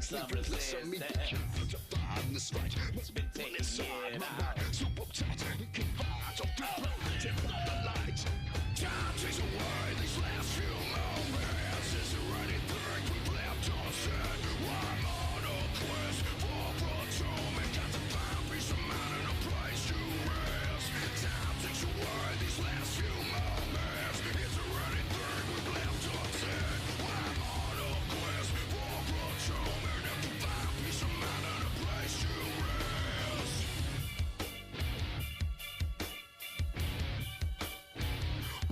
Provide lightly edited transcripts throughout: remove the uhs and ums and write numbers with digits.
some resistance. It's been taken out. Time takes away these last few moments. Is there anything we've left unsaid? I'm on a quest for atonement. Got to find peace of mind and a place to rest. Time takes away these last few moments. Is there anything we've left unsaid? I'm on a quest for atonement. Got to find peace of mind and a place to rest.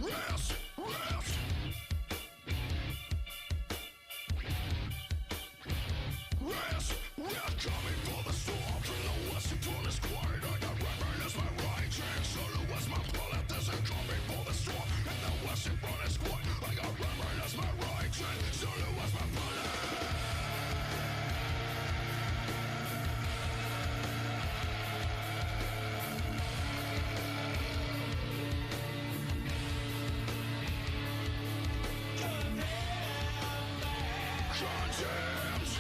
Rest, rest. Rest, rest. Coming for the storm from the west and from this quiet. I got right as my right hand, solo as my bullet. There's a coming for the storm in the west and from this quiet. I got right as my right hand, solo as my bullet. Condemned,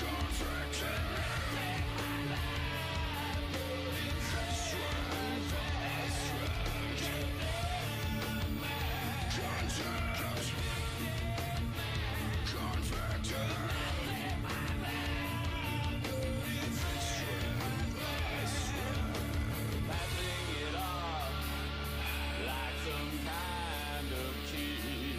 convicted, strength, condemned, convicted. Passing it off like some kind of key.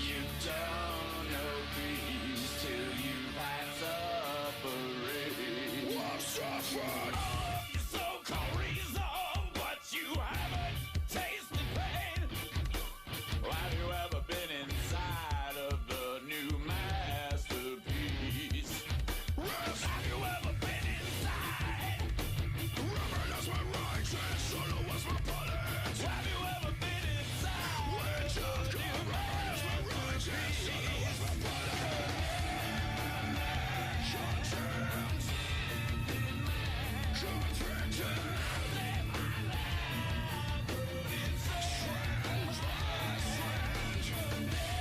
You don't know peace till you've had suffering. I've suffered all of your so-called reason, but you haven't tasted pain. Have you ever been inside of the new masterpiece? Rest. Have you ever been inside? Rubber as my right hand, solo as my bullet. Have you ever been inside? Winds of God, rubber as my right hand, solo as my bullet. Condemned, convicted, strange by strange. Condemned, convicted,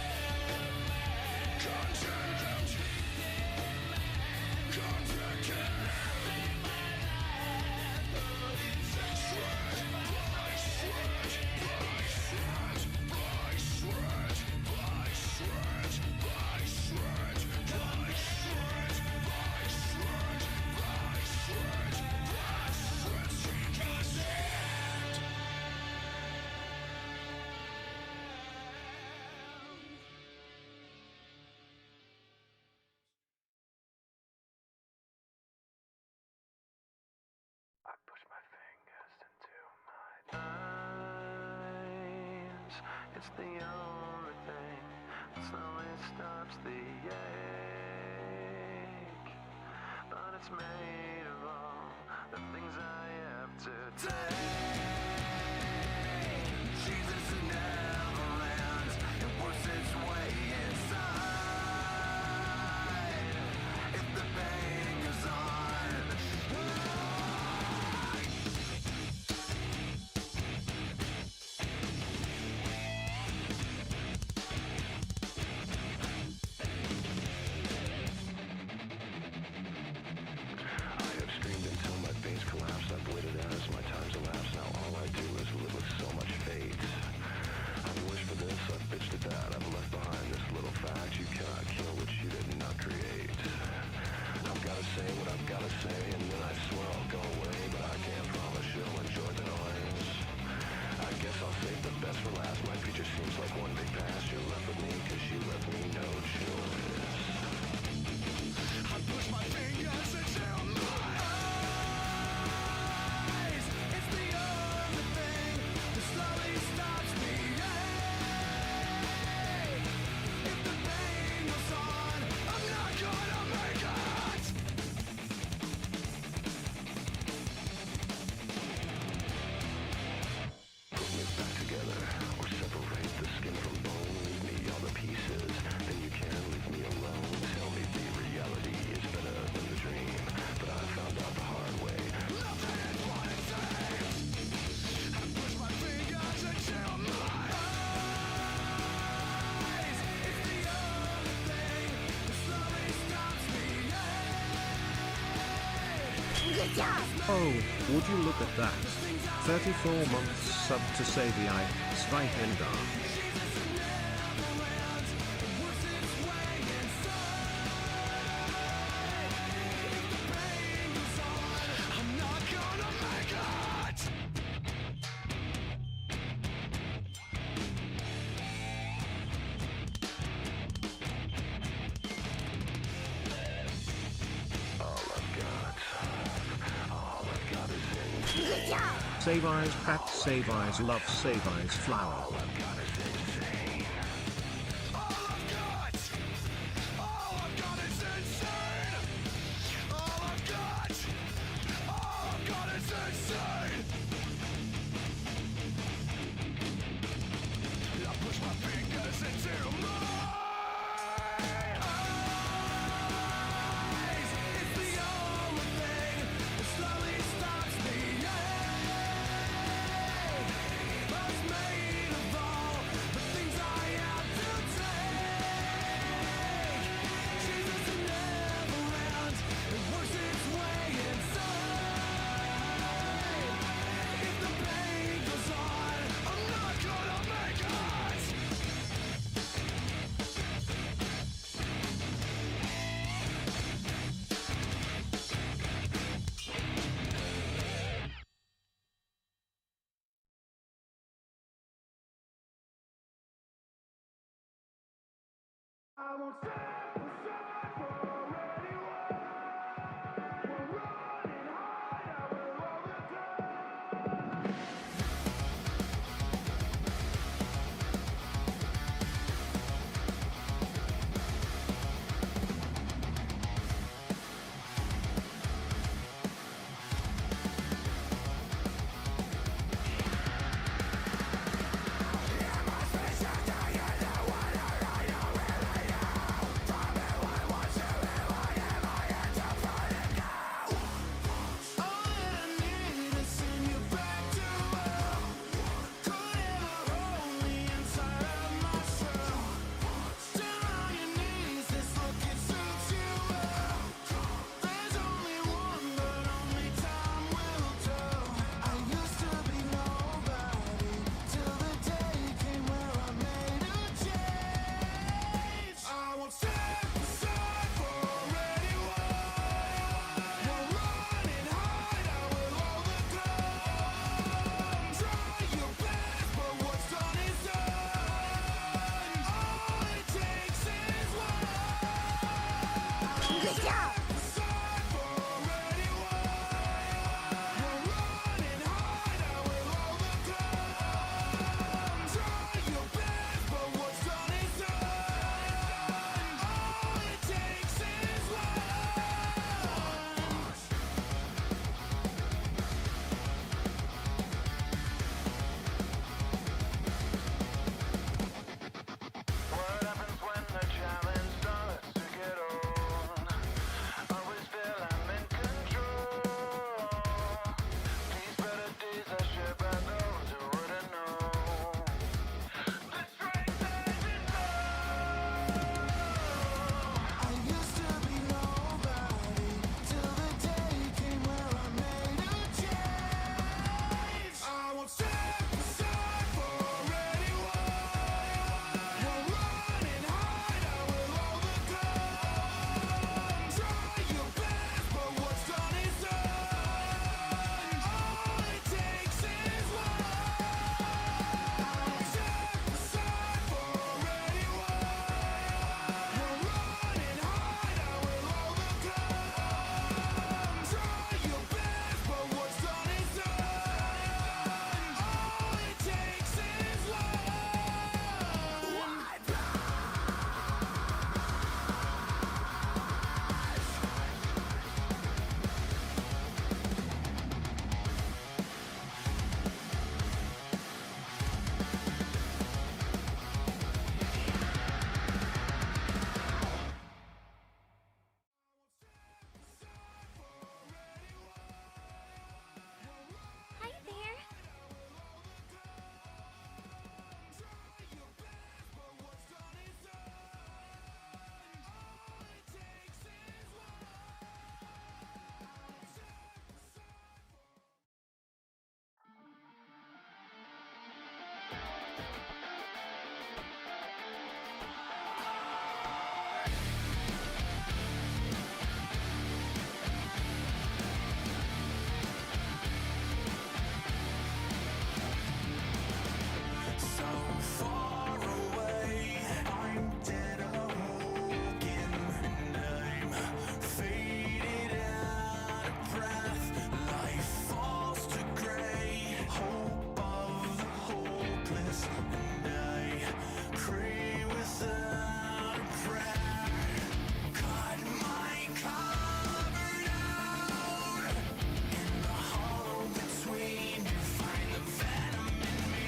I push my fingers into my eyes. It's the only thing that slowly stops the ache. But it's made of all the things I have to take. Jesus never lands. It works its way inside. If the pain goes on. I've waited as my time's elapsed. Oh, would you look at that? 34 months sub to Savi Svihenda. Savi's pat, Savi's love, Savi's flower. I won't stand aside for anyone. We're running hard, I will overturn. Yeah, my special day, you know what I know, really know.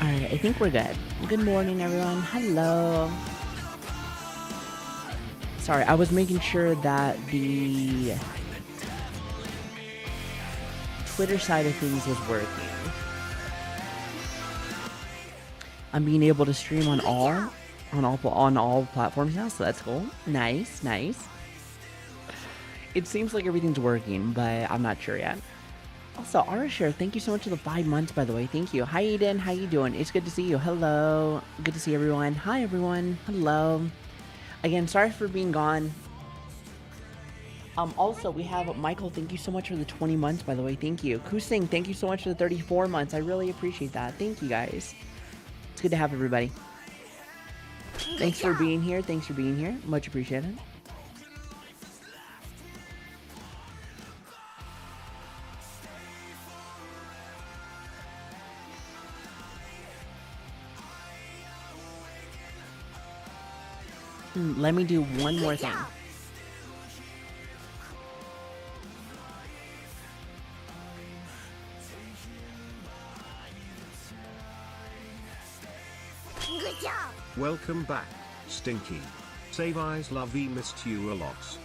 Alright, I think we're good. Good morning, everyone. Hello. Sorry, I was making sure that the Twitter side of things was working. I'm being able to stream on all platforms now, so that's cool. Nice, nice. It seems like everything's working, but I'm not sure yet. Also, Arashir, thank you so much for the 5 months, by the way. Thank you. Hi, Eden. How you doing? It's good to see you. Hello. Good to see everyone. Hi, everyone. Hello. Again, sorry for being gone. Also, we have Michael. Thank you so much for the 20 months, by the way. Thank you. Kusing, thank you so much for the 34 months. I really appreciate that. Thank you, guys. It's good to have everybody. Thanks for being here. Thanks for being here. Much appreciated. Let me do one more thing. Good job. Welcome back, Stinky. Savi's Lovey missed you a lot.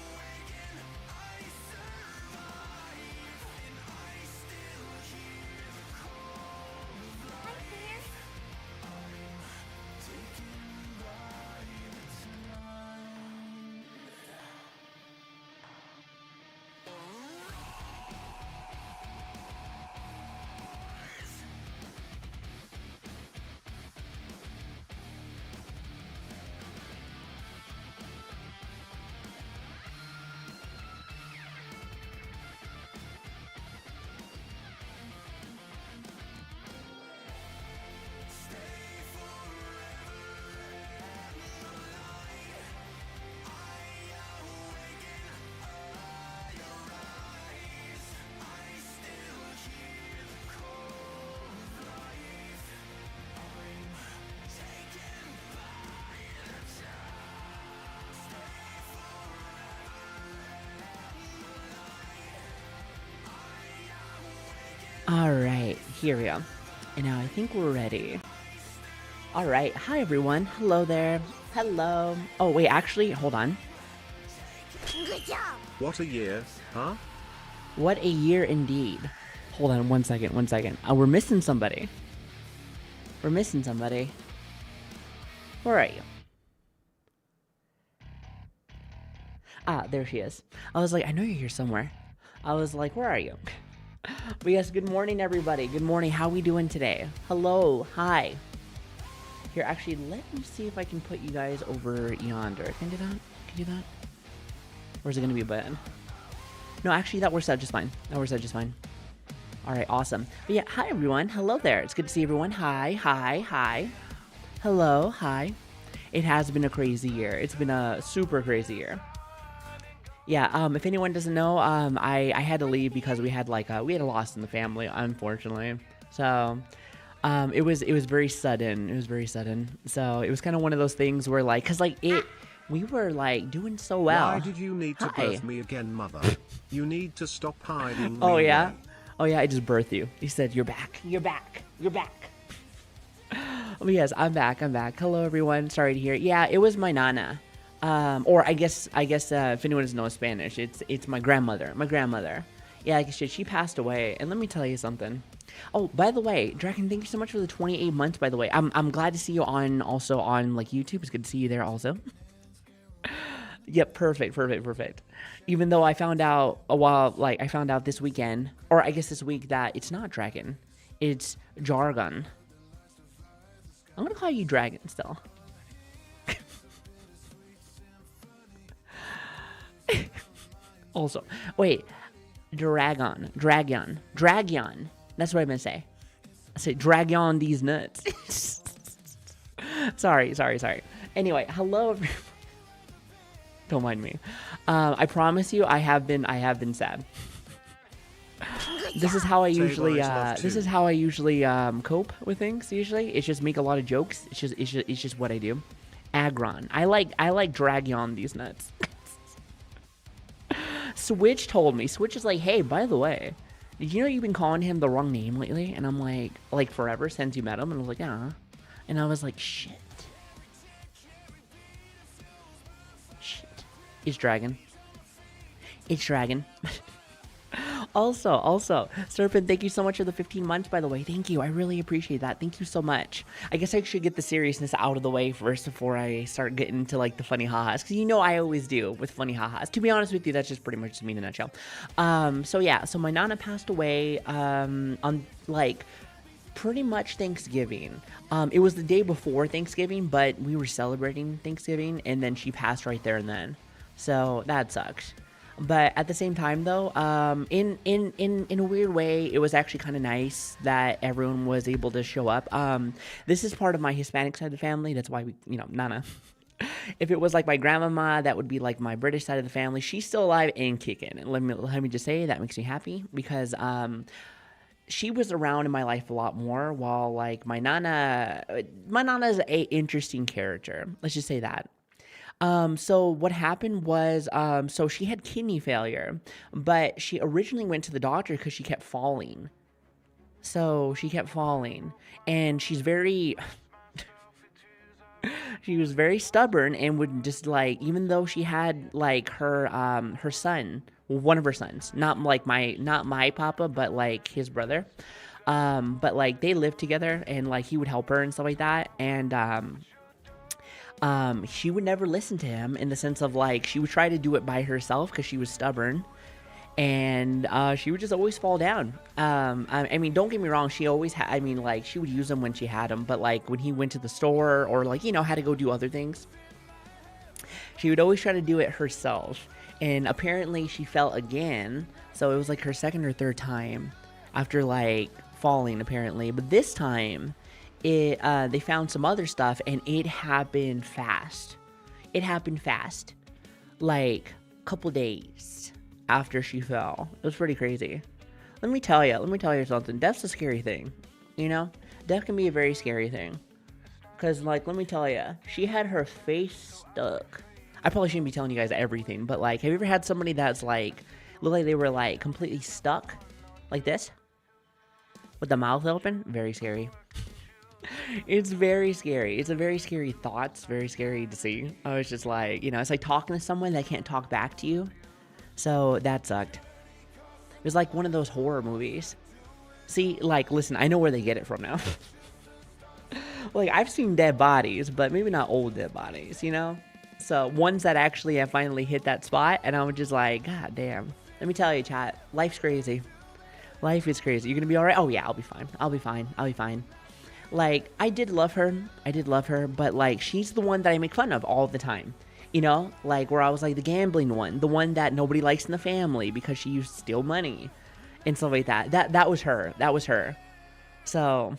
Alright, here we go. And now I think we're ready. Alright, hi everyone. Hello there. Hello. Oh, wait, actually, hold on. Good job. What a year, huh? What a year indeed. Hold on one second, one second. We're missing somebody. We're missing somebody. Where are you? Ah, there she is. I was like, I know you're here somewhere. I was like, where are you? But yes, good morning, everybody. Good morning. How we doing today? Hello. Hi. Here, actually, let me see if I can put you guys over yonder. Can I do that? Can you do that? Or is it going to be a button? No, actually, that works out just fine. That works out just fine. All right, awesome. But yeah, hi, everyone. Hello there. It's good to see everyone. Hi, hi, hi. Hello, hi. It has been a crazy year. It's been a super crazy year. Yeah, if anyone doesn't know, I had to leave because we had a loss in the family, unfortunately. So, it was very sudden. It was very sudden. So it was kind of one of those things where we were doing so well. Why did you need to birth me again, mother? You need to stop hiding. Oh me yeah, away. oh yeah, I just birthed you. He said you're back. You're back. You're back. Oh yes, I'm back. I'm back. Hello everyone. Sorry to hear. Yeah, it was my nana. Or I guess if anyone doesn't know Spanish, it's my grandmother. My grandmother. Yeah, like she passed away. And let me tell you something. Oh, by the way, Draken, thank you so much for the 28 months. By the way, I'm glad to see you on YouTube. It's good to see you there also. Yep, perfect. Even though I found out I found out this weekend, or I guess this week, that it's not Dragon, it's Jargon. I'm gonna call you Dragon still. Also, wait, Dragon. That's what I'm gonna say. I say drag on these nuts. Sorry. Anyway, hello. Don't mind me. I promise you, I have been sad. This is how I usually cope with things. Usually, it's just make a lot of jokes. It's just what I do. Agron. I like drag on these nuts. Switch told me. Switch is like, hey, by the way, did you know you've been calling him the wrong name lately? And I'm like forever since you met him. And I was like, yeah. And I was like, shit. It's Dragon. It's Dragon. Also, Serpent, thank you so much for the 15 months, by the way. Thank you. I really appreciate that. Thank you so much. I guess I should get the seriousness out of the way first before I start getting into, like, the funny ha-has. Because you know I always do with funny ha-has. To be honest with you, that's just pretty much me in a nutshell. So my Nana passed away on, like, pretty much Thanksgiving. It was the day before Thanksgiving, but we were celebrating Thanksgiving, and then she passed right there and then. So that sucks. But at the same time, though, in a weird way, it was actually kind of nice that everyone was able to show up. This is part of my Hispanic side of the family. That's why we, Nana. If it was like my grandmama, that would be like my British side of the family. She's still alive and kicking. And let me just say that makes me happy because she was around in my life a lot more. While like my Nana's a interesting character. Let's just say that. So what happened was, so she had kidney failure, but she originally went to the doctor because she kept falling. So she kept falling, and she was very stubborn and would just like, even though she had like her son, one of her sons, not my papa, but like his brother. But like they lived together and like he would help her and stuff like that. And, she would never listen to him in the sense of like, she would try to do it by herself because she was stubborn, and she would just always fall down. I mean, don't get me wrong, she always had, like she would use him when she had him, but like when he went to the store or like, had to go do other things, she would always try to do it herself. And apparently she fell again. So it was like her second or third time after like falling apparently, but this time they found some other stuff, and it happened fast. Like a couple days after she fell. It was pretty crazy. Let me tell you something. Death's a scary thing, Death can be a very scary thing. Because, like, let me tell you, she had her face stuck. I probably shouldn't be telling you guys everything, but, like, have you ever had somebody that's, like, looked like they were, like, completely stuck? Like this? With the mouth open? Very scary. It's very scary. It's a very scary thought. It's very scary to see. I was just like, it's like talking to someone that can't talk back to you. So that sucked. It was like one of those horror movies. See, like, listen, I know where they get it from now. Like, I've seen dead bodies, but maybe not old dead bodies, So ones that actually have finally hit that spot, and I was just like, God damn. Let me tell you, chat, life's crazy. Life is crazy. You're gonna be alright? Oh yeah, I'll be fine. Like, I did love her, but, like, she's the one that I make fun of all the time. Like, where I was, like, the gambling one. The one that nobody likes in the family because she used to steal money. And stuff like that. That was her. So,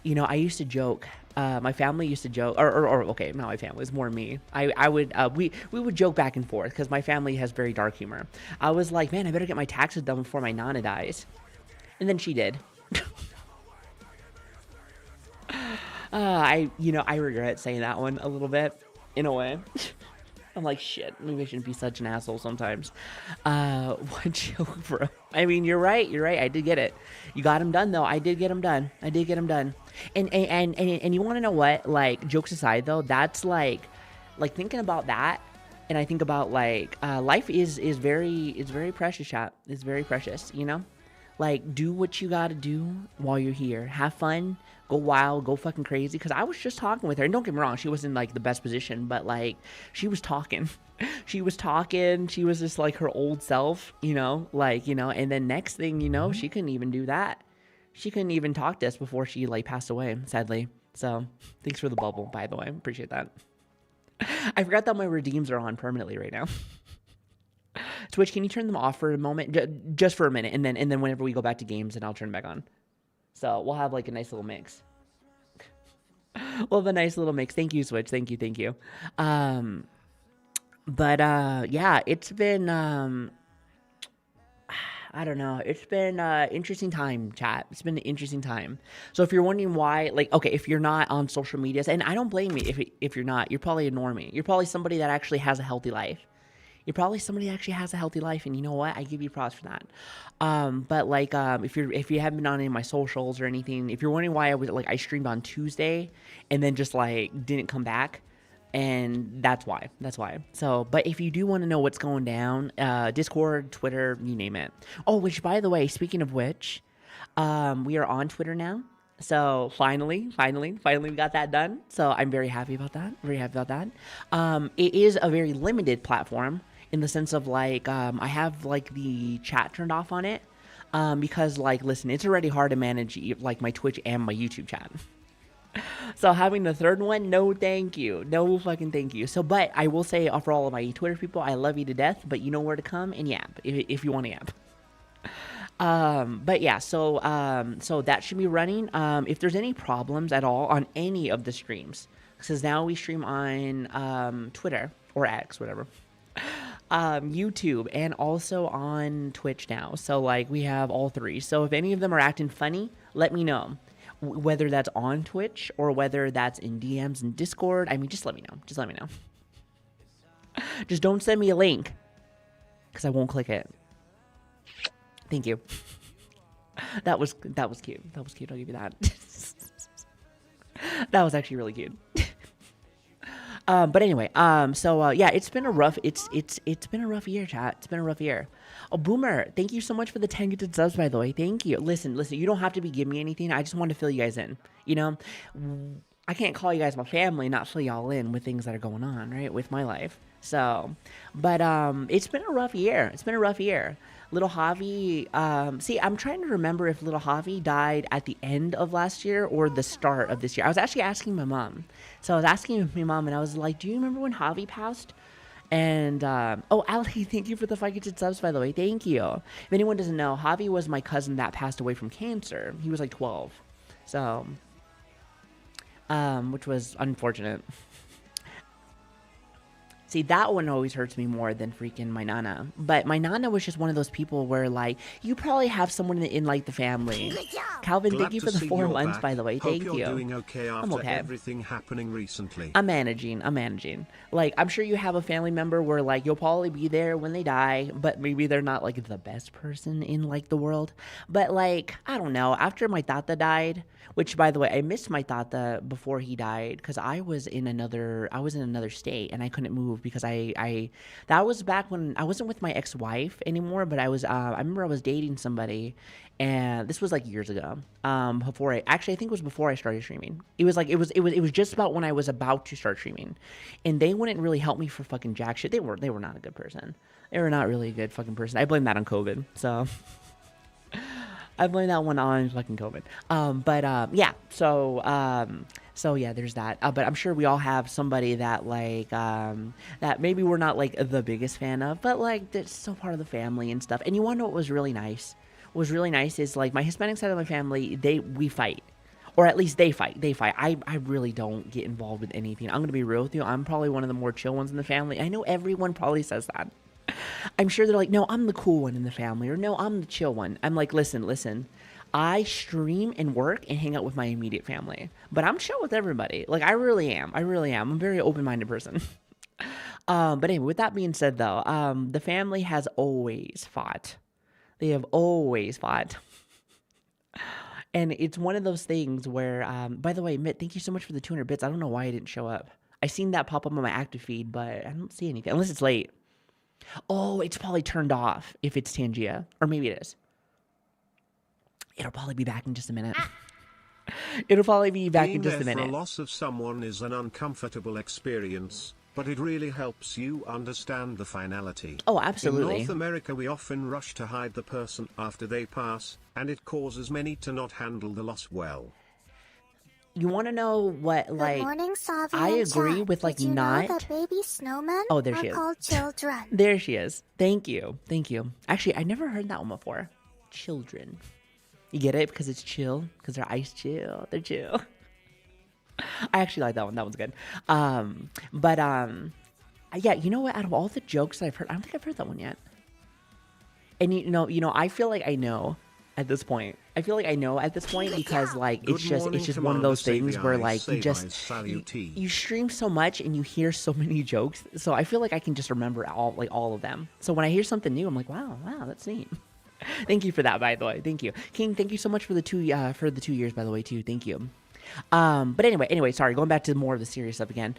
I used to joke. My family used to joke. Or okay, not my family. It's more me. We would joke back and forth because my family has very dark humor. I was like, man, I better get my taxes done before my Nana dies. And then she did. I regret saying that one a little bit, in a way. I'm like, shit, maybe I shouldn't be such an asshole sometimes. What joke, bro? I mean, you're right. I did get it. You got him done, though. I did get him done. And you want to know what? Like, jokes aside, though, that's like thinking about that, and I think about like, life is very precious, chat. It's very precious, Like, do what you gotta do while you're here. Have fun. Go wild. Go fucking crazy. Because I was just talking with her. And don't get me wrong. She wasn't, like, the best position. But, like, she was talking. She was just, like, her old self, Like, And then next thing you know, she couldn't even do that. She couldn't even talk to us before she, like, passed away, sadly. So, thanks for the bubble, by the way. Appreciate that. I forgot that my redeems are on permanently right now. Twitch, can you turn them off for a moment? Just for a minute, and then whenever we go back to games, then I'll turn them back on. So we'll have like a nice little mix. We'll have a nice little mix. Thank you, Switch. Thank you. Yeah, it's been I don't know. It's been interesting time, chat. It's been an interesting time. So if you're wondering why, like, okay, if you're not on social medias, and I don't blame you if you're not, you're probably a normie. You're probably somebody that actually has a healthy life. You're probably somebody that actually has a healthy life, and you know what? I give you props for that. But like, if you haven't been on any of my socials or anything, if you're wondering why I streamed on Tuesday and then just like didn't come back, and that's why. So, but if you do want to know what's going down, Discord, Twitter, you name it. Oh, which by the way, speaking of which, we are on Twitter now. So finally, we got that done. So I'm very happy about that. It is a very limited platform in the sense of like, I have like the chat turned off on it. Because like, listen, it's already hard to manage like my Twitch and my YouTube chat. So having the third one, no thank you. No fucking thank you. So, but I will say for all of my Twitter people, I love you to death, but you know where to come and yap if you want to yap. But yeah, so that should be running. If there's any problems at all on any of the streams, because now we stream on Twitter or X, whatever, YouTube, and also on Twitch now. So like we have all three. So if any of them are acting funny, let me know. Whether that's on Twitch or whether that's in DMs and Discord, I mean, just let me know. Just don't send me a link, because I won't click it. Thank you. That was cute. I'll give you that. That was actually really cute. But anyway, yeah, it's been a rough year, chat. It's been a rough year. Oh, Boomer, thank you so much for the 10 gifted subs, by the way. Thank you. Listen, you don't have to be giving me anything. I just want to fill you guys in. You know, I can't call you guys my family, not fill y'all in with things that are going on, right, with my life. So, but it's been a rough year. Little Javi, see, I'm trying to remember if little Javi died at the end of last year or the start of this year. I was actually asking my mom. So I was asking my mom, and I was like, do you remember when Javi passed? And, oh, Ali, thank you for the 5 gifted subs, by the way. Thank you. If anyone doesn't know, Javi was my cousin that passed away from cancer. He was like 12. So, which was unfortunate. See, that one always hurts me more than freaking my Nana. But my Nana was just one of those people where, like, you probably have someone in like, the family. Calvin, thank you for the 4 months, by the way. Thank you. Doing okay after I'm okay. Everything happening recently. I'm managing. Like, I'm sure you have a family member where, like, you'll probably be there when they die, but maybe they're not, like, the best person in, like, the world. But, like, I don't know. After my tata died, which, by the way, I missed my tata before he died because I was in another state and I couldn't move because that was back when I wasn't with my ex-wife anymore, but I remember I was dating somebody, and this was like years ago. I think it was before I started streaming. It was just about when I was about to start streaming, and they wouldn't really help me for fucking jack shit. They were not a good person. They were not really a good fucking person. I blame that on COVID. So. I blame that one on fucking COVID. Yeah. So yeah, there's that. But I'm sure we all have somebody that like that maybe we're not like the biggest fan of, but like that's still part of the family and stuff. And you want to know what was really nice? What was really nice is like my Hispanic side of my family, we fight. Or at least they fight. I really don't get involved with anything. I'm gonna be real with you. I'm probably one of the more chill ones in the family. I know everyone probably says that. I'm sure they're like, no, I'm the cool one in the family, or no, I'm the chill one. I'm like, listen, I stream and work and hang out with my immediate family, but I'm chill with everybody. Like, I really am. I'm a very open-minded person. But anyway, with that being said, though, the family has always fought. They have always fought. And it's one of those things where, by the way, Mitt, thank you so much for the 200 bits. I don't know why it didn't show up. I seen that pop up on my active feed, but I don't see anything, unless it's late. Oh, it's probably turned off if it's Tangia. Or maybe it is. It'll probably be back in just a minute. It'll probably be back in just a minute. The loss of someone is an uncomfortable experience, but it really helps you understand the finality. Oh, absolutely. In North America, we often rush to hide the person after they pass, and it causes many to not handle the loss well. You want to know what, like, Good morning, Savi I agree chat. with, like, Did you not... know that baby snowmen Oh, there she are is. called children? There she is. Thank you. Actually, I never heard that one before. Children. You get it? Because it's chill? Because they're ice chill. They're chill. I actually like that one. That one's good. Yeah, you know what? Out of all the jokes that I've heard, I don't think I've heard that one yet. And you know, I feel like I know at this point. I feel like I know at this point because like Good it's just morning, one of those Commander things Savi. where like you Savi's just salutee. you stream so much and you hear so many jokes. So I feel like I can just remember all of them. So when I hear something new, I'm like, wow, that's neat. Thank you for that, by the way. Thank you, King. Thank you so much for the 2 years, by the way, too. Thank you. But anyway, sorry, going back to more of the serious stuff again.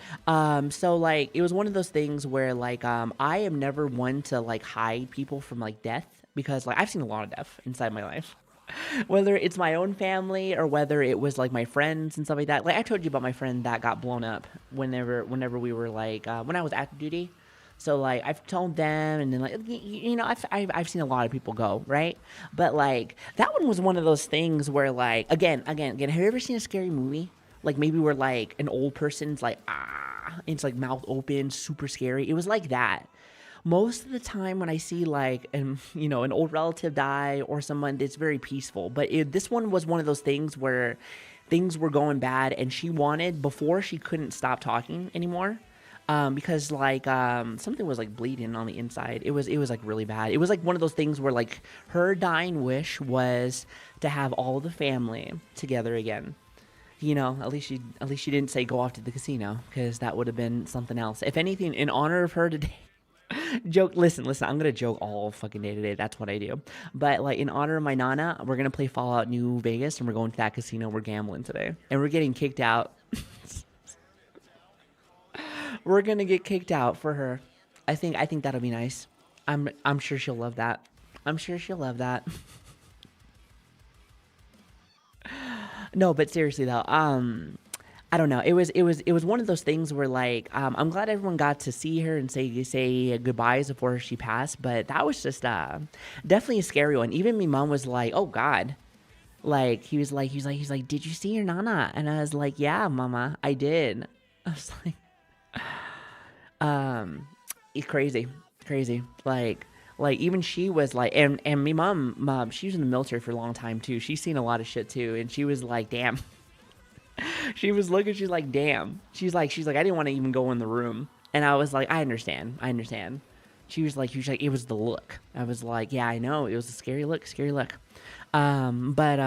So like it was one of those things where like I am never one to like hide people from like death because like I've seen a lot of death inside my life. Whether it's my own family or whether it was like my friends and stuff like that. Like I told you about my friend that got blown up whenever we were like when I was active duty. So like I've told them, and then like you know I've seen a lot of people go, right? But like that one was one of those things where like again have you ever seen a scary movie? Like maybe where like an old person's like and it's like mouth open, super scary. It was like that. Most of the time when I see like an old relative die or someone, it's very peaceful. But this one was one of those things where things were going bad, and she wanted before she couldn't stop talking anymore. Because like something was like bleeding on the inside. It was like really bad. It was like one of those things where like her dying wish was to have all the family together again. You know, at least she didn't say go off to the casino, because that would have been something else. If anything, in honor of her today, listen, I'm gonna joke all fucking day today. That's what I do. But like in honor of my nana, we're gonna play Fallout New Vegas, and we're going to that casino. We're gambling today, and we're getting kicked out. We're gonna get kicked out for her. I think that'll be nice. I'm sure she'll love that. No, but seriously though, I don't know. It was one of those things where like I'm glad everyone got to see her and say goodbyes before she passed. But that was just definitely a scary one. Even my mom was like, "Oh God." Like he was like, "Did you see your nana?" And I was like, "Yeah, mama, I did." I was like, it's crazy. Like even she was like, and my mom, she was in the military for a long time too. She's seen a lot of shit too, and she was like, damn. She was looking, she's like, damn. She's like, I didn't want to even go in the room, and I was like, I understand. She was like, it was the look. I was like, yeah, I know, it was a scary look. But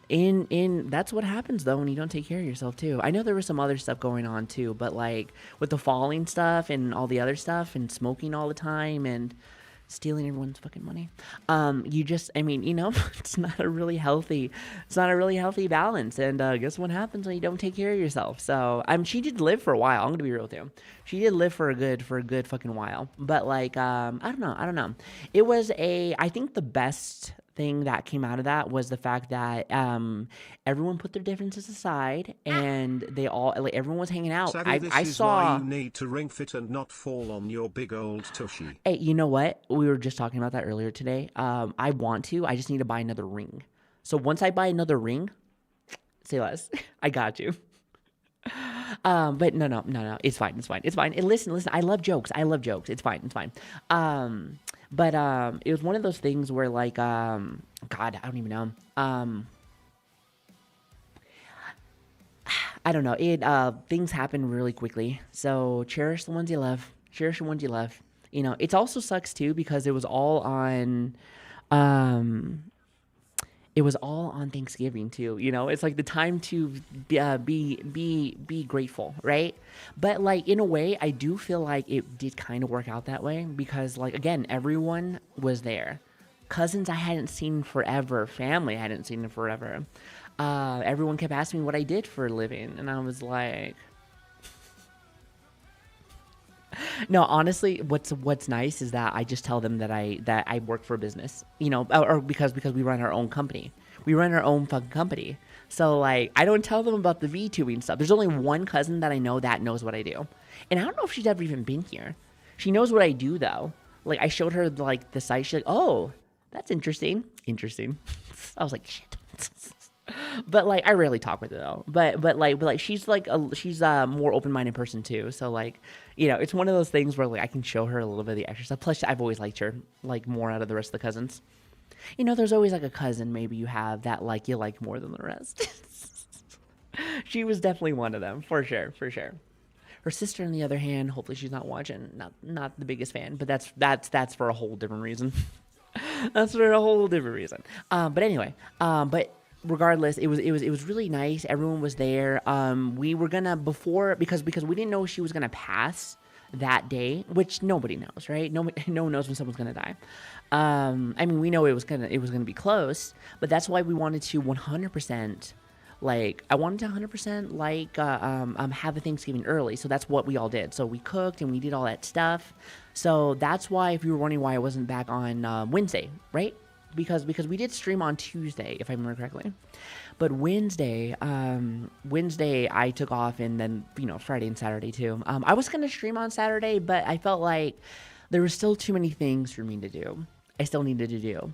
in that's what happens though when you don't take care of yourself too. I know there was some other stuff going on too, but like with the falling stuff and all the other stuff and smoking all the time and stealing everyone's fucking money, it's not a really healthy balance. And guess what happens when you don't take care of yourself? So she did live for a while. I'm gonna be real with you. She did live for a good fucking while. But like I don't know. It was I think the best thing that came out of that was the fact that everyone put their differences aside, and they all like everyone was hanging out. Savi, I is saw. why you need to ring fit and not fall on your big old tushy. Hey, you know what? We were just talking about that earlier today. I want to. I just need to buy another ring. So once I buy another ring, say less. I got you. But no. It's fine. Listen. I love jokes. It's fine. But it was one of those things where like God, I don't even know. I don't know. Things happen really quickly. So cherish the ones you love. You know, it also sucks too because it was all on Thanksgiving too. You know, it's like the time to be grateful, right? But like in a way, I do feel like it did kind of work out that way because like again, everyone was there. Cousins I hadn't seen forever, family I hadn't seen in forever. Everyone kept asking me what I did for a living, and I was like, no, honestly, what's nice is that I just tell them that I work for a business, you know, or because we run our own company. We run our own fucking company. So like I don't tell them about the VTubing stuff. There's only one cousin that I know that knows what I do. And I don't know if she's ever even been here. She knows what I do though. Like I showed her like the site, she's like, "Oh, that's interesting." I was like, "Shit." But like I rarely talk with her though. But she's like she's a more open-minded person too. So like, you know, it's one of those things where like I can show her a little bit of the extra stuff. Plus I've always liked her like more out of the rest of the cousins. You know, there's always like a cousin maybe you have that like you like more than the rest. She was definitely one of them, for sure. Her sister, on the other hand, hopefully she's not watching. Not the biggest fan, but that's for a whole different reason. That's for a whole different reason. But anyway, but regardless, it was really nice. Everyone was there. We were gonna because we didn't know she was gonna pass that day, which nobody knows, right? No one knows when someone's gonna die. I mean, we know it was gonna be close, but that's why we wanted to 100%. Like, I wanted to 100% have a Thanksgiving early, so that's what we all did. So we cooked and we did all that stuff. So that's why, if you were wondering why I wasn't back on Wednesday, right? Because we did stream on Tuesday, if I remember correctly. But Wednesday I took off, and then Friday and Saturday too. I was gonna stream on Saturday, but I felt like there were still too many things for me to do. I still needed to do,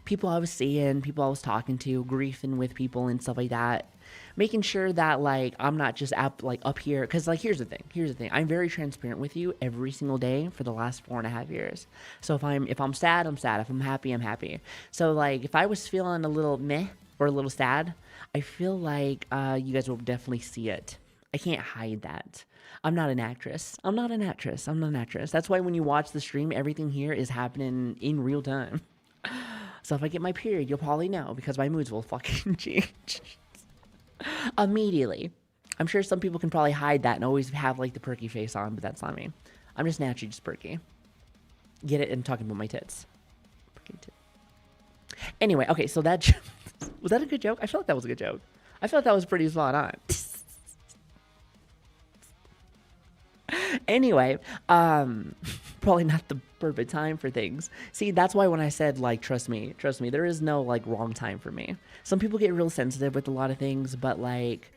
people I was seeing, people I was talking to, griefing with people and stuff like that, making sure that like I'm not just up here, because like here's the thing, I'm very transparent with you every single day for the last 4.5 years. So if I'm sad, I'm sad. If I'm happy, I'm happy. So like if I was feeling a little meh or a little sad, I feel like you guys will definitely see it. I can't hide that. I'm not an actress. That's why when you watch the stream, everything here is happening in real time. So if I get my period, you'll probably know, because my moods will fucking change immediately. I'm sure some people can probably hide that and always have like the perky face on, but that's not me. I'm just naturally just perky. Get it? I'm talking about my tits. Perky tit. Anyway, okay, so that was that a good joke? I feel like that was a good joke. I feel like that was pretty spot on. Anyway, probably not the perfect time for things. See, that's why when I said, like, trust me, there is no, like, wrong time for me. Some people get real sensitive with a lot of things, but, like,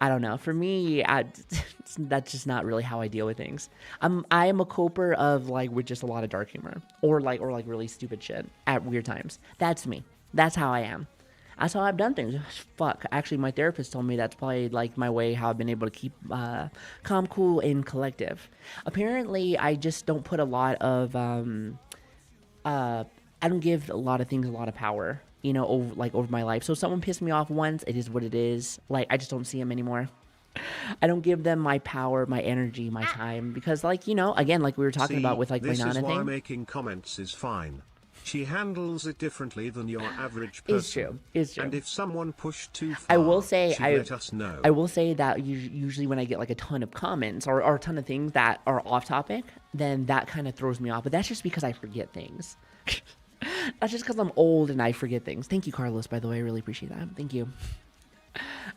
I don't know. For me, that's just not really how I deal with things. I am a coper of, like, with just a lot of dark humor, or really stupid shit at weird times. That's me. That's how I am. That's how I've done things. Fuck. Actually, my therapist told me that's probably like my way, how I've been able to keep calm, cool, and collective. Apparently, I just don't put a lot of I don't give a lot of things a lot of power, over my life. So if someone pissed me off once, it is what it is. Like, I just don't see them anymore. I don't give them my power, my energy, my time, because again, like we were talking about with like my Nana thing. This is why making comments is fine. She handles it differently than your average person. It's true. And if someone pushed too far, I will say, let us know. I will say that usually when I get like a ton of comments or a ton of things that are off topic, then that kind of throws me off. But that's just because I forget things. That's just because I'm old and I forget things. Thank you, Carlos, by the way. I really appreciate that. Thank you.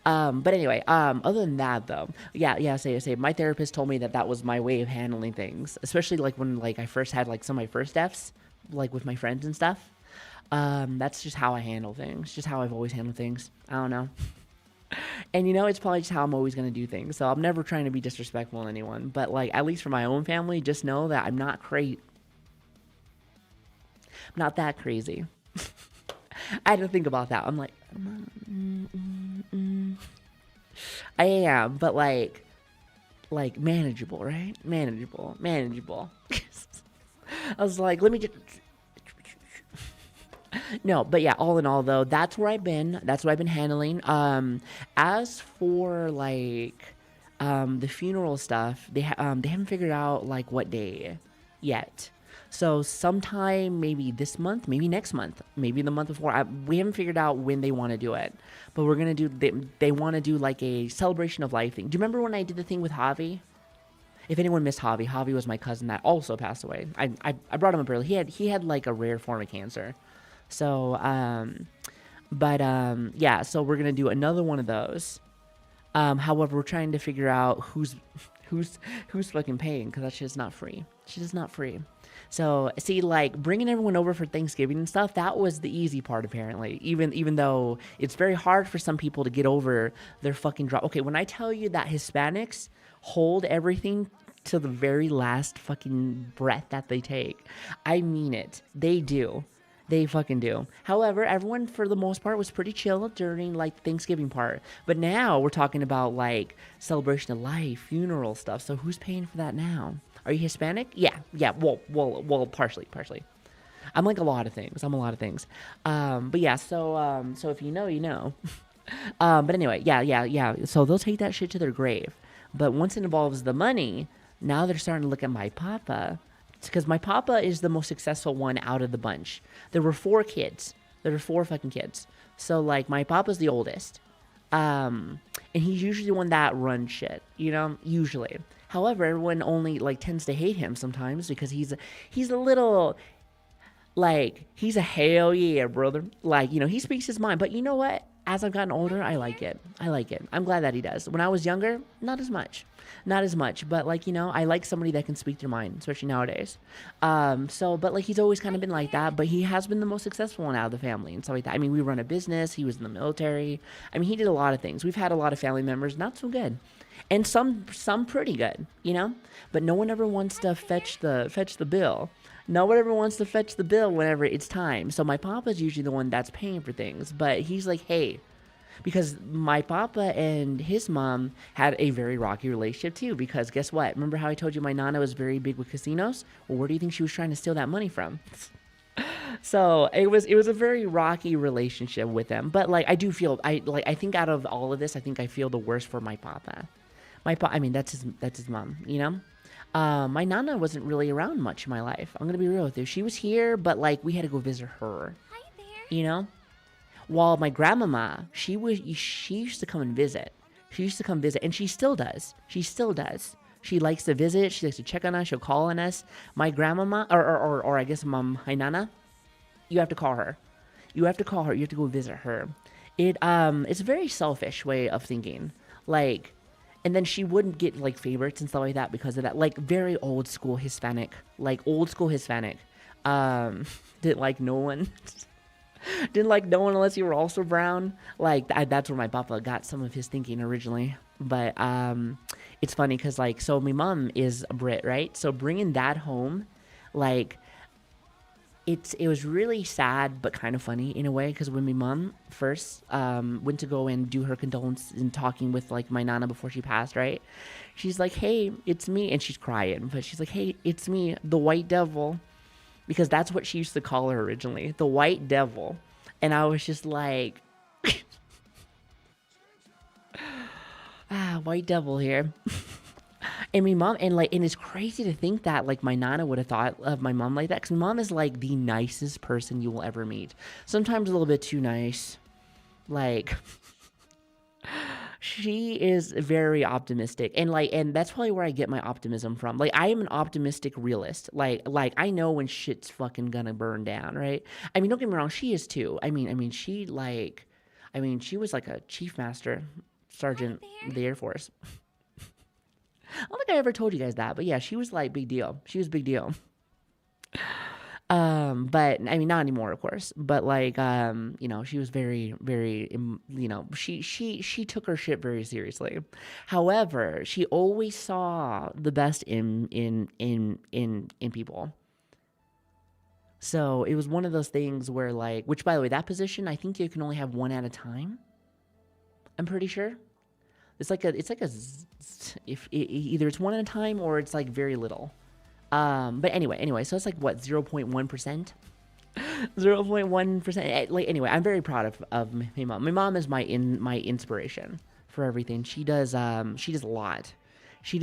But anyway, other than that though, say my therapist told me that was my way of handling things, especially like when like I first had like some of my first deaths, like with my friends and stuff. That's just how I handle things, just how I've always handled things. I don't know. And it's probably just how I'm always going to do things. So I'm never trying to be disrespectful to anyone, but like, at least for my own family, just know that I'm not not that crazy. I had to think about that. I'm like, I am, but like manageable, right? Manageable. I was like, let me just... No, but yeah, all in all, though, that's where I've been. That's what I've been handling. As for, like, the funeral stuff, they haven't figured out, like, what day yet. So sometime maybe this month, maybe next month, maybe the month before. We haven't figured out when they want to do it. But we're going to do... They want to do, like, a celebration of life thing. Do you remember when I did the thing with Javi? If anyone missed Javi was my cousin that also passed away. I brought him up early. He had like a rare form of cancer. So, yeah, so we're going to do another one of those. However, we're trying to figure out who's fucking paying, because that shit's not free. Shit is not free. So, see, like, bringing everyone over for Thanksgiving and stuff, that was the easy part, apparently. Even though it's very hard for some people to get over their fucking drop. Okay, when I tell you that Hispanics hold everything to the very last fucking breath that they take, I mean it. They do. They fucking do. However, everyone for the most part was pretty chill during like Thanksgiving part. But now we're talking about like celebration of life, funeral stuff. So who's paying for that now? Are you Hispanic? Yeah. Well, partially. I'm like a lot of things. But yeah, so if you know, you know. But anyway, yeah. So they'll take that shit to their grave. But once it involves the money, now they're starting to look at my papa because my papa is the most successful one out of the bunch. There were 4 kids. There were 4 fucking kids. So like my papa's the oldest. And he's usually the one that runs shit, you know, usually. However, everyone only like tends to hate him sometimes because he's a little, like, he's a hell yeah, brother. Like, you know, he speaks his mind. But you know what? As I've gotten older, I like it. I'm glad that he does. When I was younger, not as much. But like, you know, I like somebody that can speak their mind, especially nowadays. But like, he's always kind of been like that, but he has been the most successful one out of the family and stuff like that. I mean, we run a business. He was in the military. I mean, he did a lot of things. We've had a lot of family members, not so good. And some pretty good, you know, but no one ever wants to fetch the bill. No one ever wants to fetch the bill whenever it's time. So my papa's usually the one that's paying for things, but he's like, hey, because my papa and his mom had a very rocky relationship too, because guess what? Remember how I told you my nana was very big with casinos? Well, where do you think she was trying to steal that money from? So it was a very rocky relationship with them. But like, I do feel, I think out of all of this, I think I feel the worst for my papa. I mean, that's his mom, you know? My nana wasn't really around much in my life. I'm gonna be real with you. She was here, but like we had to go visit her. Hi there. You know? While my grandmama, she used to come and visit. She used to come visit, and she still does. She likes to visit. She likes to check on us. She'll call on us. My grandmama, or I guess my nana, you have to call her. You have to go visit her. It's a very selfish way of thinking. Like, and then she wouldn't get like favorites and stuff like that because of that. Like very old school Hispanic. Didn't like no one. Didn't like no one unless you were also brown. Like that's where my papa got some of his thinking originally. But it's funny because like, so my mom is a Brit, right? So bringing that home, like, it was really sad but kind of funny in a way, because when my mom first went to go and do her condolence and talking with like my nana before she passed, right? She's like, hey, it's me, and she's crying, but she's like, hey, it's me, the white devil. Because that's what she used to call her originally, the white devil. And I was just like, white devil here. And my mom, and it's crazy to think that like my nana would have thought of my mom like that. Because my mom is like the nicest person you will ever meet. Sometimes a little bit too nice. Like, she is very optimistic, and that's probably where I get my optimism from. Like, I am an optimistic realist. Like I know when shit's fucking gonna burn down, right? I mean, don't get me wrong, she is too. I mean, she was like a chief master sergeant in the Air Force. I don't think I ever told you guys that, but yeah, she was like big deal. She was big deal. But I mean, not anymore, of course, but like, you know, she was very, very, you know, she took her shit very seriously. However, she always saw the best in people. So it was one of those things where like, which by the way, that position, I think you can only have one at a time. I'm pretty sure. Either it's one at a time or it's like very little. But anyway, so it's like what, 0.1%? 0.1%. Like, anyway, I'm very proud of my mom. My mom is my inspiration for everything. She does a lot. She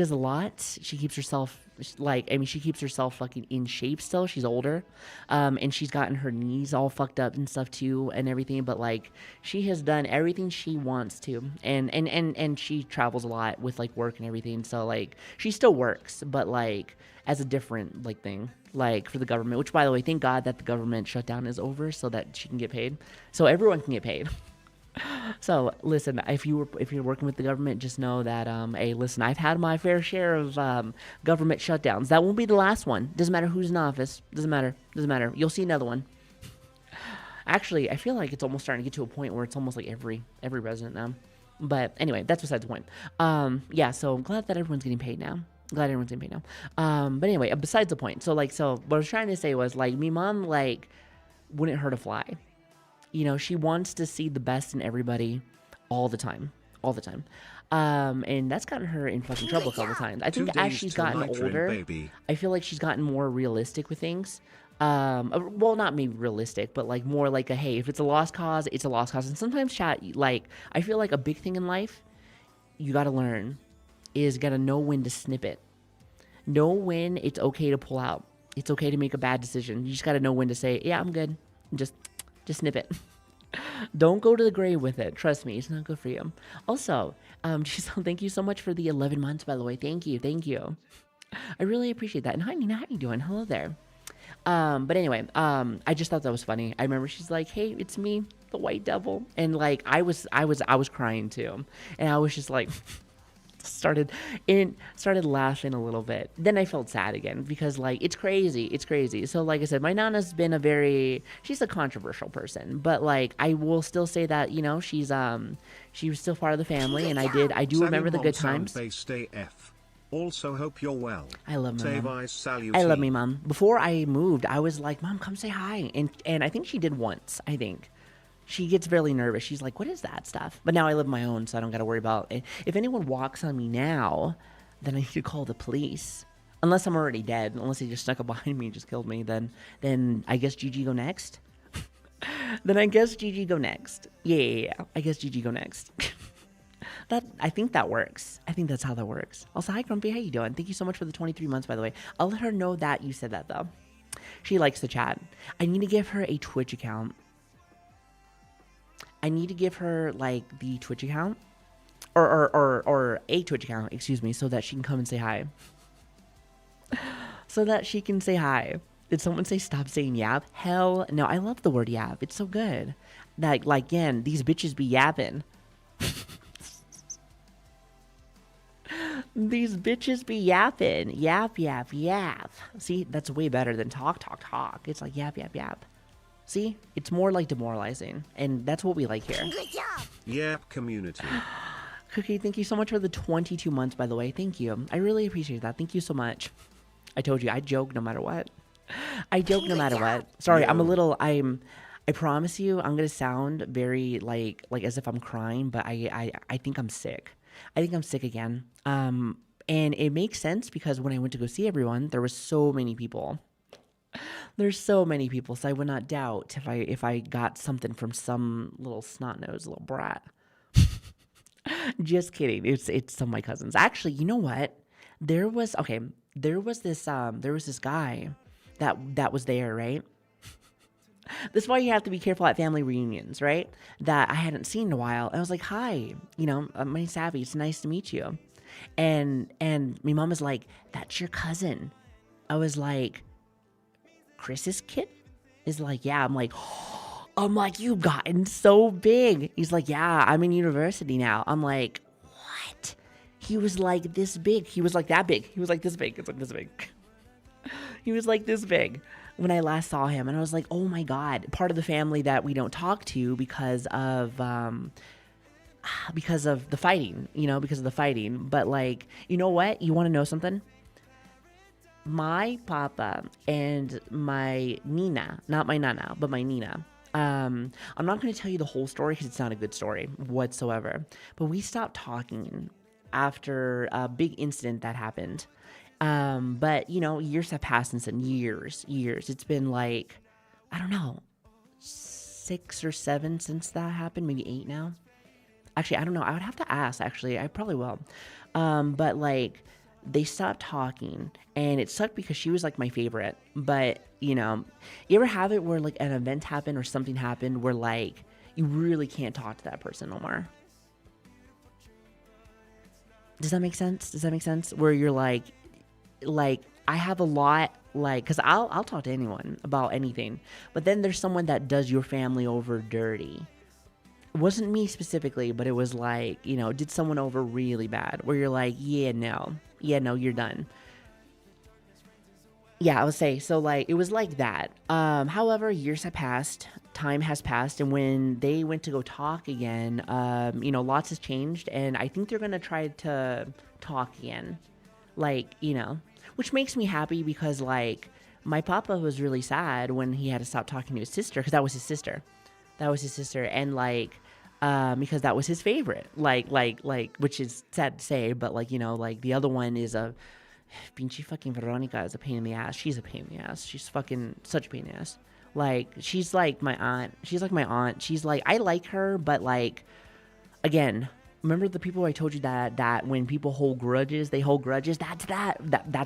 keeps herself she keeps herself fucking in shape still. She's older. And she's gotten her knees all fucked up and stuff too and everything, but like she has done everything she wants to. And she travels a lot with like work and everything. So like she still works, but like as a different like thing, like for the government, which by the way, thank God that the government shutdown is over so that she can get paid. So everyone can get paid. So listen, if you're working with the government, just know that hey, listen, I've had my fair share of government shutdowns. That won't be the last one. Doesn't matter who's in office. Doesn't matter. You'll see another one. Actually, I feel like it's almost starting to get to a point where it's almost like every resident now. But anyway, that's besides the point. Yeah, so I'm glad that everyone's getting paid now. But anyway, besides the point. So what I was trying to say was like, me mom like wouldn't hurt a fly. You know, she wants to see the best in everybody all the time. And that's gotten her in fucking trouble a couple times. I think as she's gotten older, I feel like she's gotten more realistic with things. Well, not maybe realistic, but like more like hey, if it's a lost cause, it's a lost cause. And sometimes like, I feel like a big thing in life you got to learn is got to know when to snip it. Know when it's okay to pull out. It's okay to make a bad decision. You just got to know when to say, yeah, I'm good. Just snip it. Don't go to the grave with it. Trust me, it's not good for you. Also, Giselle, thank you so much for the 11 months, by the way. Thank you. I really appreciate that. And hi, Nina, how you doing? Hello there. But anyway, I just thought that was funny. I remember she's like, hey, it's me, the white devil. And like, I was crying too. And I was just like, started laughing a little bit. Then I felt sad again because like, it's crazy. So like I said, my Nana's been she's a controversial person, but like, I will still say that, you know, she was still part of the family. And I do remember the good times. Also hope you're well. I love my mom. I love me mom. Before I moved, I was like, Mom, come say hi. And I think she did once, I think. She gets really nervous. She's like, what is that stuff? But now I live my own, so I don't got to worry about it. If anyone walks on me now, then I need to call the police. Unless I'm already dead. Unless they just snuck up behind me and just killed me. Then I guess GG go next. Yeah. I guess GG go next. I think that works. I think that's how that works. Also, hi Grumpy, how you doing? Thank you so much for the 23 months, by the way. I'll let her know that you said that though. She likes to chat. I need to give her a Twitch account. I need to give her like the Twitch account or a Twitch account, excuse me, so that she can come and say hi. Did someone say stop saying yap? Hell no, I love the word yap. It's so good. Like again, these bitches be yapping. These bitches be yapping. Yap. See, that's way better than talk. It's like yap. See, it's more like demoralizing, and that's what we like here. Good job. Yep, community. Cookie, thank you so much for the 22 months, by the way. Thank you. I really appreciate that. Thank you so much. I told you, I joke no matter what. Sorry, I promise you, I'm going to sound very like as if I'm crying, but I think I'm sick. I think I'm sick again. And it makes sense because when I went to go see everyone, there were so many people. There's so many people, so I would not doubt if I got something from some little snot-nosed little brat. Just kidding. It's some of my cousins. Actually, you know what? There was this guy that was there, right? This is why you have to be careful at family reunions, right? That I hadn't seen in a while. And I was like, hi, you know, my name's Savi. It's nice to meet you. And my mom was like, that's your cousin. I was like, Chris's kid? Is like, yeah. I'm like, you've gotten so big. He's like, yeah, I'm in university now. I'm like, what? He was like this big. He was like that big. He was like this big. It's like this big. He was like this big when I last saw him. And I was like, oh my God, part of the family that we don't talk to because of the fighting, But like, you know what? You want to know something? My papa and my Nina, not my Nana, but my Nina. I'm not going to tell you the whole story because it's not a good story whatsoever. But we stopped talking after a big incident that happened. But, you know, years have passed since then. Years. It's been like, I don't know, 6 or 7 since that happened. Maybe 8 now. Actually, I don't know. I would have to ask, actually. I probably will. But, like, they stopped talking. And it sucked because she was, like, my favorite. But, you know, you ever have it where, like, an event happened or something happened where, like, you really can't talk to that person no more? Does that make sense? Where you're like, I have a lot, like, because I'll talk to anyone about anything. But then there's someone that does your family over dirty. It wasn't me specifically, but it was like, you know, did someone over really bad. Where you're like, yeah, no, you're done. Yeah, I would say, so, like, it was like that. However, years have passed, time has passed, and when they went to go talk again, you know, lots has changed, and I think they're going to try to talk again. Like, you know, which makes me happy because, like, my papa was really sad when he had to stop talking to his sister, because that was his sister, and, like, because that was his favorite, like, which is sad to say, but, like, you know, like, the other one is Pinche fucking Veronica is a pain in the ass. She's a pain in the ass. She's fucking such a pain in the ass. Like, she's like my aunt. She's like, I like her, but, like, again, remember the people I told you that when people hold grudges, they hold grudges? That's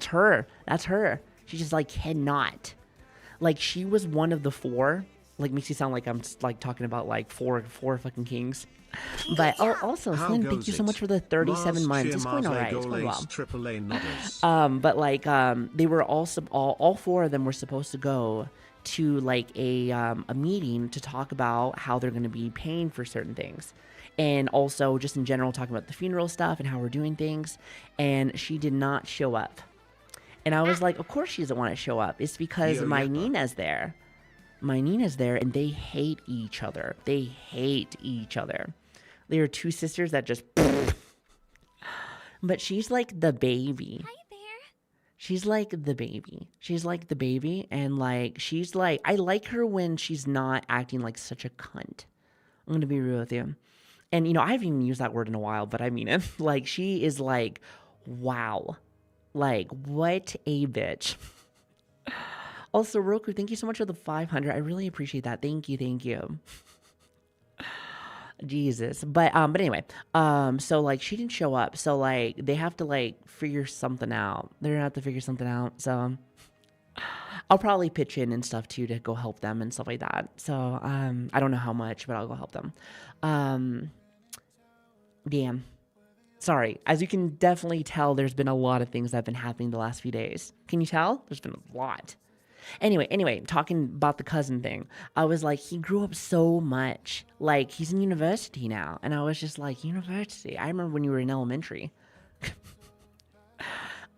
her. She just like cannot. Like she was one of the four. Like makes you sound like I'm like talking about like four fucking kings. But also, How Slim, thank goes you so it? much for the 37 Mars, months. cheer, It's going all Marve, right. It's going well. goles, triple A nodders. But like they were all four of them were supposed to go to like a meeting to talk about how they're going to be paying for certain things, and also just in general talking about the funeral stuff and how we're doing things. And she did not show up, and I was like, of course she doesn't want to show up. It's because Yo, my yappa. Nina's there. My Nina's there, and they hate each other. They hate each other. They are two sisters that just. But she's like the baby. Hi there. She's like the baby. She's like the baby. And like, she's like, I like her when she's not acting like such a cunt. I'm going to be real with you. And, you know, I haven't even used that word in a while, but I mean it. Like, she is like, wow. Like, what a bitch. Also, Roku, thank you so much for the 500. I really appreciate that. Thank you. Thank you. Jesus. But anyway, so like she didn't show up. So like they have to like figure something out. They're gonna have to figure something out. So I'll probably pitch in and stuff too to go help them and stuff like that. So I don't know how much, but I'll go help them. Damn. Sorry. As you can definitely tell, there's been a lot of things that have been happening the last few days. Can you tell? There's been a lot. Anyway, talking about the cousin thing, I was like, he grew up so much. Like, he's in university now. And I was just like, university? I remember when you were in elementary.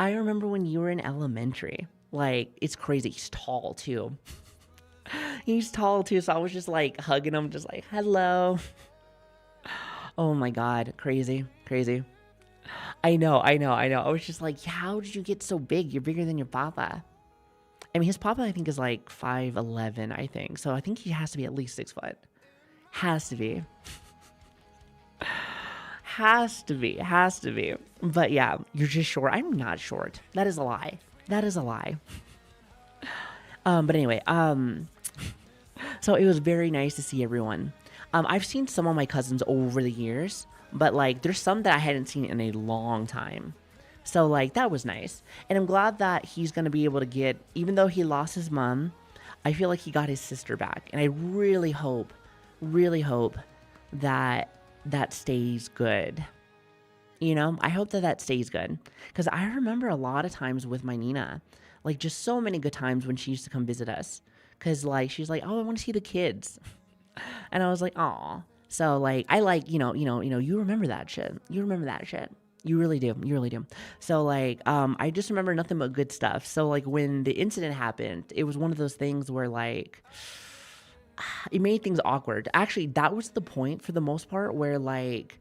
I remember when you were in elementary. Like, it's crazy. He's tall, too. He's tall, too. So I was just, like, hugging him, just like, hello. Oh, my God. Crazy. I know. I was just like, how did you get so big? You're bigger than your papa. I mean, his papa, I think, is like 5'11", I think. So I think he has to be at least 6 foot. Has to be. Has to be. But yeah, you're just short. I'm not short. That is a lie. But anyway, so it was very nice to see everyone. I've seen some of my cousins over the years, but like there's some that I hadn't seen in a long time. So, like, that was nice. And I'm glad that he's going to be able to get, even though he lost his mom, I feel like he got his sister back. And I really hope that that stays good. You know, I hope that stays good. Because I remember a lot of times with my Nina, like, just so many good times when she used to come visit us. Because, like, she's like, oh, I want to see the kids. And I was like, aw. So, like, I like, you remember that shit. You really do. So, like, I just remember nothing but good stuff. So, like, when the incident happened, it was one of those things where, like, it made things awkward. Actually, that was the point for the most part where, like,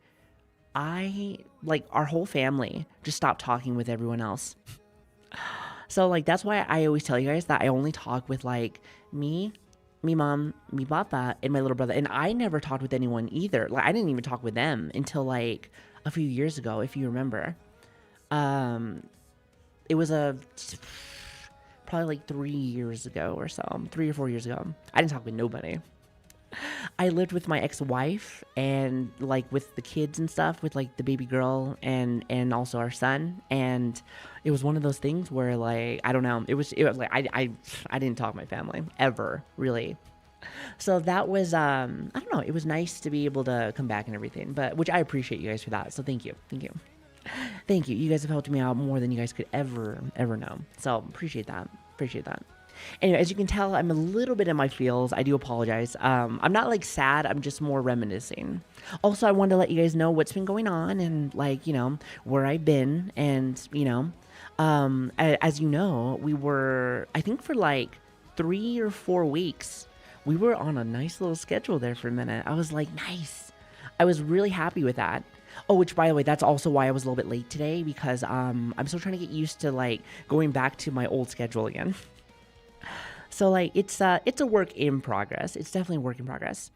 our whole family just stopped talking with everyone else. So, like, that's why I always tell you guys that I only talk with, like, me mom, me papa, and my little brother. And I never talked with anyone either. Like, I didn't even talk with them until, like, a few years ago, if you remember. It was probably like 3 years ago or so, 3 or 4 years ago. I didn't talk with nobody. I lived with my ex-wife and like with the kids and stuff, with like the baby girl and also our son. And it was one of those things where like, I don't know, it was like, I didn't talk to my family ever, really. So that was, I don't know, it was nice to be able to come back and everything, but which I appreciate you guys for that. So thank you. You guys have helped me out more than you guys could ever know. So appreciate that. Anyway, as you can tell, I'm a little bit in my feels. I do apologize. I'm not like sad. I'm just more reminiscing. Also, I wanted to let you guys know what's been going on and like, you know, where I've been. And, you know, as you know, we were, I think for like 3 or 4 weeks, we were on a nice little schedule there for a minute. I was like, nice. I was really happy with that. Oh, which by the way, that's also why I was a little bit late today because I'm still trying to get used to like going back to my old schedule again. So like it's a work in progress. It's definitely a work in progress.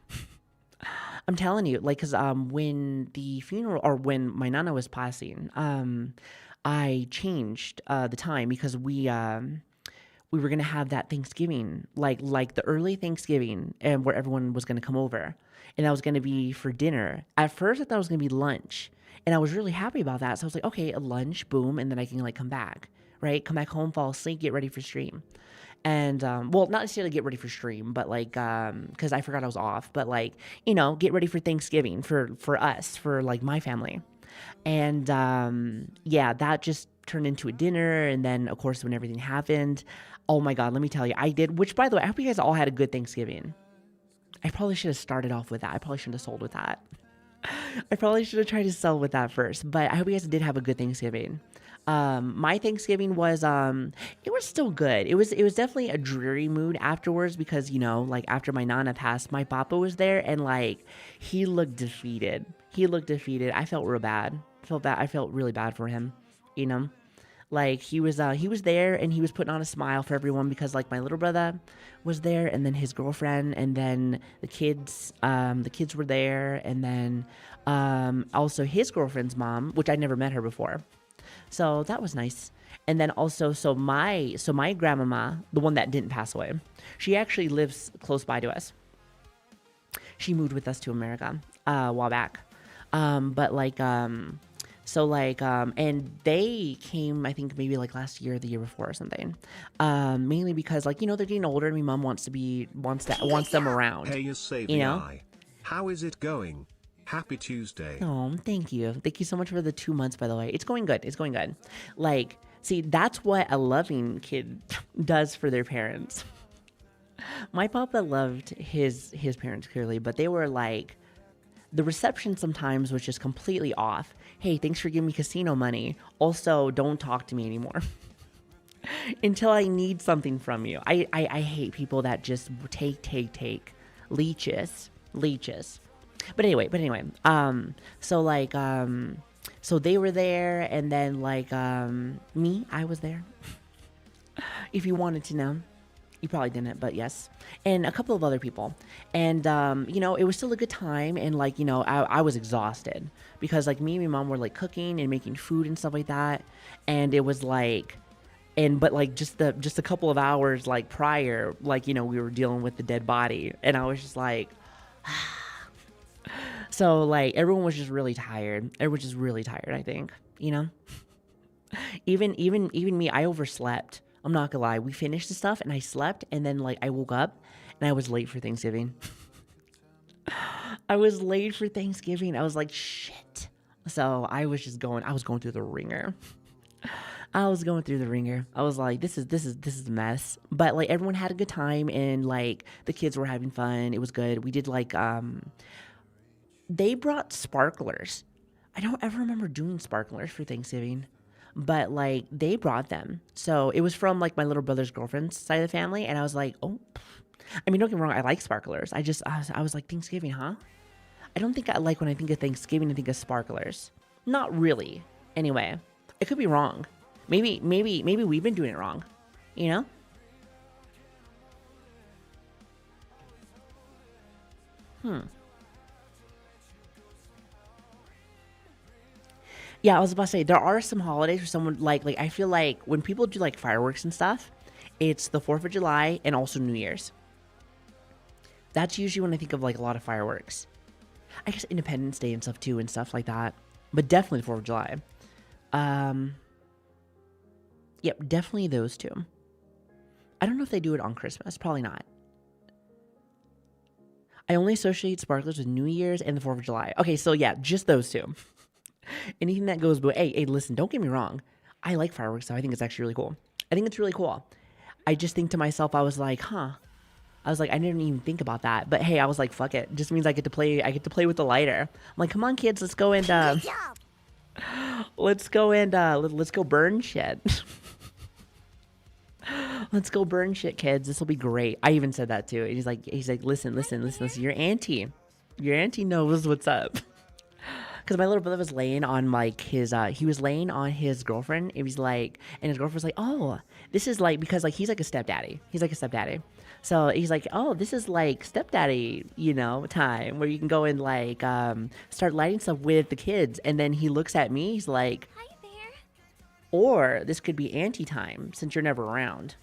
I'm telling you, like, cause when the funeral or when my nana was passing, I changed the time because we were gonna have that Thanksgiving, like the early Thanksgiving, and where everyone was gonna come over, and that was gonna be for dinner. At first, I thought it was gonna be lunch, and I was really happy about that. So I was like, okay, a lunch, boom, and then I can like come back, right? Come back home, fall asleep, get ready for stream. And, well, not necessarily get ready for stream, but like, cause I forgot I was off, but like, get ready for Thanksgiving for us, for like my family. And, yeah, that just turned into a dinner. And then of course, when everything happened, oh my God, let me tell you, I did, which by the way, I hope you guys all had a good Thanksgiving. I probably should have started off with that. I probably shouldn't have sold with that. I probably should have tried to sell with that first, but I hope you guys did have a good Thanksgiving. My Thanksgiving was, it was still good. It was definitely a dreary mood afterwards because, like after my Nana passed, my Papa was there and like, he looked defeated. I felt real bad. I felt really bad for him, like he was there and he was putting on a smile for everyone because like my little brother was there and then his girlfriend and then the kids were there and then, also his girlfriend's mom, which I never met her before. So that was nice. And then also, so my grandmama, the one that didn't pass away, she actually lives close by to us. She moved with us to America a while back. But like, so like, and they came, I think maybe like last year or the year before or something. Mainly because like, they're getting older and my mom wants them around. Hey, you Savi. How is it going? Happy Tuesday. Oh, thank you. Thank you so much for the 2 months, by the way. It's going good. Like, see, that's what a loving kid does for their parents. My papa loved his parents clearly, but they were like, the reception sometimes was just completely off. Hey, thanks for giving me casino money. Also, don't talk to me anymore. Until I need something from you. I hate people that just take. Leeches. But anyway, so like, so they were there and then like, me, I was there. If you wanted to know. You probably didn't, but yes. And a couple of other people. And, it was still a good time. And like, I was exhausted because like me and my mom were like cooking and making food and stuff like that. And it was like, but like just a couple of hours like prior, like, we were dealing with the dead body and I was just like, so like everyone was just really tired. I think, even me, I overslept. I'm not gonna lie. We finished the stuff and I slept and then like I woke up and I was late for Thanksgiving. I was like, shit. So I was going through the ringer. I was like, this is a mess. But like everyone had a good time and like the kids were having fun. It was good. We did like, they brought sparklers. I don't ever remember doing sparklers for Thanksgiving. But like they brought them. So it was from like my little brother's girlfriend's side of the family. And I was like, oh, I mean, don't get me wrong. I like sparklers. I was like, Thanksgiving, huh? I don't think I like when I think of Thanksgiving, I think of sparklers. Not really. Anyway, it could be wrong. Maybe we've been doing it wrong, Yeah, I was about to say, there are some holidays where someone, like I feel like when people do, like, fireworks and stuff, it's the 4th of July and also New Year's. That's usually when I think of, like, a lot of fireworks. I guess Independence Day and stuff, too, and stuff like that. But definitely the 4th of July. Yep, definitely those two. I don't know if they do it on Christmas. Probably not. I only associate sparklers with New Year's and the 4th of July. Okay, so yeah, just those two. Anything that goes, but hey, listen, don't get me wrong. I like fireworks, so I think it's actually really cool. I think it's really cool. I just think to myself, I was like, I didn't even think about that. But hey, I was like, fuck it. Just means I get to play with the lighter. I'm like, come on, kids, let's go and, let's go burn shit. Let's go burn shit, kids. This will be great. I even said that too. He's like, listen. Your auntie knows what's up. Because my little brother was laying on like his girlfriend. It was like, and his girlfriend was like, oh, this is like, because like he's like a stepdaddy. So he's like, oh, this is like stepdaddy, time where you can go and like start lighting stuff with the kids. And then he looks at me. He's like, hi there. Or this could be auntie time since you're never around.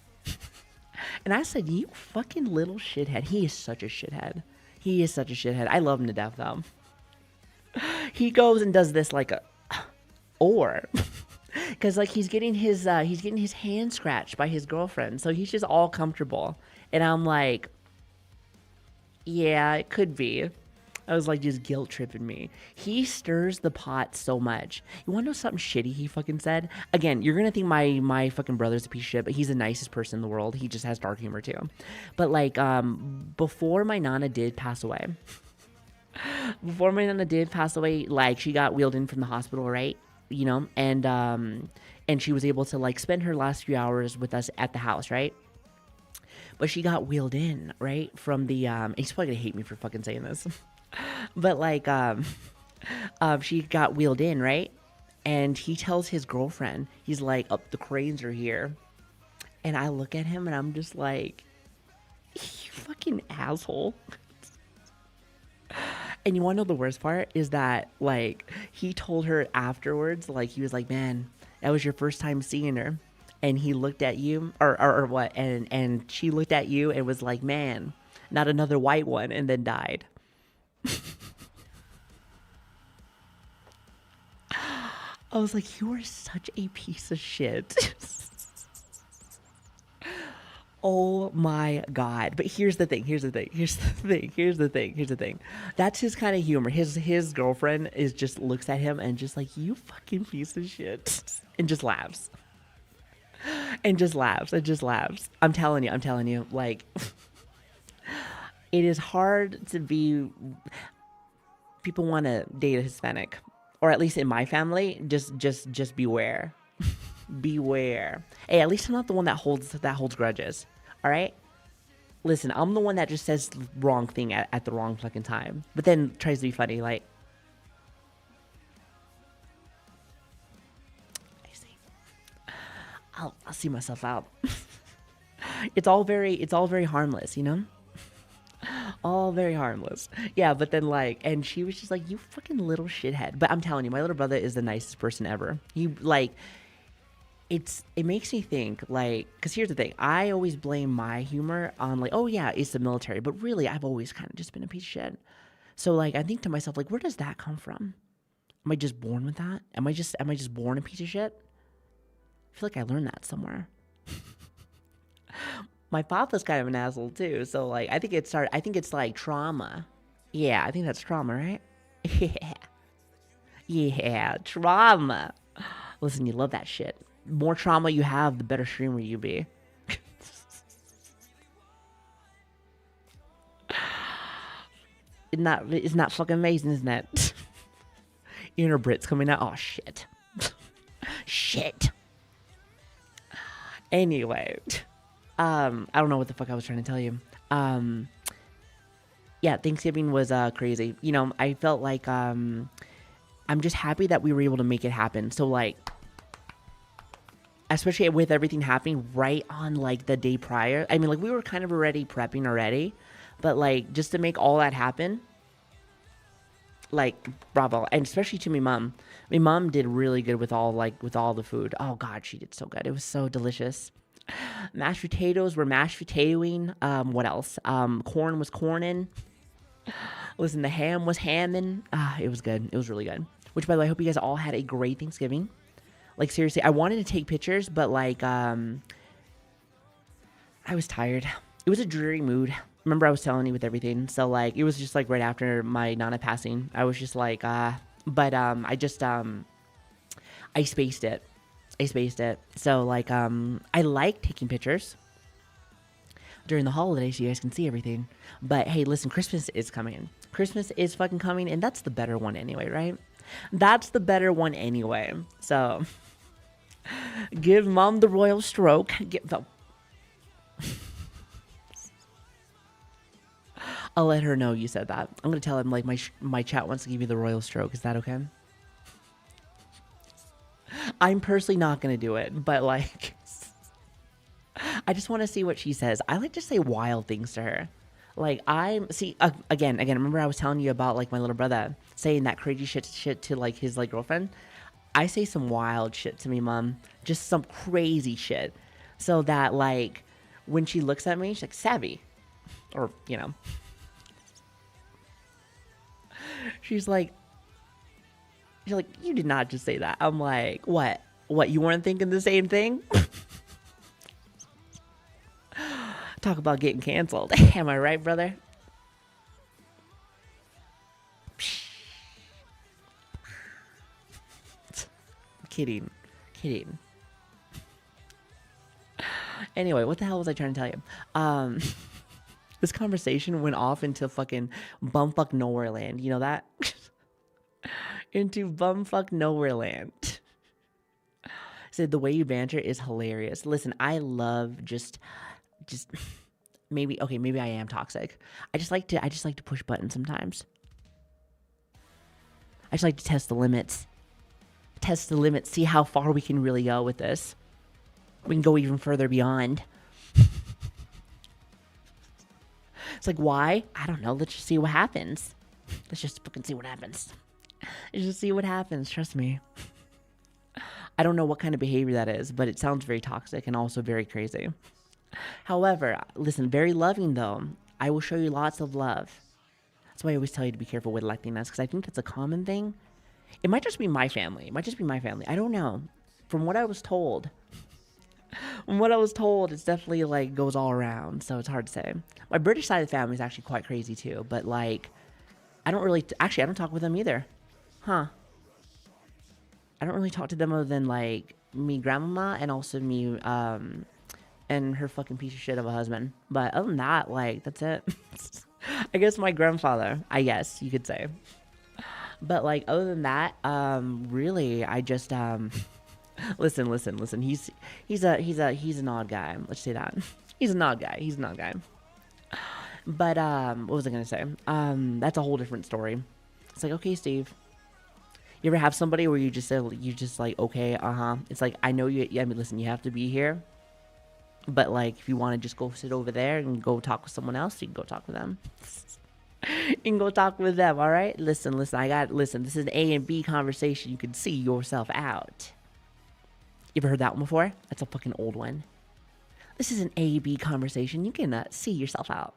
And I said, you fucking little shithead. He is such a shithead. I love him to death though. He goes and does this like or Because like he's getting his hand scratched by his girlfriend, so he's just all comfortable. And I'm like, yeah, it could be. I was like, just guilt tripping me. He stirs the pot so much. You want to know something shitty he fucking said? Again, you're gonna think my fucking brother's a piece of shit, but he's the nicest person in the world. He just has dark humor too. But like, before my nana did pass away, like she got wheeled in from the hospital, right? You know, and she was able to like spend her last few hours with us at the house, right? But she got wheeled in, right? From the he's probably gonna hate me for fucking saying this. But like she got wheeled in, right? And he tells his girlfriend, he's like, "Oh, the cranes are here." And I look at him and I'm just like, you fucking asshole. And you want to know the worst part is that like he told her afterwards, like he was like, "Man, that was your first time seeing her." And he looked at you or what? And she looked at you and was like, "Man, not another white one," and then died. I was like, you are such a piece of shit. Oh my God. But here's the thing. That's his kind of humor. His girlfriend is just looks at him and just like, you fucking piece of shit. And just laughs. And just laughs. I'm telling you, like, it is hard to be, people want to date a Hispanic. Or at least in my family, just beware. Beware. Hey, at least I'm not the one that holds grudges. All right? Listen, I'm the one that just says the wrong thing at the wrong fucking time. But then tries to be funny, like, I see. I'll see myself out. It's all very harmless, you know? All very harmless. Yeah, but then like, and she was just like, you fucking little shithead. But I'm telling you, my little brother is the nicest person ever. He like, it makes me think like, because here's the thing, I always blame my humor on like, oh yeah, it's the military, but really I've always kind of just been a piece of shit. So like, I think to myself, like, where does that come from? Am I just born with that? Am I just born a piece of shit? I feel like I learned that somewhere. My father's kind of an asshole too, so like I think it's like trauma. Yeah, I think that's trauma, right? Yeah, trauma. Listen, you love that shit. The more trauma you have, the better streamer you be. It's not fucking amazing, isn't it? Inner Brit's coming out. Oh shit. Shit. Anyway. I don't know what the fuck I was trying to tell you. Yeah, Thanksgiving was crazy. You know, I felt like I'm just happy that we were able to make it happen. So like, especially with everything happening right on like the day prior. I mean, like we were kind of already prepping already, but like just to make all that happen, like bravo. And especially to my mom. My mom did really good with all the food. Oh God, she did so good. It was so delicious. Mashed potatoes were mashed potatoing. What else? Corn was corning. Listen, the ham was hamming. It was good. It was really good. Which, by the way, I hope you guys all had a great Thanksgiving. Like, seriously, I wanted to take pictures, but, like, I was tired. It was a dreary mood. Remember I was telling you with everything. So, like, it was just, like, right after my Nana passing. I was just, like, I spaced it. So, like, I like taking pictures during the holidays so you guys can see everything. But, hey, listen, Christmas is coming. Christmas is fucking coming, and that's the better one anyway, right? That's the better one anyway. So, give mom the royal stroke. I'll let her know you said that. I'm going to tell him, like, my chat wants to give you the royal stroke. Is that okay? I'm personally not going to do it, but, like, I just want to see what she says. I like to say wild things to her. Like, again, remember I was telling you about, like, my little brother saying that crazy shit to, like, his, like, girlfriend? I say some wild shit to me, mom. Just some crazy shit. So that, like, when she looks at me, she's like, Savi. Or, you know. She's like, you did not just say that. I'm like, what? What, you weren't thinking the same thing? Talk about getting canceled. Am I right, brother? Kidding. Anyway, what the hell was I trying to tell you? This conversation went off into fucking bumfuck nowhere land. You know that? Into bumfuck nowhere land. Said the way you banter is hilarious. Listen, I love just maybe I am toxic. I just like to push buttons sometimes. I just like to test the limits. See how far we can really go with this. We can go even further beyond. It's like, why? I don't know. Let's just see what happens. Let's just fucking see what happens. Let's just see what happens. Trust me. I don't know what kind of behavior that is, but it sounds very toxic and also very crazy. However, listen, very loving though. I will show you lots of love. That's why I always tell you to be careful with electing us, because I think that's a common thing. It might just be my family. I don't know. From what I was told, it's definitely like goes all around. So it's hard to say. My British side of the family is actually quite crazy too. But like, I don't talk with them either. Huh. I don't really talk to them other than like me grandmama and also me, and her fucking piece of shit of a husband. But other than that, like, that's it. I guess my grandfather, I guess you could say. But like, other than that, really, I just, listen. He's an odd guy. Let's say that. He's an odd guy. But, what was I going to say? That's a whole different story. It's like, okay, Steve, you ever have somebody where you just like, okay, it's like, I know you, I mean, listen, you have to be here, but like, if you want to just go sit over there and go talk with someone else, you can go talk with them. You can go talk with them, all right? Listen, this is an A and B conversation. You can see yourself out. You ever heard that one before? That's a fucking old one. This is an A-B conversation. You can see yourself out.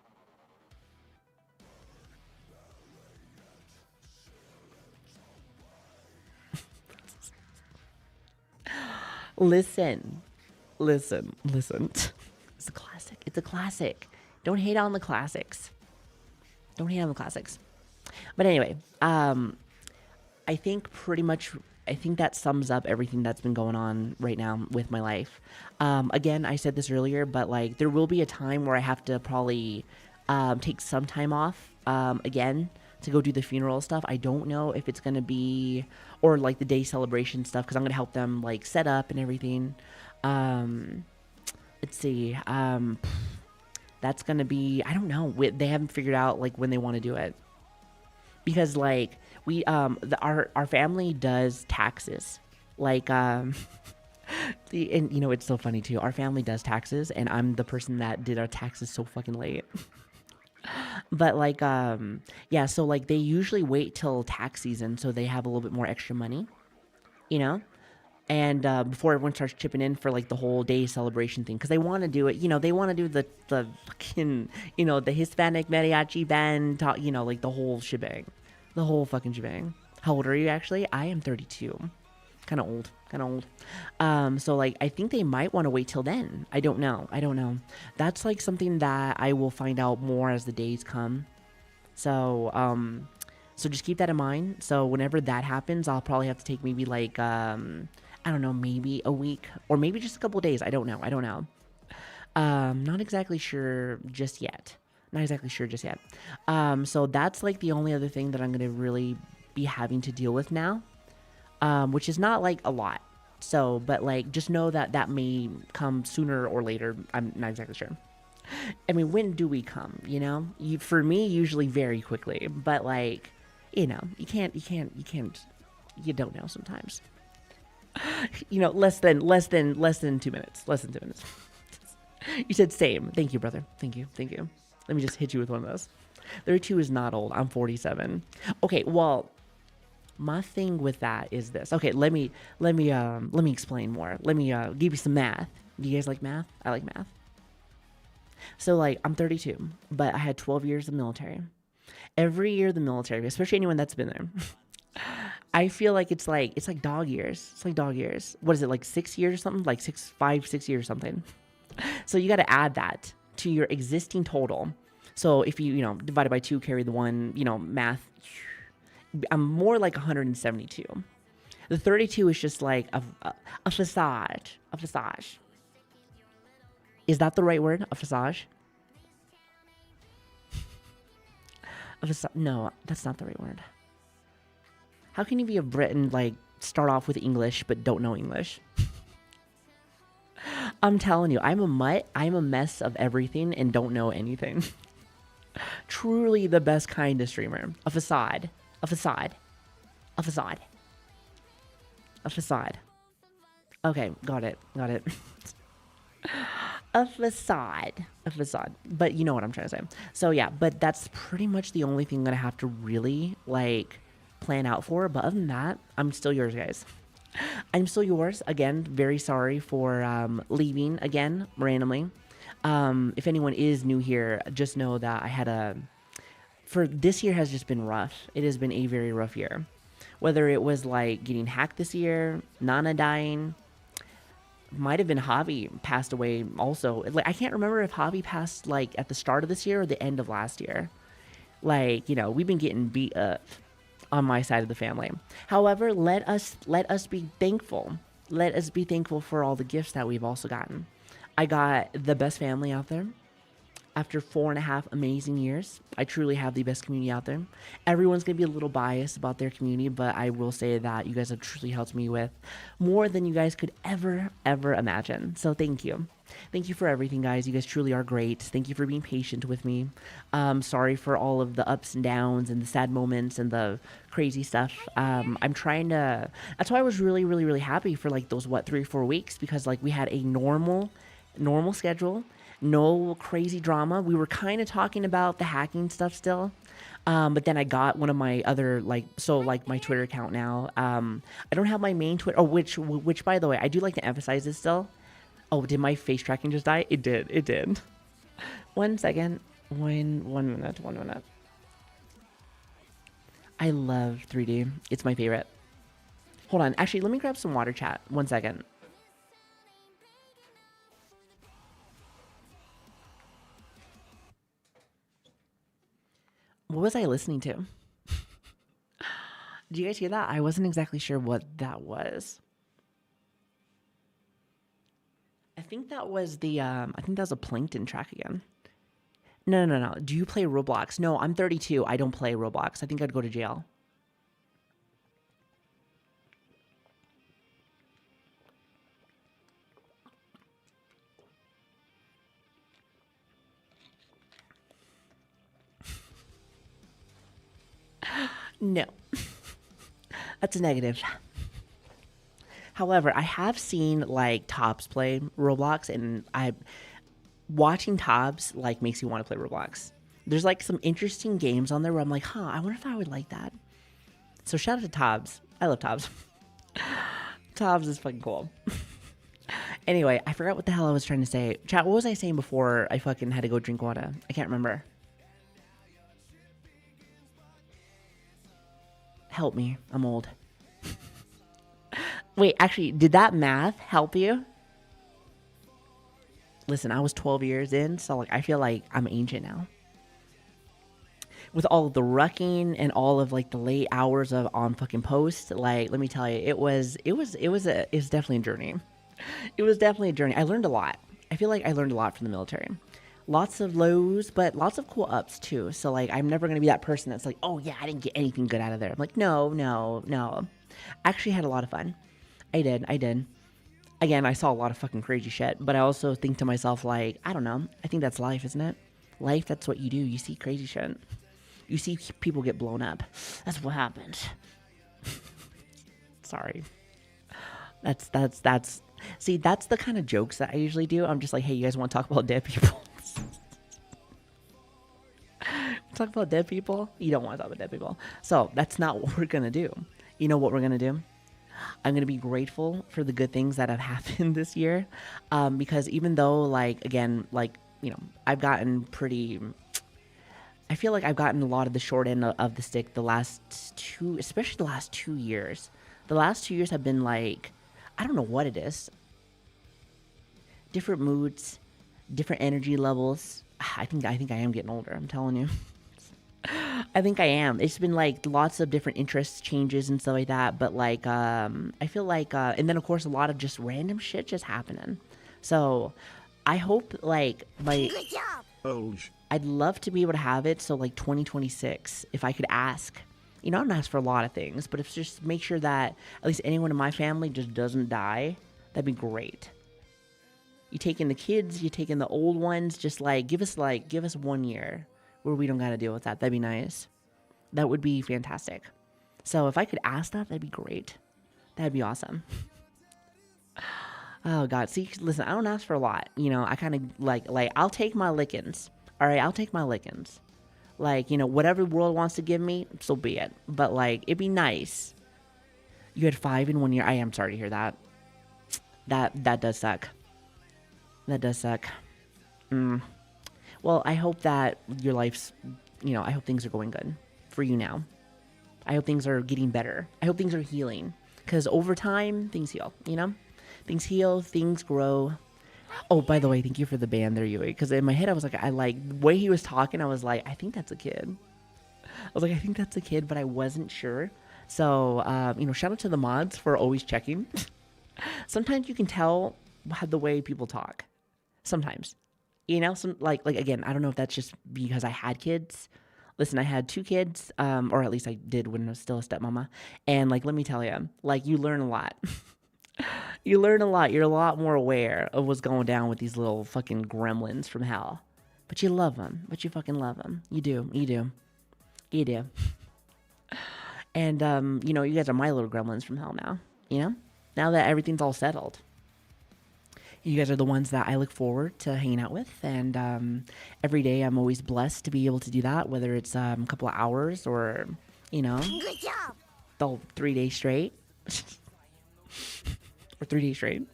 Listen. It's a classic. Don't hate on the classics. But anyway, I think that sums up everything that's been going on right now with my life. Again, I said this earlier, but like, there will be a time where I have to probably take some time off again to go do the funeral stuff. I don't know if it's going to be, or like the day celebration stuff, because I'm going to help them like set up and everything. Let's see. That's going to be, I don't know. They haven't figured out like when they want to do it. Because like our family does taxes. Like, and you know, it's so funny too. Our family does taxes and I'm the person that did our taxes so fucking late. But like, yeah, so like they usually wait till tax season so they have a little bit more extra money, you know? And before everyone starts chipping in for like the whole day celebration thing, because they want to do it, you know, they want to do the fucking, you know, the Hispanic mariachi band, you know, like the whole shebang, the whole fucking shebang. How old are you actually? I am 32. Kind of old. So like, I think they might want to wait till then. I don't know. That's like something that I will find out more as the days come. So, so just keep that in mind. So whenever that happens, I'll probably have to take maybe like, I don't know, maybe a week or maybe just a couple of days. I don't know. Not exactly sure just yet. So that's like the only other thing that I'm going to really be having to deal with now. Which is not like a lot. So, but like, just know that may come sooner or later. I'm not exactly sure. I mean, when do we come, you know? For me, usually very quickly, but like, you know, you don't know sometimes. You know, less than 2 minutes. You said same. Thank you, brother. Thank you. Let me just hit you with one of those. 32 is not old. I'm 47. Okay, well, my thing with that is this. Okay, let me explain more. Let me give you some math. Do you guys like math? I like math. So like, I'm 32, but I had 12 years of military. Every year of the military, especially anyone that's been there, I feel like it's like dog years. It's like dog years. What is it, like 6 years or something? Like 6 years or something. So you got to add that to your existing total. So if you divide it by 2, carry the 1, math, I'm more like 172. The 32 is just like a facade. A facade. Is that the right word? A facade? A facade? No, that's not the right word. How can you be a Brit and like start off with English but don't know English? I'm telling you, I'm a mutt. I'm a mess of everything and don't know anything. Truly the best kind of streamer. A facade. A facade. A facade. A facade. Okay, got it. Got it. A facade. A facade. But you know what I'm trying to say. So yeah, but that's pretty much the only thing that I have to really like plan out for. But other than that, I'm still yours, guys. I'm still yours. Again, very sorry for leaving again randomly. If anyone is new here, just know that I had for this year has just been rough. It has been a very rough year. Whether it was like getting hacked this year, Nana dying, might have been Javi passed away also. Like I can't remember if Javi passed like at the start of this year or the end of last year. Like, we've been getting beat up on my side of the family. However, let us be thankful. Let us be thankful for all the gifts that we've also gotten. I got the best family out there. After 4.5 amazing years, I truly have the best community out there. Everyone's going to be a little biased about their community, but I will say that you guys have truly helped me with more than you guys could ever imagine. So thank you. Thank you for everything, guys. You guys truly are great. Thank you for being patient with me. Sorry for all of the ups and downs and the sad moments and the crazy stuff. I'm trying to... That's why I was really happy for like those, 3 or 4 weeks, because like we had a normal schedule. No crazy drama. We were kind of talking about the hacking stuff still. But then I got one of my other, my Twitter account now. I don't have my main Twitter, which by the way, I do like to emphasize this still. Oh, did my face tracking just die? It did. 1 second. 1 minute. I love 3D. It's my favorite. Hold on. Actually, let me grab some water, chat. 1 second. What was I listening to? Did you guys hear that? I wasn't exactly sure what that was. I think that was a Plankton track again. No. Do you play Roblox? No, I'm 32. I don't play Roblox. I think I'd go to jail. No. That's a negative. However, I have seen like Tops play Roblox, and watching Tops like makes you want to play Roblox. There's like some interesting games on there where I'm like, I wonder if I would like that. So shout out to Tops. I love Tops. Tops is fucking cool. Anyway, I forgot what the hell I was trying to say. Chat, what was I saying before I fucking had to go drink water? I can't remember. Help me. I'm old. Wait, actually, did that math help you? Listen, I was 12 years in, so like I feel like I'm ancient now. With all of the rucking and all of like the late hours of on fucking post, like let me tell you, it was definitely a journey. It was definitely a journey. I learned a lot. I feel like I learned a lot from the military. Lots of lows, but lots of cool ups too. So like, I'm never going to be that person that's like, oh yeah, I didn't get anything good out of there. I'm like, no. I actually had a lot of fun. I did. Again, I saw a lot of fucking crazy shit, but I also think to myself like, I don't know. I think that's life, isn't it? Life, that's what you do. You see crazy shit. You see people get blown up. That's what happens. Sorry. See, that's the kind of jokes that I usually do. I'm just like, hey, you guys want to talk about dead people? Talk about dead people? You don't want to talk about dead people. So that's not what we're going to do. You know what we're going to do? I'm going to be grateful for the good things that have happened this year. Because even though, like, again, like, I've gotten pretty I feel like I've gotten a lot of the short end of the stick especially the last 2 years. The last 2 years have been like, I don't know what it is. Different moods, different energy levels. I think I am getting older. I'm telling you. I think I am. It's been like lots of different interests changes and stuff like that. But like, I feel like, and then of course a lot of just random shit just happening. So I hope like Good job. I'd love to be able to have it. So like 2026, if I could ask, I don't ask for a lot of things, but if just make sure that at least anyone in my family just doesn't die, that'd be great. You taking the kids, you taking the old ones, just give us 1 year where we don't got to deal with that. That'd be nice. That would be fantastic. So if I could ask that, that'd be great. That'd be awesome. Oh God. See, listen, I don't ask for a lot. I kind of like I'll take my lickings. All right. I'll take my lickings. Whatever the world wants to give me, so be it. But it'd be nice. You had 5 in 1 year. I am sorry to hear that. That does suck. That does suck. Well, I hope that your life's, I hope things are going good for you now. I hope things are getting better. I hope things are healing. Because over time, things heal, Things heal, things grow. Oh, by the way, thank you for the band there, Yui. Because in my head, I was like, the way he was talking, I was like, I think that's a kid. I was like, I think that's a kid, but I wasn't sure. So, shout out to the mods for always checking. Sometimes you can tell the way people talk. Sometimes. Again, I don't know if that's just because I had kids. Listen, I had 2 kids, or at least I did when I was still a stepmama. And let me tell you, you learn a lot. You learn a lot. You're a lot more aware of what's going down with these little fucking gremlins from hell. But you love them. But you fucking love them. You do. You do. You do. And, you guys are my little gremlins from hell now. Now that everything's all settled. You guys are the ones that I look forward to hanging out with. And every day I'm always blessed to be able to do that, whether it's a couple of hours or, Good job. the 3 days straight. Or 3 days straight.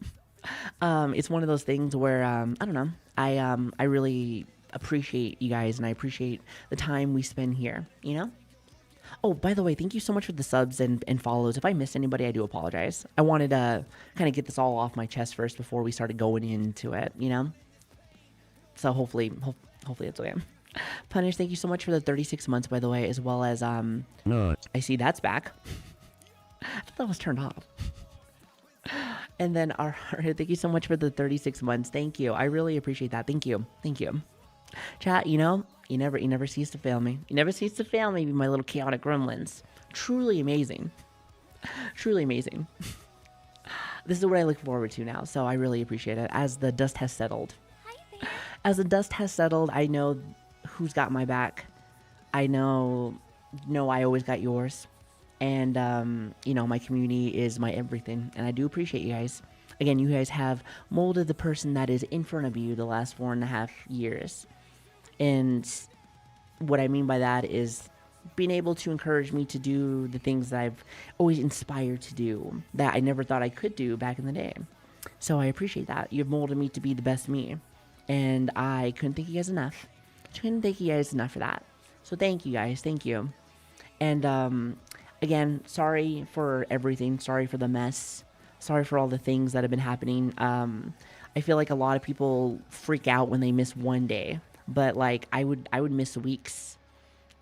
It's one of those things where, I don't know. I really appreciate you guys and I appreciate the time we spend here, Oh, by the way, thank you so much for the subs and follows. If I missed anybody, I do apologize. I wanted to kind of get this all off my chest first before we started going into it, So hopefully it's okay. Punish, thank you so much for the 36 months, by the way, as well as, No. I see that's back. I thought that was turned off. And then, thank you so much for the 36 months. Thank you. I really appreciate that. Thank you. Thank you. Chat, you never cease to fail me. You never cease to fail me, my little chaotic gremlins. Truly amazing. Truly amazing. This is what I look forward to now, so I really appreciate it. As the dust has settled. As the dust has settled, I know who's got my back. I know I always got yours. And, my community is my everything. And I do appreciate you guys. Again, you guys have molded the person that is in front of you the last 4.5 years. And what I mean by that is being able to encourage me to do the things that I've always inspired to do that I never thought I could do back in the day. So I appreciate that. You've molded me to be the best me. And I couldn't thank you guys enough. Couldn't thank you guys enough for that. So thank you guys. Thank you. And, again, sorry for everything. Sorry for the mess. Sorry for all the things that have been happening. I feel like a lot of people freak out when they miss one day. But, I would miss weeks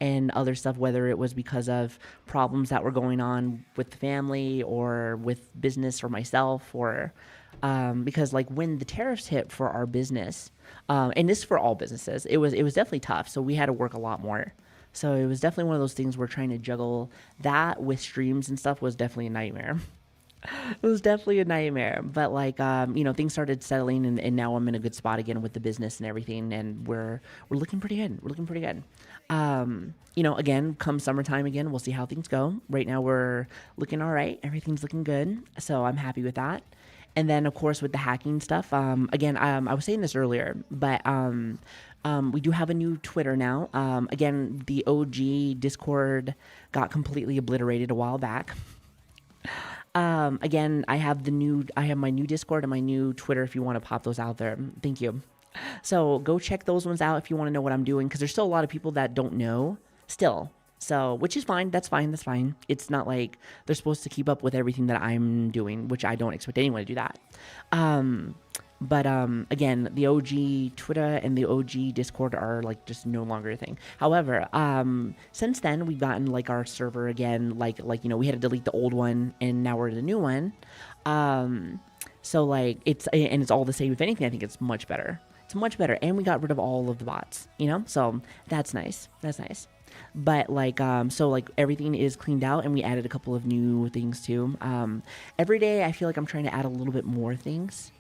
and other stuff, whether it was because of problems that were going on with the family or with business or myself or because, when the tariffs hit for our business, and this is for all businesses, it was definitely tough. So we had to work a lot more. So it was definitely one of those things where trying to juggle that with streams and stuff was definitely a nightmare. It was definitely a nightmare. But things started settling and now I'm in a good spot again with the business and everything. And we're looking pretty good. We're looking pretty good. Again, come summertime again, we'll see how things go. Right now we're looking all right. Everything's looking good. So I'm happy with that. And then, of course, with the hacking stuff, again, I was saying this earlier, but we do have a new Twitter now. Again, the OG Discord got completely obliterated a while back. Again, I have my new Discord and my new Twitter if you want to pop those out there. Thank you. So go check those ones out if you want to know what I'm doing, because there's still a lot of people that don't know still. So, which is fine. That's fine. That's fine. It's not like they're supposed to keep up with everything that I'm doing, which I don't expect anyone to do that. But again, the OG Twitter and the OG Discord are like just no longer a thing. However, since then we've gotten like our server again, like we had to delete the old one and now we're in the new one. So like it's all the same. If anything, I think it's much better. It's much better, and we got rid of all of the bots. So that's nice. That's nice. But like so like everything is cleaned out, and we added a couple of new things too. Every day I feel like I'm trying to add a little bit more things.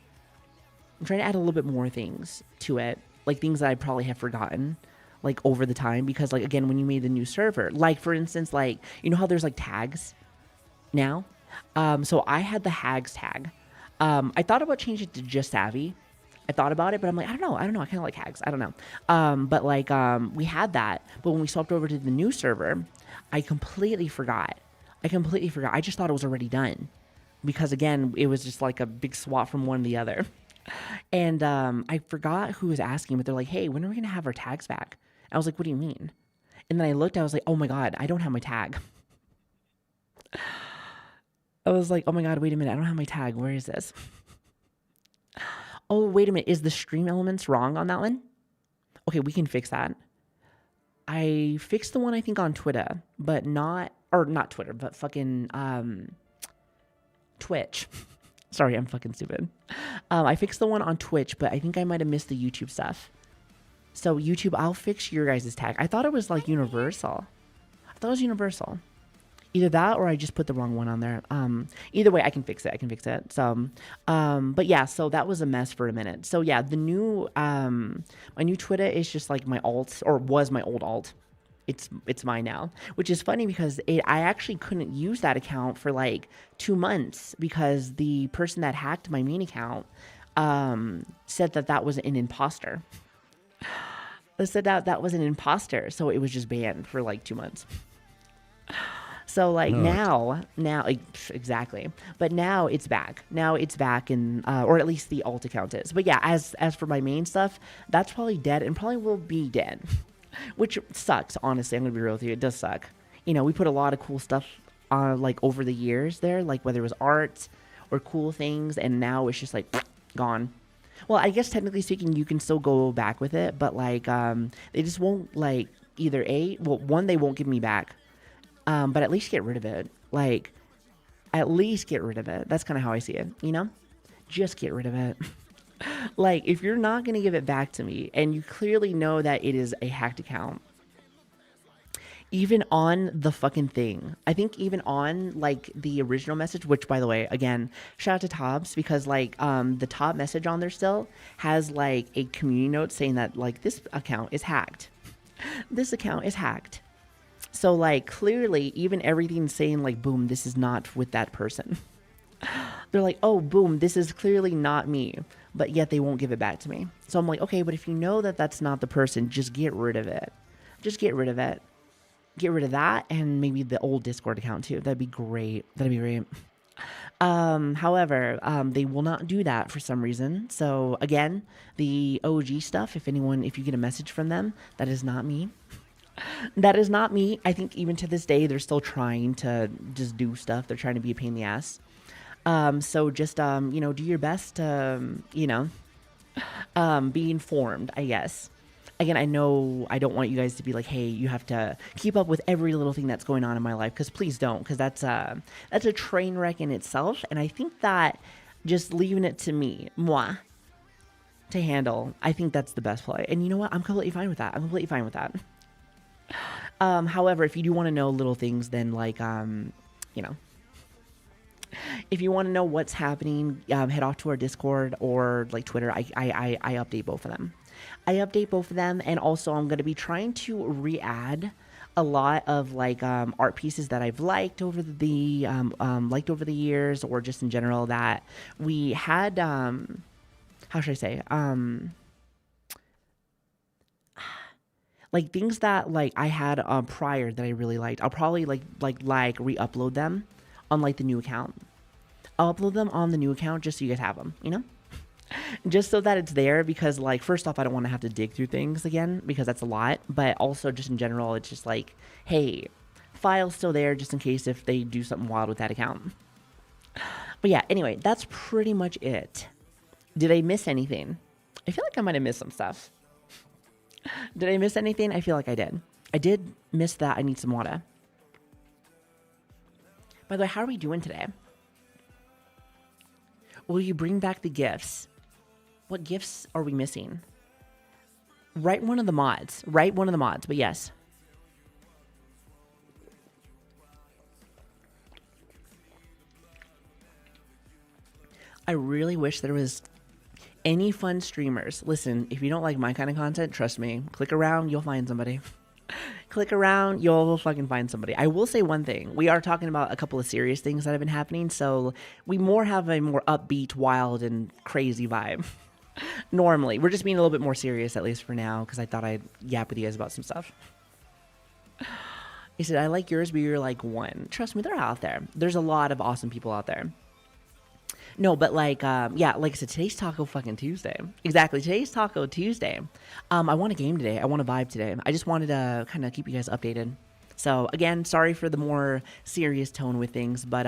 I'm trying to add a little bit more things to it, like things that I probably have forgotten, like over the time, because like again, when you made the new server, like for instance, like how there's like tags now. So I had the hags tag. I thought about changing it to just Savi. I thought about it, but I'm like, I don't know. I kind of like hags. I don't know. But like, we had that. But when we swapped over to the new server, I completely forgot. I just thought it was already done. Because again, it was just like a big swap from one to the other. And I forgot who was asking, but they're like, hey, when are we going to have our tags back? I was like, what do you mean? And then I looked, I was like, oh my God, I don't have my tag. I was like, oh my God, wait a minute. I don't have my tag. Where is this? Oh, wait a minute. Is the stream elements wrong on that one? Okay, we can fix that. I fixed the one, I think, on Twitter, but not Twitter, but fucking Twitch. Sorry, I'm fucking stupid. I fixed the one on Twitch, but I think I might have missed the YouTube stuff. So YouTube, I'll fix your guys' tag. I thought it was like universal. I thought it was universal. Either that or I just put the wrong one on there. Either way, I can fix it. So, but yeah, so that was a mess for a minute. So yeah, the new, my new Twitter is just like my alt, or was my old alt. It's mine now, which is funny because I actually couldn't use that account for like 2 months because the person that hacked my main account, said that was an imposter. They said that was an imposter. So it was just banned for like 2 months. So like now exactly, but now it's back. And or at least the alt account is. But yeah, as for my main stuff, that's probably dead and probably will be dead, which sucks. Honestly, I'm gonna be real with you. It does suck. We put a lot of cool stuff on like over the years there, like whether it was art or cool things, and now it's just like gone. Well, I guess technically speaking, you can still go back with it, but like they just won't like either one, they won't give me back. But at least get rid of it. Like, at least get rid of it. That's kind of how I see it, Just get rid of it. Like, if you're not going to give it back to me, and you clearly know that it is a hacked account, even on the fucking thing, I think even on, like, the original message, which, by the way, again, shout out to Tobbs, because, like, the top message on there still has, like, a community note saying that, like, this account is hacked. This account is hacked. So, like, clearly, even everything saying, like, boom, this is not with that person. They're like, oh, boom, this is clearly not me. But yet they won't give it back to me. So I'm like, okay, but if you know that that's not the person, just get rid of it. Just get rid of it. Get rid of that and maybe the old Discord account, too. That'd be great. However, they will not do that for some reason. So, again, the OG stuff, if you get a message from them, that is not me. That is not me. I think even to this day, they're still trying to just do stuff. They're trying to be a pain in the ass. So just, do your best to, be informed, I guess. Again, I know I don't want you guys to be like, hey, you have to keep up with every little thing that's going on in my life, because please don't, because that's a train wreck in itself. And I think that just leaving it to moi, to handle, I think that's the best play. And you know what? I'm completely fine with that. However, if you do want to know little things, then like, if you want to know what's happening, head off to our Discord or like Twitter. I update both of them. And also I'm going to be trying to re-add a lot of like art pieces that I've liked over the years, or just in general that we had. How should I say? Like things that like I had prior that I really liked. I'll probably like re-upload them on like the new account. I'll upload them on the new account just so you guys have them, just so that it's there, because like, first off, I don't want to have to dig through things again because that's a lot, but also just in general, it's just like, hey, file's still there just in case if they do something wild with that account. But yeah, anyway, that's pretty much it. Did I miss anything? I feel like I might have missed some stuff. Did I miss anything? I feel like I did. I did miss that I need some water. By the way, how are we doing today? Will you bring back the gifts? What gifts are we missing? Write one of the mods. Write one of the mods, but yes. I really wish there was any fun streamers. Listen, if you don't like my kind of content, trust me, click around, you'll find somebody. Click around, you'll fucking find somebody. I will say one thing. We are talking about a couple of serious things that have been happening, so we have a more upbeat, wild, and crazy vibe. Normally. We're just being a little bit more serious, at least for now, because I thought I'd yap with you guys about some stuff. He said, I like yours, but you're like one. Trust me, they're out there. There's a lot of awesome people out there. No, but like, yeah, like I said, today's Taco fucking Tuesday. Exactly, today's Taco Tuesday. I want a game today. I want a vibe today. I just wanted to kind of keep you guys updated. So, again, sorry for the more serious tone with things, but,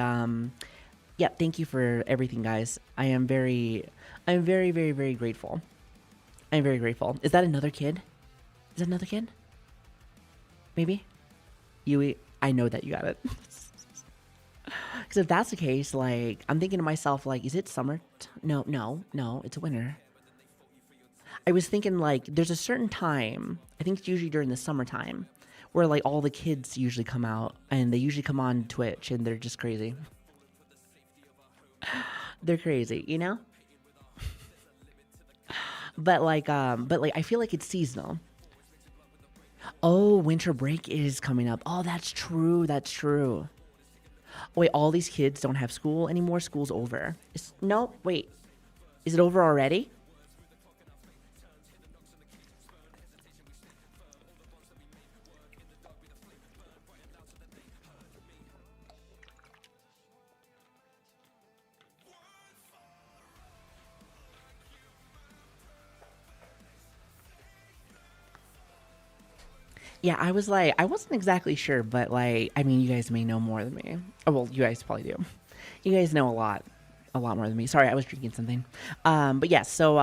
yeah, thank you for everything, guys. I'm very, very, very grateful. I'm very grateful. Is that another kid? Is that another kid? Maybe? Yui, I know that you got it. Because if that's the case, like, I'm thinking to myself, like, is it summer? No, it's winter. I was thinking, like, there's a certain time, I think it's usually during the summertime, where, like, all the kids usually come out, and they usually come on Twitch, and they're just crazy. They're crazy, you know? But I feel like it's seasonal. Oh, winter break is coming up. Oh, that's true. Wait, all these kids don't have school anymore? School's over. No, wait. Is it over already? Yeah, I was like, I wasn't exactly sure, but like, I mean, you guys may know more than me. Oh, well, you guys probably do. You guys know a lot more than me. Sorry, I was drinking something. But yes, so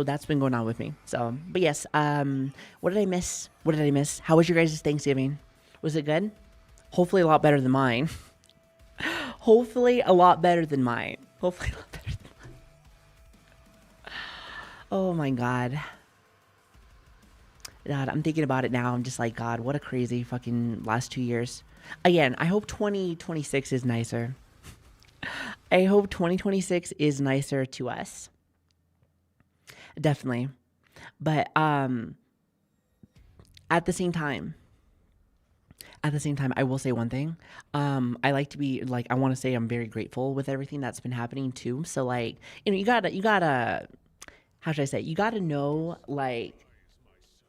that's been going on with me. So, but yes, what did I miss? How was your guys' Thanksgiving? Was it good? Hopefully a lot better than mine. Hopefully a lot better than mine. Oh my God. God, I'm thinking about it now. I'm just like, God, what a crazy fucking last 2 years. Again, I hope 2026 is nicer. I hope 2026 is nicer to us. Definitely. But at the same time, I will say one thing. I like to be like, I want to say I'm very grateful with everything that's been happening too. So like, you know, you gotta, how should I say? You gotta know like,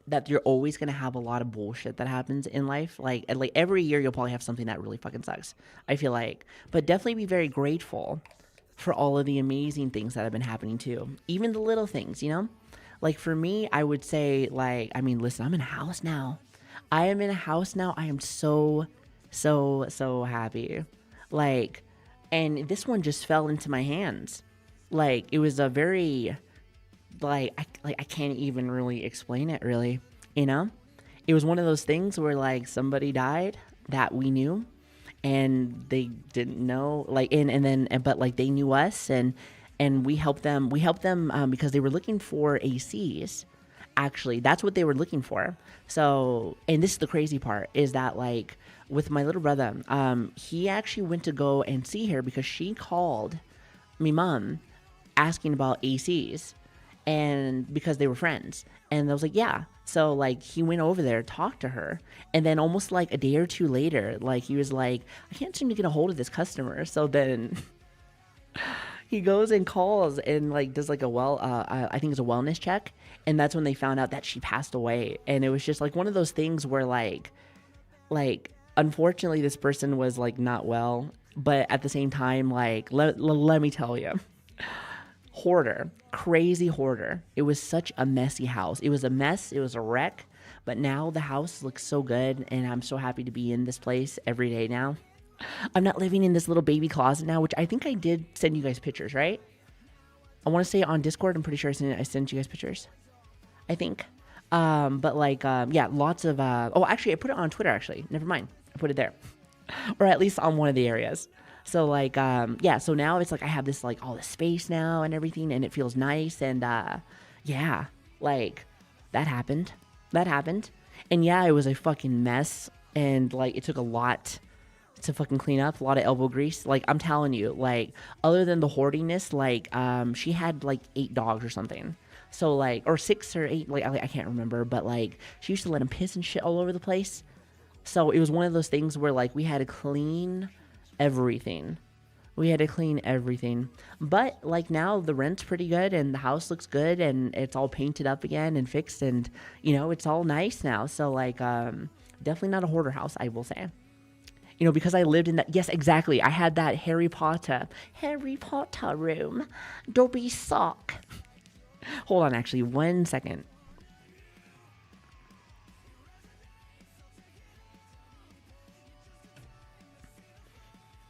that you're always going to have a lot of bullshit that happens in life. Like every year you'll probably have something that really fucking sucks, I feel like. But definitely be very grateful for all of the amazing things that have been happening too. Even the little things, you know? Like for me, I would say like, I mean, listen, I'm in a house now. I am so happy. Like, and this one just fell into my hands. Like, it was a very... I can't even really explain it, really, you know? It was one of those things where, like, somebody died that we knew, and they didn't know, like, but, like, they knew us, and we helped them, because they were looking for ACs. Actually, that's what they were looking for. So, and this is the crazy part, is that, like, with my little brother, he actually went to go and see her because she called me mom asking about ACs. And because they were friends, and I was like, yeah. So like he went over there, talked to her, and then almost like a day or two later, like he was like, I can't seem to get a hold of this customer. So then he goes and calls and like does like I think it's a wellness check, and that's when they found out that she passed away. And it was just like one of those things where like unfortunately this person was like not well, but at the same time, like let me tell you. Hoarder, crazy hoarder. It was such a messy house. It was a mess. It was a wreck. But now the house looks so good, and I'm so happy to be in this place every day now. I'm not living in this little baby closet now, which I think I did send you guys pictures, right? I want to say on Discord. I'm pretty sure I sent you guys pictures. I think. But like, yeah, lots of, oh, actually, I put it on Twitter, actually. Never mind. I put it there. Or at least on one of the areas. So like, yeah, so now it's like I have this, like, all the space now and everything, and it feels nice. And, yeah, like, that happened. That happened. And yeah, it was a fucking mess. And like, it took a lot to fucking clean up, a lot of elbow grease. Like, I'm telling you, like, other than the hoardiness, like, she had like 8 dogs or something. So like, or 6 or 8, like, I can't remember, but like, she used to let them piss and shit all over the place. So it was one of those things where like we had to clean everything. We had to clean everything. But like now the rent's pretty good and the house looks good and it's all painted up again and fixed and, you know, it's all nice now. So like, definitely not a hoarder house, I will say. You know, because I lived in that. Yes, exactly. I had that Harry Potter room. Dobby sock. Hold on, actually, 1 second.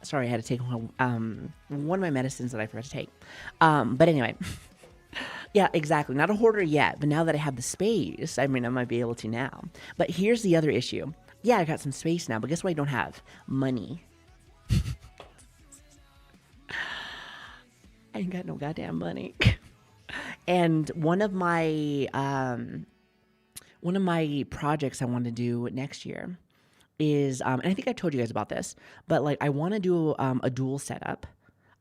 Sorry, I had to take one of my medicines that I forgot to take. But anyway, yeah, exactly. Not a hoarder yet, but now that I have the space, I mean, I might be able to now. But here's the other issue. Yeah, I got some space now, but guess what I don't have? Money. I ain't got no goddamn money. And one of my projects I want to do next year is, and I think I told you guys about this, but like I want to do a dual setup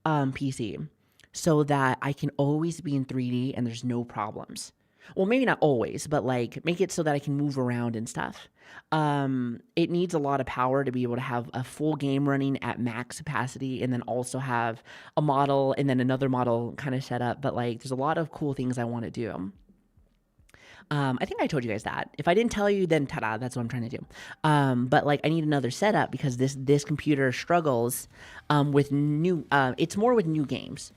PC so that I can always be in 3D and there's no problems. Well, maybe not always, but like make it so that I can move around and stuff. It needs a lot of power to be able to have a full game running at max capacity and then also have a model and then another model kind of set up. But like, there's a lot of cool things I want to do. I think I told you guys that. If I didn't tell you, then ta-da, that's what I'm trying to do. But like, I need another setup because this computer struggles with new. It's more with new games.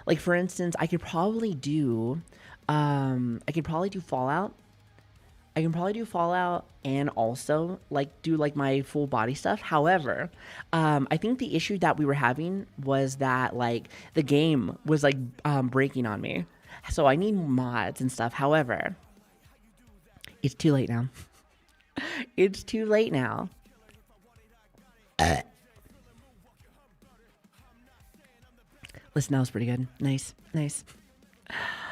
Like for instance, I could probably do Fallout. I can probably do Fallout and also like do like my full body stuff. However, I think the issue that we were having was that like the game was like breaking on me. So I need mods and stuff. However, it's too late now. It's too late now. Listen, that was pretty good. Nice.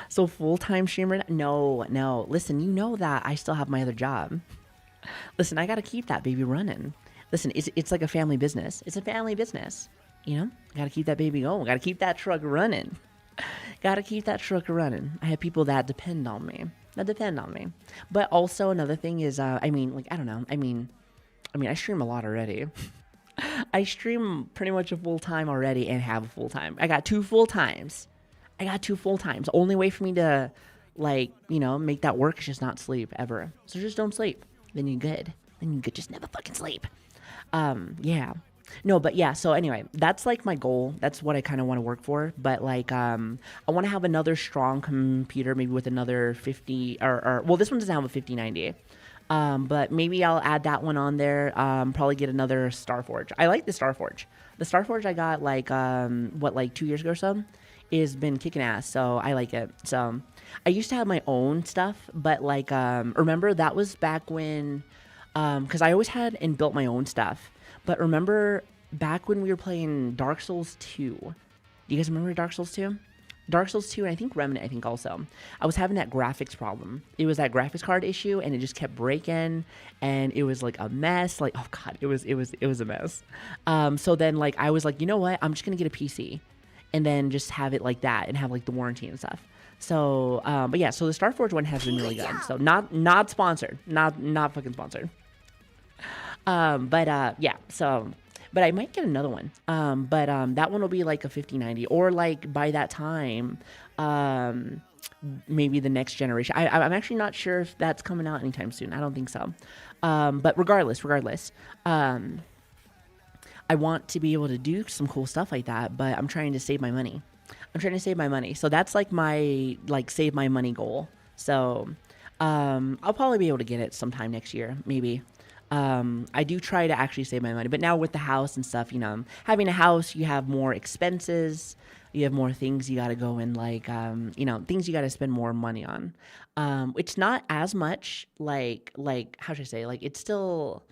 So full-time streamer? No. Listen, you know that I still have my other job. Listen, I got to keep that baby running. Listen, it's like a family business. It's a family business. You know, got to keep that baby going. Got to keep that truck running. I have people that depend on me. But also another thing is, I mean, like, I don't know. I mean, I stream a lot already. I stream pretty much a full-time already and have a full-time. I got 2 full-times. The only way for me to, like, you know, make that work is just not sleep ever. So just don't sleep. Then you're good. Just never fucking sleep. Yeah. No, but yeah, so anyway, that's like my goal. That's what I kind of want to work for. But like, I want to have another strong computer, maybe with another 50 or well, this one doesn't have a 5090. But maybe I'll add that one on there. Probably get another Starforge. I like the Starforge. The Starforge I got like, like 2 years ago or so is been kicking ass. So I like it. So I used to have my own stuff, but like, remember that was back when, cause I always had and built my own stuff. But remember back when we were playing Dark Souls 2, do you guys remember Dark Souls 2? Dark Souls 2 and I think Remnant, I think also. I was having that graphics problem. It was that graphics card issue and it just kept breaking and it was like a mess. Like, oh God, it was a mess. So then like, I was like, you know what? I'm just going to get a PC and then just have it like that and have like the warranty and stuff. So, but yeah, so the Starforge one has been really good. So not sponsored, not fucking sponsored. Yeah, so, but I might get another one. That one will be like a 5090 or like by that time, maybe the next generation. I'm actually not sure if that's coming out anytime soon. I don't think so. But regardless, I want to be able to do some cool stuff like that, but I'm trying to save my money. I'm trying to save my money. So that's like my save my money goal. So I'll probably be able to get it sometime next year, maybe. I do try to actually save my money, but now with the house and stuff, you know, having a house, you have more expenses, you have more things you got to go in, like, you know, things you got to spend more money on. It's not as much like, how should I say, like, it's still,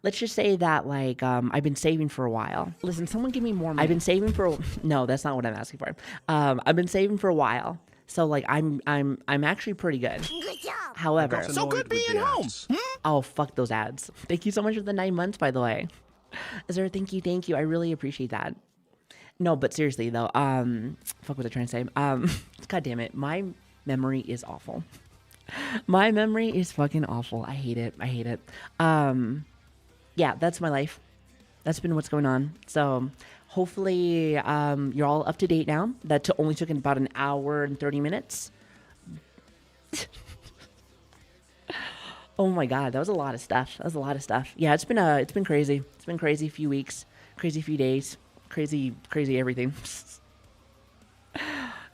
let's just say that, like, I've been saving for a while. Listen, someone give me more money. I've been saving for, no, that's not what I'm asking for. I've been saving for a while. So like I'm actually pretty good. Good job. However, So good being home. oh, fuck those ads. Thank you so much for the 9 months, by the way. Is there a thank you? I really appreciate that. No, but seriously though, fuck what I'm trying to say. God damn it, my memory is awful. My memory is fucking awful. I hate it. Yeah, that's my life. That's been what's going on. So hopefully you're all up to date now. That only took about an hour and 30 minutes. Oh my God, that was a lot of stuff. Yeah, it's been crazy. It's been crazy few weeks, crazy few days, crazy everything.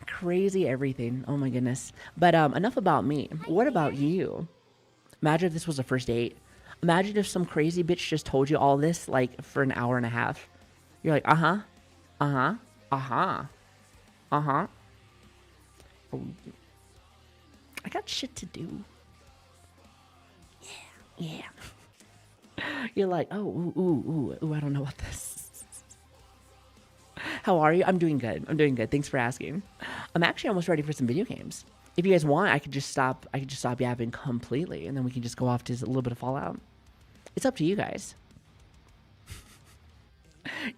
Crazy everything. Oh my goodness. But enough about me. What about you? Imagine if this was a first date. Imagine if some crazy bitch just told you all this like for an hour and a half. You're like, uh-huh. Oh, I got shit to do. Yeah. You're like, oh, ooh, I don't know about this. How are you? I'm doing good. Thanks for asking. I'm actually almost ready for some video games. If you guys want, I could just stop yapping completely, and then we can just go off to a little bit of Fallout. It's up to you guys.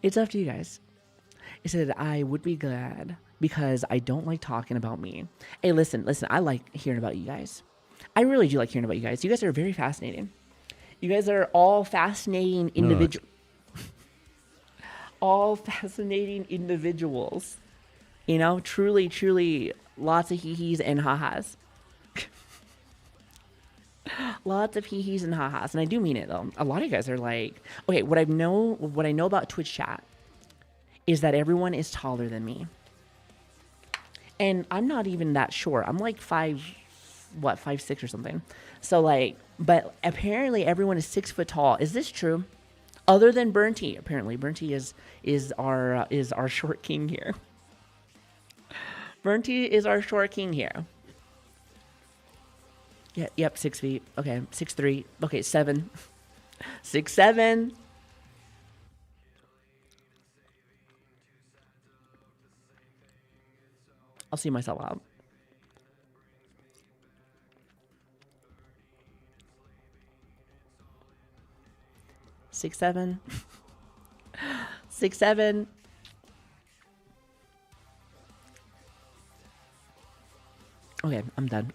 It's up to you guys. It said, I would be glad because I don't like talking about me. Hey, listen, I like hearing about you guys. I really do like hearing about you guys. You guys are very fascinating. You guys are all fascinating individuals. All fascinating individuals. You know, truly lots of hee-hees and ha-has. Lots of hee-hees and ha-has. And I do mean it, though. A lot of you guys are like... Okay, what I know about Twitch chat is that everyone is taller than me. And I'm not even that short. I'm like 5'6" or something. So, like... But apparently everyone is 6 foot tall. Is this true? Other than Burnty. Apparently, Burnty is our short king here. Burnty is our short king here. Yeah, yep, 6 feet. Okay, 6'3". Okay, 7. 6'7". I'll see myself out. 6'7". 6'7". Okay, I'm done.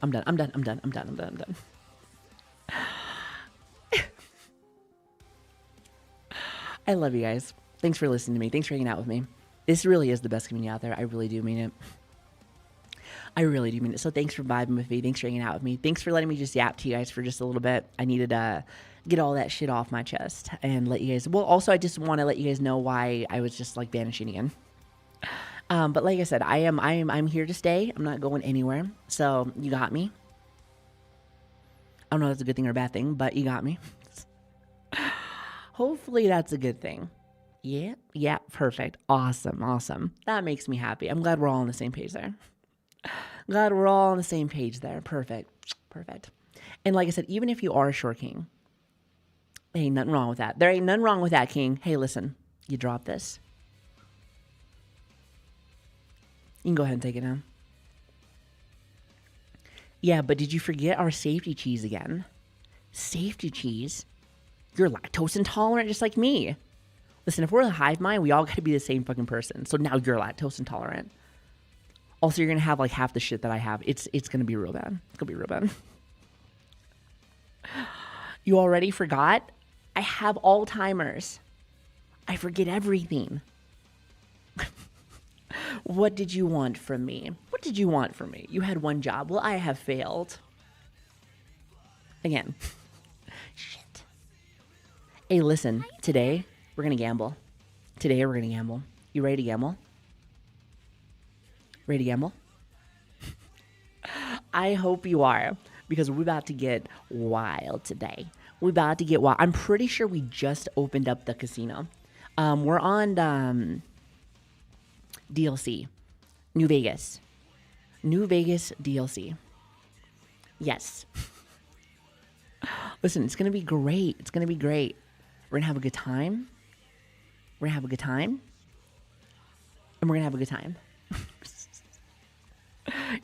I love you guys. Thanks for listening to me. Thanks for hanging out with me. This really is the best community out there. I really do mean it. So thanks for vibing with me. Thanks for hanging out with me. Thanks for letting me just yap to you guys for just a little bit. I needed to get all that shit off my chest and let you guys... Well, also, I just want to let you guys know why I was just, like, vanishing again. But like I said, I'm here to stay. I'm not going anywhere. So you got me. I don't know if that's a good thing or a bad thing, but you got me. Hopefully that's a good thing. Yeah, perfect. Awesome. That makes me happy. I'm glad we're all on the same page there. Perfect. And like I said, even if you are a short king, there ain't nothing wrong with that. There ain't nothing wrong with that, king. Hey, listen, you drop this. You can go ahead and take it down. Yeah, but did you forget our safety cheese again? Safety cheese? You're lactose intolerant just like me. Listen, if we're a hive mind, we all got to be the same fucking person. So now you're lactose intolerant. Also, you're going to have like half the shit that I have. It's going to be real bad. It's going to be real bad. You already forgot? I have Alzheimer's. I forget everything. What did you want from me? You had one job. Well, I have failed. Again. Shit. Hey, listen. Today, we're going to gamble. You ready to gamble? Ready to gamble? I hope you are, because we're about to get wild today. We're about to get wild. I'm pretty sure we just opened up the casino. We're on DLC. New Vegas. New Vegas DLC. Yes. Listen, it's going to be great. It's going to be great. We're going to have a good time. We're going to have a good time. And we're going to have a good time.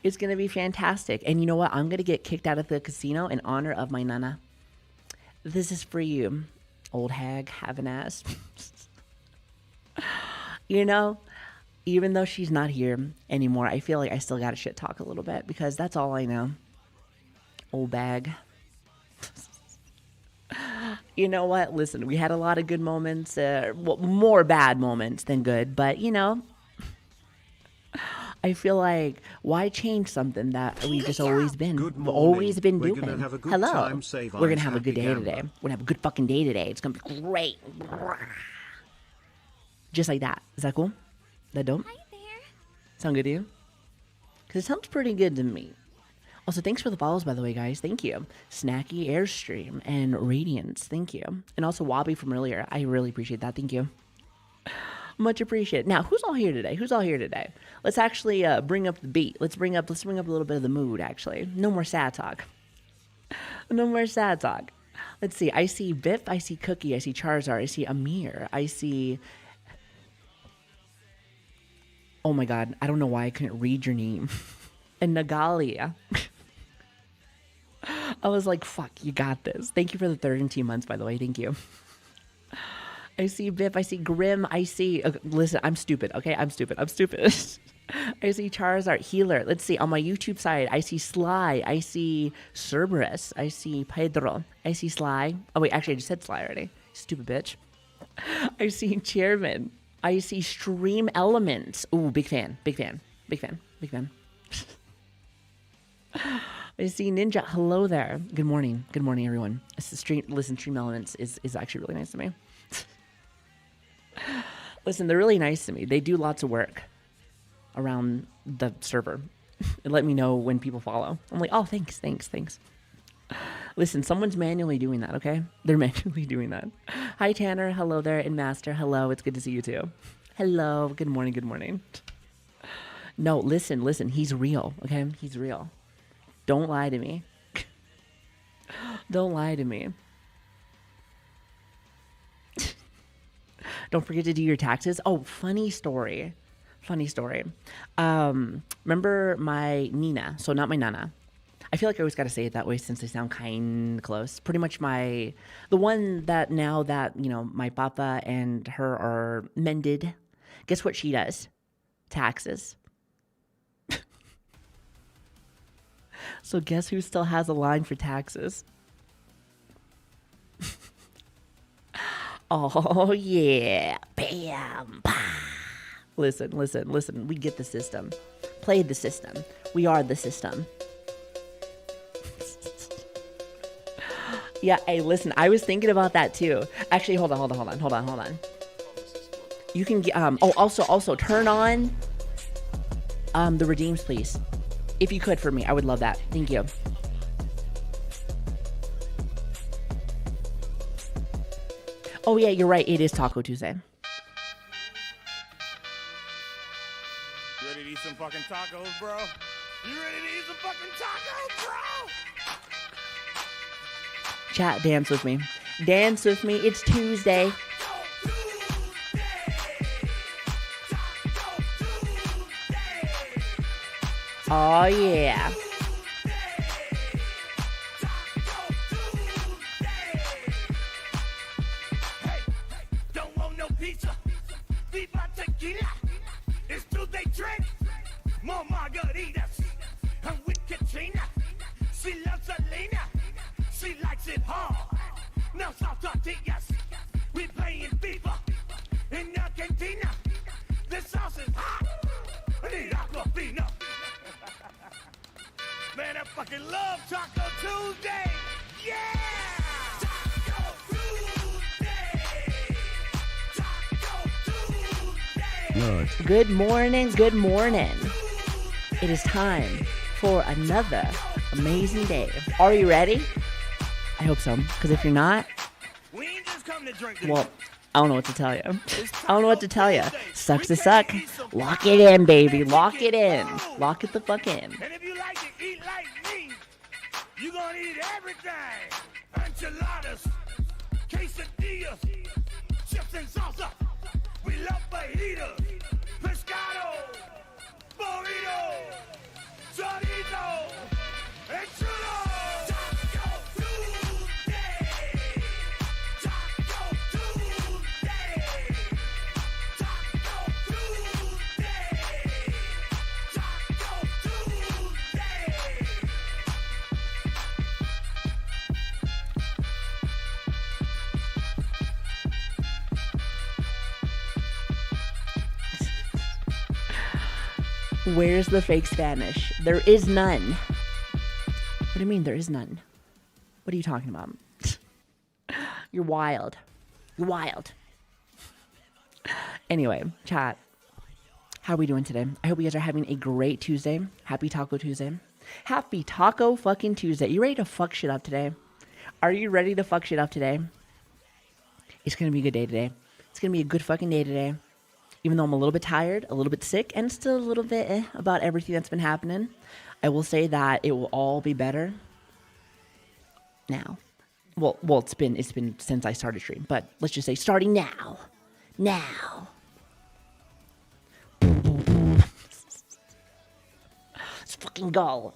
It's going to be fantastic. And you know what? I'm going to get kicked out of the casino in honor of my nana. This is for you, old hag, have an ass. You know, even though she's not here anymore, I feel like I still got to shit talk a little bit because that's all I know. Old bag. You know what? Listen, we had a lot of good moments, well, more bad moments than good, but you know, I feel like why change something that we've just always been, Good morning. always been We're doing? gonna have a good Hello, time, save we're gonna eyes, have a good day happy today. Gamba. We're gonna have a good fucking day today. It's gonna be great. Just like that. Is that cool? That dope? Hi there. Sound good to you? Because it sounds pretty good to me. Also, thanks for the follows, by the way, guys. Thank you. Snacky Airstream and Radiance. Thank you. And also Wobby from earlier. I really appreciate that. Thank you. Much appreciated. Now, who's all here today? Who's all here today? Let's actually bring up the beat. Let's bring up a little bit of the mood, actually. No more sad talk. No more sad talk. Let's see. I see Biff. I see Cookie. I see Charizard. I see Amir. I see... Oh my god. I don't know why I couldn't read your name. And Nagalia. I was like, fuck, you got this. Thank you for the 13 months, by the way. Thank you. I see Biff. I see Grim. I see... listen, I'm stupid, okay? I'm stupid. I see Charizard. Healer. Let's see. On my YouTube side, I see Sly. I see Cerberus. I see Pedro. I see Sly. Oh, wait. Actually, I just said Sly already. Stupid bitch. I see Chairman. I see Stream Elements. Ooh, big fan. Big fan. Big fan. Big fan. I see Ninja. Hello there. Good morning. Good morning, everyone. Stream Elements is actually really nice to me. Listen, they're really nice to me. They do lots of work around the server. It let me know when people follow. I'm like, oh, thanks. Listen, someone's manually doing that, okay? They're manually doing that. Hi, Tanner. Hello there. And Master. Hello. It's good to see you, too. Hello. Good morning. Good morning. No, listen. He's real, okay? He's real. Don't lie to me. Don't lie to me. Don't forget to do your taxes. Oh, funny story. Remember my Nina? So not my Nana. I feel like I always got to say it that way since they sound kind of close. Pretty much the one that now that, you know, my papa and her are mended. Guess what she does? Taxes. So guess who still has a line for taxes? Oh, yeah. Bam. Bah. Listen. We get the system. Play the system. We are the system. Yeah, hey, listen. I was thinking about that, too. Actually, hold on. You can get... also, turn on the redeems, please. If you could for me, I would love that. Thank you. Oh, yeah, you're right. It is Taco Tuesday. You ready to eat some fucking tacos, bro? You ready to eat some fucking tacos, bro? Chat, dance with me. Dance with me. It's Tuesday. Oh, yeah. Don't want no pizza. Viva tequila. It's Tuesday drink. More margaritas. I'm with Katrina. She loves Selena. She likes it hard. No soft tortillas. We playing FIFA in Argentina. This sauce is hot. I need Aquafina. Man, I fucking love Taco Tuesday. Yeah! Taco Tuesday. Taco Tuesday. Good morning. It is time for another amazing day. Are you ready? I hope so, because if you're not, We ain't just come to drink well, I don't know what to tell you. I don't know what to tell you. Sucks to suck. Lock it in, baby. Lock it in. Lock it the fuck in. And if you like to eat like me, you gonna eat everything. Enchiladas, quesadillas, chips and salsa. We love fajitas, pescado, burrito, chorizo, and churros. Taco Tuesday. Taco Tuesday. Taco Tuesday. Taco Tuesday. Where's the fake Spanish? There is none. What do you mean there is none? What are you talking about? You're wild. You're wild. Anyway, chat. How are we doing today? I hope you guys are having a great Tuesday. Happy Taco Tuesday. Happy Taco fucking Tuesday. You ready to fuck shit up today? Are you ready to fuck shit up today? It's going to be a good day today. It's going to be a good fucking day today. Even though I'm a little bit tired, a little bit sick, and still a little bit about everything that's been happening, I will say that it will all be better now. Well, it's been since I started stream, but let's just say starting now. Now. Let's fucking go.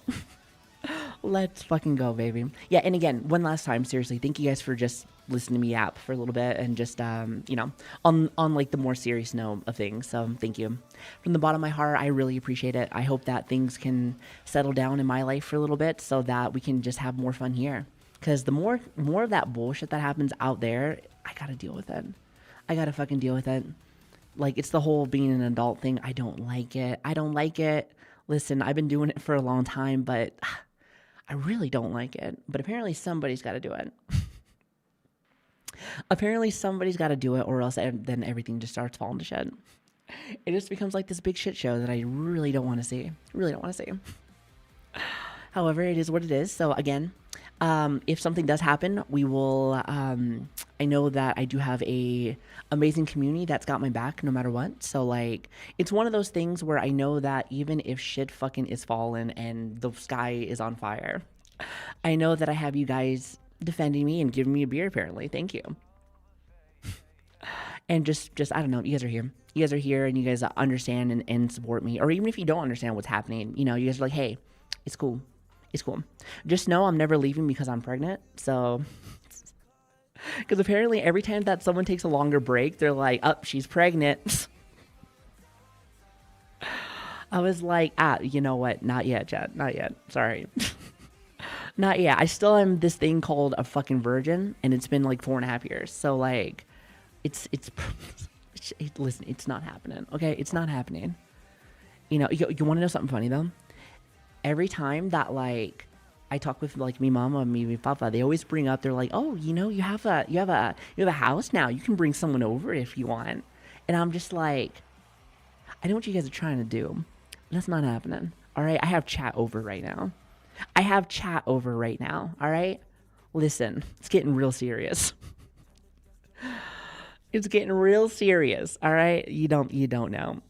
Let's fucking go, baby. Yeah, and again, one last time, seriously, thank you guys for just listening to me yap for a little bit and just, on like the more serious note of things. So thank you. From the bottom of my heart, I really appreciate it. I hope that things can settle down in my life for a little bit so that we can just have more fun here. Because the more of that bullshit that happens out there, I gotta deal with it. I gotta fucking deal with it. Like, it's the whole being an adult thing. I don't like it. Listen, I've been doing it for a long time, but I really don't like it. But apparently somebody's got to do it. Apparently somebody's got to do it, or else then everything just starts falling to shit. It just becomes like this big shit show that I really don't want to see. Really don't want to see. However, it is what it is. So again, if something does happen, we will, I know that I do have a amazing community that's got my back no matter what. So like, it's one of those things where I know that even if shit fucking is falling and the sky is on fire, I know that I have you guys defending me and giving me a beer, apparently. Thank you. And just, I don't know, you guys are here. You guys are here and you guys understand and support me. Or even if you don't understand what's happening, you guys are like, hey, it's cool. It's cool. Just know I'm never leaving because I'm pregnant. So, because apparently every time that someone takes a longer break, they're like, oh, she's pregnant. I was like, you know what? Not yet, Chad. Not yet. Sorry. Not yet. I still am this thing called a fucking virgin, and it's been like 4.5 years. So like, listen, it's not happening. Okay, it's not happening. You want to know something funny though? Every time that like I talk with like me mama and me papa, they always bring up, they're like, oh, you have a house now. You can bring someone over if you want. And I'm just like, I know what you guys are trying to do. That's not happening. All right, I have chat over right now. All right, listen, it's getting real serious. It's getting real serious. All right, you don't know.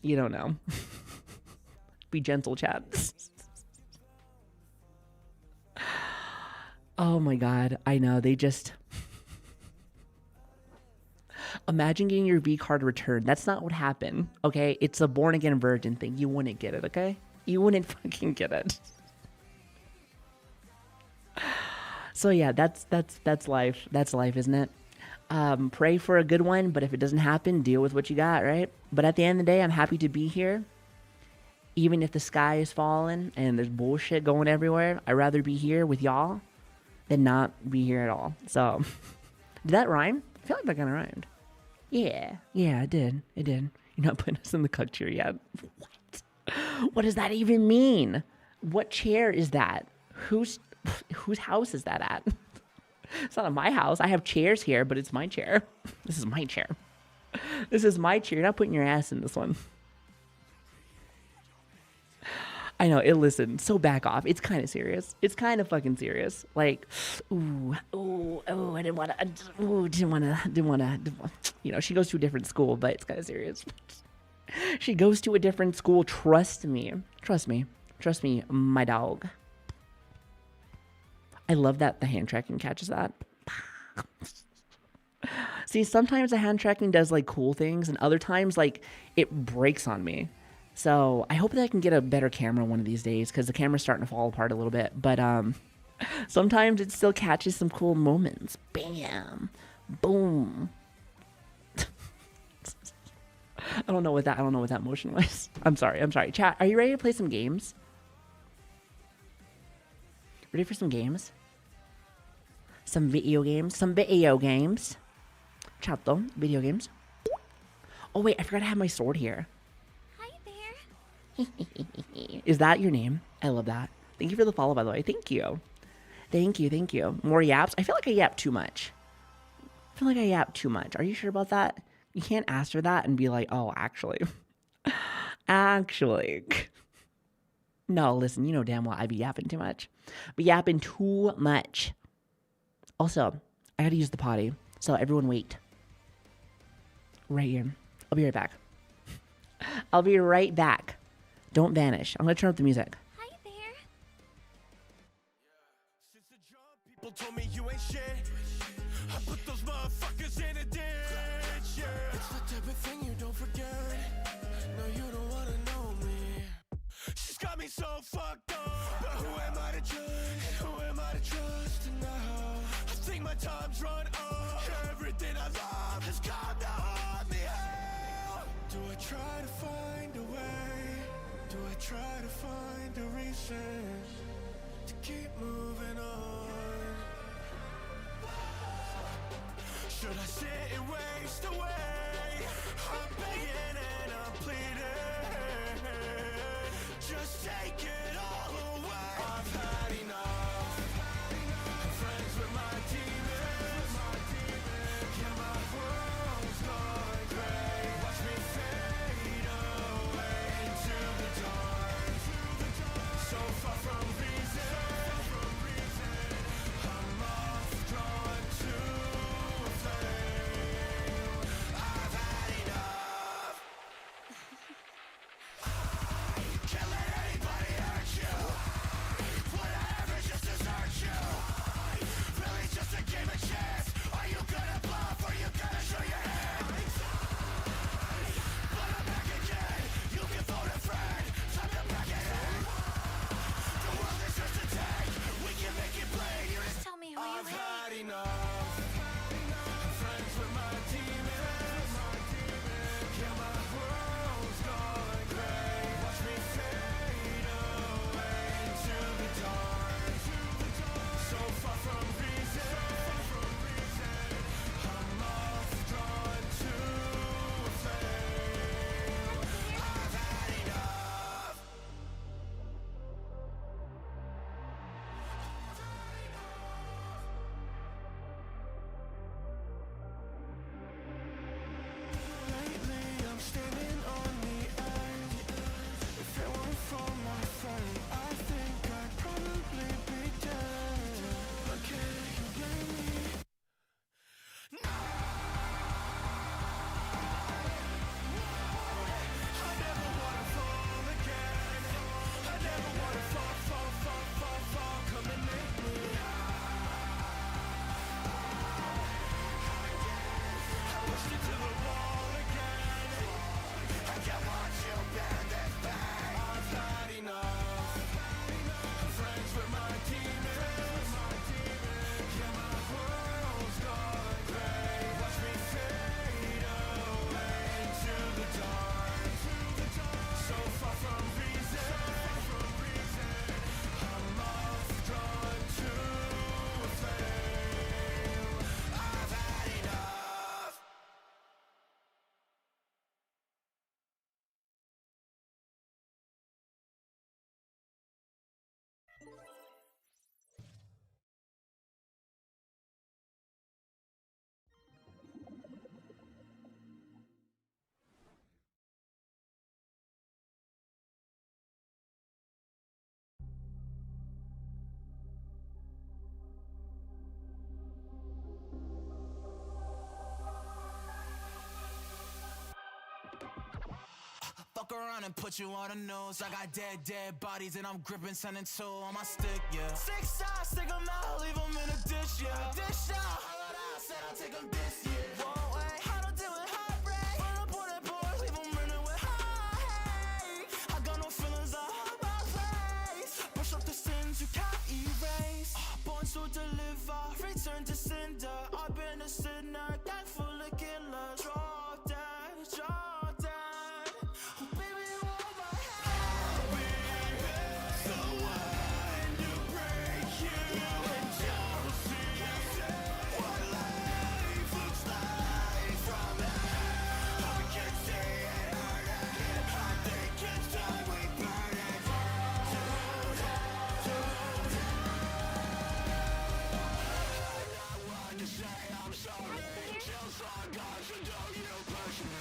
Be gentle, chat. Oh my God, I know, they just... Imagine getting your V card returned. That's not what happened, okay? It's a born-again virgin thing. You wouldn't get it, okay? You wouldn't fucking get it. So yeah, that's life. That's life, isn't it? Pray for a good one, but if it doesn't happen, deal with what you got, right? But at the end of the day, I'm happy to be here. Even if the sky is falling and there's bullshit going everywhere, I'd rather be here with y'all than not be here at all. So, did that rhyme? I feel like that kind of rhymed. Yeah, it did. You're not putting us in the cuck chair yet. What? What does that even mean? What chair is that? Whose house is that at? It's not at my house. I have chairs here, but it's my chair. This is my chair. You're not putting your ass in this one. I know. It listen. So back off. It's kind of serious. It's kind of fucking serious. Like, ooh, ooh, oh. I didn't want to. Ooh, didn't want to. You know, she goes to a different school, but it's kind of serious. She goes to a different school. Trust me. Trust me. Trust me, my dog. I love that the hand tracking catches that. See, sometimes the hand tracking does like cool things, and other times like it breaks on me. So I hope that I can get a better camera one of these days, because the camera's starting to fall apart a little bit. But sometimes it still catches some cool moments. Bam, boom. I don't know what that motion was. I'm sorry. Chat, are you ready to play some games? Ready for some games? Some video games? Chat though, video games. Oh wait, I forgot I have my sword here. Hi there. Is that your name? I love that. Thank you for the follow, by the way. Thank you. More yaps? I feel like I yap too much. Are you sure about that? You can't ask her that and be like, oh, actually. No, listen, you know damn well I be yapping too much. Also, I gotta use the potty, so everyone wait. Right here. I'll be right back. Don't vanish. I'm gonna turn up the music. Hi there. Since the jump, people told me you ain't shit. I put those motherfuckers in a ditch. Yeah. It's the type of thing you don't forget. No, you don't wanna know me. She's got me so fucked up. But who am I to judge? Who am I to trust now? I think my time's run up. Everything I love has come to haunt me. Hell. Do I try to find a way? Do I try to find a reason to keep moving on? Should I sit and waste away? I'm begging and I'm pleading. Just take it all away. I've had enough. I'm friends with my demons. Yeah, my world's gone gray. Watch me fade away into the dark. So far from reason. I'm off, drawn to a flame. I've had enough. fuck around and put you on the news. I got dead bodies and I'm gripping sending two on my stick, yeah. 6 shots, stick 'em out, leave 'em in a dish, yeah. Dish out, hollowed out, said I'll take 'em this year. Won't wait, I don't deal with heartbreak. Run up on that boy, leave 'em running with heartache. I got no feelings, I hold my place. Brush up the sins you can't erase. Born to deliver, return to sender. I've been a sinner, gang full of killers. Drop that, drop that. Oh, baby, you want my head. I'll be the one to break you and jealousy. What life looks like from hell. I can see it hurting. I think it's time we burn it. I'm sorry. Chills on God, so don't you push me.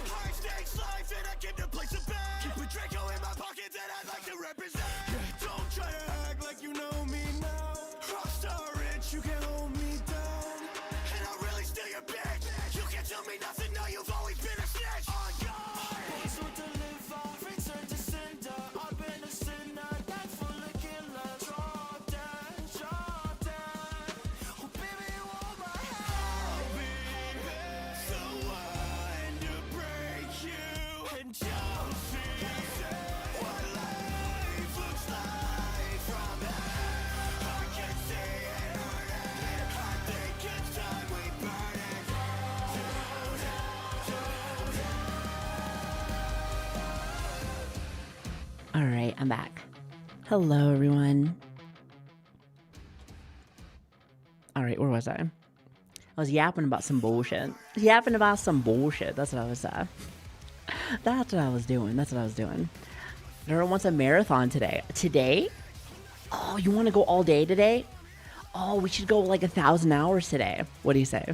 High stakes life and I keep the place a bet. Keep a Draco in my pocket that I'd like to represent. Yeah, don't try to act like you know me now. Rockstar rich, you can't hold me down. And I'm really still your bitch. You can't tell me nothing, no, you've always been a snitch. On God. Born to deliver, return to sender. I've been a sinner, gang full of killers. Drop that, drop that. Oh, baby, you want my head. I'll be the one to break you and jealousy. What life looks like from hell. I can see it hurting. I think it's time we burn it. All right, I'm back. Hello, everyone. All right, where was I? I was yapping about some bullshit. Yapping about some bullshit. That's what I was. That's what I was doing. That's what I was doing. Everyone wants a marathon today. Today? Oh, you want to go all day today? Oh, we should go like 1,000 hours today. What do you say?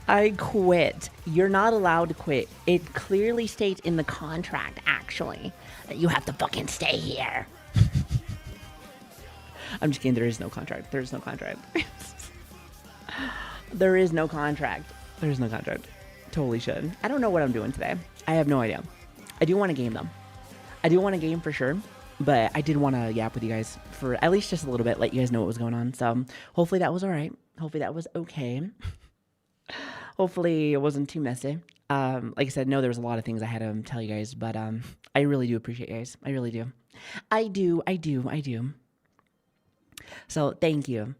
I quit. You're not allowed to quit. It clearly states in the contract, actually, that you have to fucking stay here. I'm just kidding. There is no contract. There is no contract. There is no contract. There is no contract. Totally should. I don't know what I'm doing today. I have no idea. I do want to game them. I do want to game for sure. But I did want to yap with you guys for at least just a little bit, let you guys know what was going on. So hopefully that was all right. Hopefully that was okay. Hopefully it wasn't too messy. Like I said, no, there was a lot of things I had to tell you guys, but I really do appreciate you guys. I really do. I do. So thank you.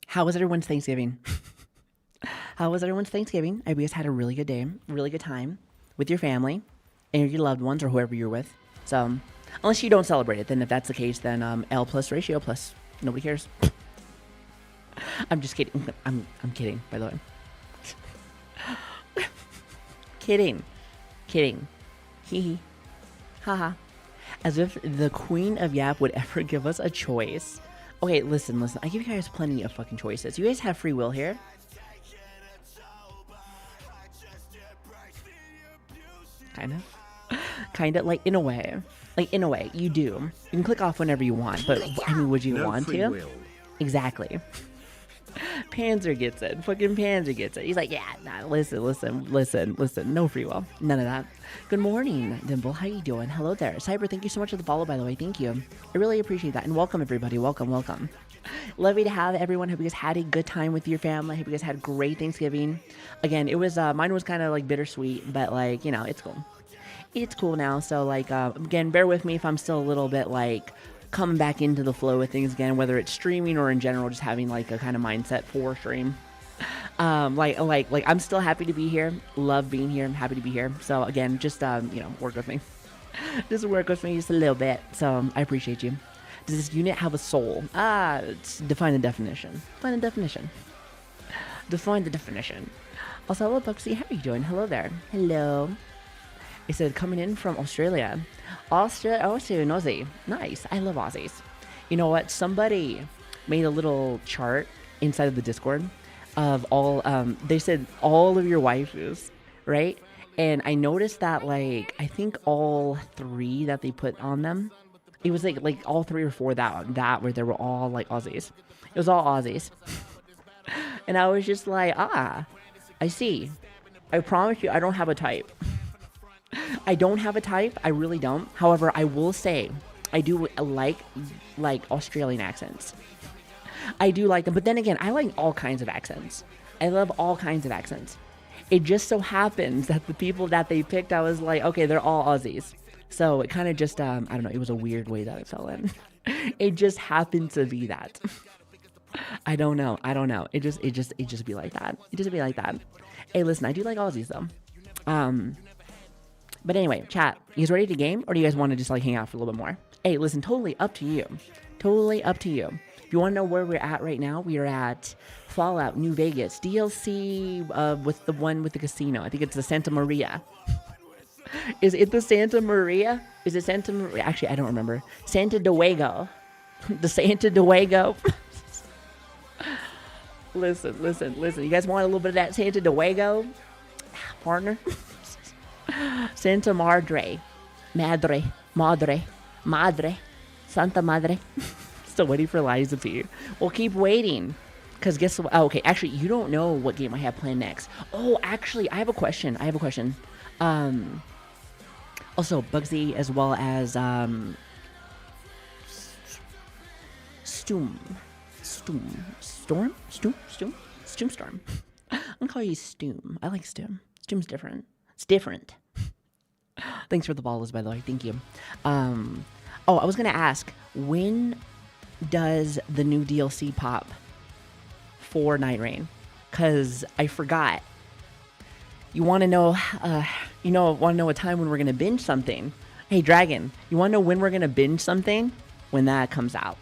How was everyone's Thanksgiving? How was everyone's Thanksgiving? I hope you guys had a really good day, really good time with your family and your loved ones or whoever you're with. So unless you don't celebrate it, then if that's the case, then L plus ratio plus. Nobody cares. I'm just kidding. I'm kidding, by the way. Kidding. Hee hee. Haha. As if the queen of Yap would ever give us a choice. Okay, listen. I give you guys plenty of fucking choices. You guys have free will here. Kind of, like in a way, you do. You can click off whenever you want, but I mean, would you No want free to? will. Exactly. Panzer gets it. Fucking Panzer gets it. He's like, yeah, nah, listen. No free will. None of that. Good morning, Dimple. How you doing? Hello there. Cyber, thank you so much for the follow, by the way. Thank you. I really appreciate that. And welcome, everybody. Welcome. Lovely to have everyone. Hope you guys had a good time with your family. Hope you guys had a great Thanksgiving. Again, it was, mine was kind of like bittersweet, but like, you know, it's cool. It's cool now. So like, again, bear with me if I'm still a little bit like coming back into the flow of things again, whether it's streaming or in general, just having like a kind of mindset for stream. Like I'm still happy to be here. Love being here. I'm happy to be here. So again, just, work with me. Just work with me just a little bit. So I appreciate you. Does this unit have a soul? Define the definition. Define the definition. Also, hello, Bugsy. How are you doing? Hello there. Hello. It said coming in from Australia. Aussie. Nice. I love Aussies. You know what? Somebody made a little chart inside of the Discord of all, they said all of your waifus, right? And I noticed that, like, I think all 3 that they put on them, It was like all 3 or 4 that where they were all like Aussies. It was all Aussies. And I was just like, I see. I promise you, I don't have a type. I don't have a type. I really don't. However, I will say, I do like Australian accents. I do like them. But then again, I like all kinds of accents. I love all kinds of accents. It just so happens that the people that they picked, I was like, okay, they're all Aussies. So it kind of just, I don't know, it was a weird way that it fell in. It just happened to be that. I don't know. It just be like that. It just be like that. Hey, listen, I do like Aussies though. But anyway, chat, you guys ready to game? Or do you guys want to just like hang out for a little bit more? Hey, listen, totally up to you. Totally up to you. If you want to know where we're at right now, we are at Fallout New Vegas DLC with the one with the casino. I think it's the Santa Maria. Is it the Santa Maria? Is it Santa Maria? Actually, I don't remember. Santa Diego. The Santa Diego. Listen. You guys want a little bit of that Santa Diego? Partner? Santa Madre. Santa Madre. Still waiting for Liza P. We'll keep waiting. Because guess what? Oh, okay, actually, you don't know what game I have planned next. Oh, actually, I have a question. Also, Bugsy, as well as Storm. I'm gonna call you Stoom. I like Stoom. Stoom's different. It's different. Thanks for the balls, by the way. Thank you. Oh, I was gonna ask, when does the new DLC pop for Night Rain? Cause I forgot. You want to know? Want to know a time when we're gonna binge something? Hey, Dragon, you want to know when we're gonna binge something? When that comes out.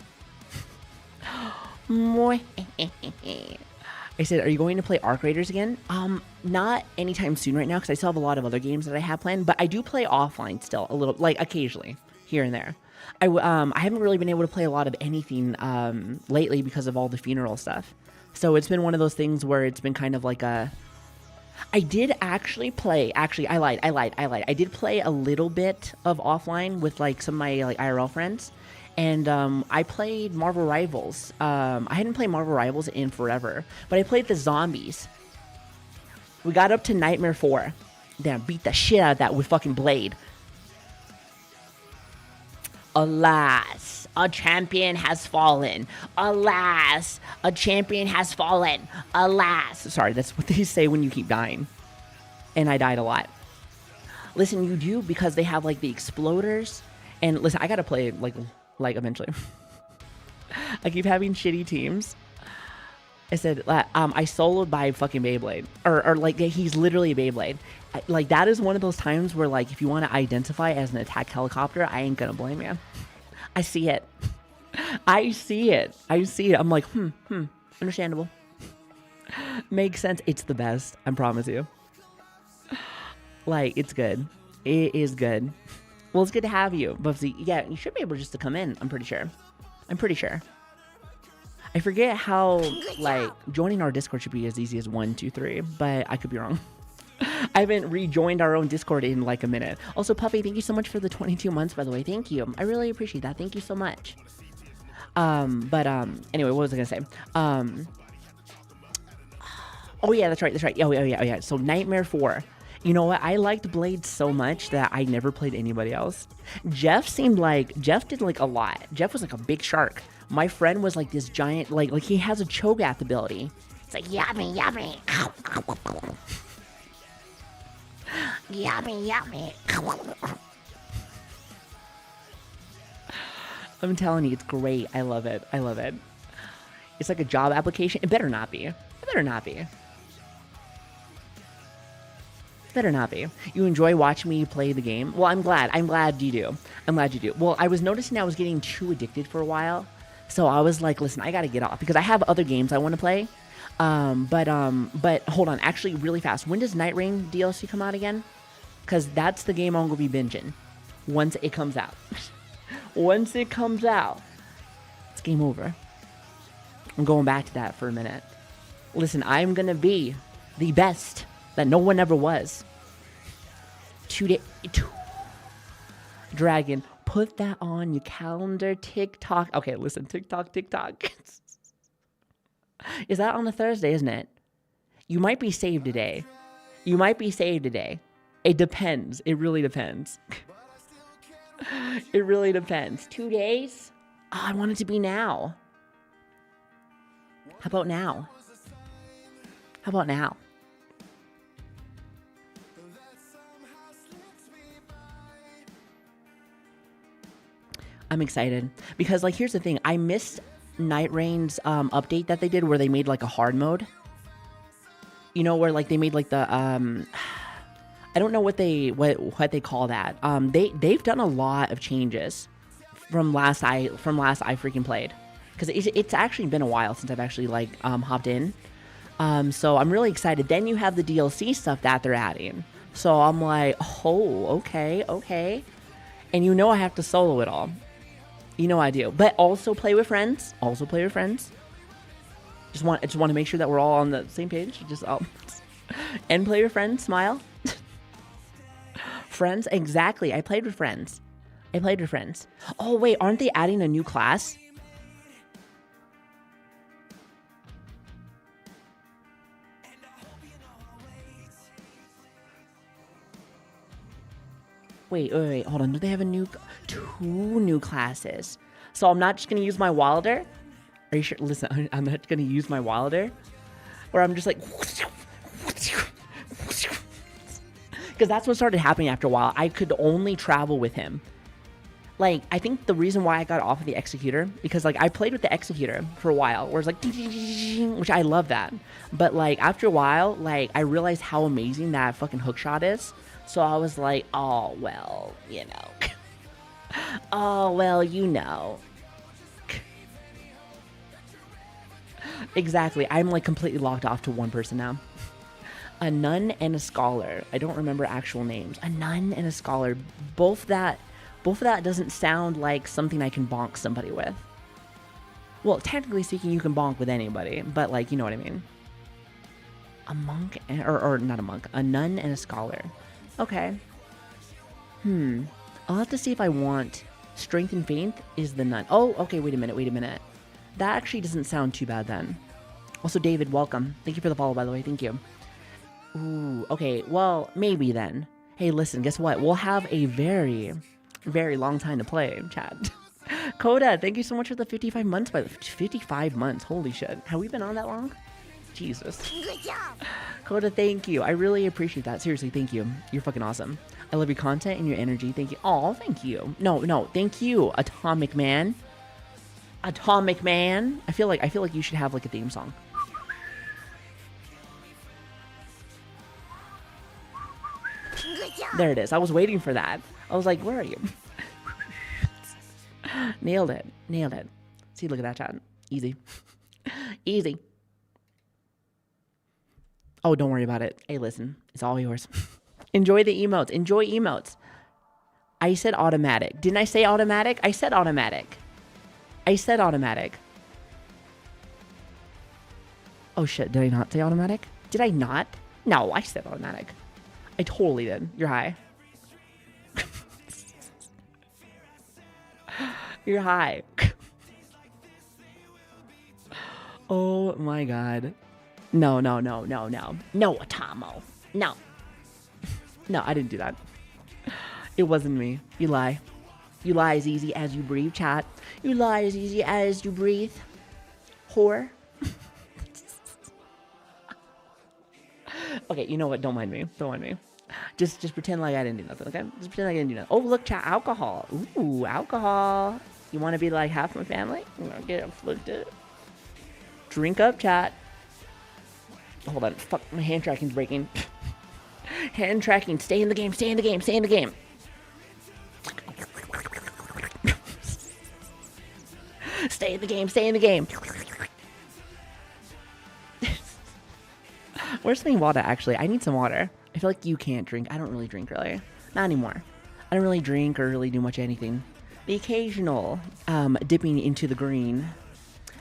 I said, are you going to play Arc Raiders again? Not anytime soon right now, because I still have a lot of other games that I have planned, but I do play offline still, a little, like occasionally, here and there. I haven't really been able to play a lot of anything lately because of all the funeral stuff. So it's been one of those things where it's been kind of like a... I did actually play, I lied. I did play a little bit of offline with like some of my like IRL friends. And I played Marvel Rivals. I hadn't played Marvel Rivals in forever, but I played the zombies. We got up to Nightmare 4. Damn, beat the shit out of that with fucking Blade. Alas, a champion has fallen. Alas, a champion has fallen. Alas. Sorry, that's what they say when you keep dying. And I died a lot. Listen, you do, because they have like the exploders. And listen, I gotta play like eventually. I keep having shitty teams. I said, I soloed by fucking Beyblade. Or like, he's literally a Beyblade. Like, that is one of those times where, like, if you want to identify as an attack helicopter, I ain't gonna blame you. I see it. I'm like, understandable. Makes sense. It's the best. I promise you. Like, it's good. It is good. Well, it's good to have you. But see, yeah, you should be able just to come in, I'm pretty sure. I forget how, like, joining our Discord should be as easy as 1, 2, 3, but I could be wrong. I haven't rejoined our own Discord in like a minute. Also, Puffy, thank you so much for the 22 months, by the way. Thank you. I really appreciate that. Thank you so much. Anyway, what was I gonna say? Oh yeah, that's right. Oh yeah. So Nightmare 4. You know what? I liked Blade so much that I never played anybody else. Jeff did like a lot. Jeff was like a big shark. My friend was like this giant, like he has a Cho'Gath ability. It's like, yummy. Yummy. I'm telling you, it's great. I love it. It's like a job application. It better not be. You enjoy watching me play the game? Well, I'm glad you do. Well, I was noticing I was getting too addicted for a while. So I was like, listen, I got to get off because I have other games I want to play. But hold on. Actually, really fast. When does Night Rain DLC come out again? Because that's the game I'm going to be binging once it comes out. Once it comes out, it's game over. I'm going back to that for a minute. Listen, I'm going to be the best that no one ever was. Dragon. Put that on your calendar. TikTok. Okay, listen. TikTok. Is that on a Thursday, isn't it? You might be saved today. It depends. It really depends. It really depends. 2 days? Oh, I want it to be now. How about now? I'm excited because, like, here's the thing. I missed Night Rain's update that they did where they made like a hard mode. You know, where like they made like the I don't know what they call that. They've done a lot of changes from last I freaking played, because it's actually been a while since I've actually like hopped in. So I'm really excited. Then you have the DLC stuff that they're adding. So I'm like, oh, okay. And you know I have to solo it all. You know I do. But also play with friends. Just want to make sure that we're all on the same page. And play with friends. Smile. Friends, exactly. I played with friends. Oh wait, aren't they adding a new class? Wait, hold on. Do they have two new classes? So I'm not just gonna use my Wilder? Are you sure? Listen, I'm not gonna use my Wilder, or I'm just like, because that's what started happening after a while. I could only travel with him. Like, I think the reason why I got off of the Executor, because like I played with the Executor for a while, where it's like, which I love that. But like after a while, like I realized how amazing that fucking hookshot is. So I was like, oh well, you know. Exactly. I'm like completely locked off to one person now. A nun and a scholar. I don't remember actual names. A nun and a scholar. Both of that doesn't sound like something I can bonk somebody with. Well, technically speaking, you can bonk with anybody, but like, you know what I mean. A monk, or not a monk, a nun and a scholar. Okay. I'll have to see if I want strength and faith is the nun. Oh, okay, wait a minute. That actually doesn't sound too bad then. Also, David, welcome. Thank you for the follow, by the way. Thank you. Ooh, okay, well, maybe then. Hey, listen, guess what? We'll have a very, very long time to play, chat. Coda, thank you so much for the 55 months. 55 months, holy shit. Have we been on that long? Jesus. Good job. Coda, thank you. I really appreciate that. Seriously, thank you. You're fucking awesome. I love your content and your energy. Thank you. Oh, thank you. No, thank you, Atomic Man. I feel like you should have like a theme song. Good job. There it is. I was waiting for that. I was like, where are you? Nailed it. See, look at that, chat. Easy. Oh, don't worry about it. Hey, listen. It's all yours. Enjoy the emotes. I said automatic. Didn't I say automatic? I said automatic. Oh, shit. Did I not say automatic? Did I not? No, I said automatic. I totally did. You're high. You're high. Oh my god. No, Atomo. No, I didn't do that. It wasn't me. You lie. You lie as easy as you breathe, chat. You lie as easy as you breathe. Whore. Okay, you know what? Don't mind me. Just pretend like I didn't do nothing, okay? Just pretend like I didn't do nothing. Oh, look, chat, alcohol. Ooh, alcohol. You want to be like half my family? I'm gonna get afflicted. Drink up, chat. Hold on. Fuck, my hand tracking's breaking. Hand tracking. Stay in the game. Stay in the game. Where's some water, actually? I need some water. I feel like you can't drink. I don't really drink, really. Not anymore. I don't really drink or really do much anything. The occasional dipping into the green.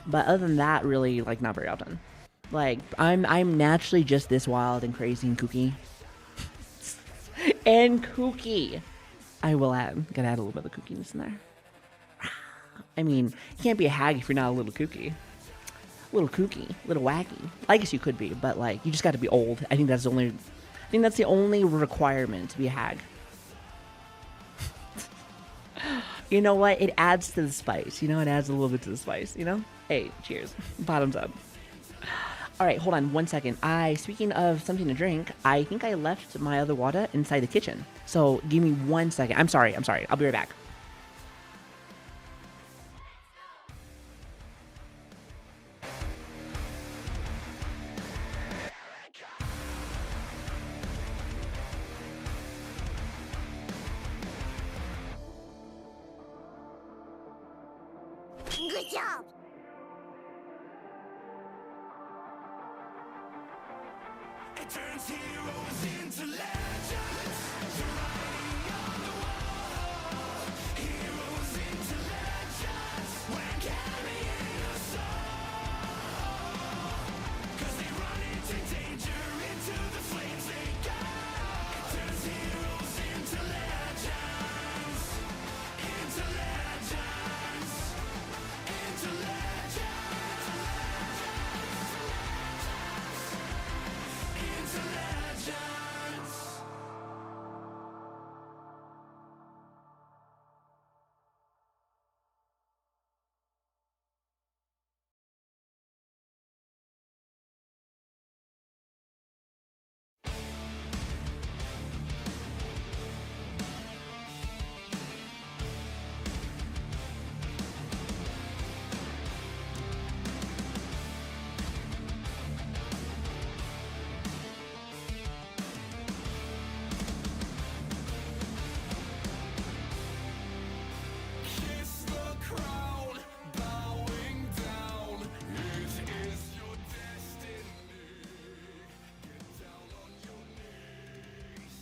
But other than that, really, like, not very often. Like, I'm naturally just this wild and crazy and kooky. I will gotta add a little bit of kookiness in there. I mean, you can't be a hag if you're not a little kooky. A little kooky, a little wacky. I guess you could be, but like, you just got to be old. I think that's the only requirement to be a hag. You know what? It adds to the spice. It adds a little bit to the spice. Hey, cheers. Bottoms up. All right, hold on 1 second. Speaking of something to drink, I think I left my other water inside the kitchen. So give me 1 second. I'm sorry. I'll be right back. Good job. It turns heroes into legends. Writing on the wall. Heroes into legends. When carrying a soul. 'Cause they run into danger, into the flames they go. It turns heroes into legends. Into legends. Into legends. Into legends. Kiss the crown, bowing down. It is your destiny. Get down on your knees.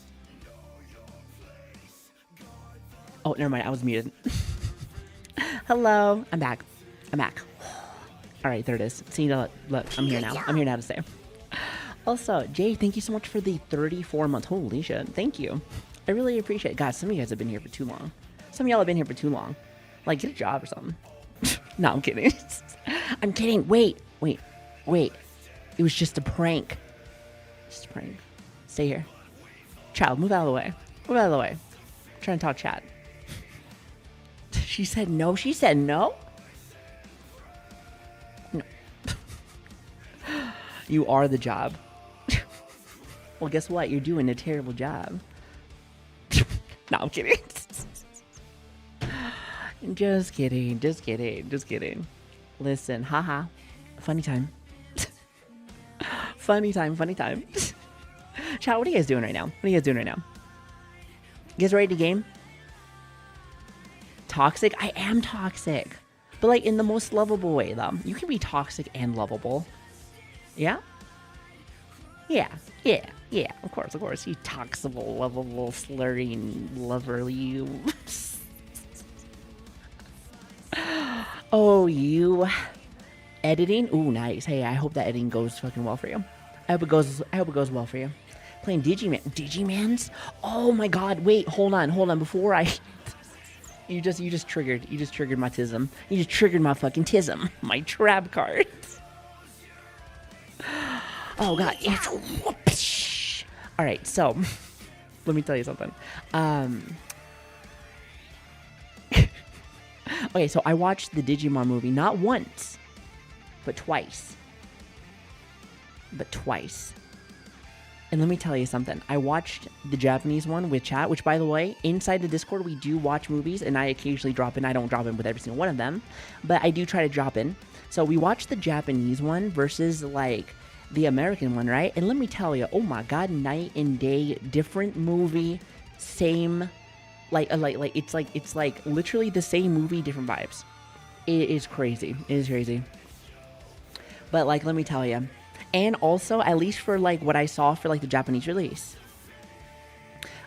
Know your place. Guard the Oh, never mind. I was muted. Hello. I'm back. All right, there it is. See, look, I'm here now. I'm here now to stay. Also, Jay, thank you so much for the 34 months. Holy shit. Thank you. I really appreciate it. God, some of you guys have been here for too long. Some of y'all have been here for too long. Like, get a job or something. No, I'm kidding. I'm kidding. Wait. It was just a prank. Just a prank. Stay here. Child, move out of the way. I'm trying to talk chat. She said no. No. You are the job. Well, guess what? You're doing a terrible job. No, I'm kidding. Just kidding. Listen, haha. Funny time. Funny time. Chat, what are you guys doing right now? You guys ready to game? Toxic? I am toxic. But like in the most lovable way, though. You can be toxic and lovable. Yeah? Yeah. Of course. You toxical, lovable, slurring, lover, you. Oh, you. Editing? Ooh, nice. Hey, I hope that editing goes fucking well for you. I hope it goes well for you. Playing Digimans? Oh my god, wait, hold on. Before I... You just triggered my tism. You just triggered my fucking tism. My trap card. Oh god. It's... Alright, so... Let me tell you something. Okay, so I watched the Digimon movie not once, but twice. And let me tell you something. I watched the Japanese one with chat, which, by the way, inside the Discord, we do watch movies, and I occasionally drop in. I don't drop in with every single one of them, but I do try to drop in. So we watched the Japanese one versus, like, the American one, right? And let me tell you, oh my god, night and day, different movie, same, it's like literally the same movie, different vibes. It is crazy. But, like, let me tell you. And also, at least for, like, what I saw for, like, the Japanese release,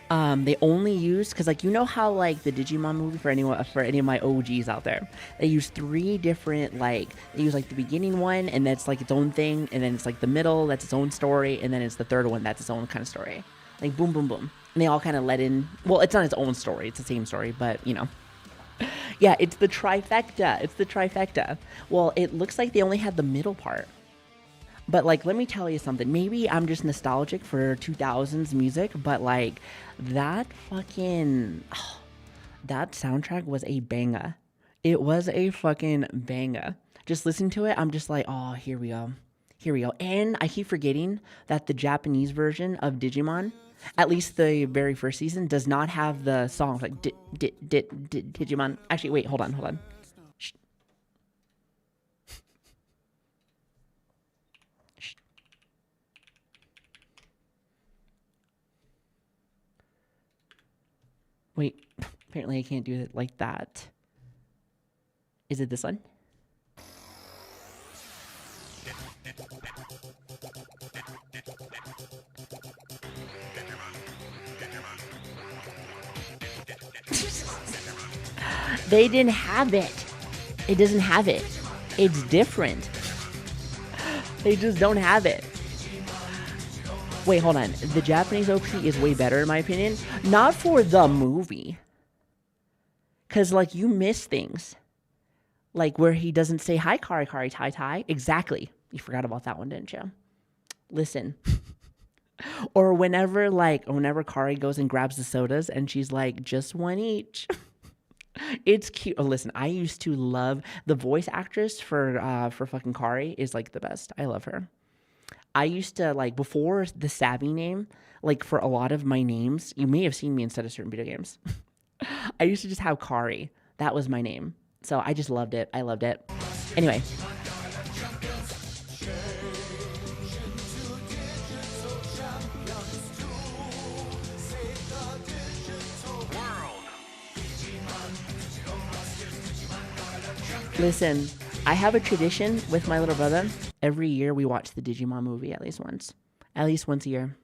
they only used, because, like, you know how, like, the Digimon movie, for any of my OGs out there, they use 3 different, like, they use, like, the beginning one, and that's, like, its own thing, and then it's, like, the middle, that's its own story, and then it's the third one, that's its own kind of story. Like, boom, boom, boom. And they all kind of let in. Well, it's not its own story. It's the same story, but you know. Yeah, it's the trifecta. It's the trifecta. Well, it looks like they only had the middle part. But like, let me tell you something. Maybe I'm just nostalgic for 2000s music, but like that fucking that soundtrack was a banger. It was a fucking banger. Just listening to it, I'm just like, oh, here we go. Here we go. And I keep forgetting that the Japanese version of Digimon, at least the very first season, does not have the songs like Digimon. Actually, wait, hold on. Shh. Shh. Wait, apparently I can't do it like that. Is it this one? They didn't have it. It doesn't have it. It's different. They just don't have it. Wait, hold on. The Japanese OP is way better in my opinion. Not for the movie. Because, like, you miss things. Like where he doesn't say, hi, Kari, Tai, Tai. Exactly. You forgot about that one, didn't you? Listen. Or whenever Kari goes and grabs the sodas and she's like, just one each. It's cute. Oh, listen, I used to love the voice actress for fucking Kari is like the best. I love her. I used to like before the Savi name, like for a lot of my names, you may have seen me instead of certain video games. I used to just have Kari. That was my name. So I just loved it. I loved it. Anyway. Listen, I have a tradition with my little brother. Every year we watch the Digimon movie at least once. At least once a year.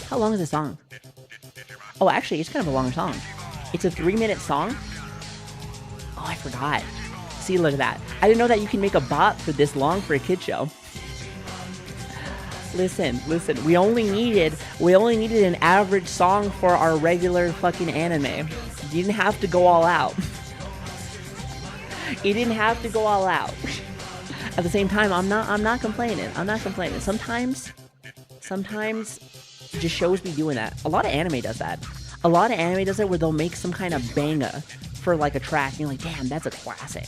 How long is the song? Oh, actually, it's kind of a long song. It's a 3-minute song. Oh, I forgot. See, look at that. I didn't know that you can make a bot for this long for a kid show. Listen. We only needed an average song for our regular fucking anime. You didn't have to go all out. You didn't have to go all out. At the same time, I'm not complaining. Sometimes just shows be doing that. A lot of anime does that. A lot of anime does it where they'll make some kind of banger for like a track. And you're like, damn, that's a classic.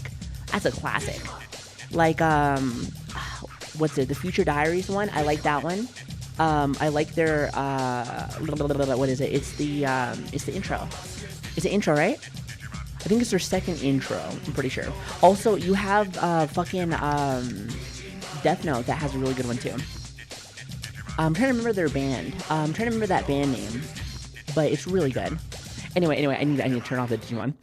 That's a classic. Like, what's it? The Future Diaries one. I like that one. I like their, what is it? It's the intro. It's the intro, right? I think it's their second intro. I'm pretty sure. Also, you have, fucking, Death Note that has a really good one too. I'm trying to remember their band. I'm trying to remember that band name, but it's really good. Anyway, I need to turn off the Digimon.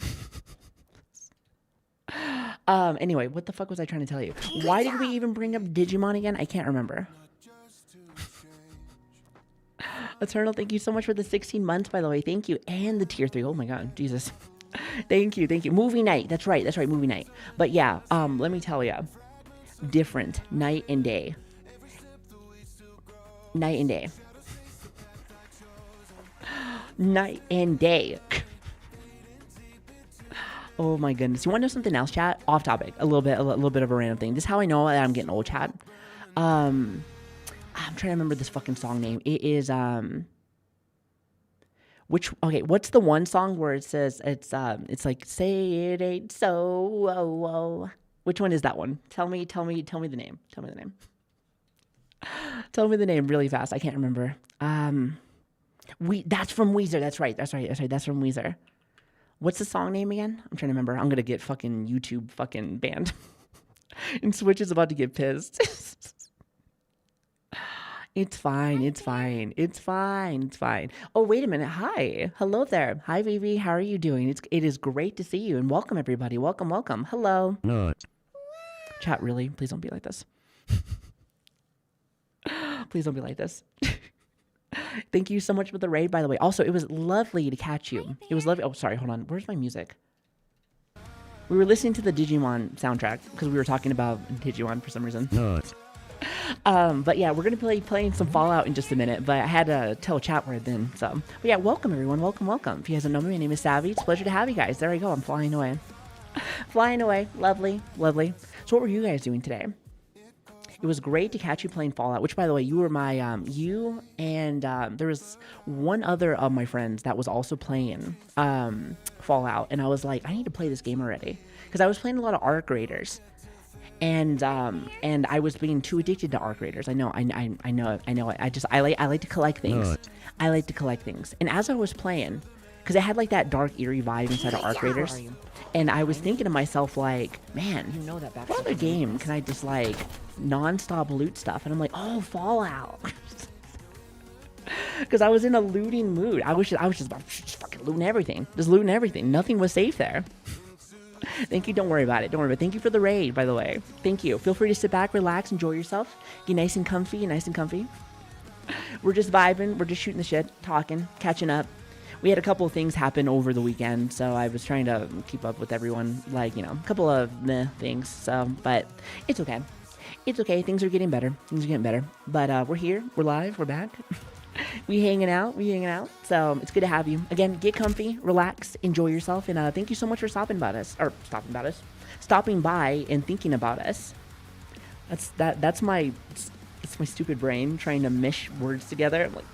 Anyway, what the fuck was I trying to tell you? Why did we even bring up Digimon again? I can't remember. Eternal, thank you so much for the 16 months, by the way. Thank you. And the tier 3. Oh my god, Jesus. Thank you. Movie night. That's right, movie night. But yeah, let me tell you. Different night and day. Night and day. Night and day. Oh my goodness. You want to know something else, chat? Off topic. A little bit of a random thing. This is how I know that I'm getting old, chat. I'm trying to remember this fucking song name. It is what's the one song where it says it's like say it ain't so which one is that one? Tell me the name. Tell me the name. Tell me the name really fast. I can't remember. That's from Weezer. That's right. That's from Weezer. What's the song name again? I'm trying to remember. I'm gonna get fucking YouTube fucking banned. And Switch is about to get pissed. It's fine. Oh, wait a minute. Hi. Hello there. Hi, Vivi. How are you doing? It is great to see you. And welcome, everybody. Welcome. Hello. No. Chat, really? Please don't be like this. Please don't be like this. Thank you so much for the raid, by the way. Also, it was lovely to catch you. It was lovely. Oh, sorry. Hold on. Where's my music? We were listening to the Digimon soundtrack because we were talking about Digimon for some reason. But yeah, we're gonna be playing some Fallout in just a minute. But I had to tell chat where I've been. So, but yeah, welcome everyone. Welcome. If you guys don't know me, my name is Savi. It's a pleasure to have you guys. There I go. I'm flying away. Flying away. Lovely. So what were you guys doing today? It was great to catch you playing Fallout, which, by the way, you were my, you and there was one other of my friends that was also playing Fallout, and I was like, I need to play this game already, because I was playing a lot of Arc Raiders, and I was being too addicted to Arc Raiders. I know it. I like to collect things. I like to collect things, and as I was playing, because it had like that dark, eerie vibe inside of Arc Raiders, and I was thinking to myself, like, man, what other game can I just like non-stop loot stuff? And I'm like, oh, Fallout. Because I was in a looting mood. I was just fucking looting everything. Just looting everything. Nothing was safe there. Thank you. Don't worry about it. Thank you for the raid, by the way. Thank you. Feel free to sit back, relax, enjoy yourself. Get nice and comfy. We're just vibing. We're just shooting the shit, talking, catching up. We had a couple of things happen over the weekend, so I was trying to keep up with everyone, like, a couple of things. So, but it's okay. It's okay. Things are getting better. But we're here. We're live. We're back. We hanging out. So it's good to have you. Again, get comfy, relax, enjoy yourself, and thank you so much for stopping by and thinking about us. That's my stupid brain trying to mesh words together. I'm like,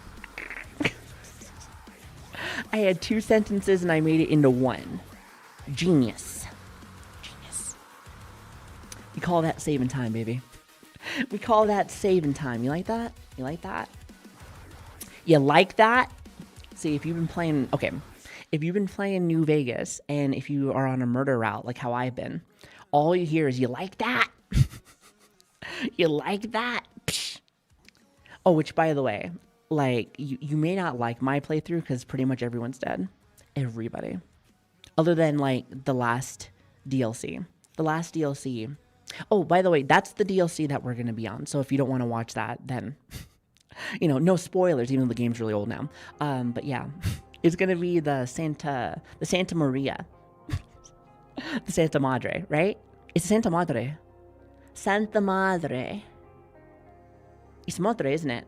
I had 2 sentences and I made it into one. Genius. We call that saving time, baby. We call that saving time. You like that? You like that? See, if you've been playing New Vegas, and if you are on a murder route like how I've been, all you hear is, you like that? You like that? Psh. Oh, which, by the way, like, you may not like my playthrough because pretty much everyone's dead. Everybody. Other than, like, the last DLC. Oh, by the way, that's the DLC that we're going to be on. So if you don't want to watch that, then, no spoilers, even though the game's really old now. But yeah, it's going to be the Santa Maria. The Santa Madre, right? It's Santa Madre. Santa Madre. It's Madre, isn't it?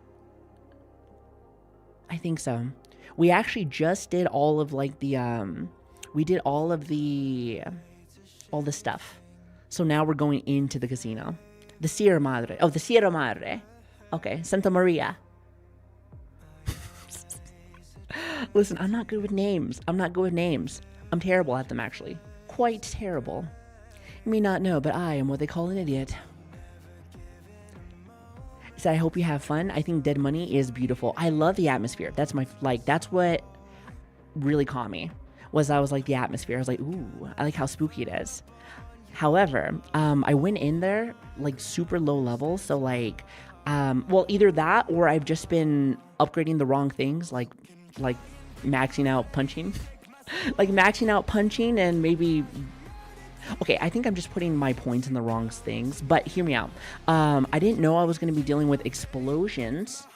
I think so. We actually just did all of like the all the stuff. So now we're going into the casino. The Sierra Madre. Oh, the Sierra Madre. Okay, Santa Maria. Listen, I'm not good with names. I'm terrible at them, actually. Quite terrible. You may not know, but I am what they call an idiot. So I hope you have fun. I think Dead Money is beautiful. I love the atmosphere. That's what really caught me. I was like, the atmosphere. I was like, ooh, I like how spooky it is. However, I went in there like super low level. So like, either that or I've just been upgrading the wrong things, like maxing out punching, and maybe. Okay, I think I'm just putting my points in the wrong things, but hear me out. I didn't know I was going to be dealing with explosions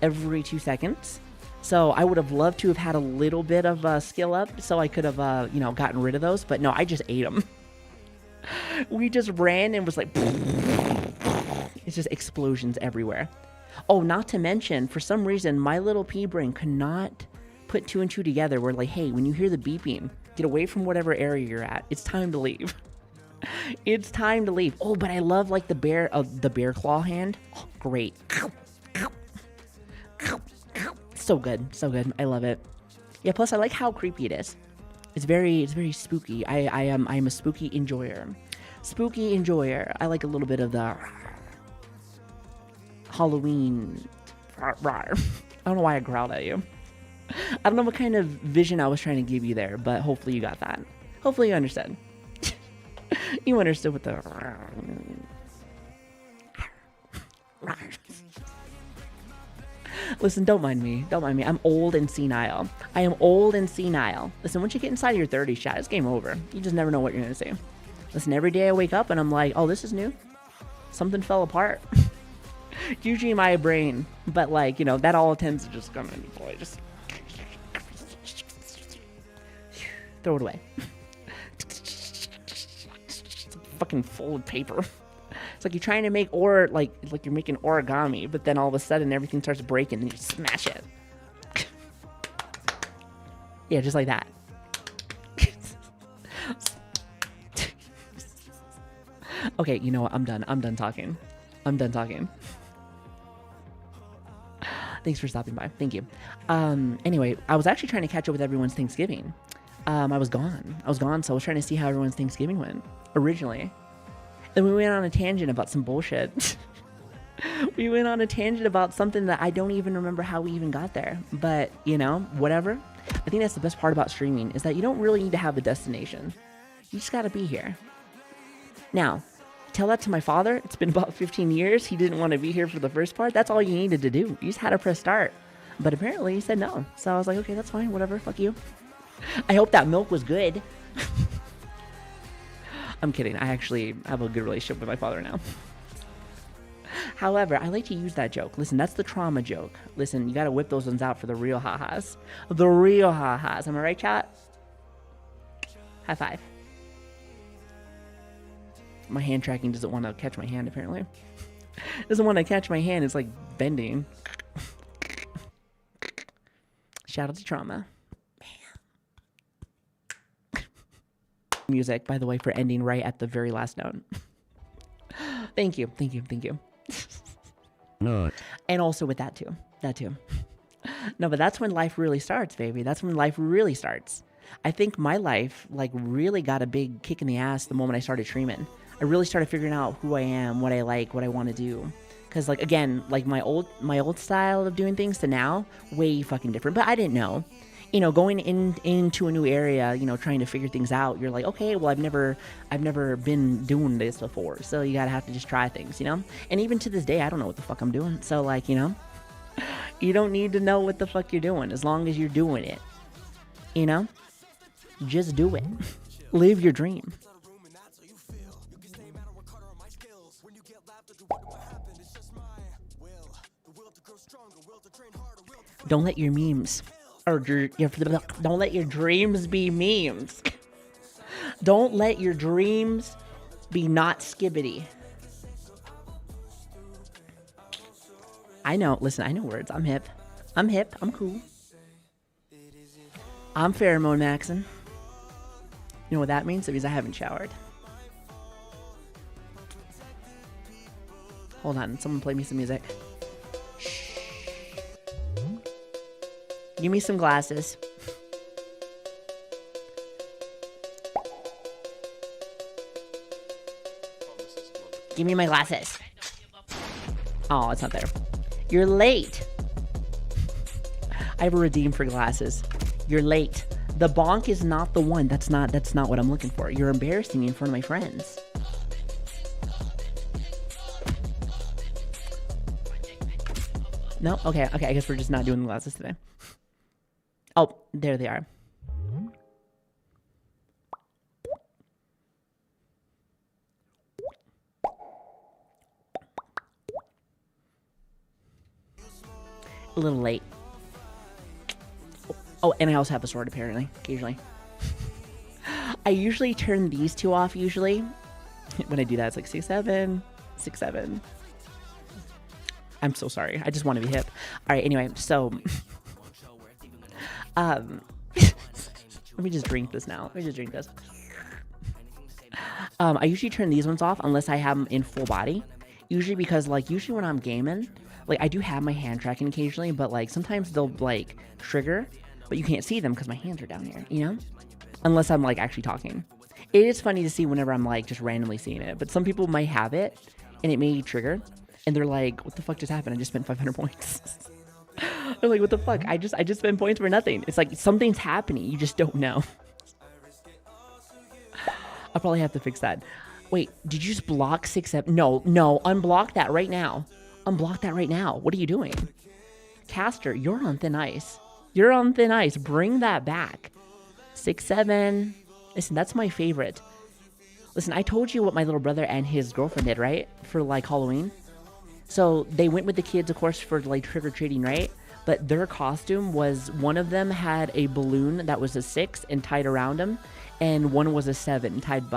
every 2 seconds, so I would have loved to have had a little bit of skill up, so I could have, gotten rid of those, but no, I just ate them. We just ran and was like, it's just explosions everywhere. Oh, not to mention, for some reason, my little pea brain could not put 2 and 2 together. We're like, hey, when you hear the beeping, get away from whatever area you're at. It's time to leave. It's time to leave. Oh, but I love like the bear claw hand. Oh, great. So good. I love it. Yeah, plus I like how creepy it is. It's very spooky. I'm a spooky enjoyer. I like a little bit of the Halloween. I don't know why I growled at you. I don't know what kind of vision I was trying to give you there, but hopefully you got that. Hopefully you understood. You understood what the... Listen, don't mind me. I'm old and senile. I am old and senile. Listen, once you get inside of your 30s, chat, it's game over. You just never know what you're going to see. Listen, every day I wake up and I'm like, oh, this is new. Something fell apart. Usually my brain, but like, that all tends to just come in. Boy, just... throw it away. fucking fold paper. It's like you're trying to make like you're making origami, but then all of a sudden everything starts breaking and you smash it. Yeah, just like that. Okay, you know what? I'm done talking. Thanks for stopping by. Thank you. Anyway, I was actually trying to catch up with everyone's Thanksgiving. I was gone, so I was trying to see how everyone's Thanksgiving went originally. Then we went on a tangent about some bullshit. We went on a tangent about something that I don't even remember how we even got there. But, you know, whatever. I think that's the best part about streaming, is that you don't really need to have a destination. You just gotta be here. Now, tell that to my father. It's been about 15 years. He didn't want to be here for the first part. That's all you needed to do. You just had to press start. But apparently he said no. So I was like, okay, that's fine. Whatever. Fuck you. I hope that milk was good. I'm kidding. I actually have a good relationship with my father now. However, I like to use that joke. Listen, that's the trauma joke. Listen, you got to whip those ones out for the real ha-has. The real ha-has. Am I right, chat? High five. My hand tracking doesn't want to catch my hand, apparently. Doesn't want to catch my hand. It's like bending. Shout out to trauma. Music, by the way, for ending right at the very last note. Thank you. No. And also with that too. No, but that's when life really starts, baby. That's when life really starts. I think my life like really got a big kick in the ass the moment I started streaming. I really started figuring out who I am, what I like, what I want to do. Cause like again, like my old style of doing things to now, way fucking different. But I didn't know. You know, going into a new area, you know, trying to figure things out, you're like, okay, well, I've never been doing this before, so you gotta have to just try things, you know. And even to this day, I don't know what the fuck I'm doing. So like, you know, you don't need to know what the fuck you're doing as long as you're doing it. You know, just do it. Live your dream. Don't let your memes. Don't let your dreams be memes. Don't let your dreams be not skibbity. I know, listen, I know words. I'm hip. I'm cool. I'm pheromone maxing. You know what that means? It means I haven't showered. Hold on, someone play me some music. Give me some glasses. Give me my glasses. Oh, it's not there. You're late. I have a redeem for glasses. You're late. The bonk is not the one. That's not what I'm looking for. You're embarrassing me in front of my friends. No? Okay, I guess we're just not doing the glasses today. Oh, there they are. A little late. Oh, and I also have a sword apparently, occasionally. I usually turn these two off usually. When I do that, it's like 6'7", 6'7". I'm so sorry. I just want to be hip. All right, anyway, so... let me just drink this now. I usually turn these ones off unless I have them in full body. Usually because, like, usually when I'm gaming, like, I do have my hand tracking occasionally, but, like, sometimes they'll, like, trigger, but you can't see them because my hands are down here, you know? Unless I'm, like, actually talking. It is funny to see whenever I'm, like, just randomly seeing it, but some people might have it, and it may trigger, and they're like, what the fuck just happened? I just spent 500 points. I'm like, what the fuck? I just spent points for nothing. It's like something's happening. You just don't know. I'll probably have to fix that. Wait, did you just block 6'7"? No, unblock that right now. What are you doing? Caster, you're on thin ice. Bring that back. 6'7". Listen, that's my favorite. Listen, I told you what my little brother and his girlfriend did, right? For like Halloween. So they went with the kids, of course, for like trick-or-treating, right? But their costume was, one of them had a balloon that was a 6 and tied around him, and one was a 7 tied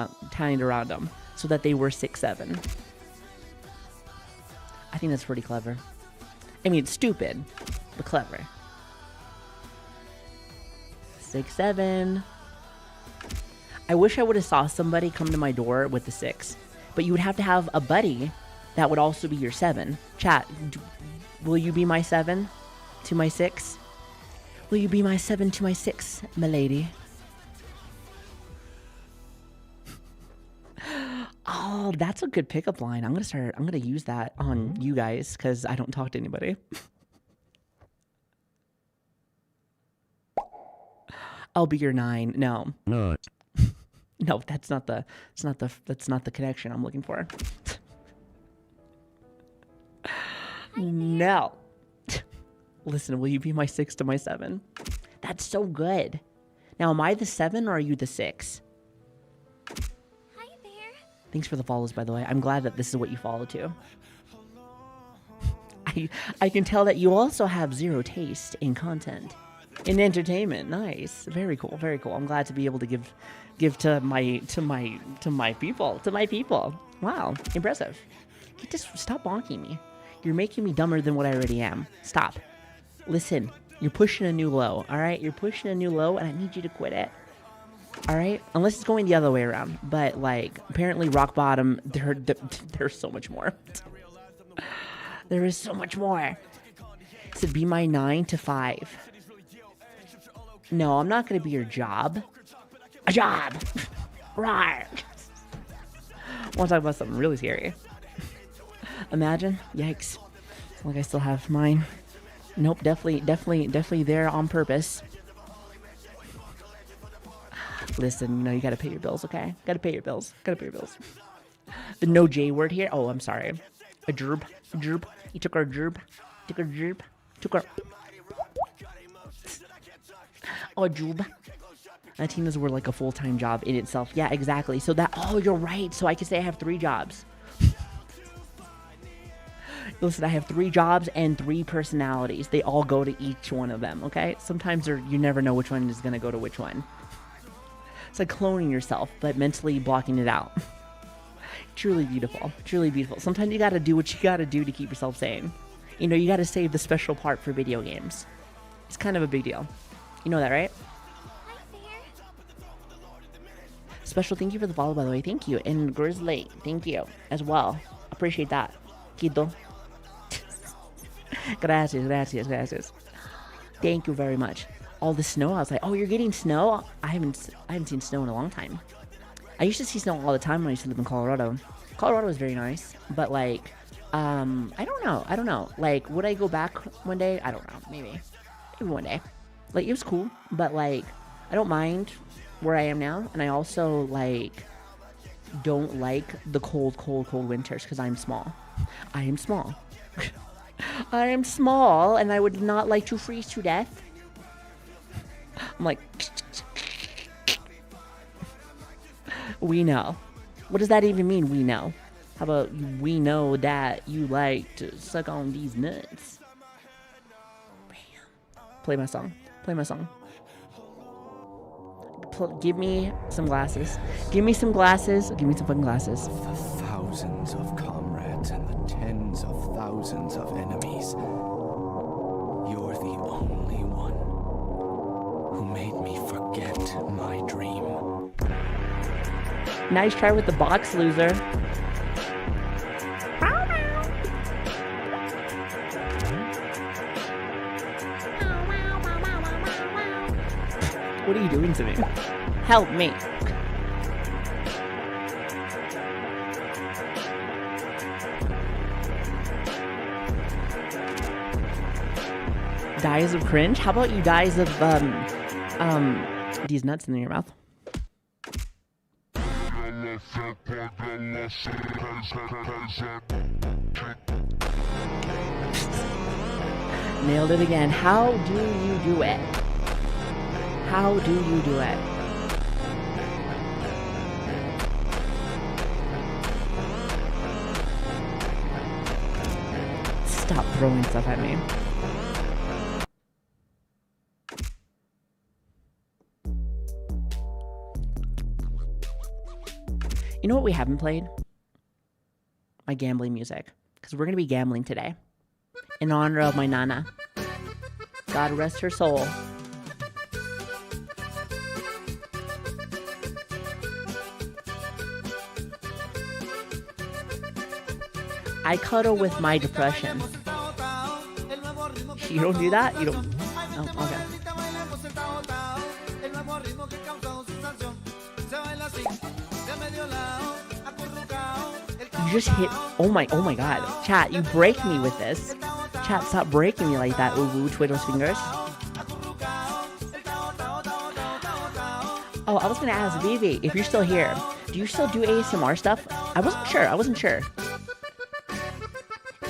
around him. so that they were 6'7". I think that's pretty clever. I mean, it's stupid, but clever. 6'7". I wish I would have saw somebody come to my door with the 6, but you would have to have a buddy that would also be your 7. Chat, will you be my 7 to my 6? Will you be my 7 to my 6, milady? Oh, that's a good pickup line. I'm gonna use that on you guys because I don't talk to anybody. I'll be your 9. No. No. No, that's not the connection I'm looking for. No. Listen, will you be my 6 to my 7? That's so good. Now, am I the 7 or are you the 6? Hi there. Thanks for the follows, by the way. I'm glad that this is what you follow to. I can tell that you also have zero taste in content, in entertainment. Nice, very cool, very cool. I'm glad to be able to give to my people. Wow, impressive. You just stop bonking me. You're making me dumber than what I already am. Stop. Listen, you're pushing a new low. All right, you're pushing a new low, and I need you to quit it. All right, unless it's going the other way around. But like, apparently, rock bottom. There's so much more. There is so much more. So be my 9 to 5. No, I'm not going to be your job. A job. Right. I want to talk about something really scary. Imagine. Yikes. It's like I still have mine. Nope, definitely there on purpose. Listen, you know, you gotta pay your bills, okay? Gotta pay your bills. The no J word here. Oh, I'm sorry. A gerb. He took our gerb. Took our... Oh, a joob. Latinas were like a full-time job in itself. Yeah, exactly. So that... Oh, you're right. So I could say I have 3 jobs. Listen, I have 3 jobs and 3 personalities. They all go to each one of them, okay? Sometimes you never know which one is going to go to which one. It's like cloning yourself, but mentally blocking it out. Truly beautiful. Truly beautiful. Sometimes you got to do what you got to do to keep yourself sane. You know, you got to save the special part for video games. It's kind of a big deal. You know that, right? Hi there. Special thank you for the follow, by the way. Thank you. And Grizzly, thank you as well. Appreciate that. Quito. Gracias. Thank you very much. All the snow, I was like, oh, you're getting snow? I haven't seen snow in a long time. I used to see snow all the time when I used to live in Colorado. Colorado was very nice, but like, I don't know. Like, would I go back one day? I don't know. Maybe one day. Like, it was cool, but like, I don't mind where I am now, and I also like don't like the cold winters because I'm small. I am small. I am small, and I would not like to freeze to death. I'm like, we know. What does that even mean, we know? How about we know that you like to suck on these nuts? Bam. Play my song. Give me some glasses. Give me some fucking glasses. The thousands of comrades and the tens of thousands of enemies, you're the only one who made me forget my dream. Nice try with the box, loser. What are you doing to me? Help me. Dies of cringe? How about you dies of, these nuts in your mouth? Nailed it again. How do you do it? How do you do it? Stop throwing stuff at me. You know what we haven't played? My gambling music. Because we're going to be gambling today. In honor of my Nana. God rest her soul. I cuddle with my depression. You don't do that? You don't... Oh, okay. You just hit... Oh my God. Chat, you break me with this. Chat, stop breaking me like that. Ooh, Twiddle's fingers. Oh, I was going to ask Vivi, if you're still here, do you still do ASMR stuff? I wasn't sure.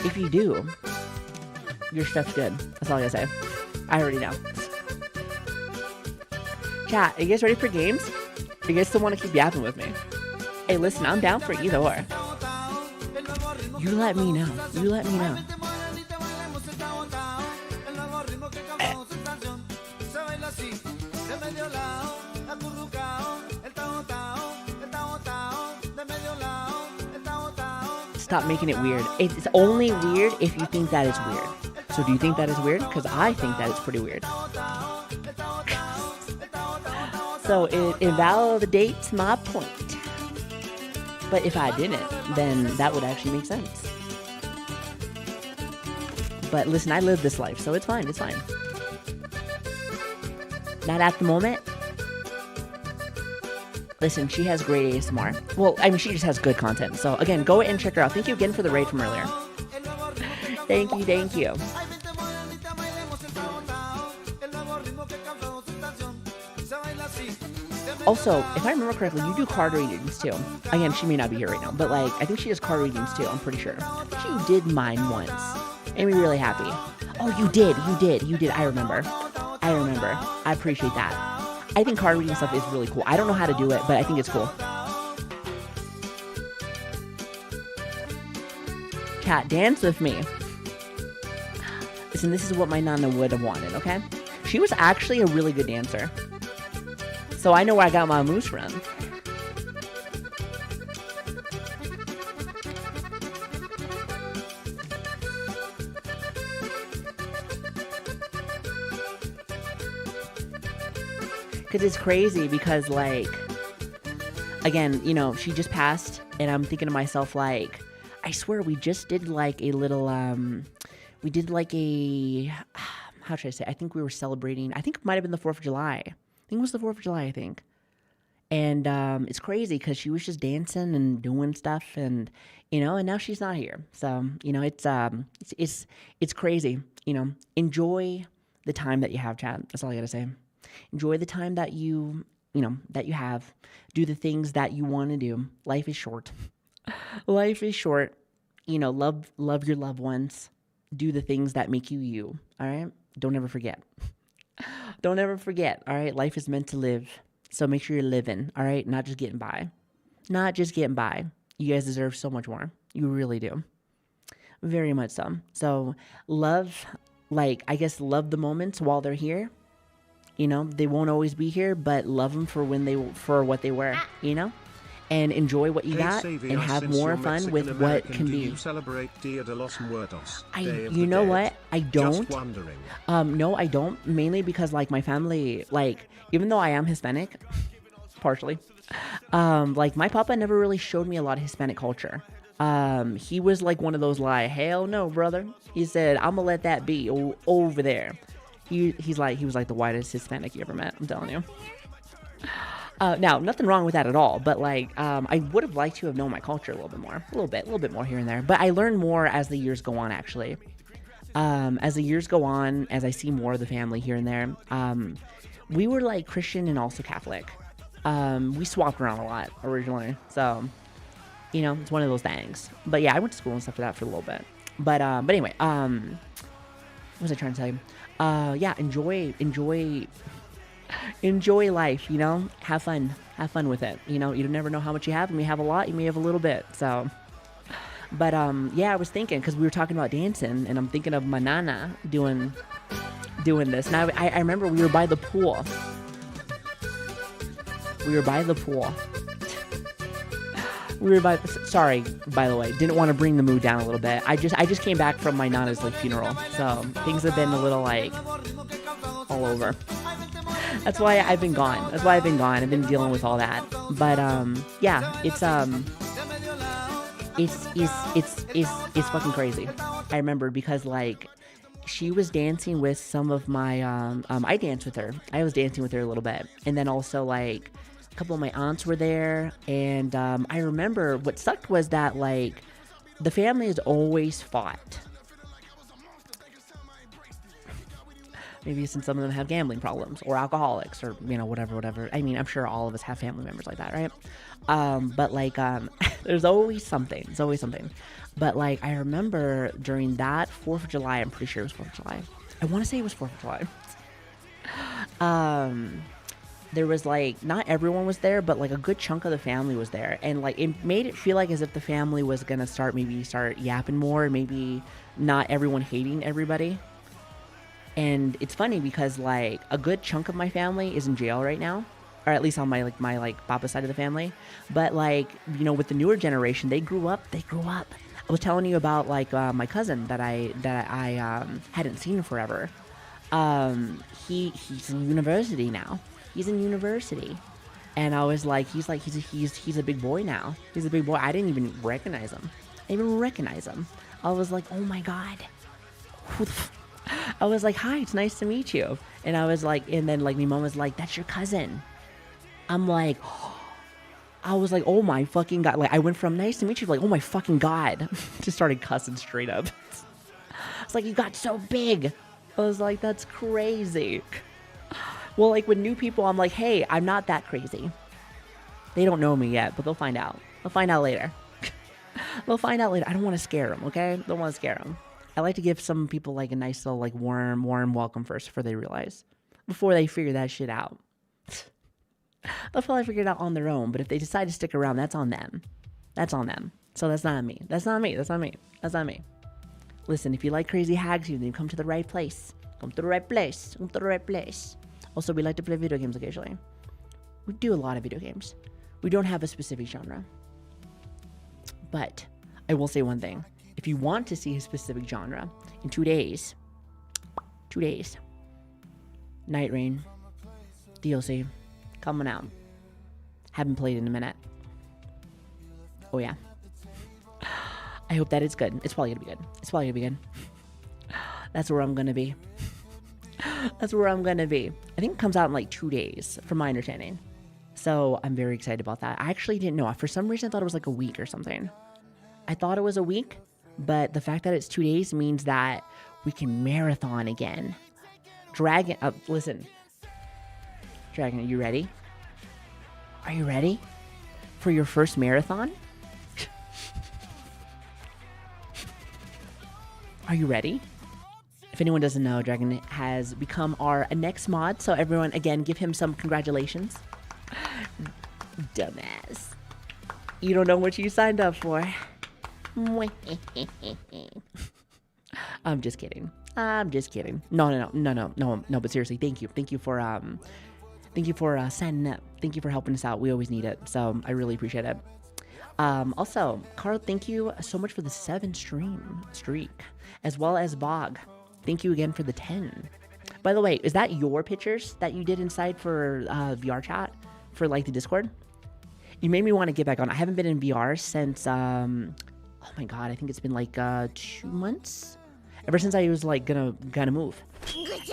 If you do, your stuff's good. That's all I gotta say. I already know. Chat, are you guys ready for games? Or you guys still want to keep yapping with me? Hey, listen, I'm down for either or. You let me know. Stop making it weird. It's only weird if you think that is weird. So do you think that is weird? Because I think that is pretty weird. So it invalidates my point. But if I didn't, then that would actually make sense. But listen, I live this life, so it's fine. Not at the moment. Listen, she has great ASMR. Well, I mean, she just has good content. So, again, go and check her out. Thank you again for the raid from earlier. Thank you. Also, if I remember correctly, you do card readings, too. Again, she may not be here right now, but, like, I think she does card readings, too. I'm pretty sure. She did mine once. Made me really happy. Oh, you did. I remember. I appreciate that. I think card reading stuff is really cool. I don't know how to do it, but I think it's cool. Cat, dance with me. Listen, this is what my Nana would have wanted, okay? She was actually a really good dancer. So I know where I got my moves from. Because it's crazy because, like, again, you know, she just passed, and I'm thinking to myself, like, I swear we just did, like, a little, we did, like, a, how should I say, I think we were celebrating, I think it might have been the 4th of July. I think it was the 4th of July, I think. And it's crazy because she was just dancing and doing stuff, and, you know, and now she's not here. So, you know, it's crazy, you know. Enjoy the time that you have, chat. That's all I gotta say. Enjoy the time that you have. Do the things that you want to do. Life is short. You know, love your loved ones. Do the things that make you you. All right? Don't ever forget. All right? Life is meant to live. So make sure you're living. All right? Not just getting by. You guys deserve so much more. You really do. Very much so. So love the moments while they're here. You know, they won't always be here, but love them for what they were, you know? And enjoy what you got and have more fun with what can be. You celebrate Dia de los Muertos? You know what? I don't. Just wondering. No, I don't. Mainly because, like, my family, like, even though I am Hispanic, partially, like, my papa never really showed me a lot of Hispanic culture. He was like one of those, like, hell no, brother. He said, I'm gonna let that be over there. He was like the whitest Hispanic you ever met. I'm telling you. Now, nothing wrong with that at all. But, like, I would have liked to have known my culture a little bit more here and there. But I learned more as the years go on, actually. As the years go on, as I see more of the family here and there, we were, like, Christian and also Catholic. We swapped around a lot originally. So, you know, it's one of those things. But yeah, I went to school and stuff for that for a little bit. But anyway, what was I trying to tell you? Yeah, enjoy life, you know, have fun with it. You know, you never know how much you have. You may have a lot, you may have a little bit. So, but, yeah, I was thinking, cause we were talking about dancing, and I'm thinking of my Nana doing this. Now I remember we were by the pool. We were sorry, by the way, didn't want to bring the mood down a little bit. I just came back from my Nana's like funeral, so things have been a little like all over. That's why I've been gone. I've been dealing with all that. But yeah, it's fucking crazy. I remember because like she was dancing with some of my I danced with her. I was dancing with her a little bit, and then also like a couple of my aunts were there, and I remember what sucked was that like the family has always fought. Maybe since some of them have gambling problems or alcoholics or, you know, whatever. I mean, I'm sure all of us have family members like that, right? But like, there's always something. There's always something. But like, I remember during that 4th of July, I'm pretty sure it was 4th of July. I want to say it was 4th of July. There was like, not everyone was there, but like a good chunk of the family was there. And like, it made it feel like as if the family was going to start yapping more, maybe not everyone hating everybody. And it's funny because like a good chunk of my family is in jail right now, or at least on my papa side of the family. But like, you know, with the newer generation, they grew up. I was telling you about like my cousin that I hadn't seen in forever. He's in university now. He's in university, and I was like, he's a big boy now. He's a big boy. I didn't even recognize him. I was like, oh my god, who the I was like, hi, it's nice to meet you. And I was like, and then like my mom was like, that's your cousin. I'm like, I was like, oh my fucking god. Like I went from nice to meet you to like, oh my fucking god. Just started cussing straight up. It's like, you got so big. I was like, that's crazy. Well, like with new people, I'm like, hey, I'm not that crazy. They don't know me yet, but they'll find out. They'll find out later. I don't want to scare them, okay? Don't want to scare them. I like to give some people like a nice little like warm welcome first before they figure that shit out. They'll probably figure it out on their own, but if they decide to stick around, that's on them. So that's not me. Listen, if you like crazy hags, you come to the right place. Come to the right place. Also, we like to play video games occasionally. We do a lot of video games. We don't have a specific genre. But I will say one thing. If you want to see a specific genre, in 2 days, Night Rain, DLC, coming out. Haven't played in a minute. Oh yeah. I hope that it's good. It's probably gonna be good. That's where I'm gonna be. I think it comes out in like 2 days, from my understanding. So I'm very excited about that. I actually didn't know. For some reason, I thought it was like a week or something. I thought it was a week, but the fact that it's 2 days means that we can marathon again. Listen. Dragon, are you ready? Are you ready for your first marathon? Are you ready? If anyone doesn't know, Dragon has become our next mod. So everyone, again, give him some congratulations. Dumbass. You don't know what you signed up for. I'm just kidding. No, but seriously, thank you. Thank you for signing up. Thank you for helping us out. We always need it. So I really appreciate it. Also, Carl, thank you so much for the 7 stream streak, as well as Bog. Thank you again for the 10. By the way, is that your pictures that you did inside for VR chat for like the Discord? You made me want to get back on. I haven't been in VR since oh my god, I think it's been like 2 months. Ever since I was like gonna move.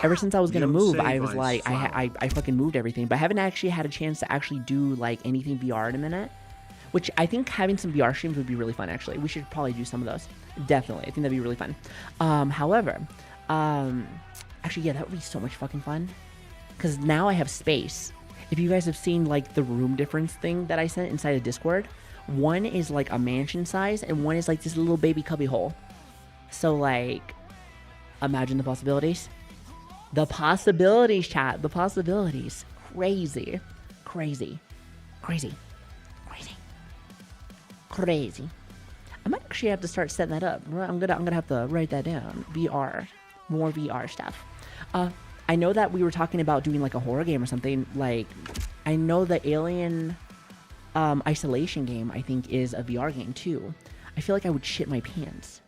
Ever since I was gonna move, I was like I fucking moved everything, but I haven't actually had a chance to actually do like anything VR in a minute. Which I think having some VR streams would be really fun, actually. We should probably do some of those. Definitely. I think that'd be really fun. However, actually, yeah, that would be so much fucking fun. Because now I have space. If you guys have seen, like, the room difference thing that I sent inside of Discord, one is, like, a mansion size, and one is, like, this little baby cubby hole. So, like, imagine the possibilities. The possibilities, chat. The possibilities. Crazy. I might actually have to start setting that up. I'm gonna have to write that down. VR, more VR stuff. I know that we were talking about doing like a horror game or something. Like, I know the Alien Isolation game, I think, is a VR game too. I feel like I would shit my pants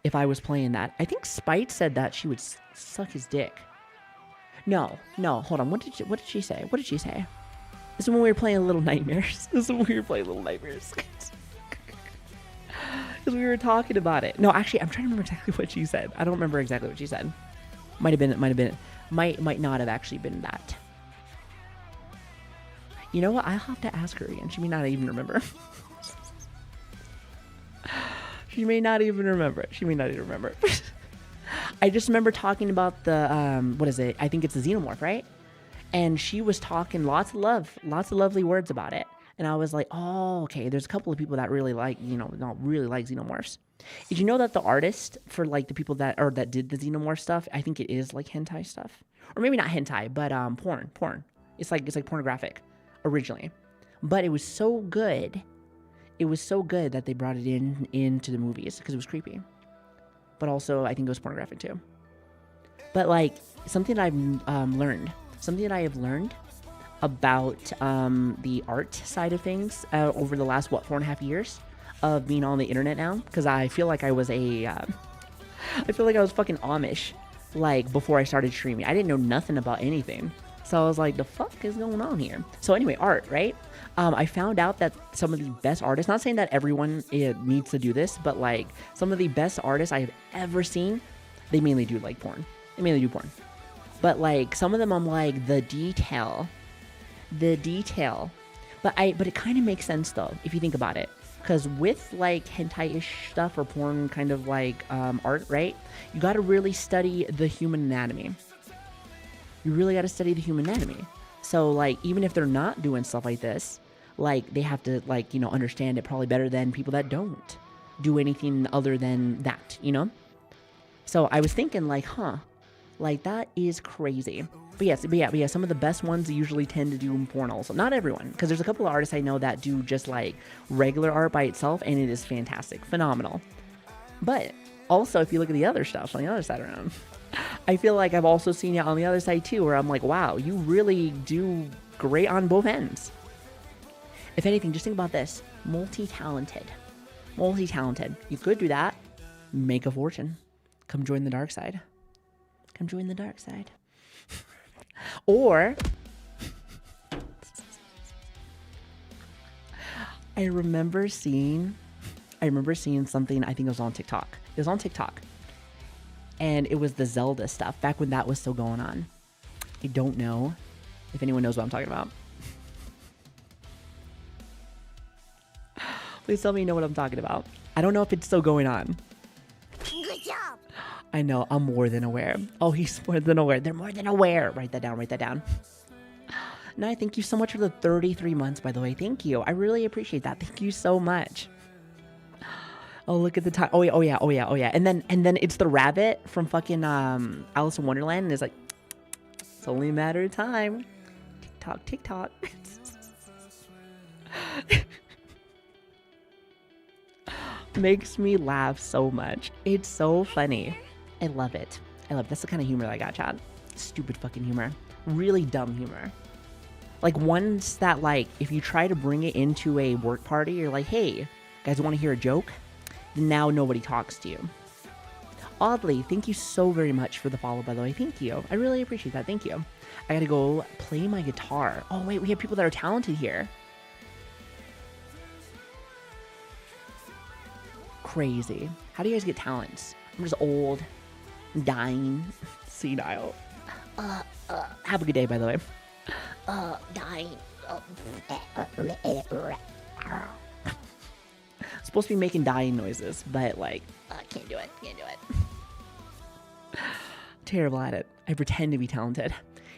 if I was playing that. I think Spite said that she would suck his dick. No, hold on. What did she say? What did she say? This is when we were playing Little Nightmares. This is when we were playing Little Nightmares. Because we were talking about it. No, actually, I'm trying to remember exactly what she said. I don't remember exactly what she said. Might not have actually been that. You know what? I'll have to ask her again. She may not even remember. She may not even remember. I just remember talking about the, what is it? I think it's the Xenomorph, right? And she was talking lots of lovely words about it. And I was like, oh, okay, there's a couple of people that really like, don't really like Xenomorphs. Did you know that the artist for like the people that did the Xenomorph stuff, I think it is like hentai stuff. Or maybe not hentai, but porn. It's like pornographic originally. But it was so good. It was so good that they brought it into the movies because it was creepy. But also, I think it was pornographic too. But like something that I have learned about the art side of things over the last 4.5 years of being on the internet now, because I feel like I was fucking Amish like before I started streaming. I didn't know nothing about anything, so I was like, the fuck is going on here? So anyway, art, right? I found out that some of the best artists, not saying that everyone needs to do this, but like some of the best artists I have ever seen, they mainly do like porn. They mainly do porn. But like some of them, I'm like, the detail. But it kind of makes sense though, if you think about it. Because with like hentai-ish stuff or porn kind of like art, right? You got to really study the human anatomy. So like, even if they're not doing stuff like this, like they have to like, understand it probably better than people that don't do anything other than that, So I was thinking like, like that is crazy. But yeah, some of the best ones usually tend to do porn also. Not everyone, because there's a couple of artists I know that do just like regular art by itself, and it is fantastic, phenomenal. But also, if you look at the other stuff on the other side around, I feel like I've also seen it on the other side too, where I'm like, wow, you really do great on both ends. If anything, just think about this. Multi-talented. You could do that. Make a fortune. Come join the dark side. Or I remember seeing something, I think it was on TikTok. And it was the Zelda stuff back when that was still going on. I don't know if anyone knows what I'm talking about. Please tell me you know what I'm talking about. I don't know if it's still going on. Good job. I know, I'm more than aware. Oh, he's more than aware. They're more than aware. Write that down. No, thank you so much for the 33 months, by the way. Thank you. I really appreciate that. Thank you so much. Oh, look at the time. Oh yeah. And then it's the rabbit from fucking Alice in Wonderland, and it's like, it's only a matter of time. TikTok. Makes me laugh so much. It's so funny. I love it. That's the kind of humor that I got, Chad. Stupid fucking humor. Really dumb humor. Like ones that like, if you try to bring it into a work party, you're like, hey, guys want to hear a joke? Then now nobody talks to you. Oddly, thank you so very much for the follow, by the way. Thank you. I really appreciate that. Thank you. I gotta go play my guitar. Oh wait, we have people that are talented here. Crazy. How do you guys get talents? I'm just old, dying, senile. Have a good day, by the way. Dying. Supposed to be making dying noises, but like, Can't do it. terrible at it. I pretend to be talented.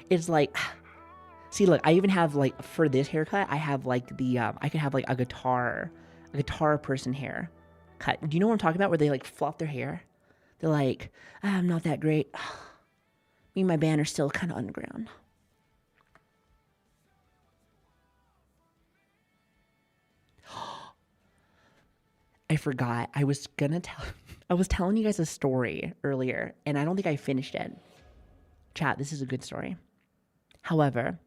It's like, see, look, I even have like, for this haircut, I have like the, I could have like a guitar person hair cut. Do you know what I'm talking about? Where they like flop their hair? They're like, I'm not that great. Me and my band are still kind of underground. I forgot. I was telling you guys a story earlier, and I don't think I finished it. Chat, this is a good story. However,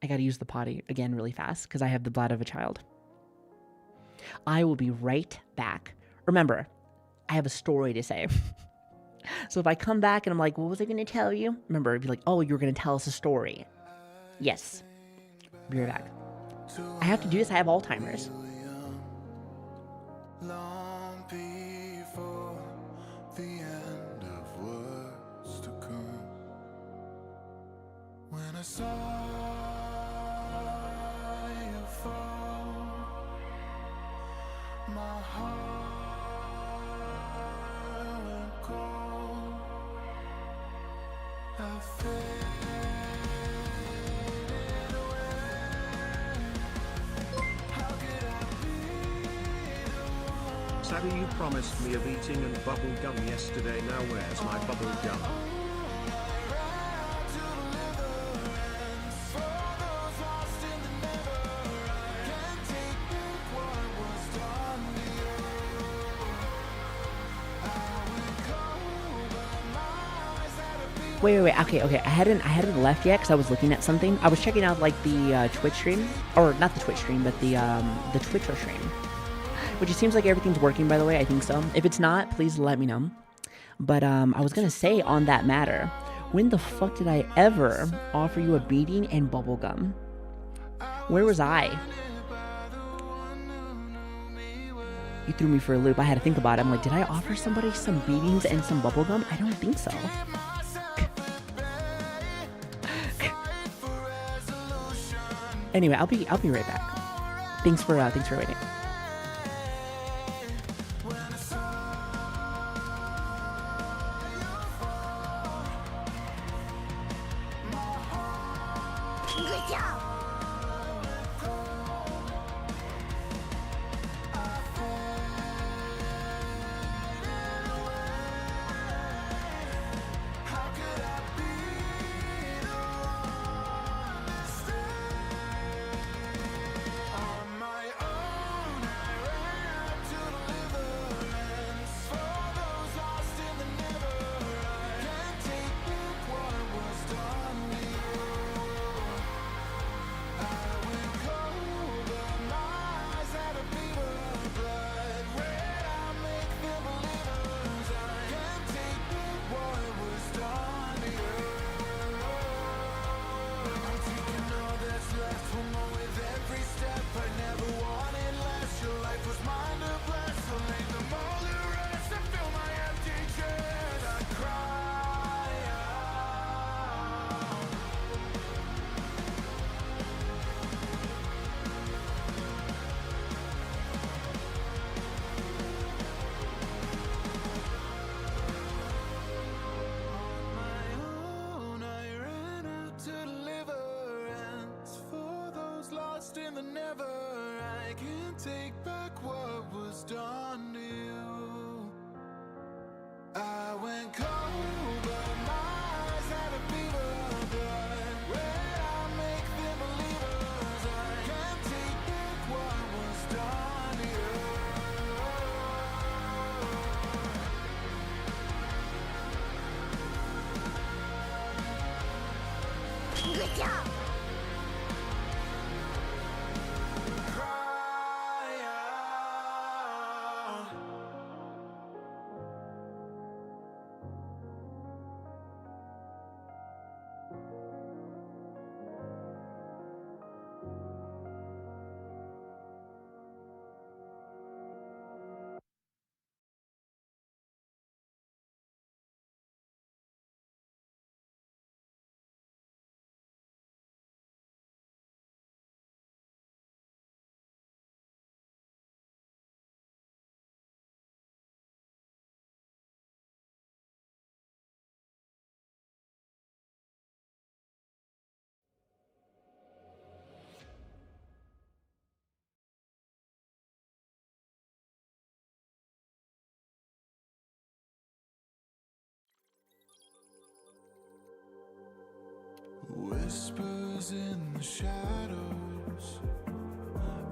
I gotta use the potty again really fast because I have the bladder of a child. I will be right back. Remember, I have a story to say. So if I come back and I'm like, what was I going to tell you? Remember, it'd be like, oh, you were going to tell us a story. Yes. Be right back. I have to do this. I have Alzheimer's. Long before the end of words to come. When I saw you fall, my heart went cold. I faded away. How could I be the one? Savi, you promised me of eating and bubble gum yesterday. Now where's my bubble gum? Wait. Okay. I hadn't left yet because I was looking at something. I was checking out like the Twitch stream, or not the Twitch stream, but the Twitcher stream. Which it seems like everything's working, by the way. I think so. If it's not, please let me know. But I was gonna say on that matter, when the fuck did I ever offer you a beating and bubblegum? Where was I? You threw me for a loop. I had to think about it. I'm like, did I offer somebody some beatings and some bubblegum? I don't think so. Anyway, I'll be right back. Thanks for waiting. Good job. In the never, I can't take back what was done to you. I went cold, but my eyes had a fever blood. Where I make them believers, I can't take back what was done to you. Good job. Whispers in the shadows,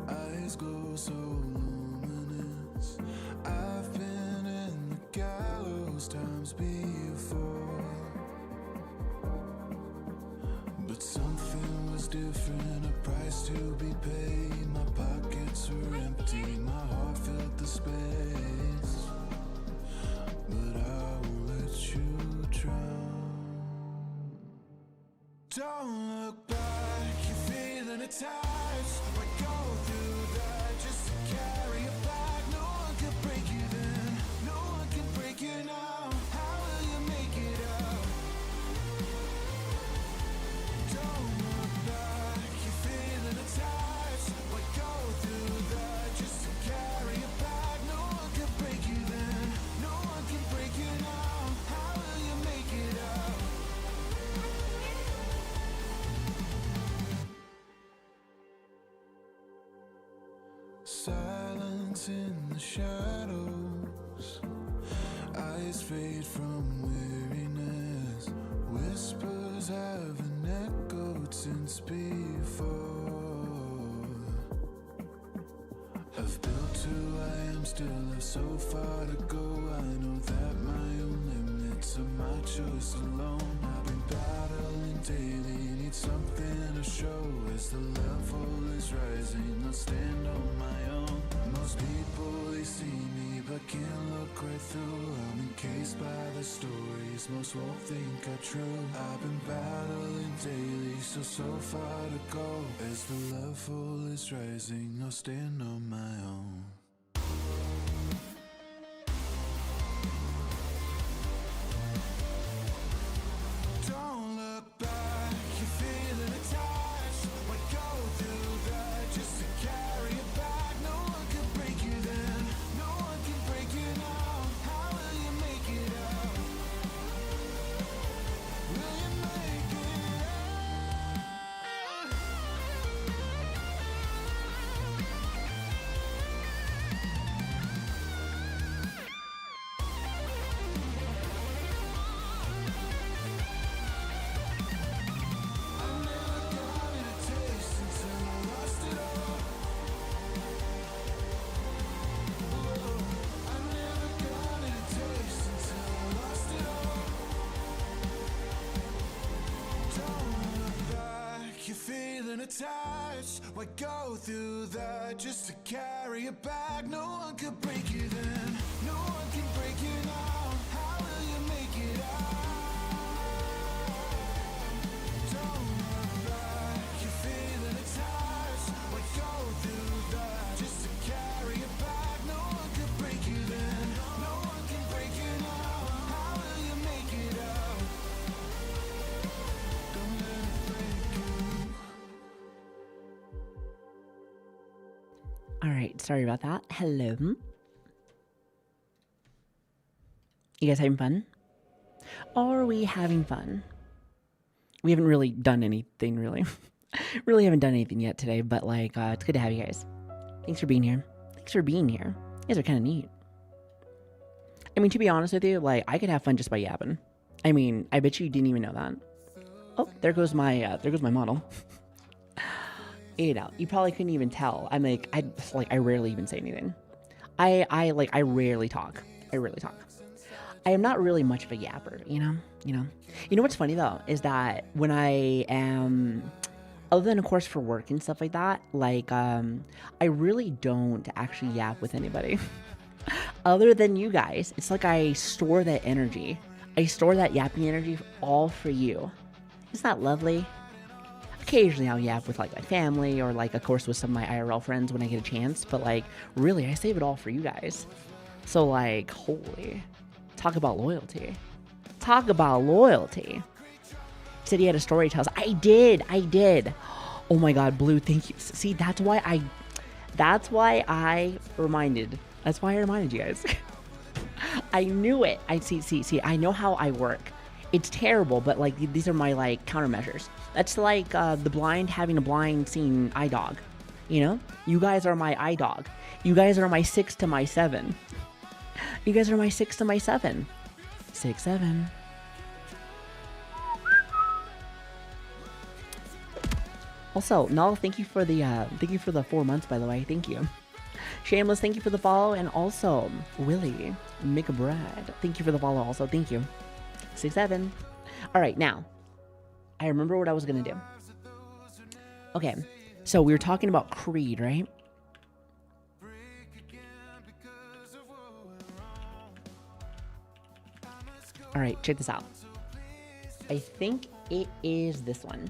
eyes glow so luminous. I've been in the gallows times before, but something was was different, a price to be paid. My pockets were empty, my heart filled the space. But I won't let you drown. Don't look back, you're feeling attached. Why go through that just to carry it back? No one can break you then, no one can break you now. How will you make it out? Don't look back, you're feeling attached. Why go through that just to carry it back? No one can break you then, no one can break you now. How will you make it out? Silence in the shadows, eyes fade from weariness. Whispers haven't echoed since before. I've built who I am, still have so far to go. I know that my own limits are my choice alone. I've been battling daily, need something to show. As the level is rising, I'll stand on my own. Most people, they see me but can't look right through. I'm encased by the stories most won't think are true. I've been battling daily, so far to go. As the level is rising, I'll stand on my own. Don't look back, you're feeling attached. Why go through that just to carry it back? No one can break you then, no one can break you now. How will you make it out? Will you make it out? I never got it a taste until I lost it all. I never got it a taste until I lost it all. Don't look back, you're feeling attached. Why go through that just to carry it back? No one could break you then, no one can break you now. How will you make it out? Don't look back, you're feeling attached. Why go through that just to carry it back? No one can break you then, no one can break you now. How will you make it out? Don't let it break you. All right, sorry about that. Hello. You guys having fun? Are we having fun? We haven't really done anything, really. Really haven't done anything yet today, but like, it's good to have you guys. Thanks for being here. Thanks for being here. You guys are kind of neat. I mean, to be honest with you, like, I could have fun just by yapping. I mean, I bet you didn't even know that. Oh, there goes my model. You know, you probably couldn't even tell. I'm like, I rarely even say anything. I rarely talk. I rarely talk. I am not really much of a yapper, you know? You know what's funny though, is that when I am, other than of course for work and stuff like that, like, I really don't actually yap with anybody. Other than you guys. It's like I store that energy. I store that yapping energy all for you. Isn't that lovely? Occasionally I'll yap with like my family or like of course with some of my IRL friends when I get a chance, but like really I save it all for you guys. So like, holy, talk about loyalty. Talk about loyalty. He said he had a story to tell us. I did. Oh my God, Blue, thank you. See, that's why I reminded you guys. I knew it. I see, I know how I work. It's terrible, but like these are my like countermeasures. That's like the blind having a blind seeing eye dog. You know? You guys are my eye dog. You guys are my 6 to my 7. You guys are my 6 to my 7. 6, 7. Also, Null, thank you for the 4 months, by the way. Thank you. Shameless, thank you for the follow, and also Willie McBride, thank you for the follow. Also, thank you. 6, 7. All right, now I remember what I was gonna do. Okay, so we were talking about Creed, right? All right, check this out. I think it is this one.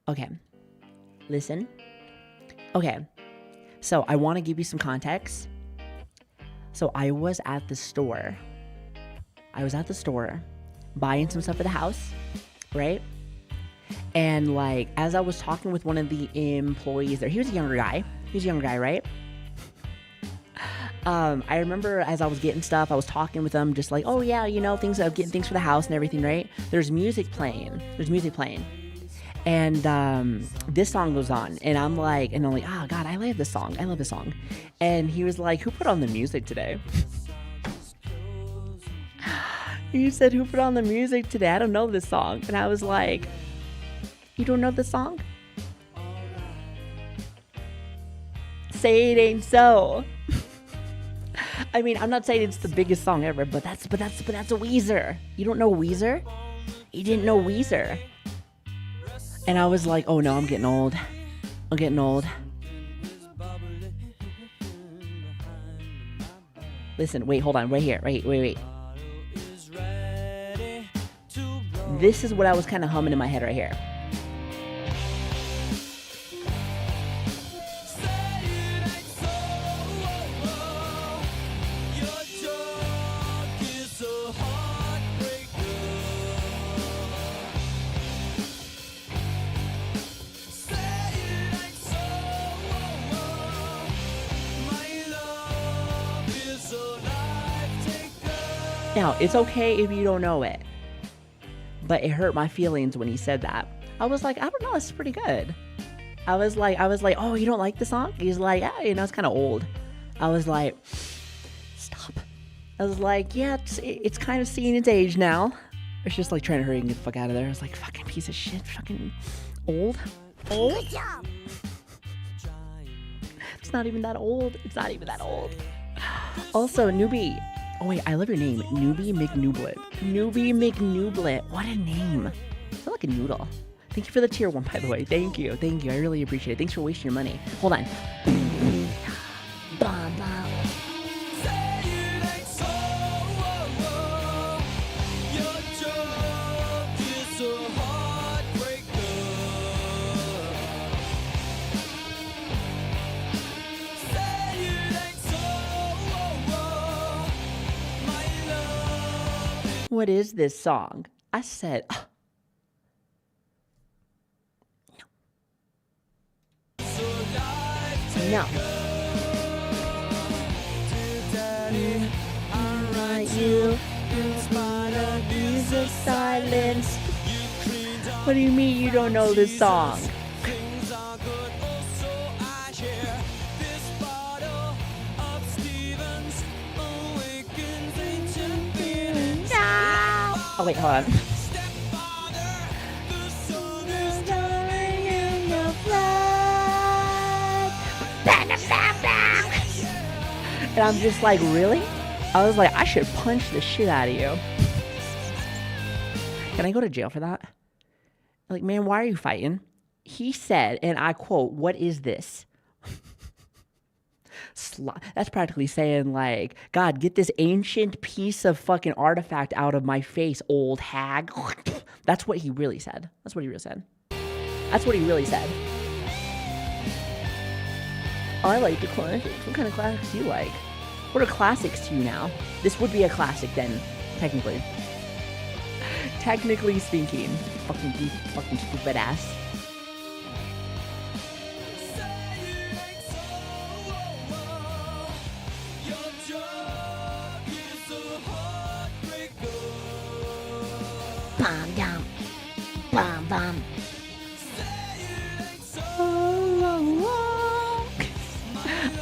Okay, listen. Okay, so I want to give you some context. So I was at the store. Buying some stuff for the house, right? And like, as I was talking with one of the employees there, he was a younger guy, right? I remember as I was getting stuff, I was talking with them, just like, oh yeah, you know, getting things for the house and everything, right? There's music playing. And this song goes on, and I'm like, oh God, I love this song. And he was like, who put on the music today? He said, who put on the music today? I don't know this song. And I was like, you don't know this song? Say it ain't so. I mean, I'm not saying it's the biggest song ever, but that's a Weezer. You don't know Weezer? You didn't know Weezer. And I was like, oh no, I'm getting old. Listen, wait, hold on, right here, wait. This is what I was kind of humming in my head right here. Now, it's okay if you don't know it, but it hurt my feelings when he said that. I was like, I don't know, it's pretty good. I was like, oh, you don't like the song? He's like, yeah, you know, it's kind of old. I was like, stop. I was like, yeah, it's kind of seeing its age now. It's just like trying to hurry and get the fuck out of there. I was like, fucking piece of shit, fucking old. Good job. It's not even that old. Also, Newbie. Oh wait, I love your name, Newbie McNooblet. What a name. I feel like a noodle. Thank you for the tier 1, by the way. Thank you. I really appreciate it. Thanks for wasting your money. Hold on. What is this song? I said, no. You in spite of music silence. What do you mean you don't know this song? Oh wait, hold on. And I'm just like, really? I was like, I should punch the shit out of you. Can I go to jail for that? Like, man, why are you fighting? He said, and I quote, what is this? That's practically saying, like, God, get this ancient piece of fucking artifact out of my face, old hag. That's what he really said. I like the classics. What kind of classics do you like? What are classics to you now? This would be a classic then, technically. Technically speaking. Fucking stupid ass. Bam, yum. Bam, bam.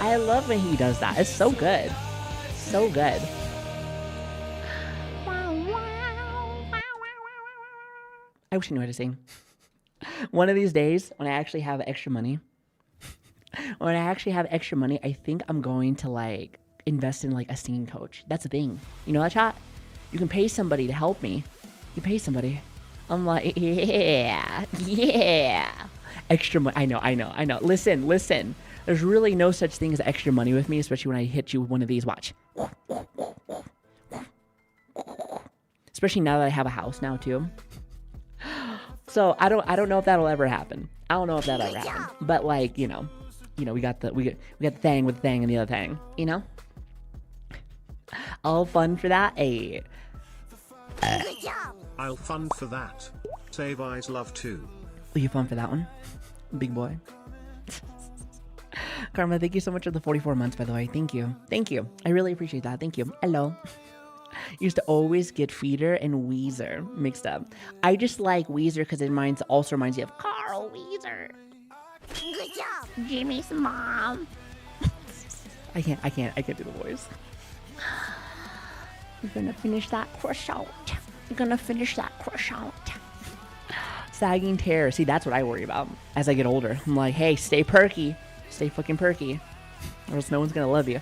I love when he does that. It's so good. So good. I wish I knew how to sing. One of these days, when I actually have extra money, I think I'm going to like invest in like a singing coach. That's the thing. You know that, chat? You can pay somebody to help me. You pay somebody. I'm like, yeah. Extra money. I know. Listen. There's really no such thing as extra money with me, especially when I hit you with one of these. Watch. Especially now that I have a house now too. So I don't know if that'll ever happen. I don't know if that'll ever happen. But like, we got the thing with the thing and the other thing, All fun for that. Hey. I'll fun for that. Save eyes love too. Are you fun for that one? Big boy. Karma, thank you so much for the 44 months, by the way. Thank you. I really appreciate that. Thank you. Hello. Used to always get Feeder and Weezer mixed up. I just like Weezer because it also reminds you of Carl Weezer. Good job. Jimmy's mom. I can't do the voice. You're gonna finish that croissant. Sagging tear. See, that's what I worry about as I get older. I'm like, hey, stay perky. Stay fucking perky. Or else no one's gonna love you.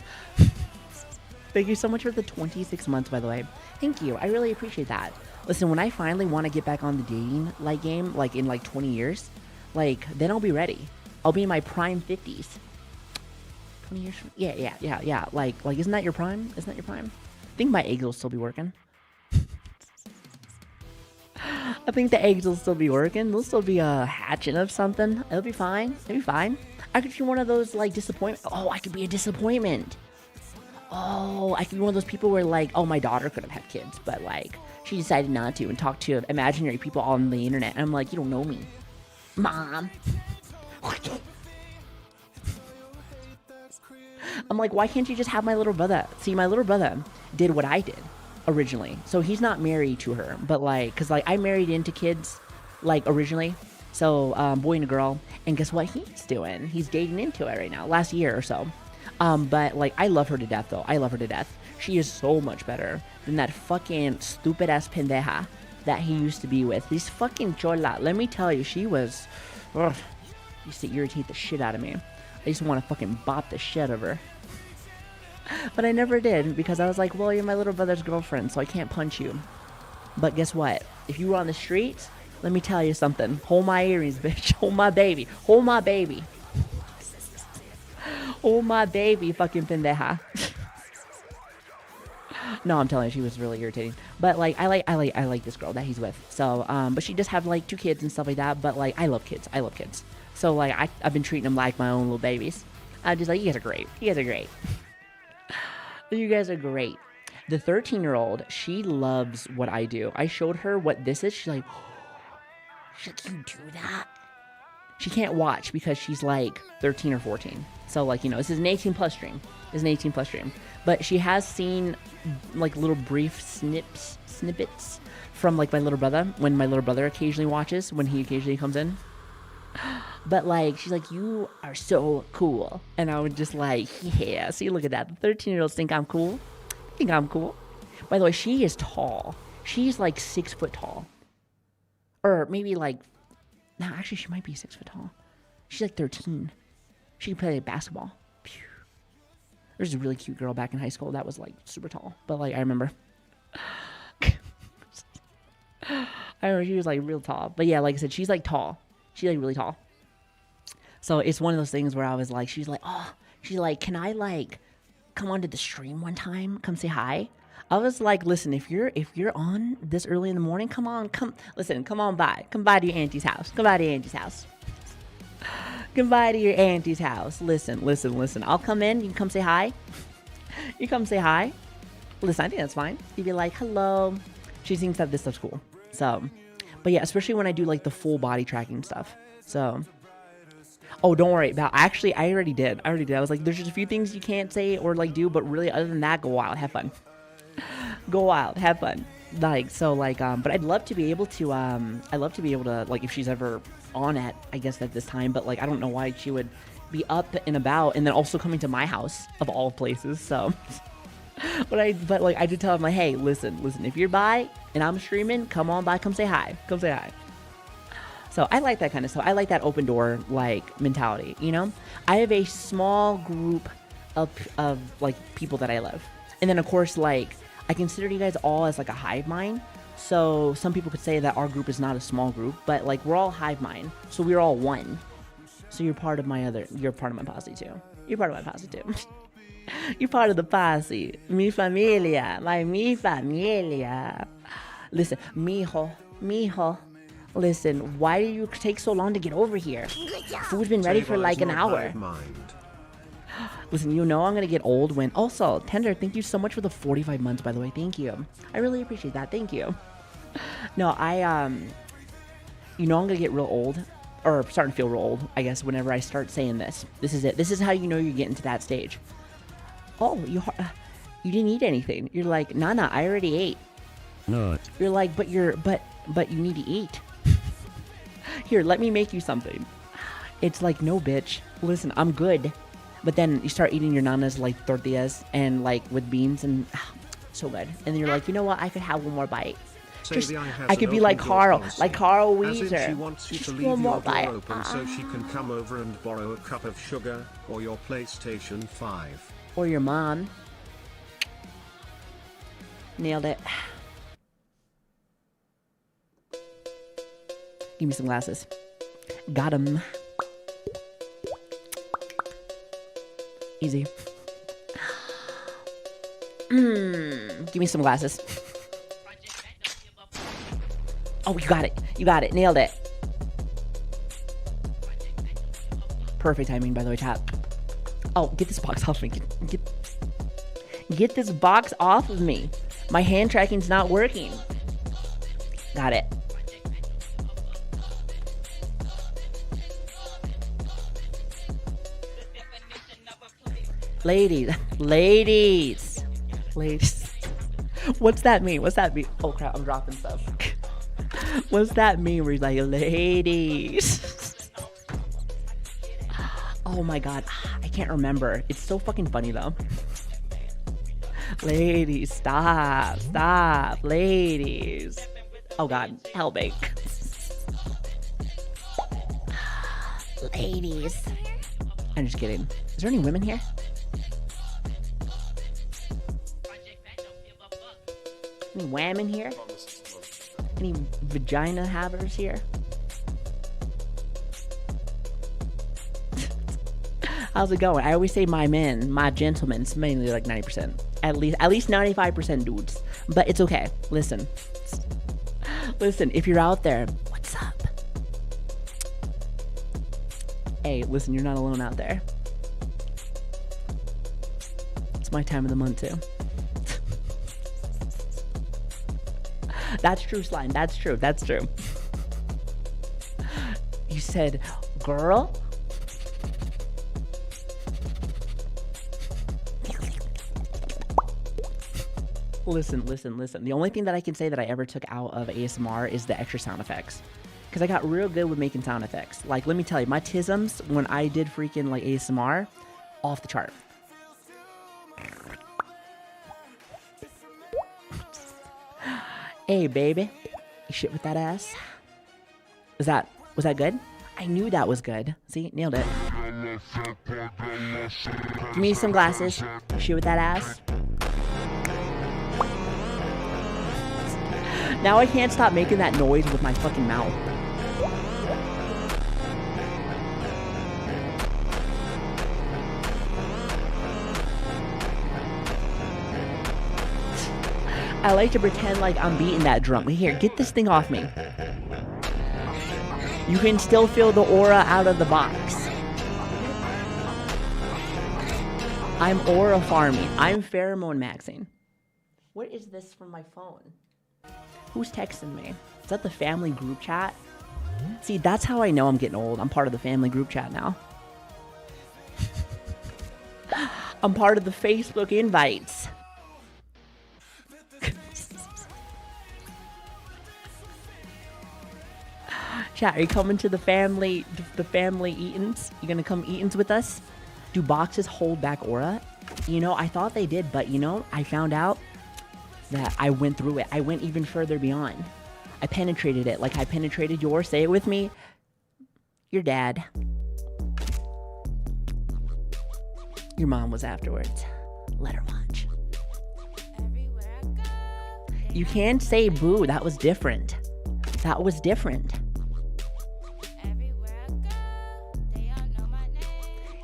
Thank you so much for the 26 months, by the way. Thank you. I really appreciate that. Listen, when I finally want to get back on the dating game, like in like 20 years, then I'll be ready. I'll be in my prime 50s. 20 years from... Yeah. Like, isn't that your prime? I think my eggs will still be working. I think the eggs will still be working. They'll still be hatching of something. It'll be fine. I could be one of those like disappointment. Oh, I could be a disappointment. Oh, I could be one of those people where like, oh, my daughter could have had kids, but like she decided not to and talk to imaginary people on the internet. And I'm like, you don't know me, Mom. I'm like, why can't you just have my little brother? See, my little brother did what I did originally. So he's not married to her, but like, cause like I married into kids like originally. So boy and a girl. And guess what he's doing? He's dating into it right now, last year or so. But like, I love her to death though. She is so much better than that fucking stupid ass pendeja that he used to be with. This fucking chola. Let me tell you, she was, used to irritate the shit out of me. I used to want to fucking bop the shit out of her. But I never did because I was like, well, you're my little brother's girlfriend, so I can't punch you. But guess what? If you were on the streets, let me tell you something. Hold my earrings, bitch. Hold my baby. Hold my baby, fucking pendeja. No, I'm telling you, she was really irritating. But like, I like this girl that he's with. So, but she does have like 2 kids and stuff like that. But like, I love kids. So like, I've been treating them like my own little babies. I'm just like, you guys are great. You guys are great. The 13-year-old, she loves what I do. I showed her what this is. She's like, you do that? She can't watch because she's like 13 or 14. So like, this is an 18+ stream. But she has seen like little brief snippets from like my little brother, when my little brother occasionally watches, when he occasionally comes in. But like, she's like, you are so cool. And I would just like, yeah, see, look at that. The 13-year-olds think I'm cool. By the way, she is tall. She's like 6 foot tall. Or maybe like, no, actually she might be 6 foot tall. She's like 13. She can play basketball. Phew. There's a really cute girl back in high school that was like super tall. But like, I remember she was like real tall. But yeah, like I said, she's like tall. She's like really tall. So it's one of those things where I was like, she's like, can I like come onto the stream one time? Come say hi. I was like, listen, if you're on this early in the morning, come on by. Come by to your auntie's house. Come by to your auntie's house. Listen. I'll come in. You can come say hi. Listen, I think that's fine. You'd be like, hello. She thinks that this stuff's cool. So, but yeah, especially when I do like the full body tracking stuff. So, oh, don't worry about. Actually, I already did. I was like, there's just a few things you can't say or like do, but really, other than that, go wild, have fun. Like, so like, but I'd love to be able to, like, if she's ever on at, I guess at this time, but like, I don't know why she would be up and about and then also coming to my house of all places. So, but like, I did tell him like, hey, listen, if you're by and I'm streaming, come on by, come say hi. So I like that kind of stuff. I like that open door, like, mentality, I have a small group of like people that I love. And then of course, like, I consider you guys all as like a hive mind. So some people could say that our group is not a small group, but like we're all hive mind. So we're all one. So you're part of my posse too. You're part of my posse too. You're part of the posse. Mi familia. Mi familia. Listen, mijo. Listen, why do you take so long to get over here? Food's been ready for like an hour. Listen, you know I'm gonna get old when... Also, Tender, thank you so much for the 45 months, by the way. Thank you. I really appreciate that. Thank you. No, you know I'm gonna get real old. Or starting to feel real old, I guess, whenever I start saying this. This is it. This is how you know you're getting to that stage. Oh, you didn't eat anything. You're like, nah, I already ate. No. You're like, but you need to eat. Here, let me make you something. It's like, no, bitch. Listen, I'm good. But then you start eating your nana's like tortillas and like with beans and so good. And then you're like, you know what? I could have one more bite. Just, I could be like Carl Weezer. She wants you to leave one more your door bite. open so she can come over and borrow a cup of sugar or your PlayStation 5. Or your mom. Nailed it. Give me some glasses. Got 'em. Easy. Give me some glasses. Oh, you got it. You got it. Nailed it. Perfect timing, by the way, chat. Oh, get this box off me. Get this box off of me. My hand tracking's not working. Got it. Ladies. What's that mean? Oh crap, I'm dropping stuff. What's that mean where he's like, ladies? Oh my god, I can't remember. It's so fucking funny though. Ladies, stop, ladies. Oh god, help me. Ladies. I'm just kidding. Is there any women here? Any women here? Any vagina havers here? How's it going? I always say my men, my gentlemen. It's mainly like 90%. At least 95% dudes. But it's okay. Listen, if you're out there, what's up? Hey, listen, you're not alone out there. It's my time of the month too. That's true, Slime. That's true. You said, girl? Listen. The only thing that I can say that I ever took out of ASMR is the extra sound effects. Because I got real good with making sound effects. Like, let me tell you, my tisms, when I did freaking, like, ASMR, off the chart. Hey, baby. You shit with that ass? Was that good? I knew that was good. See? Nailed it. Give me some glasses. Shit with that ass. Now I can't stop making that noise with my fucking mouth. I like to pretend like I'm beating that drum. Here, get this thing off me. You can still feel the aura out of the box. I'm aura farming. I'm pheromone maxing. What is this from my phone? Who's texting me? Is that the family group chat? See, that's how I know I'm getting old. I'm part of the family group chat now. I'm part of the Facebook invites. Chat, are you coming to the family eatins? You gonna come eatins with us? Do boxes hold back aura? You know, I thought they did, but you know, I found out that I went through it. I went even further beyond. I penetrated it like I penetrated yours. Say it with me. Your dad. Your mom was afterwards. Let her watch. Everywhere I You can't say boo. That was different. That was different.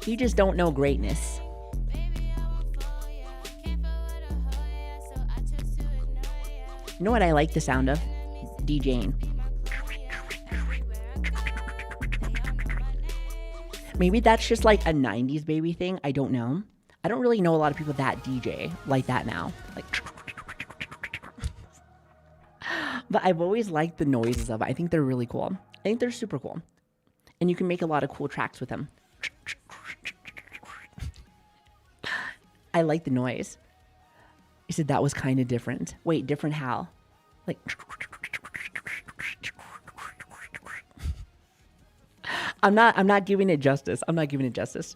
You just don't know greatness. You know what I like the sound of? DJing. Maybe that's just like a 90s baby thing. I don't know. I don't really know a lot of people that DJ like that now. Like, but I've always liked the noises of it. I think they're really cool. I think they're super cool. And you can make a lot of cool tracks with them. I like the noise. You said that was kind of different. Wait, different how? Like, I'm not giving it justice. I'm not giving it justice.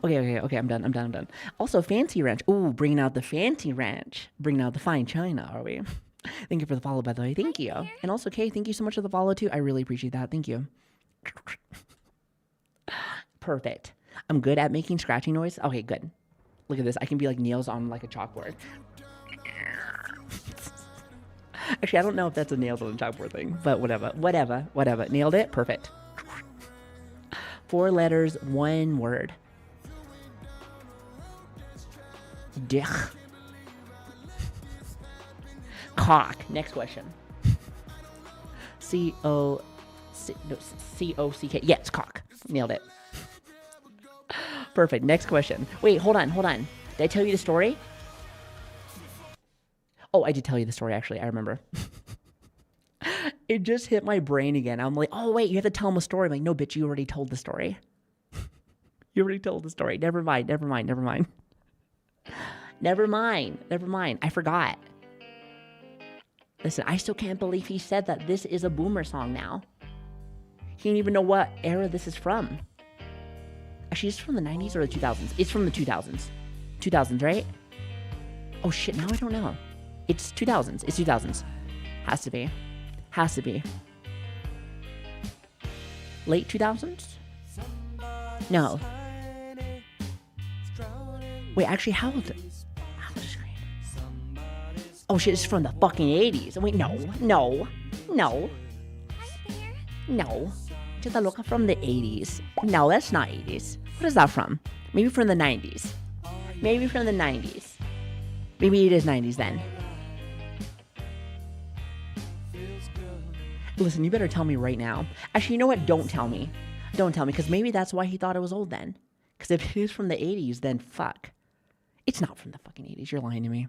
Okay, I'm done. Also, Fancy Ranch. Ooh, bringing out the Fancy Ranch. Bringing out the fine china, are we? Thank you for the follow, by the way. Thank you. And also, Kay, thank you so much for the follow, too. I really appreciate that. Thank you. Perfect. I'm good at making scratching noise. Okay, good. Look at this. I can be like nails on like a chalkboard. Actually, I don't know if that's a nails on a chalkboard thing, but whatever. Nailed it. Perfect. 4 letters, 1 word. Dich. Cock. Next question. C-O-C-K. Yes, cock. Nailed it. Perfect. Next question. Wait, hold on. Did I tell you the story? Oh, I did tell you the story, actually. I remember. It just hit my brain again. I'm like, oh, wait, you have to tell them a story. I'm like, no, bitch, you already told the story. You already told the story. Never mind. I forgot. Listen, I still can't believe he said that this is a boomer song now. He didn't even know what era this is from. Actually, it's from the 90s or the 2000s? It's from the 2000s. 2000s, right? Oh, shit, now I don't know. It's 2000s. It's 2000s. Has to be. Late 2000s? No. Wait, actually, how old is Green? Oh, shit, it's from the fucking 80s. Wait, no. Just a look from the 80s. No, that's not 80s. What is that from? Maybe from the 90s. Maybe it is 90s then. Listen, you better tell me right now. Actually, you know what? Don't tell me, because maybe that's why he thought it was old then. Because if it is from the 80s, then fuck. It's not from the fucking 80s. You're lying to me.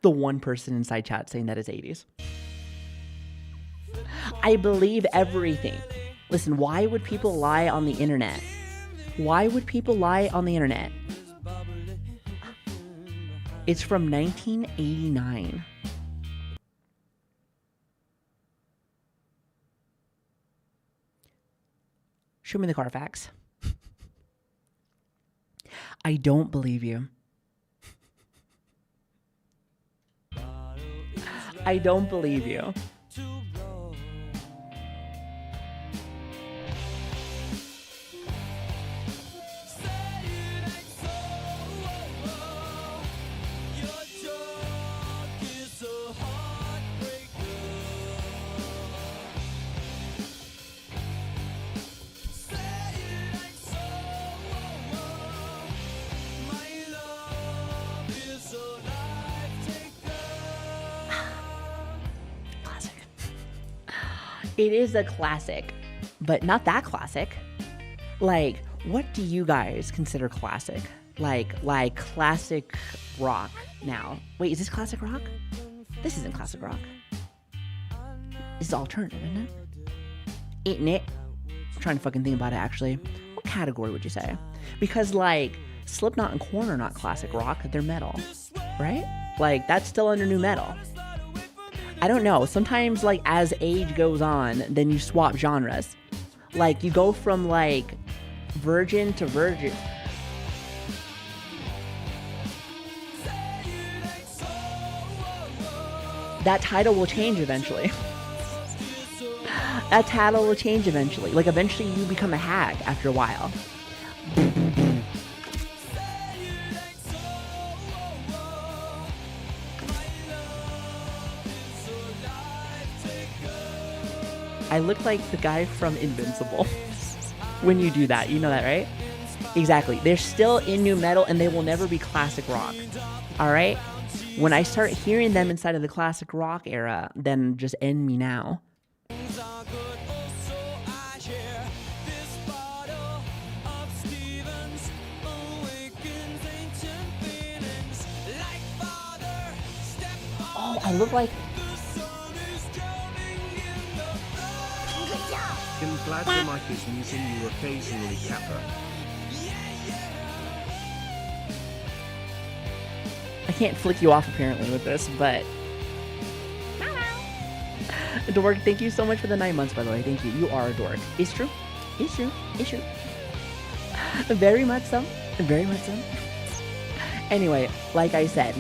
The one person inside chat saying that is 80s. I believe everything. Listen, why would people lie on the internet? It's from 1989. Show me the Carfax. I don't believe you. I don't believe you. It is a classic, but not that classic. Like, what do you guys consider classic? Like classic rock now. Wait, is this classic rock? This isn't classic rock. This is alternative, isn't it? Ain't it? I'm trying to fucking think about it, actually. What category would you say? Because, like, Slipknot and Korn are not classic rock. They're metal, right? Like, that's still under new metal. I don't know. Sometimes, like, as age goes on, then you swap genres. Like, you go from, like, virgin to virgin. That title will change eventually. That title will change eventually. Like, eventually you become a hag after a while. I look like the guy from Invincible. When you do that, you know that, right? Exactly. They're still in new metal and they will never be classic rock. All right? When I start hearing them inside of the classic rock era, then just end me now. Oh, I look like... I'm glad the mic is using you occasionally, Kappa. I can't flick you off apparently with this, but... Dork, thank you so much for the 9 months, by the way. Thank you. You are a dork. It's true. It's true. It's true. Very much so. Very much so. Anyway, like I said,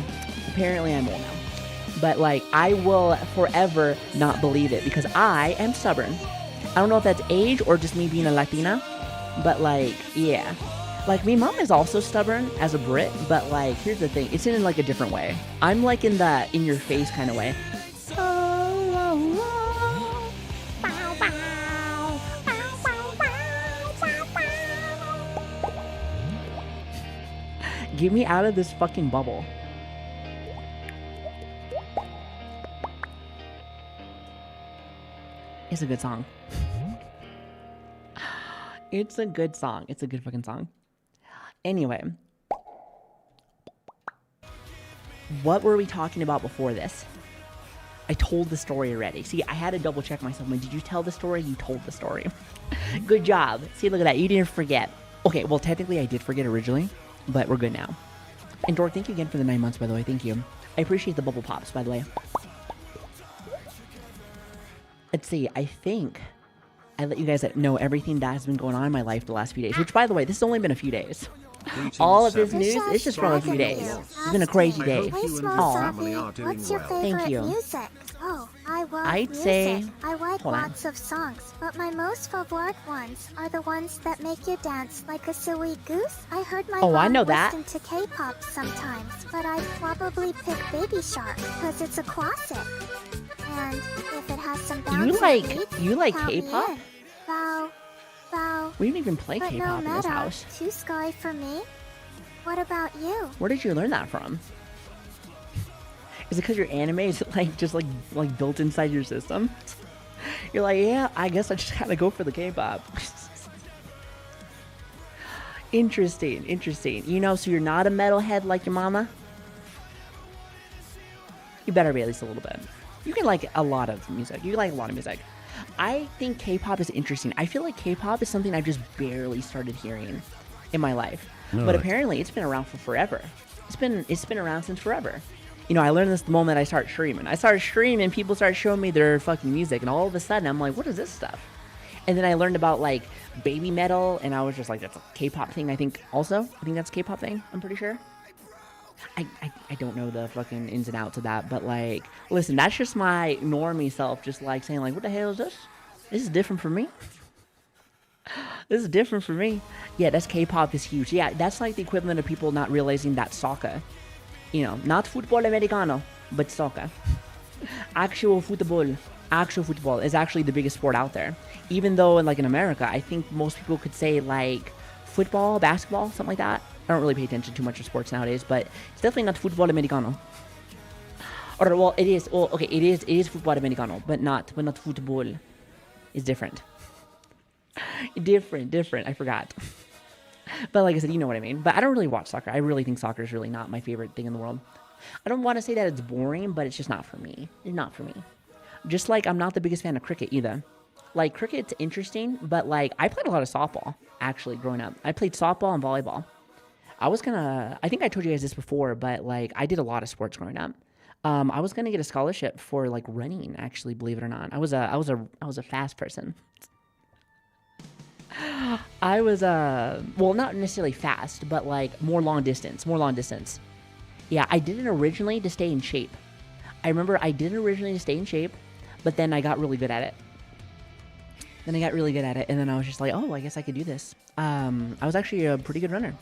apparently I'm old now. But, like, I will forever not believe it because I am stubborn. I don't know if that's age or just me being a Latina, but, like, yeah. Like, my mom is also stubborn as a Brit, but, like, here's the thing. It's in, like, a different way. I'm, like, in the in-your-face kind of way. Get me out of this fucking bubble. It's a good song. It's a good song. It's a good fucking song. Anyway. What were we talking about before this? I told the story already. See, I had to double check myself. Did you tell the story? You told the story. Good job. See, look at that. You didn't forget. Okay, well, technically I did forget originally, but we're good now. And Dork, thank you again for the 9 months, by the way. Thank you. I appreciate the bubble pops, by the way. Let's see. I think I let you guys know everything that has been going on in my life the last few days. Which, by the way, this has only been a few days. All of this news is just from a few days. It's been a crazy day. What's your favorite Thank you. music? Oh, I love I'd music. say- I like hold on. lots of songs, but my most favorite ones are the ones that make you dance like a silly goose. I heard my Oh, I mom know that. listen to K-pop sometimes, but I'd probably pick Baby Shark because it's a classic. And if it has some bouncy beats, you like count me K-pop? in. Bow, bow. We don't even play But K-pop no in this matter, house. too sky for me. What about you? Where did you learn that from? Is it because your anime is like just like built inside your system? You're like, yeah, I guess I just gotta go for the K-pop. Interesting, interesting. You know, so you're not a metalhead like your mama? You better be at least a little bit. You can like a lot of music. You like a lot of music. I think K-pop is interesting. I feel like K-pop is something I've just barely started hearing in my life. But apparently it's been around for forever. It's been around since forever. You know, I learned this the moment I started streaming. I started streaming, people started showing me their fucking music, and all of a sudden I'm like, what is this stuff? And then I learned about like baby metal, and I was just like, that's a K-pop thing, I think also. I think that's a K-pop thing, I'm pretty sure. I don't know the fucking ins and outs of that, but like, listen, that's just my normie self just like saying like, what the hell is this? This is different for me. This is different for me. Yeah, that's K-pop is huge. Yeah, that's like the equivalent of people not realizing that soccer, you know, not football americano, but soccer. Actual football is actually the biggest sport out there. Even though in America, I think most people could say like football, basketball, something like that. I don't really pay attention too much to sports nowadays, but it's definitely not football americano. Or well, it is. Well, okay, it is football americano, but not football. It's different. Different. I forgot. But like I said, you know what I mean. But I don't really watch soccer. I really think soccer is really not my favorite thing in the world. I don't want to say that it's boring, but it's just not for me. It's not for me. Just like I'm not the biggest fan of cricket either. Like cricket's interesting, but like I played a lot of softball actually growing up. I played softball and volleyball. I think I told you guys this before, but like I did a lot of sports growing up. I was gonna get a scholarship for like running, actually, believe it or not. I was a fast person. I was well, not necessarily fast, but like more long distance. Yeah, I did it originally to stay in shape. I remember I did it originally to stay in shape, but then I got really good at it. And then I was just like, oh, I guess I could do this. I was actually a pretty good runner.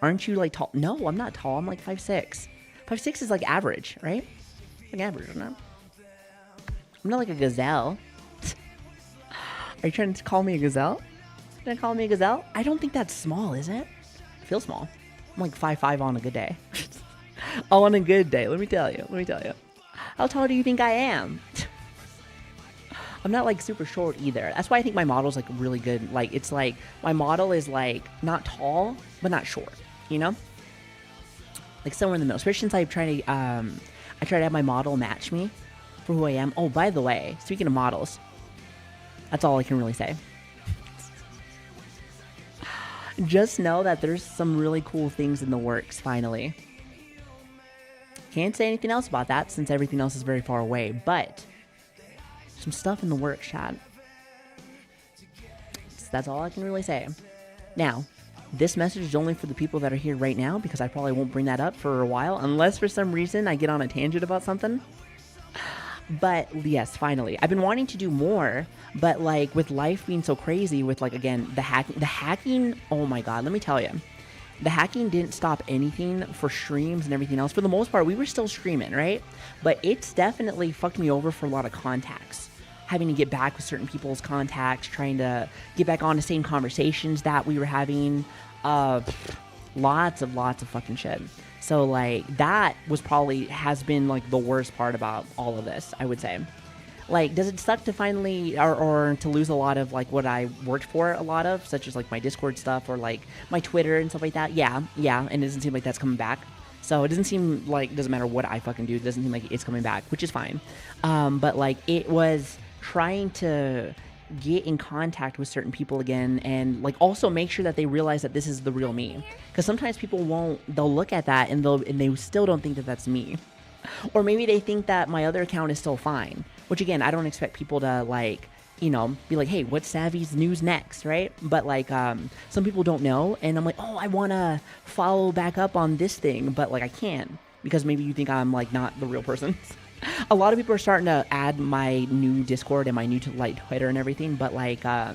Aren't you like tall? No, I'm not tall. I'm like 5'6". 5'6" is like average, right? Like average, isn't it? I'm not like a gazelle. Are you trying to call me a gazelle? Trying to call me a gazelle? I don't think that's small, is it? I feel small. I'm like 5'5" on a good day. Oh, on a good day, let me tell you. How tall do you think I am? I'm not like super short either. That's why I think my model's like really good. Like it's like my model is like not tall but not short, you know? Like somewhere in the middle. Especially since I try to have my model match me for who I am. Oh, by the way, speaking of models, that's all I can really say. Just know that there's some really cool things in the works finally. Can't say anything else about that since everything else is very far away, but some stuff in the works, Chad. So that's all I can really say. Now, this message is only for the people that are here right now because I probably won't bring that up for a while unless for some reason I get on a tangent about something. But yes, finally. I've been wanting to do more, but like with life being so crazy with like, again, the hacking, oh my God, let me tell you. The hacking didn't stop anything for streams and everything else. For the most part, we were still streaming, right? But it's definitely fucked me over for a lot of contacts. Having to get back with certain people's contacts, trying to get back on the same conversations that we were having. Lots of fucking shit. So like that has been like the worst part about all of this, I would say. Like, does it suck to finally, or to lose a lot of, like, what I worked for a lot of, such as, like, my Discord stuff, or, like, my Twitter and stuff like that? Yeah, and it doesn't seem like that's coming back. So it doesn't seem like, it doesn't matter what I fucking do, it doesn't seem like it's coming back, which is fine. But, like, it was trying to get in contact with certain people again, and, like, also make sure that they realize that this is the real me. Because sometimes people they'll look at that, and they still don't think that that's me. Or maybe they think that my other account is still fine. Which, again, I don't expect people to, like, you know, be like, hey, what's Savi's news next, right? But, like, some people don't know, and I'm like, oh, I want to follow back up on this thing, but, like, I can't, because maybe you think I'm, like, not the real person. A lot of people are starting to add my new Discord and my new, like, Twitter and everything, but, like, yeah,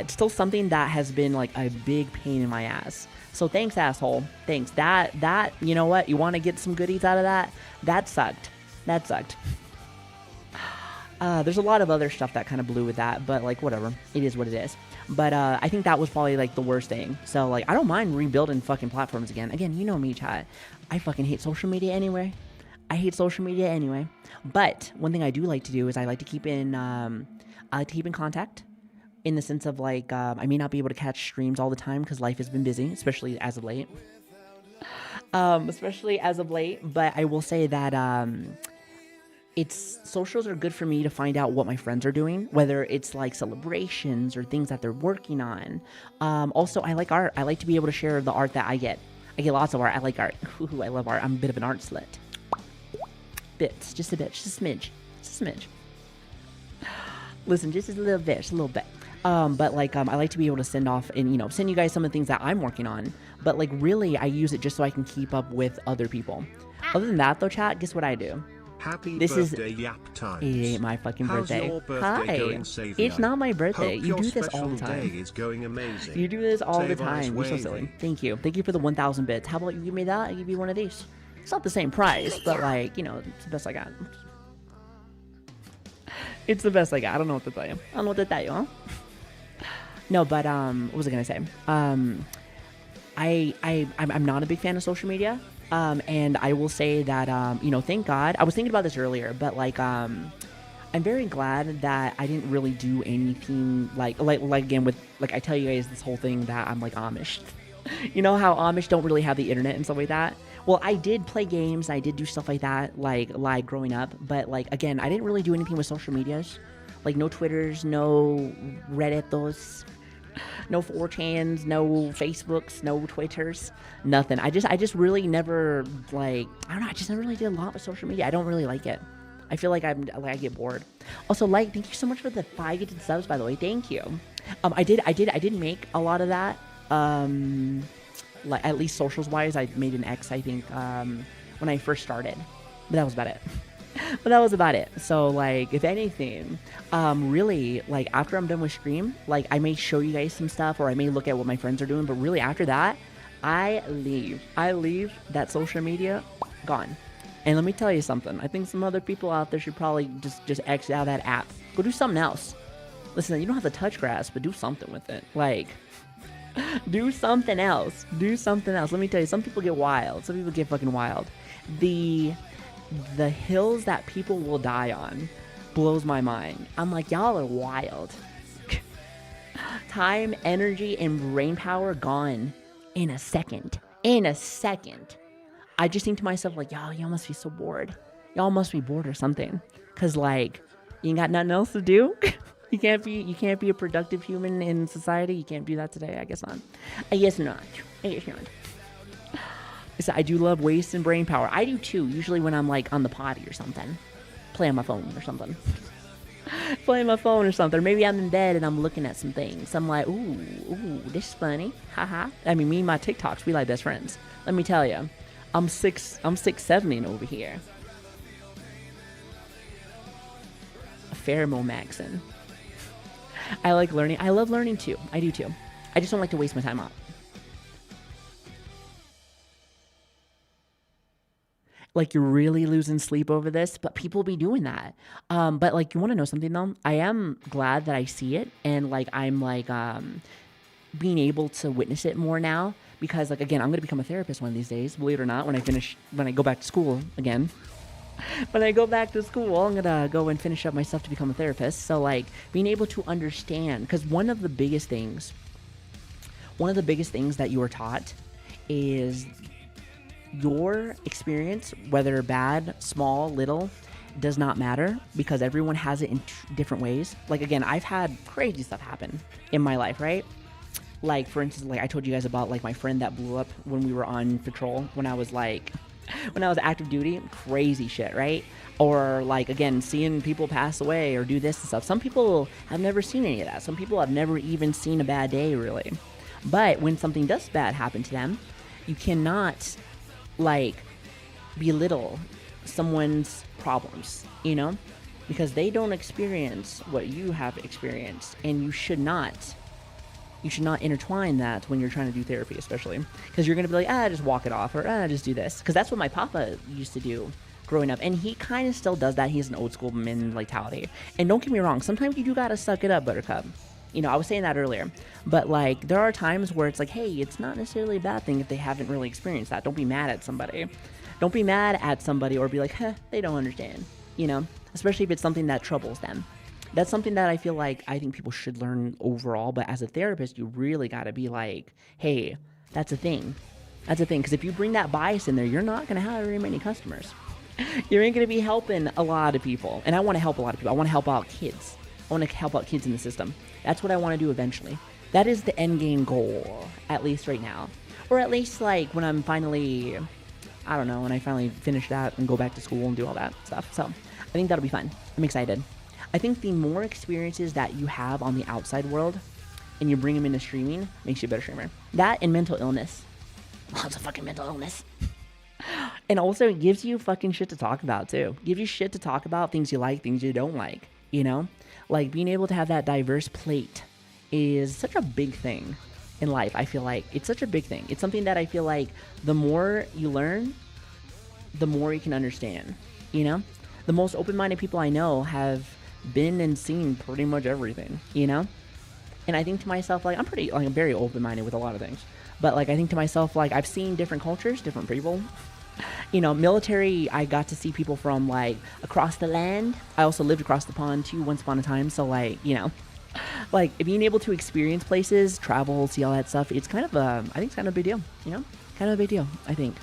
it's still something that has been, like, a big pain in my ass. So thanks, asshole. Thanks. That, you know what? You want to get some goodies out of that? That sucked. There's a lot of other stuff that kind of blew with that, but, like, whatever. It is what it is. But I think that was probably, like, the worst thing. So, like, I don't mind rebuilding fucking platforms again. Again, you know me, chat. I fucking hate social media anyway. But one thing I do like to do is I like to keep in contact. In the sense of, like, I may not be able to catch streams all the time because life has been busy, especially as of late. But I will say that socials are good for me to find out what my friends are doing, whether it's like celebrations or things that they're working on. Also, I like art. I like to be able to share the art that I get. I get lots of art. I like art. Ooh, I love art. I'm a bit of an art slut. Just a smidge. Listen, just a little bit. But like, I like to be able to send off and, you know, send you guys some of the things that I'm working on. But like, really, I use it just so I can keep up with other people. Other than that, though, chat, guess what I do? Happy this birthday, Yap Times. It ain't my fucking birthday. How's your birthday going, Savi? It's not my birthday. Hope you do your this all the special time. day is going amazing. You do this all the Save time. You're so wavy. silly. Thank you. Thank you for the 1,000 bits. How about you give me that? I give you one of these. It's not the same price, but like, you know, it's the best I got. It's the best I got. I don't know what to tell you. Huh? No, but what was I gonna say? I'm not a big fan of social media. And I will say that you know, thank God. I was thinking about this earlier, but like I'm very glad that I didn't really do anything like again with like I tell you guys this whole thing that I'm like Amish. You know how Amish don't really have the internet and stuff like that? Well, I did play games, I did do stuff like that, like live growing up, but like again, I didn't really do anything with social medias. Like no Twitters, no Redditos, no 4chans, no Facebooks, no Twitters, nothing. I just really never like, I don't know, I just never really did a lot with social media. I don't really like it. I feel like I get bored. Also, like, thank you so much for the 5 gifted subs, by the way. Thank you. I did make a lot of that. Like at least socials wise, I made an X, I think, when I first started, but that was about it. So like, if anything, really, like after I'm done with stream, like I may show you guys some stuff or I may look at what my friends are doing, but really after that, I leave that social media gone. And let me tell you something. I think some other people out there should probably just exit out of that app. Go do something else. Listen, you don't have to touch grass, but do something with it. Like, do something else. Do something else. Let me tell you, some people get wild. Some people get fucking wild. The hills that people will die on blows my mind. I'm like, y'all are wild. Time, energy, and brain power gone in a second. In a second. I just think to myself, like, y'all must be so bored. Y'all must be bored or something. Cause like, you ain't got nothing else to do. You can't be a productive human in society. You can't do that today. I guess not. I guess not. So I do love wasting brain power. I do too. Usually when I'm like on the potty or something, playing my phone or something. Playing my phone or something. Maybe I'm in bed and I'm looking at some things. I'm like, ooh, this is funny. Haha. I mean, me and my TikToks, we like best friends. Let me tell you, I'm 6'7" over here. Pheromone maxing. I like learning. I love learning too. I do too. I just don't like to waste my time up. Like, you're really losing sleep over this, but people be doing that. But like, you want to know something though? I am glad that I see it, and like, I'm like being able to witness it more now, because like, again, I'm gonna become a therapist one of these days, believe it or not, when I go back to school again. When I go back to school, I'm gonna go and finish up my stuff to become a therapist. So like, being able to understand, because one of the biggest things that you are taught is your experience, whether bad, small, little, does not matter, because everyone has it in different ways. Like, again, I've had crazy stuff happen in my life, right? Like, for instance, like I told you guys about like my friend that blew up when we were on patrol, when I was active duty. Crazy shit, right? Or like, again, seeing people pass away or do this and stuff. Some people have never seen any of that. Some people have never even seen a bad day, really. But when something does bad happen to them, you cannot like belittle someone's problems, you know, because they don't experience what you have experienced, and you should not intertwine that when you're trying to do therapy, especially because you're going to be like, just walk it off, or just do this, because that's what my papa used to do growing up, and he kind of still does that. He's an old school mentality, and don't get me wrong, sometimes you do gotta suck it up, buttercup. You know, I was saying that earlier, but like, there are times where it's like, hey, it's not necessarily a bad thing if they haven't really experienced that. Don't be mad at somebody. Don't be mad at somebody or be like, they don't understand, you know, especially if it's something that troubles them. That's something that I think people should learn overall, but as a therapist, you really got to be like, hey, that's a thing. That's a thing, because if you bring that bias in there, you're not going to have very many customers. You ain't going to be helping a lot of people, and I want to help a lot of people. I want to help out kids. I want to help out kids in the system. That's what I want to do eventually. That is the end game goal, at least right now. Or at least like when I'm finally, I don't know, when I finally finish that and go back to school and do all that stuff. So I think that'll be fun. I'm excited. I think the more experiences that you have on the outside world and you bring them into streaming makes you a better streamer. That and mental illness. Lots of fucking mental illness. And also it gives you fucking shit to talk about too. Gives you shit to talk about, things you like, things you don't like, you know? Like, being able to have that diverse plate is such a big thing in life. I feel like it's such a big thing. It's something that I feel like the more you learn, the more you can understand, you know? The most open-minded people I know have been and seen pretty much everything, you know? And I think to myself, like, I'm very open-minded with a lot of things. But, like, I think to myself, like, I've seen different cultures, different people. You know, military, I got to see people from, like, across the land. I also lived across the pond, too, once upon a time. So, like, you know, like, being able to experience places, travel, see all that stuff, it's kind of I think it's kind of a big deal, you know? Kind of a big deal, I think.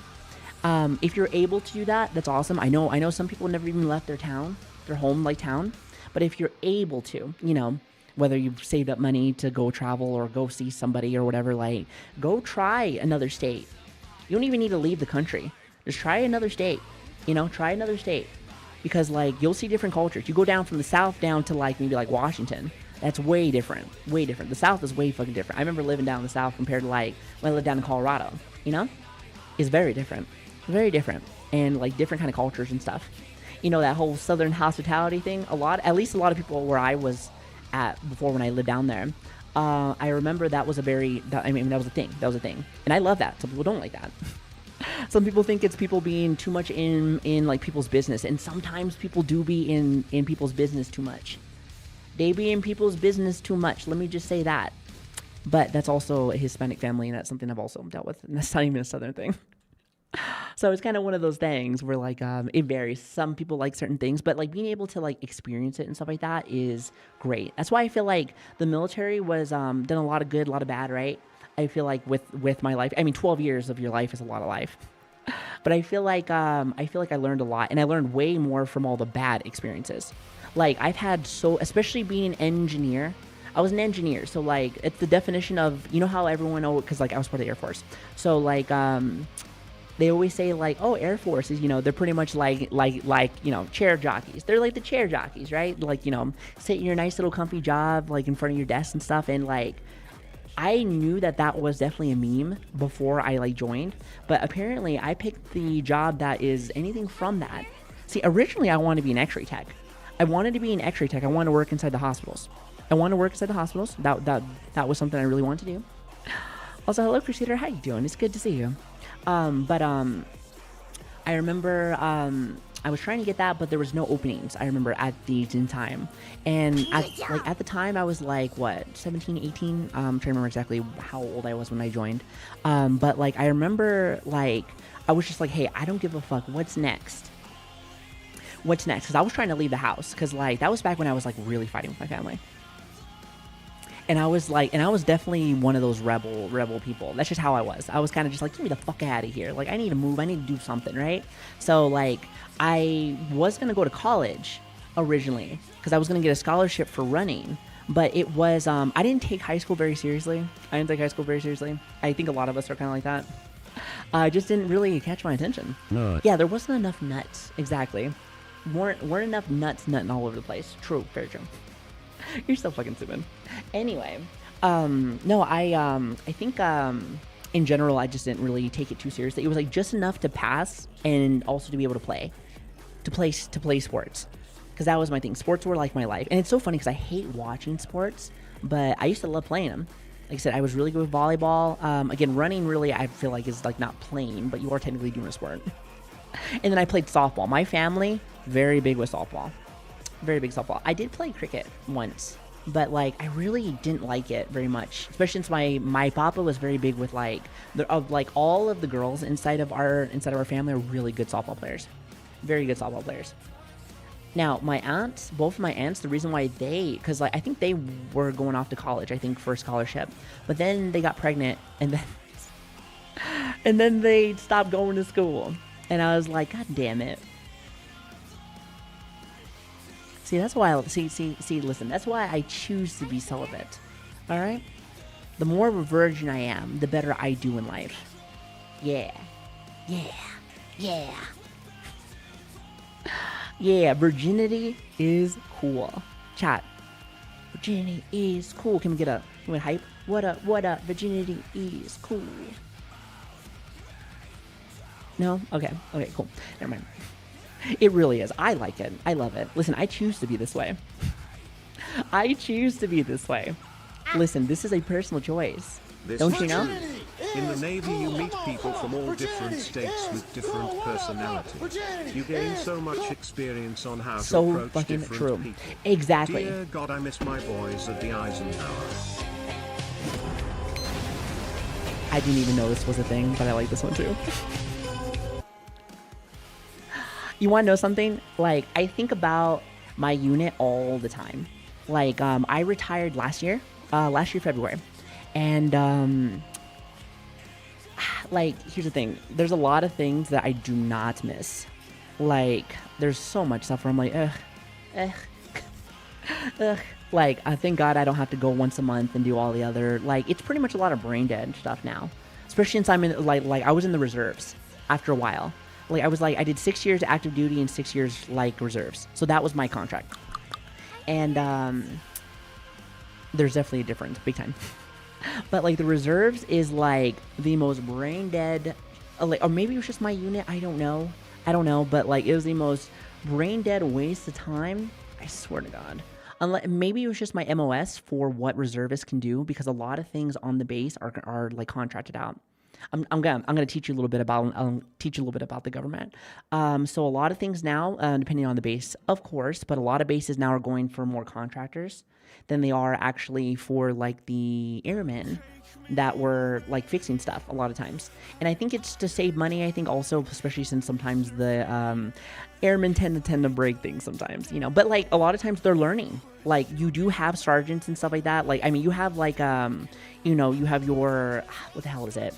If you're able to do that, that's awesome. I know some people never even left their town, their home, like, town. But if you're able to, you know, whether you've saved up money to go travel or go see somebody or whatever, like, go try another state. You don't even need to leave the country. Just try another state, you know, try another state, because like, you'll see different cultures. You go down from the South down to like maybe like Washington. That's way different, way different. The South is way fucking different. I remember living down in the South compared to like when I lived down in Colorado, you know, it's very different, and like different kind of cultures and stuff. You know, that whole Southern hospitality thing, at least a lot of people where I was at before when I lived down there, I remember that was a thing. That was a thing. And I love that. Some people don't like that. Some people think it's people being too much in like people's business, and sometimes people do be in people's business too much. They be in people's business too much. Let me just say that. But that's also a Hispanic family, and that's something I've also dealt with. And that's not even a Southern thing. So it's kind of one of those things where like it varies. Some people like certain things, but like being able to like experience it and stuff like that is great. That's why I feel like the military was done a lot of good, a lot of bad, right? I feel like with my life, I mean, 12 years of your life is a lot of life. But I feel like I learned a lot, and I learned way more from all the bad experiences. Like I've had especially being an engineer. I was an engineer, so like it's the definition of, you know how everyone because like I was part of the Air Force, so like they always say like, oh, Air Force is, you know, they're pretty much like you know, chair jockeys. They're like the chair jockeys, right? Like, you know, sit in your nice little comfy job like in front of your desk and stuff, and like I knew that was definitely a meme before I like joined, but apparently I picked the job that is anything from that. See, originally I wanted to be an X-ray tech. I wanted to be an X-ray tech. I wanted to work inside the hospitals. That was something I really wanted to do. Also, hello Crusader, how you doing? It's good to see you. I remember I was trying to get that, but there was no openings. I remember at the time, and at the time I was like what, 17, 18. I'm trying to remember exactly how old I was when I joined. But like I remember like I was just like, hey, I don't give a fuck. What's next? Because I was trying to leave the house, because like that was back when I was like really fighting with my family. And I was definitely one of those rebel people. That's just how I was. I was kind of just like, get me the fuck out of here. Like, I need to move. I need to do something, right? So, like, I was going to go to college originally because I was going to get a scholarship for running. But it was, I didn't take high school very seriously. I think a lot of us are kind of like that. It just didn't really catch my attention. No. Yeah, there wasn't enough nuts. Exactly. Weren't enough nuts nutting all over the place. True. Very true. You're so fucking stupid. Anyway, no, I think in general I just didn't really take it too seriously. It was like just enough to pass and also to be able to play sports, because that was my thing. Sports were like my life, and it's so funny because I hate watching sports, but I used to love playing them. Like I said, I was really good with volleyball. Again, running really I feel like is like not playing, but you are technically doing a sport. And then I played softball. My family very big with softball. Very big softball. I did play cricket once, but like I really didn't like it very much, especially since my papa was very big with like all of the girls inside of our family are really good softball players, very good softball players. Now my aunts, both of my aunts, the reason why because like I think they were going off to college, I think for a scholarship, but then they got pregnant and then they stopped going to school, and I was like, God damn it. See, that's why listen, that's why I choose to be celibate. All right? The more of a virgin I am, the better I do in life. Yeah. Yeah, virginity is cool. Chat. Virginity is cool. Can we get a hype? What up? Virginity is cool. No? Okay, cool. Never mind. It really is. I like it. I love it. Listen, I choose to be this way. Listen, this is a personal choice. Don't you know? In the Navy, you meet people from all different states with different personalities. You gain so much experience on how to approach fucking different true. people. Exactly. Dear God, I miss my boys at the Eisenhower. I didn't even know this was a thing, but I like this one too. You want to know something? Like, I think about my unit all the time. Like, I retired last year February. And, like, here's the thing. There's a lot of things that I do not miss. Like, there's so much stuff where I'm like, ugh. Like, thank God I don't have to go once a month and do all the other, like, it's pretty much a lot of brain dead stuff now. Especially since I'm in, like I was in the reserves after a while. Like, I did 6 years active duty and 6 years, like, reserves. So that was my contract. And, there's definitely a difference, big time. But, like, the reserves is, like, the most brain dead, or maybe it was just my unit, I don't know, but, like, it was the most brain dead waste of time, I swear to God. Maybe it was just my MOS for what reservists can do, because a lot of things on the base are like, contracted out. I'm gonna teach you a little bit about the government. So a lot of things now, depending on the base, of course, but a lot of bases now are going for more contractors than they are actually for like the airmen that were like fixing stuff a lot of times. And I think it's to save money. I think also, especially since sometimes the airmen tend to break things sometimes, you know. But like a lot of times they're learning. Like you do have sergeants and stuff like that. Like I mean, you have like you know, you have your what the hell is it?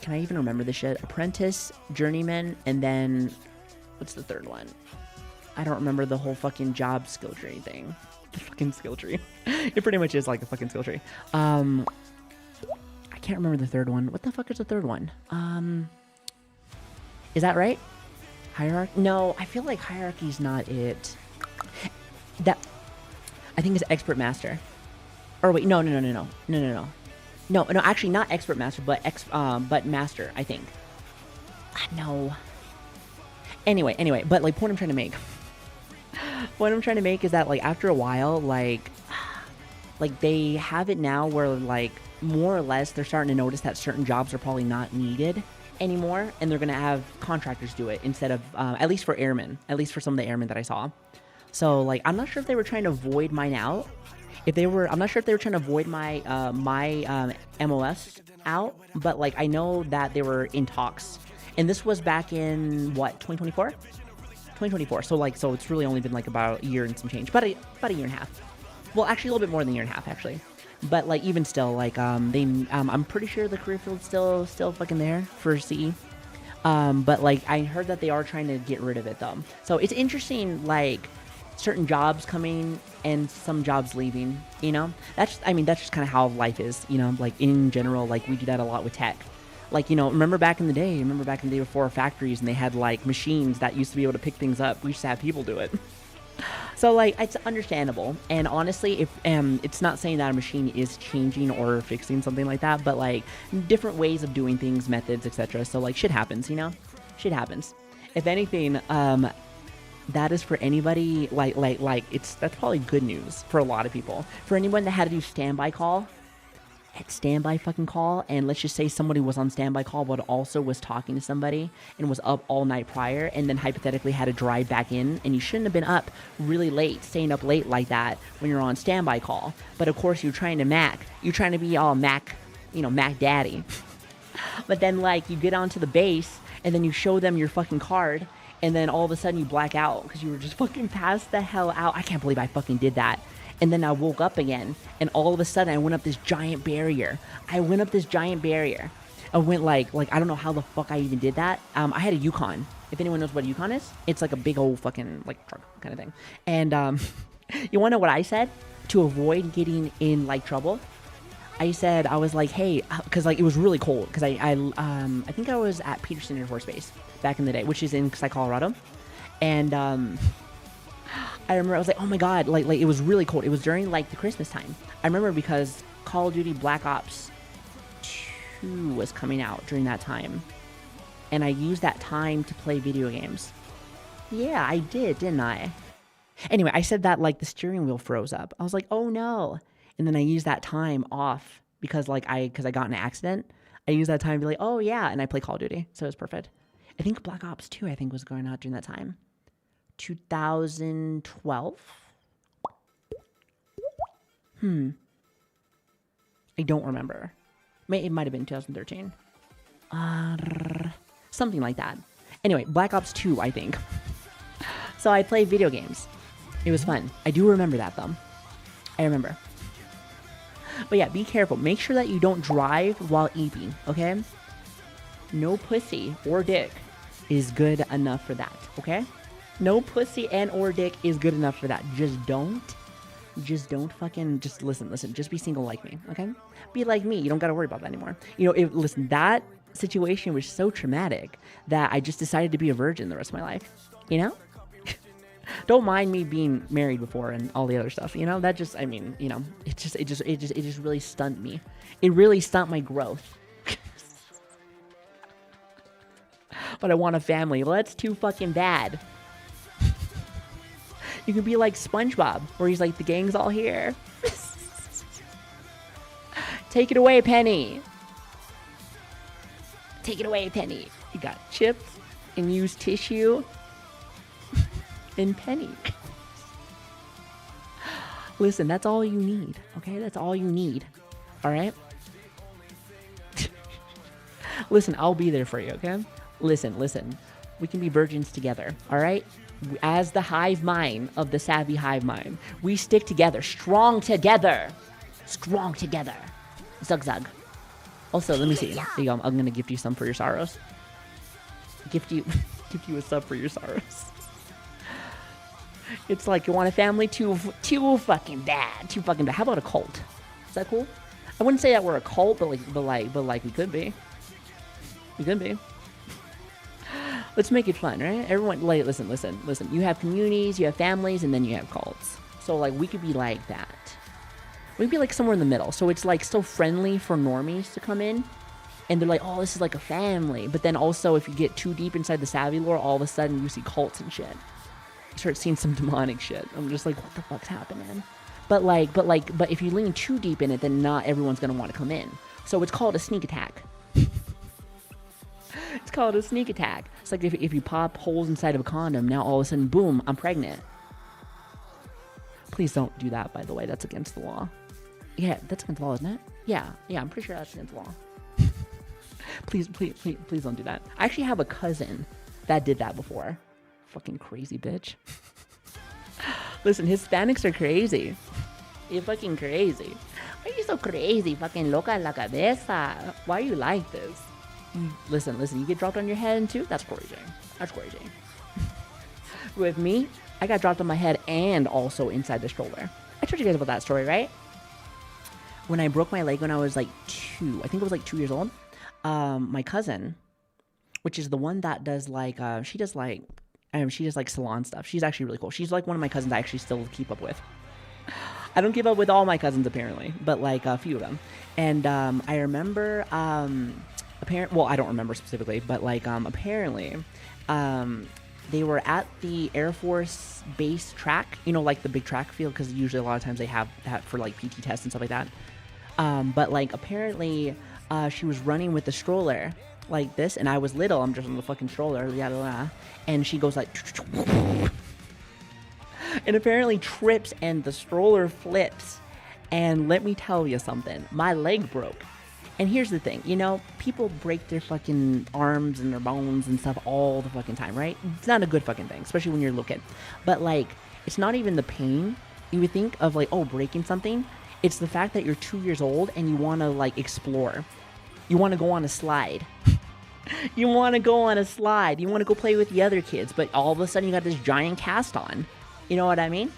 Can I even remember this shit? Apprentice, journeyman, and then what's the third one? I don't remember the whole fucking job skill tree thing. The fucking skill tree. It pretty much is like a fucking skill tree. I can't remember the third one. What the fuck is the third one? Is that right? Hierarchy? No, I feel like hierarchy's not it. That I think it's expert master. Or wait, no. No, actually not expert master, but master, I think. No. Anyway, but like point I'm trying to make. What I'm trying to make is that like after a while, like they have it now where like more or less they're starting to notice that certain jobs are probably not needed anymore, and they're gonna have contractors do it instead of at least for airmen, at least for some of the airmen that I saw. So like I'm not sure if they were trying to void mine out. I'm not sure if they were trying to avoid my MOS out, but like I know that they were in talks, and this was back in what 2024. So it's really only been like about a year and some change, about a year and a half. Well, actually a little bit more than a year and a half actually, but like even still, like I'm pretty sure the career field's still fucking there for CE. But like I heard that they are trying to get rid of it though, so it's interesting. Like certain jobs coming and some jobs leaving, you know. That's just kind of how life is, you know. Like in general, like we do that a lot with tech. Like, you know, remember back in the day before factories and they had like machines that used to be able to pick things up. We used to have people do it. So like it's understandable, and honestly, if it's not saying that a machine is changing or fixing something like that, but like different ways of doing things, methods, etc. So like shit happens, you know. Shit happens. If anything, that is for anybody, that's probably good news for a lot of people. For anyone that had to do standby fucking call, and let's just say somebody was on standby call but also was talking to somebody and was up all night prior, and then hypothetically had to drive back in, and you shouldn't have been up really late, staying up late like that when you're on standby call. But of course you're trying to be all Mac, you know, Mac daddy. But then like you get onto the base and then you show them your fucking card, and then all of a sudden you black out because you were just fucking passed the hell out. I can't believe I fucking did that. And then I woke up again, and all of a sudden I went up this giant barrier. I went like I don't know how the fuck I even did that. I had a Yukon. If anyone knows what a Yukon is, it's like a big old fucking like truck kind of thing. And you want to know what I said to avoid getting in like trouble? I was like, hey, because like it was really cold, because I think I was at Peterson Air Force Base back in the day, which is in Colorado, and I remember I was like, oh my god, like it was really cold. It was during like the Christmas time. I remember because Call of Duty Black Ops 2 was coming out during that time, and I used that time to play video games. Yeah, I did, didn't I? Anyway, I said that like the steering wheel froze up. I was like, oh no. And then I used that time off because I got in an accident. I used that time to be like, oh yeah, and I play Call of Duty, so it was perfect. I think Black Ops 2 was going out during that time. 2012? I don't remember. It might have been 2013. Something like that. Anyway, Black Ops 2, I think. So I played video games. It was fun. I do remember that, though. I remember. But yeah, be careful. Make sure that you don't drive while eating, okay? No pussy or dick is good enough for that, okay? No pussy and or dick is good enough for that. Just don't fucking, just listen. Just be single like me, okay? Be like me. You don't got to worry about that anymore. You know, listen, that situation was so traumatic that I just decided to be a virgin the rest of my life, you know? Don't mind me being married before and all the other stuff, you know? That just, I mean, you know, it just really stunned me. It really stunned my growth. But I want a family. Well, that's too fucking bad. You can be like SpongeBob, where he's like, the gang's all here. Take it away, Penny. Take it away, Penny. You got chips and used tissue and Penny. Listen, that's all you need, okay? That's all you need, all right? Listen, I'll be there for you, okay? Listen. We can be virgins together, all right? As the hive mind of the Savi hive mind, we stick together, strong together. Zug. Also, let me see. There you go. I'm gonna gift you some for your sorrows. Gift you a sub for your sorrows. It's like you want a family too fucking bad. How about a cult? Is that cool? I wouldn't say that we're a cult, but like we could be. We could be. Let's make it fun, right? Everyone, like, listen. You have communities, you have families, and then you have cults. So, like, we could be like that. We'd be, like, somewhere in the middle. So it's, like, so friendly for normies to come in. And they're like, oh, this is like a family. But then also, if you get too deep inside the Savi lore, all of a sudden you see cults and shit. You start seeing some demonic shit. I'm just like, what the fuck's happening? But if you lean too deep in it, then not everyone's going to want to come in. So it's called a sneak attack. It's called a sneak attack. It's like if you pop holes inside of a condom, now all of a sudden, boom, I'm pregnant. Please don't do that, by the way. That's against the law. Yeah, that's against the law, isn't it? Yeah, I'm pretty sure that's against the law. Please don't do that. I actually have a cousin that did that before. Fucking crazy bitch. Listen, Hispanics are crazy. You're fucking crazy. Why are you so crazy? Fucking loca la cabeza. Why are you like this? Listen, you get dropped on your head too? That's crazy. With me, I got dropped on my head and also inside the stroller. I told you guys about that story, right? When I broke my leg when I was like 2, I think it was like 2 years old, my cousin, which is the one that does like, she does like salon stuff. She's actually really cool. She's like one of my cousins I actually still keep up with. I don't keep up with all my cousins apparently, but like a few of them. And I remember... I don't remember specifically, but like apparently they were at the Air Force base track, you know, like the big track field, because usually a lot of times they have that for like PT tests and stuff like that. But like apparently she was running with the stroller like this, and I was little, I'm just on the fucking stroller, and she goes like and apparently trips and the stroller flips, and let me tell you something, my leg broke. And here's the thing, you know, people break their fucking arms and their bones and stuff all the fucking time, right? It's not a good fucking thing, especially when you're a little kid. But, like, it's not even the pain you would think of, like, oh, breaking something. It's the fact that you're 2 years old and you want to, like, explore. You want to go on a slide. You want to go play with the other kids, but all of a sudden you got this giant cast on. You know what I mean?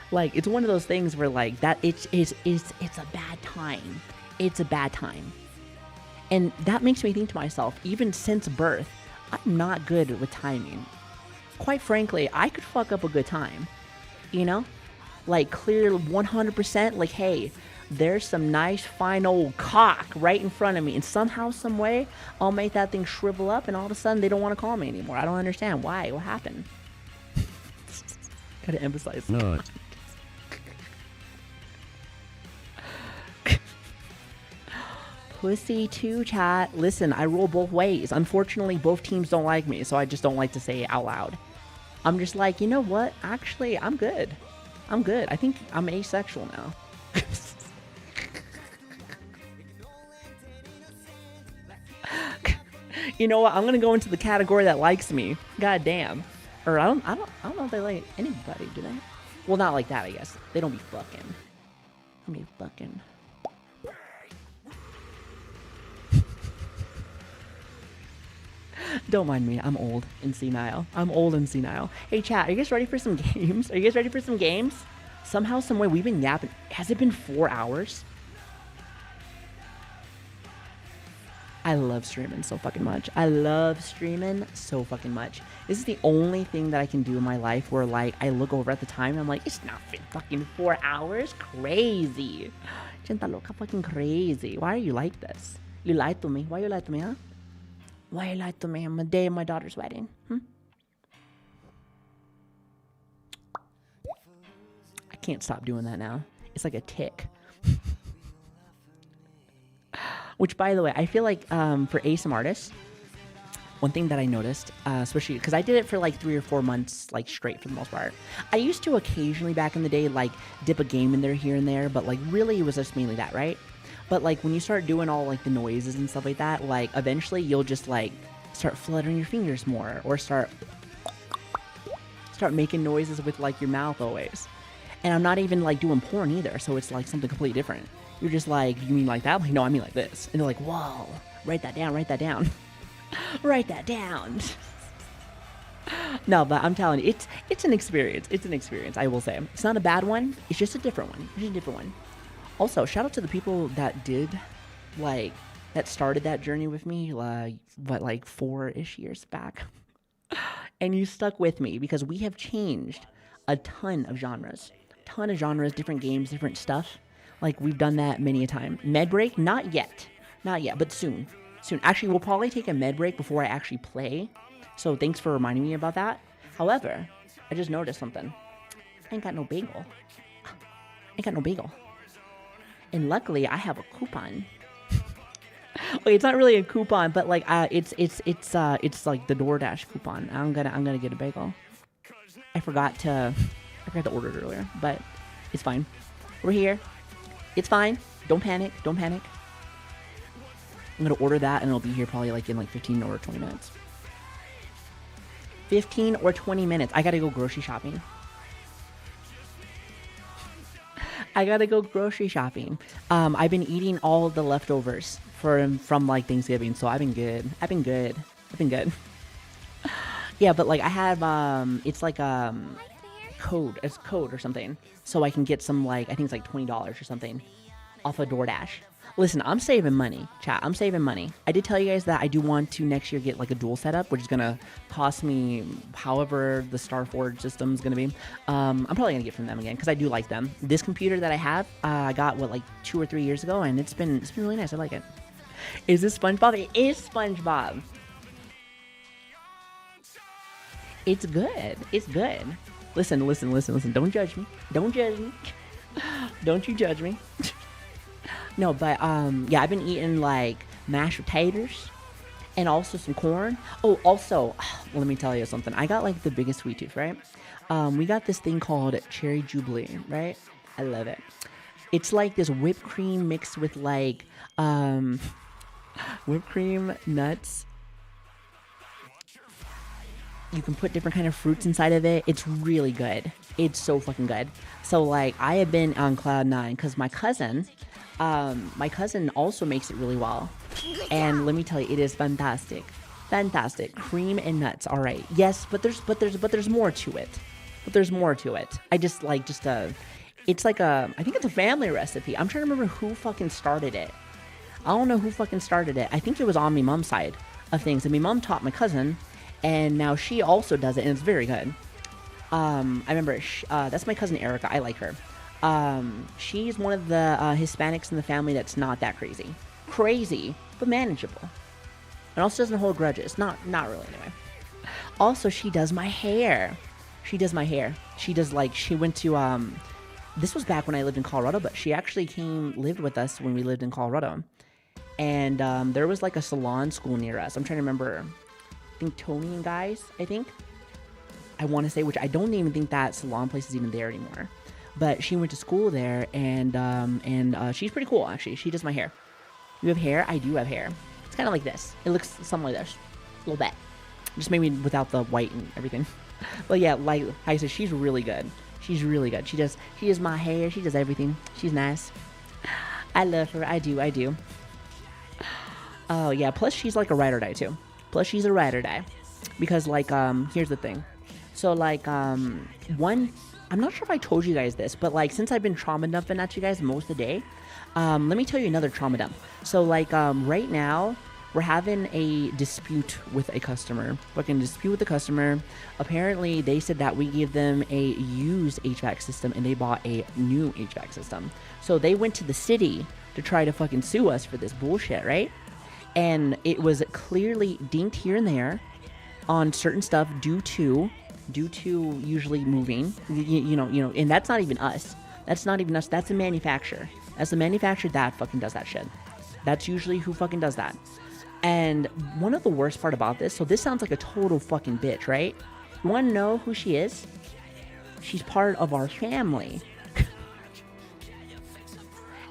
Like, it's one of those things where, like, that it's a bad time. It's a bad time. And that makes me think to myself, even since birth, I'm not good with timing. Quite frankly, I could fuck up a good time. You know? Like, clear 100%, like, hey, there's some nice, fine old cock right in front of me. And somehow, some way, I'll make that thing shrivel up, and all of a sudden, they don't want to call me anymore. I don't understand. Why? What happened? Gotta emphasize. No. Pussy too, chat. Listen, I roll both ways. Unfortunately, both teams don't like me, so I just don't like to say it out loud. I'm just like, you know what? Actually, I'm good. I think I'm asexual now. You know what? I'm gonna go into the category that likes me. God damn. Or I don't know if they like anybody, do they? Well, not like that, I guess. They don't be fucking. Don't mind me. I'm old and senile. Hey, chat, are you guys ready for some games? Somehow, someway, we've been yapping. Has it been 4 hours? I love streaming so fucking much. This is the only thing that I can do in my life where, like, I look over at the time and I'm like, it's not been fucking 4 hours? Crazy. Gente loca, fucking crazy. Why are you like this? You lied to me. Why you lied to me, huh? Why you lied to me on the day of my daughter's wedding? I can't stop doing that now. It's like a tick. Which, by the way, I feel like for ASMR artists, one thing that I noticed, especially because I did it for like 3 or 4 months, like straight for the most part. I used to occasionally back in the day, like dip a game in there here and there, but like really it was just mainly that, right? But like when you start doing all like the noises and stuff like that, like eventually you'll just like start fluttering your fingers more, or start making noises with like your mouth always. And I'm not even like doing porn either, so it's like something completely different. You're just like, you mean like that? I'm like, no, I mean like this. And they're like, whoa, write that down, write that down. Write that down. No, but I'm telling you, it's an experience. It's an experience, I will say. It's not a bad one. It's just a different one. It's just a different one. Also, shout out to the people that did, like, that started that journey with me, like, what, like 4-ish years back. And you stuck with me because we have changed a ton of genres. Different games, different stuff. Like, we've done that many a time. Med break? Not yet, but soon. Actually, we'll probably take a med break before I actually play. So thanks for reminding me about that. However, I just noticed something. I ain't got no bagel. And luckily, I have a coupon. Okay, it's not really a coupon, but like it's like the DoorDash coupon. I'm gonna get a bagel. I forgot to order it earlier, but it's fine. We're here. It's fine. Don't panic. I'm gonna order that and it'll be here probably like in like 15 or 20 minutes. 15 or 20 minutes. I gotta go grocery shopping. I've been eating all the leftovers from like Thanksgiving, so I've been good. Yeah, but like I have it's like code. It's code or something, so I can get some, like, I think it's like $20 or something off of DoorDash. Listen, I'm saving money, chat. I'm saving money. I did tell you guys that I do want to next year get like a dual setup, which is gonna cost me however the Starforge system is gonna be. I'm probably gonna get from them again because I do like them. This computer that I have, I got like 2 or 3 years ago, and it's been really nice. I like it. Is this SpongeBob? It is SpongeBob. It's good. Listen. Don't judge me. Don't you judge me. No, but yeah, I've been eating like mashed potatoes and also some corn. Oh, also, let me tell you something. I got like the biggest sweet tooth, right? We got this thing called Cherry Jubilee, right? I love it. It's like this whipped cream mixed with like whipped cream, nuts. You can put different kind of fruits inside of it. It's really good. It's so fucking good. So like I have been on cloud 9 because my cousin also makes it really well. And let me tell you, it is fantastic. Cream and nuts. All right. Yes, but there's more to it. I just like it's like I think it's a family recipe. I'm trying to remember who fucking started it. I don't know who fucking started it. I think it was on my mom's side of things. And my mom taught my cousin, and now she also does it, and it's very good. I remember that's my cousin Erica. I like her. She's one of the Hispanics in the family that's not that crazy, but manageable, and also doesn't hold grudges. Not really anyway. Also, she does my hair. She went to this was back when I lived in Colorado, but she actually lived with us when we lived in Colorado, and there was like a salon school near us. I'm trying to remember. I think Tony and Guys, I want to say, which I don't even think that salon place is even there anymore. But she went to school there, and she's pretty cool, actually. She does my hair. You have hair? I do have hair. It's kind of like this. It looks something like this. A little bit. Just maybe without the white and everything. But yeah, like I said, she's really good. She does my hair. She does everything. She's nice. I love her. I do. Oh, yeah. Plus, she's like a ride or die, too. Because, like, here's the thing. So, like, I'm not sure if I told you guys this, but like since I've been trauma dumping at you guys most of the day, let me tell you another trauma dump. So like right now we're having a dispute with a customer. Apparently they said that we gave them a used HVAC system and they bought a new HVAC system. So they went to the city to try to fucking sue us for this bullshit, right? And it was clearly dinged here and there on certain stuff due to usually moving, you know, and that's not even us. That's the manufacturer. That's the manufacturer that fucking does that shit. That's usually who fucking does that. And one of the worst part about this, so this sounds like a total fucking bitch, right? You want to know who she is? She's part of our family.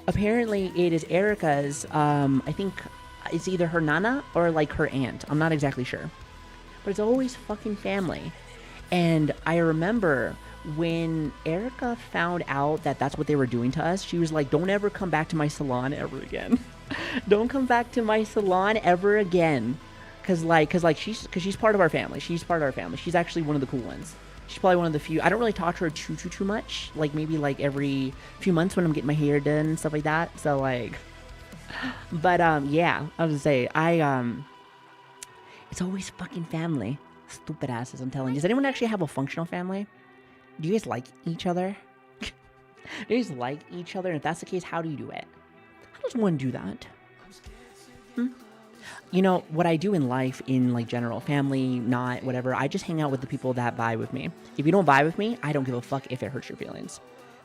Apparently, it is Erica's, I think it's either her nana or like her aunt. I'm not exactly sure. But it's always fucking family. And I remember when Erica found out that that's what they were doing to us, she was like, don't ever come back to my salon ever again. Don't come back to my salon ever again. Cause she's part of our family. She's part of our family. She's actually one of the cool ones. She's probably one of the few. I don't really talk to her too much. Like maybe like every few months when I'm getting my hair done and stuff like that. So like, but yeah, I was gonna say it's always fucking family. Stupid asses, I'm telling you. Does anyone actually have a functional family? Do you guys like each other? Do you guys like each other? And if that's the case, how do you do it? How does one do that? You know, what I do in life, in like general, family, not, whatever, I just hang out with the people that vibe with me. If you don't vibe with me, I don't give a fuck if it hurts your feelings.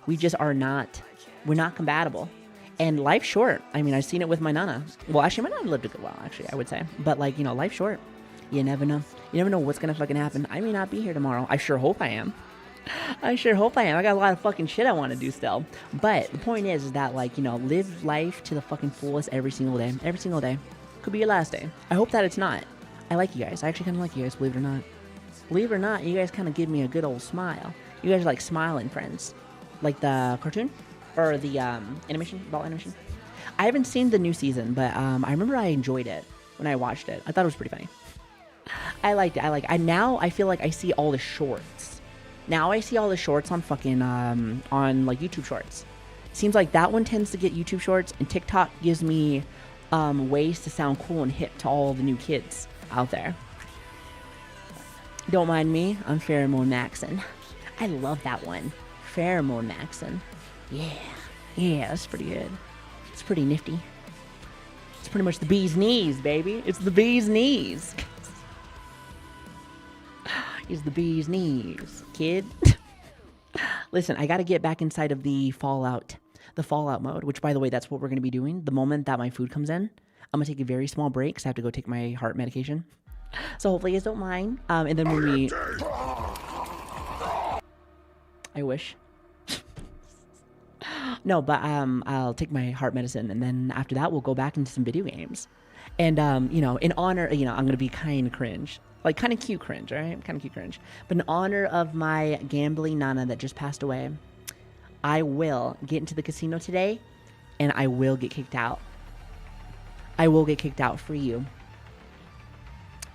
We just are not, we're not compatible. And life's short. I mean, I've seen it with my nana. Well, actually, my nana lived a good while, actually, I would say. But like, you know, life's short. You never know. You never know what's gonna fucking happen. I may not be here tomorrow. I sure hope I am. I sure hope I am. I got a lot of fucking shit I want to do still. But the point is that, like, you know, live life to the fucking fullest every single day. Every single day. Could be your last day. I hope that it's not. I like you guys. I actually kind of like you guys, believe it or not. Believe it or not, you guys kind of give me a good old smile. You guys are like smiling friends. Like the cartoon? Or the animation? Ball animation? I haven't seen the new season, but I remember I enjoyed it when I watched it. I thought it was pretty funny. I liked it. Now I feel like I see all the shorts. Now I see all the shorts on fucking, on like YouTube shorts. Seems like that one tends to get YouTube shorts, and TikTok gives me ways to sound cool and hip to all the new kids out there. Don't mind me, I'm Pheromone Maxon. I love that one. Pheromone Maxon. Yeah, that's pretty good. It's pretty nifty. It's pretty much the bee's knees, baby. It's the bee's knees. It's the bee's knees, kid. Listen, I gotta get back inside of the Fallout mode, which, by the way, that's what we're going to be doing. The moment that my food comes in, I'm going to take a very small break because I have to go take my heart medication. So hopefully you guys don't mind. And then when we... I wish. No, but I'll take my heart medicine, and then after that, we'll go back into some video games. And, you know, in honor, you know, I'm going to be kind of cringe. Like, kind of cute cringe, all right? Kind of cute cringe. But in honor of my gambling nana that just passed away, I will get into the casino today, and I will get kicked out. I will get kicked out for you.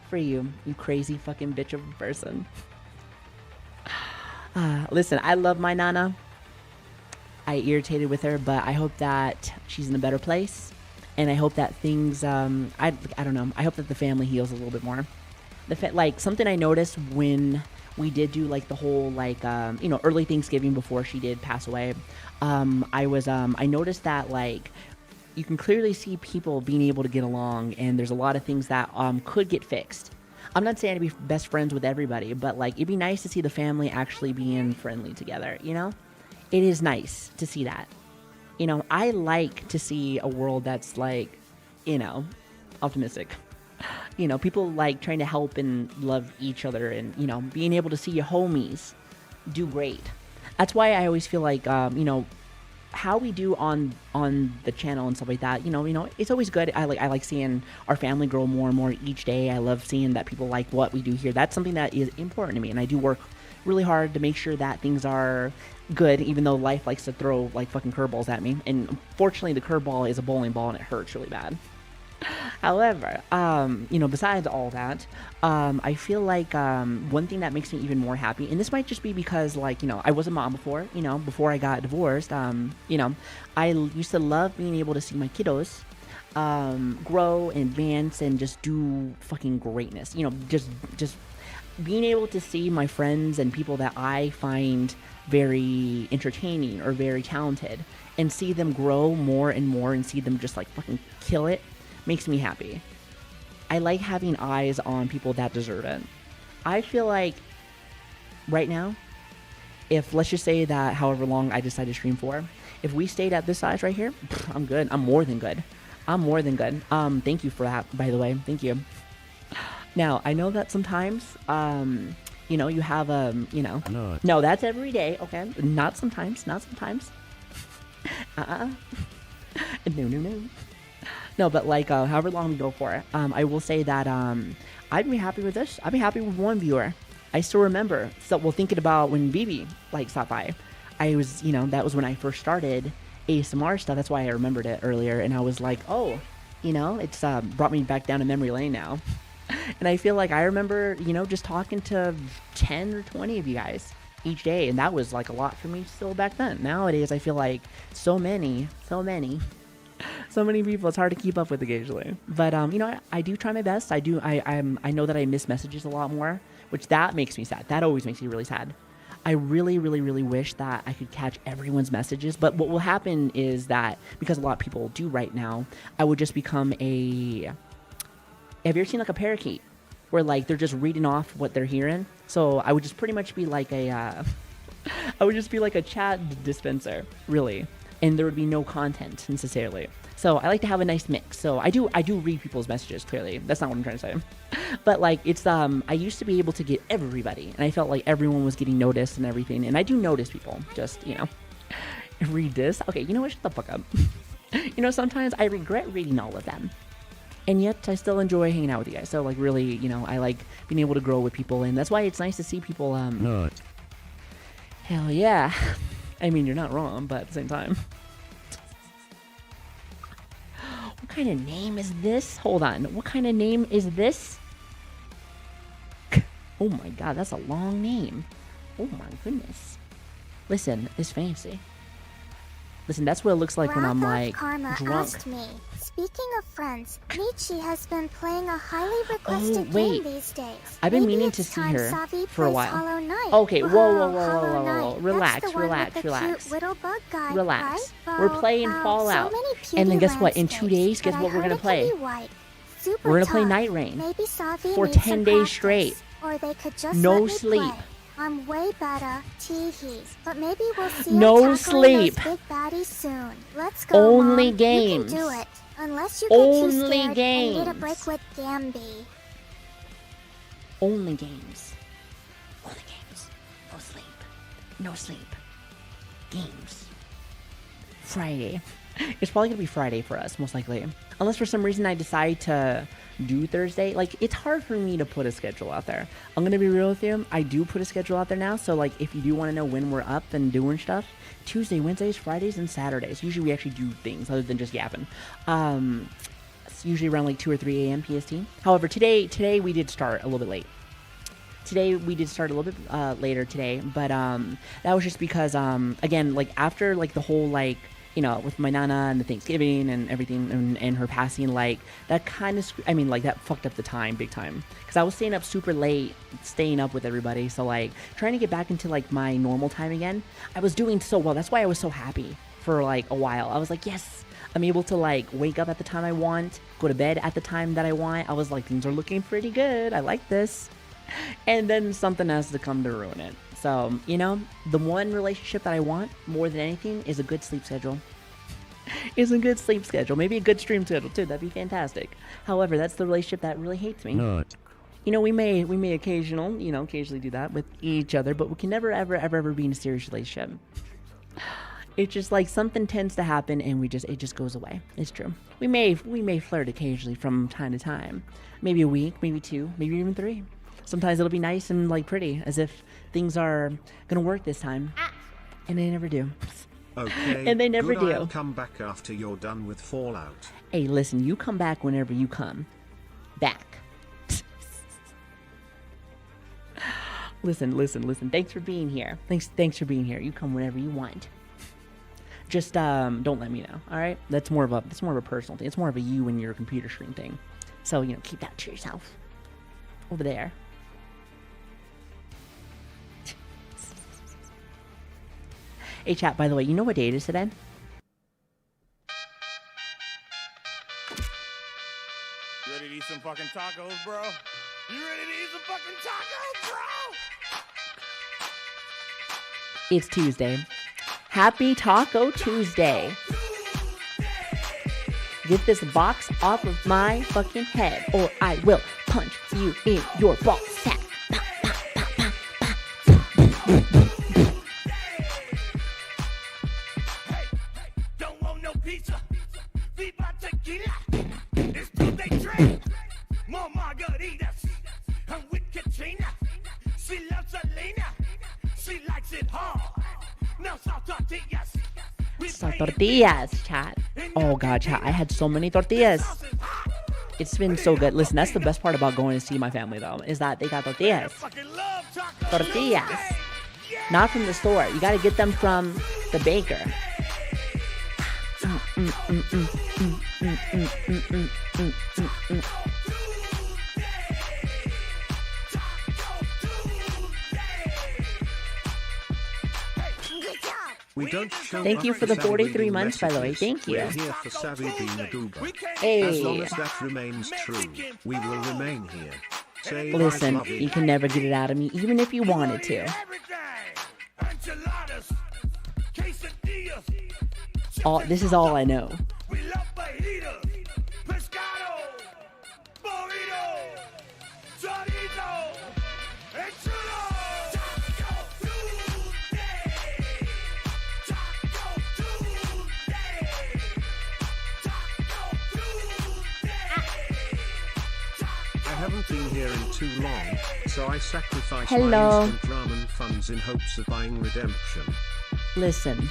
For you, you crazy fucking bitch of a person. Listen, I love my nana. I irritated with her, but I hope that she's in a better place. And I hope that things, I don't know. I hope that the family heals a little bit more. Like, something I noticed when we did do like the whole like you know, early Thanksgiving before she did pass away, I noticed that like you can clearly see people being able to get along, and there's a lot of things that could get fixed. I'm not saying to be best friends with everybody, but like it'd be nice to see the family actually being friendly together, you know? It is nice to see that. You know, I like to see a world that's like, you know, optimistic. You know, people like trying to help and love each other, and, you know, being able to see your homies do great. That's why I always feel like, you know, how we do on the channel and stuff like that, you know, it's always good. I like seeing our family grow more and more each day. I love seeing that people like what we do here. That's something that is important to me, and I do work really hard to make sure that things are good, even though life likes to throw like fucking curveballs at me. And unfortunately, the curveball is a bowling ball, and it hurts really bad. However, you know, besides all that, I feel like one thing that makes me even more happy, and this might just be because, like, you know, I was a mom before, you know, before I got divorced. You know, I used to love being able to see my kiddos grow and advance and just do fucking greatness. You know, just being able to see my friends and people that I find very entertaining or very talented, and see them grow more and more, and see them just like fucking kill it, makes me happy. I like having eyes on people that deserve it. I feel like right now, if let's just say that however long I decide to stream for, if we stayed at this size right here, I'm good. I'm more than good. I'm more than good. Thank you for that, by the way. Thank you. Now, I know that sometimes, you know, you have, you know. No, that's every day, okay? Not sometimes. Not sometimes. No. No, but like, however long we go for, I will say that, I'd be happy with this. I'd be happy with one viewer. I still remember, thinking about when BB, like, stopped by. I was, you know, that was when I first started ASMR stuff. That's why I remembered it earlier. And I was like, oh, you know, it's brought me back down to memory lane now. And I feel like I remember, you know, just talking to 10 or 20 of you guys each day. And that was like a lot for me still back then. Nowadays, I feel like so many people, it's hard to keep up with occasionally. But, you know, I do try my best. I know that I miss messages a lot more, which that makes me sad. That always makes me really sad. I really, really, really wish that I could catch everyone's messages. But what will happen is that, because a lot of people do right now, I would just become a... Have you ever seen like a parakeet? Where like they're just reading off what they're hearing? So I would just pretty much be like a... I would just be like a chat dispenser, really. And there would be no content necessarily. So I like to have a nice mix. So I do read people's messages, clearly. That's not what I'm trying to say. But like, it's, I used to be able to get everybody. And I felt like everyone was getting noticed and everything. And I do notice people. Just, you know, read this. Okay, you know what? Shut the fuck up. You know, sometimes I regret reading all of them. And yet I still enjoy hanging out with you guys. So like, really, you know, I like being able to grow with people. And that's why it's nice to see people, Hell yeah. I mean, you're not wrong, but at the same time. What kind of name is this? Hold on. What kind of name is this? Oh my god, that's a long name. Oh my goodness. Listen, it's fancy. Listen, that's what it looks like when I'm like Karma drunk. Asked me, speaking of friends, Michi has been playing a highly requested game these days. I've been Maybe meaning it's to see time her Savi for a plays while. Hollow Knight. Okay, whoa. Hollow Knight. Relax, That's the one relax, with the relax. Cute little bug guy, Relax. right? We're playing Fallout. So many And then cutie guess what? In 2 days, landscapes, guess but what I we're heard gonna it can play? be white. Super We're gonna play tough. Night Rain. Maybe Savi for needs 10 some days practice. straight. Or they could just No let me sleep. play. I'm way better, tee-hee. But maybe we'll see No tackling sleep. those big baddies soon. Let's go, Only Mom. games. You can do it. Unless you get too Only scared and need a games. break with Gamby. Only games. Only games. No sleep. No sleep. Games. Friday. It's probably gonna be Friday for us, most likely. Unless for some reason I decide to do Thursday. Like, it's hard for me to put a schedule out there. I'm gonna be real with you. I do put a schedule out there now. So, like, if you do want to know when we're up and doing stuff, Tuesday, Wednesdays, Fridays, and Saturdays. Usually we actually do things other than just yapping. It's usually around like 2 or 3 a.m. PST. However, today we did start a little bit late. Today we did start a little bit later today, but that was just because again, like, after like the whole, like, you know, with my nana and the Thanksgiving and everything and her passing, like, that kind of, I mean, like, that fucked up the time big time. Because I was staying up super late, staying up with everybody. So, like, trying to get back into, like, my normal time again. I was doing so well. That's why I was so happy for, like, a while. I was like, yes, I'm able to, like, wake up at the time I want, go to bed at the time that I want. I was like, things are looking pretty good. I like this. And then something has to come to ruin it. So, you know, the one relationship that I want more than anything is a good sleep schedule. Maybe a good stream schedule too. That'd be fantastic. However, that's the relationship that really hates me. You know, we may occasionally do that with each other, but we can never ever be in a serious relationship. It's just like something tends to happen and it just goes away. It's true. We may flirt occasionally from time to time. Maybe a week, maybe 2, maybe even 3. Sometimes it'll be nice and, like, pretty, as if things are gonna work this time. And they never do. Okay. And they never good, do. I'll come back after you're done with Fallout. Hey, listen, you come back whenever you come back. Listen. Thanks for being here. Thanks for being here. You come whenever you want. Just don't let me know. All right? That's more of a personal thing. It's more of a you and your computer screen thing. So, you know, keep that to yourself. Over there. Hey, chat, by the way, you know what day it is today? You ready to eat some fucking tacos, bro? You ready to eat some fucking tacos, bro? It's Tuesday. Happy Taco Tuesday. Get this box off of my fucking head, or I will punch you in your ball sack. Don't want no pizza. Viva tequila. It's Tuesday drink. More margaritas. I'm with Katrina. She loves Selena. She likes it hard. Now soft tortillas. Some tortillas, chat. Oh god, chat. I had so many tortillas. It's been so good. Listen, that's the best part about going to see my family, though, is that they got tortillas. Tortillas. Not from the store. You gotta get them from the baker. We don't show Thank up you for the Savi 43 reading months, by the way. messages. Thank you. We're here for Savi being a goober. As long Hey. as that remains true, we will remain here. Say I Listen, love you can never get it out of me, even if you wanted to. This is all I know. We love fajitas, pescado, burrito, chorizo, and churros. Taco Tuesday. Taco Tuesday. Taco Tuesday. I haven't been here in too long, so I sacrifice Hello. my instant ramen funds in hopes of buying redemption. Listen.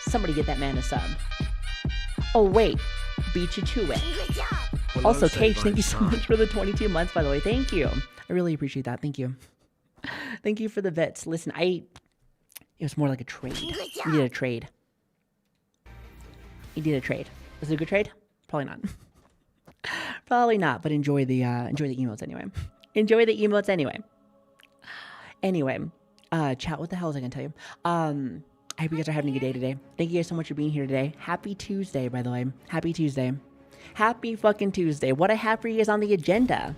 Somebody get that man a sub. Oh, wait. Beat you to it. Well, Also, say Tage, by thank you so time. much for the 22 months, by the way. Thank you. I really appreciate that. Thank you. Thank you for the vets. Listen, it was more like a trade. You did a trade. Was it a good trade? Probably not. Probably not, but enjoy the emotes anyway. Enjoy the emotes anyway. Anyway, chat, what the hell is I gonna tell you? I hope you guys are having a good day today. Thank you guys so much for being here today. Happy Tuesday, by the way. Happy Tuesday. Happy fucking Tuesday. What I have for you guys on the agenda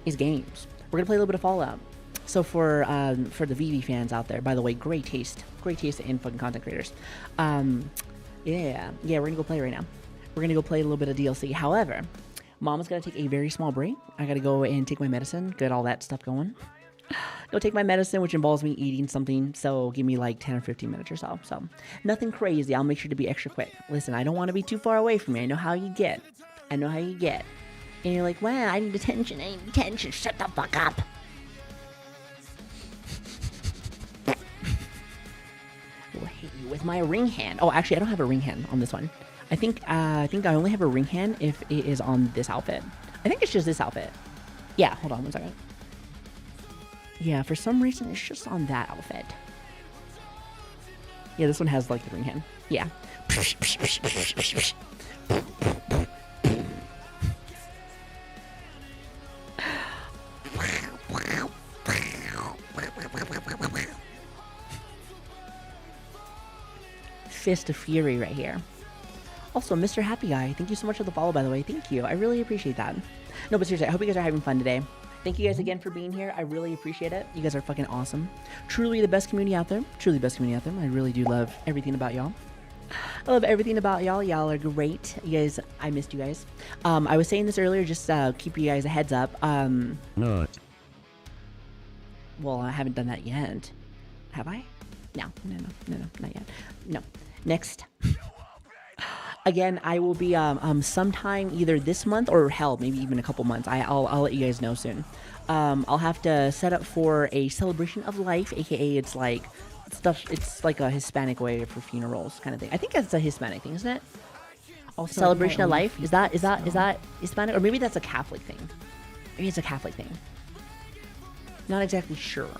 is games. We're gonna play a little bit of Fallout. So for the VV fans out there, by the way, great taste in fucking content creators. Yeah, we're gonna go play right now. We're gonna go play a little bit of DLC. However, Mama's gonna take a very small break. I gotta go and take my medicine, get all that stuff going. Go take my medicine, which involves me eating something, so give me like 10 or 15 minutes or so. So, nothing crazy. I'll make sure to be extra quick. Listen, I don't want to be too far away from you. I know how you get. And you're like, wow, I need attention. Shut the fuck up. I'll hit you with my ring hand. Oh, actually, I don't have a ring hand on this one. I think I only have a ring hand if it is on this outfit. I think it's just this outfit. Yeah, hold on one second. Yeah, for some reason, it's just on that outfit. Yeah, this one has, like, the ring hand. Yeah. Fist of Fury right here. Also, Mr. Happy Guy, thank you so much for the follow, by the way. Thank you. I really appreciate that. No, but seriously, I hope you guys are having fun today. Thank you guys again for being here. I really appreciate it. You guys are fucking awesome. Truly the best community out there. I really do love everything about y'all. I love everything about y'all. Y'all are great. You guys, I missed you guys. I was saying this earlier, just keep you guys a heads up. No. Well, I haven't done that yet. Have I? No, not yet. No. Next. Again, I will be sometime either this month or hell, maybe even a couple months. I'll let you guys know soon. I'll have to set up for a celebration of life, aka it's like stuff. It's like a Hispanic way for funerals kind of thing. I think that's a Hispanic thing, isn't it? Also, celebration of life is that Hispanic, or maybe that's a Catholic thing. Maybe it's a Catholic thing. Not exactly sure.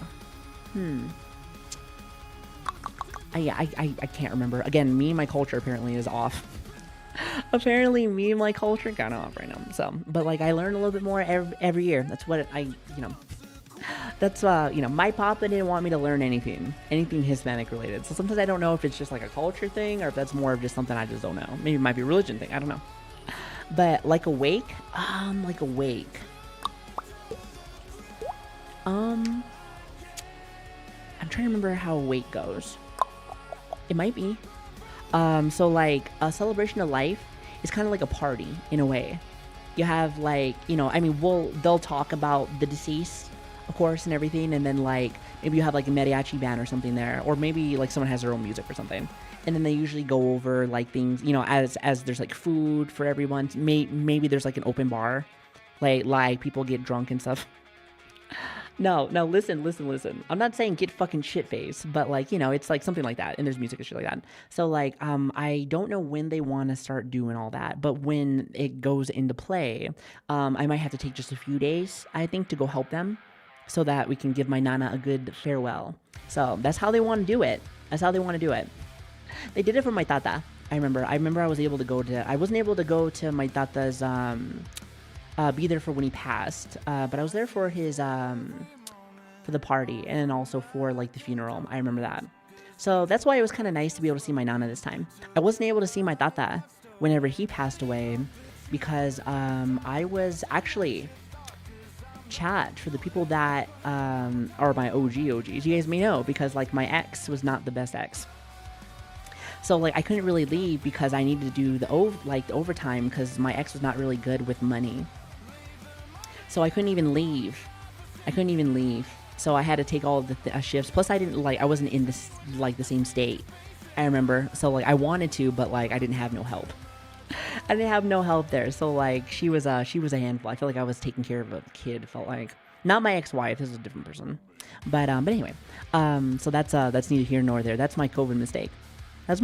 I can't remember. Again, me and my culture apparently is off. Apparently, me and my culture kind of off right now. So, but like I learn a little bit more every year. That's what that's my papa didn't want me to learn anything Hispanic related. So sometimes I don't know if it's just like a culture thing or if that's more of just something I just don't know. Maybe it might be a religion thing. I don't know. But like awake. I'm trying to remember how awake goes. It might be. So like a celebration of life is kind of like a party in a way. You have like, you know, I mean, they'll talk about the deceased, of course, and everything, and then like maybe you have like a mariachi band or something there, or maybe like someone has their own music or something, and then they usually go over like things, you know, as there's like food for everyone. Maybe there's like an open bar, like people get drunk and stuff. No, listen. I'm not saying get fucking shit-faced, but like, you know, it's like something like that, and there's music and shit like that. So like, I don't know when they want to start doing all that, but when it goes into play, I might have to take just a few days, I think, to go help them, so that we can give my nana a good farewell. So that's how they want to do it. They did it for my tata. I remember I wasn't able to go to my tata's, be there for when he passed, but I was there for his for the party and also for like the funeral. I remember that. So that's why it was kind of nice to be able to see my nana this time. I wasn't able to see my tata whenever he passed away because I was actually chat for the people that are my OGs. You guys may know because like my ex was not the best ex. So like I couldn't really leave because I needed to do the overtime because my ex was not really good with money. So I couldn't even leave. So I had to take all the shifts. Plus I wasn't in this like the same state. I remember. So like I wanted to, but like I didn't have no help. There. So like she was a handful. I feel like I was taking care of a kid. Felt like not my ex-wife. This is a different person. But anyway. So that's neither here nor there. That's my COVID mistake. That's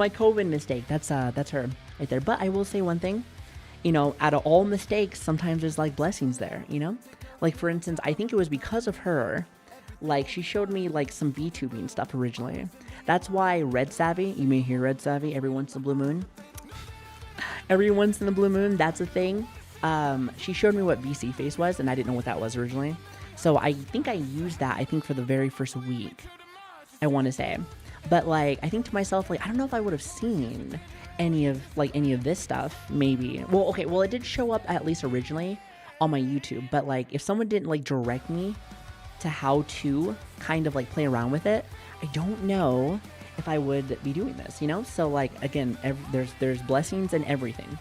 her right there. But I will say one thing. You know, out of all mistakes, sometimes there's like blessings there, you know? Like for instance, I think it was because of her, like she showed me like some VTubing stuff originally. That's why Red Savi, you may hear Red Savi every once in a blue moon. That's a thing. She showed me what VC face was, and I didn't know what that was originally. So I think I used that, for the very first week, I want to say. But like, I think to myself, like, I don't know if I would have seen any of this stuff, maybe. Well, okay, well, it did show up at least originally on my YouTube, but like, if someone didn't like direct me to how to kind of like play around with it, I don't know if I would be doing this, you know? So like, again, there's blessings in everything.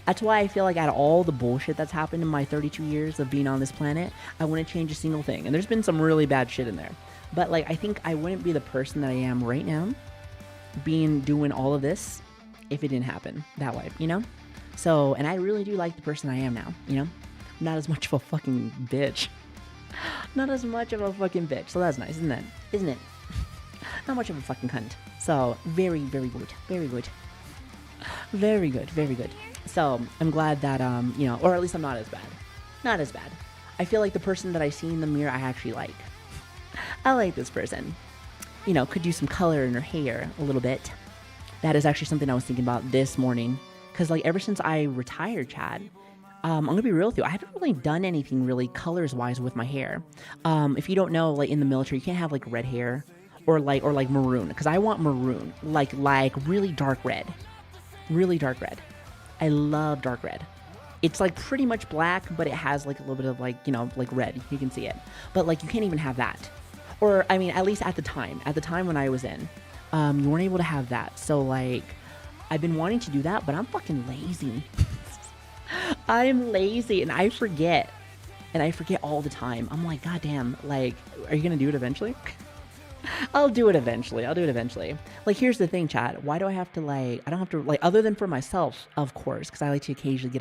That's why I feel like out of all the bullshit that's happened in my 32 years of being on this planet, I wouldn't change a single thing. And there's been some really bad shit in there. But like, I think I wouldn't be the person that I am right now, doing all of this, if it didn't happen that way, you know? So, and I really do like the person I am now, you know? Not as much of a fucking bitch. So that's nice, isn't it? Not much of a fucking cunt. So, very, very good. Very good. So, I'm glad that, you know, or at least I'm not as bad. I feel like the person that I see in the mirror, I actually like. I like this person. You know, could do some color in her hair a little bit. That is actually something I was thinking about this morning. Because, like, ever since I retired, Chad, I'm going to be real with you. I haven't really done anything really colors-wise with my hair. If you don't know, like, in the military, you can't have, like, red hair or like maroon. Because I want maroon. Like really dark red. I love dark red. It's, like, pretty much black, but it has, like, a little bit of, like, you know, like, red. You can see it. But, like, you can't even have that. Or, I mean, at least at the time when I was in. You weren't able to have that. So, like, I've been wanting to do that, but I'm fucking lazy. I'm lazy, and I forget. All the time. I'm like, goddamn, like, are you going to do it eventually? I'll do it eventually. Like, here's the thing, chat. Why do I have to, like, I don't have to, like, other than for myself, of course, because I like to occasionally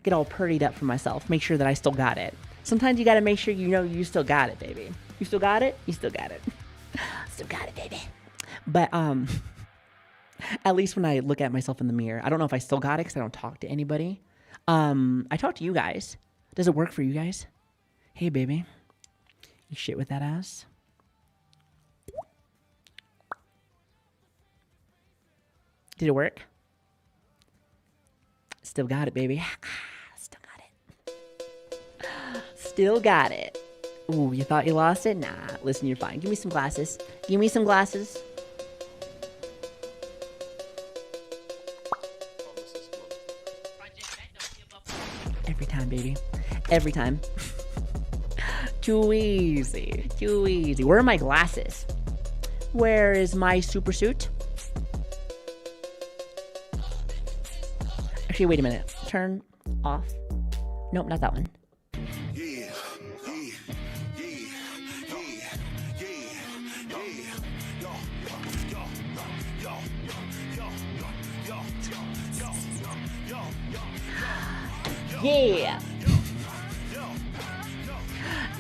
get all purdied up for myself. Make sure that I still got it. Sometimes you got to make sure you know you still got it, baby. You still got it? You still got it. Still got it, baby. But, at least when I look at myself in the mirror, I don't know if I still got it because I don't talk to anybody. I talk to you guys. Does it work for you guys? Hey, baby. You shit with that ass? Did it work? Still got it, baby. Still got it. Ooh, you thought you lost it? Nah, listen, you're fine. Give me some glasses. Every time, baby. Every time. Too easy. Where are my glasses? Where is my super suit? Actually, wait a minute. Turn off. Nope, not that one. Yeah.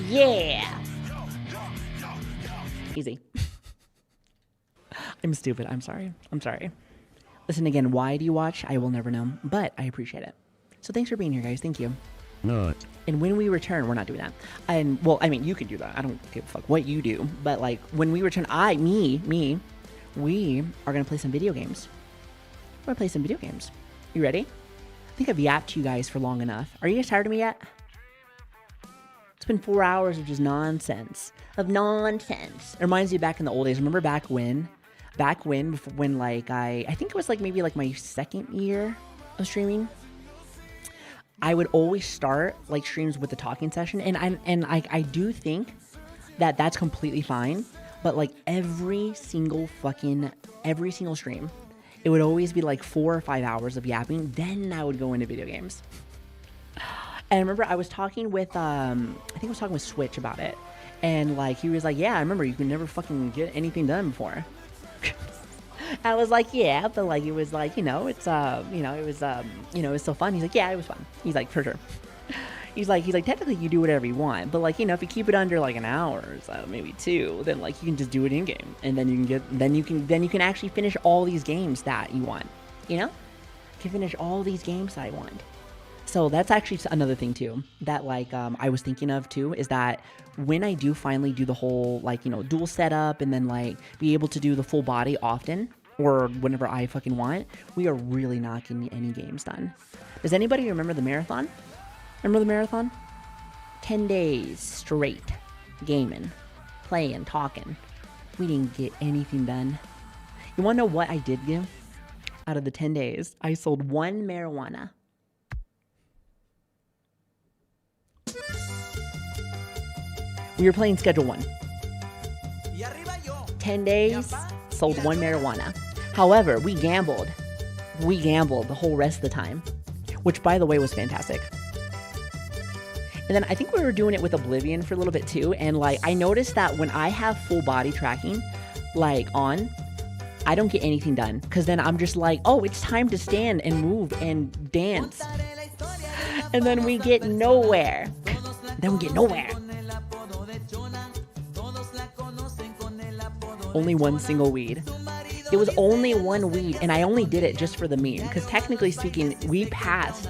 Yeah. Easy. I'm stupid. I'm sorry. I'm sorry. Listen again, why do you watch? I will never know, but I appreciate it. So thanks for being here, guys. Thank you. No. And when we return, we're not doing that. And well, I mean, you can do that. I don't give a fuck what you do. But like when we return, we are gonna play some video games. We're gonna play some video games. You ready? I think I've yapped to you guys for long enough. Are you guys tired of me yet? It's been 4 hours of just nonsense. It reminds me of back in the old days. Remember back when like I think it was like maybe like my second year of streaming. I would always start like streams with the talking session, and I do think that that's completely fine. But like every single stream, it would always be like 4 or 5 hours of yapping. Then I would go into video games. And I remember I was talking with I think I was talking with Switch about it, and like he was like, "Yeah, I remember you could never fucking get anything done before." I was like, yeah, but like it was like, it was so fun. He's like, yeah, it was fun. He's like, for sure. He's like technically you do whatever you want, but like if you keep it under like an hour or so, maybe 2, then like you can just do it in game, and then you can actually finish all these games that you want. You can finish all these games that I want. So that's actually another thing too that like I was thinking of too, is that when I do finally do the whole like dual setup and then like be able to do the full body often or whenever I fucking want, we are really not getting any games done. Does anybody remember the marathon? Remember the marathon? 10 days straight gaming, playing, talking. We didn't get anything done. You want to know what I did do? Out of the 10 days, I sold 1 marijuana. We were playing Schedule 1. 10 days, sold 1 marijuana. However, we gambled. We gambled the whole rest of the time, which, by the way, was fantastic. And then I think we were doing it with Oblivion for a little bit too. And like, I noticed that when I have full body tracking, like on, I don't get anything done. Cause then I'm just like, oh, it's time to stand and move and dance. And then we get nowhere. Only one single weed. It was only one weed, and I only did it just for the meme. Because technically speaking, we passed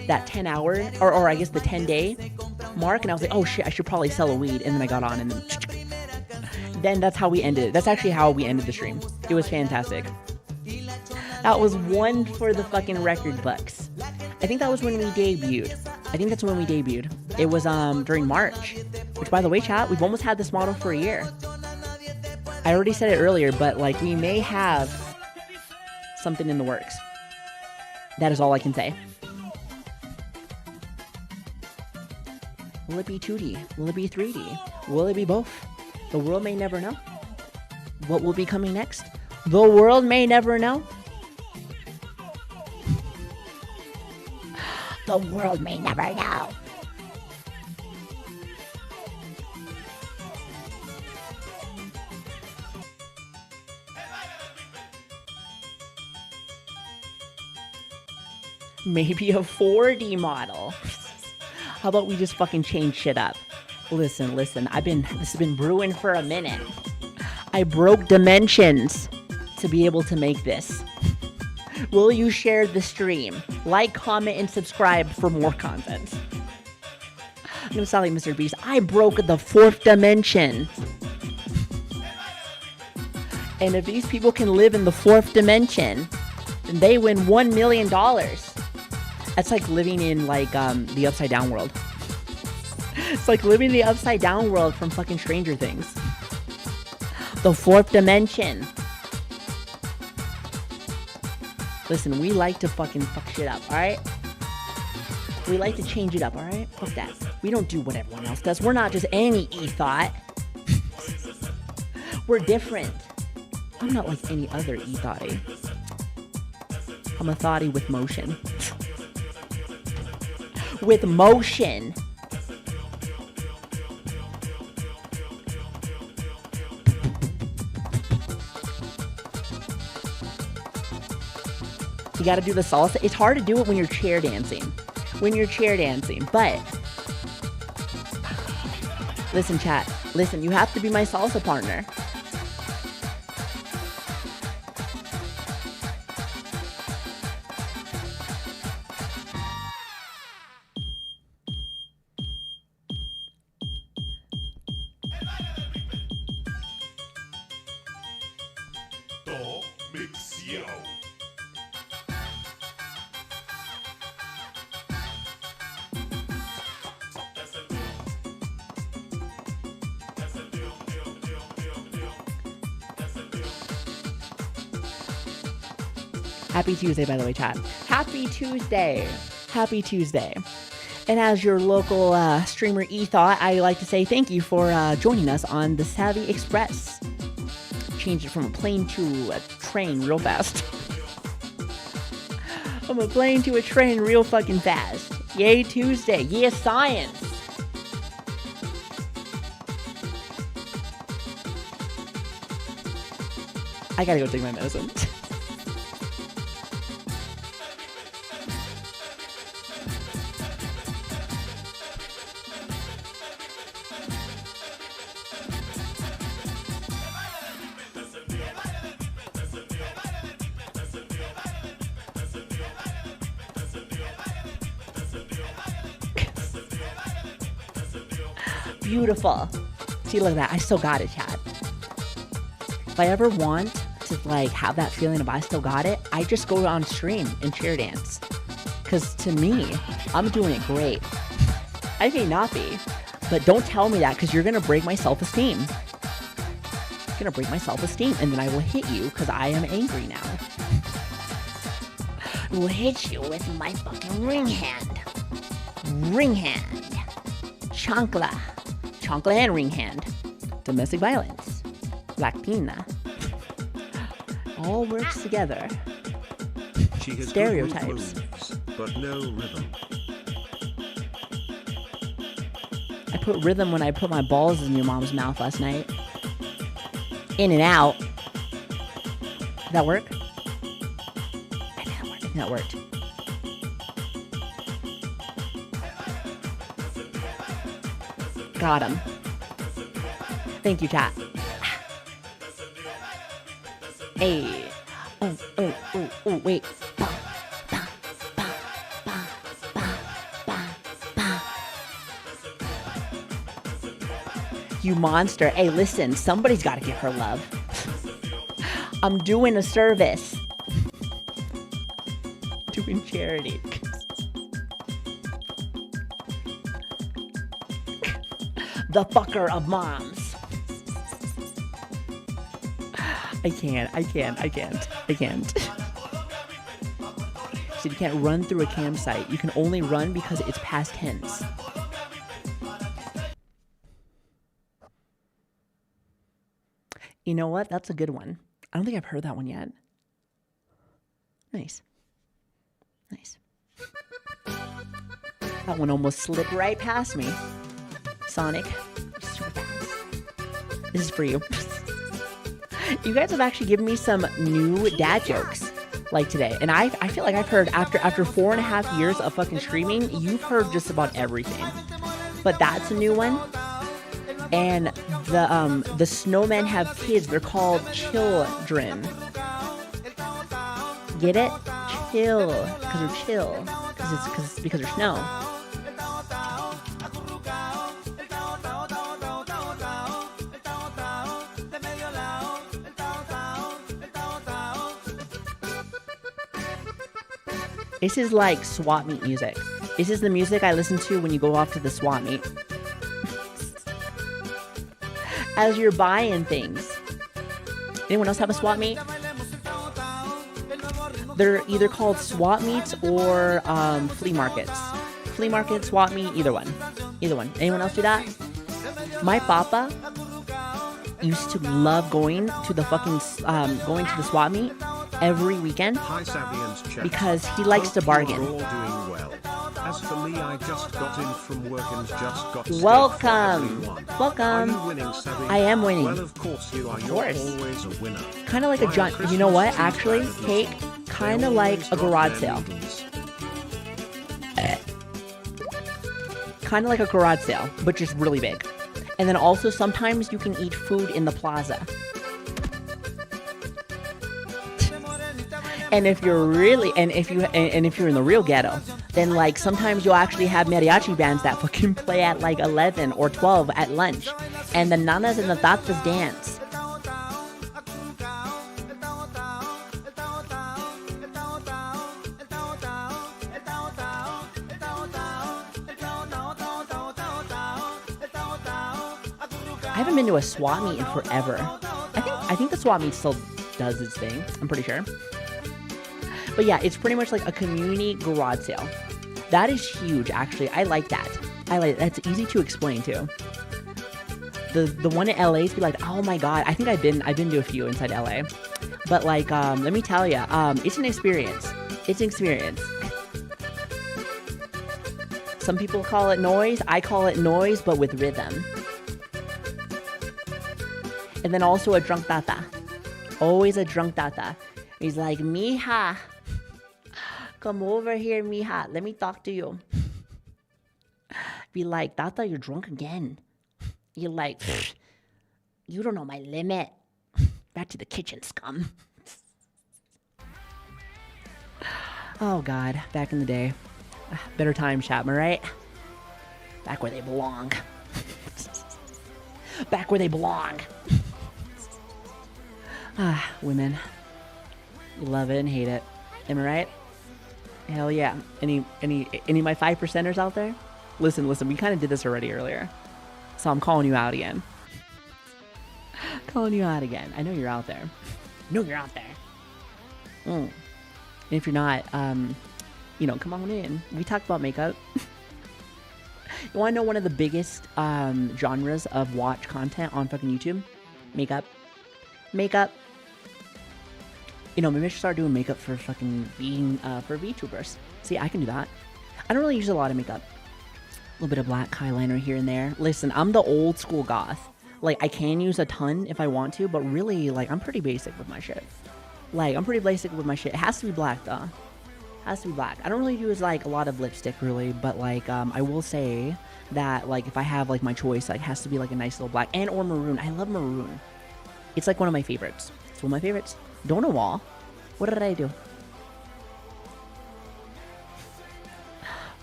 that 10 hour, or I guess the 10 day mark, and I was like, oh shit, I should probably sell a weed. And then I got on, and then that's how we ended it. That's actually how we ended the stream. It was fantastic. That was one for the fucking record books. I think that was when we debuted. It was during March. Which, by the way, chat, we've almost had this model for a year. I already said it earlier, but like we may have something in the works. That is all I can say. Will it be 2D? Will it be 3D? Will it be both? The world may never know. What will be coming next? The world may never know. The world may never know. Maybe a 4D model. How about we just fucking change shit up? Listen. This has been brewing for a minute. I broke dimensions to be able to make this. Will you share the stream? Like, comment, and subscribe for more content. I'm gonna sound like Mr. Beast. I broke the 4th dimension. And if these people can live in the 4th dimension, then they win $1 million. That's like living in like the upside down world. It's like living in the upside down world from fucking Stranger Things. The 4th dimension. Listen, we like to fucking fuck shit up, alright? We like to change it up, alright? Fuck that. We don't do what everyone else does. We're not just any e-thought. We're different. I'm not like any other e-thoughty. I'm a thoughty with motion. with motion. You gotta do the salsa. It's hard to do it when you're chair dancing. But listen, chat. Listen, you have to be my salsa partner. Happy Tuesday, by the way, chat. Happy Tuesday. Happy Tuesday. And as your local streamer E-Thought, I like to say thank you for joining us on the Savi Express. Changed it from a plane to a train real fast. From a plane to a train real fucking fast. Yay Tuesday. Yay science. I gotta go take my medicine. Beautiful. See, look at that. I still got it, chat. If I ever want to like have that feeling of I still got it, I just go on stream and chair dance. Because to me, I'm doing it great. I may not be, but don't tell me that because you're going to break my self-esteem. You're going to break my self-esteem and then I will hit you because I am angry now. I will hit you with my fucking ring hand. Ring hand. Chancla. Chancla and ring hand. Domestic violence. Latina. All works together. She has Stereotypes. Moves, but no rhythm. I put rhythm when I put my balls in your mom's mouth last night. In and out. Did that work? I think that worked. Got him. Thank you, chat. Hey. Oh, wait. You monster. Hey, listen, somebody's got to give her love. I'm doing a service. Doing charity. The fucker of moms. I can't. So you can't run through a campsite. You can only run because it's past tense. You know what? That's a good one. I don't think I've heard that one yet. Nice. That one almost slipped right past me. Sonic. Super fast. This is for you. You guys have actually given me some new dad jokes like today. And I feel like I've heard after 4.5 years of fucking streaming, you've heard just about everything. But that's a new one. And the snowmen have kids. They're called children. Get it? Chill. Because they're chill. Because they're snow. This is like swap meet music. This is the music I listen to when you go off to the swap meet. As you're buying things. Anyone else have a swap meet? They're either called swap meets or flea markets. Flea market, swap meet, either one. Anyone else do that? My papa used to love going to the fucking swap meet every weekend Hi, Savi and Chat. because he likes to bargain. Hope you are all doing well. As As for me, I just got in from work and just got Welcome. Are you winning, Savi? I am winning. Well, of course you are. You're always a winner. Kind of like a John. You know what? Actually, Cake, kind of like a garage sale. Kind of like a garage sale, but just really big. And then also sometimes you can eat food in the plaza. And if you're really, and if you're in the real ghetto, then like sometimes you'll actually have mariachi bands that fucking play at like 11 or 12 at lunch, and the nanas and the tatas dance. I haven't been to a swap meet in forever. I think the swap meet still does its thing. I'm pretty sure. But yeah, it's pretty much like a community garage sale. That is huge, actually. I like that. That's easy to explain too. The one in LA is be like, oh my god. I think I've been to a few inside LA. But like, let me tell you, it's an experience. It's an experience. Some people call it noise. I call it noise, but with rhythm. And then also a drunk tata. Always a drunk tata. He's like, mija, come over here, mija. Let me talk to you. Be like, tata, you're drunk again. You're like, you don't know my limit. Back to the kitchen, scum. Oh, God. Back in the day. Better times, Chapman, right? Back where they belong. Back where they belong. Ah, women. Love it and hate it. Am I right? Hell yeah. Any of my 5%ers out there? Listen, we kind of did this already earlier. So I'm calling you out again. Calling you out again. I know you're out there. I know you're out there. And if you're not, come on in. We talked about makeup. You want to know one of the biggest genres of watch content on fucking YouTube? Makeup. Maybe I should start doing makeup for fucking being, for VTubers. See, I can do that. I don't really use a lot of makeup. A little bit of black eyeliner here and there. Listen, I'm the old school goth. Like, I can use a ton if I want to, but really, like, I'm pretty basic with my shit. It has to be black, though. Has to be black. I don't really use, like, a lot of lipstick, really, but, like, I will say that, like, if I have, like, my choice, like, it has to be, like, a nice little black. And or maroon. I love maroon. It's, like, one of my favorites. It's one of my favorites. Don't know wall. What did I do?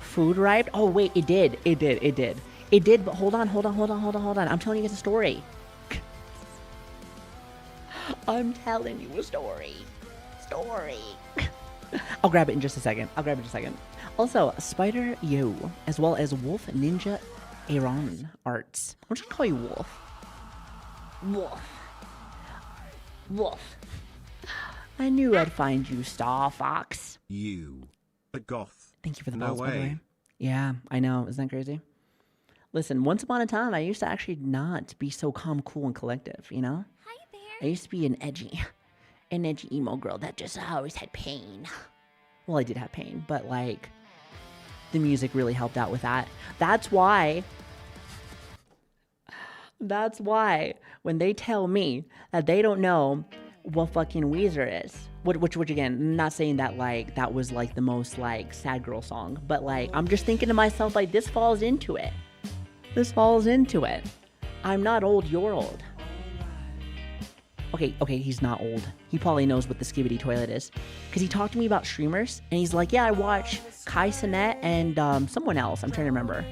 Food arrived? Oh, wait, it did. It did, but hold on. I'm telling you guys a story. I'm telling you a story. I'll grab it in just a second. Also, Spider Yo, as well as Wolf Ninja Aaron Arts. I'm just gonna call you Wolf. I knew I'd find you, Star Fox. You. A goth. Thank you for the No balls, by the way. way. Yeah, I know. Isn't that crazy? Listen, once upon a time, I used to actually not be so calm, cool, and collective, you know? Hi there. I used to be an edgy emo girl that just always had pain. Well, I did have pain, but, like, the music really helped out with that. That's why when they tell me that they don't know what fucking Weezer is, which again, I'm not saying that, like, that was, like, the most, like, sad girl song, but, like, I'm just thinking to myself, like, this falls into it. I'm not old, you're old. Okay, he's not old. He probably knows what the Skibbity toilet is. Because he talked to me about streamers, and he's like, yeah, I watch Kai Cenat and someone else. I'm trying to remember.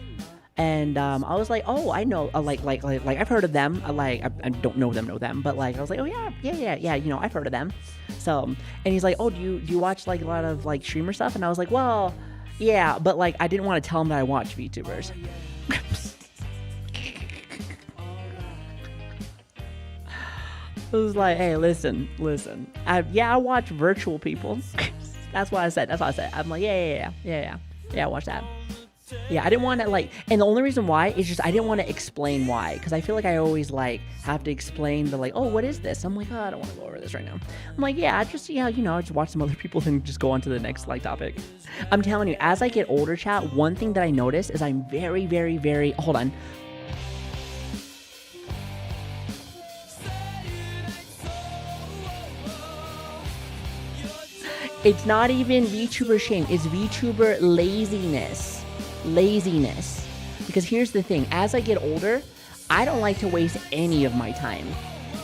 And I was like, oh, I know, like I've heard of them. I don't know them, but, like, I was like, oh, yeah, I've heard of them. So, and he's like, oh, do you watch, like, a lot of, like, streamer stuff? And I was like, well, yeah, but, like, I didn't want to tell him that I watch VTubers. It was like, hey, listen. I watch virtual people. That's what I said. I'm like, yeah, watch that. Yeah, I didn't want to like, and the only reason why is just I didn't want to explain why, because I feel like I always like have to explain the like, oh, what is this? I'm like, oh, I don't want to go over this right now. I'm like, yeah, just just watch some other people and just go on to the next like topic. I'm telling you, as I get older, chat, one thing that I notice is I'm very, very, very. Hold on. It's not even VTuber shame, it's VTuber laziness. Laziness. Because here's the thing, as I get older, I don't like to waste any of my time.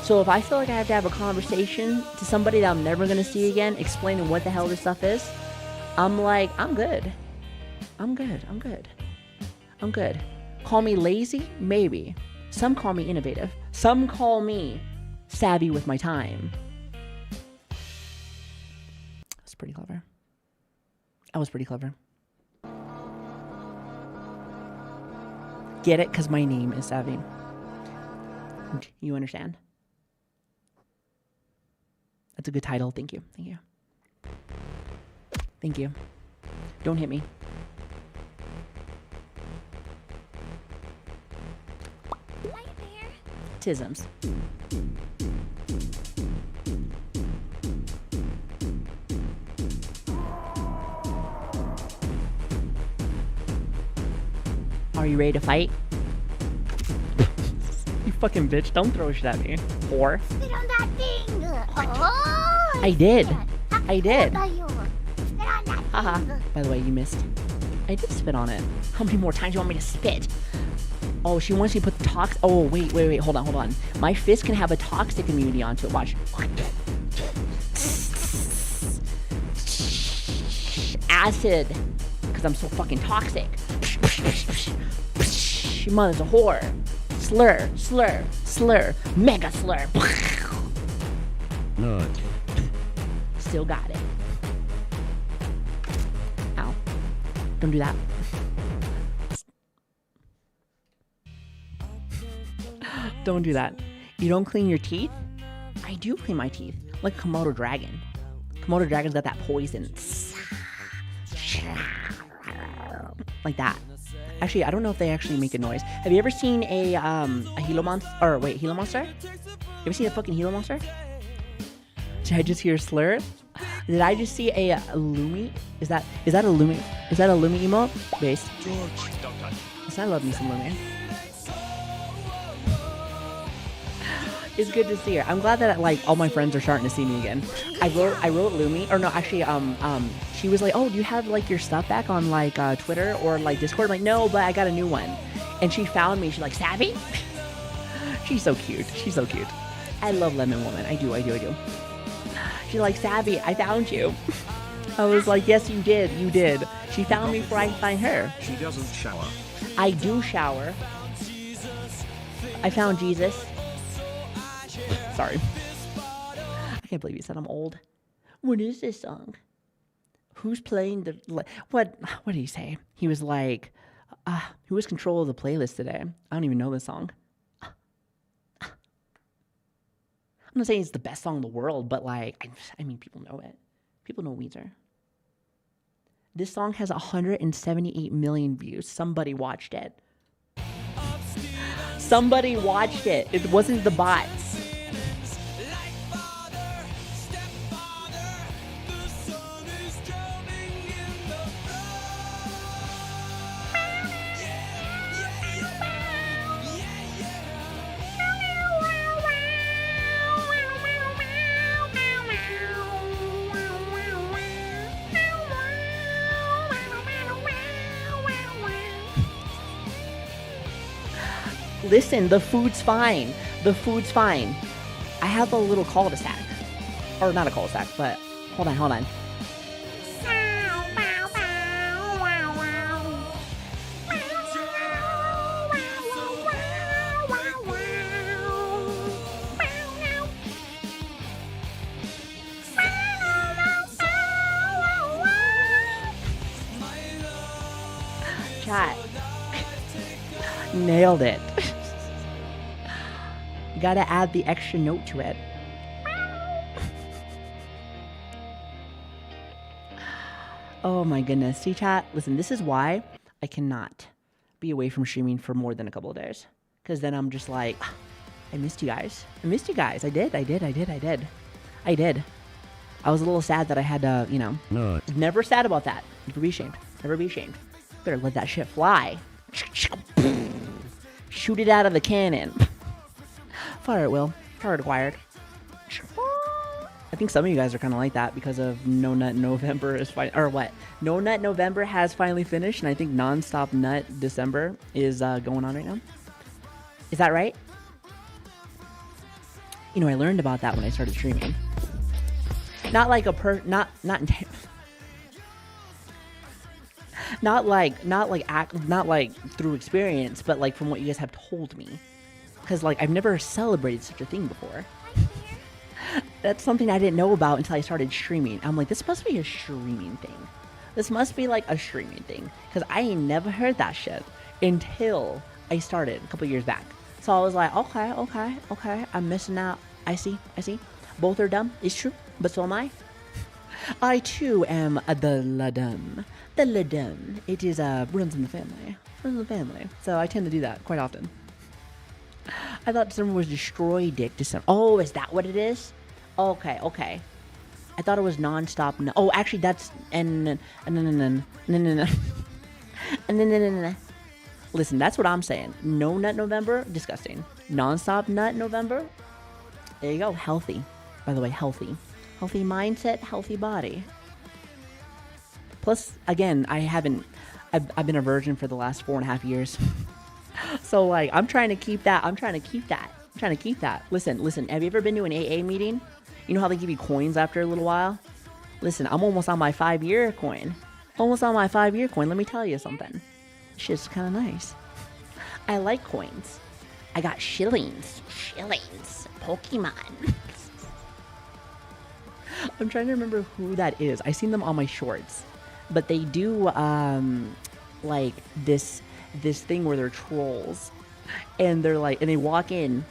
So if I feel like I have to have a conversation to somebody that I'm never going to see again, explaining what the hell this stuff is, I'm like, I'm good. I'm good. Call me lazy? Maybe. Some call me innovative. Some call me savvy with my time. Pretty clever. I was pretty clever. Get it? Because my name is Savi. You understand? That's a good title. Thank you. Thank you. Don't hit me. Tisms. Are you ready to fight? You fucking bitch, don't throw shit at me. Whore. Spit on that thing! Oh, I did. Haha. By the way, you missed. I did spit on it. How many more times do you want me to spit? Oh, she wants you to put the toxic. Oh, wait. Hold on. My fist can have a toxic immunity onto it. Watch. Acid. Because I'm so fucking toxic. Your mother's a whore. Slur. Mega slur. No. Still got it. Ow. Don't do that. Don't do that. You don't clean your teeth? I do clean my teeth. Like Komodo dragon. Komodo dragon's got that poison. Like that. Actually, I don't know if they actually make a noise. Have you ever seen a Gila monster? Or wait, Gila monster? You ever seen a fucking Gila monster? Did I just hear a slur? Did I just see a Lumi? Is that a Lumi? Is that a Lumi emote? Base. Yes, I love me some Lumi. It's good to see her. I'm glad that like all my friends are starting to see me again. I wrote Lumi, or no, actually, she was like, oh, do you have like your stuff back on like Twitter or like Discord? I'm like, no, but I got a new one. And she found me. She's like, Savi? She's so cute. I love Lemon Woman. I do. She's like, Savi, I found you. I was like, yes, you did. She found me before I find her. She doesn't shower. I do shower. I found Jesus. Sorry. I can't believe you said I'm old. What is this song? Who's playing the... What did he say? He was like, who has control of the playlist today? I don't even know this song. I'm not saying it's the best song in the world, but like, I mean, people know it. People know Weezer. This song has 178 million views. Somebody watched it. Somebody watched it. It wasn't the bots. Listen, the food's fine. I have a little cul-de-sac. Or not a cul-de-sac, but hold on. Chat. Nailed it. Gotta add the extra note to it. Oh my goodness. See, chat? Listen, this is why I cannot be away from streaming for more than a couple of days. Because then I'm just like, I missed you guys. I missed you guys. I did. I was a little sad that I had to, you know. No. Never sad about that. Never be ashamed. Never be ashamed. Better let that shit fly. Shoot it out of the cannon. Fire at will. Power acquired. I think some of you guys are kind of like that because of No Nut November is fine, or what? No Nut November has finally finished, and I think Nonstop Nut December is going on right now. Is that right? You know, I learned about that when I started streaming. Not like a not through experience, but like from what you guys have told me. Because like I've never celebrated such a thing before. That's something I didn't know about until I started streaming. I'm like, this must be a streaming thing. This must be like a streaming thing. Because I ain't never heard that shit until I started a couple years back. So I was like, okay. I'm missing out. I see. Both are dumb. It's true. But so am I. I too am the ladum. The ladum. It is runs in the family. So I tend to do that quite often. I thought December was Destroy Dick December. Oh, is that what it is? Okay. I thought it was Nonstop. No. Oh, actually, that's no. Listen, that's what I'm saying. No Nut November, disgusting. Nonstop Nut November. There you go. Healthy. By the way, healthy. Healthy mindset, healthy body. Plus, again, I've been a virgin for the last 4.5 years. So, like, I'm trying to keep that. Listen, have you ever been to an AA meeting? You know how they give you coins after a little while? Listen, I'm almost on my 5-year coin. Let me tell you something. Shit's kind of nice. I like coins. I got shillings. Pokemon. I'm trying to remember who that is. I seen them on my shorts. But they do, like, this thing where they're trolls. And they're like, and they walk in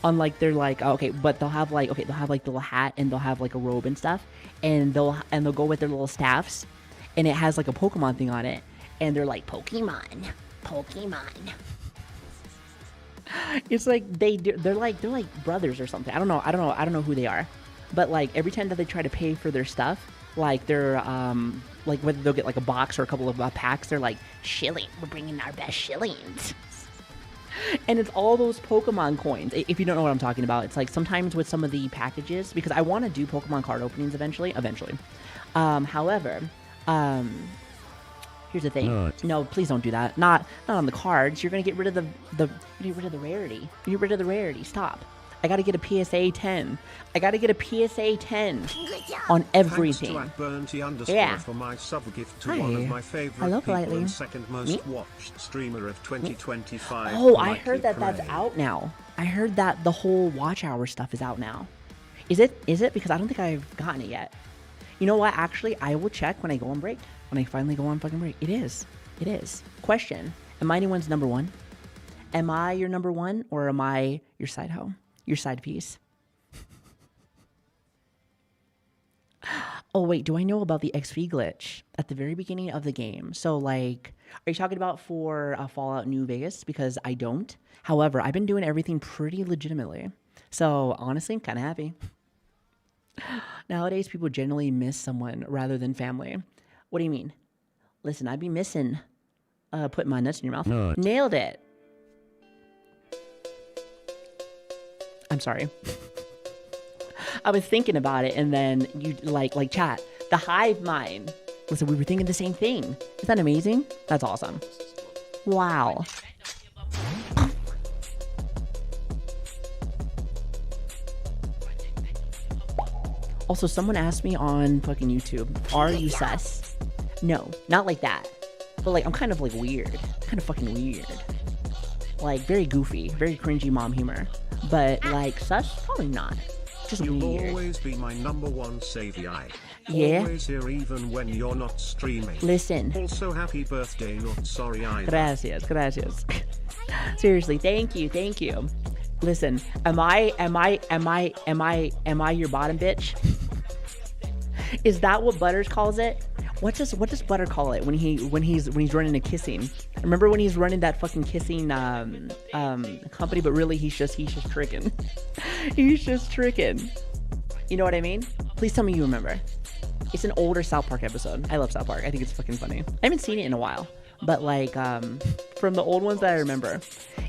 on like, they're like, okay, but they'll have like the little hat and they'll have like a robe and stuff. And they'll go with their little staffs. And it has like a Pokemon thing on it. And they're like, Pokemon. It's like they're like brothers or something. I don't know who they are. But like every time that they try to pay for their stuff, like they're like whether they'll get like a box or a couple of packs, they're like, shilling, we're bringing our best shillings. And it's all those Pokemon coins. If you don't know what I'm talking about, it's like sometimes with some of the packages, because I want to do Pokemon card openings eventually. However, here's the thing. No, please don't do that. Not on the cards. You're gonna get rid of the rarity. Get rid of the rarity. Stop. I gotta get a PSA 10. On everything. Yeah. For my sub gift to one of my favorite people and second most watched streamer of 2025. Oh, I heard that's out now. I heard that the whole watch hour stuff is out now. Is it? Because I don't think I've gotten it yet. You know what? Actually, I will check when I go on break. When I finally go on fucking break. It is. Question. Am I anyone's number one? Am I your number one or am I your side hoe? Your side piece. Oh, wait, do I know about the XP glitch at the very beginning of the game? So, like, are you talking about for Fallout New Vegas? Because I don't. However, I've been doing everything pretty legitimately. So, honestly, I'm kind of happy. Nowadays, people generally miss someone rather than family. What do you mean? Listen, I'd be missing putting my nuts in your mouth. No. Nailed it. I'm sorry. I was thinking about it, and then you like chat. The hive mind. Listen, we were thinking the same thing. Isn't that amazing? That's awesome. Wow. Also, someone asked me on fucking YouTube, are you sus? No, not like that. But like, I'm kind of like weird. Kind of fucking weird. Like, very goofy, very cringy mom humor. But like, sus? Probably not. Just You'll weird. always be my number one Savi. Yeah. Always here even when you're not streaming. Listen. Also, happy birthday, not sorry either. Gracias. Seriously, thank you. Listen, am I your bottom bitch? Is that what Butters calls it? What does Butter call it when he's running a kissing? Remember when he's running that fucking kissing company, but really he's just tricking. He's just tricking. You know what I mean? Please tell me you remember. It's an older South Park episode. I love South Park. I think it's fucking funny. I haven't seen it in a while, but like from the old ones that I remember.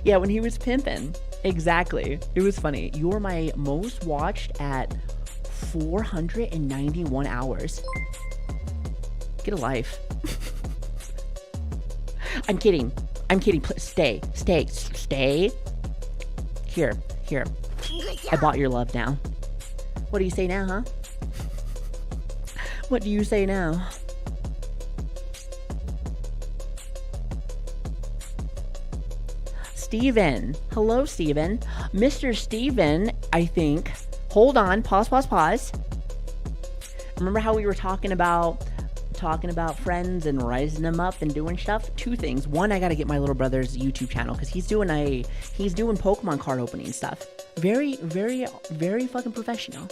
Yeah, when he was pimping. Exactly. It was funny. You were my most watched at 491 hours. Get a life. I'm kidding. Stay. Here. I bought your love now. What do you say now, huh? What do you say now? Steven. Hello, Steven. Mr. Steven, I think. Hold on. Pause. Remember how we were talking about friends and rising them up and doing stuff? Two things. One, I gotta get my little brother's YouTube channel because he's doing Pokemon card opening stuff. Very, very, very fucking professional.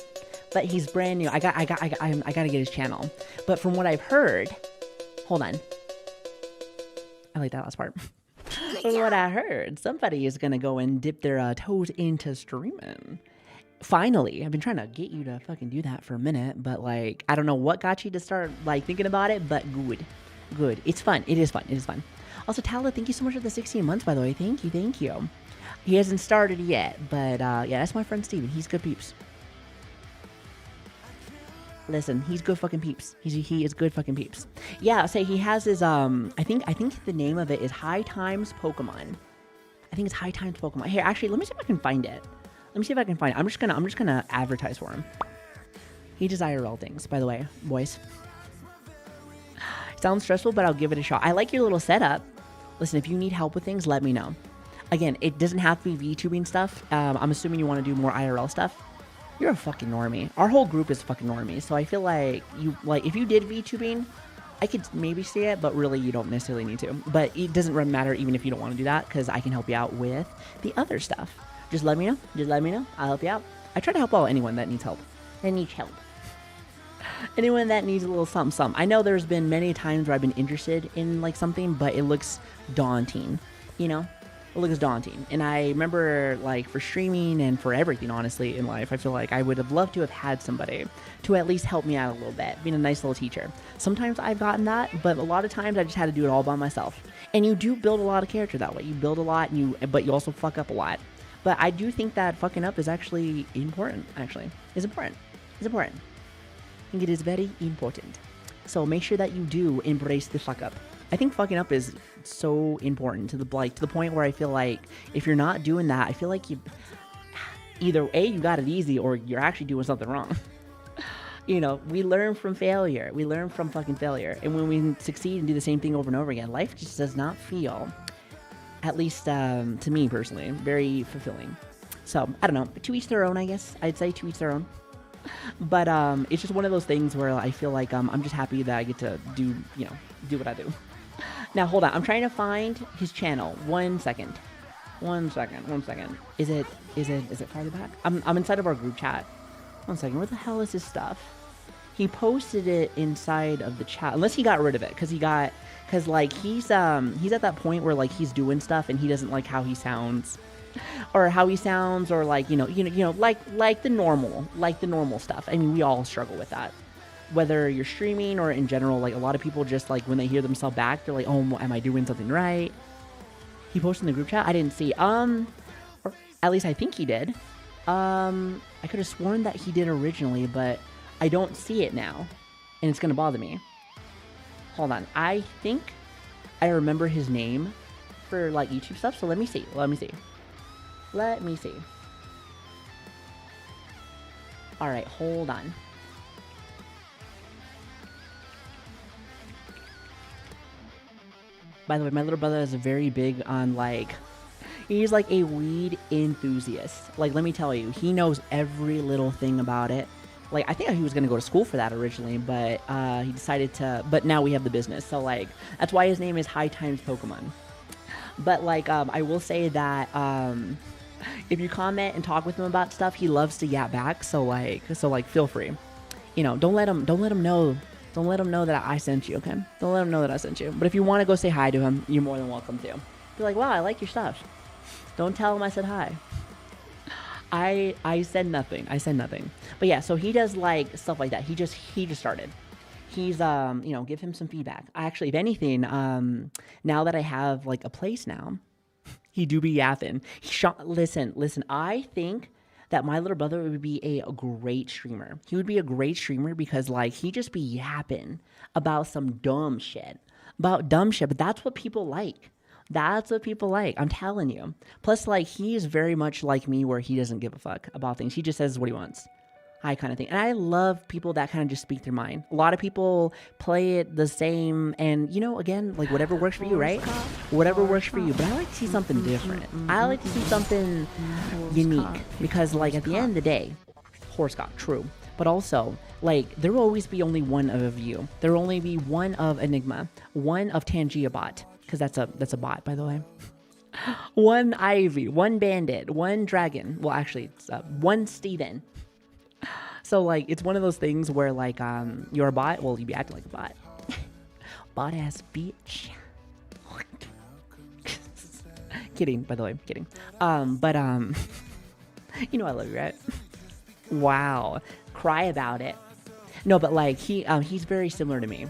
But he's brand new. I gotta get his channel. But from what I've heard, hold on. I like that last part. From what I heard, somebody is gonna go and dip their toes into streaming. Finally, I've been trying to get you to fucking do that for a minute, but like, I don't know what got you to start like thinking about it, but good. It's fun. It is fun. Also, Tala, thank you so much for the 16 months, by the way. Thank you. He hasn't started yet, but yeah, that's my friend Steven. He's good peeps. Listen, he's good fucking peeps. He is good fucking peeps. Yeah, say he has his I think the name of it is High Times Pokemon. I think it's High Times Pokemon. Here, actually, let me see if I can find it. I'm just gonna advertise for him. He does IRL things, by the way, boys. Sounds stressful, but I'll give it a shot. I like your little setup. Listen, if you need help with things, let me know. Again, it doesn't have to be VTubing stuff. I'm assuming you want to do more IRL stuff. You're a fucking normie. Our whole group is fucking normies, so I feel like if you did VTubing, I could maybe see it, but really you don't necessarily need to. But it doesn't really matter even if you don't want to do that, because I can help you out with the other stuff. Just let me know. I'll help you out. I try to help out anyone that needs help. Anyone that needs a little something. I know there's been many times where I've been interested in like something, but it looks daunting. You know? It looks daunting. And I remember like for streaming and for everything, honestly, in life, I feel like I would have loved to have had somebody to at least help me out a little bit, being a nice little teacher. Sometimes I've gotten that, but a lot of times I just had to do it all by myself. And you do build a lot of character that way. You build a lot, but you also fuck up a lot. But I do think that fucking up is actually important, It's important. I think it is very important. So make sure that you do embrace the fuck up. I think fucking up is so important to the point where I feel like if you're not doing that, I feel like you either A, you got it easy, or you're actually doing something wrong. You know, we learn from failure. We learn from fucking failure. And when we succeed and do the same thing over and over again, life just does not feel, at least to me personally, very fulfilling. So, I don't know. To each their own, I guess. I'd say to each their own. But it's just one of those things where I feel like I'm just happy that I get to do what I do. Now, hold on. I'm trying to find his channel. One second. Is it farther back? I'm inside of our group chat. One second. Where the hell is his stuff? He posted it inside of the chat. Unless he got rid of it, because he's at that point where like he's doing stuff and he doesn't like how he sounds, or like like the normal stuff. I mean, we all struggle with that. Whether you're streaming or in general, like a lot of people just like when they hear themselves back, they're like, "Oh, am I doing something right?" He posted in the group chat. I didn't see. Or at least I think he did. I could have sworn that he did originally, but I don't see it now, and it's gonna bother me. Hold on. I think I remember his name for like YouTube stuff. So let me see. All right, hold on. By the way, my little brother is very big on he's like a weed enthusiast. Like, let me tell you, he knows every little thing about it. Like, I think he was going to go to school for that originally, but he decided to, but now we have the business. So like, that's why his name is High Times Pokemon. But like, I will say that, if you comment and talk with him about stuff, he loves to yap back. So like, feel free, don't let him know Don't let him know that I sent you, okay? Don't let him know that I sent you. But if you want to go say hi to him, you're more than welcome to. Be like, wow, I like your stuff. Don't tell him I said hi. I said nothing. I said nothing. But yeah, so he does like stuff like that. He just started. He's give him some feedback. If anything, now that I have like a place now, he do be yapping. Listen, I think that my little brother would be a great streamer. He would be a great streamer because like he just be yapping about some dumb shit. But that's what people like. That's what people like. I'm telling you. Plus, like, he is very much like me where he doesn't give a fuck about things. He just says what he wants. I kind of think. And I love people that kind of just speak their mind. A lot of people play it the same. And, again, like, whatever works for you, right? Whatever works for you. But I like to see something different. I like to see something unique. Because, like, at the end of the day, horoscope, true. But also, like, there will always be only one of you. There will only be one of Enigma. One of Tangia Bot. Because that's a bot, by the way. One Ivy, one Bandit, one Dragon. Well, actually, it's one Steven. So, like, it's one of those things where, like, you're a bot. Well, you be acting like a bot. Bot-ass bitch. Kidding, by the way. Kidding. But you know I love you, right? Wow. Cry about it. No, but, like, he's very similar to me.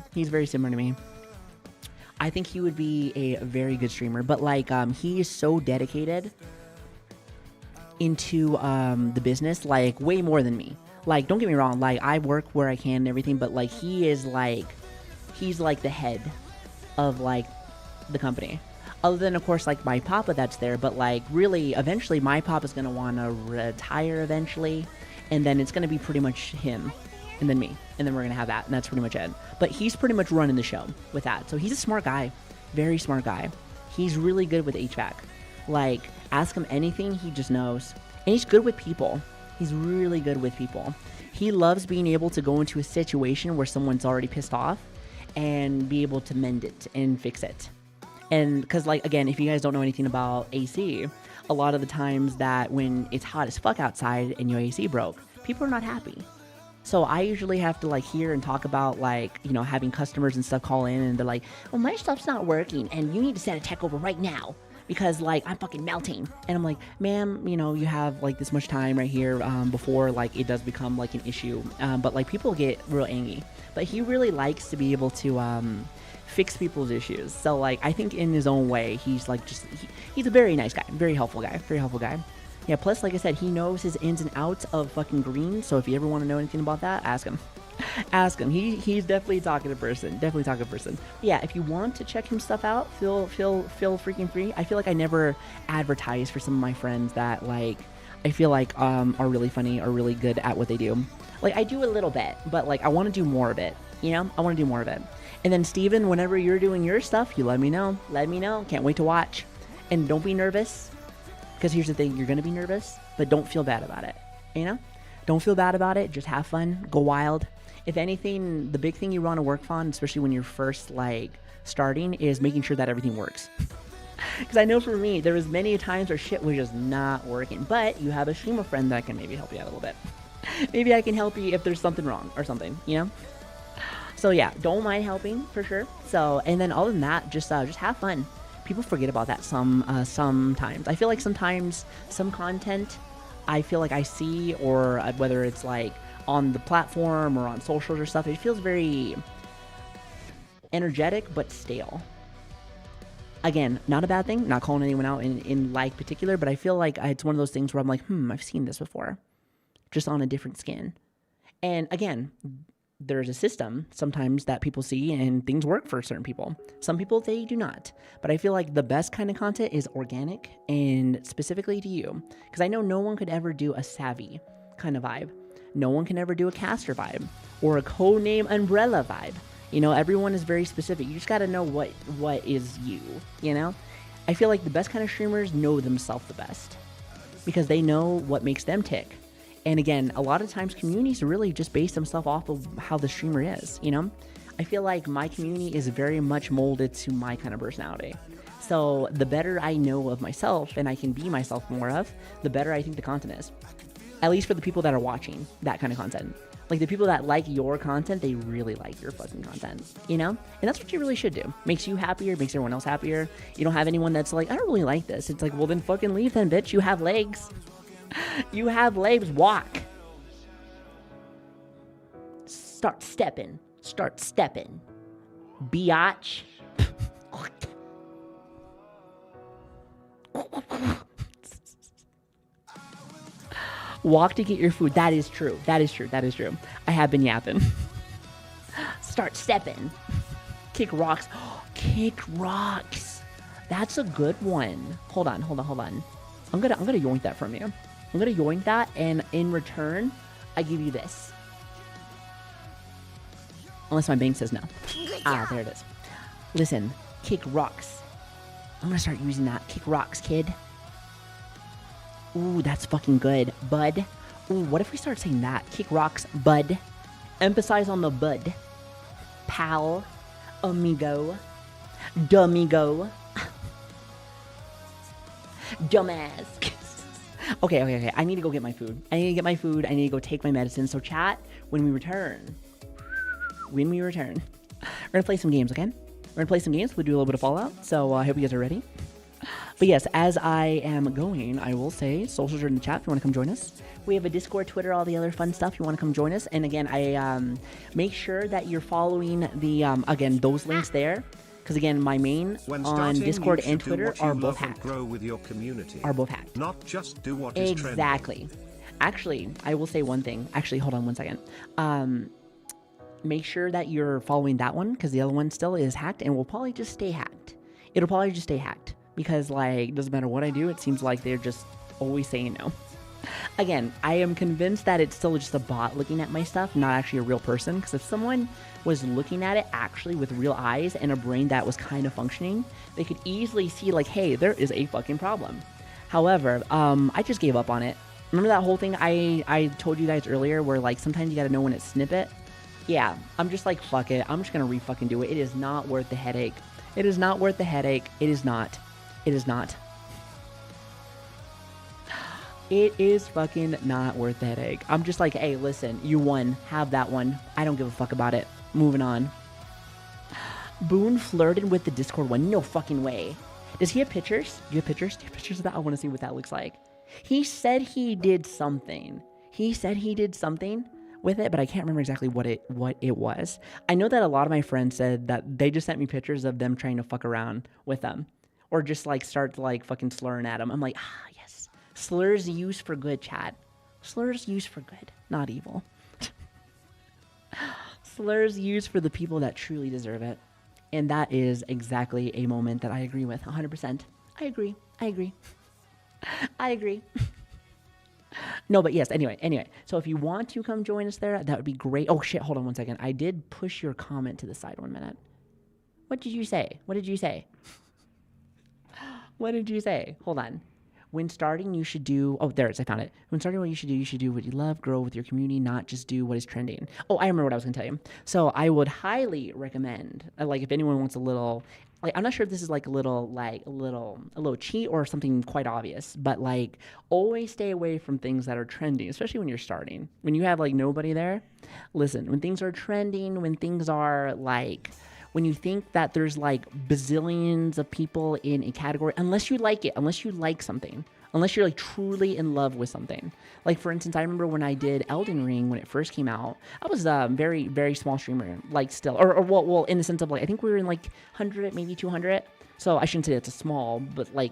I think he would be a very good streamer, but like he is so dedicated into the business, like way more than me. Like, don't get me wrong, like I work where I can and everything, but like he's like the head of like the company. Other than of course like my papa that's there, but like really eventually my papa's gonna want to retire eventually, and then it's gonna be pretty much him. And then me. And then we're going to have that. And that's pretty much it. But he's pretty much running the show with that. So he's a smart guy. Very smart guy. He's really good with HVAC. Like, ask him anything, he just knows. And he's good with people. He's really good with people. He loves being able to go into a situation where someone's already pissed off and be able to mend it and fix it. And because, like, again, if you guys don't know anything about AC, a lot of the times that when it's hot as fuck outside and your AC broke, people are not happy. So I usually have to like hear and talk about like, having customers and stuff call in and they're like, well, my stuff's not working and you need to send a tech over right now because like I'm fucking melting. And I'm like, ma'am, you have like this much time right here before like it does become like an issue. But like people get real angry. But he really likes to be able to fix people's issues. So like I think in his own way, he's like he's a very nice guy, very helpful guy. Yeah, plus, like I said, he knows his ins and outs of fucking green, so if you ever want to know anything about that, ask him. Ask him. He's definitely a talkative person. Yeah, if you want to check his stuff out, feel freaking free. I feel like I never advertise for some of my friends that, like, I feel like are really funny or really good at what they do. Like, I do a little bit, but, like, I want to do more of it, I want to do more of it. And then, Steven, whenever you're doing your stuff, you let me know. Can't wait to watch. And don't be nervous. Because here's the thing, you're going to be nervous, but don't feel bad about it, Don't feel bad about it, just have fun, go wild. If anything, the big thing you want to work on, especially when you're first, like, starting, is making sure that everything works. Because I know for me, there was many times where shit was just not working, but you have a streamer friend that can maybe help you out a little bit. Maybe I can help you if there's something wrong or something, So yeah, don't mind helping, for sure. So, and then other than that, just have fun. People forget about that sometimes. I feel like sometimes some content I feel like I see, or whether it's like on the platform or on socials or stuff, it feels very energetic but stale. Again, not a bad thing, not calling anyone out in like particular, but I feel like it's one of those things where I'm like, I've seen this before, just on a different skin. And again, there's a system sometimes that people see and things work for certain people. Some people, they do not. But I feel like the best kind of content is organic and specifically to you. Because I know no one could ever do a Savi kind of vibe. No one can ever do a Caster vibe or a codename Umbrella vibe. Everyone is very specific. You just got to know what is you, I feel like the best kind of streamers know themselves the best because they know what makes them tick. And again, a lot of times communities really just base themselves off of how the streamer is, I feel like my community is very much molded to my kind of personality. So the better I know of myself and I can be myself more of, the better I think the content is. At least for the people that are watching that kind of content. Like the people that like your content, they really like your fucking content, you know? And that's what you really should do. Makes you happier, makes everyone else happier. You don't have anyone that's like, I don't really like this. It's like, well then fucking leave then, bitch. You have legs. You have legs. Walk. Start stepping. Start stepping. Biatch. Walk to get your food. That is true. That is true. That is true. I have been yapping. Start stepping. Kick rocks. Kick rocks. That's a good one. Hold on. I'm gonna yoink that from you. I'm gonna yoink that, and in return, I give you this. Unless my bank says no. Ah, there it is. Listen, kick rocks. I'm gonna start using that. Kick rocks, kid. Ooh, that's fucking good. Bud. Ooh, what if we start saying that? Kick rocks, bud. Emphasize on the bud. Pal. Amigo. Dummigo. Dumbass. Okay. I need to go get my food. I need to go take my medicine. So chat, when we return, we're gonna play some games, okay? We're gonna play some games. We'll do a little bit of Fallout. So I hope you guys are ready. But yes, as I am going, I will say, socials are in the chat if you want to come join us. We have a Discord, Twitter, all the other fun stuff if you want to come join us. And again, I make sure that you're following the, again, those links there. Because again, my main on Discord and Twitter are both hacked. Grow with your community. Are both hacked. Not just do what is trending. Exactly. Actually, I will say one thing. Actually, hold on one second. Make sure that you're following that one because the other one still is hacked and will probably just stay hacked. It'll probably just stay hacked. Because, like, doesn't matter what I do, it seems like they're just always saying no. Again, I am convinced that it's still just a bot looking at my stuff, not actually a real person. Because if someone was looking at it actually with real eyes and a brain that was kind of functioning, they could easily see, like, hey, there is a fucking problem. However, I just gave up on it. Remember that whole thing I told you guys earlier where, like, sometimes you gotta know when it's snippet? Yeah, I'm just like, fuck it. I'm just gonna re-fucking do it. It is not worth the headache. It is not worth the headache. It is not. It is not. It is fucking not worth the headache. I'm just like, hey, listen, you won. Have that one. I don't give a fuck about it. Moving on. Boone flirted with the Discord one. No fucking way. Does he have pictures? Do you have pictures? Do you have pictures of that? I want to see what that looks like. He said he did something. With it, but I can't remember exactly what it was. I know that a lot of my friends said that they just sent me pictures of them trying to fuck around with them. Or just, like, start, like, fucking slurring at them. I'm like, yes. Slurs used for good, chat. Slurs used for good, not evil. Slurs used for the people that truly deserve it. And that is exactly a moment that I agree with, 100%. I agree. No, but yes, anyway. So if you want to come join us there, that would be great. Oh, shit, hold on one second. I did push your comment to the side 1 minute. What did you say? What did you say? Hold on. When starting, you should do... Oh, there it is. I found it. When starting, what you should do what you love, grow with your community, not just do what is trending. Oh, I remember what I was going to tell you. So I would highly recommend, like, if anyone wants a little... Like, I'm not sure if this is, like, a little cheat or something quite obvious, but, like, always stay away from things that are trending, especially when you're starting. When you have, like, nobody there, listen, when things are trending, when things are, like... When you think that there's, like, bazillions of people in a category, unless you like it, unless you like something, unless you're, like, truly in love with something. Like, for instance, I remember when I did Elden Ring when it first came out, I was a very, very small streamer, like, still. Well, in the sense of, like, I think we were in, like, 100, maybe 200. So I shouldn't say it's a small, but you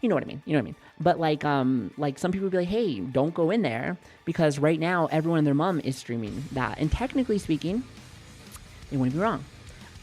know what I mean. But, like, some people would be like, hey, don't go in there, because right now, everyone and their mom is streaming that. And technically speaking, they wouldn't be wrong.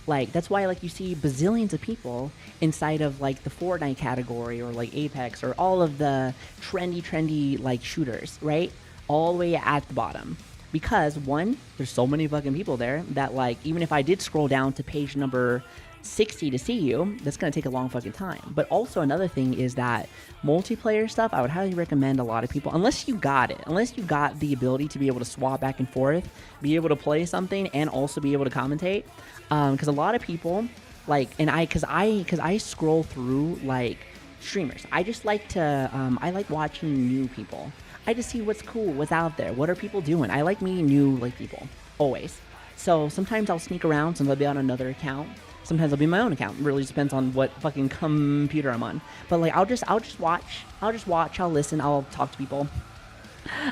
Like, that's why, like, you see bazillions of people inside of, like, the Fortnite category or, like, Apex or all of the trendy, like, shooters, right? All the way at the bottom. Because, one, there's so many fucking people there that, like, even if I did scroll down to page number 60 to see you, that's going to take a long fucking time. But also another thing is that multiplayer stuff, I would highly recommend a lot of people, unless you got the ability to be able to swap back and forth, be able to play something and also be able to commentate. Because a lot of people, like, and because I scroll through, like, streamers. I just like to, I like watching new people. I just see what's cool, what's out there, what are people doing. I like meeting new like people, always. So sometimes I'll sneak around, sometimes I'll be on another account. Sometimes I'll be on my own account. It really just depends on what fucking computer I'm on. But like I'll just watch. I'll listen. I'll talk to people.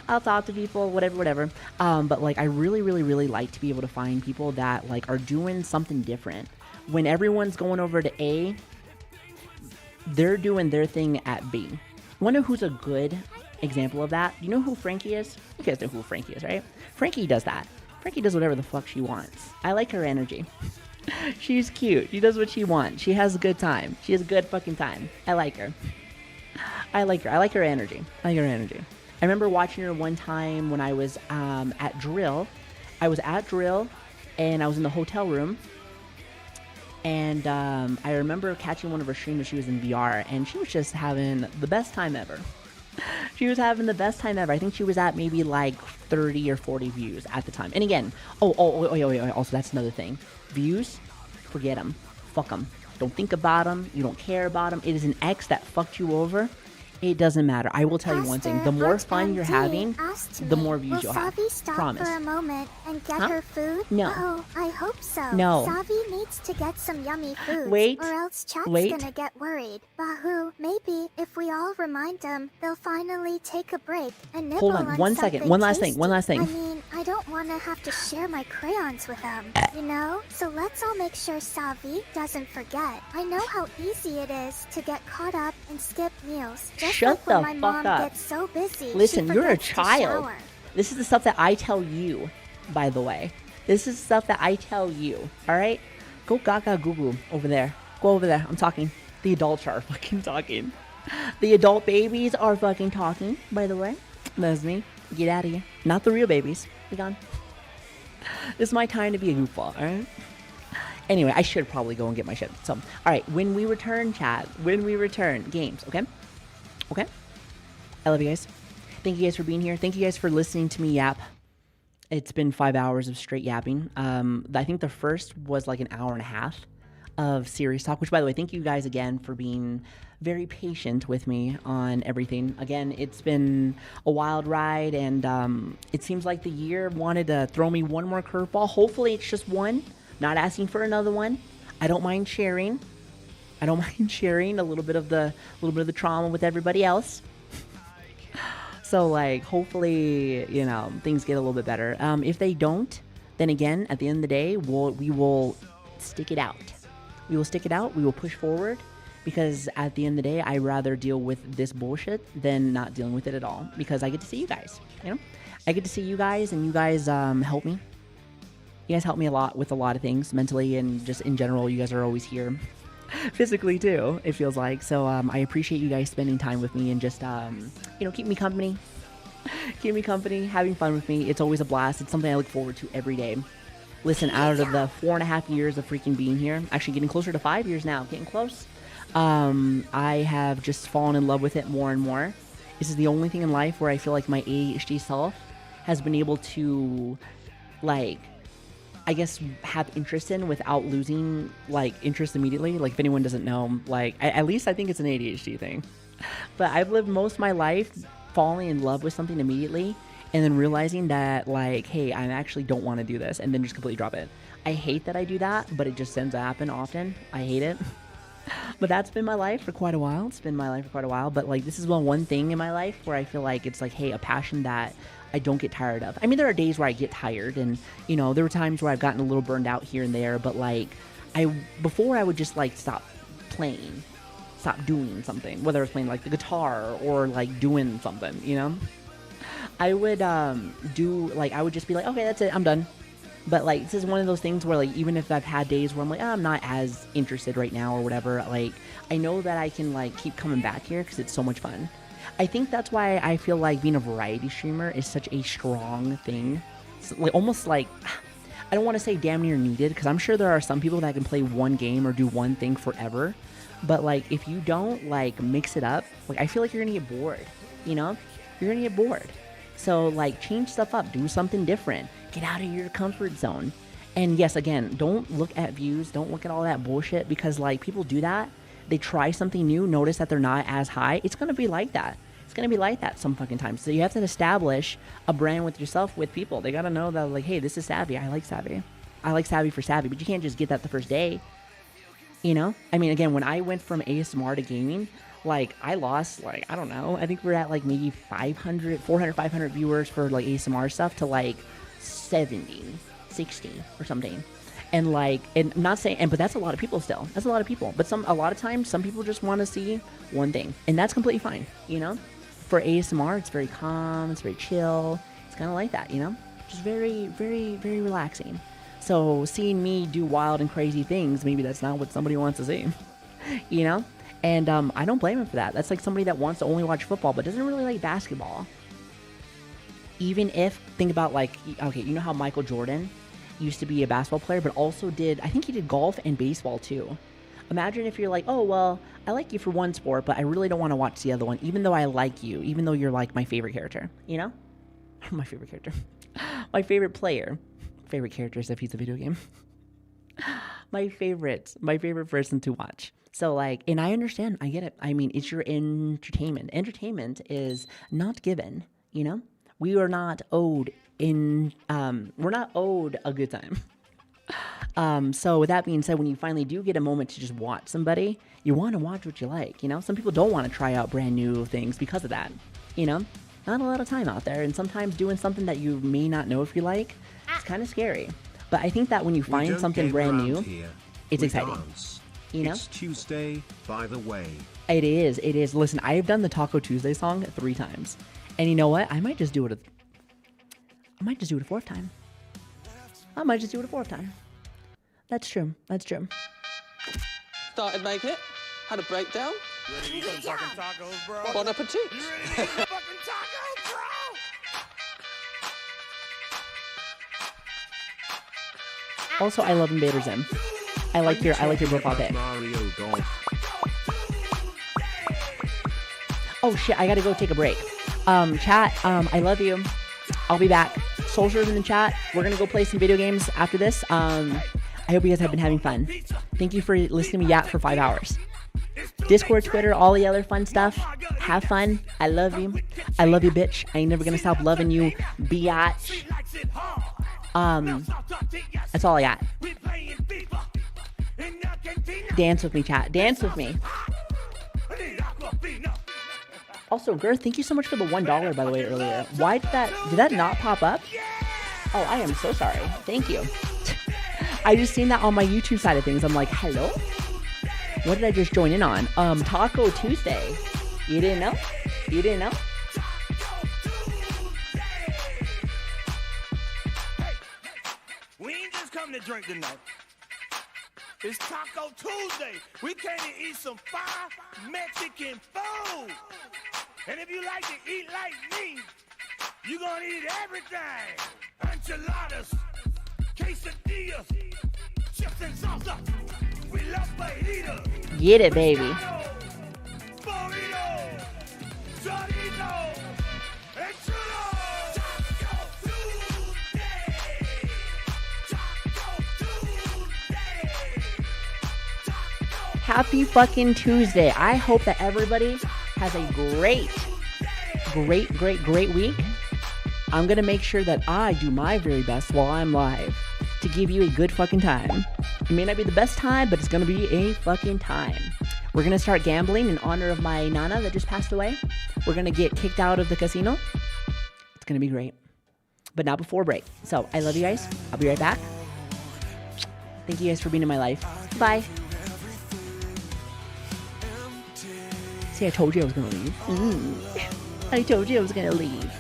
Whatever. But like I really like to be able to find people that like are doing something different. When everyone's going over to A, they're doing their thing at B. Wonder who's a good example of that? You know who Frankie is? You guys know who Frankie is, right? Frankie does that. Frankie does whatever the fuck she wants. I like her energy. She's cute. She does what she wants. She has a good time. She has a good fucking time. I like her. I like her energy. I remember watching her one time when I was at drill. I was at drill and I was in the hotel room. And I remember catching one of her streams when she was in VR, and she was just having the best time ever. She was having the best time ever. I think she was at maybe like 30 or 40 views at the time. And again, also that's another thing. Views, forget them. Fuck them. Don't think about them. You don't care about them. It is an ex that fucked you over. It doesn't matter. I will tell you one thing. The more fun you're having, the more views you'll have. Savi stop Promise. for a moment and get her food? No. Oh, I hope so. No. Savi needs to get some yummy food. Wait. Or else Chat's Wait. gonna get worried. Bahu, maybe if we all remind them, they'll finally take a break and nibble Hold on, on 1 second. something One last tasty. thing. I mean, I don't want to have to share my crayons with them, you know? So let's all make sure Savi doesn't forget. I know how easy it is to get caught up and skip meals. Just Shut like when the my fuck mom up. gets so busy. Listen, she you're a forgets to child. shower. This is the stuff that I tell you, by the way. This is stuff that I tell you, alright? Go gaga goo goo over there. Go over there. I'm talking. The adults are fucking talking. The adult babies are fucking talking, by the way. That's me. Get out of here. Not the real babies. Be gone. This is my time to be a goofball, alright? Anyway, I should probably go and get my shit. So, alright, when we return, chat, games, okay? Okay? I love you guys. Thank you guys for being here. Thank you guys for listening to me yap. It's been 5 hours of straight yapping. I think the first was like an hour and a half of serious talk, which, by the way, thank you guys again for being very patient with me on everything. Again, it's been a wild ride, and it seems like the year wanted to throw me one more curveball. Hopefully it's just one. Not asking for another one. I don't mind sharing. I don't mind sharing a little bit of the trauma with everybody else. So, like, hopefully, you know, things get a little bit better. If they don't, then again, at the end of the day, we will stick it out. We will stick it out. We will push forward. Because at the end of the day, I'd rather deal with this bullshit than not dealing with it at all. Because I get to see you guys, you know? I get to see you guys, and you guys help me. You guys help me a lot with a lot of things, mentally and just in general. You guys are always here. Physically too, it feels like. So I appreciate you guys spending time with me and just keep me company, having fun with me. It's always a blast. It's something I look forward to every day. Listen, out of the 4.5 years of freaking being here, actually getting closer to 5 years now, getting close, I have just fallen in love with it more and more. This is the only thing in life where I feel like my ADHD self has been able to, like, I guess, have interest in without losing, like, interest immediately. Like, if anyone doesn't know, like, at least I think it's an ADHD thing. But I've lived most of my life falling in love with something immediately and then realizing that, like, hey, I actually don't want to do this, and then just completely drop it. I hate that I do that, but it just tends to happen often. I hate it. But that's been my life for quite a while. But, like, this is one thing in my life where I feel like it's like, hey, a passion that I don't get tired of. I mean, there are days where I get tired, and, you know, there were times where I've gotten a little burned out here and there, but, like, before I would just, like, stop doing something, whether I was playing, like, the guitar or, like, doing something, you know? I would I would just be like, okay, that's it, I'm done. But, like, this is one of those things where, like, even if I've had days where I'm like, I'm not as interested right now or whatever, like, I know that I can, like, keep coming back here because it's so much fun. I think that's why I feel like being a variety streamer is such a strong thing. It's like, almost like, I don't want to say damn near needed, because I'm sure there are some people that can play one game or do one thing forever. But, like, if you don't, like, mix it up, like, I feel like you're going to get bored, you know? You're going to get bored. So, like, change stuff up. Do something different. Get out of your comfort zone. And, yes, again, don't look at views. Don't look at all that bullshit, because, like, people do that. They try something new, notice that they're not as high. It's going to be like that. It's gonna be like that some fucking time. So you have to establish a brand with yourself, with people. They gotta know that, like, hey, this is Savi. I like Savi. I like Savi for Savi. But you can't just get that the first day. You know? I mean, again, when I went from ASMR to gaming, like, I lost, like, I don't know. I think we're at, like, maybe 500 viewers for, like, ASMR stuff to, like, 70, 60 or something. And, like, and I'm not saying, but that's a lot of people still. That's a lot of people. But a lot of times, some people just want to see one thing. And that's completely fine, you know? For ASMR, it's very calm. It's very chill. It's kind of like that, you know? Just very, very, very relaxing. So seeing me do wild and crazy things, maybe that's not what somebody wants to see, you know? And I don't blame him for that. That's like somebody that wants to only watch football but doesn't really like basketball. Even if, think about, like, okay, you know how Michael Jordan used to be a basketball player but also did, I think he did golf and baseball too. Imagine if you're like, oh, well, I like you for one sport, but I really don't want to watch the other one, even though I like you, even though you're, like, my favorite character, you know? My favorite character. My favorite player. Favorite characters if he's a video game. my favorite person to watch. So, like, and I understand, I get it. I mean, it's your entertainment. Entertainment is not given, you know? We are not owed we're not owed a good time. So with that being said, when you finally do get a moment to just watch somebody, you want to watch what you like, you know? Some people don't want to try out brand new things because of that, you know? Not a lot of time out there, and sometimes doing something that you may not know if you like, it's kind of scary. But I think that when you find something brand new, it's exciting. Dance. You know? It's Tuesday, by the way. It is. Listen, I have done the Taco Tuesday song 3 times. And you know what? I might just do it a 4th time. That's true. Started making it. Had a breakdown. You ready to eat some fucking tacos, bro? Bon appetit. You ready to eat some fucking tacos, bro? Also, I love Invader Zim. I like your profile pic. Mario Golf. Oh shit, I gotta go take a break. Chat, I love you. I'll be back. Soldiers in the chat. We're gonna go play some video games after this. I hope you guys have been having fun. Thank you for listening to me yap for 5 hours. Discord, Twitter, all the other fun stuff. Have fun. I love you. I love you, bitch. I ain't never gonna stop loving you, biatch. That's all I got. Dance with me, chat. Dance with me. Also, Girth, thank you so much for the $1, by the way, earlier. Why did that not pop up? Oh, I am so sorry. Thank you. I just seen that on my YouTube side of things. I'm like, hello? What did I just join in on? Taco Tuesday. You didn't know? We ain't just come to drink tonight. It's Taco Tuesday. We came to eat some fire Mexican food. And if you like to eat like me, you gonna eat everything. Enchiladas, quesadillas, chips and salsa. We love fajitas. Get it, baby. Burrito, chorizo, and churros. Happy fucking Tuesday. I hope that everybody has a great week. I'm going to make sure that I do my very best while I'm live to give you a good fucking time. It may not be the best time, but it's going to be a fucking time. We're going to start gambling in honor of my Nana that just passed away. We're going to get kicked out of the casino. It's going to be great. But not before break. So, I love you guys. I'll be right back. Thank you guys for being in my life. Bye. See, I told you I was going to leave. I told you I was going to leave.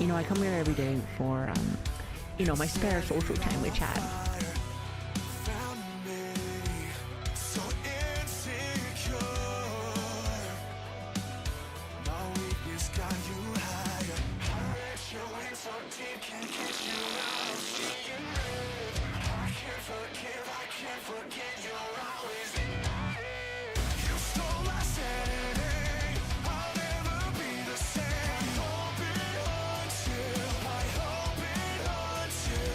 You know, I come here every day for, you know, my spare social time with Chad. Found me so insecure. My weakness got you higher. I let you in so deep, can't get you out. I'm seeing red. I can't forget you're always in my head. You stole my sanity. I'll never be the same. I hope it haunts you. I hope it haunts you.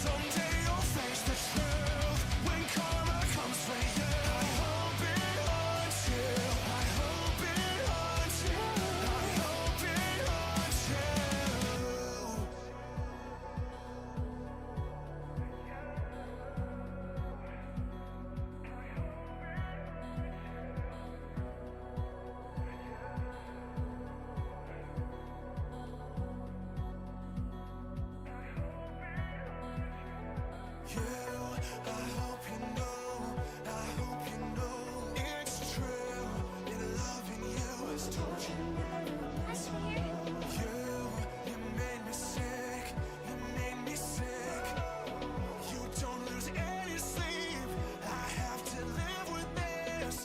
Someday you'll face the truth when karma comes for you. I hope it haunts you. I hope it haunts you. I hope it haunts you. I hope you know it's true. And loving you is torture. You made me sick. You made me sick. You don't lose any sleep. I have to live with this.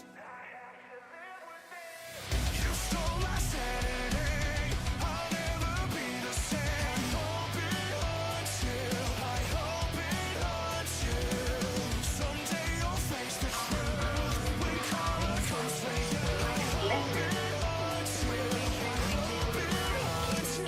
You stole my sanity. I'll never be the same. I hope it haunts you. I hope it haunts you. Someday you'll face the truth when karma comes for you. I hope it haunts you. I hope it haunts you.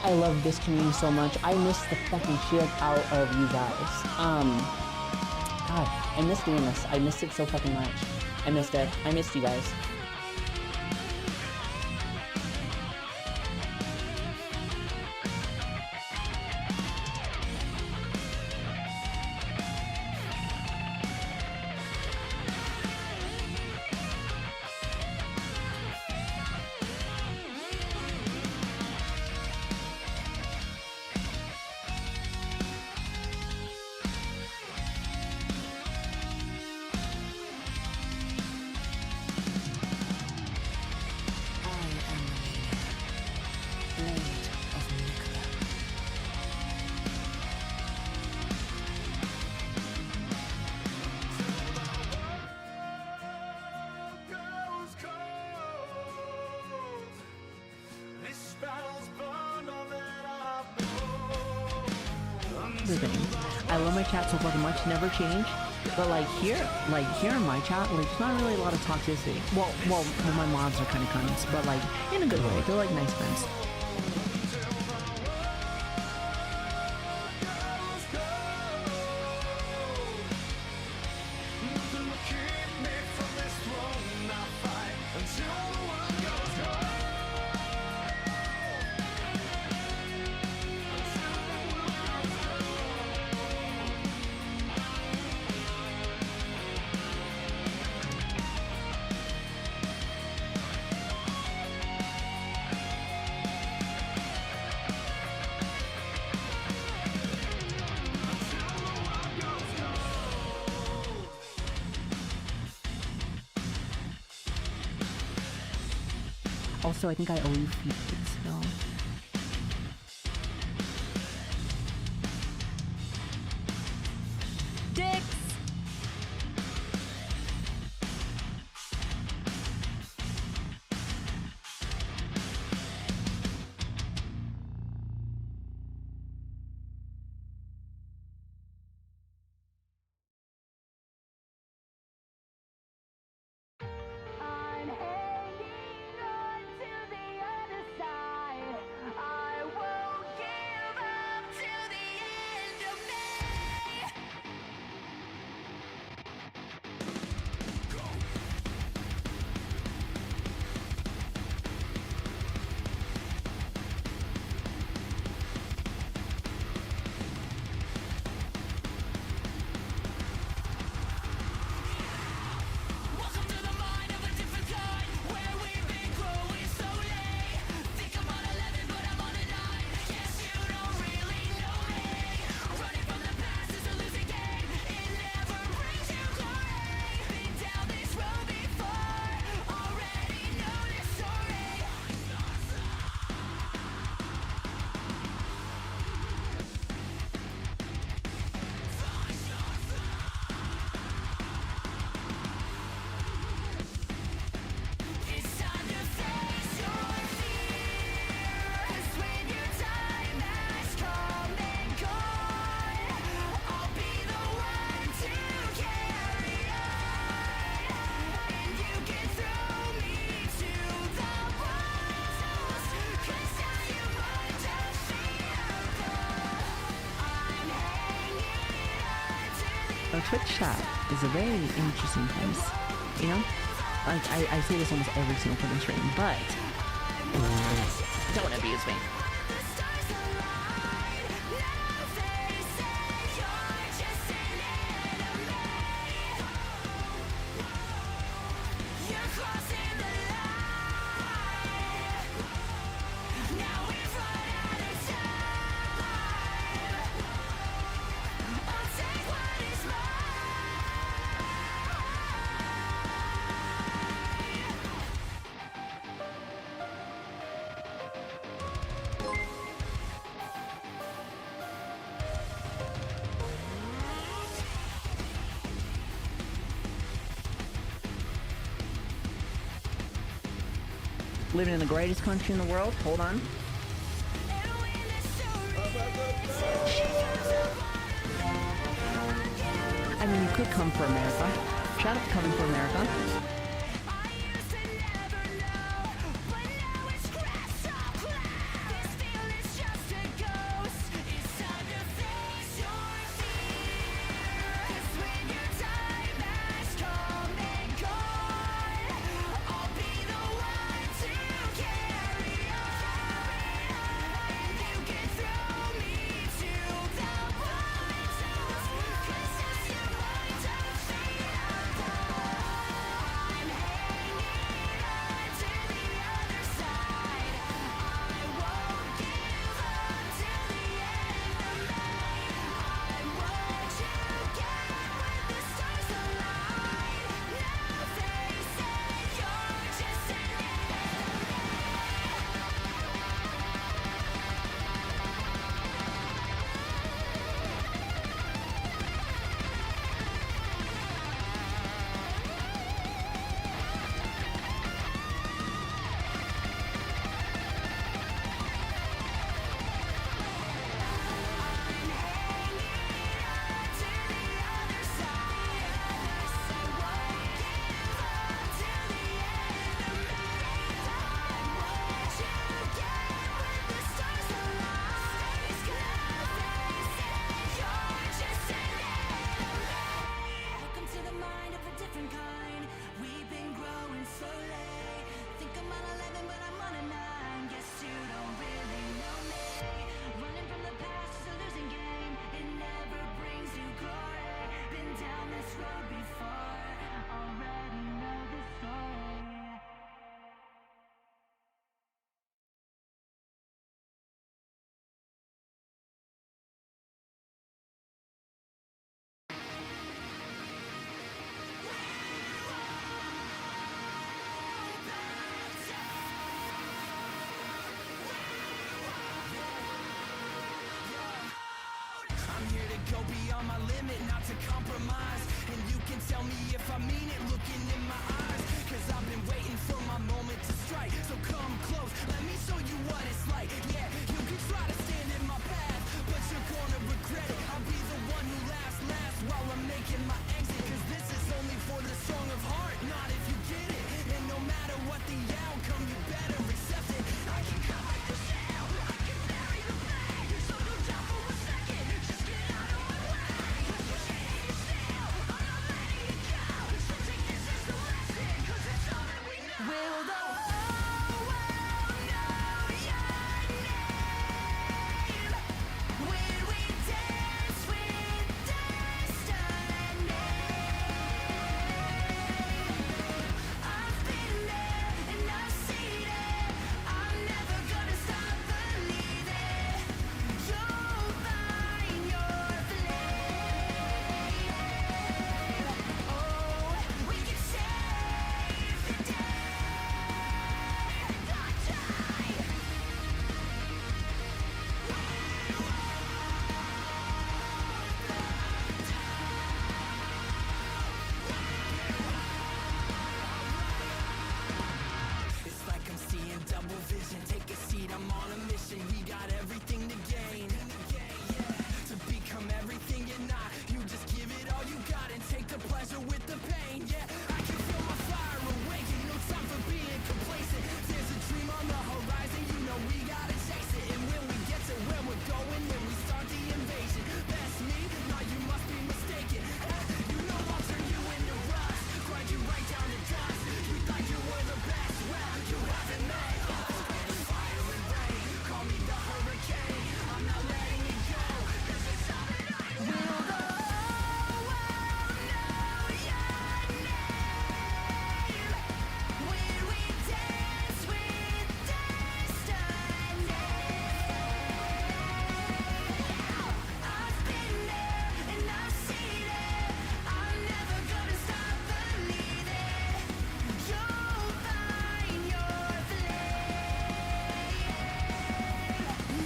I love this community so much. I miss the fucking shit out of you guys. God, I miss doing this. I missed it so fucking much. I missed it. I missed you guys. I love my chat so fucking much, never change. But like here in my chat, like there's not really a lot of toxicity. Well, my mods are kind of cunts, but like in a good way. They're like nice friends. Also, I think I owe you feeds, though. Dicks! Twitch chat is a very interesting place, you know? Like, I say this almost every single fucking stream, but don't abuse me. Living in the greatest country in the world. Hold on. I mean, you could come for America. Shout out to coming for America. to go beyond my limit, not to compromise. And you can tell me if I mean it, looking in my eyes. Cause I've been waiting for my moment to strike. So come close, let me show you what it's like. Yeah, you can try to stand in my path, but you're gonna regret it. I'll be the one who laughs last while I'm making my exit. Cause this is only for the strong of heart, not if you get it. And no matter what the outcome, you better accept it. I can cut like the shell, I can bury the flag. So don't doubt for a second, just get out of my way. You're staying still, I'm not letting it go. So take this as the lesson, cause it's all that we know. Will the whole world know your name? When we dance with destiny. I've been there and I've seen it. I'm never gonna stop believing. You'll find your flame. Oh, we can save the day. Not die. It's like I'm seeing double vision. Take a seat, I'm on a mission. We got everything to gain. To become everything you're not. You just give it all you got and take the pleasure with the pain. Yeah, I can feel my fire awaken. No time for being complacent. There's a dream on the horizon. You know we gotta chase it. And when we get to where we're going, when we start the invasion, that's me. Now you must be mistaken. You know I'll turn you into rust. Grind you right down to dust. You thought you were the best. Well, you haven't met us. Fire and rain. Call me the hurricane. I'm not letting it go. This is all that I know. Will the whole world know your name? When we dance with destiny. I've been there and I've seen it. I'm never gonna stop believing. You'll find your flame.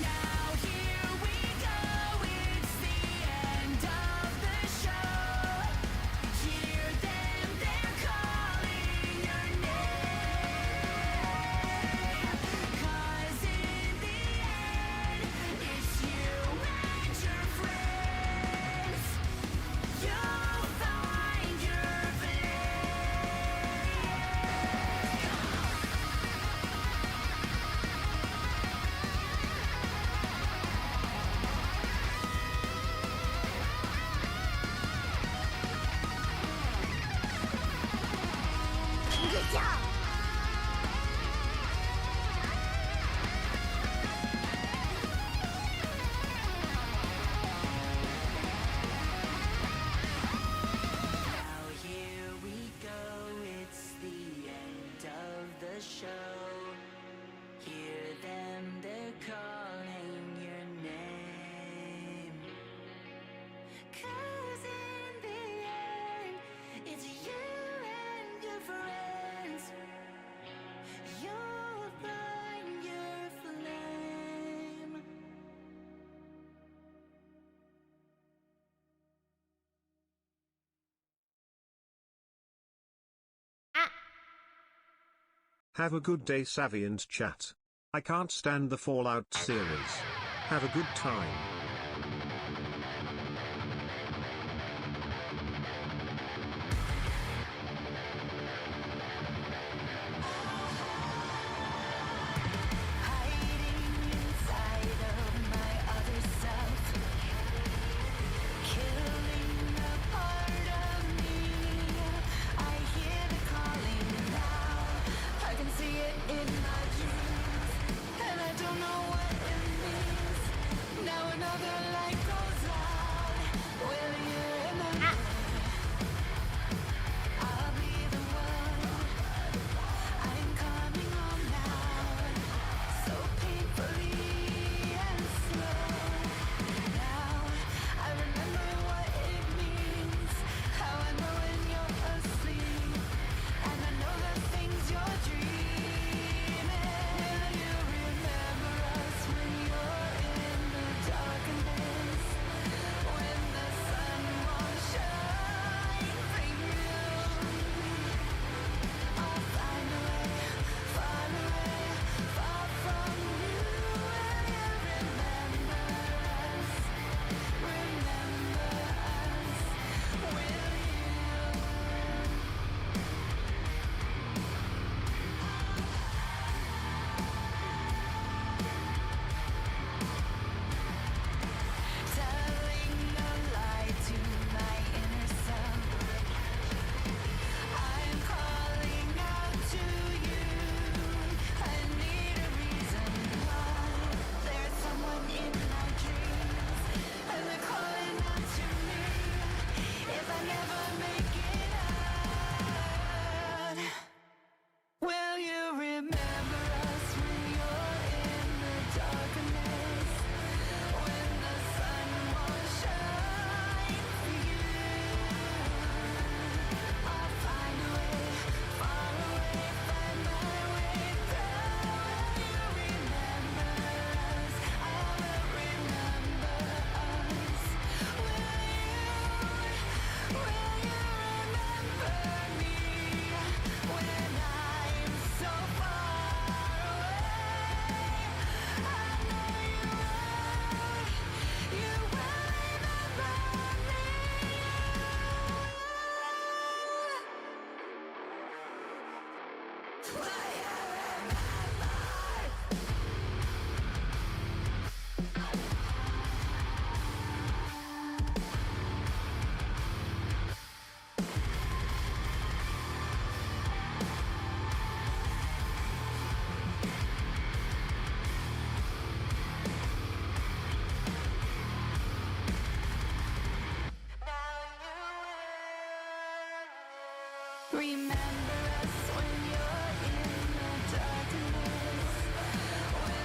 Now here we go, it's the end of the show. Hear them, they're calling your name. Cause in the end, it's you and your friends. You'll find your Good job! Now here we go, it's the end of the show. Hear them, they're calling your name. Cause in the end, it's you and your friends. You'll find your flame. Have a good day, Savi and chat. I can't stand the Fallout series. Have a good time. Hiding inside of my other self, killing a part of me. I hear the calling now. I can see it in my dreams, and I don't know what it means. Now another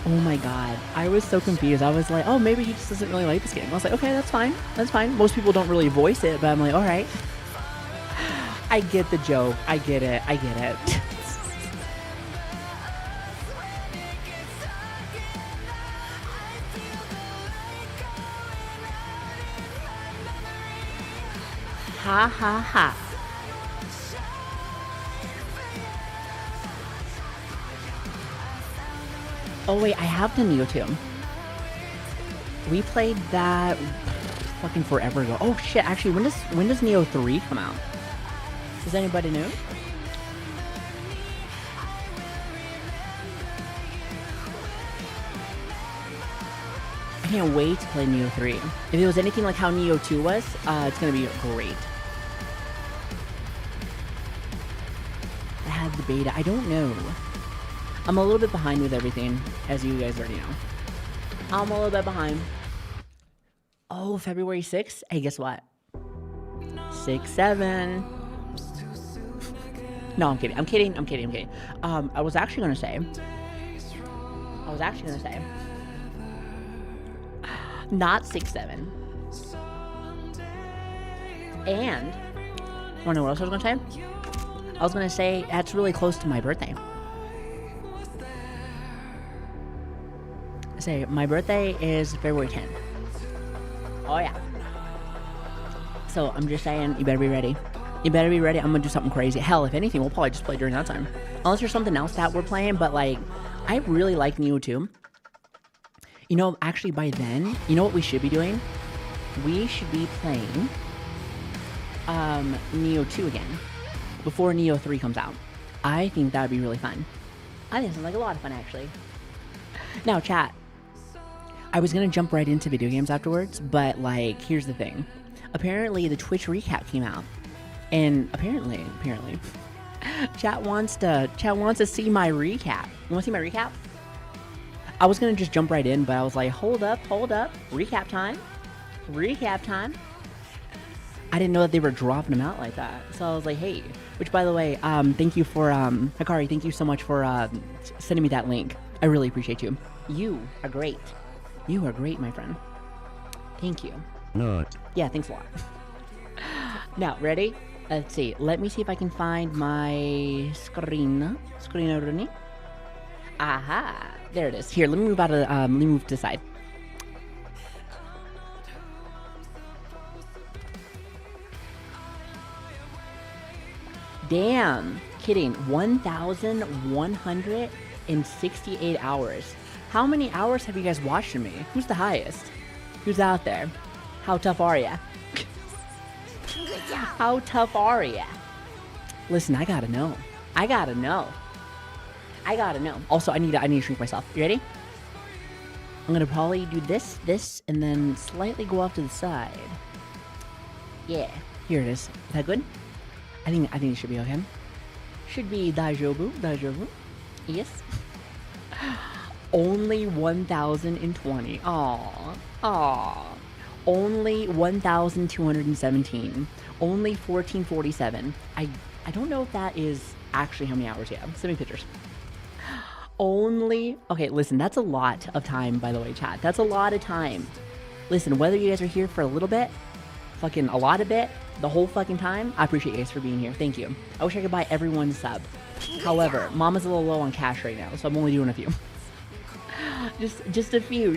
Oh my god, I was so confused. I was like, oh, maybe he just doesn't really like this game. I was like, okay, that's fine. That's fine. Most people don't really voice it, but I'm like, all right. I get the joke. I get it. I get it. Ha ha ha. Oh wait, I have the Neo 2. We played that fucking forever ago. Oh shit, actually, when does Neo 3 come out? Does anybody know? I can't wait to play Neo 3. If it was anything like how Neo 2 was, it's gonna be great. I had the beta. I don't know. I'm a little bit behind with everything, as you guys already know. I'm a little bit behind. Oh, February 6th? Hey, guess what? 6-7. No, I'm kidding. I'm kidding. I was actually gonna say. Not 6-7. And, wanna know what else I was gonna say? I was gonna say that's really close to my birthday. Say my birthday is February 10th. Oh yeah. So I'm just saying, you better be ready. You better be ready. I'm gonna do something crazy. Hell, if anything, we'll probably just play during that time. Unless there's something else that we're playing, but like, I really like Neo 2. You know, actually by then, you know what we should be doing? We should be playing Neo 2 again. Before Neo 3 comes out. I think that would be really fun. I think it sounds like a lot of fun, actually. Now, chat. I was gonna jump right into video games afterwards, but like, here's the thing. Apparently, the Twitch recap came out, and apparently, chat wants to see my recap. You want to see my recap? I was gonna just jump right in, but I was like, hold up, recap time. I didn't know that they were dropping them out like that, so I was like, hey. Which, by the way, thank you for Hikari. Thank you so much for sending me that link. I really appreciate you. You are great. You are great, my friend. Thank you. Not. Yeah, thanks a lot. Now, ready? Let's see. Let me see if I can find my screen. Screen. Aha! There it is. Here, let me move out of. Let me move to the side. Damn! Kidding. 1,168 hours. How many hours have you guys watched of me? Who's the highest? Who's out there? How tough are ya? How tough are ya? Listen, I gotta know. Also, I need to shrink myself. You ready? I'm gonna probably do this, and then slightly go off to the side. Yeah, here it is. Is that good? I think it should be okay. Should be daijoubu. Yes. Only 1,020. Aww. Only 1,217. Only 1,447. I don't know if that is actually how many hours you have. Send me pictures. Okay, listen, that's a lot of time, by the way, chat. That's a lot of time. Listen, whether you guys are here for a little bit, fucking a lot of bit, the whole fucking time, I appreciate you guys for being here. Thank you. I wish I could buy everyone a sub. However, Mama's a little low on cash right now, so I'm only doing a few. just a few.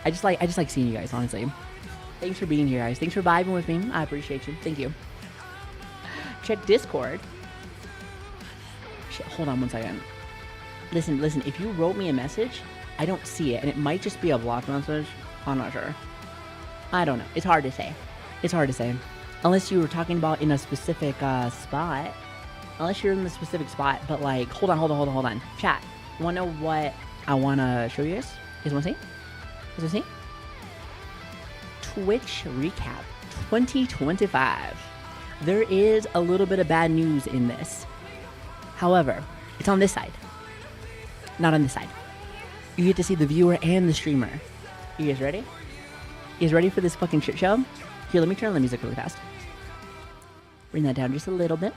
I just like seeing you guys, honestly. Thanks for being here, guys. Thanks for vibing with me. I appreciate you. Thank you. Check Discord. Shit, hold on one second. Listen, if you wrote me a message, I don't see it, and it might just be a blocked message. I'm not sure. I don't know. It's hard to say. Unless you were talking about in a specific spot. Unless you're in the specific spot, but like, hold on. Chat, you wanna know what I wanna show you guys? You guys wanna see? Twitch recap 2025. There is a little bit of bad news in this. However, it's on this side. Not on this side. You get to see the viewer and the streamer. You guys ready? You guys ready for this fucking shit show? Here, let me turn on the music really fast. Bring that down just a little bit.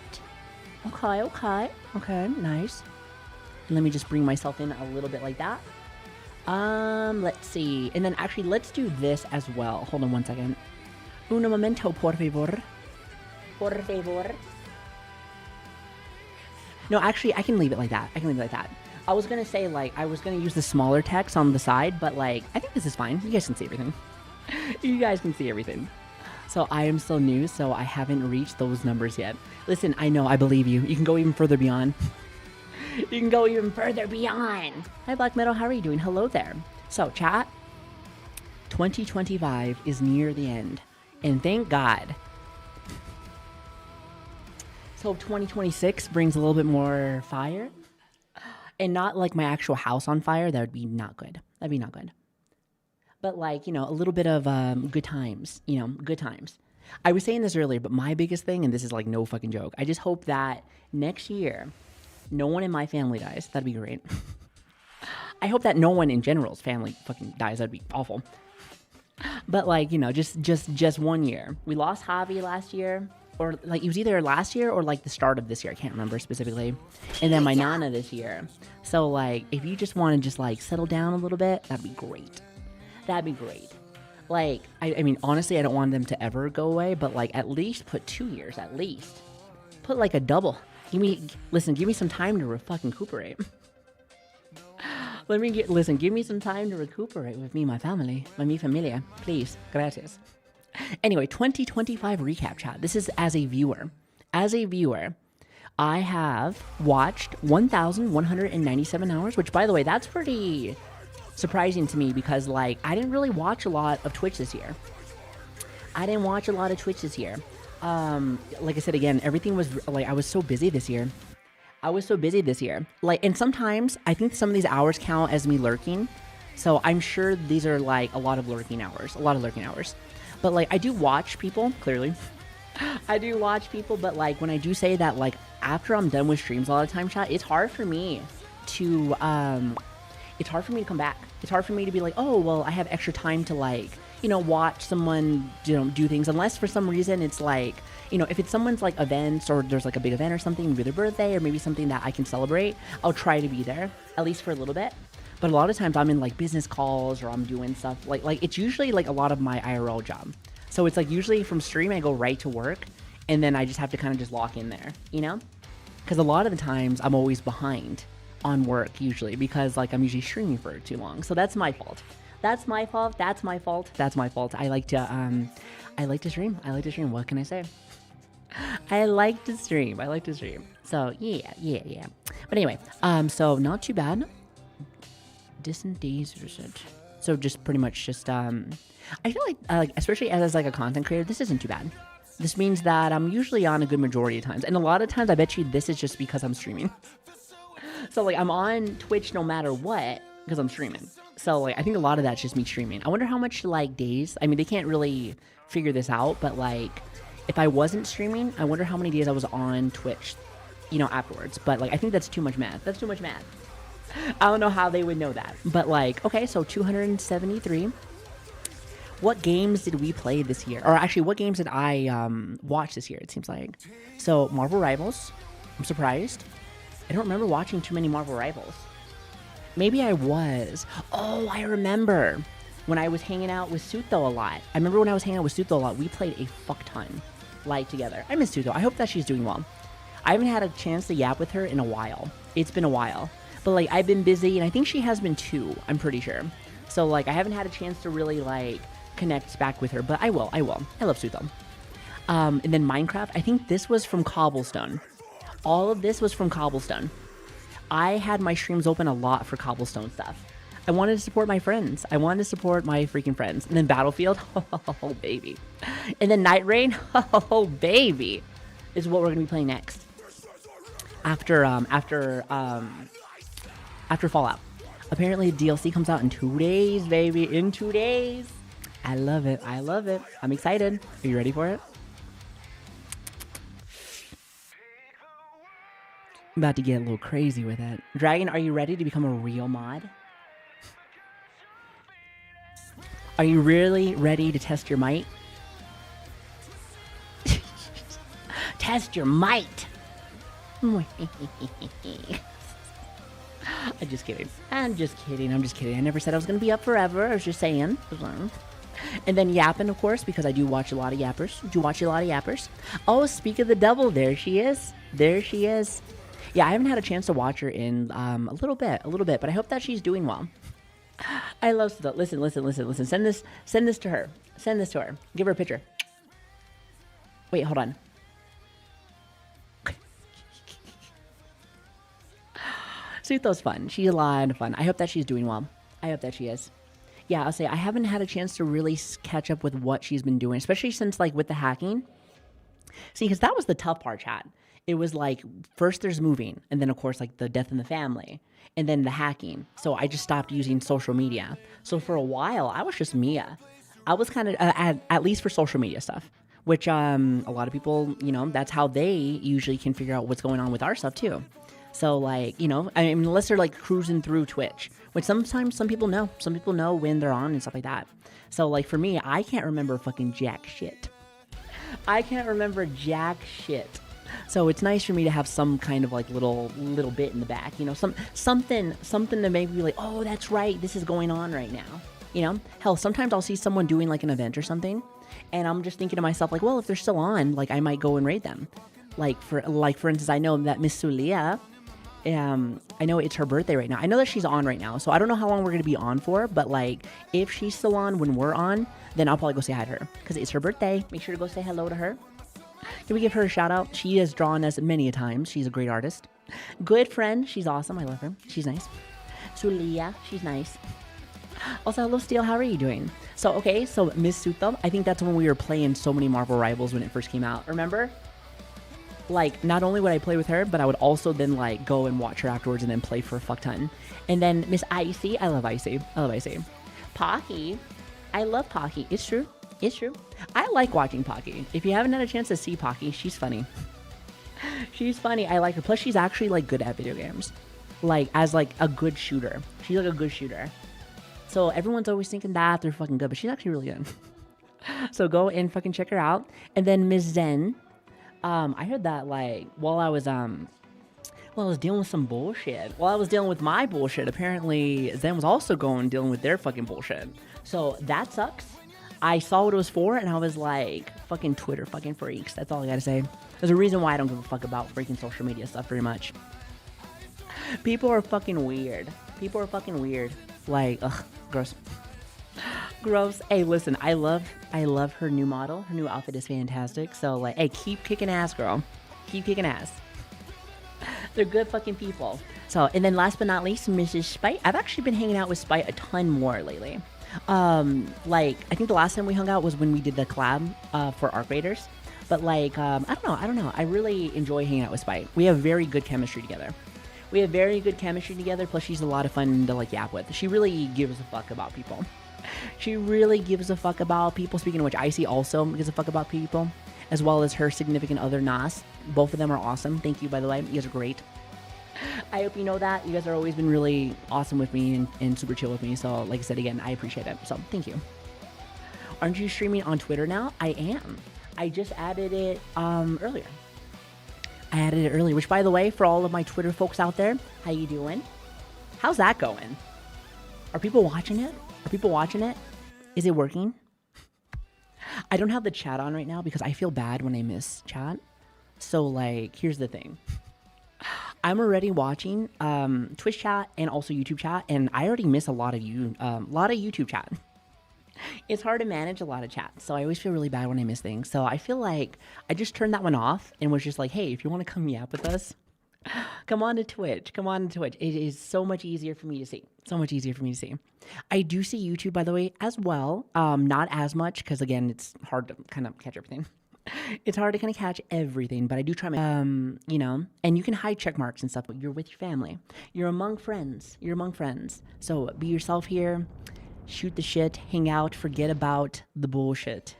Okay, okay. Okay, nice. Let me just bring myself in a little bit like that. Let's see. And then actually, let's do this as well. Hold on one second. Un momento, por favor. Por favor. No, actually, I can leave it like that. I can leave it like that. I was going to say, like, I was going to use the smaller text on the side, but, like, I think this is fine. You guys can see everything. You guys can see everything. So I am still new, so I haven't reached those numbers yet. Listen, I know, I believe you. You can go even further beyond. You can go even further beyond. Hi, Black Metal. How are you doing? Hello there. So, chat. 2025 is near the end. And thank God. So 2026 brings a little bit more fire. And not like my actual house on fire. That would be not good. That'd be not good. But like, you know, a little bit of good times. You know, good times. I was saying this earlier, but my biggest thing, and this is like no fucking joke, I just hope that next year, no one in my family dies. That'd be great. I hope that no one in general's family fucking dies. That'd be awful. But like, you know, just 1 year. We lost Javi last year. Or like, it was either last year or like the start of this year. I can't remember specifically. And then my Nana this year. So like, if you just want to just like settle down a little bit, that'd be great. That'd be great. Like, I mean, honestly, I don't want them to ever go away, but like at least put 2 years, at least. Put like a double. Give me some time to fucking recuperate. Give me some time to recuperate with me, my family, mi familia, please, gracias. Anyway, 2025 recap chat. This is as a viewer. As a viewer, I have watched 1,197 hours, which by the way, that's pretty surprising to me because like, I didn't really watch a lot of Twitch this year. Like I said again, everything was like, I was so busy this year. Like, and sometimes I think some of these hours count as me lurking. So I'm sure these are like a lot of lurking hours. But like, I do watch people, clearly. I do watch people, but like, when I do say that, like, after I'm done with streams a lot of time, chat, it's hard for me to come back. It's hard for me to be like, oh, well, I have extra time to like, you know, watch someone, you know, do things. Unless for some reason it's like, you know, if it's someone's like events or there's like a big event or something, maybe their birthday or maybe something that I can celebrate, I'll try to be there, at least for a little bit. But a lot of times I'm in like business calls or I'm doing stuff like it's usually like a lot of my IRL job. So it's like usually from stream I go right to work and then I just have to kind of just lock in there, you know? Because a lot of the times I'm always behind on work usually because like I'm usually streaming for too long. So that's my fault. I like to stream. What can I say? I like to stream. So yeah. But anyway, so not too bad. Distant days or such. So just pretty much just I feel like especially as like a content creator, this isn't too bad. This means that I'm usually on a good majority of times, and a lot of times I bet you this is just because I'm streaming. So like I'm on Twitch no matter what because I'm streaming. So like I think a lot of that's just me streaming. I wonder how much like days. I mean, they can't really figure this out, but like if I wasn't streaming, I wonder how many days I was on Twitch, you know, afterwards. But like I think that's too much math. I don't know how they would know that. But like, okay, so 273. What games did we play this year? Or actually, what games did I watch this year, it seems like? So, Marvel Rivals. I'm surprised. I don't remember watching too many Marvel Rivals. Maybe I was. Oh, I remember when I was hanging out with Suto a lot. We played a fuck ton, like, together. I miss Suto. I hope that she's doing well. I haven't had a chance to yap with her in a while. It's been a while. But, like, I've been busy, and I think she has been too, I'm pretty sure. So, like, I haven't had a chance to really, like, connect back with her, but I will. I love Suto. And then Minecraft, I think this was from Cobblestone. All of this was from Cobblestone. I had my streams open a lot for Cobblestone stuff. I wanted to support my friends. I wanted to support my freaking friends. And then Battlefield, oh, baby. And then Night Rain, oh, baby, is what we're going to be playing next. After Fallout. Apparently DLC comes out in 2 days, baby. In 2 days. I love it. I'm excited. Are you ready for it? I'm about to get a little crazy with it. Dragon, are you ready to become a real mod? Are you really ready to test your might? test your might. I'm just kidding. I'm just kidding. I never said I was going to be up forever. I was just saying. And then yapping, of course, because I do watch a lot of yappers. Do you watch a lot of yappers? Oh, speak of the devil, there she is. Yeah, I haven't had a chance to watch her in a little bit, but I hope that she's doing well. I love stuff. Listen. Send this to her. Give her a picture. Wait, hold on. Sutho's fun. She's a lot of fun. I hope that she's doing well. I hope that she is. Yeah, I'll say I haven't had a chance to really catch up with what she's been doing, especially since like with the hacking. See, because that was the tough part, chat. It was like first there's moving, and then of course like the death in the family, and then the hacking. So I just stopped using social media. So for a while, I was just Mia. I was kind of at least for social media stuff, which a lot of people, you know, that's how they usually can figure out what's going on with our stuff too. So like, you know, I mean, unless they're like cruising through Twitch, which sometimes some people know when they're on and stuff like that. So like for me, I can't remember fucking jack shit. So it's nice for me to have some kind of like little bit in the back, you know, something to make me like, oh, that's right, this is going on right now. You know, hell, sometimes I'll see someone doing like an event or something, and I'm just thinking to myself like, well, if they're still on, like I might go and raid them. Like for instance, I know that Miss Sulia, I know it's her birthday right now. I know that she's on right now, so I don't know how long we're going to be on for, but like if she's still on when we're on, then I'll probably go say hi to her because it's her birthday. Make sure to go say hello to her. Can we give her a shout out? She has drawn us many a times. She's a great artist. Good friend. She's awesome. I love her. She's nice. Sulia, she's nice. Also, hello Steel, how are you doing? So Miss Sutha, I think that's when we were playing so many Marvel Rivals when it first came out. Remember? Like, not only would I play with her, but I would also then, like, go and watch her afterwards and then play for a fuck ton. And then Miss Icy, I love Icy. Pocky, I love Pocky. It's true. I like watching Pocky. If you haven't had a chance to see Pocky, she's funny. I like her. Plus, she's actually, like, good at video games. Like, as, like, a good shooter. She's, like, a good shooter. So everyone's always thinking that they're fucking good, but she's actually really good. So go and fucking check her out. And then Miss Zen, I heard that like while I was dealing with some bullshit. While I was dealing with my bullshit, apparently Zen was also dealing with their fucking bullshit. So that sucks. I saw what it was for, and I was like, fucking Twitter fucking freaks. That's all I gotta say. There's a reason why I don't give a fuck about freaking social media stuff very much. People are fucking weird. Like, ugh, gross. Hey, listen, I love her new model. Her new outfit is fantastic. So, like, hey, keep kicking ass, girl. Keep kicking ass. They're good fucking people. So, and then last but not least, Mrs. Spite. I've actually been hanging out with Spite a ton more lately. Like, I think the last time we hung out was when we did the collab for Arc Raiders. But, like, I don't know. I really enjoy hanging out with Spite. We have very good chemistry together. Plus, she's a lot of fun to, like, yap with. She really gives a fuck about people. Speaking of which, Icy also gives a fuck about people, as well as her significant other, Nas. Both of them are awesome. Thank you, by the way. You guys are great. I hope you know that. You guys have always been really awesome with me and super chill with me. So, like I said, again, I appreciate it. So, thank you. Aren't you streaming on Twitter now? I am. I just added it earlier. Which, by the way, for all of my Twitter folks out there, how you doing? How's that going? Are people watching it? Is it working? I don't have the chat on right now because I feel bad when I miss chat. So, like, here's the thing. I'm already watching Twitch chat and also YouTube chat, and I already miss a lot of YouTube chat. It's hard to manage a lot of chat, so I always feel really bad when I miss things. So I feel like I just turned that one off and was just like, hey, if you want to come yap with us, come on to Twitch. It is so much easier for me to see. I do see YouTube, by the way, as well. Not as much, because again, it's hard to kind of catch everything. But I do try my, you know, and you can hide check marks and stuff, but you're with your family. You're among friends. So be yourself here. Shoot the shit, hang out, forget about the bullshit.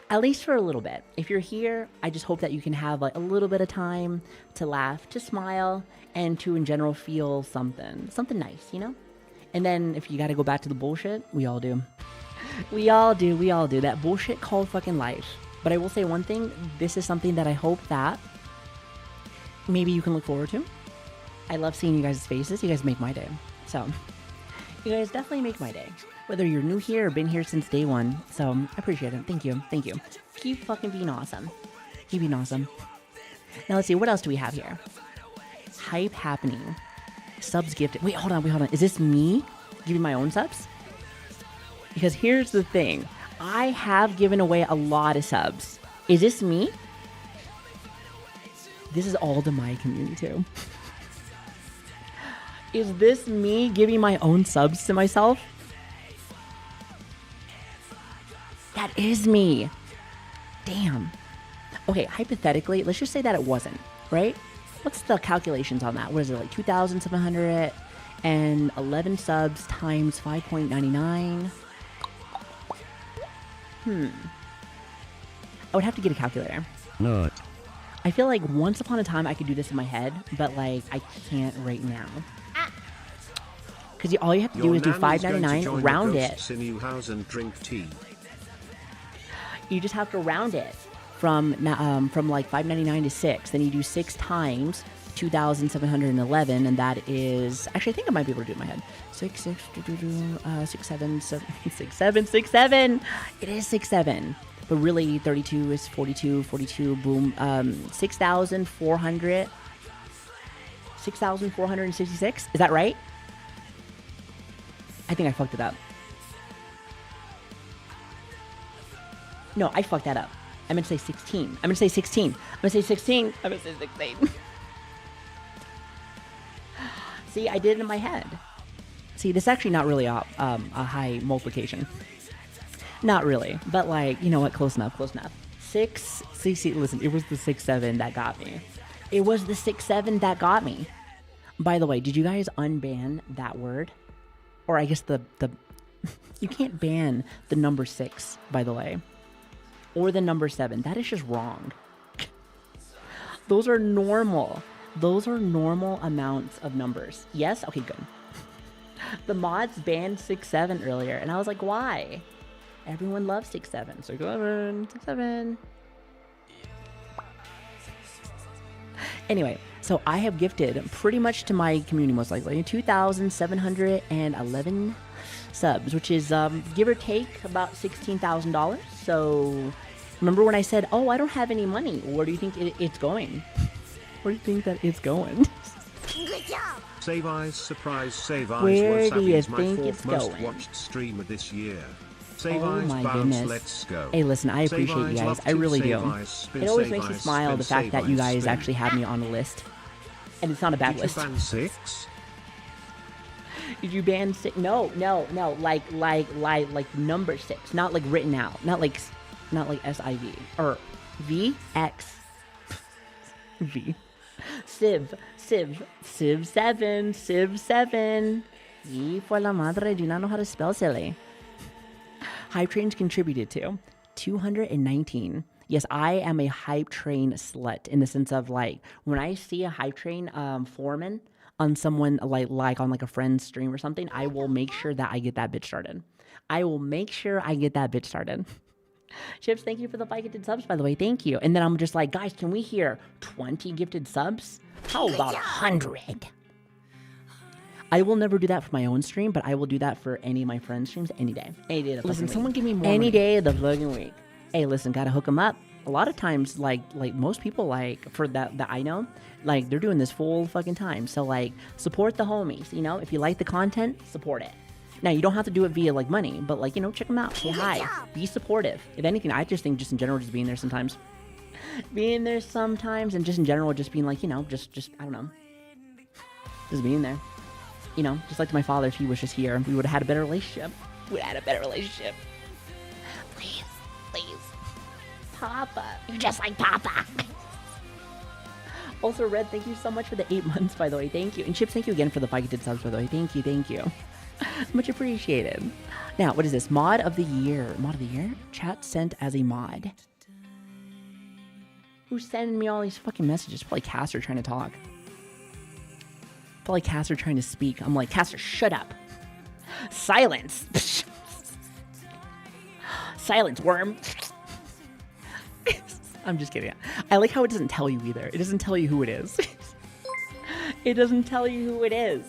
At least for a little bit. If you're here, I just hope that you can have like a little bit of time to laugh, to smile, and to in general feel something nice, you know? And then if you gotta go back to the bullshit, we all do. That bullshit called fucking life. But I will say one thing. This is something that I hope that maybe you can look forward to. I love seeing you guys' faces. You guys make my day. So you guys definitely make my day. Whether you're new here or been here since day one. So I appreciate it. Thank you. Thank you. Keep fucking being awesome. Keep being awesome. Now let's see. What else do we have here? Hype happening. Subs gifted. Wait, hold on. Is this me giving my own subs? Because here's the thing. I have given away a lot of subs. Is this me? This is all to my community too. Is this me giving my own subs to myself? That is me. Damn. Okay, hypothetically, let's just say that it wasn't, right? What's the calculations on that? What is it, like 2,711 subs times 5.99? I would have to get a calculator. No. I feel like once upon a time I could do this in my head, but like I can't right now. Because all you have to do is do $5.99, round it. In your house and drink tea. You just have to round it from like $5.99 to 6. Then you do 6 times 2,711, and that is actually I think I might be able to do it in my head. 6 7. It is 6 7. But really 32 is 42, boom. 6,466. Is that right? I think I fucked it up. No, I fucked that up. I meant to say 16. I'm going to say 16. See, I did it in my head. See, this is actually not really a high multiplication. Not really. But, like, you know what? Close enough. 6. See, listen, it was the 6 7 that got me. By the way, did you guys unban that word? Or I guess the you can't ban the number 6, by the way. Or the number 7. That is just wrong. Those are normal amounts of numbers. Yes? Okay, good. The mods banned 6 7 earlier, and I was like, why? Everyone loves 6 7. 6 7. Anyway, so I have gifted pretty much to my community, most likely 2,711 subs, which is give or take about $16,000. So remember when I said, oh, I don't have any money, where do you think it's going? Where do you think that it's going? Good job. Save Eyes surprise Save Eyes Where was do you Savi's my think 4th it's most going? watched streamer this year. Save Oh Eyes my bounce, goodness. let's go. Hey, listen, I Save appreciate you Eyes, guys. love I to really Save do. Eyes, spin, It always Save makes me Eyes, smile spin, the fact Save that you Eyes, guys spin. actually have me on the list. And it's not a bad Did list. you ban 6? Did you ban 6? No. Like number 6, not like written out, not like SIV or VX. V. Civ 7. Y por la madre, do not know how to spell silly. Hype trains contributed to 219. Yes, I am a hype train slut in the sense of like when I see a hype train foreman on someone like on like a friend's stream or something, I will make sure that I get that bitch started. Chips, thank you for the 5 gifted subs, by the way. Thank you. And then I'm just like, guys, can we hear 20 gifted subs? How about 100? I will never do that for my own stream, but I will do that for any of my friends' streams any day. Any day of the fucking week. Give me more any day of the fucking week. Hey, listen, gotta hook them up. A lot of times, like most people, like for that I know, like they're doing this full fucking time. So like, support the homies. You know, if you like the content, support it. Now you don't have to do it via like money, but like check them out. Say hi. Be supportive. If anything, I just think just in general, just being there sometimes, and just in general, just being like just I don't know, just being there. Just like my father, if he was just here, we would have had a better relationship. Please. Papa. You're just like Papa. Also, Red, thank you so much for the 8 months, by the way. Thank you. And Chips, thank you again for the 5 gifted subs, by the way. Thank you. Much appreciated. Now, what is this? Mod of the year. Chat sent as a mod. Who's sending me all these fucking messages? Probably Caster trying to talk. Probably Caster trying to speak. I'm like, Caster, shut up. Silence. Silence, worm. I'm just kidding. I like how it doesn't tell you either. It doesn't tell you who it is. It doesn't tell you who it is.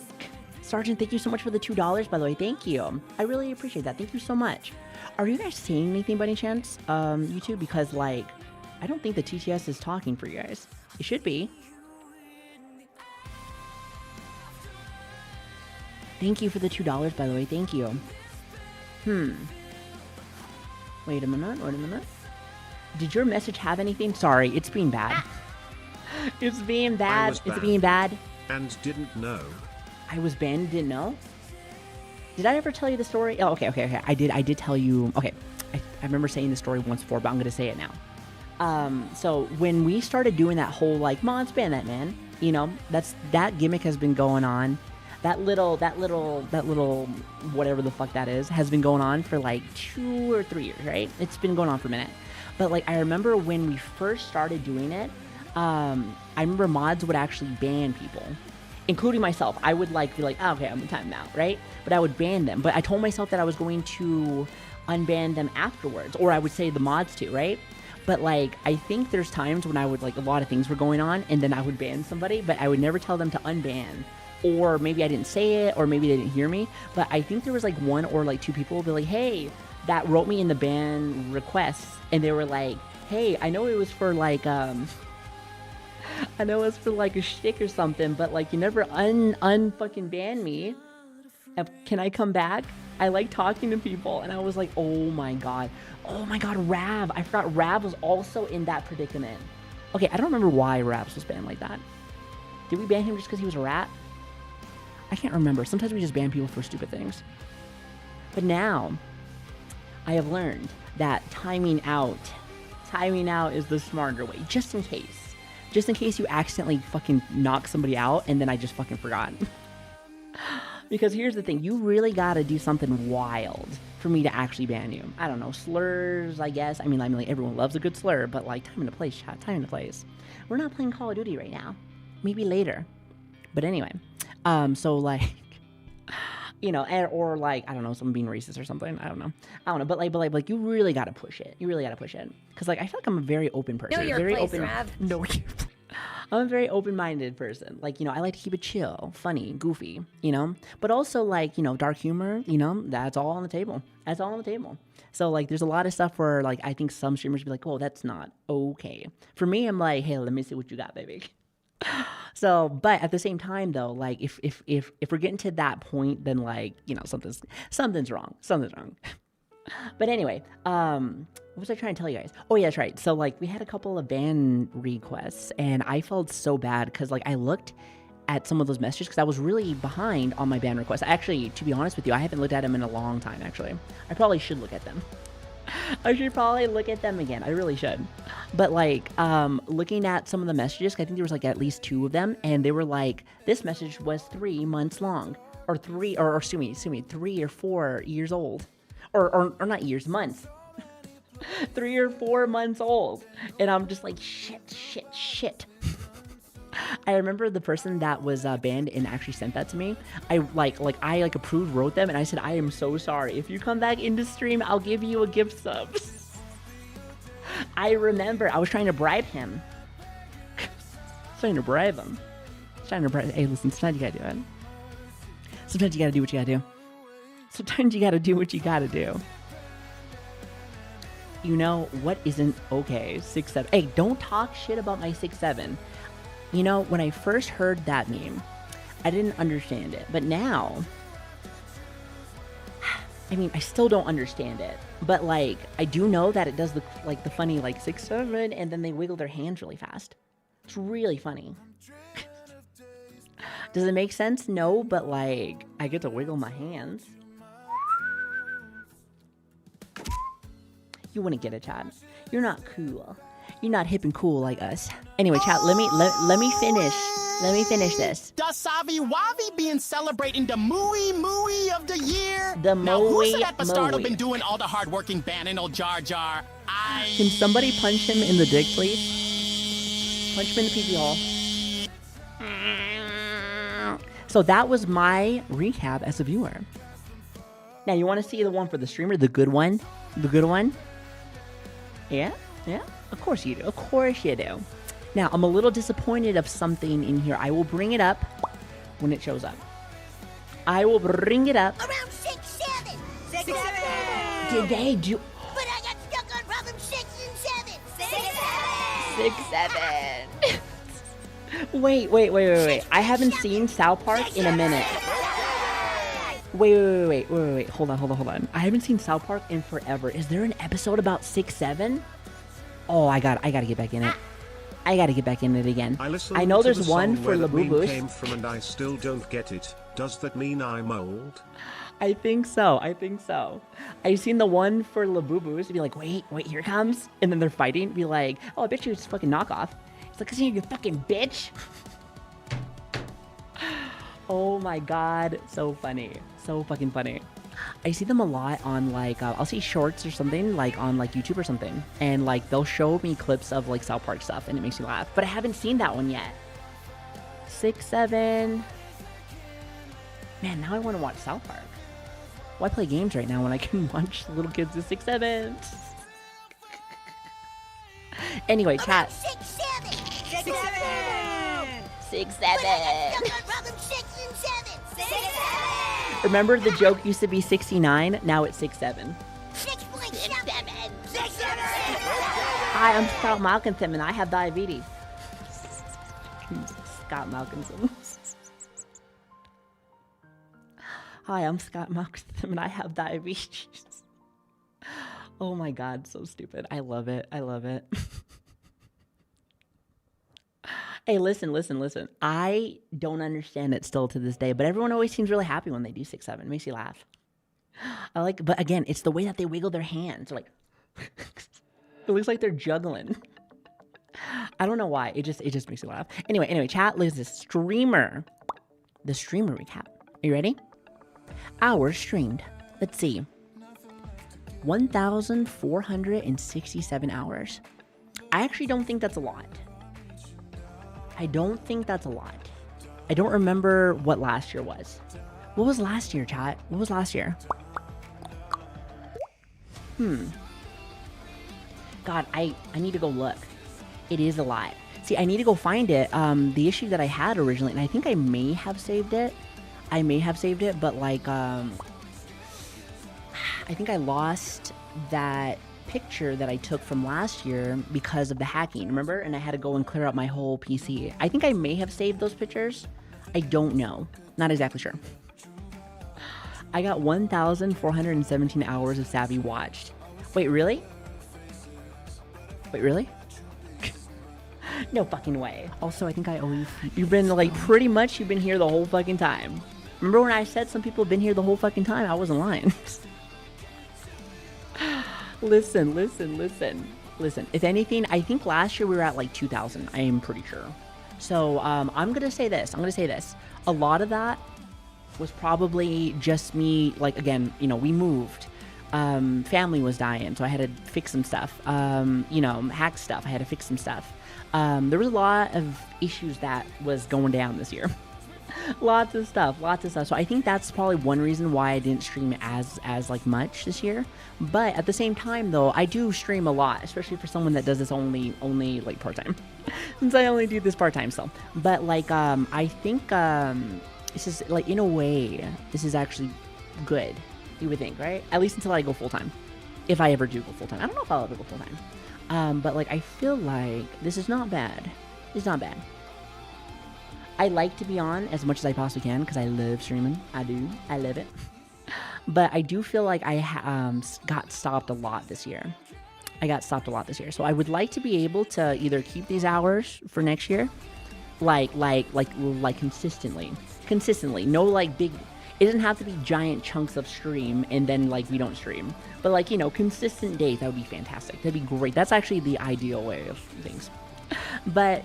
Sergeant, thank you so much for the $2, by the way. Thank you. I really appreciate that. Thank you so much. Are you guys saying anything by any chance, YouTube? Because, like, I don't think the TTS is talking for you guys. It should be. Thank you for the $2, by the way. Thank you. Wait a minute. Did your message have anything? Sorry, it's being bad. It's being bad. It's being bad. And didn't know. I was banned, didn't know? Did I ever tell you the story? Oh, okay. I did tell you. Okay, I remember saying the story once before, but I'm going to say it now. So when we started doing that whole, like, mods ban that, man, you know, that gimmick has been going on. That little, whatever the fuck that is, has been going on for like 2 or 3 years, right? It's been going on for a minute. But like, I remember when we first started doing it, I remember mods would actually ban people, including myself. I would like be like, oh, okay, I'm in time now, right? But I would ban them. But I told myself that I was going to unban them afterwards, or I would say the mods too, right? But like, I think there's times when I would, like, a lot of things were going on, and then I would ban somebody, but I would never tell them to unban. Or maybe I didn't say it, or maybe they didn't hear me. But I think there was like 1 or like 2 people be like, hey, that wrote me in the ban requests, and they were like, hey, I know it was for like I know it's for like a shtick or something, but like you never fucking ban me. Can I come back? I like talking to people. And I was like, oh my god, Rav. I forgot Rav was also in that predicament. Okay, I don't remember why Rav was banned like that. Did we ban him just because he was a rat? I can't remember. Sometimes we just ban people for stupid things. But now, I have learned that timing out is the smarter way, just in case. Just in case you accidentally fucking knock somebody out, and then I just fucking forgot. Because here's the thing, you really gotta do something wild for me to actually ban you. I don't know, slurs, I guess. I mean, like, everyone loves a good slur, but like, time and a place, chat, time and a place. We're not playing Call of Duty right now. Maybe later. But anyway. So like, you know, or like, I don't know, someone being racist or something. I don't know. But like, you really gotta push it. Cause like, I feel like I'm a very open person. Know your very place, open. Rav. No, I'm a very open-minded person. Like, you know, I like to keep it chill, funny, goofy, you know, but also like, you know, dark humor, you know, that's all on the table. So like, there's a lot of stuff where like, I think some streamers be like, oh, that's not okay. For me, I'm like, hey, let me see what you got, baby. So, but at the same time though, like if we're getting to that point, then like, you know, something's wrong. But anyway, what was I trying to tell you guys? Oh yeah, that's right. So like, we had a couple of ban requests, and I felt so bad because like, I looked at some of those messages because I was really behind on my ban requests. Actually, to be honest with you, I haven't looked at them in a long time. Actually, I probably should look at them. I should probably look at them again. I really should. But like, looking at some of the messages, I think there was like at least 2 of them, and they were like, this message was 3 months long, or 3 or 4 years old, or not years, months. 3 or 4 months old, and I'm just like, shit. I remember the person that was banned and actually sent that to me. I approved, wrote them, and I said, I am so sorry. If you come back into stream, I'll give you a gift sub. I remember I was trying to bribe him. Hey, listen, sometimes you gotta do it. Sometimes you gotta do what you gotta do. Sometimes you gotta do what you gotta do. You know what isn't okay? 6'7". Hey, don't talk shit about my 6'7". You know, when I first heard that meme, I didn't understand it. But now, I mean, I still don't understand it. But like, I do know that it does look like the funny like 6'7", and then they wiggle their hands really fast. It's really funny. Does it make sense? No, but like, I get to wiggle my hands. You wouldn't get it, Chad. You're not cool. You're not hip and cool like us. Anyway, chat, let me finish. Let me finish this. The Savi Wavi being celebrating the Mooey of the year. The now, who Mooey said that Bastardo Mooey. been doing all the hard working banning old Jar Jar? Can somebody punch him in the dick, please? Punch him in the pee-pee hole. So that was my recap as a viewer. Now, you want to see the one for the streamer? The good one? The good one? Yeah? Yeah, of course you do. Of course you do. Now, I'm a little disappointed of something in here. I will bring it up when it shows up. I will bring it up. Around 6, 7. 6, 7. Did they do... But I got stuck on problem 6 and 7. 6, 7. 6, 7. Wait. I haven't seen South Park in a minute. Wait. Hold on. I haven't seen South Park in forever. Is there an episode about 6, 7? Oh, I gotta get back in it. I gotta get back in it again. I know there's one for Labubu's. Came from and I still don't get it. Does that mean I'm old? I think so. I've seen the one for Labubu's to be like, wait, here it comes. And then they're fighting. Be like, oh, I bet you it's fucking knockoff. It's like, 'cause you're a fucking bitch. Oh my god. So funny. So fucking funny. I see them a lot on like, I'll see shorts or something like on like YouTube or something. And like they'll show me clips of like South Park stuff and it makes me laugh. But I haven't seen that one yet. 6, 7. Man, now I want to watch South Park. Why play games right now when I can watch little kids at 6, 7? Anyway, chat. 6, 7. 6, 7. 6, But I 7. got stuck on problem 6 and 7. 6, 7. Remember the joke used to be 69? Now it's 6, 7. 6.7. 6, 7. Hi, I'm Scott Malkinson and I have diabetes. Scott Malkinson. Hi, I'm Scott Malkinson and I have diabetes. Oh my god, so stupid. I love it. Hey, listen. I don't understand it still to this day, but everyone always seems really happy when they do 6, 7. It makes you laugh. But again, it's the way that they wiggle their hands. They're like, it looks like they're juggling. I don't know why. It just makes you laugh. Anyway, chat, look at this streamer. The streamer recap. Are you ready? Hours streamed. Let's see. 1,467 hours. I actually don't think that's a lot. I don't remember what last year was. What was last year, chat? What was last year? God, I need to go look. It is a lot. See, I need to go find it. The issue that I had originally, and I think I may have saved it. But like, I think I lost that picture that I took from last year because of the hacking, remember? And I had to go and clear out my whole PC. I think I may have saved those pictures. I don't know. Not exactly sure. I got 1,417 hours of Savi watched. Wait, really? No fucking way. Also, I think I owe you. You've been like pretty much you've been here the whole fucking time. Remember when I said some people have been here the whole fucking time? I wasn't lying. Listen. If anything, I think last year we were at like 2,000. I am pretty sure. So I'm gonna say this. A lot of that was probably just me. Like again, we moved. Family was dying, so I had to fix some stuff. Hack stuff. I had to fix some stuff. There was a lot of issues that was going down this year. Lots of stuff. So I think that's probably one reason why I didn't stream as like much this year. But at the same time, though, I do stream a lot, especially for someone that does this only like part time. Since I only do this part time still. But like, I think this is like in a way, this is actually good. You would think, right? At least until I go full time. If I ever do go full time, I don't know if I'll ever go full time. But like, I feel like this is not bad. It's not bad. I like to be on as much as I possibly can because I love streaming. I do. I love it. But I do feel like I got stopped a lot this year. So I would like to be able to either keep these hours for next year, like consistently. No like big. It doesn't have to be giant chunks of stream and then like we don't stream. But like consistent days, that would be fantastic. That'd be great. That's actually the ideal way of things. But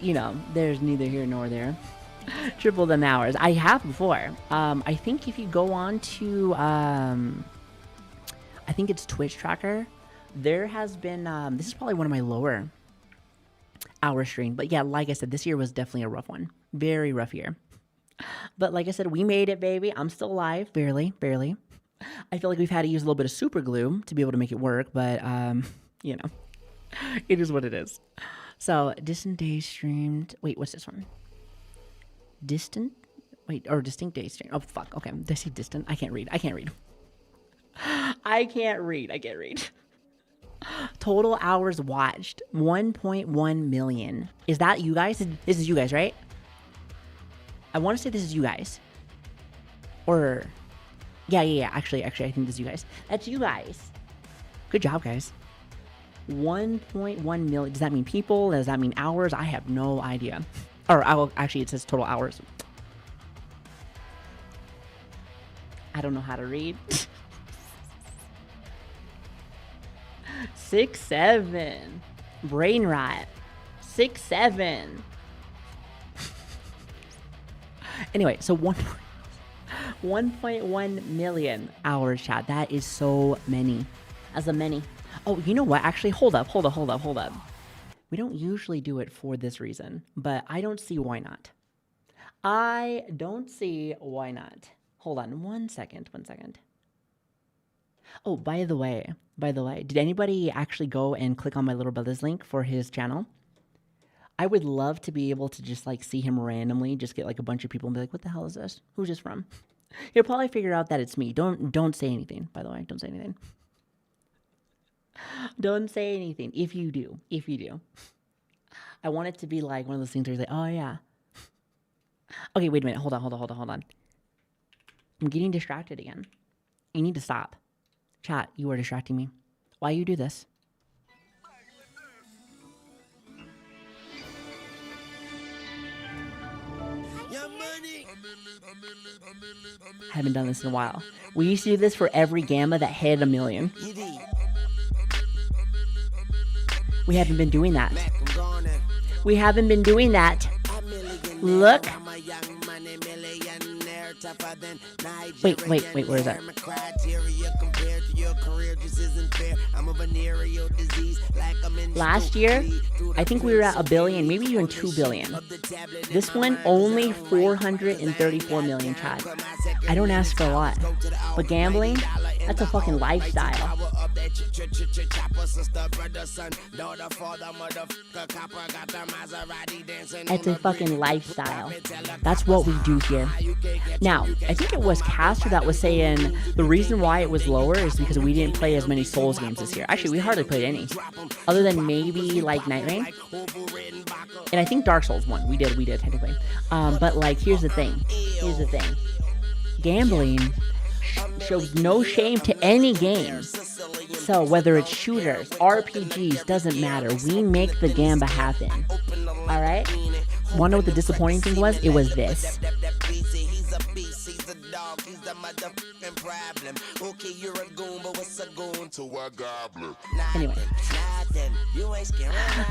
there's neither here nor there. Triple the hours. I have before. I think if you go on to, I think it's Twitch Tracker, there has been, this is probably one of my lower hour stream. But yeah, like I said, this year was definitely a rough one. Very rough year. But like I said, we made it, baby. I'm still alive. Barely. I feel like we've had to use a little bit of super glue to be able to make it work. But, It is what it is. So, distant days streamed. Wait, what's this one? Distant? Wait, or distinct days streamed. Oh, fuck. Okay. Did I say distant? I can't read. I can't read. I can't read. I can't read. Total hours watched 1.1 million. Is that you guys? This is you guys, right? I want to say this is you guys. Or, yeah. Actually, I think this is you guys. That's you guys. Good job, guys. 1.1 million. Does that mean people? Does that mean hours? I have no idea. Or actually, it says total hours. I don't know how to read. 6'7". Brain rot. 6'7". Anyway, so 1.1 million hours, chat. That is so many. As a many. Oh, you know what? Actually, hold up. We don't usually do it for this reason, but I don't see why not. I don't see why not. Hold on one second. Oh, by the way, did anybody actually go and click on my little brother's link for his channel? I would love to be able to just like see him randomly, just get like a bunch of people and be like, what the hell is this? Who's this from? He'll probably figure out that it's me. Don't say anything, by the way. Don't say anything. Don't say anything. If you do. I want it to be like one of those things where he's like, oh yeah. Okay, wait a minute. Hold on. I'm getting distracted again. You need to stop. Chat, you are distracting me. Why you do this? Haven't done this in a while. We used to do this for every Gamba that hit 1 million. We haven't been doing that. Look. Wait, where is that? Last year, I think we were at 1 billion, maybe even 2 billion. This one, only 434 million, chat. I don't ask for a lot. But gambling, that's a fucking lifestyle. It's a fucking lifestyle. That's what we do here. Now, I think it was Caster that was saying the reason why it was lower is because we didn't play as many Souls games this year. Actually, we hardly played any. Other than maybe like Night Rain. And I think Dark Souls won. We did technically. But like, here's the thing. Gambling shows no shame to any game. So whether it's shooters, RPGs, doesn't matter. We make the Gamba happen. Alright? Wanna know what the disappointing thing was? It was this. Anyway.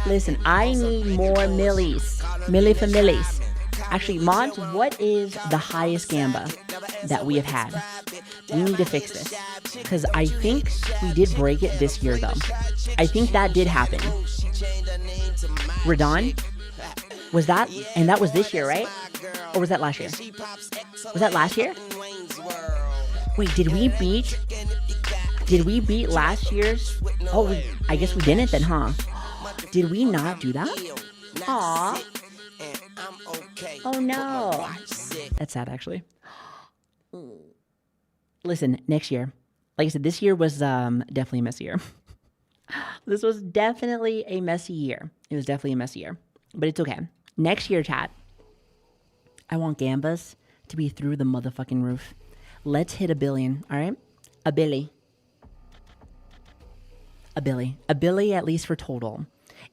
Listen, I need more millies. Milli for millies. Actually, mods, what is the highest Gamba that we have had? We need to fix this. Because I think we did break it this year, though. I think that did happen. Radon? Was that? And that was this year, right? Or was that last year? Was that last year? Wait, did we beat last year's? Oh, I guess we didn't then, huh? Did we not do that? Aw. Oh no. That's sad, actually. Listen, next year. Like I said, this year was definitely a messy year. This was definitely a messy year. It was definitely a messy year. But it's okay. Next year, chat, I want Gambas to be through the motherfucking roof. Let's hit 1 billion, all right? A billy at least for total.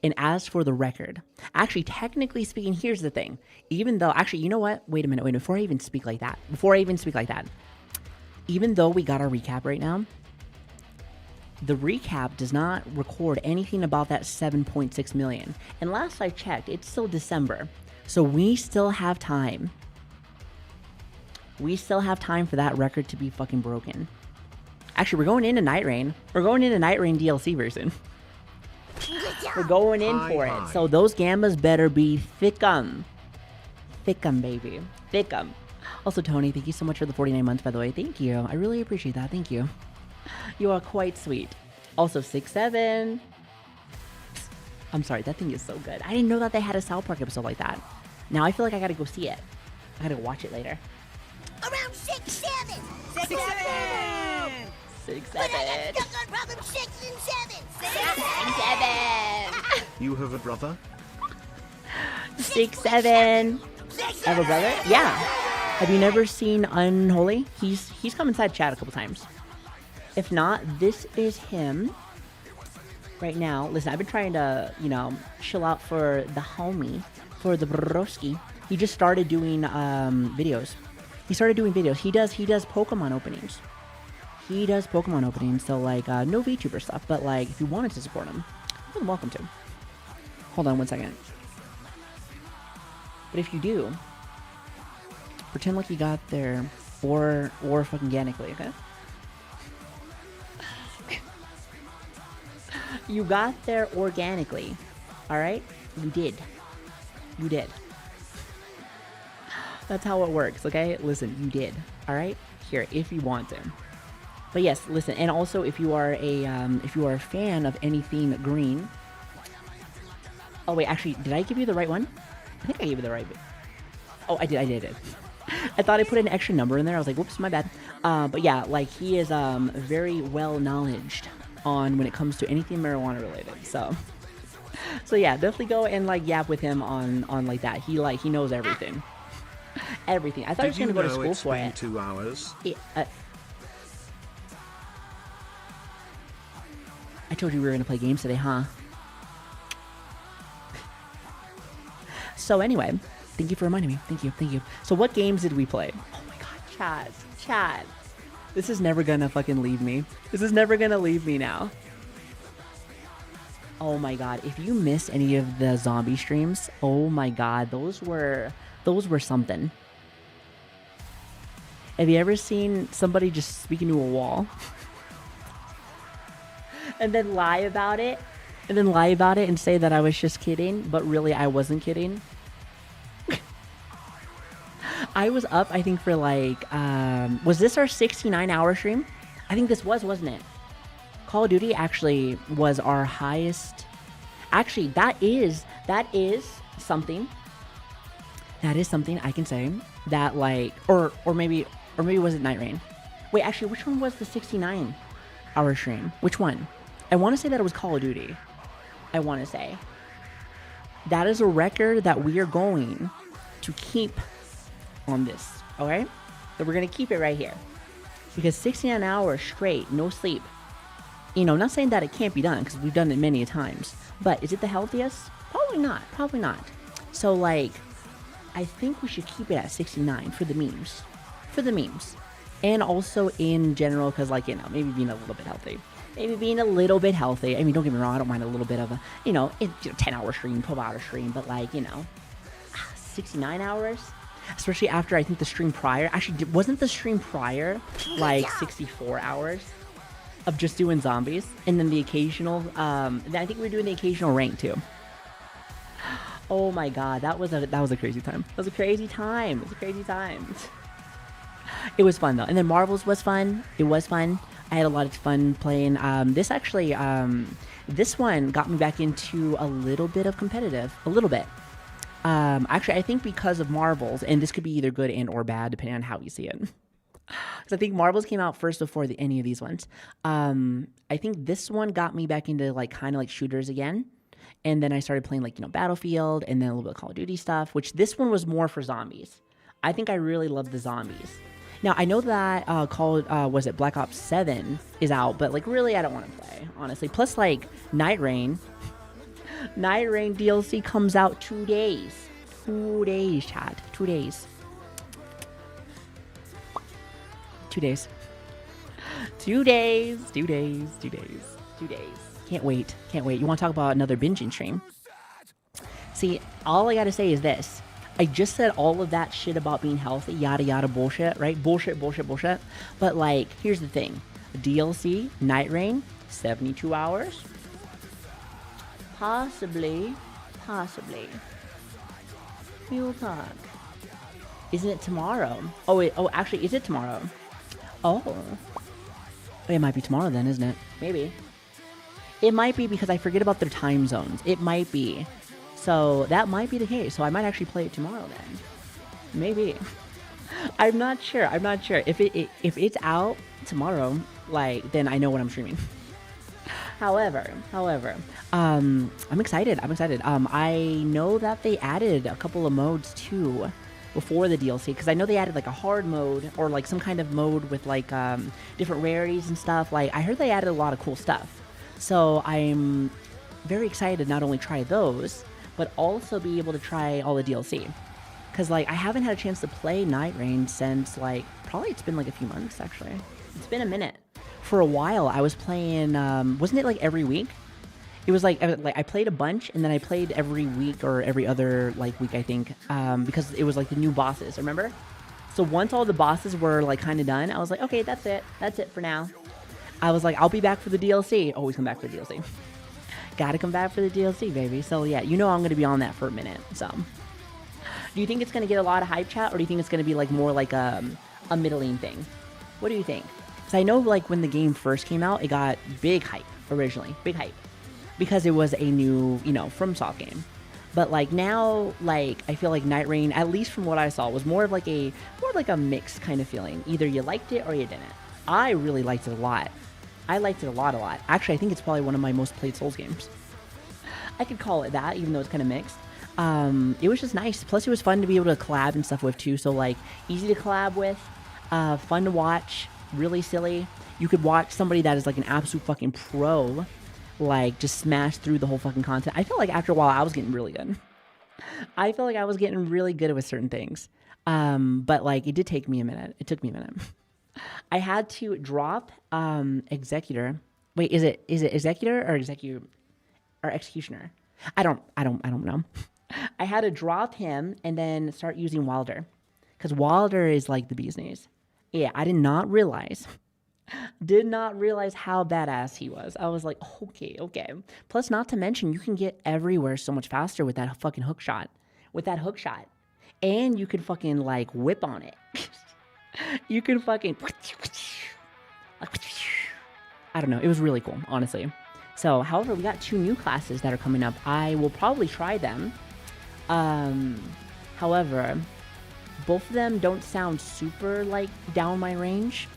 And as for the record, actually, technically speaking, here's the thing. Even though, actually, you know what? Wait a minute. Before I even speak like that. Even though we got our recap right now, the recap does not record anything about that 7.6 million. And last I checked, it's still December. So we still have time. We still have time for that record to be fucking broken. Actually, we're going into Night Rain. We're going into Night Rain DLC version. We're going in for it. So those Gambas better be thickum. Thickum, baby. Thickum. Also, Tony, thank you so much for the 49 months, by the way. Thank you. I really appreciate that. Thank you. You are quite sweet. Also, 6'7". I'm sorry, that thing is so good. I didn't know that they had a South Park episode like that. Now I feel like I gotta go see it. I gotta watch it later. Around 6, 7. 6, 7. 6, But I 7. got stuck on problem 6 and 7. 6, 7. You have a brother? 6, 7. I have a brother? Yeah. Have you never seen Unholy? He's come inside chat a couple times. If not, this is him right now. Listen, I've been trying to, chill out for the homie, for the broski. He just started doing videos. He started doing videos. He does Pokemon openings. He does Pokemon openings, so like no VTuber stuff, but like if you wanted to support him, you're welcome to. Hold on one second. But if you do, pretend like you got there or fucking organically, okay? You got there organically, alright? You did. You did. That's how it works, okay? Listen, you did, alright? Here, if you want to. But yes, listen, and also if you are a fan of anything green. Oh wait, actually, did I give you the right one? I think I gave you the right. Oh, I did. I thought I put an extra number in there. I was like, whoops, my bad. But yeah, like he is very well knowledged on when it comes to anything marijuana related. So yeah, definitely go and like yap with him on like that. He knows everything. Everything. I thought he was gonna go to school for it. 2 hours? Yeah, I told you we were gonna play games today, huh? So anyway, thank you for reminding me. Thank you. So what games did we play? Oh my god, chat. This is never gonna fucking leave me. This is never gonna leave me now. Oh my god, if you missed any of the zombie streams, oh my god, those were something. Have you ever seen somebody just speaking to a wall? And then lie about it? And say that I was just kidding, but really I wasn't kidding? I was up, I think, for like, was this our 69-hour stream? I think this was, wasn't it? Call of Duty actually was our highest. Actually, that is something. That is something I can say that like, or maybe was it Night Rain? Wait, actually, which one was the 69-hour stream? Which one? I want to say that it was Call of Duty. I want to say. That is a record that we are going to keep on this, okay? So we're going to keep it right here. Because 69 hours straight, no sleep. Not saying that it can't be done, because we've done it many times. But is it the healthiest? Probably not. So, like, I think we should keep it at 69 for the memes. And also in general, because, like, maybe being a little bit healthy. I mean, don't get me wrong, I don't mind a little bit of a, 10-hour stream, 12-hour stream, but like, 69 hours? Especially after, I think, the stream prior. Actually, wasn't the stream prior like 64 hours of just doing zombies? And then the occasional, I think we were doing the occasional rank too. Oh my god, that was a crazy time. It was a crazy time. It was fun though. And then Marvels was fun. It was fun. I had a lot of fun playing. This one got me back into a little bit of competitive. A little bit. Actually, I think because of Marvels, and this could be either good and or bad, depending on how you see it. Because I think Marvels came out first before any of these ones. I think this one got me back into like kind of like shooters again. And then I started playing like, Battlefield and then a little bit of Call of Duty stuff, which this one was more for zombies. I think I really love the zombies. Now, I know that was it Black Ops 7 is out, but like really I don't want to play, honestly. Plus like Night Rain DLC comes out 2 days. 2 days, chat. 2 days. 2 days. 2 days. 2 days. 2 days. 2 days. Can't wait. You want to talk about another binging stream? See, all I gotta say is this. I just said all of that shit about being healthy, yada yada bullshit, right? Bullshit. But like, here's the thing. DLC, Night Rain, 72 hours. Possibly. Mule Talk. Isn't it tomorrow? Actually, is it tomorrow? Oh. It might be tomorrow then, isn't it? Maybe. It might be because I forget about their time zones. It might be. So that might be the case. So I might actually play it tomorrow then. Maybe. I'm not sure. If it's out tomorrow, like, then I know what I'm streaming. However, I'm excited. I know that they added a couple of modes too before the DLC, because I know they added like a hard mode or like some kind of mode with like different rarities and stuff. Like, I heard they added a lot of cool stuff. So I'm very excited to not only try those, but also be able to try all the DLC. Because, like, I haven't had a chance to play Night Rain since, like, probably it's been, like, a few months, actually. It's been a minute. For a while, I was playing, wasn't it, like, every week? It was, like, I played a bunch, and then I played every week or every other, like, week, I think, because it was, like, the new bosses, remember? So once all the bosses were, like, kind of done, I was like, okay, that's it. That's it for now. I was like, I'll be back for the DLC. Always come back for the DLC. Gotta come back for the DLC, baby. So, yeah, you know I'm going to be on that for a minute, so... Do you think it's going to get a lot of hype chat, or do you think it's going to be like more like a middling thing? What do you think? Because I know like when the game first came out, it got big hype originally. Big hype. Because it was a new, you know, FromSoft game. But like now, like I feel like Night Rain, at least from what I saw, was more of like a mixed kind of feeling. Either you liked it or you didn't. I really liked it a lot. I liked it a lot. Actually, I think it's probably one of my most played Souls games. I could call it that, even though it's kind of mixed. It was just nice. Plus, it was fun to be able to collab and stuff with too. So like, easy to collab with, fun to watch, really silly. You could watch somebody that is like an absolute fucking pro, like just smash through the whole fucking content. I feel like after a while, I was getting really good. I feel like I was getting really good with certain things. But like, it did take me a minute. It took me a minute. I had to drop Executor. Wait, is it Executor or Executioner? I don't know. I had to drop him and then start using Wilder, because Wilder is like the bee's knees. Yeah, I did not realize how badass he was. I was like, okay. Plus, not to mention, you can get everywhere so much faster with that fucking hook shot. And you could fucking like whip on it. You could fucking... I don't know. It was really cool, honestly. So, however, we got 2 new classes that are coming up. I will probably try them. However, both of them don't sound super, like, down my range.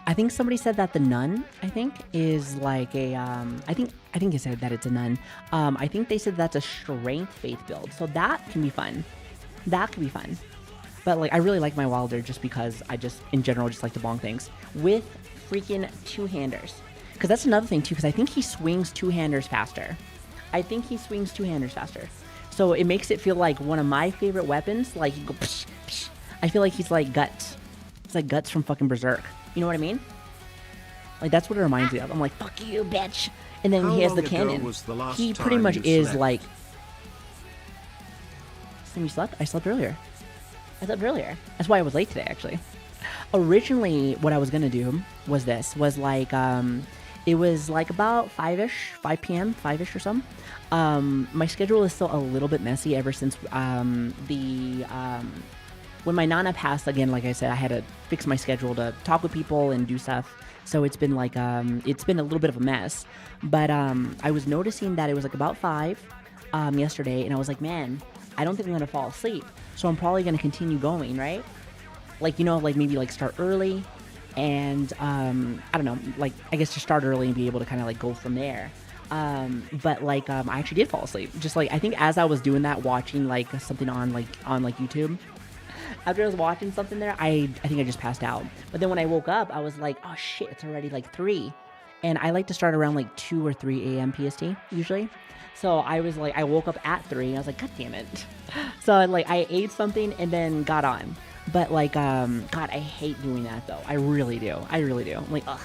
I think somebody said that the nun, is like a, I think it said that it's a nun. I think they said that's a strength faith build. So that can be fun. But, like, I really like my Wilder just because I just, in general, just like to bong things. With freaking two-handers. Because that's another thing, too, because I think he swings two-handers faster. So it makes it feel like one of my favorite weapons. Like, you go, psh, psh. I feel like he's like Guts. It's like Guts from fucking Berserk. You know what I mean? Like, that's what it reminds me of. I'm like, fuck you, bitch. And then he has the cannon. He pretty much is like... You slept? I slept earlier. That's why I was late today, actually. Originally, what I was going to do was this. It was like about 5 p.m., 5-ish or something. My schedule is still a little bit messy ever since when my Nana passed, again, like I said, I had to fix my schedule to talk with people and do stuff. So it's been like, it's been a little bit of a mess. But I was noticing that it was like about 5 yesterday, and I was like, man, I don't think I'm going to fall asleep. So I'm probably going to continue going, right? Like, you know, like maybe like start early and, I don't know, like, I guess just start early and be able to kind of like go from there. But like, I actually did fall asleep. Just like, I think as I was doing that, watching like something on YouTube, after I was watching something there, I think I just passed out. But then when I woke up, I was like, oh shit, it's already like 3. And I like to start around like 2 or 3 a.m. PST usually. So I was like, I woke up at 3 and I was like, God damn it. So I ate something and then got on. But like, God, I hate doing that though. I really do. I'm like, ugh.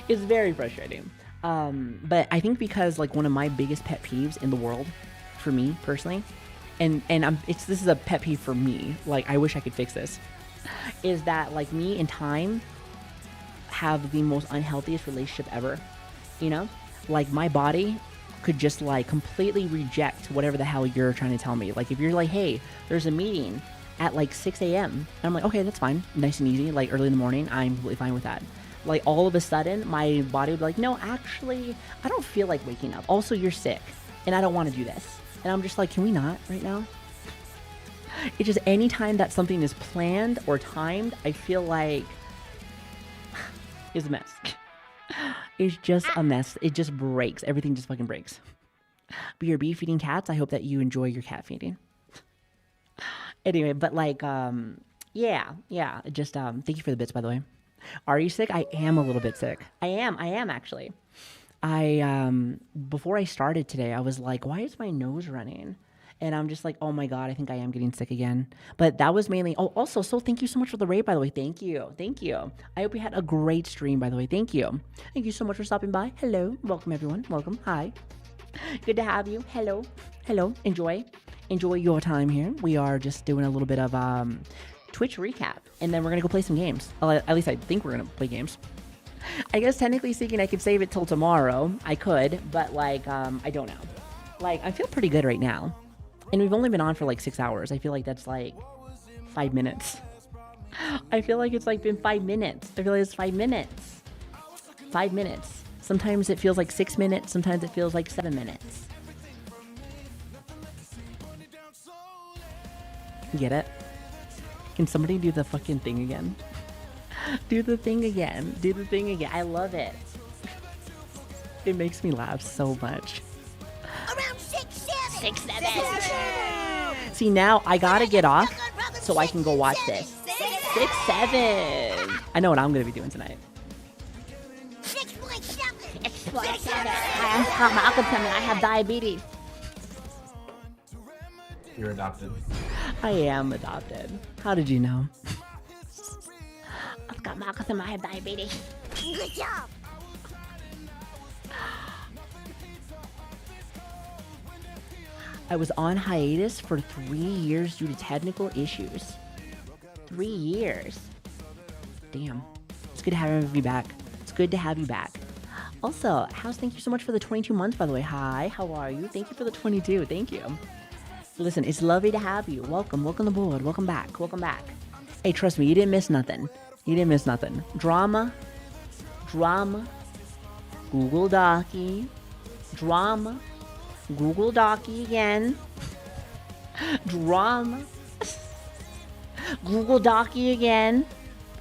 It's very frustrating. But I think because like one of my biggest pet peeves in the world, for me personally, and this is a pet peeve for me, like I wish I could fix this, is that like me and time have the most unhealthiest relationship ever. You know, like my body could just like completely reject whatever the hell you're trying to tell me. Like if you're like, hey, there's a meeting at like 6 a.m. and I'm like, okay, that's fine, nice and easy, like early in the morning, I'm completely fine with that. like all of a sudden my body would be like, no, actually, I don't feel like waking up. Also, you're sick and I don't want to do this. And I'm just like, can we not right now? It's just anytime that something is planned or timed, I feel like it's a mess. It's just a mess. It just breaks. Everything just fucking breaks. BRB feeding cats. I hope that you enjoy your cat feeding. Anyway, but like, yeah. Just thank you for the bits, by the way. Are you sick? I am a little bit sick. I am actually. Before I started today, I was like, why is my nose running? And I'm just like, oh my God, I think I am getting sick again. But that was mainly, oh, also, so thank you so much for the raid, by the way. Thank you. I hope you had a great stream, by the way. Thank you. Thank you so much for stopping by. Hello. Welcome, everyone. Welcome. Hi. Good to have you. Hello. Enjoy your time here. We are just doing a little bit of Twitch recap, and then we're going to go play some games. At least I think we're going to play games. I guess technically speaking, I could save it till tomorrow. I could, but like, I don't know. Like, I feel pretty good right now. And we've only been on for like 6 hours. I feel like that's like 5 minutes. I feel like it's like been 5 minutes. I feel like it's 5 minutes. 5 minutes. Sometimes it feels like 6 minutes. Sometimes it feels like 7 minutes. Get it? Can somebody do the fucking thing again? Do the thing again. I love it. It makes me laugh so much. Around 6, 7. See, now I gotta get off so I can go watch this. 6, 7. I know what I'm gonna be doing tonight. 6.7. I have diabetes. You're adopted. I am adopted. How did you know? I've got Marcus and I have diabetes. Good job. I was on hiatus for 3 years due to technical issues. 3 years. Damn. It's good to have you back. Also, thank you so much for the 22 months, by the way. Hi, how are you? Thank you for the 22. Thank you. Listen, it's lovely to have you. Welcome aboard. Welcome back. Hey, trust me, you didn't miss nothing. Drama. Google Docky. Drama. Google Docky again. Drama. Google Docky again.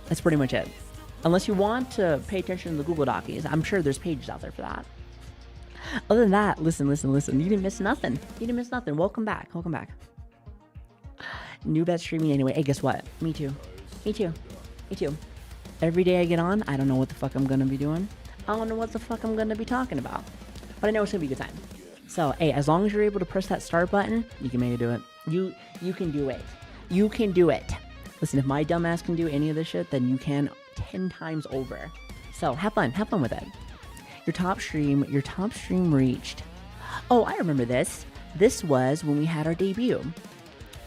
That's pretty much it. Unless you want to pay attention to the Google Dockies, I'm sure there's pages out there for that. Other than that, listen. You didn't miss nothing. Welcome back. New bet streaming anyway. Hey, guess what? Me too. Every day I get on, I don't know what the fuck I'm gonna be doing. I don't know what the fuck I'm gonna be talking about. But I know it's gonna be a good time. So, hey, as long as you're able to press that start button, you can maybe do it. You can do it. Listen, if my dumbass can do any of this shit, then you can 10 times over. So, have fun with it. Your top stream reached. Oh, I remember this. This was when we had our debut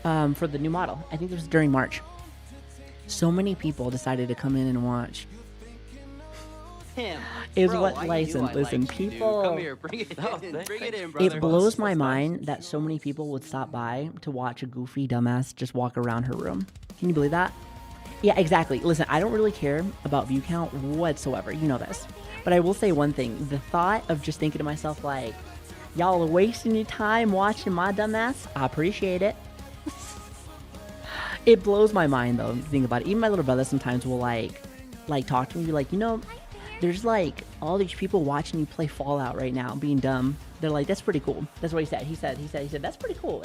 for the new model. I think it was during March. So many people decided to come in and watch. Listen, people. Come here, bring it in, brother. It blows my mind that so many people would stop by to watch a goofy dumbass just walk around her room. Can you believe that? Yeah, exactly. Listen, I don't really care about view count whatsoever. You know this. But I will say one thing. The thought of just thinking to myself, like, y'all are wasting your time watching my dumbass, I appreciate it. It blows my mind, though, to think about it. Even my little brother sometimes will, like talk to me and be like, you know, there's, like, all these people watching you play Fallout right now, being dumb. They're like, that's pretty cool. That's what he said. He said, that's pretty cool.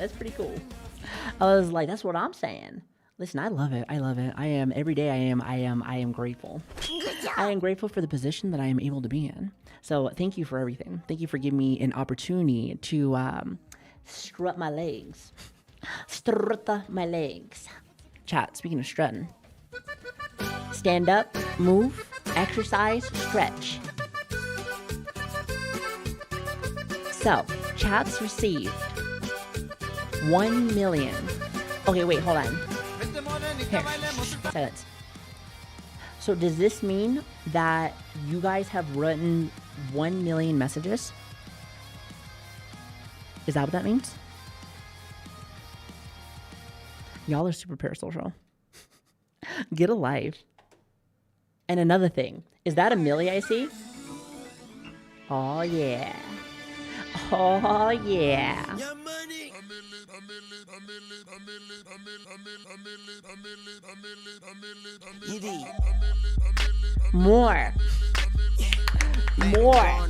I was like, that's what I'm saying. Listen, I love it. I am, every day I am grateful. I am grateful for the position that I am able to be in. So thank you for everything. Thank you for giving me an opportunity to strut my legs. Chat, speaking of strutting. Stand up, move, exercise, stretch. So, chat's received 1 million. Okay, wait, hold on. Here, silence. So does this mean that you guys have written 1 million messages? Is that what that means? Y'all are super parasocial. Get a life. And another thing, is that a Millie I see? Oh yeah. Oh yeah. More. More.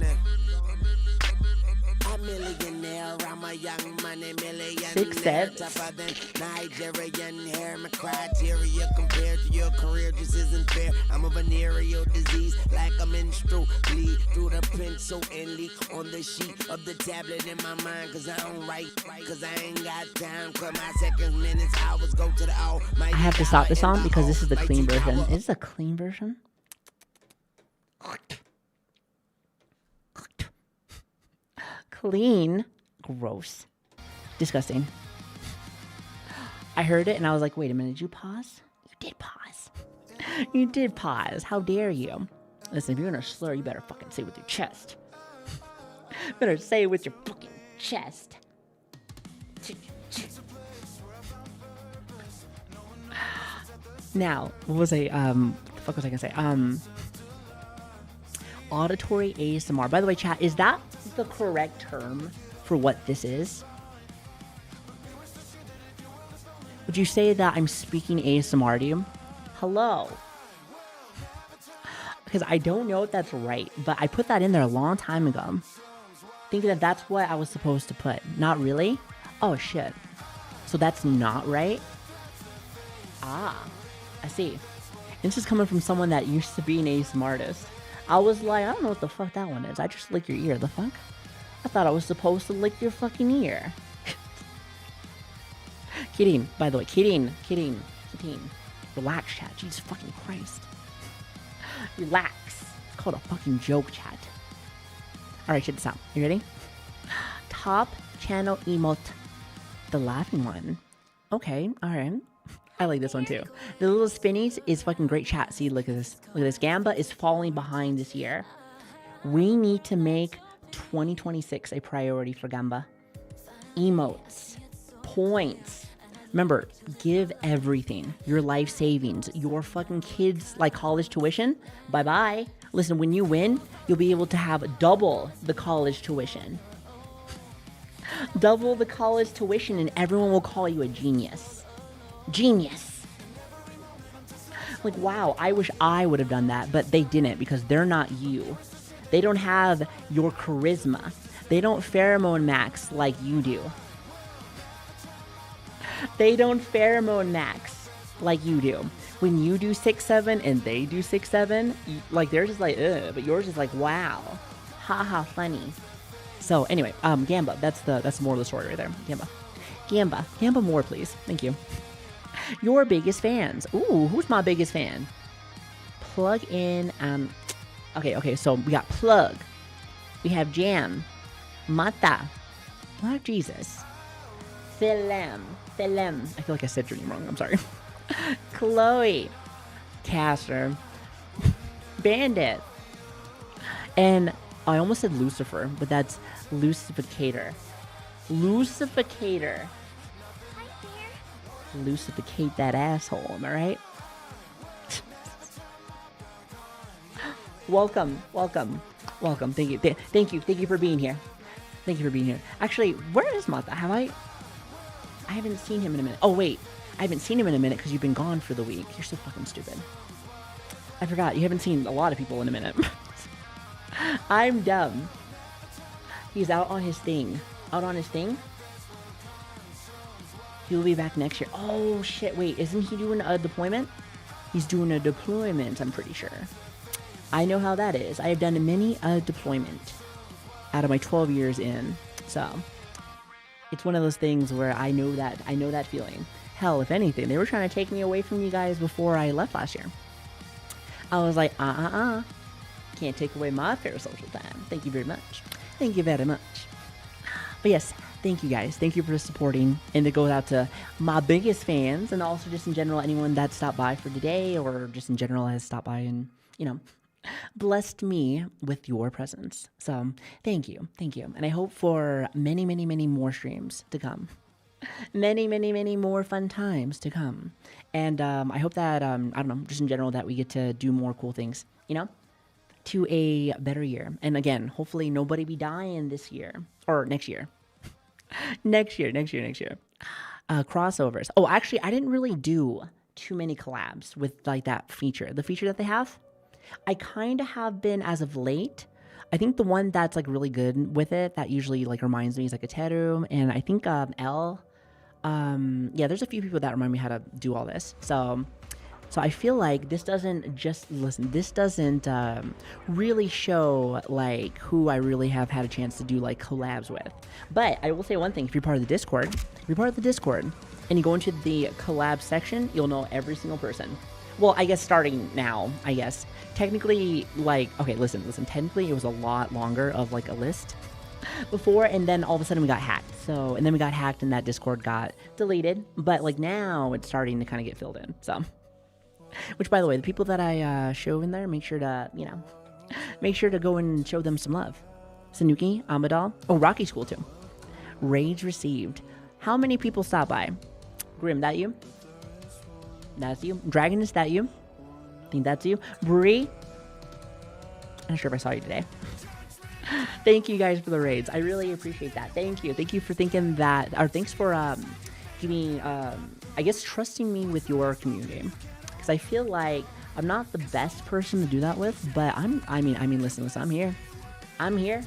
Millionaire, I'm a young money millionaire. 6 cents. Tougher than Nigerian hair. My criteria compared to your career just isn't fair. I'm a venereal disease, like a menstrual bleed through the pencil and leak on the sheet of the tablet in my mind. Cause I don't write, cause I ain't got time. Cause my seconds, minutes, hours go to the all. I have to stop this song because this is the clean version. Is this a clean version? Clean. Gross. Disgusting. I heard it and I was like, wait a minute, did you pause? You did pause. You did pause. How dare you? Listen, if you're gonna slur, you better fucking say it with your chest. Better say it with your fucking chest. Now, what was I, the fuck was I gonna say? Auditory ASMR. By the way, chat, is that the correct term for what this is? Would you say that I'm speaking ASMR to you? Hello? Because I don't know if that's right, but I put that in there a long time ago. Thinking that that's what I was supposed to put. Not really? Oh, shit. So that's not right? Ah, I see. This is coming from someone that used to be an ASMR artist. I was like, I don't know what the fuck that one is. I just lick your ear. The fuck? I thought I was supposed to lick your fucking ear. Kidding. By the way, kidding. Relax, chat. Jesus fucking Christ. Relax. It's called a fucking joke, chat. Alright, check this out. You ready? Top channel emote. The laughing one. Okay, alright. I like this one too. The little spinnies is fucking great, chat. See, look at this. Look at this. Gamba is falling behind this year. We need to make 2026 a priority for Gamba. Emotes. Points. Remember, give everything. Your life savings. Your fucking kids' like college tuition. Bye-bye. Listen, when you win, you'll be able to have double the college tuition. Double the college tuition and everyone will call you a genius. Genius. Like, wow, I wish I would have done that, but they didn't because they're not you. They don't have your charisma. They don't pheromone max like you do. They don't pheromone max like you do. When you do 6-7 and they do 6-7, like they're just like, ugh, but yours is like, wow. Haha, funny. So anyway, Gamba, that's more of the story right there. Gamba more, please. Thank you. Your biggest fans. Ooh, who's my biggest fan? Plug in. Okay. So we got Plug. We have Jam. Mata. Lord Jesus. Thelem. I feel like I said your name wrong. I'm sorry. Chloe. Caster. Bandit. And I almost said Lucifer, but that's Lucificator. Lucificate that asshole, am I right? Welcome. Thank you for being here. Actually, where is Mata? I haven't seen him in a minute. Oh wait, I haven't seen him in a minute because you've been gone for the week. You're so fucking stupid. I forgot, you haven't seen a lot of people in a minute. I'm dumb. He's out on his thing. He'll be back next year. Oh shit, wait, isn't he doing a deployment? He's doing a deployment, I'm pretty sure. I know how that is. I have done many a deployment out of my 12 years in. So it's one of those things where I know that feeling. Hell, if anything, they were trying to take me away from you guys before I left last year. I was like, can't take away my fair social time. Thank you very much. But yes, thank you guys. Thank you for supporting. And it goes out to my biggest fans and also just in general, anyone that stopped by for today or just in general has stopped by and, blessed me with your presence. So thank you. And I hope for many, many, many more streams to come. Many, many, many more fun times to come. And I hope that, I don't know, just in general, that we get to do more cool things, you know, to a better year. And again, hopefully nobody be dying this year or next year. next year. Crossovers. Oh, actually, I didn't really do too many collabs with like that feature. The feature that they have, I kind of have been as of late. I think the one that's like really good with it that usually like reminds me is like a Teru, and I think L. Yeah, there's a few people that remind me how to do all this. So I feel like this doesn't just listen. This doesn't really show like who I really have had a chance to do like collabs with. But I will say one thing: if you're part of the Discord, and you go into the collab section, you'll know every single person. Well, I guess starting now, I guess. Technically, like, okay, listen. Technically, it was a lot longer of like a list before, and then all of a sudden we got hacked. So, and then we got hacked and that Discord got deleted. But like now it's starting to kind of get filled in. So, which by the way, the people that I show in there, make sure to, you know, make sure to go and show them some love. Sanuki, Amadal. Oh, Rocky's cool too. Rage received. How many people stopped by? Grim, that you? That's you. Dragon, is that you? I think that's you. Bree? I'm not sure if I saw you today. Thank you guys for the raids. I really appreciate that. Thank you. Thank you for thinking that, or thanks for giving, I guess, trusting me with your community. Because I feel like I'm not the best person to do that with, but I mean, listen, I'm here. I'm here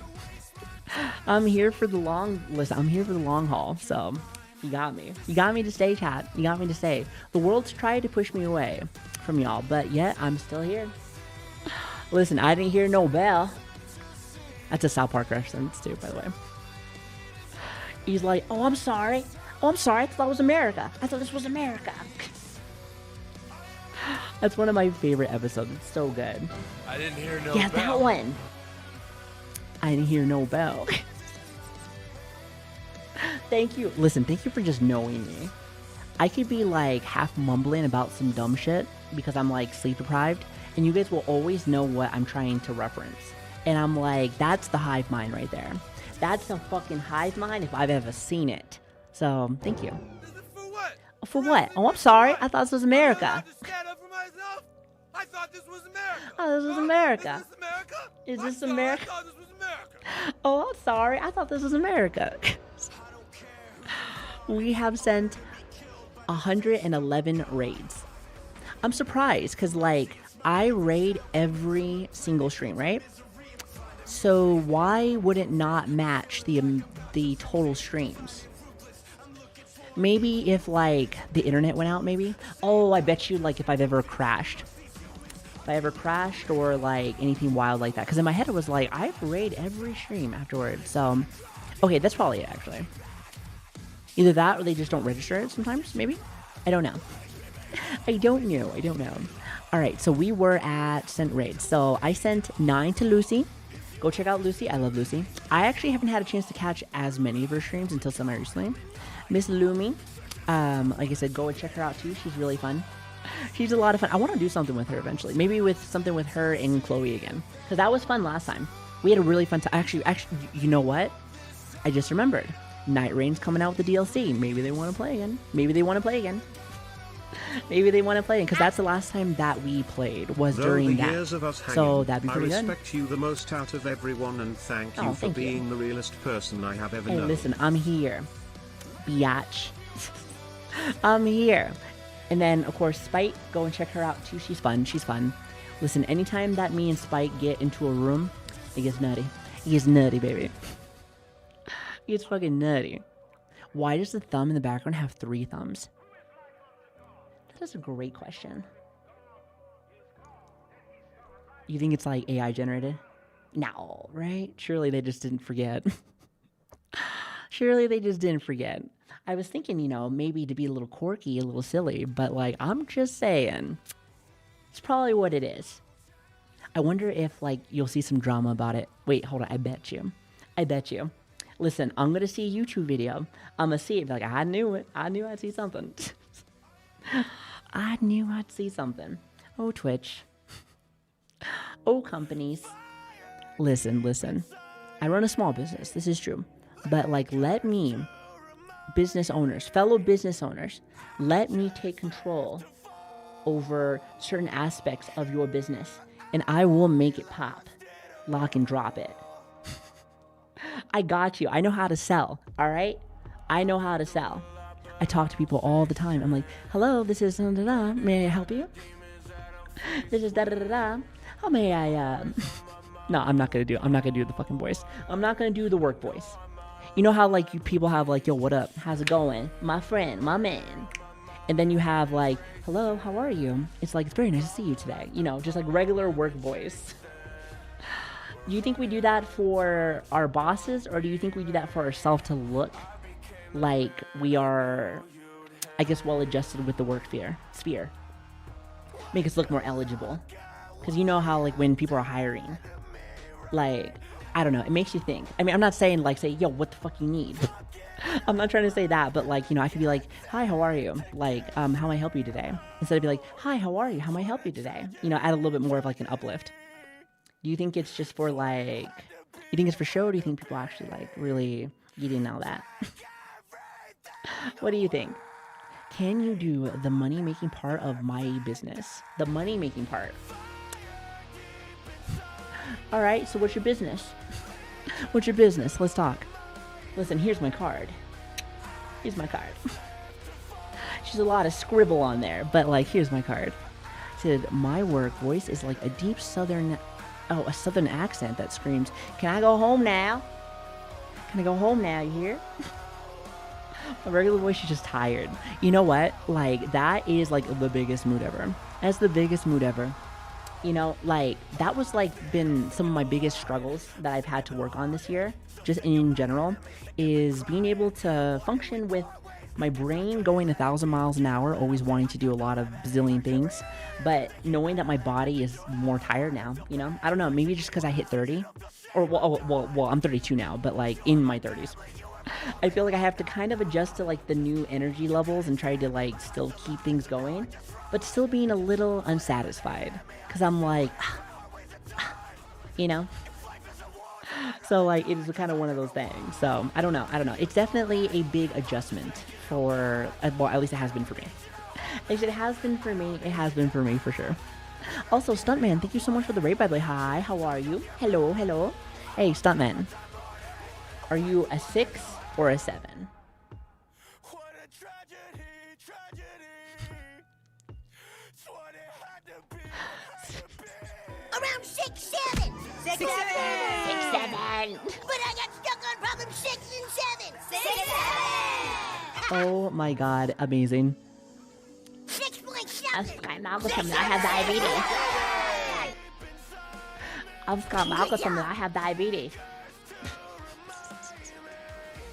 for the long haul. So you got me. You got me to stay, chat. You got me to stay. The world's tried to push me away from y'all, but yet I'm still here. Listen, I didn't hear no bell. That's a South Park reference too, by the way. He's like, oh, I'm sorry. I thought it was America. I thought this was America. That's one of my favorite episodes. It's so good. I didn't hear no Yeah, bell. that one. I didn't hear no bell. Thank you. Listen, thank you for just knowing me. I could be like half mumbling about some dumb shit because I'm like sleep deprived, and you guys will always know what I'm trying to reference. And I'm like, that's the hive mind right there. That's the fucking hive mind if I've ever seen it. So, thank you. For what? For what? Oh, I'm sorry. I thought this was America. I thought this was America. Oh, this was America. Is this America? Is this America? I thought this was America. Oh, I'm sorry. I thought this was America. We have sent 111 raids. I'm surprised because, like, I raid every single stream, right? So why would it not match the total streams? Maybe if, like, the internet went out, maybe? Oh, I bet you, like, if I've ever crashed. If I ever crashed or, like, anything wild like that. Because in my head it was like, I've raid every stream afterwards. So, okay, that's probably it, actually. Either that or they just don't register it sometimes, maybe? I don't know. I don't know. All right, so we were at sent raids. So I sent 9 to Lucy. Go check out Lucy. I love Lucy. I actually haven't had a chance to catch as many of her streams until semi-recently. Miss Lumi, like I said, go and check her out too. She's really fun. She's a lot of fun. I want to do something with her eventually. Maybe with something with her and Chloe again. Because that was fun last time. We had a really fun time. Actually, you know what? I just remembered. Night Rain's coming out with the DLC. Maybe they want to play again. Maybe they want to play again. Because that's the last time that we played was during that. Years of us hanging, so that'd be pretty I good. respect you the most out of everyone, and thank you for being the realest person I have ever known. Hey, listen, I'm here. Biatch. I'm here. And then, of course, Spike, go and check her out too. She's fun. Listen, anytime that me and Spike get into a room, it gets nutty. It gets nutty, baby. It's fucking nutty. Why does the thumb in the background have 3 thumbs? That is a great question. You think it's like AI generated? No, right? Surely they just didn't forget. I was thinking, maybe to be a little quirky, a little silly, but like, I'm just saying, it's probably what it is. I wonder if like you'll see some drama about it. Wait, hold on. I bet you. Listen, I'm going to see a YouTube video. I'm going to see it. Be like, I knew it. I knew I'd see something. Oh, Twitch. Oh, companies. Listen. I run a small business. This is true. But, like, let me business owners, fellow business owners, let me take control over certain aspects of your business and I will make it pop. Lock and drop it. I got you. I know how to sell. All right. I know how to sell. I talk to people all the time. I'm like, hello, this is da-da-da. May I help you? This is da-da-da-da. How may I, No, I'm not gonna do the fucking voice. I'm not gonna do the work voice. You know how like you people have like, yo, what up? How's it going? My friend, my man. And then you have like, hello, how are you? It's like, it's very nice to see you today. You know, just like regular work voice. Do you think we do that for our bosses, or do you think we do that for ourselves to look like we are, I guess, well adjusted with the work sphere? Make us look more eligible. Because you know how, like, when people are hiring, like, I don't know, it makes you think. I mean, I'm not saying, like, say, yo, what the fuck you need? I'm not trying to say that, but, like, you know, I could be like, hi, how are you? Like, how may I help you today? Instead of be like, hi, how are you? How may I help you today? You know, add a little bit more of, like, an uplift. Do you think it's just for, like, you think it's for show, or do you think people actually, like, really eating all that? What do you think? Can you do the money-making part of my business? The money-making part. All right, so what's your business? What's your business? Let's talk. Listen, here's my card. Here's my card. She's a lot of scribble on there, but, like, here's my card. It said, my work voice is like a deep southern... Oh, a southern accent that screams, can I go home now? Can I go home now, you hear? My regular voice is just tired. You know what? Like, that is, like, the biggest mood ever. That's the biggest mood ever. You know, like, that was, like, been some of my biggest struggles that I've had to work on this year, just in general, is being able to function with my brain going 1,000 miles an hour, always wanting to do a lot of bazillion things, but knowing that my body is more tired now, you know? I don't know, maybe just because I hit 30, or, well, I'm 32 now, but, like, in my 30s. I feel like I have to kind of adjust to, like, the new energy levels and try to, like, still keep things going, but still being a little unsatisfied, because I'm like, you know? So, like, it is kind of one of those things. So, I don't know. It's definitely a big adjustment for, well, at least it has been for me. At least it has been for me. It has been for me, for sure. Also, Stuntman, thank you so much for the raid, by the way. Hi, how are you? Hello, hello. Hey, Stuntman. Are you a 6 or a 7? Around 6, 7. 6, 7. 6, 7. But I got stuck on problem 6 and 7. 6, 7. Oh my god, amazing. 6.7. I have diabetes. I'm Scott Malcolm. I have diabetes.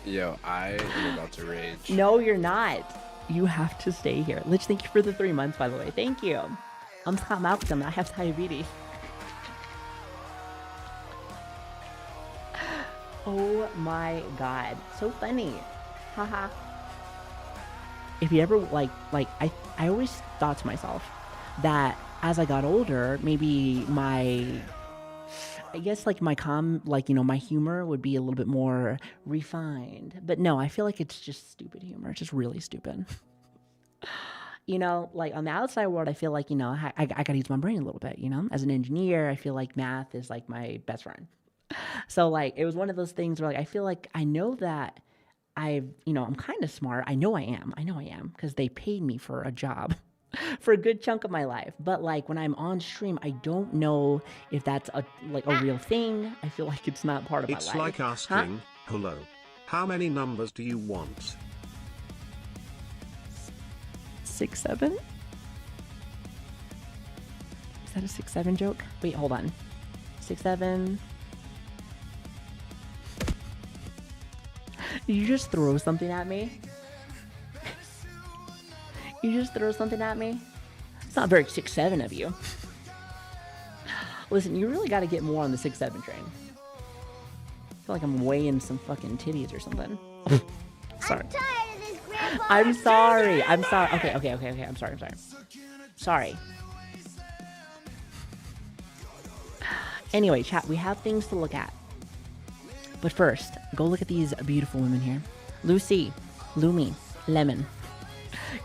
Yo, I am about to rage. No, you're not. You have to stay here. Lich, thank you for the 3 months, by the way. Thank you. I'm Scott Malcolm. I have diabetes. Oh my god. So funny. Haha. If you ever, I always thought to myself that as I got older, maybe my my humor would be a little bit more refined. But no, I feel like it's just stupid humor. It's just really stupid. You know, like on the outside world, I feel like, you know, I gotta use my brain a little bit, you know? As an engineer, I feel like math is like my best friend. So like, it was one of those things where like, I feel like I know that I'm kind of smart. I know I am because they paid me for a job for a good chunk of my life. But like when I'm on stream, I don't know if that's a real thing. I feel like it's not part of my life. It's like asking, hello, how many numbers do you want? 6, 7? Is that a 6, 7 joke? Wait, hold on. 6, 7. Did you just throw something at me? You just throw something at me? It's not very 6, 7 of you. Listen, you really got to get more on the 6, 7 train. I feel like I'm weighing some fucking titties or something. Sorry. I'm sorry. Okay. I'm sorry. Sorry. Anyway, chat, we have things to look at. But first, go look at these beautiful women here. Lucy, Lumi, Lemon,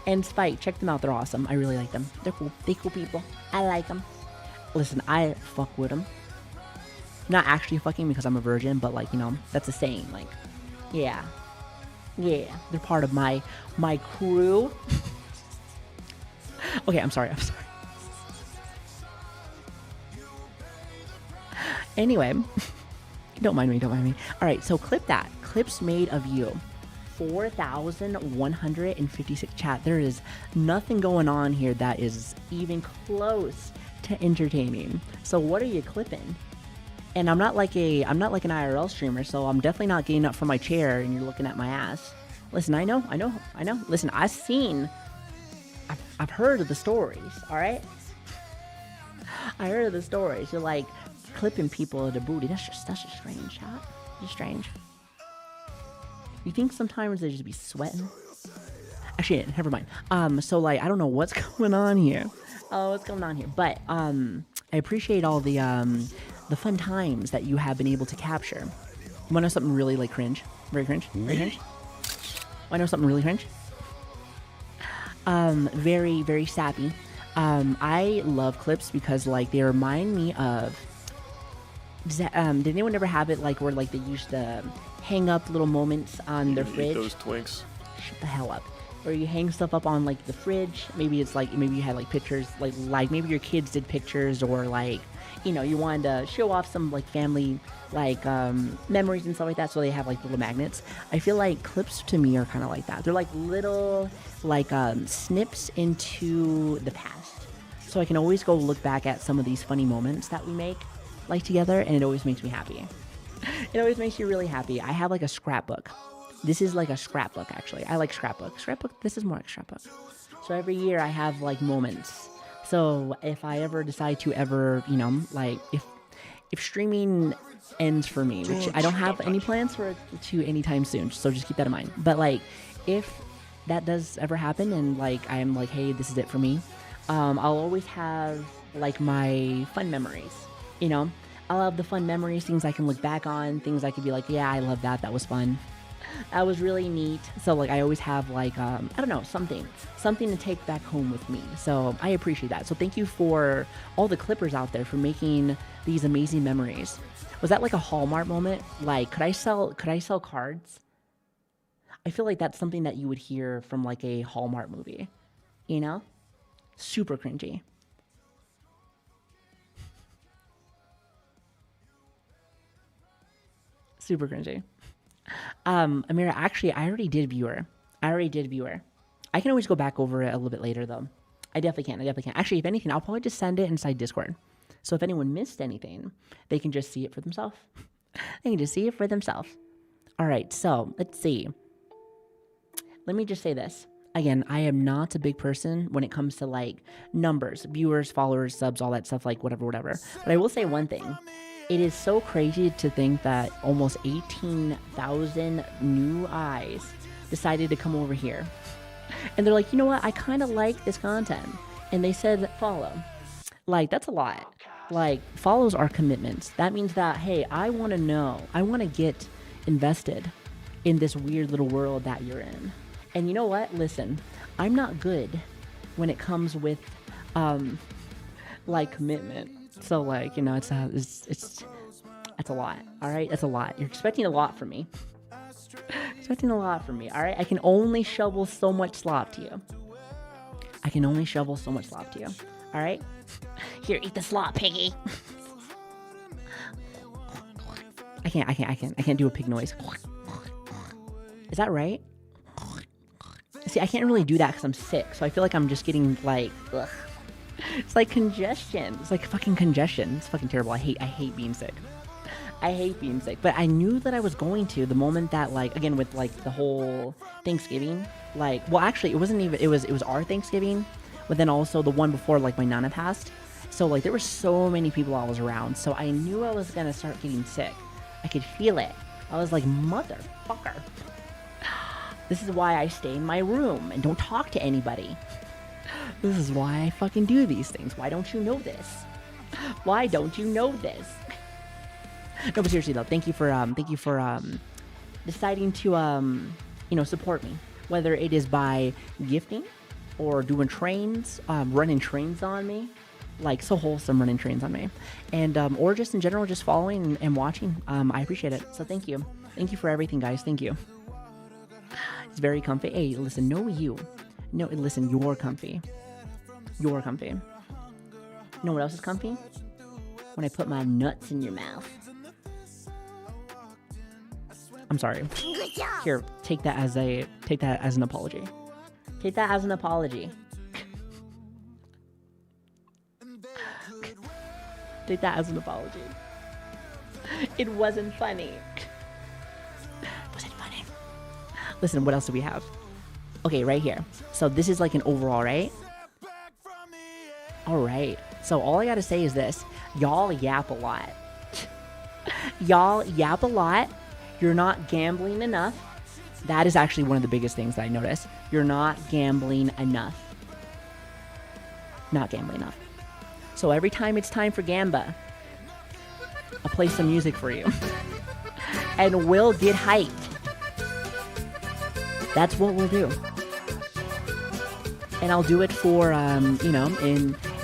and Spike. Check them out. They're awesome. I really like them. They're cool. They cool people. I like them. Listen, I fuck with them. Not actually fucking because I'm a virgin, but like, you know, that's a saying. Like, yeah. Yeah. They're part of my crew. Okay, I'm sorry. Anyway, don't mind me. All right, so clip that. Clips made of you. 4,156 chat. There is nothing going on here that is even close to entertaining. So what are you clipping? And I'm not like an IRL streamer, so I'm definitely not getting up from my chair and you're looking at my ass. Listen, I know. Listen, I've heard of the stories, all right? I heard of the stories. You're like clipping people of the booty. That's just strange, chat. Just strange. You think sometimes they just be sweating? Actually, never mind. So like, I don't know what's going on here. But I appreciate all the fun times that you have been able to capture. You wanna know something really like cringe? Very cringe? Wanna know something really cringe? Very, very sappy. I love clips because like they remind me of. Did anyone ever have it like where like they used to hang up little moments on their fridge? Those twinks. Shut the hell up. Or you hang stuff up on like the fridge. Maybe it's like maybe you had like pictures like maybe your kids did pictures or like, you know, you wanted to show off some like family like memories and stuff like that, so they have like little magnets. I feel like clips to me are kind of like that. They're like little like snips into the past, so I can always go look back at some of these funny moments that we make like together, and it always makes me happy. It always makes you really happy. I have like a scrapbook. This is like a scrapbook, actually. I like scrapbook. This is more like scrapbook. So every year I have like moments. So if I ever decide to ever, you know, like if streaming ends for me, which I don't have any plans for it to anytime soon, so just keep that in mind. But like if that does ever happen and like I'm like, hey, this is it for me, I'll always have like my fun memories, you know? I'll have the fun memories, things I can look back on, things I could be like, yeah, I love that. That was fun. That was really neat. So like I always have like I don't know, something to take back home with me. So I appreciate that. So thank you for all the clippers out there for making these amazing memories. Was that like a Hallmark moment? Like could I sell cards? I feel like that's something that you would hear from like a Hallmark movie. You know? Super cringy. Super cringy. Amira, actually, I already did viewer. I can always go back over it a little bit later, though. I definitely can. Actually, if anything, I'll probably just send it inside Discord. So if anyone missed anything, they can just see it for themselves. All right, so let's see. Let me just say this. Again, I am not a big person when it comes to, like, numbers, viewers, followers, subs, all that stuff, like, whatever. But I will say one thing. It is so crazy to think that almost 18,000 new eyes decided to come over here. And they're like, you know what? I kind of like this content. And they said follow. Like, that's a lot. Like, follows are commitments. That means that, hey, I want to know. I want to get invested in this weird little world that you're in. And you know what? Listen, I'm not good when it comes with, like, commitment. So like, you know, it's a lot. All right. That's a lot. You're expecting a lot from me. All right. I can only shovel so much slop to you. All right. Here, eat the slop, piggy. I can't do a pig noise. Is that right? See, I can't really do that because I'm sick. So I feel like I'm just getting like, ugh. It's like congestion. It's like fucking congestion. It's fucking terrible. I hate being sick. But I knew that I was going to the moment that, like, again, with like the whole Thanksgiving, like, well, actually, it wasn't even, it was our Thanksgiving, but then also the one before, like, my Nana passed. So like there were so many people I was around. So I knew I was gonna start getting sick. I could feel it. I was like, motherfucker. This is why I stay in my room and don't talk to anybody. This is why I fucking do these things. Why don't you know this? No, but seriously though, thank you for deciding to, you know, support me. whether it is by gifting or doing trains, running trains on me, like so wholesome running trains on me, and or just in general, just following and watching. I appreciate it. So thank you for everything, guys. Thank you. It's very comfy. Hey, listen, listen, you're comfy. You're comfy. You know what else is comfy? When I put my nuts in your mouth. I'm sorry. Good job. Here, take that as an apology. Take that as an apology. Take that as an apology. It wasn't funny. Wasn't funny. Listen, what else do we have? Okay, right here. So this is like an overall, right? All right. So all I gotta say is this: y'all yap a lot. Y'all yap a lot. You're not gambling enough. That is actually one of the biggest things that I notice. You're not gambling enough. Not gambling enough. So every time it's time for Gamba, I'll play some music for you. And we'll get hyped. That's what we'll do. And I'll do it for,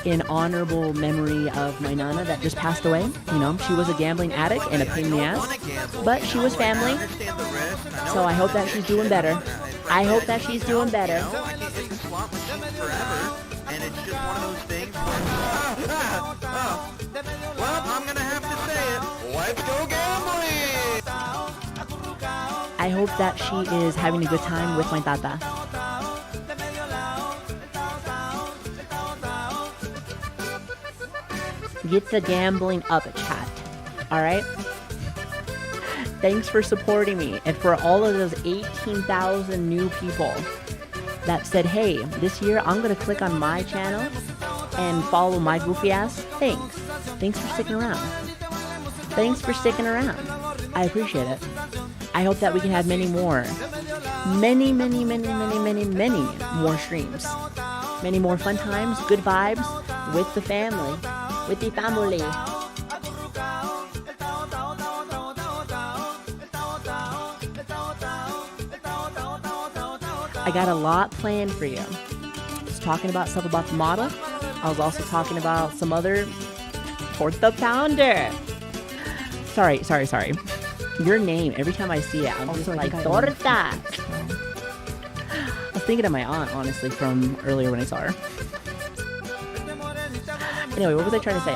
in honorable memory of my Nana that just passed away. You know, she was a gambling addict and a pain in the ass, but she was family. So I hope that she's doing better. I hope that she's doing better. And it's just one of those things well, I'm gonna have to say it. Let's go gambling! I hope that she is having a good time with my tata. Get the gambling up, chat. Alright? Thanks for supporting me. And for all of those 18,000 new people that said, hey, this year I'm going to click on my channel and follow my goofy ass. Thanks. Thanks for sticking around. Thanks for sticking around. I appreciate it. I hope that we can have many more. Many more streams. Many more fun times, good vibes with the family. With the family. I got a lot planned for you. I was talking about stuff about the model. I was also talking about some other torta pounder. Sorry. Your name, every time I see it, I'm just like, torta. I was thinking of my aunt, honestly, from earlier when I saw her. Anyway, what was I trying to say?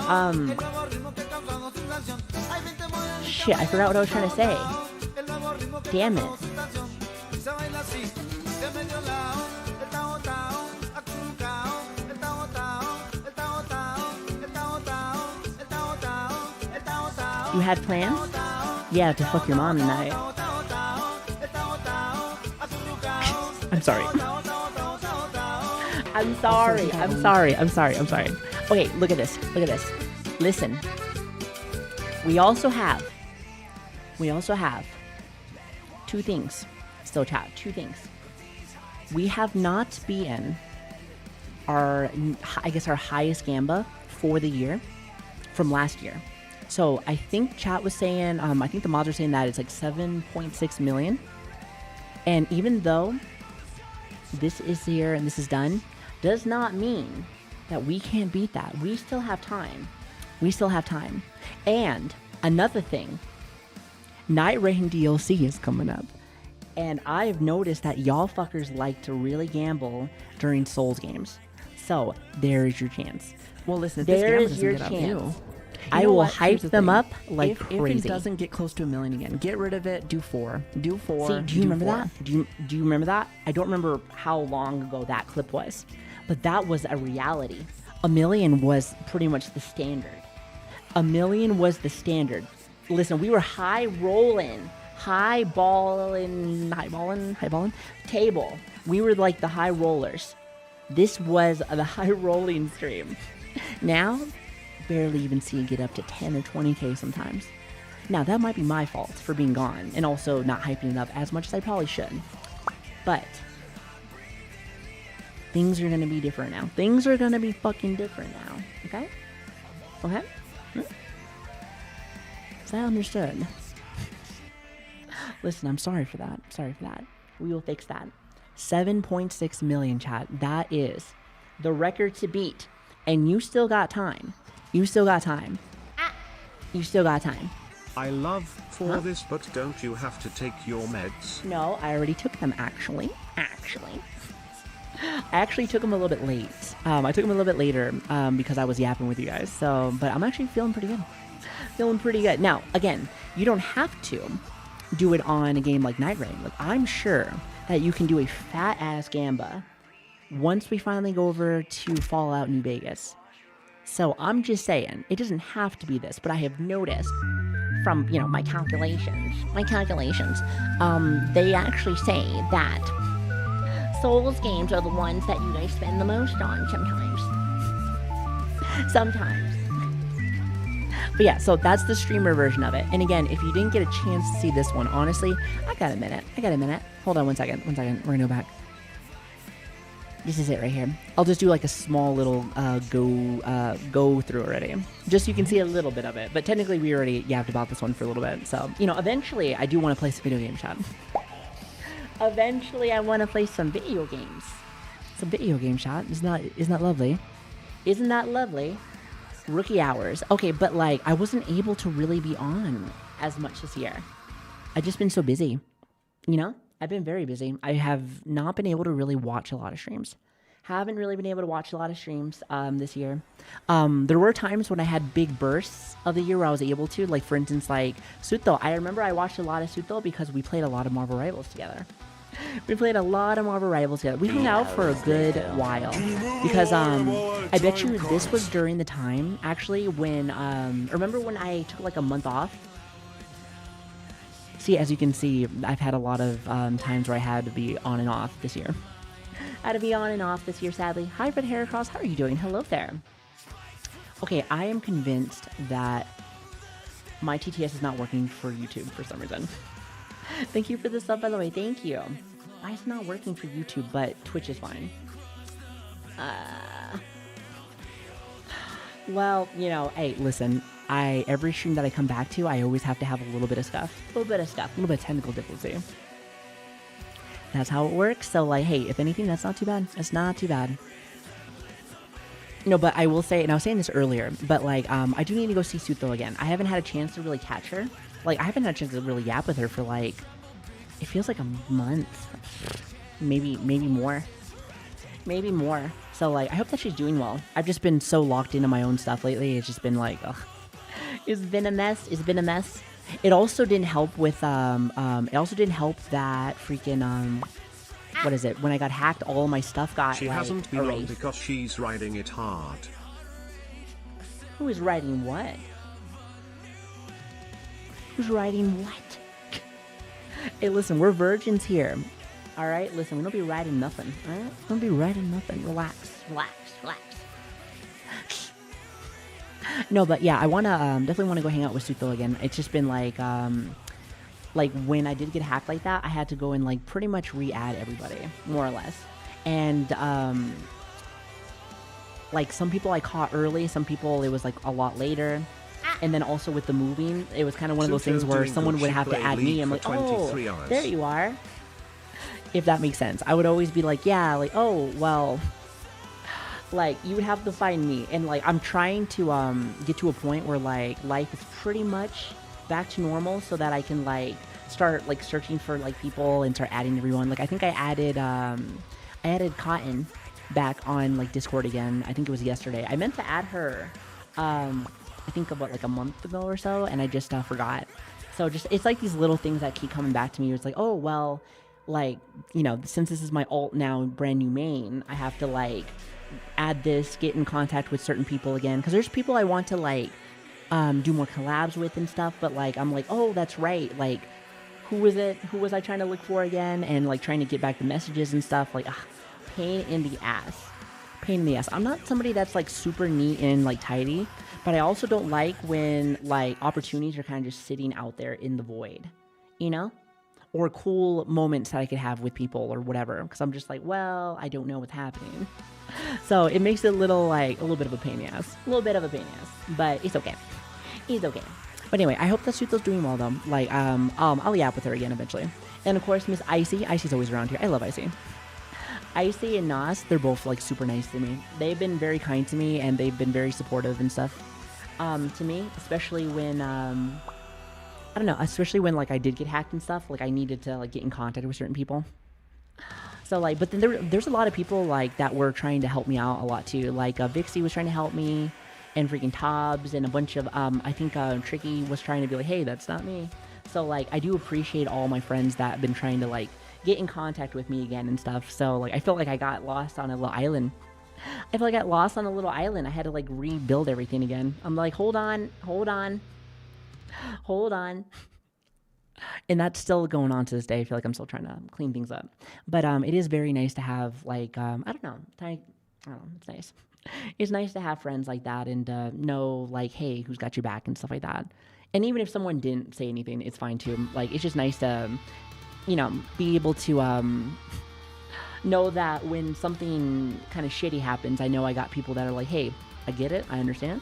Shit, I forgot what I was trying to say. Damn it. You had plans? Yeah, to fuck your mom tonight. I'm sorry. I'm sorry. Okay, look at this. Listen. We also have two things. Still chat, two things. We have not beaten our highest Gamba for the year from last year. So I think chat was saying, I think the mods are saying that it's like 7.6 million. And even though this is here and this is done, does not mean that we can't beat that. We still have time. And another thing, Night Rain DLC is coming up. And I've noticed that y'all fuckers like to really gamble during Souls games. So there is your chance. Well, listen, there is your chance. I will hype them up like crazy. If it doesn't get close to 1 million again, get rid of it. Do 4. See, do you remember that? Do you remember that? I don't remember how long ago that clip was, but that was a reality. 1 million was pretty much the standard. 1 million was the standard. Listen, we were highballing table. We were like the high rollers. This was the high rolling stream. Now, barely even see it get up to 10 or 20k sometimes. Now, that might be my fault for being gone and also not hyping it up as much as I probably should. But things are going to be different now. Things are going to be fucking different now. Okay? Okay? Is that understood? Listen, I'm sorry for that. We will fix that. 7.6 million, chat. That is the record to beat. And you still got time. You still got time. You still got time. I love for this, but don't you have to take your meds? No, I already took them, actually. I actually took them a little bit late. I took them a little bit later because I was yapping with you guys. So, but I'm actually feeling pretty good. Feeling pretty good. Now, again, you don't have to do it on a game like Night Rain. Like, I'm sure that you can do a fat-ass Gamba once we finally go over to Fallout New Vegas. So I'm just saying, it doesn't have to be this, but I have noticed from, you know, my calculations, they actually say that Souls games are the ones that you guys spend the most on sometimes. But yeah, so that's the streamer version of it. And again, if you didn't get a chance to see this one, honestly, I got a minute. Hold on one second. We're gonna go back. This is it right here. I'll just do like a small little go through already, just so you can see a little bit of it. But technically, we already yapped about this one for a little bit. So, you know, eventually, I do want to play some video games, chat. Eventually, I want to play some video games. Some video game, chat. Isn't that lovely? Isn't that lovely? Rookie hours. Okay, but like, I wasn't able to really be on as much this year. I've just been so busy, you know? I've been very busy. I have not been able to really watch a lot of streams. Haven't really been able to watch a lot of streams this year. There were times when I had big bursts of the year where I was able to, like for instance, like Suto. I remember I watched a lot of Suto because we played a lot of Marvel Rivals together. We hung out for a good while because I bet you this was during the time actually when remember when I took like a month off. See, as you can see, I've had a lot of times where I had to be on and off this year. Sadly. Hi, Red Heracross. How are you doing? Hello there. Okay, I am convinced that my TTS is not working for YouTube for some reason. Thank you for the sub, by the way. Thank you. Why is it not working for YouTube, but Twitch is fine? Well, you know, hey, listen. Every stream that I come back to, I always have to have a little bit of stuff. A little bit of technical difficulty. That's how it works. So, like, hey, if anything, that's not too bad. It's not too bad. No, but I will say, and I was saying this earlier, but, like, I do need to go see Suto again. I haven't had a chance to really catch her. Like, I haven't had a chance to really yap with her for, like, it feels like a month. Maybe more. So, like, I hope that she's doing well. I've just been so locked into my own stuff lately. It's just been like, ugh. It's been a mess. It also didn't help with, that freaking, what is it? When I got hacked, all my stuff got, She hasn't been on because she's riding it hard. Who is riding what? Hey, listen, we're virgins here. Alright? Listen, we don't be riding nothing. Alright? Don't be riding nothing. Relax. No, but yeah, I wanna definitely wanna go hang out with Suto again. It's just been like when I did get hacked like that, I had to go and like pretty much re-add everybody, more or less. And like some people I caught early, some people it was like a lot later. And then also with the moving, it was kind of one of those things where someone would have to add me. I'm like, oh, there you are. If that makes sense. I would always be like, yeah, like, oh, well, like, you would have to find me. And, like, I'm trying to get to a point where, like, life is pretty much back to normal so that I can, like, start, like, searching for, like, people and start adding everyone. Like, I think I added Cotton back on, like, Discord again. I think it was yesterday. I meant to add her, I think about, like, a month ago or so, and I just forgot. So just, it's like these little things that keep coming back to me. It's like, oh, well, like, you know, since this is my alt now, brand new main, I have to, like, add this, get in contact with certain people again, because there's people I want to like do more collabs with and stuff, but like I'm like, oh, that's right, like who was I trying to look for again, and like trying to get back the messages and stuff, like pain in the ass. I'm not somebody that's like super neat and like tidy, but I also don't like when like opportunities are kind of just sitting out there in the void, you know, or cool moments that I could have with people or whatever, because I'm just like, well, I don't know what's happening. So it makes it a little bit of a pain in the ass. But it's okay. But anyway, I hope that Suto's doing well though. Like, I'll yap with her again eventually. And of course, Miss Icy. Icy's always around here. I love Icy. Icy and Nas, they're both like super nice to me. They've been very kind to me and they've been very supportive and stuff. To me, especially when I don't know, especially when like I did get hacked and stuff, like I needed to like get in contact with certain people. So like, but then there's a lot of people like that were trying to help me out a lot too. Like Vixie was trying to help me, and freaking Tobbs and a bunch of I think Tricky was trying to be like, hey, that's not me. So like, I do appreciate all my friends that have been trying to like get in contact with me again and stuff. So like, I felt like I got lost on a little island. I feel like I got lost on a little island. I had to like rebuild everything again. I'm like, hold on. And that's still going on to this day. I feel like I'm still trying to clean things up. But it is very nice to have like, I don't know, it's nice. It's nice to have friends like that and know like, hey, who's got your back and stuff like that. And even if someone didn't say anything, it's fine too. Like, it's just nice to, you know, be able to know that when something kind of shitty happens, I know I got people that are like, hey, I get it, I understand.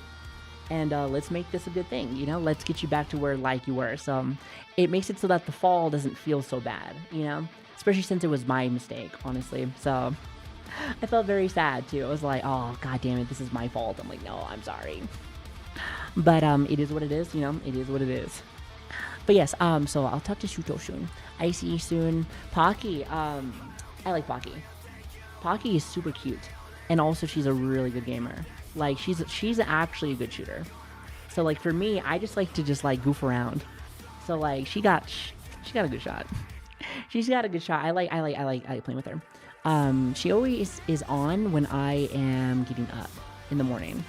And let's make this a good thing, you know? Let's get you back to where like you were. So it makes it so that the fall doesn't feel so bad, you know? Especially since it was my mistake, honestly. So I felt very sad too. I was like, oh, god damn it, this is my fault. I'm like, no, I'm sorry. But it is what it is, you know? It is what it is. But yes, so I'll talk to Shuto soon. I see you soon. Pocky, I like Pocky. Pocky is super cute. And also she's a really good gamer. Like, she's actually a good shooter. So like for me, I just like to just like goof around. So like she got a good shot. She's got a good shot. I like playing with her. She always is on when I am getting up in the morning.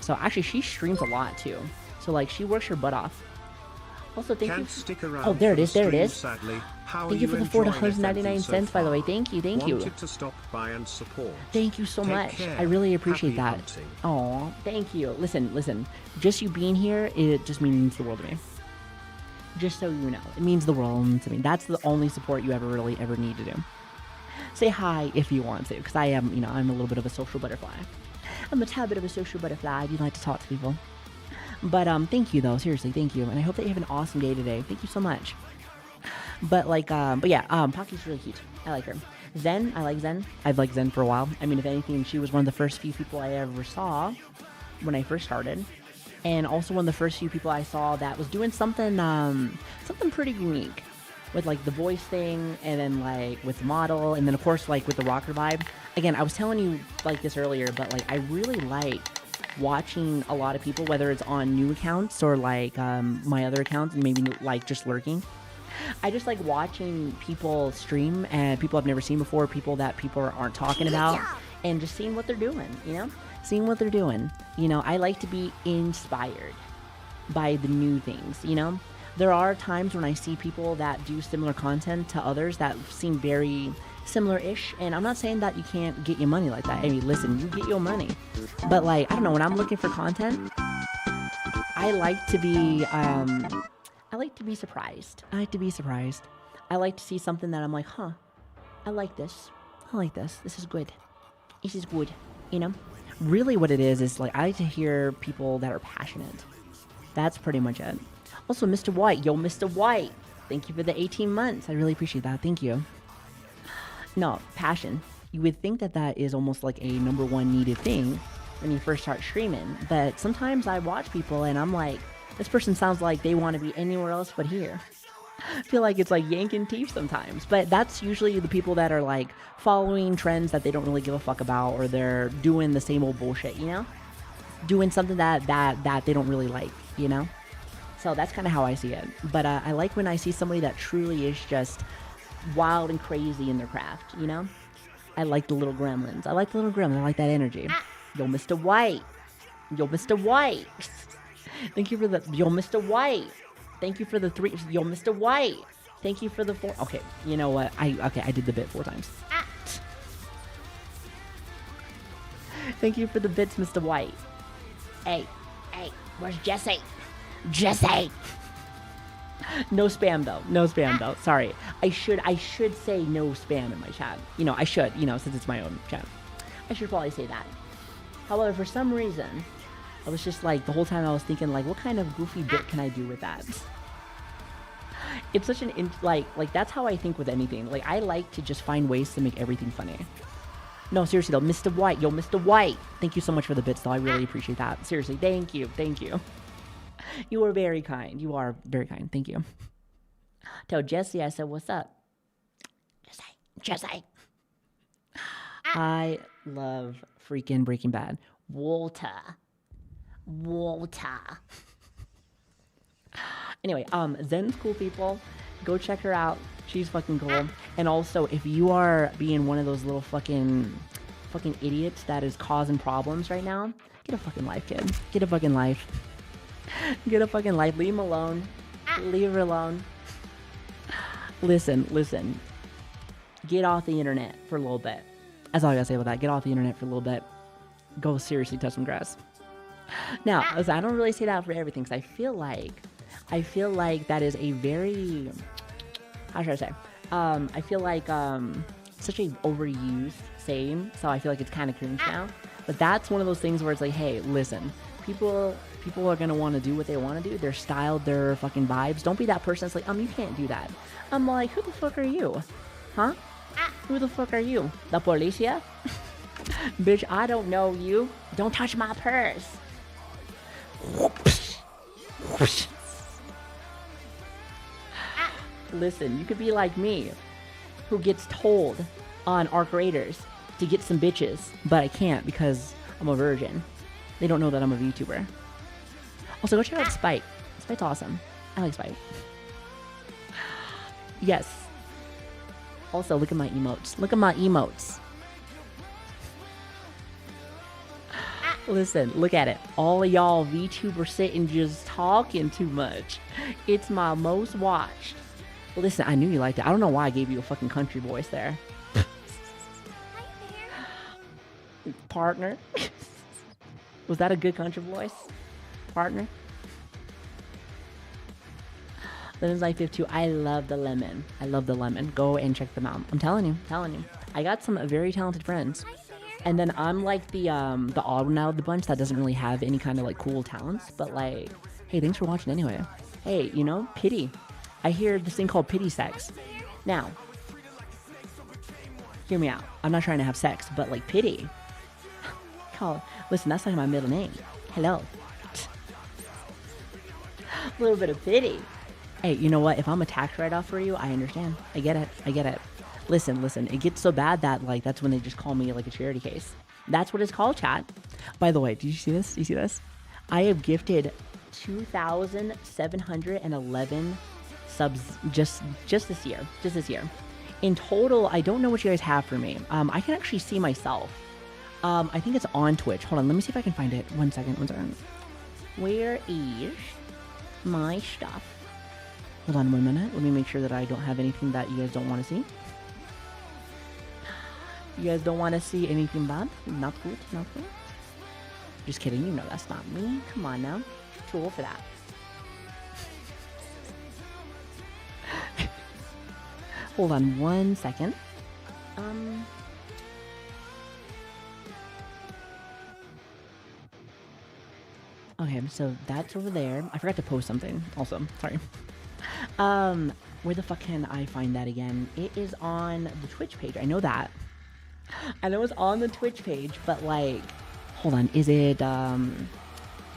So actually she streams a lot too. So like she works her butt off. Also, thank you. Stick around oh, there it is. There it stream, is. Sadly. Thank you for the $4.99, by the way. Thank you. Thank you. Wanted to stop by and support. Thank you so Take much. care. I really appreciate Happy that. hunting. Oh, thank you. Listen. Just you being here, it just means the world to me. Just so you know, it means the world to me. That's the only support you ever need to do. Say hi if you want to, because I am, you know, I'm a little bit of a social butterfly. I'm a tad bit of a social butterfly. I do like to talk to people. But thank you though, seriously, thank you, and I hope that you have an awesome day today. Thank you so much. But like, but yeah, Pocky's really cute. I like her. Zen, I like Zen. I've liked Zen for a while. I mean, if anything, she was one of the first few people I ever saw when I first started, and also one of the first few people I saw that was doing something, something pretty unique, with like the voice thing, and then like with the model, and then of course like with the rocker vibe. Again, I was telling you like this earlier, but like I really like watching a lot of people, whether it's on new accounts or like my other accounts, and maybe like just lurking. I just like watching people stream, and people I've never seen before, people that people aren't talking about, and just seeing what they're doing, you know? Seeing what they're doing. You know, I like to be inspired by the new things, you know? There are times when I see people that do similar content to others that seem very similar-ish, and I'm not saying that you can't get your money like that. I mean, listen, you get your money. But like, I don't know, when I'm looking for content, I like to be surprised. I like to be surprised. I like to see something that I'm like, huh, I like this. I like this. This is good. This is good. You know? Really what it is like, I like to hear people that are passionate. That's pretty much it. Also, Mr. White. Yo, Mr. White. Thank you for the 18 months. I really appreciate that. Thank you. No, passion. You would think that that is almost like a number one needed thing when you first start streaming. But sometimes I watch people and I'm like, this person sounds like they want to be anywhere else but here. I feel like it's like yanking teeth sometimes. But that's usually the people that are like following trends that they don't really give a fuck about, or they're doing the same old bullshit, you know? Doing something that they don't really like, you know? So that's kind of how I see it. But I like when I see somebody that truly is just wild and crazy in their craft, you know? I like the little gremlins. I like that energy. Yo, Mr. White. Yo, Mr. White. Thank you for the... Yo, Mr. White. Thank you for the 3... Yo, Mr. White. Thank you for the 4... Okay, you know what? I did the bit 4 times. Thank you for the bits, Mr. White. Hey, where's Jesse? Jesse! No spam though. Sorry. I should say no spam in my chat. You know, I should, you know, since it's my own chat. I should probably say that. However, for some reason, I was just like, the whole time I was thinking, like, what kind of goofy bit can I do with that? It's such an, like, that's how I think with anything. Like, I like to just find ways to make everything funny. No, seriously though, Mr. White. Yo, Mr. White. Thank you so much for the bits though. I really appreciate that. Seriously, thank you. Thank you. You are very kind. You are very kind. Thank you. Tell Jesse I said, what's up? Jesse. I love freaking Breaking Bad. Walter. Anyway, Zen's cool, people. Go check her out. She's fucking cool. And also, if you are being one of those little fucking idiots that is causing problems right now, get a fucking life, kid. Get a fucking life. Get a fucking life. Leave him alone. Leave her alone. Listen. Get off the internet for a little bit. That's all I gotta say about that. Get off the internet for a little bit. Go seriously touch some grass. Now, listen, I don't really say that for everything, because I feel like that is a very, how should I say? I feel like such a overused saying, so I feel like it's kind of cringe now. But that's one of those things where it's like, hey, listen, people are gonna want to do what they want to do. Their style, their fucking vibes. Don't be that person that's like, you can't do that. I'm like, who the fuck are you? Huh? Who the fuck are you? The policia? Bitch, I don't know you. Don't touch my purse. Listen, you could be like me, who gets told on Arc Raiders to get some bitches, but I can't because I'm a virgin. They don't know that I'm a VTuber. Also, go check out Spite. Spite's awesome. I like Spite. Yes. Also, look at my emotes. Look at my emotes. Listen, look at it. All of y'all VTubers sitting just talking too much. It's my most watched. Listen, I knew you liked it. I don't know why I gave you a fucking country voice there. Partner. Was that a good country voice? Partner? Lemon's Life 52. I love the lemon. I love the lemon. Go and check them out. I'm telling you. I got some very talented friends. And then I'm like the odd one out of the bunch that doesn't really have any kind of like cool talents. But like, hey, thanks for watching anyway. Hey, you know, pity. I hear this thing called pity sex. Now, hear me out. I'm not trying to have sex, but like pity. Listen, that's like my middle name. Hello. A little bit of pity. Hey, you know what? If I'm a tax write-off for you, I understand. I get it. Listen. It gets so bad that, like, that's when they just call me, like, a charity case. That's what it's called, chat. By the way, did you see this? You see this? I have gifted 2,711 subs just this year. In total, I don't know what you guys have for me. I can actually see myself. I think it's on Twitch. Hold on, let me see if I can find it. One second. Where is my stuff? Hold on 1 minute. Let me make sure that I don't have anything that you guys don't want to see. You guys don't want to see anything bad? Not good. Just kidding. You know that's not me. Come on now. Too old for that. Hold on 1 second. Okay, so that's over there. I forgot to post something also. Sorry. Where the fuck can I find that again? It is on the Twitch page. I know that. I know it's on the Twitch page, but like, hold on. Is it, I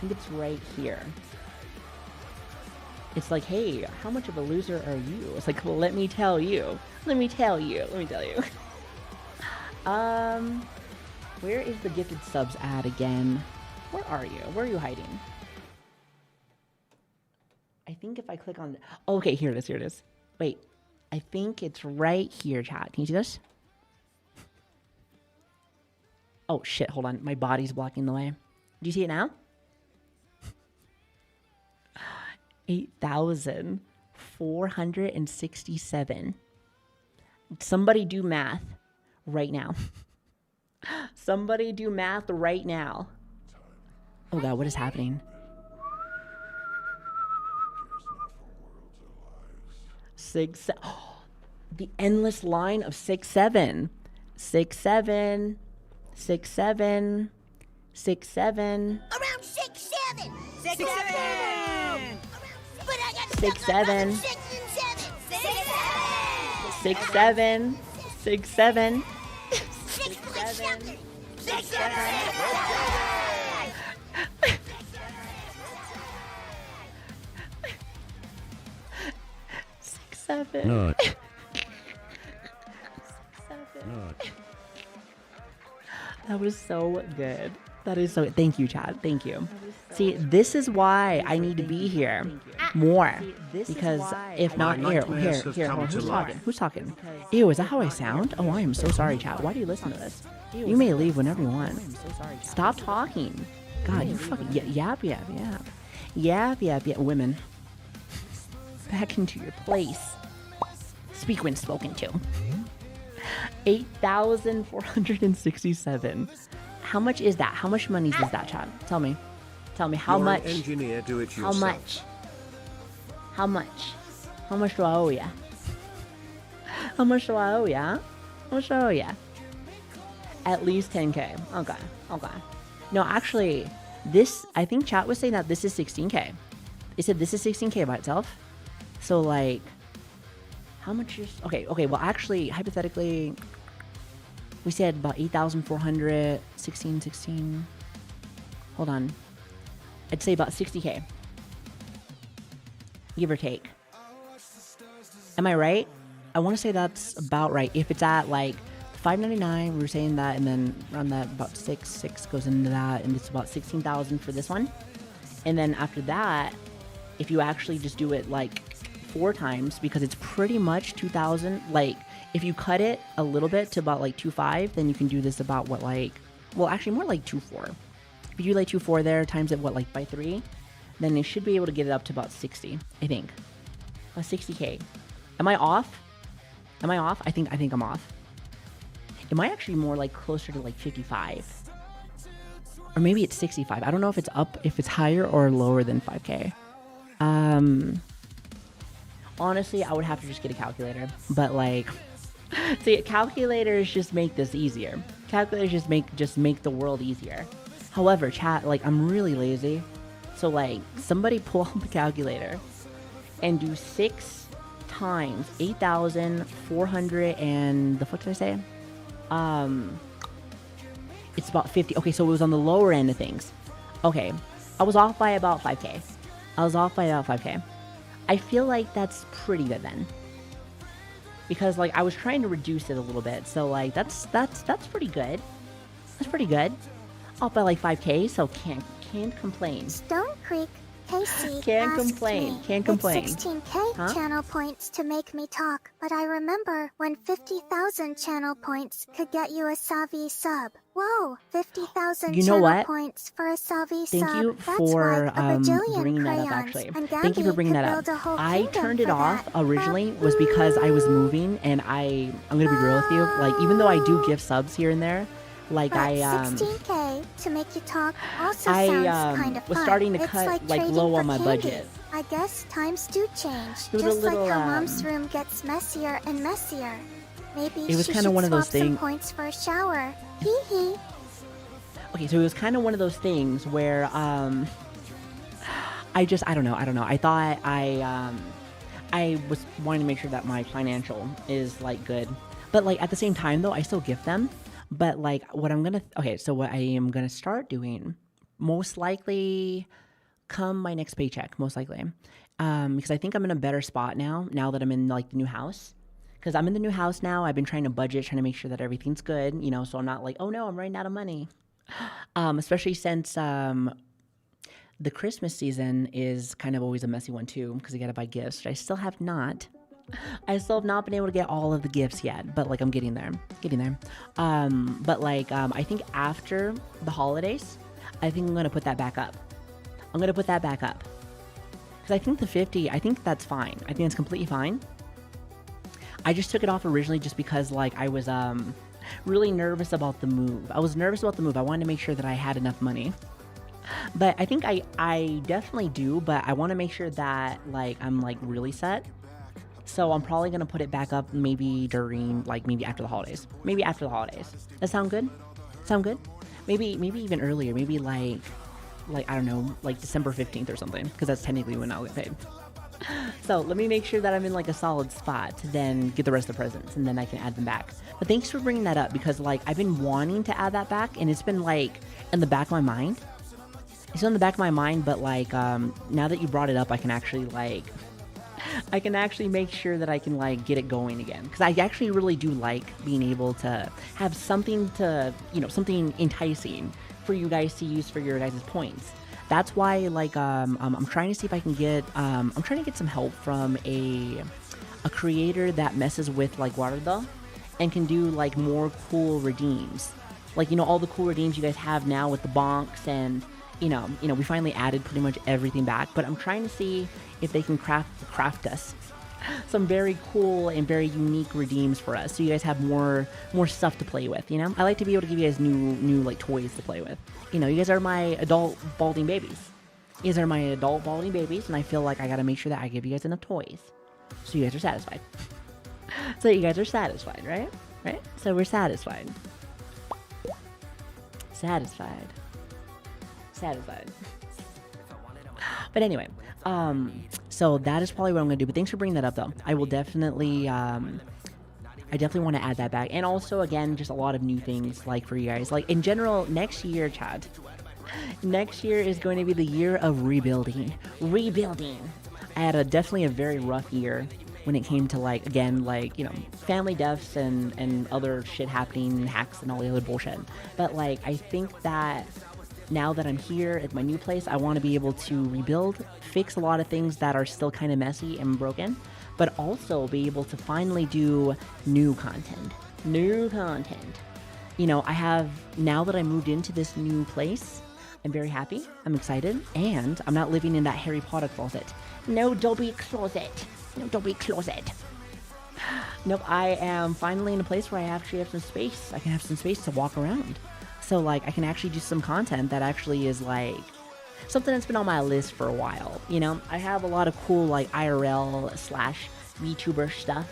think it's right here. It's like, hey, how much of a loser are you? It's like, well, let me tell you. Where is the gifted subs ad again? Where are you? Where are you hiding? I think if I click on... Oh, okay, here it is. Wait. I think it's right here, chat. Can you see this? Oh, shit. Hold on. My body's blocking the way. Do you see it now? 8,467. Somebody do math right now. Somebody do math right now. Oh, God. What is happening? 6, 7. Oh, the endless line of 6, 7. 6, 7. 6, 7. 6, 7. Around 6, 7. 6, 7. But I got 6, 7. 6, 7. 6, 7. 6, 7. 6, 7. 7. 6, 7. 6, 7. No. 6, 7. No. That was so good. That is so. Thank you, Chad. Thank you. See, this is why I need to be here more. Because if not, here, who's talking? Who's talking? Ew, is that how I sound? Oh, I am so sorry, Chad. Why do you listen to this? You may leave whenever you want. Stop talking. God, you fucking yap. Women, back into your place. Speak when spoken to. 8,467. How much is that? How much money is that, Chad? Tell me how You're much? An engineer, do it How yourself. much? How much? How much do I owe ya? How much do I owe ya? How much do I owe ya? At least 10K. Okay. No, actually, this, I think chat was saying that this is 16K. They said this is 16K by itself. So, like, how much is... Okay, well, actually, hypothetically, we said about 8,400, 16. Hold on. I'd say about 60K. Give or take. Am I right? I want to say that's about right. If it's at, like, $599, we were saying that, and then around that, about 6 goes into that, and it's about 16,000 for this one. And then after that, if you actually just do it, like, 4 times, because it's pretty much 2,000, like, if you cut it a little bit to about like 2.5, then you can do this about what, like, well, actually more like 2.4. If you do like 2.4 there, times it what, like by 3, then you should be able to get it up to about 60, I think. About 60K. Am I off? I think I'm off. It might actually be more like closer to like 55. Or maybe it's 65. I don't know if it's up, if it's higher or lower than 5K. Honestly, I would have to just get a calculator. But like, see, calculators just make this easier. Calculators just make the world easier. However, chat, like, I'm really lazy. So like, somebody pull out the calculator and do 6 times 8,400 and the fuck did I say? It's about 50. Okay, so it was on the lower end of things. Okay, I was off by about 5K. I feel like that's pretty good then. Because like I was trying to reduce it a little bit. So like that's pretty good. That's pretty good. Off by like 5K, so can't complain. Stone Creek KC Can't asked complain. me, Can't complain. It's 16K Huh? channel points to make me talk, but I remember when 50,000 channel points could get you a Savi sub. Whoa, 50,000 You know channel what? points for a Savi Thank sub. you That's for like a bajillion bringing that up, crayons, actually. and Thank you for Gambit bringing could that up. build a whole I kingdom turned it for off that. originally was because I was moving, and I'm gonna be real with you. Like, even though I do give subs here and there, like But I 16K to make you talk also I, sounds kind of was fun. starting to It's cut, like like, trading low for on my candy. budget. I guess times do change. It was a Just little, like how mom's room gets messier and messier. Maybe it was she kinda should one of those swap some thing- points for a shower. Hee hee. Okay, so it was kind of one of those things where I don't know. I thought I was wanting to make sure that my financial is like good, but like at the same time though, I still gift them. But like what I am gonna start doing, most likely come my next paycheck, most likely, because I think I'm in a better spot now that I'm in like the new house. Because I'm in the new house now, I've been trying to budget, trying to make sure that everything's good, you know, so I'm not like, oh no, I'm running out of money. Especially since the Christmas season is kind of always a messy one too, because you gotta buy gifts, which I still have not been able to get all of the gifts yet, but like I'm getting there. But like I think after the holidays, I think I'm gonna put that back up. Because I think the 50, I think that's fine. I think it's completely fine. I just took it off originally just because like I was really nervous about the move. I wanted to make sure that I had enough money. But I think I definitely do, but I want to make sure that like I'm like really set. So I'm probably going to put it back up maybe after the holidays. That sound good? Maybe even earlier. Maybe like I don't know, like December 15th or something, because that's technically when I'll get paid. So let me make sure that I'm in like a solid spot to then get the rest of the presents and then I can add them back. But thanks for bringing that up because like I've been wanting to add that back and it's been like in the back of my mind. It's in the back of my mind, but like now that you brought it up, I can actually make sure that I can like get it going again because I actually really do like being able to have something to, you know, something enticing for you guys to use for your guys' points. That's why like I'm trying to see if I can get I'm trying to get some help from a creator that messes with like Guarda and can do like more cool redeems. Like, you know, all the cool redeems you guys have now with the bonks and you know, we finally added pretty much everything back, but I'm trying to see if they can craft us some very cool and very unique redeems for us, so you guys have more stuff to play with. You know, I like to be able to give you guys new like toys to play with. You know, you guys are my adult balding babies. You guys are my adult balding babies, and I feel like I gotta make sure that I give you guys enough toys, so you guys are satisfied. So you guys are satisfied, right? Right? So we're satisfied. Satisfied. But anyway, so that is probably what I'm gonna do. But thanks for bringing that up, though. I will definitely, I definitely want to add that back. And also, again, just a lot of new things, like, for you guys. Like, in general, next year, Chad, next year is going to be the year of rebuilding. I had definitely a very rough year when it came to, like, again, like, you know, family deaths and other shit happening, hacks and all the other bullshit. But, like, I think that now that I'm here at my new place, I want to be able to rebuild, fix a lot of things that are still kind of messy and broken, but also be able to finally do new content. You know, I have, now that I moved into this new place, I'm very happy, I'm excited, and I'm not living in that Harry Potter closet. No Dobby closet. Nope, I am finally in a place where I actually have some space. I can have some space to walk around. So, like, I can actually do some content that actually is, like, something that's been on my list for a while, you know? I have a lot of cool, like, IRL/VTuber stuff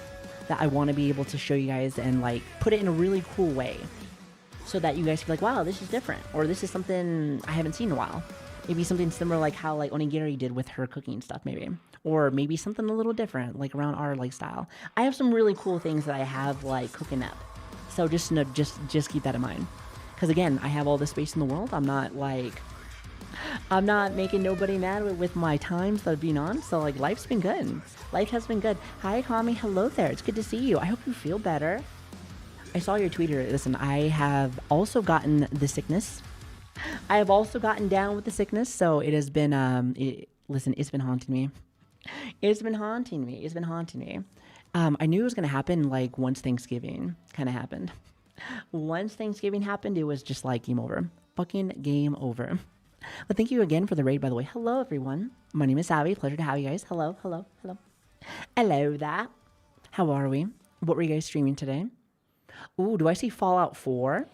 that I want to be able to show you guys and, like, put it in a really cool way so that you guys feel like, wow, this is different, or this is something I haven't seen in a while. Maybe something similar like how, like, Onigiri did with her cooking stuff, maybe. Or maybe something a little different, like, around our, like, style. I have some really cool things that I have, like, cooking up. So just keep that in mind. Because, again, I have all the space in the world. I'm not making nobody mad with my times that I've been on. So, like, life's been good. Life has been good. Hi, Kami. Hello there. It's good to see you. I hope you feel better. I saw your tweet here. Listen, I have also gotten the sickness. I have also gotten down with the sickness. So it has been, it's been haunting me. It's been haunting me. I knew it was going to happen, like, once Thanksgiving kind of happened. Once Thanksgiving happened, it was just like game over. Fucking game over. But thank you again for the raid, by the way. Hello, everyone. My name is Savi. Pleasure to have you guys. Hello there. How are we? What were you guys streaming today? Ooh, do I see Fallout 4?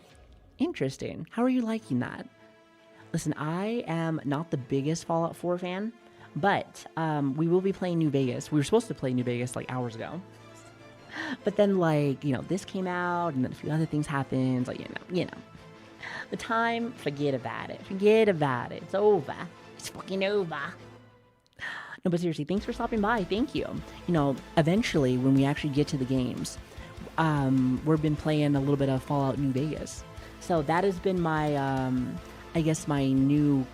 Interesting. How are you liking that? Listen, I am not the biggest Fallout 4 fan, but we will be playing New Vegas. We were supposed to play New Vegas like hours ago. But then, like, you know, this came out, and then a few other things happened. Like, you know, the time, forget about it. It's over. It's fucking over. No, but seriously, thanks for stopping by. Thank you. You know, eventually, when we actually get to the games, we've been playing a little bit of Fallout New Vegas. So that has been my, I guess, my new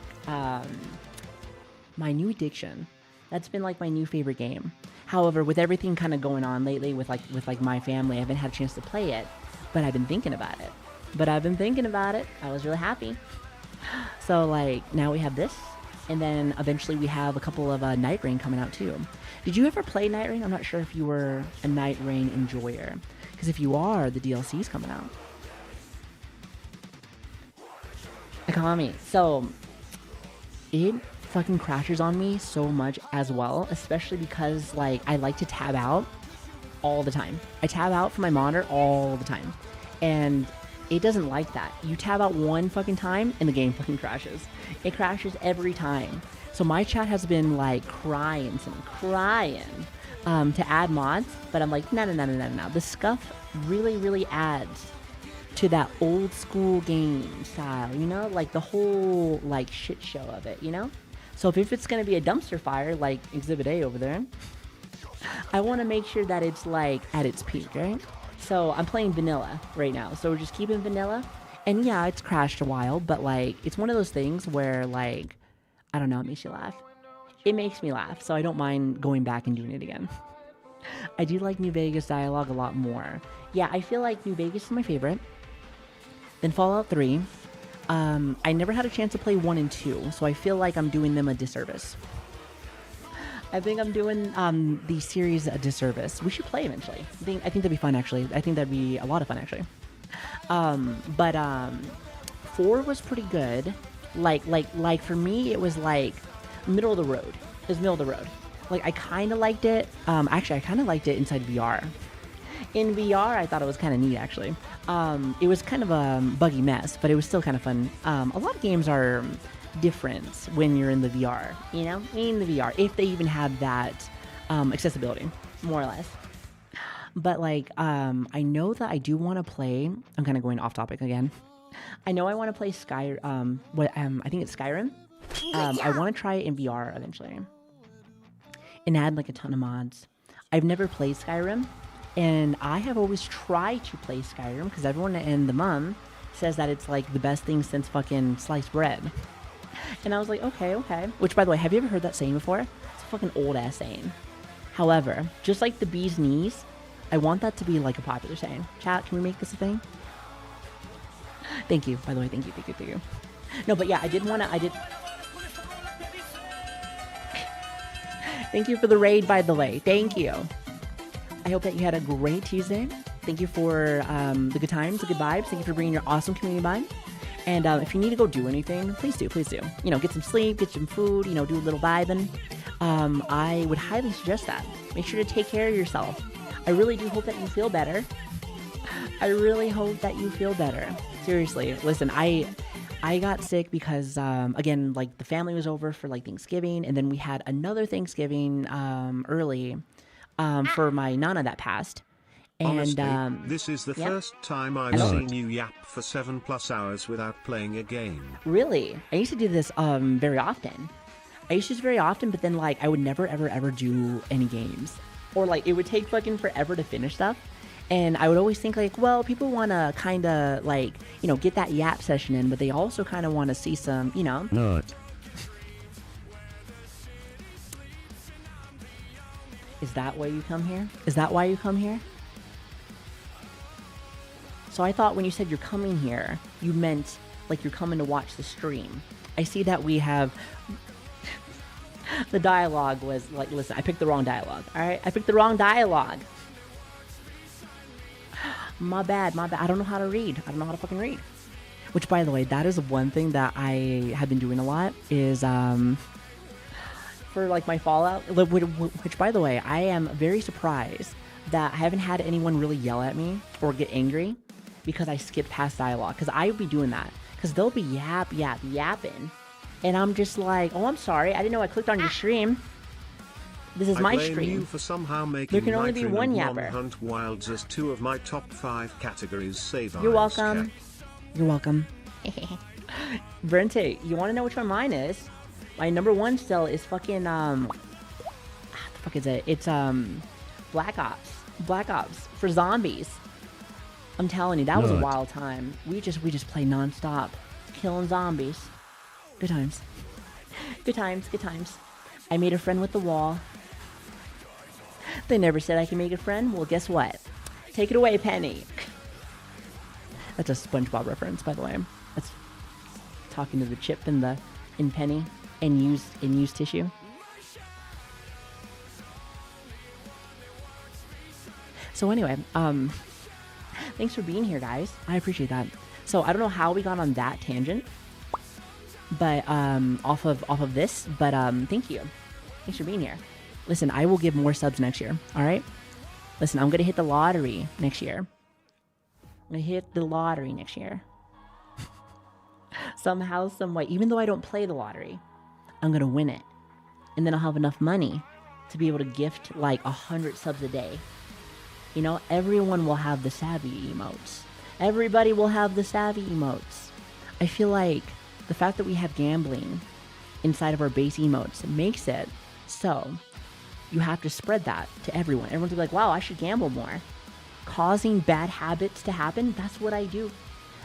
addiction. That's been, like, my new favorite game. However, with everything kind of going on lately with my family, I haven't had a chance to play it, but I've been thinking about it. I was really happy. So, like, now we have this, and then eventually we have a couple of Night Rain coming out too. Did you ever play Night Rain? I'm not sure if you were a Night Rain enjoyer, because if you are, the DLC's coming out. Akami. So, it fucking crashes on me so much as well, especially because, like, I like to tab out all the time. I tab out from my monitor all the time, and it doesn't like that. You tab out one fucking time and the game fucking crashes. It crashes every time. So my chat has been, like, crying to add mods, but I'm like, no. The scuff really adds to that old school game style, you know, like the whole, like, shit show of it, you know? So if it's going to be a dumpster fire, like Exhibit A over there, I want to make sure that it's like at its peak, right? So I'm playing vanilla right now. So we're just keeping vanilla. And yeah, it's crashed a while, but like, it's one of those things where like, I don't know, it makes you laugh. It makes me laugh, so I don't mind going back and doing it again. I do like New Vegas dialogue a lot more. Yeah, I feel like New Vegas is my favorite. Then Fallout 3. I never had a chance to play 1 and 2, so I feel like I'm doing them a disservice. I think I'm doing the series a disservice. We should play eventually. I think that'd be fun, actually. I think that'd be a lot of fun, actually. But 4 was pretty good. Like for me, it was like middle of the road. It was middle of the road. Like, I kind of liked it. Actually, I kind of liked it inside VR. In VR, I thought it was kind of neat, actually. It was kind of a buggy mess, but it was still kind of fun. A lot of games are different when you're in the VR, you know? In the VR, if they even have that accessibility, more or less. But, like, I know that I do want to play... I'm kind of going off topic again. I know I want to play I think it's Skyrim. I want to try it in VR eventually. And add, like, a ton of mods. I've never played Skyrim. And I have always tried to play Skyrim because everyone and the mom says that it's like the best thing since fucking sliced bread. And I was like, okay. Which, by the way, have you ever heard that saying before? It's a fucking old ass saying. However, just like the bee's knees, I want that to be like a popular saying. Chat, can we make this a thing? Thank you, by the way. Thank you. No, but yeah, I did. Thank you for the raid, by the way. Thank you. I hope that you had a great Tuesday. Thank you for the good times, the good vibes. Thank you for bringing your awesome community vibe. And if you need to go do anything, please do. You know, get some sleep, get some food, you know, do a little vibing. I would highly suggest that. Make sure to take care of yourself. I really do hope that you feel better. Seriously, listen, I got sick because, again, like, the family was over for, like, Thanksgiving, and then we had another Thanksgiving early for my Nana that passed. And, honestly, this is the first time I've seen you yap for 7+ hours without playing a game. Really? I used to do this very often. But then, like, I would never, ever do any games. Or, like, it would take fucking forever to finish stuff. And I would always think, like, well, people want to kind of, like, you know, get that yap session in, but they also kind of want to see some, you know. No. Is that why you come here? So I thought when you said you're coming here, you meant, like, you're coming to watch the stream. I see that we have... The dialogue was, like, listen, I picked the wrong dialogue, alright? I picked the wrong dialogue. My bad. I don't know how to read. I don't know how to fucking read. Which, by the way, that is one thing that I have been doing a lot is, for, like, my Fallout, which, by the way, I am very surprised that I haven't had anyone really yell at me or get angry because I skipped past dialogue. Because I would be doing that. Because they'll be yapping. And I'm just like, oh, I'm sorry. I didn't know I clicked on your stream. This is my stream. I blame you for somehow making there can only be one yapper. Hunt Wilds as 2 of my top 5 categories. Save You're welcome. You're welcome. Brente, you want to know which one mine is? My number 1 still is fucking, what the fuck is it? It's, Black Ops. Black Ops for zombies. I'm telling you, that was a wild time. We just play non-stop. Killing zombies. Good times. Good times. I made a friend with the wall. They never said I can make a friend. Well, guess what? Take it away, Penny. That's a SpongeBob reference, by the way. That's talking to the chip in Penny and used tissue. So anyway, thanks for being here, guys. I appreciate that. So I don't know how we got on that tangent, but off of this. But thank you. Thanks for being here. Listen, I will give more subs next year. All right. Listen, I'm gonna hit the lottery next year. Somehow, some way. Even though I don't play the lottery, I'm gonna win it, and then I'll have enough money to be able to gift like 100 subs a day. You know, everyone will have the Savi emotes. Everybody will have the Savi emotes. I feel like the fact that we have gambling inside of our base emotes makes it so you have to spread that to everyone. Everyone's gonna be like, wow, I should gamble more. Causing bad habits to happen, that's what I do.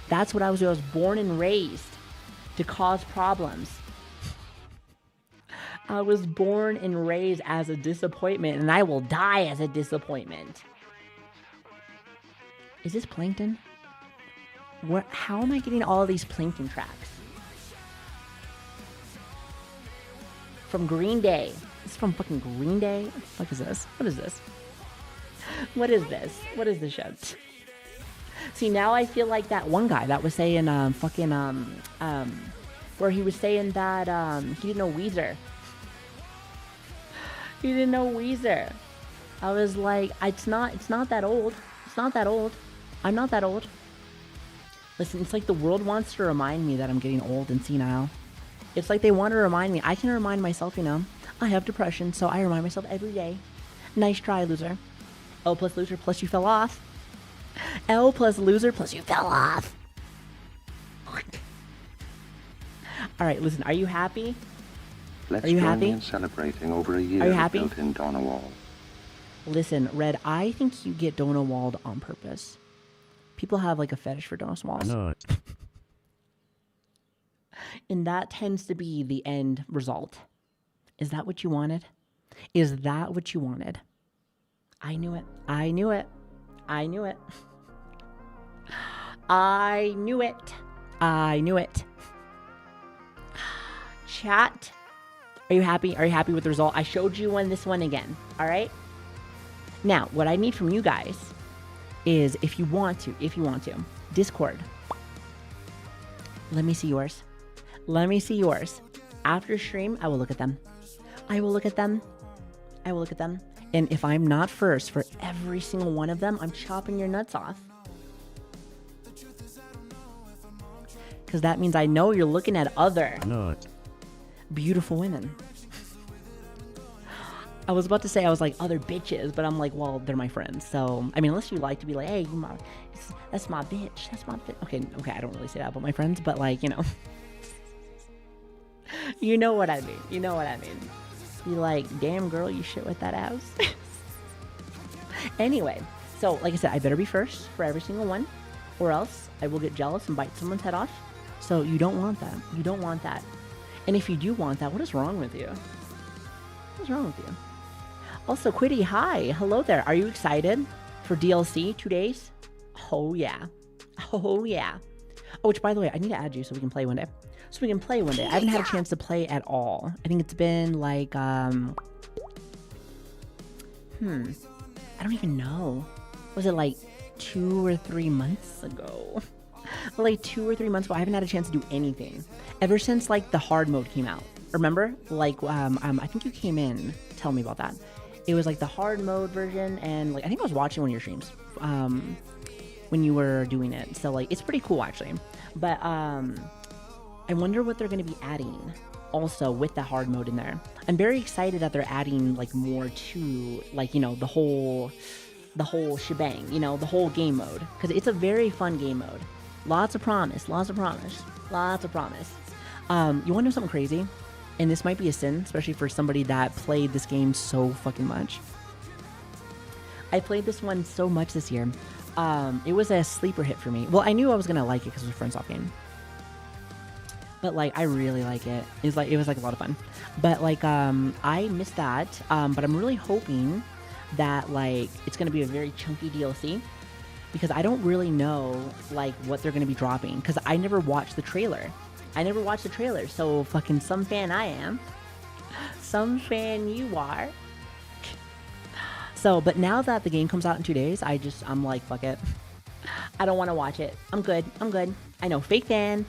That's what I was doing. I was born and raised to cause problems. I was born and raised as a disappointment, and I will die as a disappointment. Is this Plankton? How am I getting all these Plankton tracks? From Green Day. This is from fucking Green Day? What the fuck is this? What is this? What is this? What is this shit? See, now I feel like that one guy that was saying, where he was saying that, he didn't know Weezer. He didn't know Weezer. I was like, it's not that old. It's not that old. I'm not that old. Listen, it's like the world wants to remind me that I'm getting old and senile. It's like they want to remind me. I can remind myself, you know, I have depression, so I remind myself every day. Nice try, loser. L plus loser plus you fell off. L plus loser plus you fell off. All right, listen, are you happy? Let's are you join happy? me in celebrating over a year Are you of happy? built-in Donawall. Listen, Red, I think you get Donawalled on purpose. People have like a fetish for Donawalls. No. And that tends to be the end result. Is that what you wanted? Is that what you wanted? I knew it. I knew it. I knew it. I knew it. I knew it. Chat. Are you happy? Are you happy with the result? I showed you this one again. All right. Now, what I need from you guys is if you want to, Discord. Let me see yours. Let me see yours. After stream, I will look at them. I will look at them. I will look at them. And if I'm not first for every single one of them, I'm chopping your nuts off. Because that means I know you're looking at other beautiful women. I was about to say, I was like, other bitches, but I'm like, well, they're my friends. So, I mean, unless you like to be like, hey, that's my bitch. That's my bitch. Okay, I don't really say that about my friends, but like, you know. You know what I mean. You know what I mean. You like, damn girl, you shit with that ass. Anyway, so like I said, I better be first for every single one, or else I will get jealous and bite someone's head off. So you don't want that. You don't want that. And if you do want that, what is wrong with you? What's wrong with you? Also, Quitty, hi. Hello there. Are you excited for DLC 2 days? Oh, yeah. Oh, yeah. Oh, which, by the way, I need to add you so we can play one day. I haven't had a chance to play at all. I think it's been like, I don't even know. Was it like 2 or 3 months ago? Like 2 or 3 months ago, I haven't had a chance to do anything. Ever since like the hard mode came out. Remember? Like, I think you came in. Tell me about that. It was like the hard mode version, and like I think I was watching one of your streams when you were doing it. So like it's pretty cool actually. But I wonder what they're going to be adding also with the hard mode in there. I'm very excited that they're adding like more to like, you know, the whole shebang, you know, the whole game mode, because it's a very fun game mode. Lots of promise. You want to know something crazy? And this might be a sin, especially for somebody that played this game so fucking much. I played this one so much this year. It was a sleeper hit for me. Well, I knew I was going to like it because it was a friends-off game. But like, I really like it. It was like a lot of fun. But like, I missed that. But I'm really hoping that like, it's going to be a very chunky DLC. Because I don't really know like what they're going to be dropping. Because I never watched the trailer. So fucking some fan I am. Some fan you are. So, but now that the game comes out in 2 days, I'm like, fuck it. I don't want to watch it. I'm good. I know, fake fan.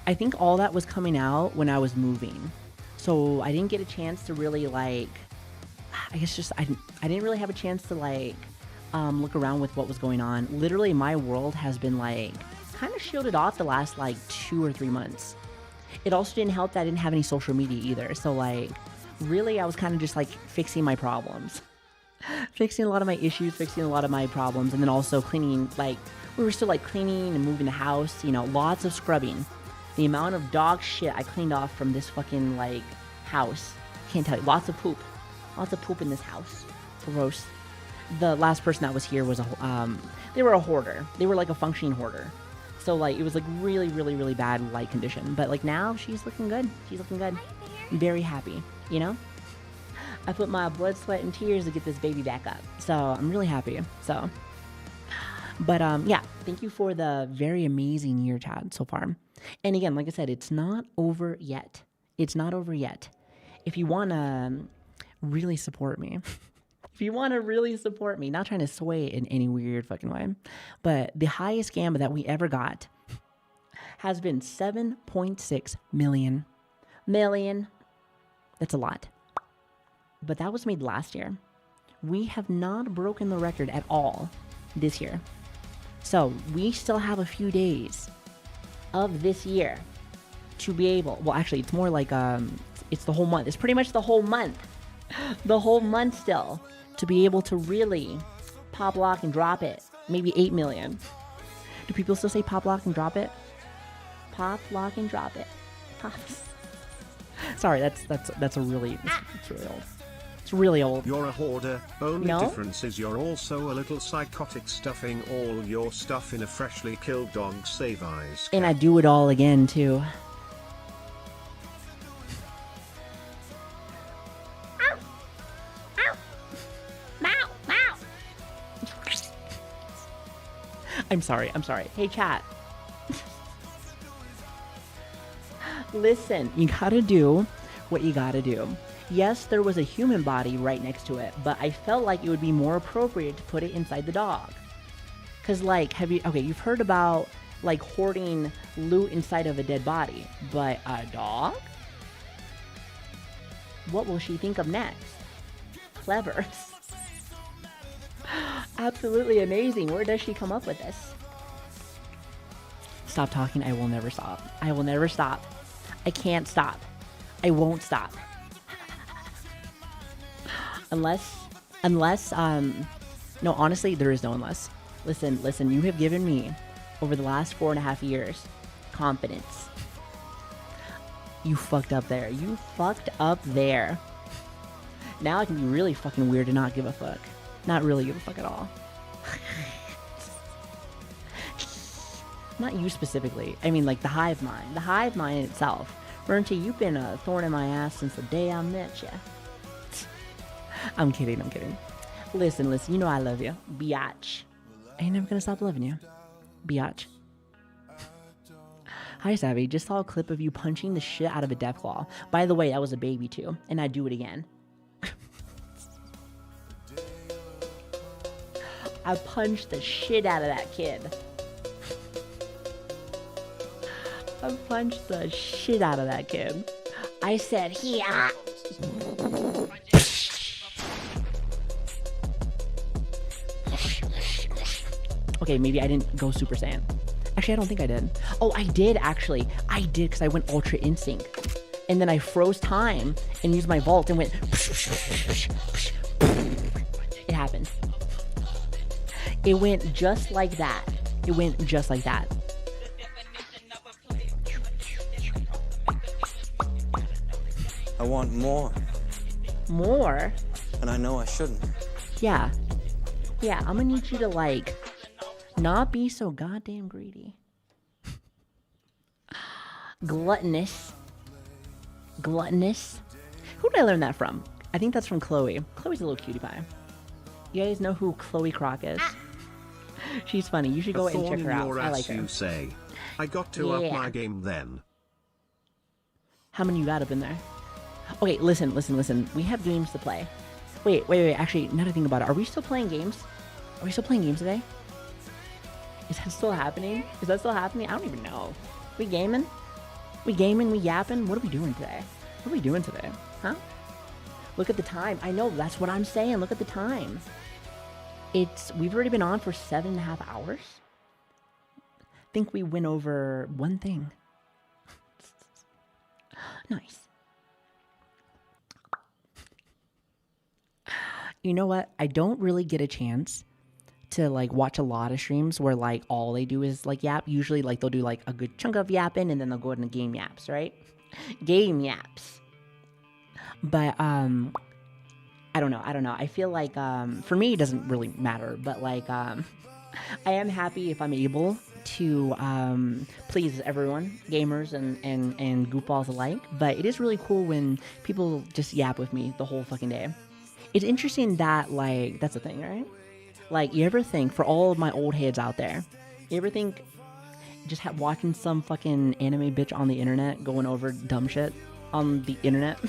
I think all that was coming out when I was moving. So I didn't get a chance to really like, I guess just, I didn't really have a chance to like, look around with what was going on. Literally my world has been like, kind of shielded off the last like 2 or 3 months. It also didn't help that I didn't have any social media either. So like, really I was kind of just like fixing my problems. Fixing a lot of my issues, fixing a lot of my problems, and then also cleaning, like, we were still like cleaning and moving the house, you know, lots of scrubbing. The amount of dog shit I cleaned off from this fucking, like, house. Can't tell you. Lots of poop. Lots of poop in this house. Gross. The last person that was here was they were a hoarder. They were like a functioning hoarder. So, like, it was, like, really, really, really bad light condition. But, like, now she's looking good. She's looking good. I'm very happy, you know? I put my blood, sweat, and tears to get this baby back up. So, I'm really happy. So, but, yeah. Thank you for the very amazing year, chat, so far. And again, like I said, it's not over yet. It's not over yet. If you want to really support me... If you want to really support me, not trying to sway in any weird fucking way, but the highest Gamba that we ever got has been 7.6 million. That's a lot. But that was made last year. We have not broken the record at all this year. So we still have a few days of this year to be able, well, actually, it's more like, it's the whole month. It's pretty much the whole month. The whole month still. To be able to really pop, lock, and drop it. Maybe 8 million. Do people still say pop, lock, and drop it? Pop, lock, and drop it. Pop. Sorry, that's a really, it's really old. It's really old. You're a hoarder. Only No? difference is you're also a little psychotic, stuffing all your stuff in a freshly killed dog Savi's. And I do it all again, too. I'm sorry. Hey, chat. Listen, you gotta do what you gotta do. Yes, there was a human body right next to it, but I felt like it would be more appropriate to put it inside the dog. Cause like, you've heard about like hoarding loot inside of a dead body, but a dog? What will she think of next? Clever. Absolutely amazing. Where does she come up with this? Stop talking. I will never stop. I will never stop. I can't stop. I won't stop. Unless, no, honestly, there is no unless. Listen, you have given me, over the last 4.5 years, confidence. You fucked up there. You fucked up there. Now I can be really fucking weird and not give a fuck. Not really give a fuck at all. Not you specifically. I mean, like, the hive mind. The hive mind itself. Bernty, you've been a thorn in my ass since the day I met you. I'm kidding. Listen, you know I love you. Biatch. I ain't never gonna stop loving you. Biatch. Hi, Savi. Just saw a clip of you punching the shit out of a Deathclaw. By the way, that was a baby, too. And I'd do it again. I punched the shit out of that kid. I punched the shit out of that kid. I said, here. Okay, maybe I didn't go Super Saiyan. Actually, I don't think I did. Oh, I did, actually. I did, because I went Ultra Instinct. And then I froze time and used my vault and went... It happened. It went just like that. It went just like that. I want more. More? And I know I shouldn't. Yeah. Yeah, I'm gonna need you to, like, not be so goddamn greedy. Gluttonous. Who did I learn that from? I think that's from Chloe. Chloe's a little cutie pie. You guys know who Chloe Croc is? She's funny. You should go and check her out. I like her. You say. I got to up my game then. How many you got up in there? Okay, listen. We have games to play. Wait. Actually, now that I think about it, are we still playing games? Are we still playing games today? Is that still happening? I don't even know. We gaming? We yapping? What are we doing today? Huh? Look at the time. I know, that's what I'm saying. Look at the time. We've already been on for 7.5 hours. I think we went over one thing. Nice. You know what? I don't really get a chance to like watch a lot of streams where like all they do is like yap. Usually like they'll do like a good chunk of yapping and then they'll go into game yaps, right? Game yaps. But I don't know. I feel like for me it doesn't really matter, but like I am happy if I'm able to please everyone, gamers and goofballs alike. But it is really cool when people just yap with me the whole fucking day. It's interesting that like that's the thing, right? Like you ever think, for all of my old heads out there, you ever think just watching some fucking anime bitch on the internet going over dumb shit on the internet?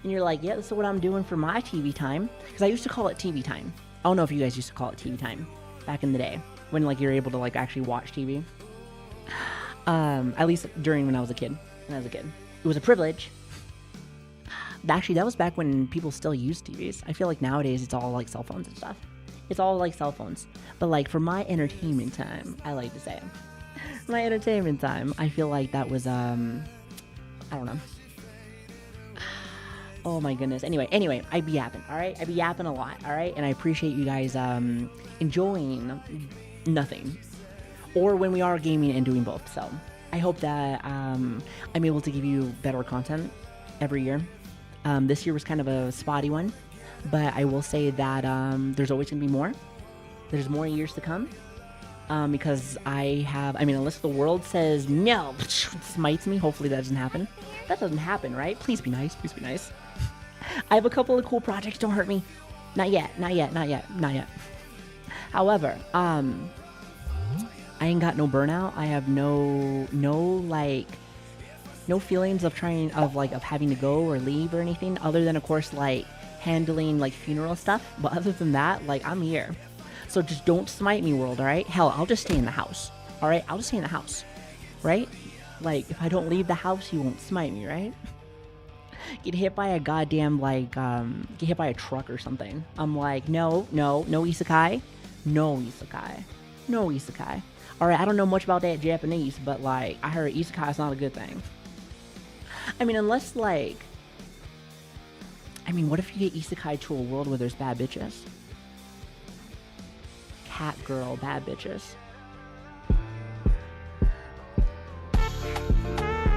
And you're like, yeah, this is what I'm doing for my TV time. Because I used to call it TV time. I don't know if you guys used to call it TV time back in the day when like you're able to like actually watch TV. At least during when I was a kid. It was a privilege. Actually, that was back when people still used TVs. I feel like nowadays it's all like cell phones and stuff. It's all like cell phones. But like for my entertainment time, I like to say, my entertainment time, I feel like that was I don't know. Oh my goodness. Anyway, I be yapping, all right? I be yapping a lot, all right? And I appreciate you guys enjoying nothing. Or when we are gaming and doing both. So I hope that I'm able to give you better content every year. This year was kind of a spotty one. But I will say that there's always going to be more. There's more years to come. Because unless the world says no, smites me, hopefully that doesn't happen. That doesn't happen, right? Please be nice. Please be nice. I have a couple of cool projects. Don't hurt me. Not yet. However, I ain't got no burnout. I have no feelings of having to go or leave or anything, other than of course like handling like funeral stuff. But other than that, like I'm here. So just don't smite me, world. All right? Hell, I'll just stay in the house. All right? I'll just stay in the house. Right? Like if I don't leave the house, you won't smite me, right? Get hit by a goddamn get hit by a truck or something. I'm like, no isekai. No isekai. Alright, I don't know much about that Japanese, but like I heard isekai is not a good thing. I mean, unless what if you get isekai to a world where there's bad bitches? Cat girl, bad bitches.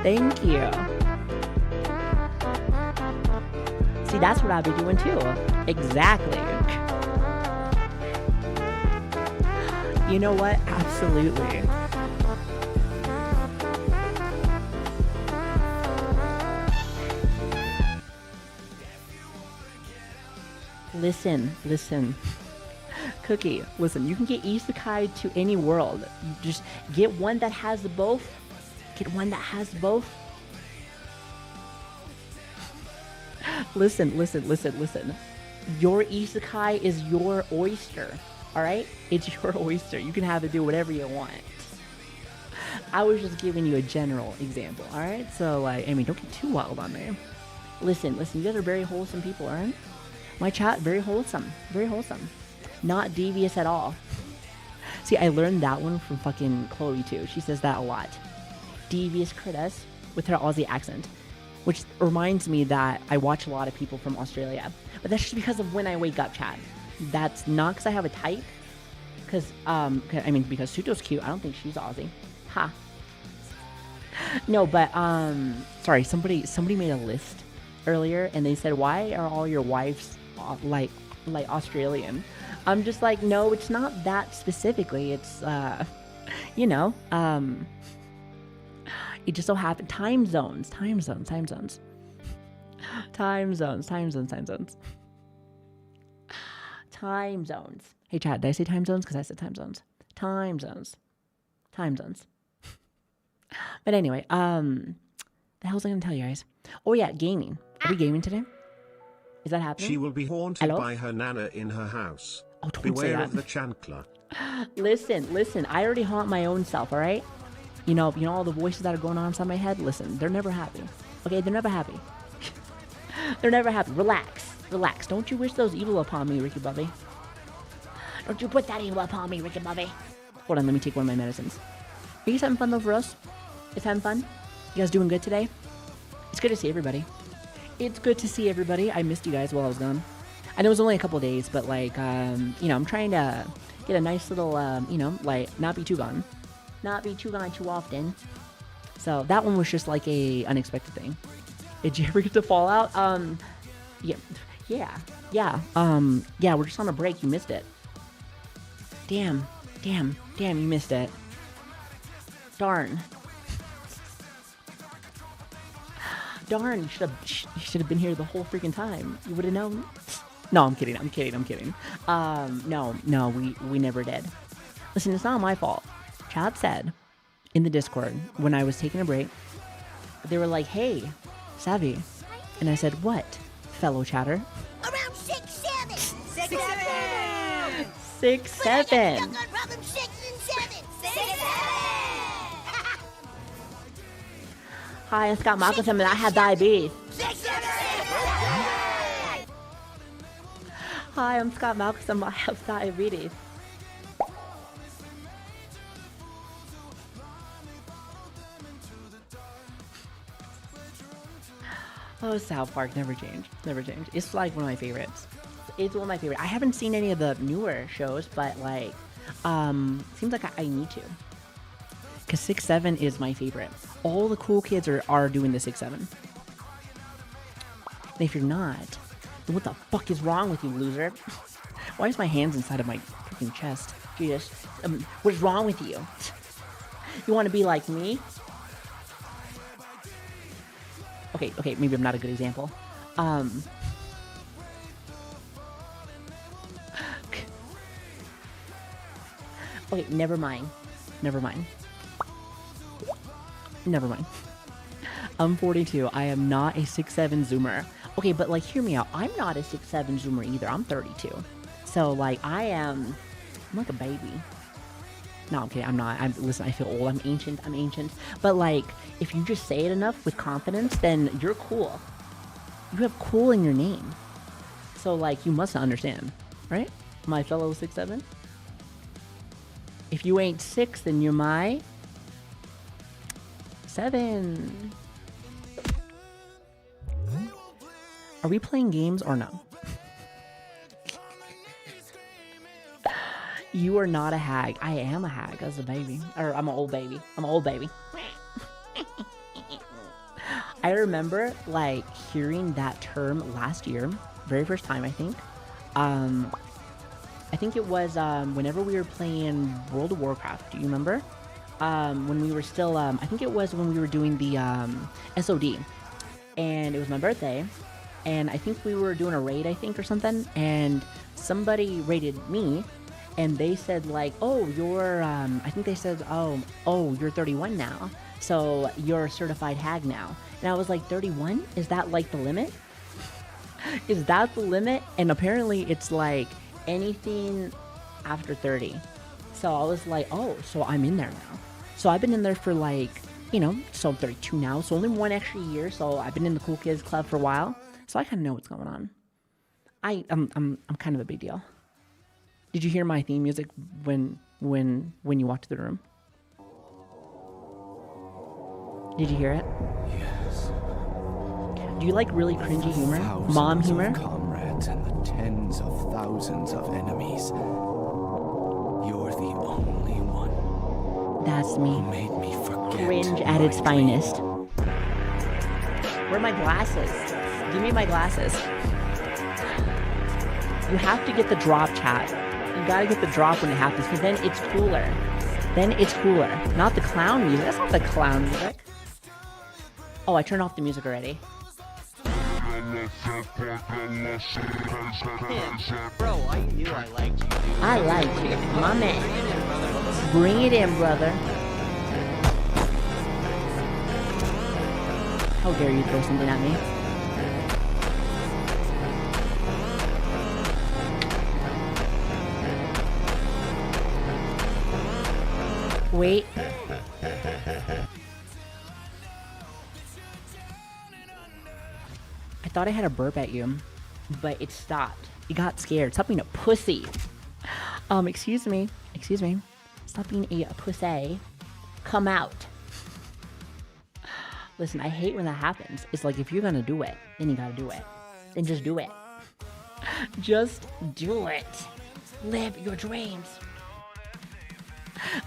Thank you. See, that's what I'll be doing too. Exactly. You know what? Absolutely. Listen. Cookie, listen, you can get isekai to any world. You just get one that has both. Listen. Your isekai is your oyster, alright? It's your oyster. You can have it do whatever you want. I was just giving you a general example, alright? So, don't get too wild on me. Listen, you guys are very wholesome people, alright? My chat, very wholesome. Not devious at all. See, I learned that one from fucking Chloe, too. She says that a lot. Devious critters with her Aussie accent. Which reminds me that I watch a lot of people from Australia. But that's just because of when I wake up, chat. That's not because I have a type. Because Suto's cute. I don't think she's Aussie. Ha. No, but, sorry, somebody made a list earlier, and they said, why are all your wives, like Australian? I'm just like, no, it's not that specifically. It's, it just so happened. Time zones. Hey, chat, did I say time zones? Because I said time zones. Time zones. But anyway, the hell was I going to tell you guys? Oh, yeah, gaming. Are we gaming today? Is that happening? She will be haunted by her nana in her house. Oh, don't Beware say that. of the chancellor. Listen. I already haunt my own self, all right? You know all the voices that are going on inside my head? Listen, they're never happy. Okay, they're never happy. They're never happy. Relax. Don't you wish those evil upon me, Ricky Bobby. Don't you put that evil upon me, Ricky Bobby. Hold on, let me take one of my medicines. Are you guys having fun though for us? It's having fun? You guys doing good today? It's good to see everybody. I missed you guys while I was gone. I know it was only a couple days, but like, you know, I'm trying to get a nice little, you know, like not be too gone too often. So that one was just like a unexpected thing. Did you ever get to Fallout? Yeah. We're just on a break. You missed it. Damn, you missed it. Darn, you should have been here the whole freaking time. You would have known. No, I'm kidding. No, we never did. Listen, it's not my fault. Chat said in the Discord when I was taking a break, they were like, "Hey, Savi," and I said, "What, fellow chatter?" Around 6-7. 6-7. But I got stuck on problem 6 and 7. 6-7. Hi, I'm Scott Malcolm, and I have diabetes. 6-7. Hi, I'm Scott Malcolm, I have diabetes. Oh, South Park never changed. It's like one of my favorites. I haven't seen any of the newer shows, but like, seems like I need to. Cause 6-7 is my favorite. All the cool kids are doing the 6-7. And if you're not, then what the fuck is wrong with you, loser? Why is my hands inside of my freaking chest? Jesus, what is wrong with you? You want to be like me? Okay, maybe I'm not a good example. Okay, never mind. I'm 42. I am not a 6'7" Zoomer. Okay, but like, hear me out. I'm not a 6'7" Zoomer either. I'm 32. So like, I'm like a baby. No, I'm kidding. I'm not. Listen, I feel old. I'm ancient. But like, if you just say it enough with confidence, then you're cool. You have cool in your name. So like, you must understand, right? My fellow 6'7". If you ain't 6, then you're my 7. Are we playing games or no? You are not a hag. I am a hag as a baby. Or I'm an old baby. I remember like hearing that term last year. Very first time, I think. I think it was whenever we were playing World of Warcraft. Do you remember? When we were still, I think it was when we were doing the SOD. And it was my birthday. And I think we were doing a raid, I think, or something. And somebody raided me. And they said like, oh, you're, I think they said, oh, you're 31 now. So you're a certified hag now. And I was like, 31? Is that like the limit? Is that the limit? And apparently it's like anything after 30. So I was like, oh, so I'm in there now. So I've been in there for like, you know, so I'm 32 now. So only 1 extra year. So I've been in the Cool Kids Club for a while. So I kind of know what's going on. I'm kind of a big deal. Did you hear my theme music when you walked to the room? Did you hear it? Yes. Do you like really cringy humor? Mom humor? Comrades and the tens of thousands of enemies. You're the only one. That's me. Who made me forget Cringe at its finest. Where are my glasses? Give me my glasses. You have to get the drop, chat. You gotta get the drop when it happens, because then it's cooler. Not the clown music. That's not the clown music. Oh, I turned off the music already. Bro, I knew I liked you. I liked you. My man. Bring it in, brother. How dare you throw something at me? Wait. I thought I had a burp at you, but it stopped. You got scared. Stop being a pussy. Excuse me. Stop being a pussy. Come out. Listen, I hate when that happens. It's like, if you're gonna do it, then you gotta do it. Then just do it. Just do it. Live your dreams.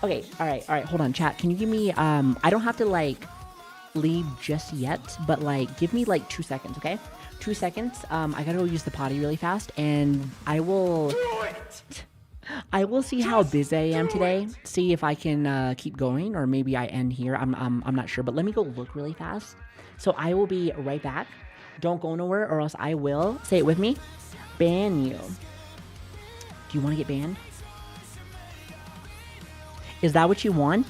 Okay, alright, hold on, chat. Can you give me, I don't have to, like, leave just yet, but, like, give me, like, 2 seconds, okay? 2 seconds. I gotta go use the potty really fast, and I will see how busy I am today, see if I can, keep going, or maybe I end here. I'm not sure, but let me go look really fast. So I will be right back. Don't go nowhere, or else I will, say it with me, ban you. Do you want to get banned? Is that what you want?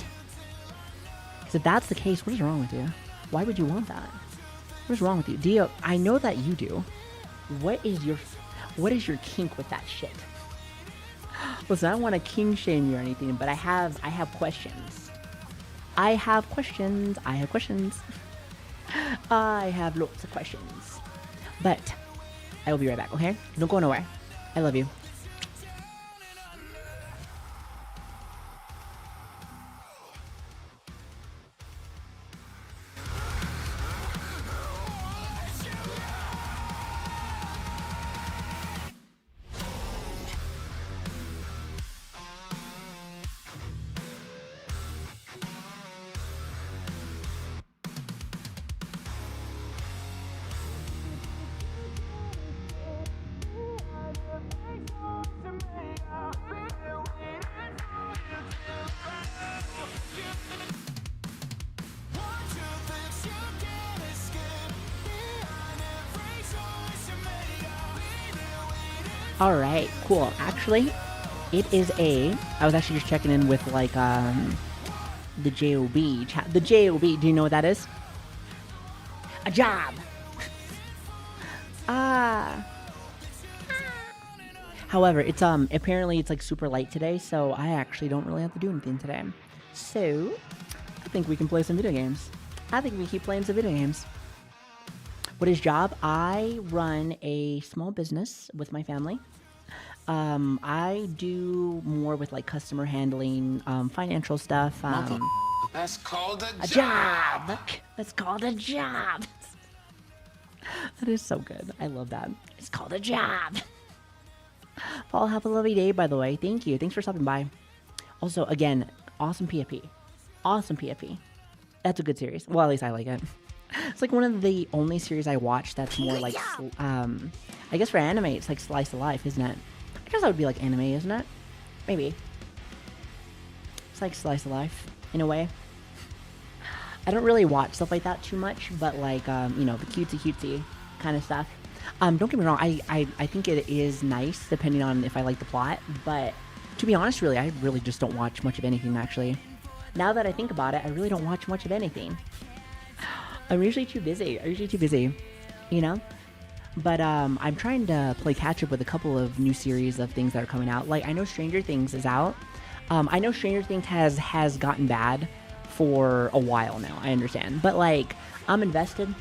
Because if that's the case, what is wrong with you? Why would you want that? What is wrong with you? Dio, I know that you do. What is your kink with that shit? Listen, I don't want to king shame you or anything, but I have questions. I have questions. I have lots of questions. But I will be right back, okay? Don't go nowhere. I love you. Alright, cool. Actually, it is I was actually just checking in with, like, the JOB chat. The JOB, do you know what that is? A job! However, it's, apparently it's, like, super light today, so I actually don't really have to do anything today. So, I think we can play some video games. I think we keep playing some video games. What is job? I run a small business with my family. I do more with, like, customer handling, financial stuff. That's called a job. That's called a job. That is so good. I love that. It's called a job. Paul, have a lovely day, by the way. Thank you. Thanks for stopping by. Also, again, awesome PFP. Awesome PFP. That's a good series. Well, at least I like it. It's like one of the only series I watch that's more like, I guess for anime, it's like slice of life, isn't it? I guess that would be like anime, isn't it? Maybe. It's like slice of life, in a way. I don't really watch stuff like that too much, but like, you know, the cutesy kind of stuff. Don't get me wrong, I think it is nice, depending on if I like the plot, but to be honest, really, I really just don't watch much of anything, actually. Now that I think about it, I really don't watch much of anything. I'm usually too busy, you know? But, I'm trying to play catch-up with a couple of new series of things that are coming out. Like, I know Stranger Things is out. I know Stranger Things has gotten bad for a while now, I understand. But, like, I'm invested.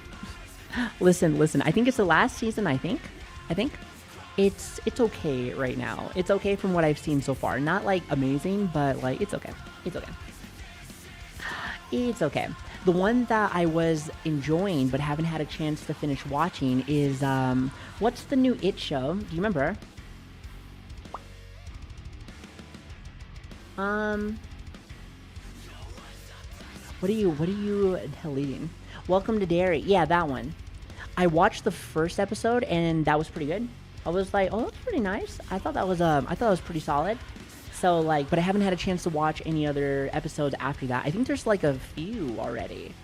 Listen, I think it's the last season, I think. It's okay right now. It's okay from what I've seen so far. Not, like, amazing, but, like, it's okay. It's okay. The one that I was enjoying but haven't had a chance to finish watching is, what's the new It show? Do you remember? What are you deleting? Welcome to Derry. Yeah, that one. I watched the first episode and that was pretty good. I was like, oh, that's pretty nice. I thought that was pretty solid. So, like, but I haven't had a chance to watch any other episodes after that. I think there's, like, a few already.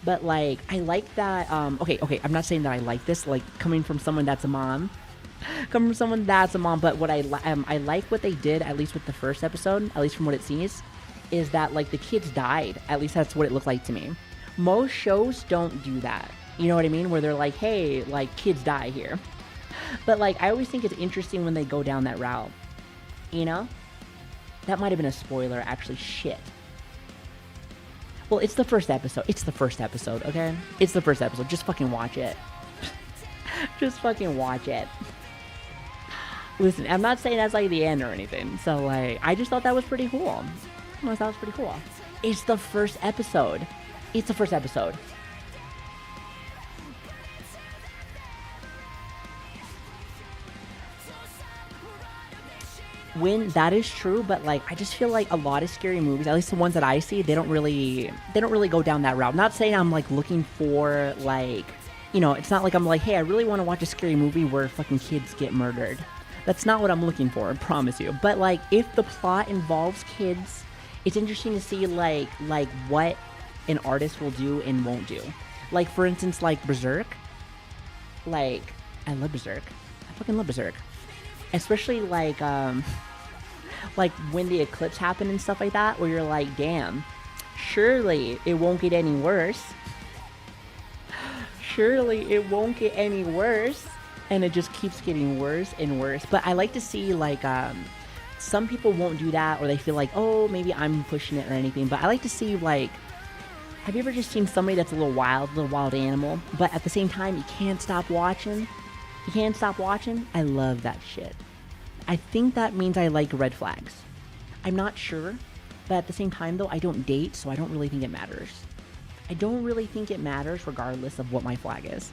But, like, I like that, okay, I'm not saying that I like this, like, coming from someone that's a mom. But what I like what they did, at least with the first episode, at least from what it seems, is that, like, the kids died. At least that's what it looked like to me. Most shows don't do that. You know what I mean? Where they're like, hey, like, kids die here. But, like, I always think it's interesting when they go down that route. You know? That might have been a spoiler, actually. Shit. Well, it's the first episode. Okay? It's the first episode. Just fucking watch it. Listen, I'm not saying that's, like, the end or anything. So, like, I just thought that was pretty cool. It's the first episode. when that is true, but like I just feel like a lot of scary movies, at least the ones that I see, they don't really go down that route. Not saying I'm like looking for like, you know, it's not like I'm like, hey, I really want to watch a scary movie where fucking kids get murdered. That's not what I'm looking for, I promise you. But like if the plot involves kids, it's interesting to see like what an artist will do and won't do. Like for instance, like Berserk. Like I love Berserk. I fucking love Berserk. Especially like when the eclipse happened and stuff like that, where you're like, damn, surely it won't get any worse. Surely it won't get any worse. And it just keeps getting worse and worse. But I like to see like some people won't do that, or they feel like, oh, maybe I'm pushing it or anything. But I like to see like, have you ever just seen somebody that's a little wild animal, but at the same time you can't stop watching? You can't stop watching? I love that shit. I think that means I like red flags. I'm not sure, but at the same time though, I don't date, so I don't really think it matters. I don't really think it matters regardless of what my flag is.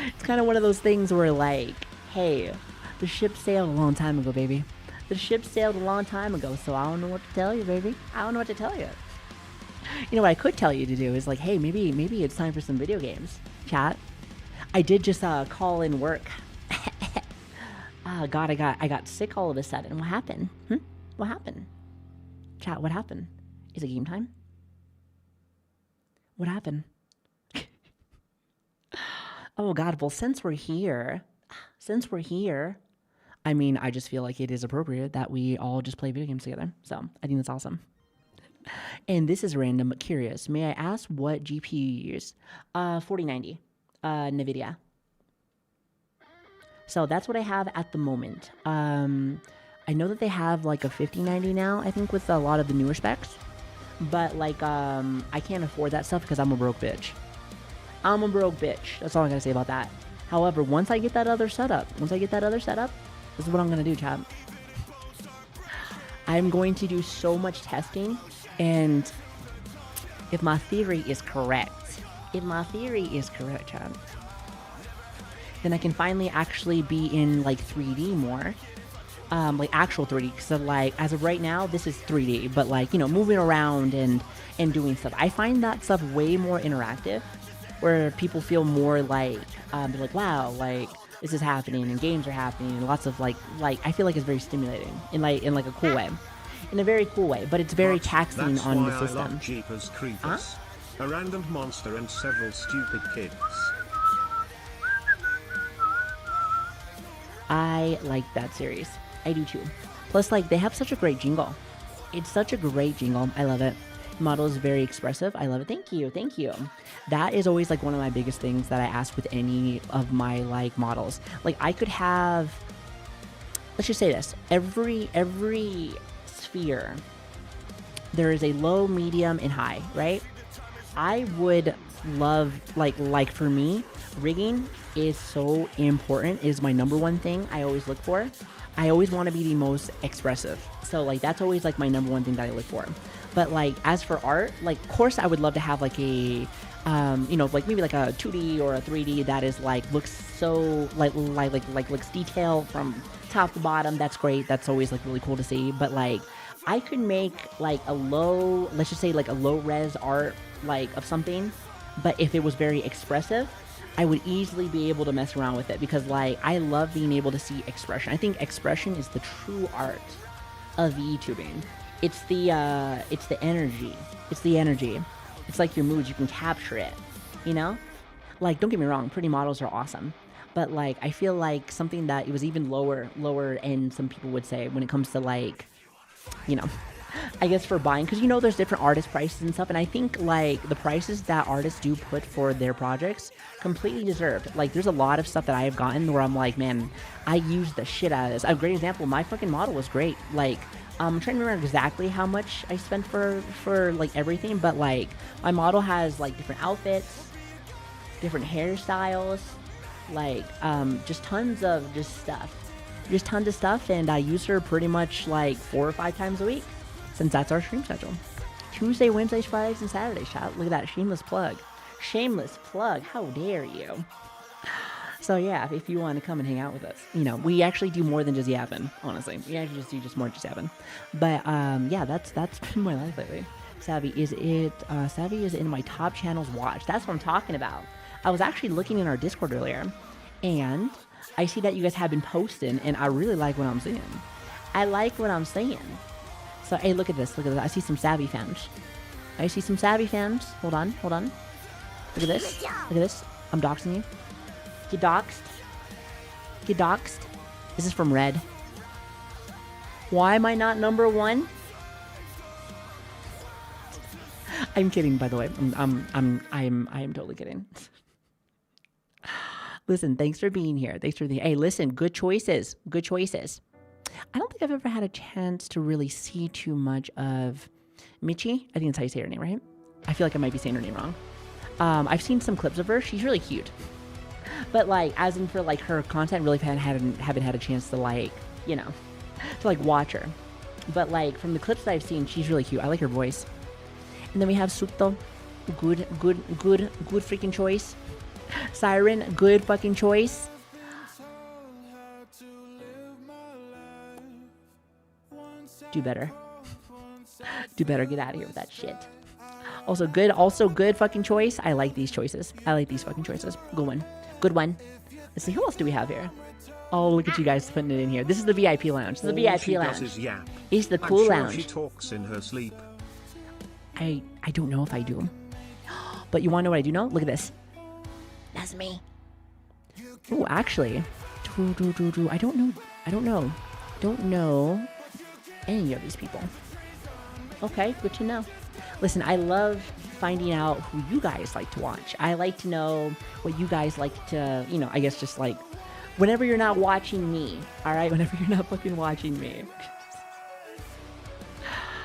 It's kind of one of those things where like, hey, the ship sailed a long time ago, baby. The ship sailed a long time ago, so I don't know what to tell you, baby. I don't know what to tell you. You know what I could tell you to do is like, hey, maybe it's time for some video games. Chat. I did just call in work. Oh God, I got sick all of a sudden. What happened? What happened? Chat, what happened? Is it game time? What happened? Oh God, well since we're here, I mean, I just feel like it is appropriate that we all just play video games together. So I think that's awesome. And this is random but curious. May I ask what GPU you use? 4090. NVIDIA. So that's what I have at the moment. I know that they have like a 5090 now, I think, with a lot of the newer specs. But like, I can't afford that stuff because I'm a broke bitch. I'm a broke bitch. That's all I gotta say about that. However, once I get that other setup, this is what I'm gonna do, chat. I'm going to do so much testing, and if my theory is correct, chat, then I can finally actually be in like 3D more, like actual 3D. So like as of right now, this is 3D, but like, you know, moving around and doing stuff. I find that stuff way more interactive, where people feel more like they're like, wow, like this is happening and games are happening and lots of like I feel like it's very stimulating in like a cool way, in a very cool way, but it's very taxing on the system. I love Jeepers Creepers. A random monster and several stupid kids. I like that series. I do too. Plus, like, they have such a great jingle. It's such a great jingle. I love it. The model is very expressive. I love it. Thank you. Thank you. That is always like one of my biggest things that I ask with any of my like models. Like I could have, let's just say this, every sphere, there is a low, medium, and high, right? I would love, like for me, rigging is so important. It is my number one thing I always look for. I always want to be the most expressive. So like that's always like my number one thing that I look for. But like as for art, like of course I would love to have like a you know, like maybe like a 2D or a 3D that is like looks so like looks detailed from top to bottom. That's great. That's always like really cool to see. But like I could make like a low, let's just say like a low res art like of something, but if it was very expressive, I would easily be able to mess around with it, because like I love being able to see expression. I think expression is the true art of YouTubing. It's the energy. It's the energy. It's like your moods. You can capture it, you know? Like, don't get me wrong, pretty models are awesome. But like, I feel like something that it was even lower end, some people would say, when it comes to like, you know, I guess for buying, because you know there's different artist prices and stuff, and I think like the prices that artists do put for their projects completely deserved. Like there's a lot of stuff that I have gotten where I'm like, man, I used the shit out of this. A great example, my fucking model was great. Like I'm trying to remember exactly how much I spent for like everything, but like my model has like different outfits, different hairstyles, like just tons of stuff, and I use her pretty much like 4 or 5 times a week, since that's our stream schedule. Tuesday, Wednesdays, Fridays, and Saturdays, chat. Look at that shameless plug. Shameless plug. How dare you? So yeah, if you want to come and hang out with us, we actually do more than just yapping. Honestly, we actually just do more just yapping. But yeah, that's been my life lately. Savi is in my top channels watched. That's what I'm talking about. I was actually looking in our Discord earlier, and I see that you guys have been posting, and I really like what I'm seeing. I like what I'm seeing. So hey, look at this. I see some Savi fans. Hold on. Look at this. I'm doxing you. Get doxed. This is from Red. Why am I not number 1? I'm kidding, by the way. I am totally kidding. Listen, thanks for being here. Hey, listen, good choices. I don't think I've ever had a chance to really see too much of Michi. I think that's how you say her name, right? I feel like I might be saying her name wrong. I've seen some clips of her. She's really cute. But as in for her content, really haven't had a chance to to watch her. But from the clips that I've seen, she's really cute. I like her voice. And then we have Sutto. Good freaking choice. Siren, good fucking choice. Do better. Get out of here with that shit. Also good fucking choice. I like these choices. Good one. Let's see, who else do we have here? Oh, look at you guys putting it in here. This is the VIP lounge. It's the cool lounge. She talks in her sleep. I don't know if I do. But you want to know what I do know? Look at this. That's me. Oh, actually. I don't know any of these people. Okay, good to know. Listen, I love finding out who you guys like to watch. I like to know what you guys like to, I guess just whenever you're not watching me, all right? Whenever you're not fucking watching me.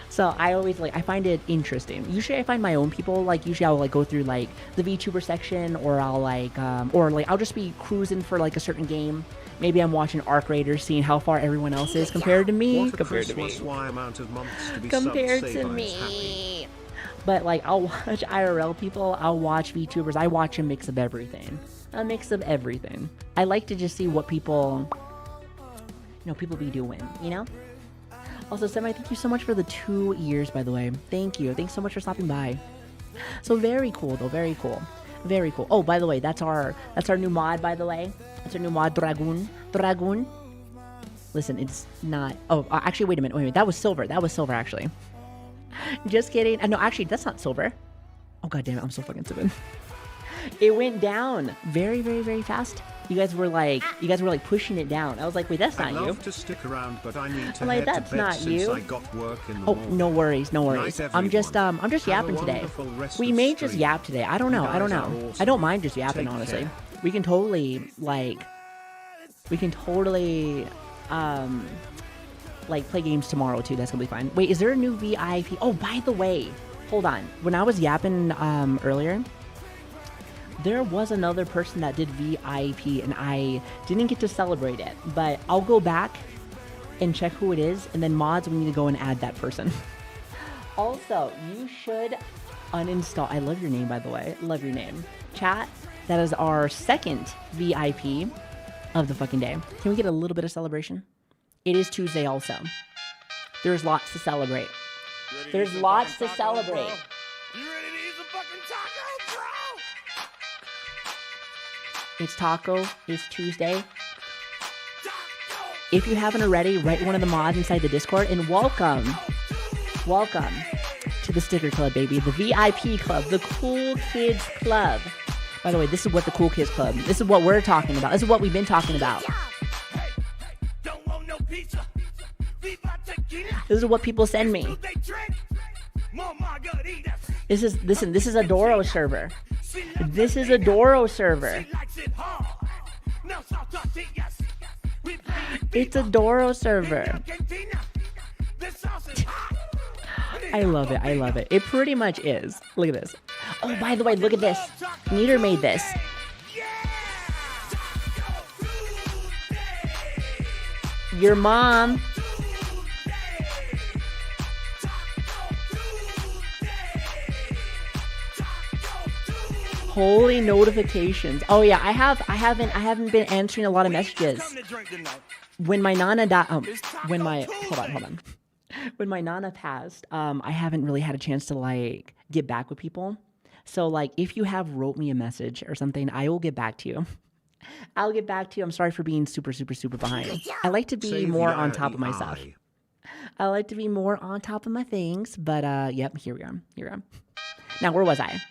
So I always I find it interesting. Usually I find my own people, usually I'll go through the VTuber section, or I'll I'll just be cruising for a certain game. Maybe I'm watching Arc Raiders, seeing how far everyone else is compared to me. Compared to me. But I'll watch IRL people, I'll watch VTubers, I watch a mix of everything. I like to just see what people be doing, Also, Semi, thank you so much for the 2 years, by the way. Thank you. Thanks so much for stopping by. So very cool, though. Very cool. Oh, by the way, that's our new mod, by the way. That's our new mod, Dragoon. Listen, it's not... Oh, actually, wait a minute. That was silver. Actually. Just kidding. No, actually, that's not silver. Oh, god damn it. I'm so fucking stupid. It went down very, very, very fast. You guys were pushing it down. I was like, wait, that's not you. I'd love to stick around, but I need to I'm head that's to bed not since you. I got work in the morning. No worries. Night, I'm just yapping today. We may just yap today. I don't know. Awesome. I don't mind just yapping, Take honestly. care. We can totally play games tomorrow too. That's gonna be fine. Wait, is there a new VIP? Oh, by the way, hold on. When I was yapping earlier, there was another person that did VIP, and I didn't get to celebrate it. But I'll go back and check who it is, and then mods, we need to go and add that person. Also, you should uninstall. I love your name, by the way. Love your name. Chat. That is our second VIP of the fucking day. Can we get a little bit of celebration? It is Tuesday also. There's lots to celebrate. There's lots to celebrate. You ready to eat some fucking tacos, bro? It's Taco. It's Tuesday. If you haven't already, write one of the mods inside the Discord, and welcome to the Sticker Club, baby. The VIP Club. The Cool Kids Club. By the way, this is what the Cool Kids Club, this is what we're talking about. This is what we've been talking about. This is what people send me. This is a Doro server. This is a Doro server. It's a Doro server. I love it. It pretty much is. Look at this. Oh, by the way, look at this. Neater made this. Your mom. Holy notifications. Oh yeah, I haven't been answering a lot of messages. When my nana when my nana passed, I haven't really had a chance to like get back with people. So like if you have wrote me a message or something, I will get back to you. I'll get back to you. I'm sorry for being super behind. I like to be more on top of myself. I like to be more on top of my things, but yep, here we are. Now, where was I?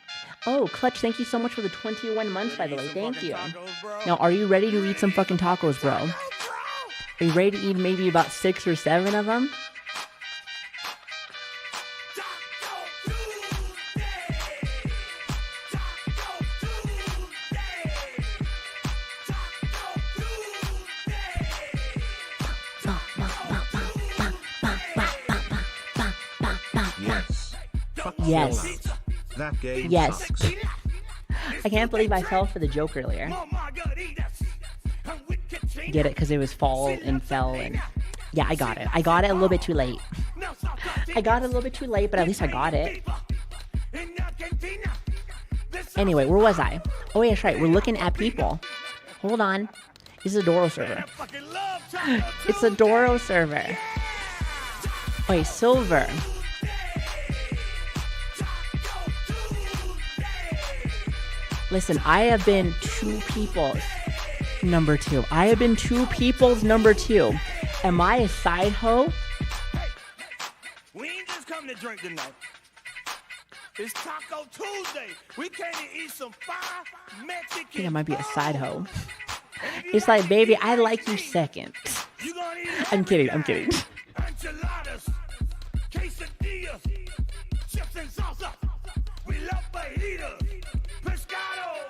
Oh, Clutch, thank you so much for the 21 months, by the way. Thank you. Now, are you ready to eat some fucking tacos, bro? Are you ready to eat maybe about 6 or 7 of them? Yes. That game yes. sucks. I can't believe I fell for the joke earlier. Get it? Because it was fall and fell and... Yeah, I got it. I got it a little bit too late. But at least I got it. Anyway, where was I? Oh, yeah, that's right. We're looking at people. Hold on. This is a Doro server. It's a Doro server. Wait, silver. Listen, I have been 2 people's number 2. Am I a side hoe? We ain't just come to drink tonight. It's Taco Tuesday. We came to eat some fire Mexican. I think I might be a side hoe. It's like, baby, I like you second. I'm kidding. Enchiladas, quesadillas, chips and salsa. We love fajitas, pescado.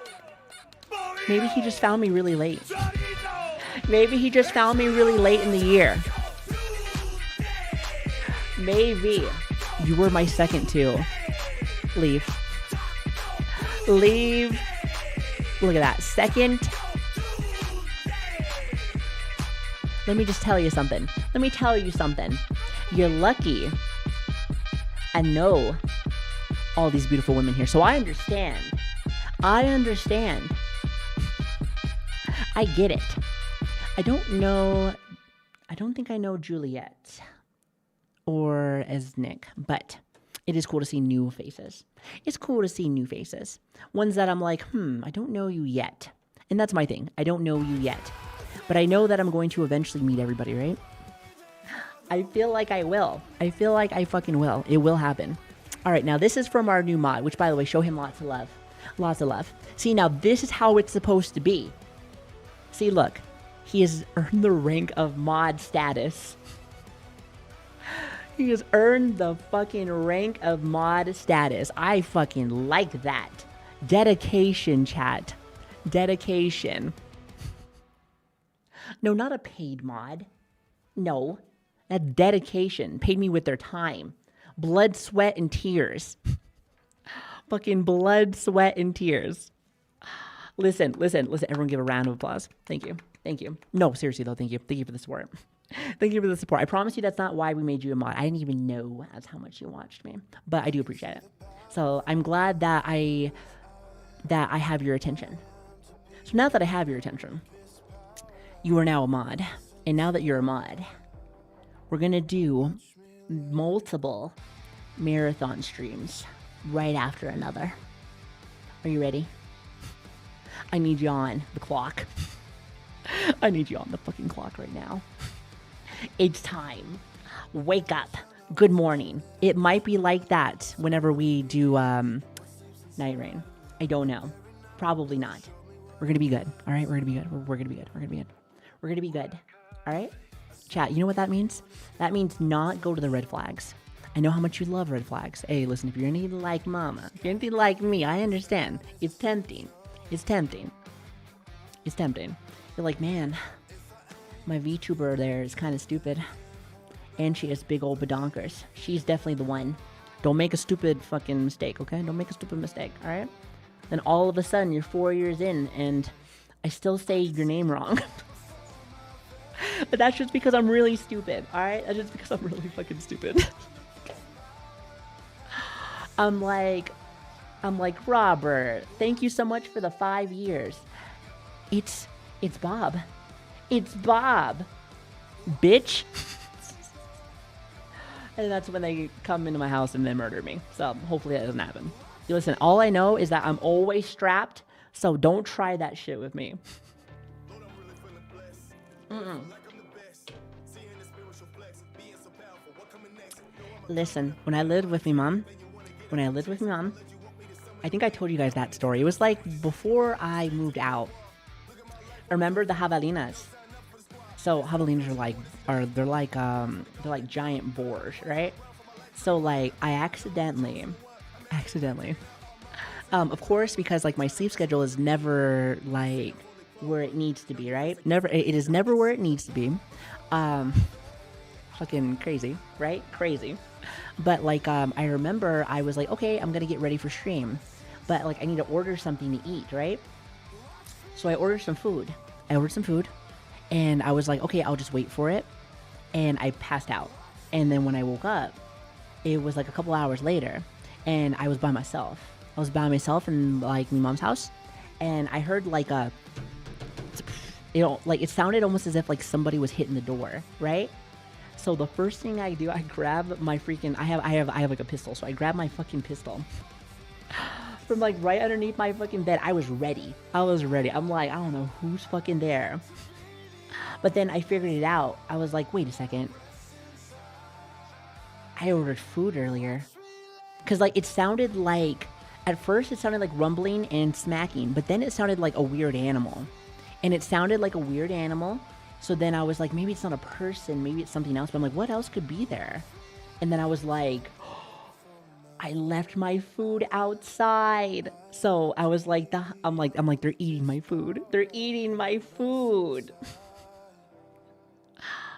Maybe he just found me really late. Maybe he just found me really late in the year. Maybe. You were my second too. Leave. Look at that. Second. Let me just tell you something. You're lucky. I know all these beautiful women here. So I understand. I get it. I don't think I know Juliet or as Nick, but it is cool to see new faces. Ones that I'm like, I don't know you yet. And that's my thing. I don't know you yet. But I know that I'm going to eventually meet everybody, right? I feel like I will. I feel like I fucking will. It will happen. All right, now this is from our new mod, which, by the way, show him lots of love. See, now this is how it's supposed to be. See, look. He has earned the rank of mod status. He has earned the fucking rank of mod status. I fucking like that. Dedication, chat. Dedication. No, not a paid mod. No. A dedication. Paid me with their time. Blood, sweat, and tears. Fucking blood, sweat, and tears. Listen. Everyone give a round of applause. Thank you. No, seriously though, thank you. Thank you for the support. I promise you that's not why we made you a mod. I didn't even know that's how much you watched me. But I do appreciate it. So I'm glad that I have your attention. So now that I have your attention, you are now a mod. And now that you're a mod, we're going to do multiple marathon streams right after another. Are you ready? I need you on the clock. I need you on the fucking clock right now. It's time. Wake up. Good morning. It might be like that whenever we do Night Rain. I don't know. Probably not. We're going to be good. All right? We're going to be good. We're going to be good. We're going to be good. We're going to be good. All right? Chat, you know what that means? That means not go to the red flags. I know how much you love red flags. Hey, listen, if you're anything like mama, if you're anything like me, I understand. It's tempting. You're like, man, my VTuber there is kind of stupid. And she has big old badonkers. She's definitely the one. Don't make a stupid fucking mistake, okay? Don't make a stupid mistake, all right? Then all of a sudden, you're 4 years in, and I still say your name wrong. But that's just because I'm really stupid, all right? That's just because I'm really fucking stupid. I'm like, I'm like, Robert, thank you so much for the 5 years. It's Bob. It's Bob. Bitch. And that's when they come into my house and then murder me. So hopefully that doesn't happen. Listen, all I know is that I'm always strapped, so don't try that shit with me. Listen, when I lived with my mom, I think I told you guys that story. It was like before I moved out. Remember the javelinas? So javelinas they're like giant boars, right? So like I accidentally, of course, because like my sleep schedule is never like where it needs to be, right? It is never where it needs to be. Fucking crazy, right? Crazy. But like I remember I was like, okay, I'm gonna get ready for stream, but like I need to order something to eat, right? So I ordered some food. And I was like, okay, I'll just wait for it. And I passed out. And then when I woke up, it was like a couple hours later, and I was by myself. I was by myself in like my mom's house, and I heard like it sounded almost as if like somebody was hitting the door, right? So the first thing I do, I grab my freaking, I have like a pistol, so I grab my fucking pistol from like right underneath my fucking bed. I was ready. I'm like, I don't know who's fucking there. But then I figured it out. I was like, wait a second. I ordered food earlier. Because like it sounded like, at first it sounded like rumbling and smacking, but then it sounded like a weird animal. So then I was like, maybe it's not a person, maybe it's something else. But I'm like, what else could be there? And then I was like, I left my food outside. So I was like, I'm like, they're eating my food.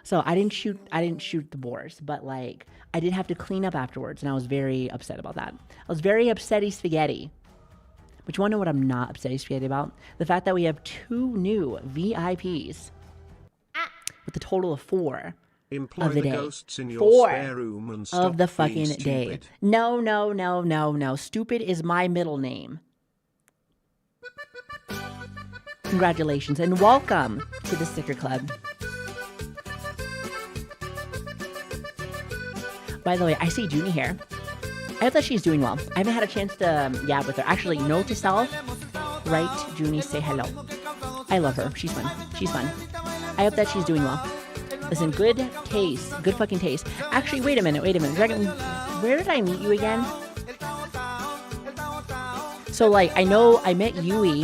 So I didn't shoot the boars, but like I did have to clean up afterwards, and I was very upset about that. I was very upsetty spaghetti. But you want to know what I'm not upsetty spaghetti about? The fact that we have 2 new VIPs with a total of 4 Employ of the the day. ghosts in your 4 spare room and stop of the being fucking day. stupid. No. Stupid is my middle name. Congratulations and welcome to the Sticker Club. By the way, I see Junie here. I hope that she's doing well. I haven't had a chance to yab with her. Actually, note to self, write Junie, say hello. I love her. She's fun. I hope that she's doing well. Listen, good fucking taste. Actually, wait a minute. Dragon, where did I meet you again? So, like, I know I met Yui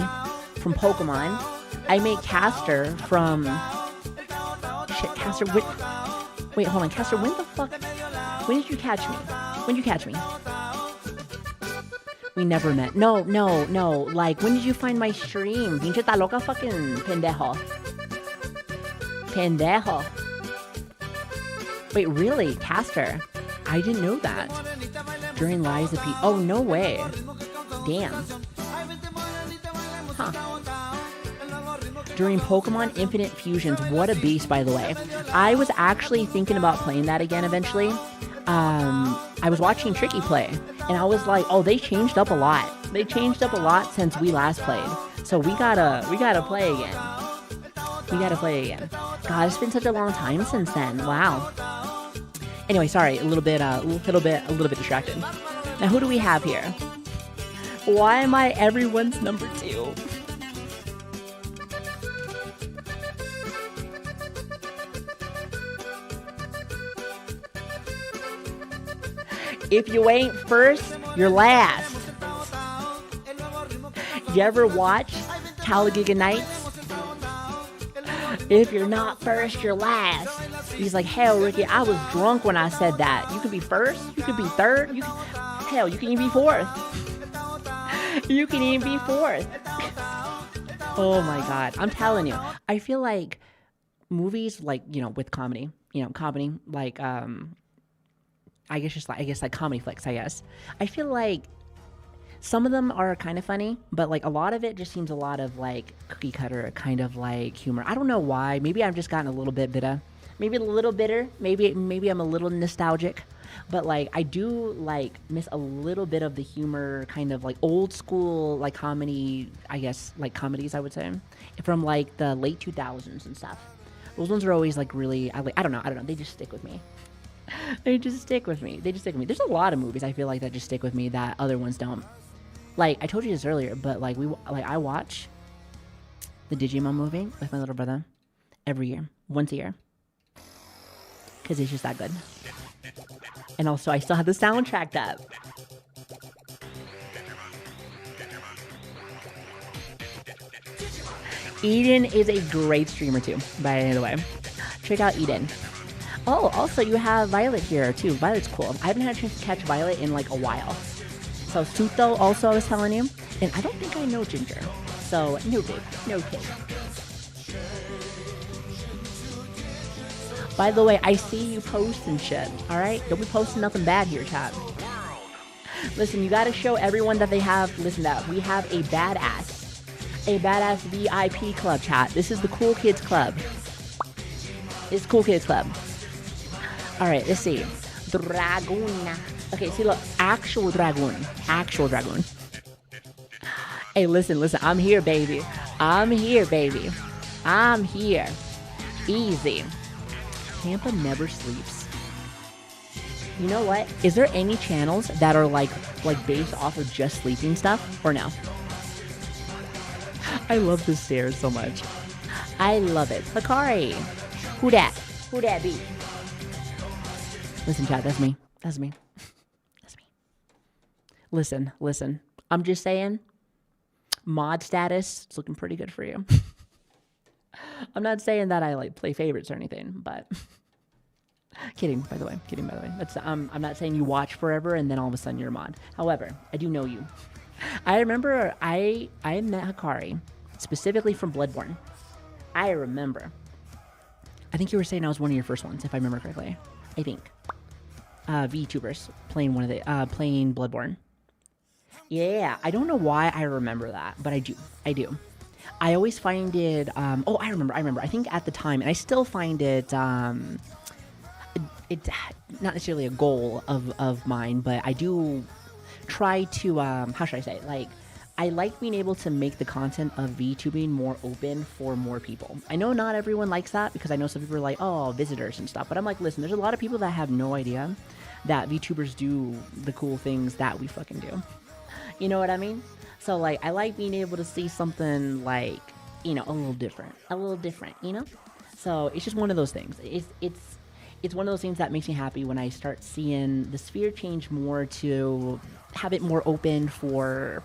from Pokemon. I met Caster from... Shit, Caster, wait, hold on. Caster, when the fuck... When did you catch me? We never met. No. Like, when did you find my stream? Pinche ta loca fucking pendejo. Wait, really? Caster? I didn't know that. During Liza P. Oh, no way. Damn. Huh. During Pokemon Infinite Fusions. What a beast, by the way. I was actually thinking about playing that again eventually. I was watching Tricky play, and I was like, oh, they changed up a lot. Since we last played. So we gotta play again. God, it's been such a long time since then. Wow. Anyway, sorry, a little bit distracted. Now, who do we have here? Why am I everyone's number 2? If you ain't first, you're last. You ever watch Talladega Nights? If you're not first, you're last. He's like, hell, Ricky, I was drunk when I said that. You could be first, you could be third, you can even be fourth. Oh my God, I'm telling you. I feel like movies, like, with comedy, like, I guess like comedy flicks, I guess. I feel like some of them are kind of funny, but like a lot of it just seems a lot of like cookie cutter kind of like humor. I don't know why. Maybe I've just gotten a little bit bitter. Maybe I'm a little nostalgic. But like I do like miss a little bit of the humor, kind of like old school like comedy, I guess, like comedies I would say, from like the late 2000s and stuff. Those ones are always like really, I don't know, they just stick with me. They just stick with me. There's a lot of movies I feel like that just stick with me that other ones don't. Like I told you this earlier, but like I watch the Digimon movie with my little brother every year, once a year, because it's just that good. And also, I still have the soundtrack up. Eden is a great streamer too, by the way. Check out Eden. Oh, also you have Violet here too. Violet's cool. I haven't had a chance to catch Violet in like a while. So Suto also I was telling you. And I don't think I know Ginger. So no babe, no kid. By the way, I see you posting shit, alright? Don't be posting nothing bad here, chat. Listen, you gotta show everyone that they have, listen up, we have a badass VIP club, chat. This is the Cool Kids Club. It's Cool Kids Club. Alright, let's see. Dragoon. Okay, see, look, actual dragoon. Hey, listen, I'm here, baby. I'm here. Easy. Tampa never sleeps. You know what? Is there any channels that are like based off of just sleeping stuff or no? I love this stairs so much. I love it. Hikari. Who that? Who that be? Listen, chat, that's me. Listen. I'm just saying, mod status, it's looking pretty good for you. I'm not saying that I like play favorites or anything, but kidding, by the way. That's I'm not saying you watch forever and then all of a sudden you're a mod. However, I do know you. I remember I met Hikari specifically from Bloodborne. I remember. I think you were saying I was one of your first ones, if I remember correctly. I think. VTubers playing playing Bloodborne. Yeah, I don't know why I remember that, but I do. I always find it, oh, I remember. I think at the time, and I still find it, it's not necessarily a goal of mine, but I do try to, how should I say it? Like, I like being able to make the content of VTubing more open for more people. I know not everyone likes that, because I know some people are like, oh, visitors and stuff, but I'm like, listen, there's a lot of people that have no idea that VTubers do the cool things that we fucking do. You know what I mean? So, like, I like being able to see something, like, you know, a little different, you know? So, it's just one of those things. It's one of those things that makes me happy when I start seeing the sphere change more to have it more open for,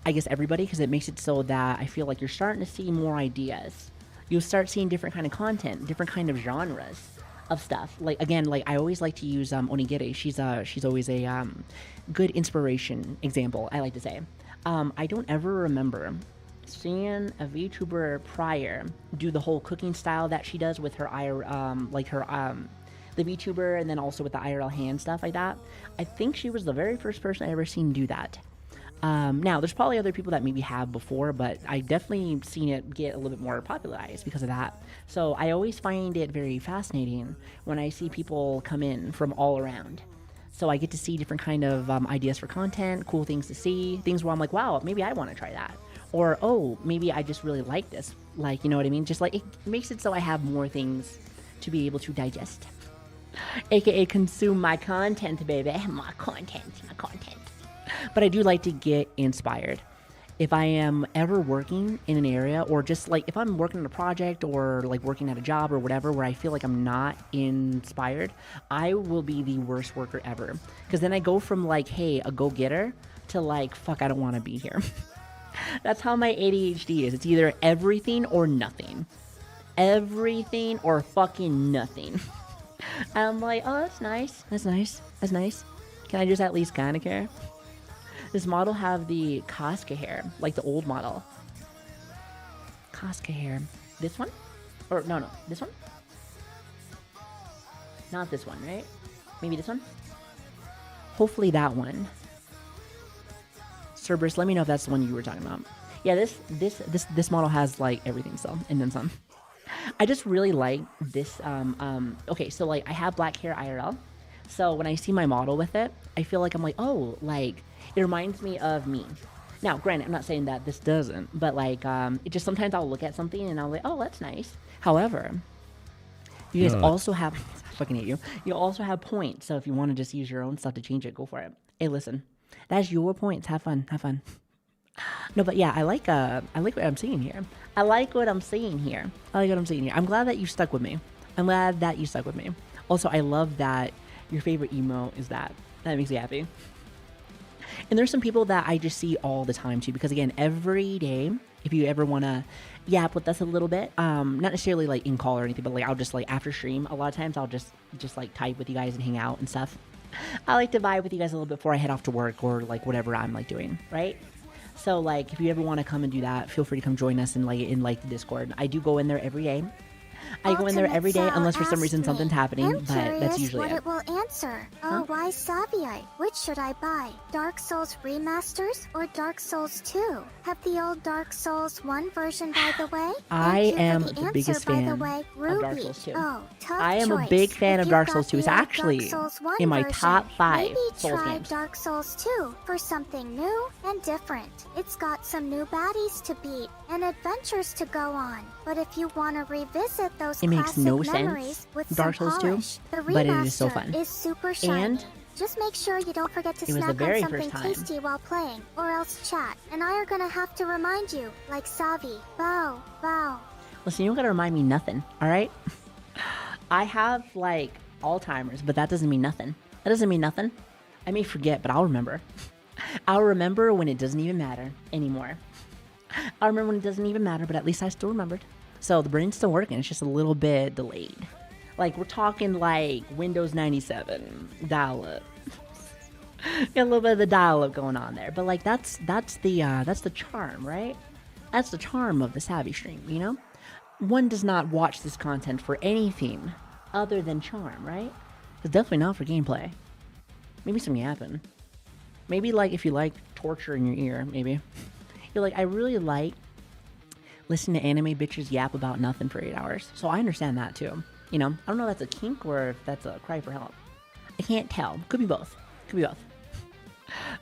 I guess, everybody, because it makes it so that I feel like you're starting to see more ideas. You'll start seeing different kind of content, different kind of genres of stuff. Like, again, like, I always like to use Onigiri. She's always a good inspiration example, I like to say. I don't ever remember seeing a VTuber prior do the whole cooking style that she does with her the VTuber, and then also with the IRL hand stuff like that. I think she was the very first person I ever seen do that. Now, there's probably other people that maybe have before, but I definitely seen it get a little bit more popularized because of that. So I always find it very fascinating when I see people come in from all around. So I get to see different kind of ideas for content, cool things to see, things where I'm like, wow, maybe I want to try that. Or, oh, maybe I just really like this. Like, you know what I mean? Just like, it makes it so I have more things to be able to digest. AKA consume my content, baby. My content. But I do like to get inspired. If I am ever working in an area, or just like if I'm working on a project or like working at a job or whatever where I feel like I'm not inspired, I will be the worst worker ever. Because then I go from like, hey, a go-getter, to like, fuck, I don't want to be here. That's how my ADHD is. It's either everything or nothing. Everything or fucking nothing. And I'm like, oh, that's nice. Can I just at least kind of care? This model have the Casca hair, like the old model. Casca hair. This one? Or no, this one? Not this one, right? Maybe this one? Hopefully that one. Cerberus, let me know if that's the one you were talking about. Yeah, this model has like everything still, and then some. I just really like this. Okay, so like I have black hair IRL, So when I see my model with it, I feel like I'm like, oh, like it reminds me of me. Now, granted, I'm not saying that this doesn't, but like it just sometimes I'll look at something and I'll like, oh, that's nice. However, you guys also have I fucking hate you. You also have points. So if you want to just use your own stuff to change it, go for it. Hey, listen, that's your points. Have fun. Have fun. No, but yeah, I like what I'm seeing here. I like what I'm seeing here. I'm glad that you stuck with me. Also, I love that your favorite emo is that. That makes me happy. And there's some people that I just see all the time too, because again, every day, if you ever want to yap with us a little bit, not necessarily like in call or anything, but like I'll just like after stream, a lot of times I'll just like type with you guys and hang out and stuff. I like to vibe with you guys a little bit before I head off to work or like whatever I'm like doing, right? So like if you ever want to come and do that, feel free to come join us in the Discord. I do go in there every day. I go in there every day unless for some reason something's happening, but that's usually it. What it will answer. Oh, why Savi? Which should I buy? Dark Souls remasters or Dark Souls 2? Have the old Dark Souls 1 version, by the way? I am the biggest fan of Dark Souls 2. I am a big fan of Dark Souls 2. It's actually in my top 5 Souls try games. Dark Souls 2 for something new and different. It's got some new baddies to beat and adventures to go on. But if you want to revisit those It makes no memories sense, with Dark some Souls 2, polish, the but it is so remaster fun. is super shiny. And just make sure you don't forget to it was the snack on very something first time. tasty while playing, or else chat and I are gonna have to remind you, like Savi. Bow, bow. Listen, you don't gotta remind me nothing, alright? I have, like, Alzheimer's, but that doesn't mean nothing. That doesn't mean nothing. I may forget, but I'll remember. I'll remember when it doesn't even matter anymore. I'll remember when it doesn't even matter, but at least I still remembered. So the brain's still working, it's just a little bit delayed. Like, we're talking, like, Windows 97 dial-up. Got a little bit of the dial-up going on there. But, like, that's the charm, right? That's the charm of the Savi stream, you know? One does not watch this content for anything other than charm, right? It's definitely not for gameplay. Maybe some yapping. Maybe, like, if you like torture in your ear, maybe. You're like, I really like listening to anime bitches yap about nothing for 8 hours. So I understand that, too. You know, I don't know if that's a kink or if that's a cry for help. I can't tell. Could be both. Could be both.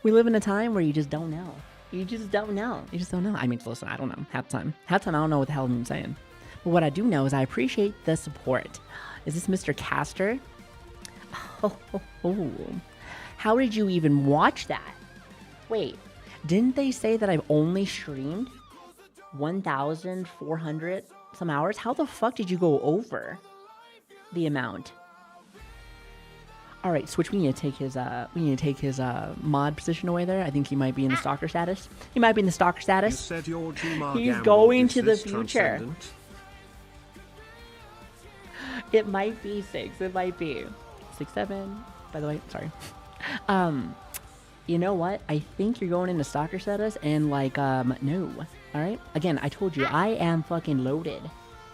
We live in a time where you just don't know. You just don't know. You just don't know. I mean, listen, I don't know. Half the time. Half the time, I don't know what the hell I'm saying. But what I do know is I appreciate the support. Is this Mr. Caster? Oh. How did you even watch that? Wait, didn't they say that I've only streamed 1,400 some hours? How the fuck did you go over the amount? All right, Switch. We need to take his mod position away there. I think he might be in the stalker status. He might be in the stalker status. You said your Gamba He's gamble, going is to the this future. transcendent? It might be 6. It might be 6, 7. By the way, sorry. You know what? I think you're going into stalker status, and like, no. All right. Again, I told you I am fucking loaded.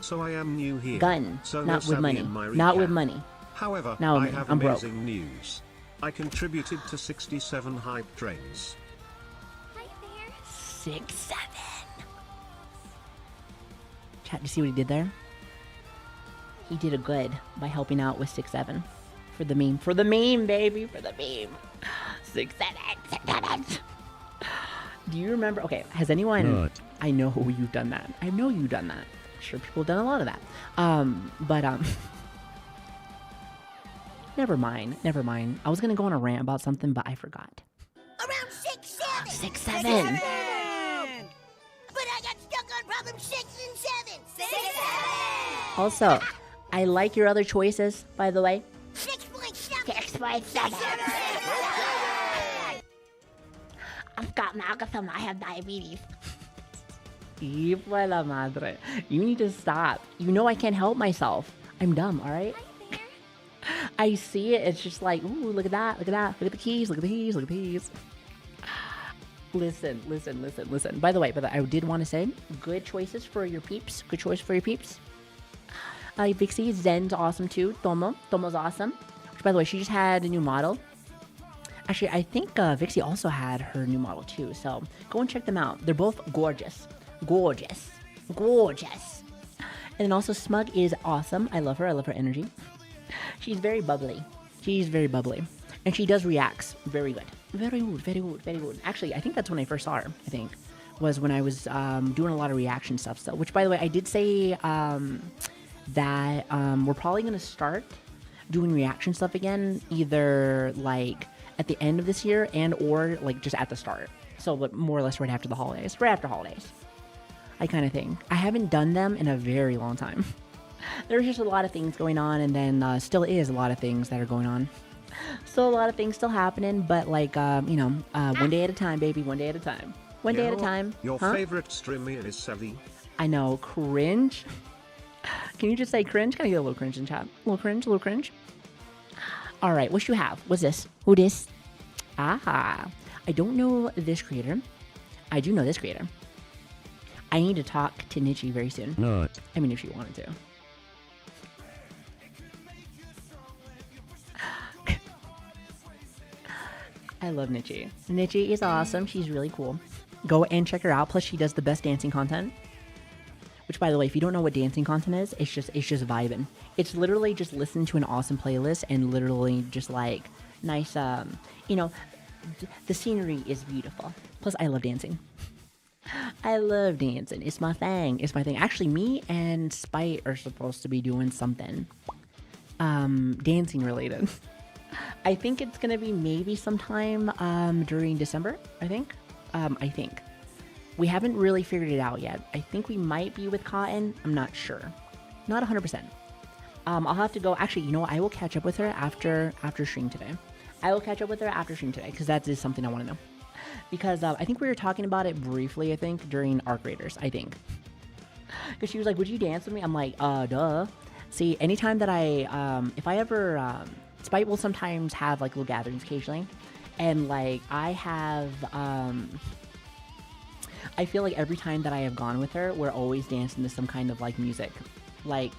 So I am new here. Gun, so not no with Savi money. in my Not with recap. money. However, Now I have I'm broke. amazing news. I contributed to 67 hype trains. 6, 7. Chat, you see what he did there? He did a good by helping out with 6, 7. For the meme. For the meme, baby. For the meme. 6, 7. 6, 7. Do you remember? Okay, has anyone... What? I know you've done that. I know you've done that. I'm sure people have done a lot of that. Never mind. I was going to go on a rant about something, but I forgot. Around 6, 7. 6, 7. But I got stuck on problem 6 and 7. 6, 7. Also, I like your other choices, by the way. 6.7. 6.7. I've got Magatha, I have diabetes. Hijo de la madre. You need to stop. You know I can't help myself. I'm dumb, alright? I see it, it's just like, ooh, look at that, look at that, look at the keys, look at the keys, look at these. Listen. By the way, I did want to say, good choices for your peeps. Good choice for your peeps. Vixie, Zen's awesome too. Tomo's awesome. Which, by the way, she just had a new model. Actually, I think Vixie also had her new model too. So go and check them out. They're both gorgeous. Gorgeous. And then also Smug is awesome. I love her energy. She's very bubbly. She's very bubbly. And she does reacts. Very good. Very good, very good, very good. Actually, I think that's when I first saw her, I think. Was when I was doing a lot of reaction stuff. So, which, by the way, I did say that we're probably going to start doing reaction stuff again, either like at the end of this year and or like just at the start. So, but more or less right after the holidays. Right after holidays. I kind of think. I haven't done them in a very long time. There's just a lot of things going on, and then still is a lot of things that are going on. Still a lot of things still happening, but like, one day at a time, baby, one day at a time. One day at a time. Your favorite streamer is Savi. I know, cringe. Can you just say cringe? Can I get a little cringe in chat? A little cringe, a little cringe. All right, what you have? What's this? Who this? Ah, I don't know this creator. I do know this creator. I need to talk to Nichi very soon. No. I mean, if she wanted to. I love Nichi. Nichi is awesome. She's really cool. Go and check her out. Plus, she does the best dancing content. Which, by the way, if you don't know what dancing content is, it's just vibing. It's literally just listen to an awesome playlist and literally just like nice, the scenery is beautiful. Plus, I love dancing. I love dancing. It's my thing. It's my thing. Actually, me and Spite are supposed to be doing something dancing related. I think it's going to be maybe sometime during December, I think. We haven't really figured it out yet. I think we might be with Cotton. I'm not sure. Not 100%. I'll have to go. Actually, you know what? I will catch up with her after stream today. I will catch up with her after stream today because that is something I want to know. Because I think we were talking about it briefly, I think, during Arc Raiders, I think. Because she was like, would you dance with me? I'm like, duh. See, anytime that if I ever, Spite will sometimes have like little gatherings occasionally. And like, I feel like every time that I have gone with her, we're always dancing to some kind of like music. Like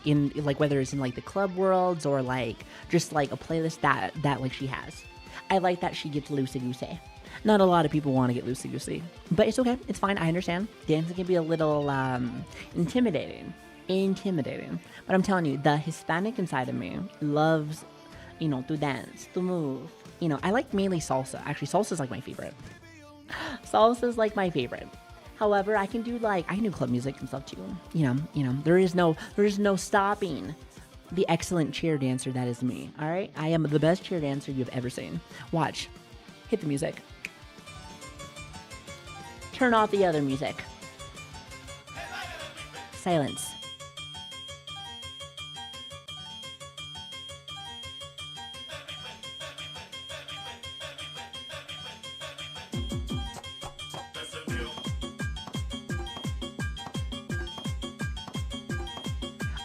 whether it's in like the club worlds or like just like a playlist that like she has. I like that she gets loosey-goosey. Not a lot of people want to get loosey-goosey, but it's okay. It's fine. I understand. Dancing can be a little intimidating. But I'm telling you, the Hispanic inside of me loves, to dance, to move. I like mainly salsa. Actually, salsa is like my favorite. Salsa is like my favorite. However, I can do club music and stuff too. There is no stopping the excellent chair dancer that is me. All right, I am the best chair dancer you've ever seen. Watch, hit the music. Turn off the other music. Silence.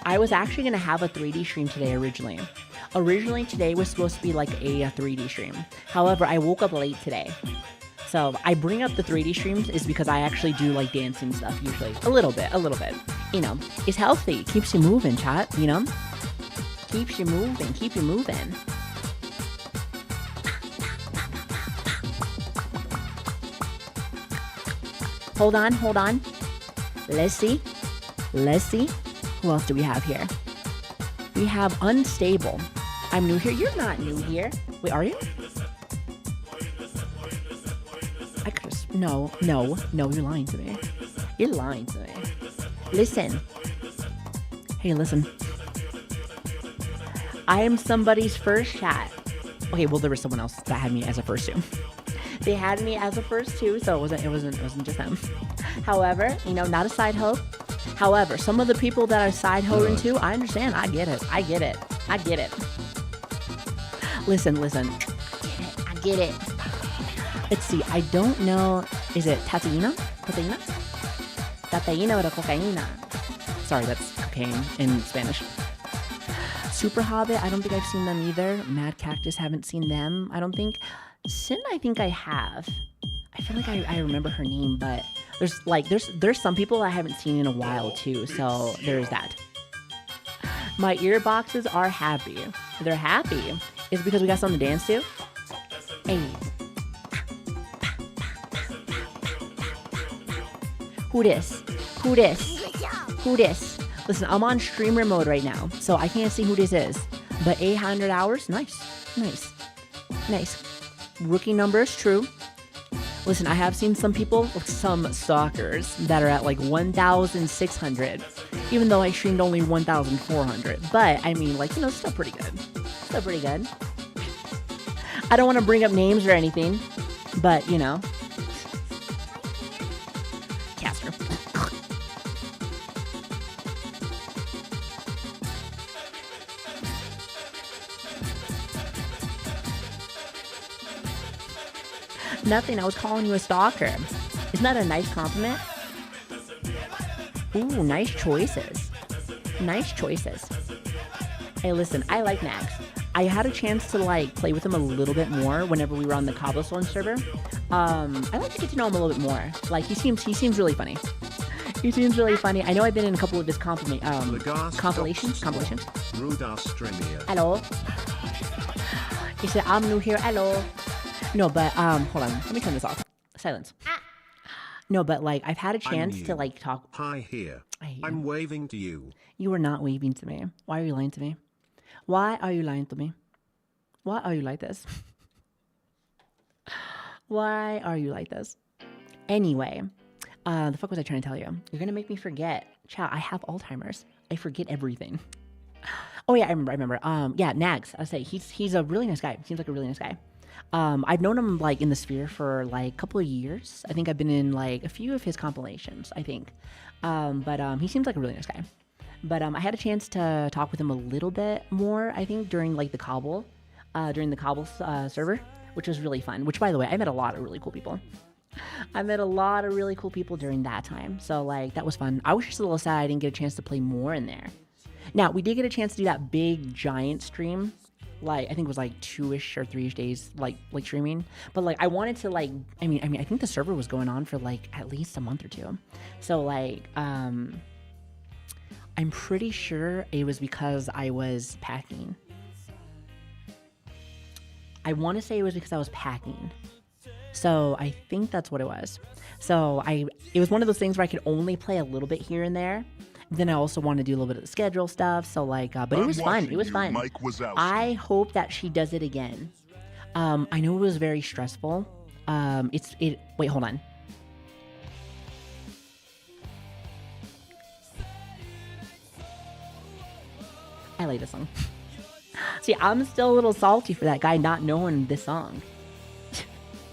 I was actually going to have a 3D stream today originally. Originally today was supposed to be like a 3D stream. However, I woke up late today. So I bring up the 3D streams is because I actually do like dancing stuff usually. A little bit. It's healthy. Keeps you moving, chat, Keeps you moving. Hold on. Let's see. Who else do we have here? We have Unstable. I'm new here. You're not new here. Wait, are you? I could have... No, you're lying to me. Listen. Hey, listen. I am somebody's first chat. Okay, well, there was someone else that had me as a first too. They had me as a first too, so it wasn't just them. However, not a side hoe. However, some of the people that are side hoeing too, I understand. I get it. Listen. I get it. Let's see. I don't know. Is it Tataina? Tataina or cocaína? Sorry, that's cocaine in Spanish. Super Hobbit, I don't think I've seen them either. Mad Cactus, haven't seen them, I don't think. Sin, I think I have. I feel like I remember her name, but there's some people I haven't seen in a while too, so there's that. My ear boxes are happy. They're happy. Is it because we got something to dance to? Hey. Who this? Listen, I'm on streamer mode right now, so I can't see who this is. But 800 hours? Nice. Nice. Nice. Rookie number is true. Listen, I have seen some people, some stalkers, that are at like 1,600, even though I streamed only 1,400. But, I mean, like, you know, still pretty good. Still pretty good. I don't want to bring up names or anything, but, you know. Caster. Nothing, I was calling you a stalker. Isn't that a nice compliment? Ooh, nice choices. Nice choices. Hey, listen, I like Max. I had a chance to like play with him a little bit more whenever we were on the Cobblestone server. I like to get to know him a little bit more. Like he seems really funny. He seems really funny. I know I've been in a couple of his compilations. Hello. He said, I'm new here. Hello. No, but hold on. Let me turn this off. Silence. No, but like I've had a chance to like talk. Hi here. I'm waving to you. You are not waving to me. Why are you lying to me? Why are you lying to me? Why are you like this? Why are you like this? Anyway, the fuck was I trying to tell you? You're gonna make me forget. Child, I have Alzheimer's. I forget everything. Oh yeah, I remember. Yeah, Nags. I say he's a really nice guy. Seems like a really nice guy. I've known him like in the sphere for like a couple of years. I think I've been in like a few of his compilations, I think. But he seems like a really nice guy. But I had a chance to talk with him a little bit more, I think, during like the Cobble server, which was really fun. Which, by the way, I met a lot of really cool people. I met a lot of really cool people during that time. So like that was fun. I was just a little sad I didn't get a chance to play more in there. Now, we did get a chance to do that big giant stream. Like I think it was like 2-ish or 3-ish days like streaming. But like I wanted to like I mean I think the server was going on for like at least a month or two. So like I'm pretty sure it was because I was packing. I want to say it was because I was packing. So I think that's what it was. So it was one of those things where I could only play a little bit here and there. Then I also want to do a little bit of the schedule stuff. So like, but it was fun. It was fun. I hope that she does it again. I know it was very stressful. Wait, hold on. I like this song. See, I'm still a little salty for that guy not knowing this song.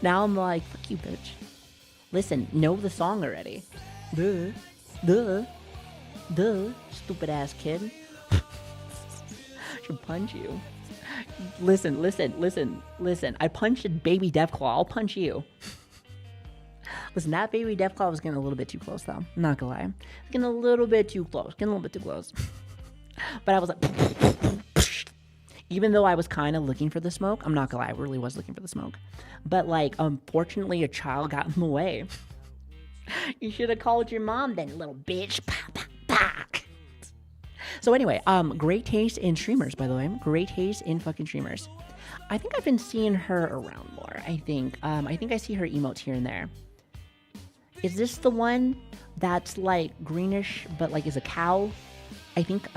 Now I'm like, fuck you, bitch. Listen, know the song already. Duh, stupid ass kid. Should punch you. Listen. I punched Baby Deathclaw. I'll punch you. Listen, that Baby Deathclaw was getting a little bit too close, though. I'm not gonna lie. It's getting a little bit too close. But I was like, even though I was kind of looking for the smoke, I'm not gonna lie, I really was looking for the smoke. But like, unfortunately, a child got in the way. You should have called your mom then, little bitch. So anyway, great taste in streamers, by the way. Great taste in fucking streamers. I think I've been seeing her around more, I think. I think I see her emotes here and there. Is this the one that's like greenish, but like is a cow? I think.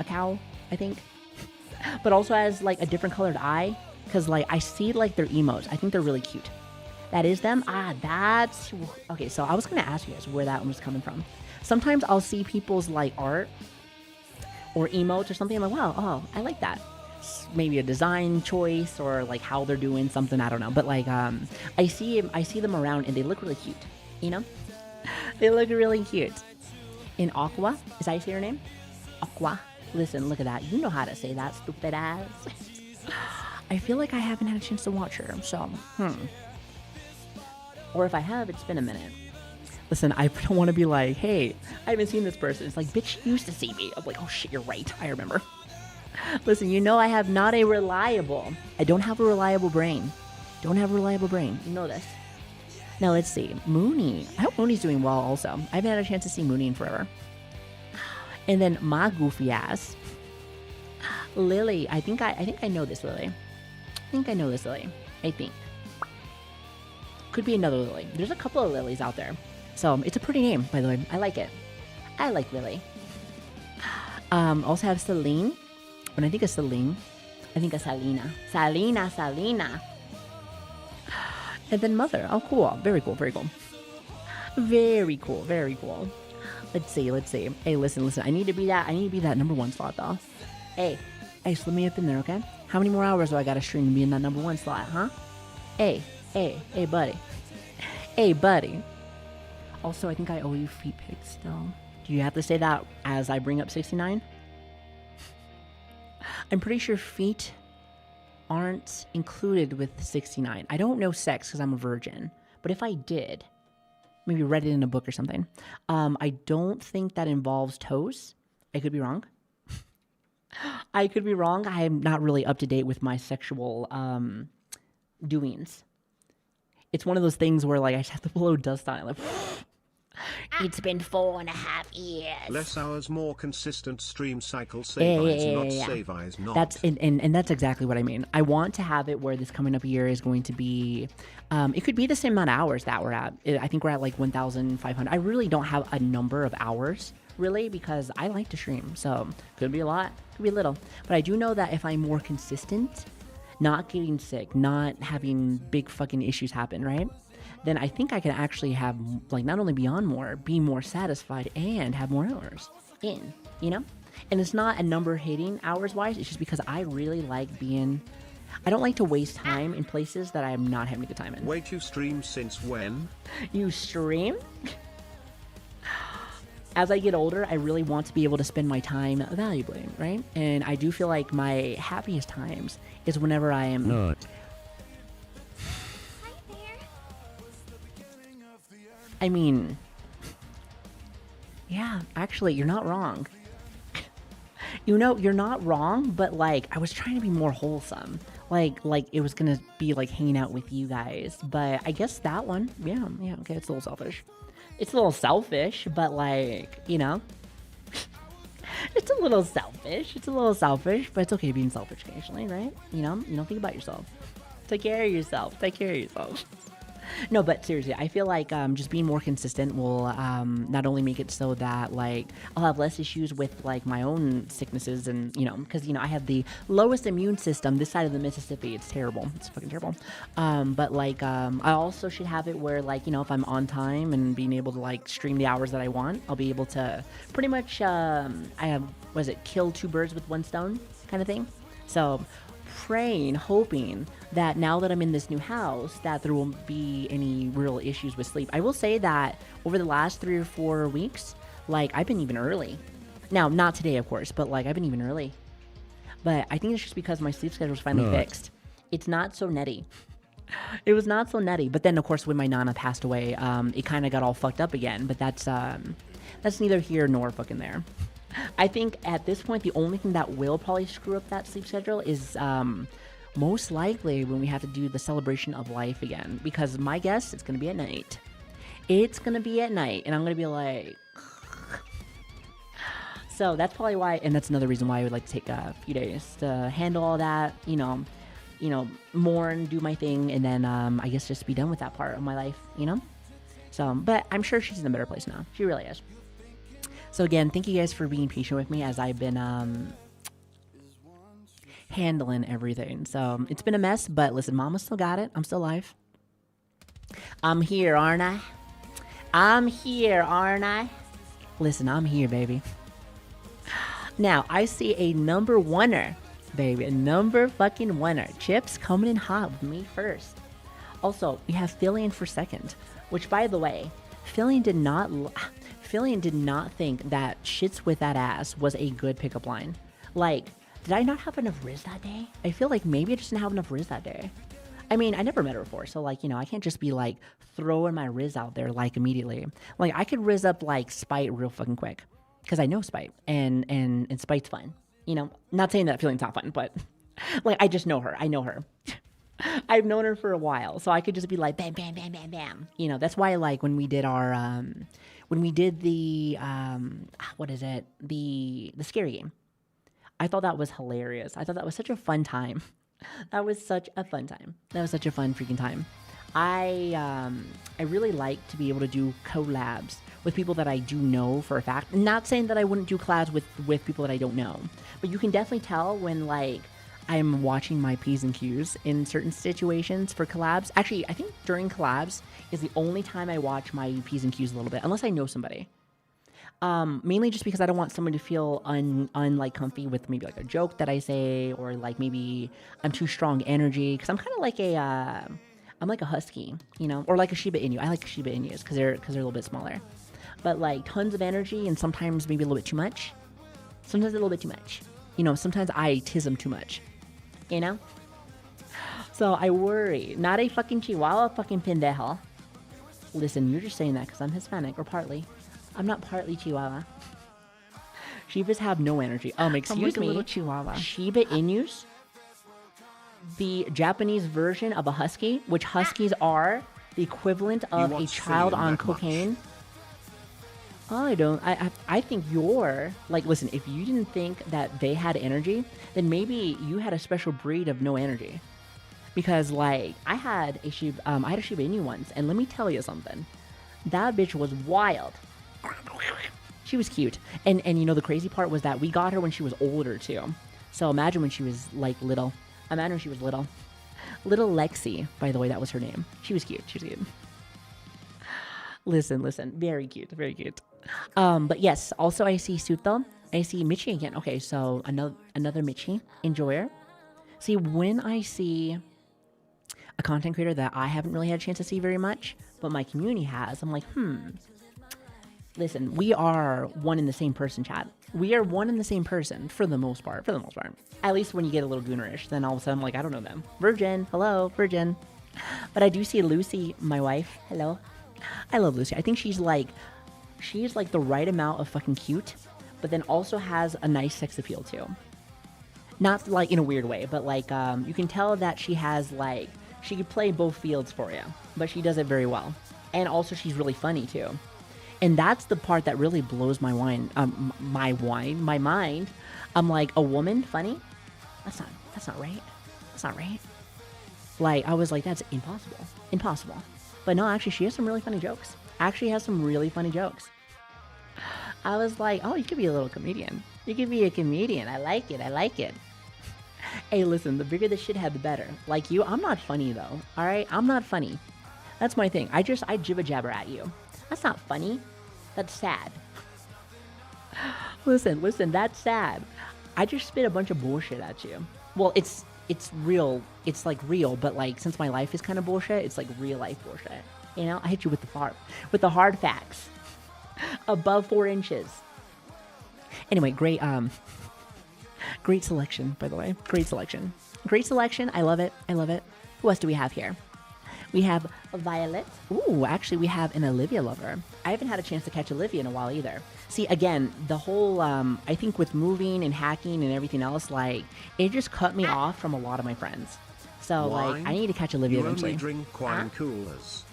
But also has like a different colored eye. Because like I see like their emotes. I think they're really cute. That is them? That's... Okay, so I was going to ask you guys where that one was coming from. Sometimes I'll see people's like art or emotes or something. I'm like, wow, oh, I like that. Maybe a design choice or like how they're doing something. I don't know. But like I see them around and they look really cute. You know? They look really cute. In Aqua? Is that how you say her name? Aqua. Listen, look at that. You know how to say that, stupid ass. I feel like I haven't had a chance to watch her. So, Or if I have, it's been a minute. Listen, I don't want to be like, hey, I haven't seen this person. It's like, bitch, you used to see me. I'm like, oh shit, you're right. I remember. Listen, you know I don't have a reliable brain. You know this. Now let's see. Mooney. I hope Mooney's doing well also. I haven't had a chance to see Mooney in forever. And then my goofy ass. Lily. I think I know this Lily. I think. Could be another Lily. There's a couple of Lilies out there. So it's a pretty name, by the way. I like it. I like Lily. Also have Celine. When I think of Celine, I think a Salina. Salina. And then mother. Oh, cool. Very cool. Very cool. Let's see. Hey, listen. I need to be that number one slot, though. Hey, slip me up in there, okay? How many more hours do I gotta stream to be in that number one slot, huh? Hey, buddy. Also, I think I owe you feet pics still. Do you have to say that as I bring up 69? I'm pretty sure feet aren't included with 69. I don't know sex because I'm a virgin, but if I did, maybe read it in a book or something, I don't think that involves toes. I could be wrong. I'm not really up to date with my sexual doings. It's one of those things where like I just have to blow dust on it. Like, it's been 4.5 years. Less hours, more consistent stream cycle. Save eyes, not save eyes, not. That's and that's exactly what I mean. I want to have it where this coming up year is going to be, it could be the same amount of hours that we're at. I think we're at like 1,500. I really don't have a number of hours really because I like to stream. So could be a lot, could be a little. But I do know that if I'm more consistent, not getting sick, not having big fucking issues happen, right? Then I think I can actually have, like, not only be on more, be more satisfied, and have more hours in, you know? And it's not a number hitting hours-wise, it's just because I really like being... I don't like to waste time in places that I am not having a good time in. Wait, you stream since when? You stream? As I get older, I really want to be able to spend my time valuably, right? And I do feel like my happiest times is whenever I am... Not. I mean, yeah, actually, you're not wrong. You know, you're not wrong, but like, I was trying to be more wholesome. Like it was gonna be like hanging out with you guys, but I guess that one, yeah, okay, it's a little selfish. It's a little selfish, but like, you know, it's a little selfish, but it's okay being selfish occasionally, right? You know, think about yourself. Take care of yourself. No, but seriously, I feel like just being more consistent will not only make it so that like I'll have less issues with like my own sicknesses and, you know, because, you know, I have the lowest immune system this side of the Mississippi. It's terrible. It's fucking terrible. But like I also should have it where like, you know, if I'm on time and being able to like stream the hours that I want, I'll be able to pretty much, kill two birds with one stone kind of thing. So praying, hoping that now that I'm in this new house that there won't be any real issues with sleep. I will say that over the last 3 or 4 weeks, like I've been even early. Now, not today, of course, but like I've been even early. But I think it's just because my sleep schedule is finally fixed. It's not so nutty. It was not so nutty. But then, of course, when my Nana passed away, it kind of got all fucked up again. But that's neither here nor fucking there. I think at this point, the only thing that will probably screw up that sleep schedule is most likely when we have to do the celebration of life again. Because my guess, it's going to be at night. It's going to be at night. And I'm going to be like... So that's probably why, and that's another reason why I would like to take a few days to handle all that, you know, mourn, do my thing, and then I guess just be done with that part of my life, you know? So, but I'm sure she's in a better place now. She really is. So again, thank you guys for being patient with me as I've been handling everything. So it's been a mess, but listen, Mama still got it. I'm still alive. I'm here, aren't I? Listen, I'm here, baby. Now, I see a number oneer, baby. A number fucking oneer. Chips coming in hot with me first. Also, we have Fillion for second. Which, by the way, Fillion did not think that shits with that ass was a good pickup line. Like, did I not have enough Riz that day? I feel like maybe I just didn't have enough Riz that day. I mean, I never met her before, so like, you know, I can't just be like throwing my Riz out there like immediately. Like, I could Riz up like Spite real fucking quick. Because I know Spite, and Spite's fun. You know, not saying that Fillion's not fun, but like, I just know her. I know her. I've known her for a while, so I could just be like, bam, bam, bam, bam, bam. You know, that's why, like, when we did our, the scary game, I thought that was hilarious. I thought that was such a fun time. That was such a fun freaking time. I really like to be able to do collabs with people that I do know for a fact. Not saying that I wouldn't do collabs with people that I don't know, but you can definitely tell when like I'm watching my P's and Q's in certain situations for collabs. Actually, I think during collabs is the only time I watch my P's and Q's a little bit, unless I know somebody. Mainly just because I don't want someone to feel like comfy with maybe like a joke that I say, or like maybe I'm too strong energy, because I'm kind of like I'm like a husky, you know, or like a Shiba Inu. I like Shiba Inus because they're a little bit smaller, but like tons of energy and sometimes maybe a little bit too much. Sometimes a little bit too much. You know, sometimes I tism too much. You know? So I worry. Not a fucking Chihuahua, fucking pendejo. Listen, you're just saying that because I'm Hispanic, or partly. I'm not partly Chihuahua. Shibas have no energy. Excuse like a me. little Chihuahua. Shiba Inus, the Japanese version of a husky, which huskies are the equivalent of a child on cocaine. I don't. I think you're like. Listen, if you didn't think that they had energy, then maybe you had a special breed of no energy. Because like I had a Shiba Inu once, and let me tell you something. That bitch was wild. She was cute, and you know the crazy part was that we got her when she was older too. So imagine when she was like little. Imagine when she was little. Little Lexi, by the way, that was her name. She was cute. She was cute. Listen, very cute, very cute. But yes, also I see Suto. I see Michi again. Okay, so another Michi enjoyer. See, when I see a content creator that I haven't really had a chance to see very much, but my community has, I'm like, Listen, we are one in the same person, chat. We are one in the same person for the most part. For the most part. At least when you get a little goonerish, then all of a sudden I'm like, I don't know them. Virgin, hello, virgin. But I do see Lucy, my wife. Hello. I love Lucy. I think she's like the right amount of fucking cute, but then also has a nice sex appeal too. Not like in a weird way, but like you can tell that she has like, she could play both fields for you, but she does it very well. And also she's really funny too. And that's the part that really blows my mind. I'm like, a woman funny? That's not right. That's not right. Like, I was like, that's impossible. But no, actually, she has some really funny jokes. Actually has some really funny jokes. I was like, oh, you could be a little comedian. You could be a comedian. I like it. Hey, listen, the bigger the shithead, the better. Like you, I'm not funny though. All right, I'm not funny. That's my thing. I jibber jabber at you. That's not funny. That's sad. Listen, that's sad. I just spit a bunch of bullshit at you. Well, it's real. It's like real, but like since my life is kind of bullshit, it's like real life bullshit. You know, I hit you with the hard facts. Above 4 inches. Anyway, great selection, by the way. Great selection. I love it. Who else do we have here? We have Violet. Ooh, actually, we have an Olivia lover. I haven't had a chance to catch Olivia in a while either. See, again, the whole, I think with moving and hacking and everything else, like, it just cut me off from a lot of my friends. So, Wine? like, I need to catch Olivia eventually. You only drink wine coolers.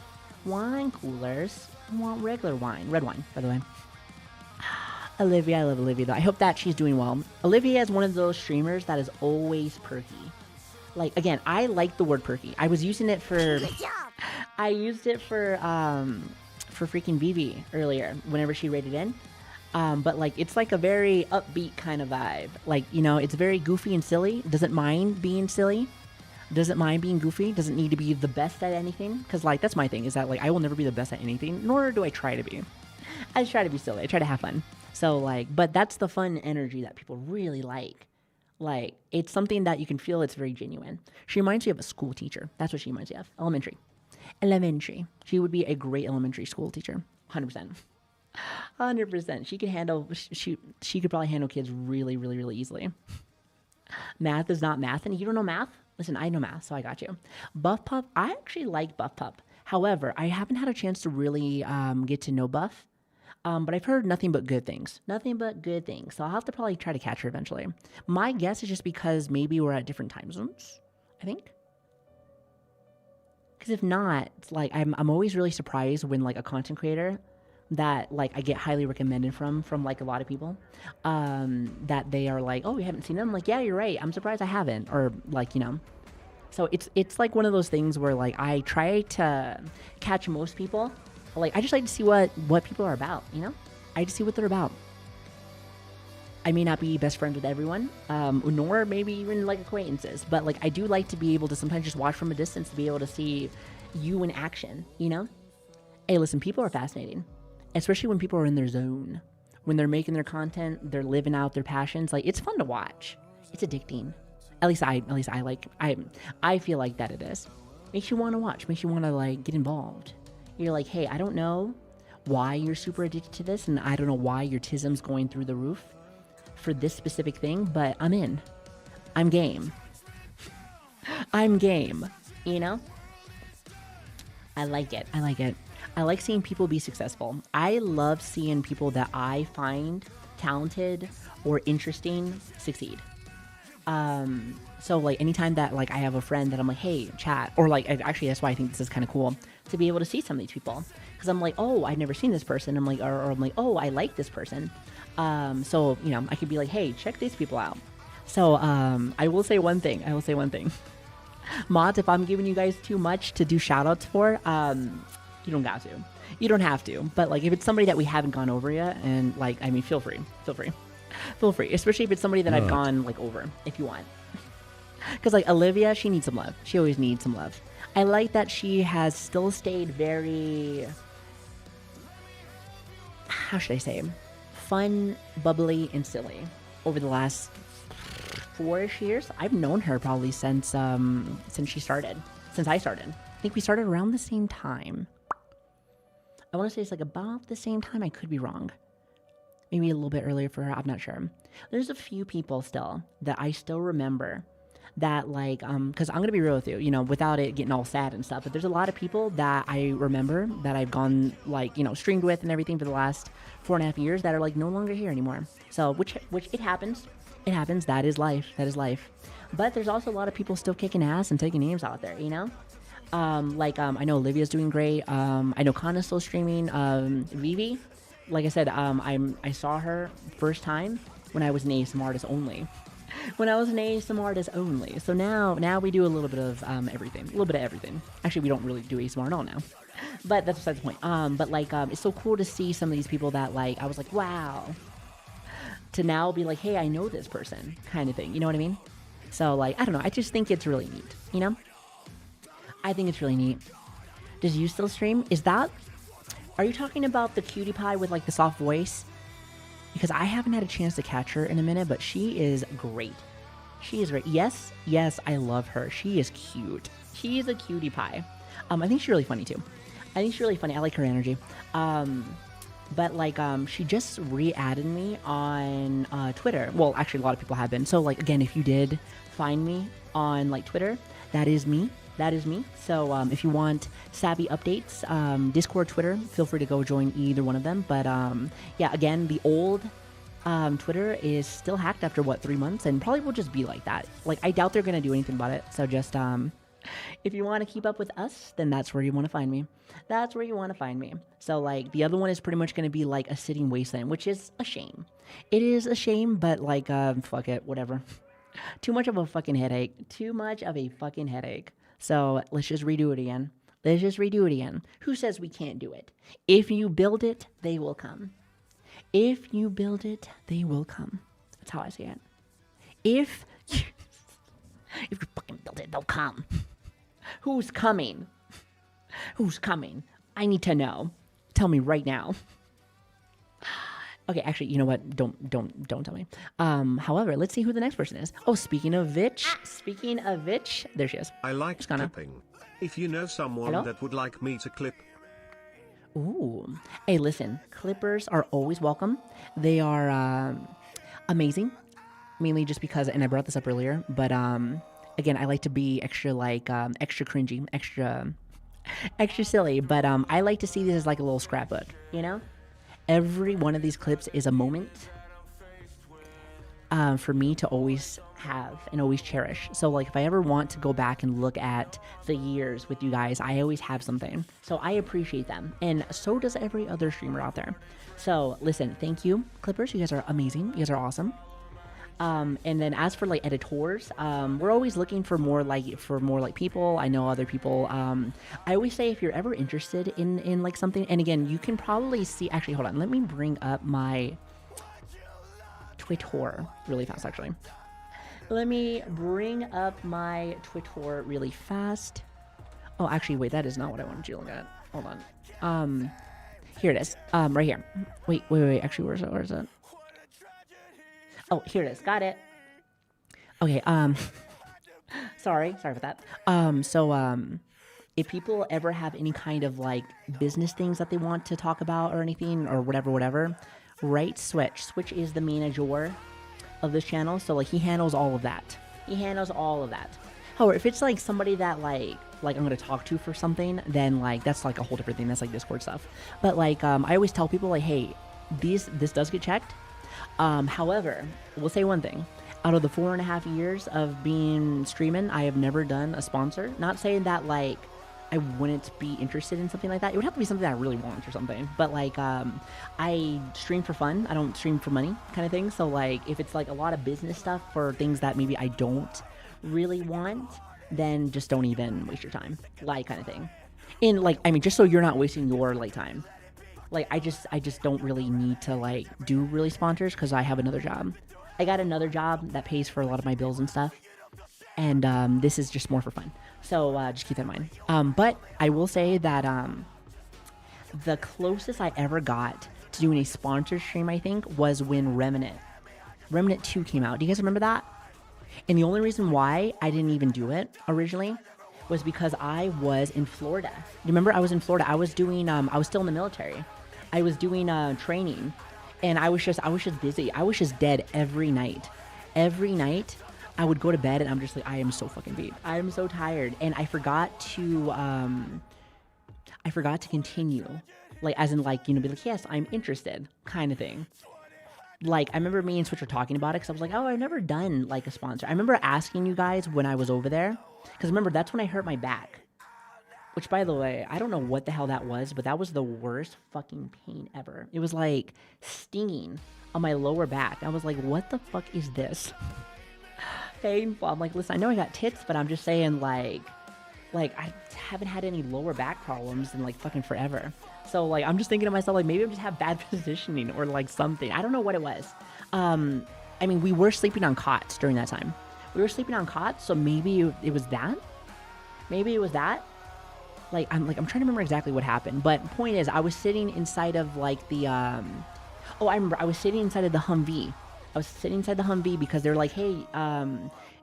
Wine coolers? I want regular wine. Red wine, by the way. Olivia, I love Olivia, though. I hope that she's doing well. Olivia is one of those streamers that is always perky. Like, again, I like the word perky. I was using it for... I used it for freaking Vivi earlier, whenever she rated in. But, like, it's like a very upbeat kind of vibe. Like, you know, it's very goofy and silly. Doesn't mind being silly. Doesn't mind being goofy. Doesn't need to be the best at anything. Because, like, that's my thing, is that, like, I will never be the best at anything, nor do I try to be. I just try to be silly. I try to have fun. So, like, but that's the fun energy that people really like. Like, it's something that you can feel it's very genuine. She reminds me of a school teacher. That's what she reminds me of. Elementary. She would be a great elementary school teacher. 100%. 100%. She could handle, she could probably handle kids really, really, really easily. Math is not math. And you don't know math? Listen, I know math, so I got you. Buff Pup, I actually like Buff Pup. However, I haven't had a chance to really get to know Buff. But I've heard nothing but good things. Nothing but good things. So I'll have to probably try to catch her eventually. My guess is just because maybe we're at different time zones, I think. Because if not, it's like I'm always really surprised when like a content creator that like I get highly recommended from like a lot of people, that they are like, oh, you haven't seen them? I'm like, yeah, you're right. I'm surprised I haven't. Or like, you know. So it's like one of those things where like I try to catch most people. Like, I just like to see what people are about, you know? I just see what they're about. I may not be best friends with everyone, nor maybe even like acquaintances, but like I do like to be able to sometimes just watch from a distance to be able to see you in action, you know? Hey, listen, people are fascinating, especially when people are in their zone, when they're making their content, they're living out their passions. Like, it's fun to watch. It's addicting. At least I feel like that it is. Makes you want to watch, makes you want to like get involved. You're like, hey, I don't know why you're super addicted to this, and I don't know why your tism's going through the roof for this specific thing, but I'm in. I'm game. I'm game, you know? I like it. I like it. I like seeing people be successful. I love seeing people that I find talented or interesting succeed. So like anytime that like I have a friend that I'm like, hey, chat, or like actually that's why I think this is kind of cool to be able to see some of these people, because I'm like, oh, I've never seen this person. I'm like, or I'm like, oh, I like this person. So you know, I could be like, hey, check these people out. So I will say one thing. Mods, if I'm giving you guys too much to do shout outs for, you don't got to. You don't have to. But like if it's somebody that we haven't gone over yet, and like, I mean, feel free. Especially if it's somebody that I've gone like over, if you want. Because like Olivia, she needs some love. She always needs some love. I like that she has still stayed very, how should I say, fun, bubbly, and silly over the last 4-ish years. I've known her probably since she started. Since I started. I think we started around the same time. I want to say it's like about the same time. I could be wrong. Maybe a little bit earlier for her. I'm not sure. There's a few people still that I still remember that like, because I'm going to be real with you, you know, without it getting all sad and stuff, but there's a lot of people that I remember that I've gone like, you know, streamed with and everything for the last 4.5 years that are like no longer here anymore. So, which it happens. It happens. That is life. But there's also a lot of people still kicking ass and taking names out there, you know? I know Olivia's doing great. I know Kana's still streaming. Vivi, like I said, I saw her first time when I was an ASMR artist only. So now we do a little bit of everything. Actually, we don't really do ASMR at all now. But that's besides the point. It's so cool to see some of these people that like I was like, wow. To now be like, hey, I know this person, kind of thing. You know what I mean? So like, I don't know. I just think it's really neat. You know? I think it's really neat. Does you still stream? Are you talking about the cutie pie with like the soft voice? Because I haven't had a chance to catch her in a minute, but she is great. Yes, I love her. She is cute. She is a cutie pie. I think she's really funny too. I like her energy. She just re-added me on Twitter. Well, actually, a lot of people have been. So, like, again, if you did find me on, like, Twitter, that is me. So, if you want Savi updates, Discord, Twitter, feel free to go join either one of them. But, yeah, again, the old Twitter is still hacked after, 3 months? And probably will just be like that. Like, I doubt they're going to do anything about it. So, just, if you want to keep up with us, then that's where you want to find me. So, like, the other one is pretty much going to be, like, a sitting wasteland, which is a shame. It is a shame, but, like, fuck it, whatever. Too much of a fucking headache. So, let's just redo it again. Who says we can't do it? If you build it, they will come. That's how I say it. If you fucking build it, they'll come. Who's coming? I need to know. Tell me right now. Okay, actually, you know what? Don't tell me. However, let's see who the next person is. Oh, speaking of which, there she is. I like clipping. If you know someone that would like me to clip. Ooh. Hey, listen, clippers are always welcome. They are amazing. Mainly just because, and I brought this up earlier, but again, I like to be extra extra cringy, extra silly, but I like to see this as like a little scrapbook, you know? Every one of these clips is a moment for me to always have and always cherish. So like if I ever want to go back and look at the years with you guys, I always have something. So I appreciate them. And so does every other streamer out there. So listen, thank you, clippers. You guys are amazing. You guys are awesome. And then as for like editors, we're always looking for more like people. I know other people. I always say if you're ever interested in like something, and again, you can probably see, actually, hold on, let me bring up my Twitter really fast, actually. Let me bring up my Twitter really fast. Oh, actually, wait, that is not what I wanted you to look at. Hold on. Here it is. Right here. Wait. Actually, where is it? Oh, here it is. Got it. Okay, sorry about that. If people ever have any kind of like business things that they want to talk about or anything or whatever, write Switch. Switch is the manager of this channel, so like he handles all of that. However, if it's like somebody that like I'm gonna talk to for something, then like that's like a whole different thing. That's like Discord stuff. But like I always tell people like, hey, this does get checked. However, we'll say one thing. Out of the 4.5 years of being streaming, I have never done a sponsor. Not saying that like I wouldn't be interested in something like that. It would have to be something that I really want or something. But like I stream for fun. I don't stream for money kind of thing. So like if it's like a lot of business stuff for things that maybe I don't really want, then just don't even waste your time. Like kind of thing. And like, I mean, just so you're not wasting your like time. Like I just don't really need to like do really sponsors because I have another job. I got another job that pays for a lot of my bills and stuff. And this is just more for fun. So just keep that in mind. But I will say that the closest I ever got to doing a sponsor stream, I think, was when Remnant 2 came out. Do you guys remember that? And the only reason why I didn't even do it originally was because I was in Florida. You remember I was in Florida? I was doing, I was still in the military. I was doing training. And I was just busy. I was just dead every night. Every night, I would go to bed and I'm just like, I am so fucking beat. I am so tired. And I forgot to continue. Like, as in like, you know, be like, yes, I'm interested kind of thing. Like, I remember me and Switch were talking about it because I was like, oh, I've never done like a sponsor. I remember asking you guys when I was over there. Because remember, that's when I hurt my back. Which, by the way, I don't know what the hell that was, but that was the worst fucking pain ever. It was like stinging on my lower back. I was like, what the fuck is this? Painful. I'm like, listen, I know I got tits, but I'm just saying like I haven't had any lower back problems in like fucking forever. So like, I'm just thinking to myself, like maybe I just have bad positioning or like something. I don't know what it was. I mean, we were sleeping on cots during that time. We were sleeping on cots, so maybe it was that. Maybe it was that. I'm trying to remember exactly what happened, but point is, I was sitting inside of like the, I remember I was sitting inside of the Humvee. I was sitting inside the Humvee because they're like, hey,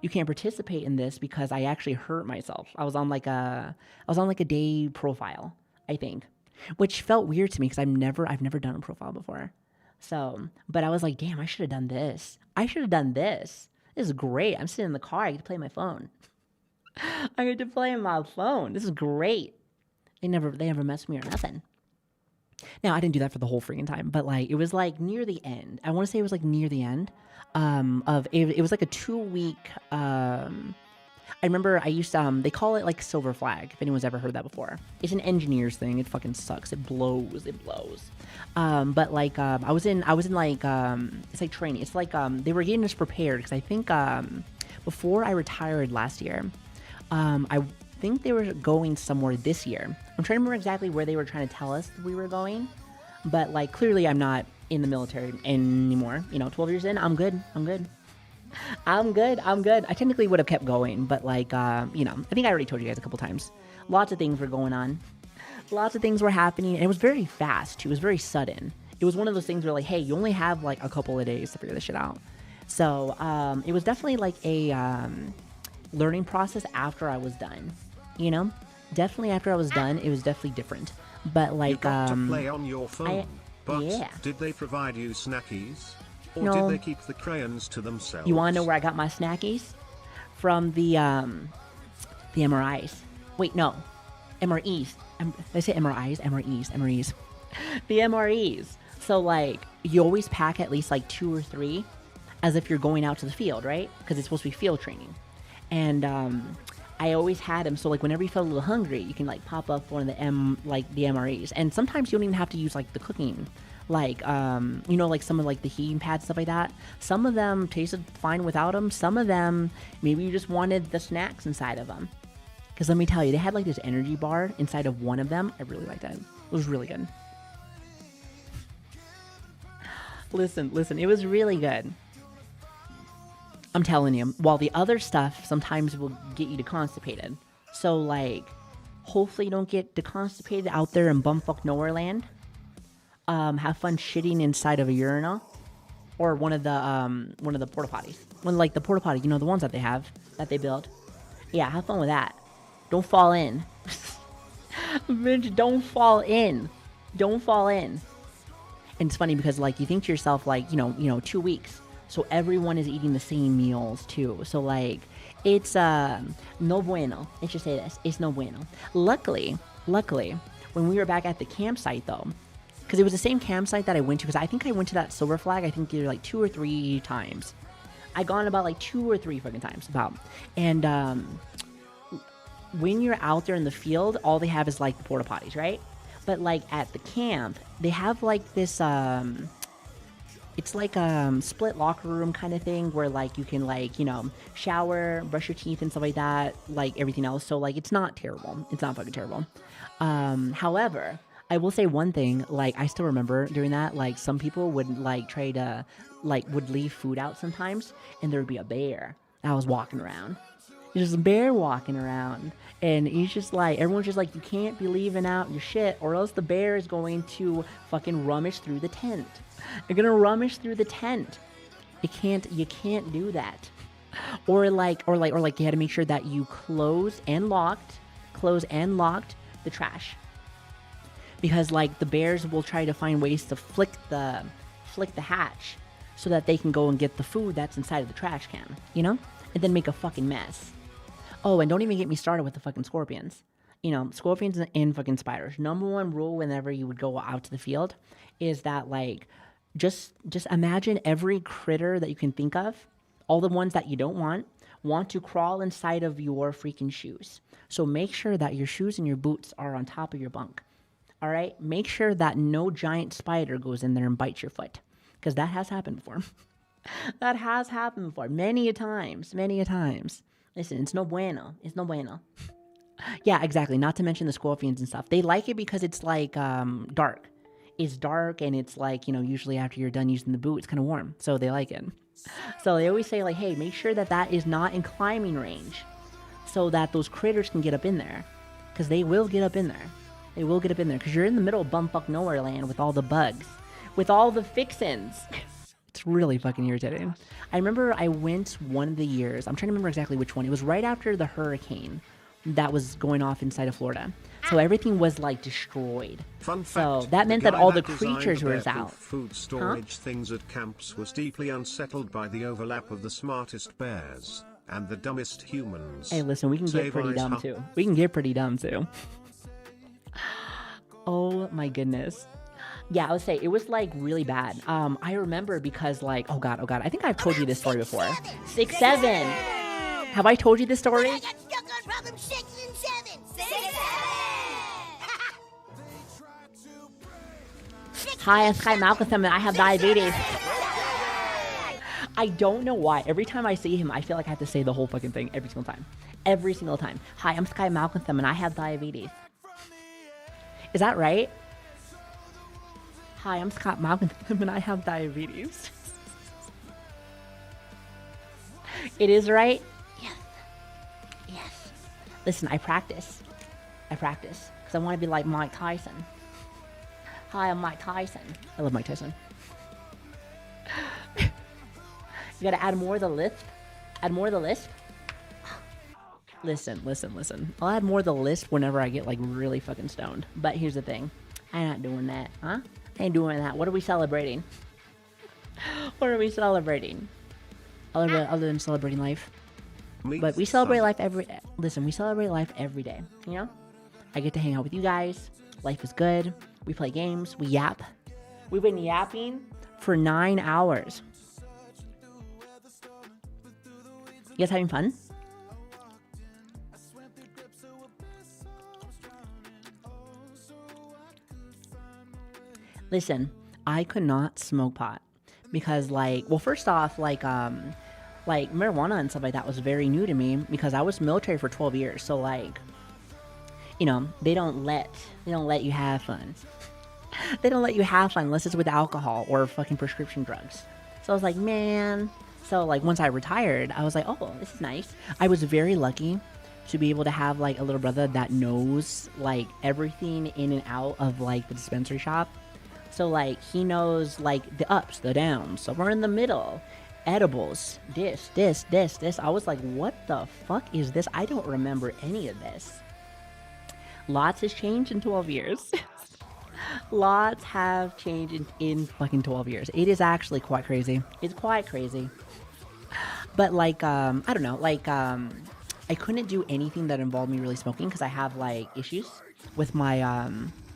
you can't participate in this because I actually hurt myself. I was on like a day profile, I think, which felt weird to me because I've never done a profile before. So, but I was like, damn, I should have done this. This is great. I'm sitting in the car. I get to play my phone. I get to play on my phone. This is great. They never messed with me or nothing. Now, I didn't do that for the whole freaking time, but like it was like near the end. I want to say it was like near the end of it was like a 2-week I remember I used to they call it like silver flag, if anyone's ever heard that before. It's an engineer's thing. It fucking sucks. It blows. But like I was in like it's like training. It's like they were getting us prepared because I think before I retired last year, I think they were going somewhere this year. I'm trying to remember exactly where they were trying to tell us we were going, but like clearly I'm not in the military anymore. You know, 12 years in, I'm good. I technically would have kept going, but like, you know, I think I already told you guys a couple times. Lots of things were going on. Lots of things were happening, and it was very fast. It was very sudden. It was one of those things where like, hey, you only have like a couple of days to figure this shit out. So it was definitely like a learning process after I was done. You know, definitely after I was done, it was definitely different. But like, you got to play on your phone. But yeah. Did they provide you snackies? Or No. did they keep the crayons to themselves? You want to know where I got my snackies? From the MRIs. Wait, no. MREs. They say MREs. The MREs. So, like, you always pack at least, like, 2 or 3 as if you're going out to the field, right? Because it's supposed to be field training. And I always had them. So, like, whenever you feel a little hungry, you can, like, pop up one of the MREs. And sometimes you don't even have to use, like, the cooking. Like, you know, like some of like the heating pads, stuff like that. Some of them tasted fine without them. Some of them, maybe you just wanted the snacks inside of them. Because let me tell you, they had like this energy bar inside of one of them. I really liked it. It was really good. Listen, it was really good. I'm telling you. While the other stuff sometimes will get you deconstipated. So, like, hopefully you don't get deconstipated out there in bumfuck nowhere land. Have fun shitting inside of a urinal. Or one of the porta potties. One like the porta potty, you know, the ones that they have, that they build. Yeah, have fun with that. Don't fall in. Bitch, don't fall in. Don't fall in. And it's funny because, like, you think to yourself, like, you know, 2 weeks. So everyone is eating the same meals, too. So, like, it's, no bueno. Let's just say this. It's no bueno. Luckily, when we were back at the campsite, though, because it was the same campsite that I went to, because I think I went to that Silver Flag, I think either, like, 2 or 3 times. I gone about, like, 2 or 3 fucking times, about. And, when you're out there in the field, all they have is, like, the porta potties, right? But, like, at the camp, they have, like, this, it's like a split locker room kind of thing where, like, you can, like, you know, shower, brush your teeth and stuff like that, like everything else. So, like, it's not terrible. It's not fucking terrible. However, I will say one thing, like, I still remember doing that. Like, some people would, like, try to, like, would leave food out sometimes, and there would be a bear that was walking around. There's a bear walking around, and he's just like, everyone's just like, you can't be leaving out your shit, or else the bear is going to fucking rummage through the tent. You're gonna rummage through the tent. You can't do that. Or like you had to make sure that you closed and locked the trash. Because, like, the bears will try to find ways to flick the hatch so that they can go and get the food that's inside of the trash can, you know? And then make a fucking mess. Oh, and don't even get me started with the fucking scorpions. You know, scorpions and fucking spiders. Number one rule whenever you would go out to the field is that, like, just imagine every critter that you can think of, all the ones that you don't want to crawl inside of your freaking shoes. So make sure that your shoes and your boots are on top of your bunk. All right? Make sure that no giant spider goes in there and bites your foot. Because that has happened before. That has happened before. Many a times. Listen, it's no bueno. It's no bueno. Yeah, exactly. Not to mention the scorpions and stuff. They like it because it's, like, dark. It's dark, and it's, like, you know, usually after you're done using the boot, it's kind of warm. So they like it. So they always say, like, hey, make sure that is not in climbing range so that those critters can get up in there. Because they will get up in there. They will get up in there. Because you're in the middle of bumfuck nowhere land with all the bugs. With all the fixins. It's really fucking irritating. I remember I went one of the years. I'm trying to remember exactly which one. It was right after the hurricane that was going off inside of Florida. So everything was, like, destroyed. Fun so fact, that meant that all the creatures the were bear-proof out. Food storage things at camps was deeply unsettled by the overlap of the smartest bears and the dumbest humans. Hey, listen, we can get pretty dumb too. We can get pretty dumb too. Oh my goodness. Yeah, I would say it was, like, really bad. I remember because, like, oh god, I think I've told you this story before. 6, 7. Have I told you this story? I got stuck on problem 6 and 7. 6, 7. Hi, I'm Sky Malcolm and I have diabetes. I don't know why. Every time I see him, I feel like I have to say the whole fucking thing every single time. Every single time. Hi, I'm Sky Malcolm and I have diabetes. Is that right? Hi, I'm Scott Malcolm and I have diabetes. It is right? Yes. Listen, I practice. Because I want to be like Mike Tyson. Hi, I'm Mike Tyson. I love Mike Tyson. You gotta add more of the lisp? Listen. I'll add more of the lisp whenever I get, like, really fucking stoned. But here's the thing. I'm not doing that, huh? I ain't doing that. What are we celebrating? Other than celebrating life. But we celebrate life we celebrate life every day, you know? I get to hang out with you guys. Life is good. We play games. We yap. We've been yapping for 9 hours. You guys having fun? Listen, I could not smoke pot because, like, well, first off, like marijuana and stuff like that was very new to me because I was military for 12 years. So, like, you know, they don't let you have fun. They don't let you have fun unless it's with alcohol or fucking prescription drugs. So I was like, man, So like once I retired, I was like, oh, this is nice. I was very lucky to be able to have like a little brother that knows like everything in and out of like the dispensary shop. So like he knows like the ups, the downs, somewhere in the middle, edibles, this. I was like, what the fuck is this? I don't remember any of this. Lots has changed in 12 years. Lots have changed in fucking 12 years. It is actually quite crazy. It's quite crazy. But like, I don't know, like, I couldn't do anything that involved me really smoking because I have like issues with my,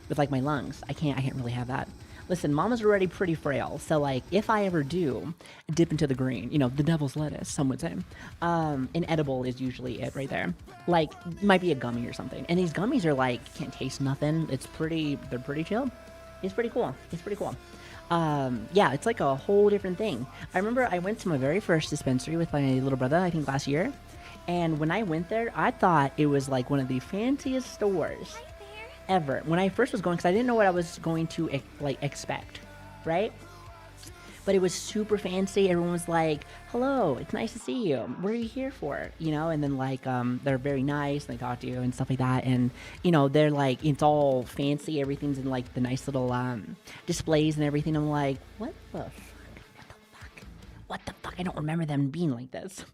with like my lungs. I can't really have that. Listen, mama's already pretty frail, so like if I ever do dip into the green, you know, the devil's lettuce, some would say, an edible is usually it right there. Like, might be a gummy or something. And these gummies are like, can't taste nothing. They're pretty chill. It's pretty cool. Yeah, it's like a whole different thing. I remember I went to my very first dispensary with my little brother, I think last year. And when I went there, I thought it was like one of the fanciest stores ever. When I first was going, because I didn't know what I was going to like expect, right? But it was super fancy. Everyone was like, hello, it's nice to see you. What are you here for? You know, and then like, they're very nice and they talk to you and stuff like that. And, you know, they're like, it's all fancy. Everything's in like the nice little, displays and everything. I'm like, what the fuck? I don't remember them being like this.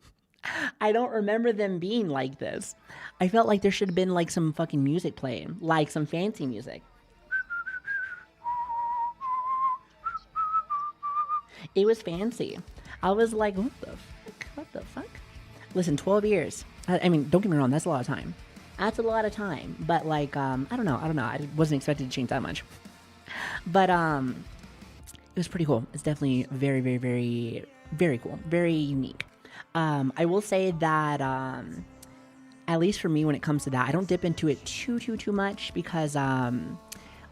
I don't remember them being like this. I felt like there should have been like some fucking music playing, like some fancy music. It was fancy. I was like, what the fuck? Listen, 12 years. I mean, don't get me wrong, that's a lot of time. But like, I don't know. I wasn't expected to change that much. But it was pretty cool. It's definitely very, very, very, very cool. Very unique. I will say that, at least for me, when it comes to that, I don't dip into it too much because,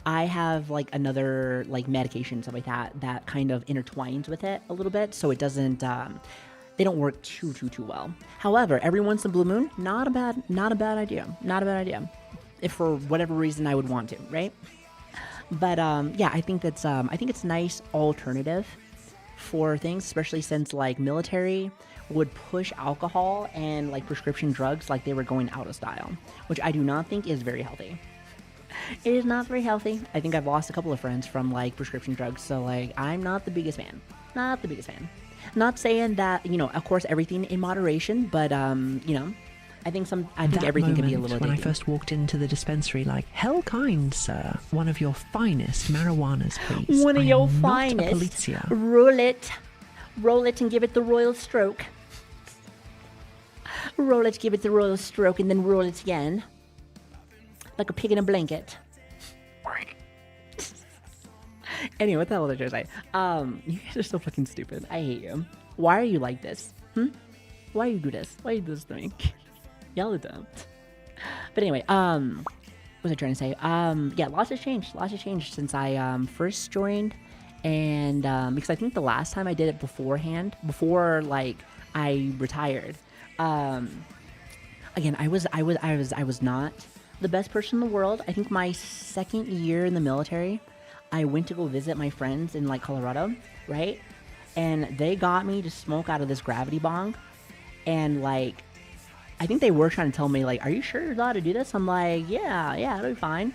I have like another like medication, stuff like that kind of intertwines with it a little bit. So it doesn't, they don't work too well. However, every once in a blue moon, not a bad idea. If for whatever reason I would want to, right? But, yeah, I think it's a nice alternative for things, especially since like military would push alcohol and like prescription drugs like they were going out of style, which I do not think is very healthy. It is not very healthy. I think I've lost a couple of friends from like prescription drugs, so like I'm not the biggest fan. Not saying that, you know, of course everything in moderation, but you know, I think everything can be a little addictive. When I first walked into the dispensary, like, hell kind, sir, one of your finest marijuanas, please. One of your not finest. A polizia. Roll it and give it the royal stroke. Roll it, give it the royal stroke, and then roll it again. Like a pig in a blanket. Anyway, what the hell was I trying to say? You guys are so fucking stupid. I hate you. Why are you like this? Why you do this? Why you do this to me? Y'all are dumb. But anyway, what was I trying to say? Yeah, lots has changed since I first joined, and because I think the last time I did it before like I retired. Again, I was not the best person in the world. I think my second year in the military, I went to go visit my friends in like Colorado, right? And they got me to smoke out of this gravity bong, and like, I think they were trying to tell me like, are you sure you're allowed to do this? I'm like, yeah, it'll be fine.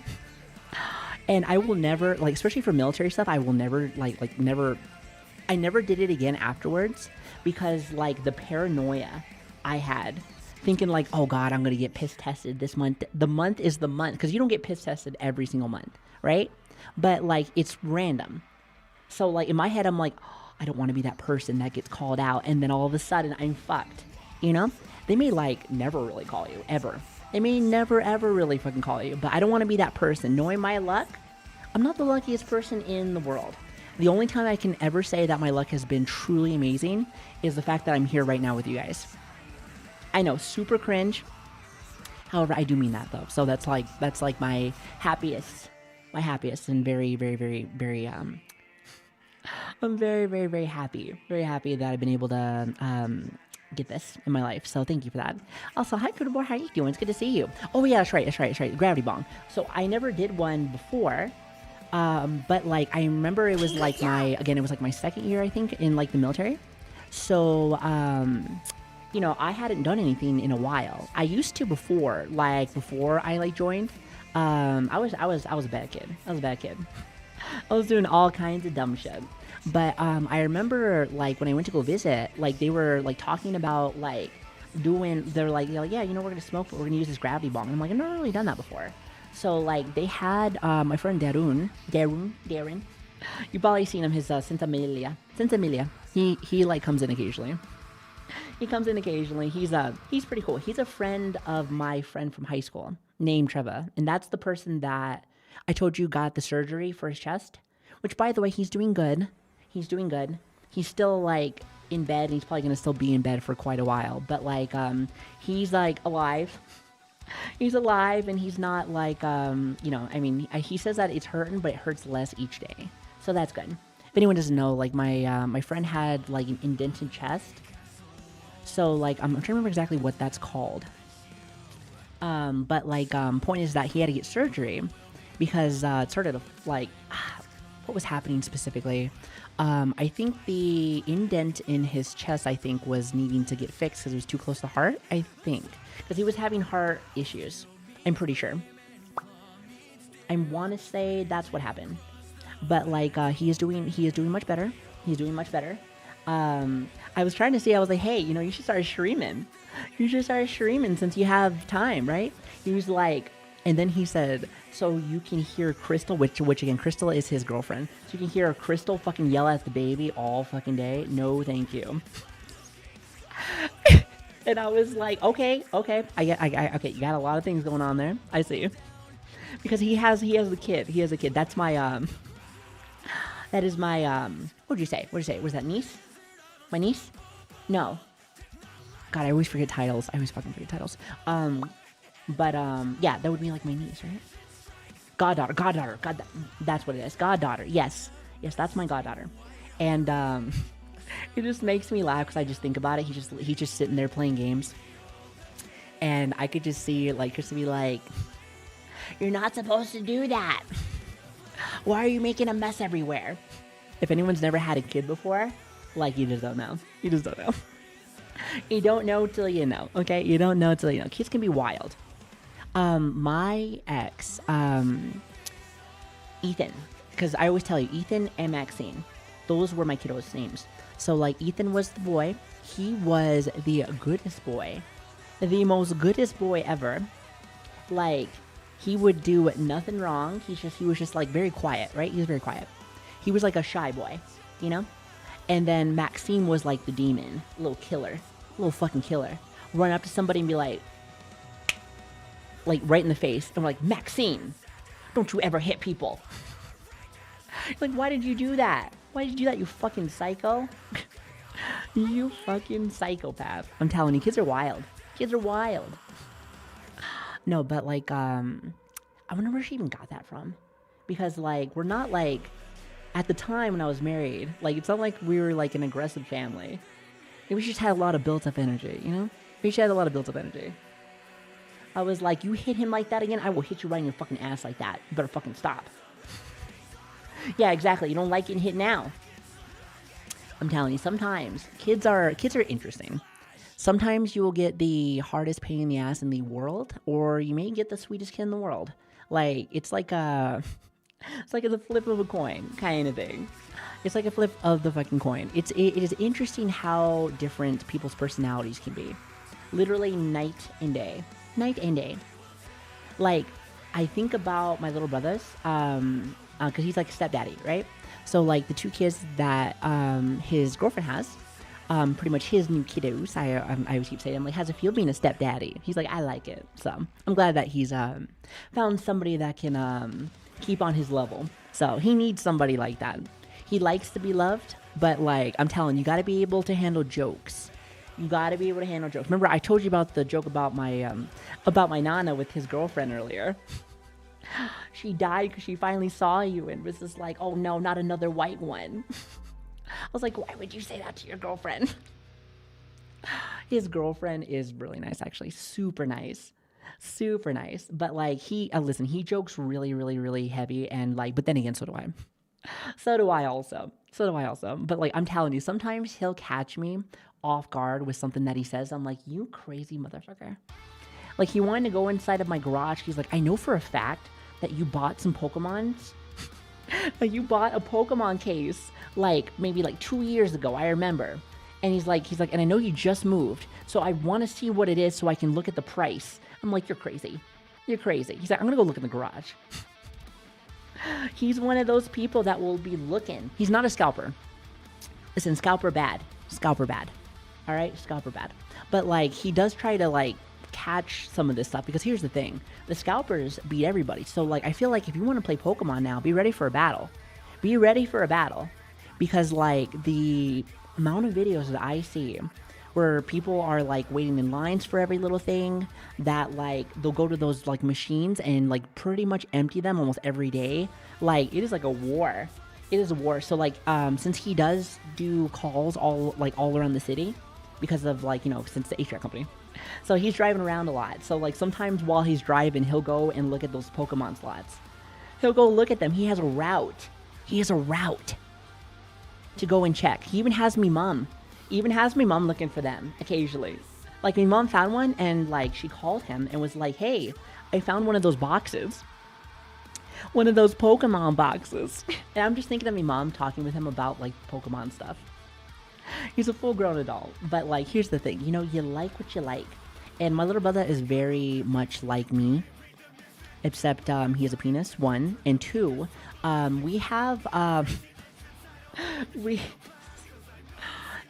And I will never, like, especially for military stuff, I will never, I never did it again afterwards, because like the paranoia I had, thinking like, oh God, I'm going to get piss tested this month. The month is the month, because you don't get piss tested every single month, right? But like, it's random. So like in my head, I'm like, oh, I don't want to be that person that gets called out, and then all of a sudden I'm fucked, you know? They may like never really call you, ever. They may never ever really fucking call you, but I don't want to be that person. Knowing my luck, I'm not the luckiest person in the world. The only time I can ever say that my luck has been truly amazing is the fact that I'm here right now with you guys. I know, super cringe. However, I do mean that though. So that's like my happiest, and very, very, very, very, I'm very, very, very happy that I've been able to, get this in my life. So thank you for that. Also, hi Cutie, how you doing? It's good to see you. Oh yeah, that's right. Gravity bong. So I never did one before. But like, I remember it was like it was like my second year, I think, in like the military. So, you know, I hadn't done anything in a while. I used to before I like joined. I was a bad kid. I was a bad kid. I was doing all kinds of dumb shit. But I remember like when I went to go visit, like they were like talking about like they're like, yeah, you know, we're gonna smoke, but we're gonna use this gravity bomb. And I'm like, I've never really done that before. So like they had my friend Darun. You probably seen him. His Sensamilia. He like comes in occasionally. He's pretty cool. He's a friend of my friend from high school named Trevor, and that's the person that I told you got the surgery for his chest. Which, by the way, he's doing good. He's still like in bed, and he's probably gonna still be in bed for quite a while. But like, he's like alive. He's alive, and he's not like, you know. I mean, he says that it's hurting, but it hurts less each day. So that's good. If anyone doesn't know, like my friend had like an indented chest. So like I'm trying to remember exactly what that's called. But like point is that he had to get surgery because it started like what was happening specifically. I think the indent in his chest, I think, was needing to get fixed because it was too close to the heart. I think because he was having heart issues. I'm pretty sure. I want to say that's what happened. But like he is doing much better. He's doing much better. I was trying to see. I was like, hey, you know, you should start streaming. You should start streaming since you have time, right? He was like, and then he said, so you can hear Crystal, which again, Crystal is his girlfriend. So you can hear Crystal fucking yell at the baby all fucking day. No, thank you. And I was like, okay. Okay, you got a lot of things going on there. I see. Because he has the kid. He has a kid. That's my, that is my, what'd you say? Was that niece? My niece? No. God, I always forget titles. I always fucking forget titles. But yeah, that would be like my niece, right? Goddaughter. God, that's what it is. Goddaughter. Yes, that's my goddaughter. And it just makes me laugh because I just think about it. He's just sitting there playing games, and I could just see like just be like, "You're not supposed to do that. Why are you making a mess everywhere?" If anyone's never had a kid before, like you just don't know. You just don't know. You don't know till you know, okay? You don't know till you know. Kids can be wild. My ex, Ethan, because I always tell you, Ethan and Maxine, those were my kiddos' names. So, like, Ethan was the boy. He was the goodest boy. The most goodest boy ever. Like, he would do nothing wrong. He was just, like, very quiet, right? He was very quiet. He was like a shy boy, you know? And then Maxine was like the demon, little killer, little fucking killer. Run up to somebody and be like right in the face. And we're like, Maxine, don't you ever hit people. Like, why did you do that? Why did you do that, you fucking psycho? You fucking psychopath. I'm telling you, kids are wild. Kids are wild. No, but like, I wonder where she even got that from. Because like, we're not like, at the time when I was married, like, it's not like we were, like, an aggressive family. We just had a lot of built-up energy, you know? We just had a lot of built-up energy. I was like, you hit him like that again, I will hit you right in your fucking ass like that. You better fucking stop. Yeah, exactly. You don't like getting hit now. I'm telling you, sometimes kids are interesting. Sometimes you will get the hardest pain in the ass in the world, or you may get the sweetest kid in the world. Like, it's like a... It's like a flip of a coin kind of thing. It's like a flip of the fucking coin. It is interesting how different people's personalities can be. Literally night and day. Night and day. Like, I think about my little brothers, because he's like a stepdaddy, right? So like the two kids that his girlfriend has, pretty much his new kiddos, I always keep saying, I'm like, how's it feel being a stepdaddy? He's like, I like it. So I'm glad that he's found somebody that can keep on his level. So he needs somebody like that. He likes to be loved, but like I'm telling you, gotta be able to handle jokes. You gotta be able to handle jokes. Remember, I told you about the joke about my nana with his girlfriend earlier. She died because she finally saw you and was just like, oh no, not another white one. I was like, why would you say that to your girlfriend? His girlfriend is really nice, actually. Super nice. But like he jokes really, really, really heavy, and like, but then again, so do I. So do I also. So do I also. But like I'm telling you, sometimes he'll catch me off guard with something that he says. I'm like, you crazy motherfucker. Like he wanted to go inside of my garage. He's like, I know for a fact that you bought some Pokemons. You bought a Pokemon case like maybe like 2 years ago. I remember. And he's like, and I know you just moved, so I want to see what it is so I can look at the price. I'm like, you're crazy. You're crazy. He's like, I'm gonna go look in the garage. He's one of those people that will be looking. He's not a scalper. Listen, scalper bad. Scalper bad. All right, scalper bad. But like, he does try to like catch some of this stuff because here's the thing: the scalpers beat everybody. So like, I feel like if you want to play Pokemon now, be ready for a battle. Be ready for a battle, because like the amount of videos that I see where people are like waiting in lines for every little thing, that like they'll go to those like machines and like pretty much empty them almost every day. Like it is like a war. It is a war. So like since he does do calls all around the city because of like, you know, since the HVAC company. So he's driving around a lot. So like sometimes while he's driving, he'll go and look at those Pokemon slots. He'll go look at them. He has a route. He has a route to go and check. He even has me mom. Looking for them occasionally. Like my mom found one and like she called him and was like, hey, I found one of those boxes. One of those Pokemon boxes. And I'm just thinking of my mom talking with him about like Pokemon stuff. He's a full-grown adult. But like, here's the thing. You know, you like what you like. And my little brother is very much like me. Except he has a penis, 1. And 2, we have...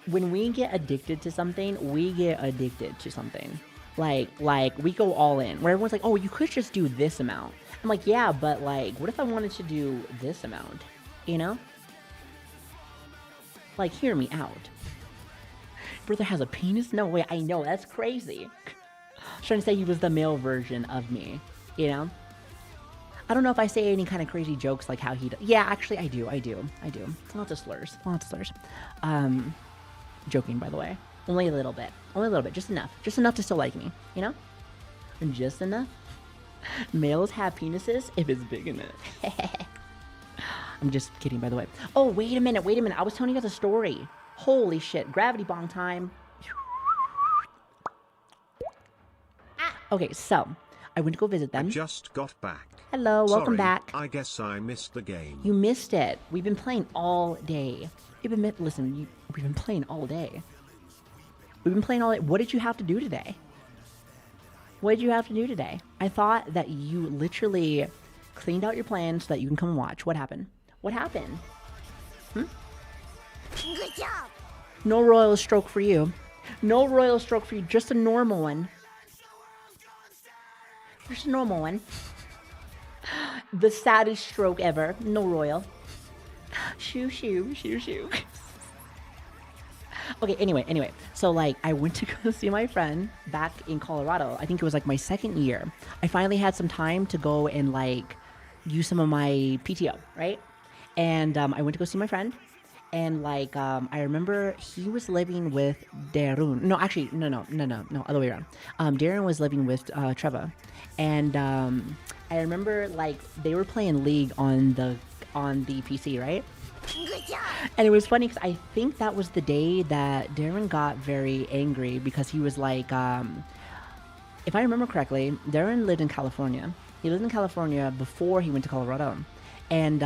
when we get addicted to something, we get addicted to something. Like we go all in. Where everyone's like, oh, you could just do this amount. I'm like, yeah, but like, what if I wanted to do this amount? You know? Like, hear me out. Brother has a penis? No way, I know, that's crazy. I was trying to say he was the male version of me, you know? I don't know if I say any kind of crazy jokes like how he does. Yeah, actually, I do. Lots of slurs. Joking, by the way. Only a little bit, just enough to still like me, you know? Just enough. Males have penises if it's big enough. I'm just kidding, by the way. Oh, wait a minute. I was telling you guys a story. Holy shit. Gravity bong time. Okay, so I went to go visit them. I just got back. Hello, welcome back. I guess I missed the game. You missed it. We've been playing all day. We've been playing all day. What did you have to do today? I thought that you literally cleaned out your plans so that you can come and watch. What happened? Good job. No royal stroke for you. Just a normal one. The saddest stroke ever. No royal. Shoo. Okay, anyway. So, like, I went to go see my friend back in Colorado. I think it was, like, my second year. I finally had some time to go and, like, use some of my PTO, right? And I went to go see my friend. And, like, I remember he was living with Darun. No, actually, no, other way around. Darren was living with Trevor. And I remember, like, they were playing League on the PC, right? Good job. And it was funny because I think that was the day that Darren got very angry because he was like, if I remember correctly, Darren lived in California. He lived in California before he went to Colorado. And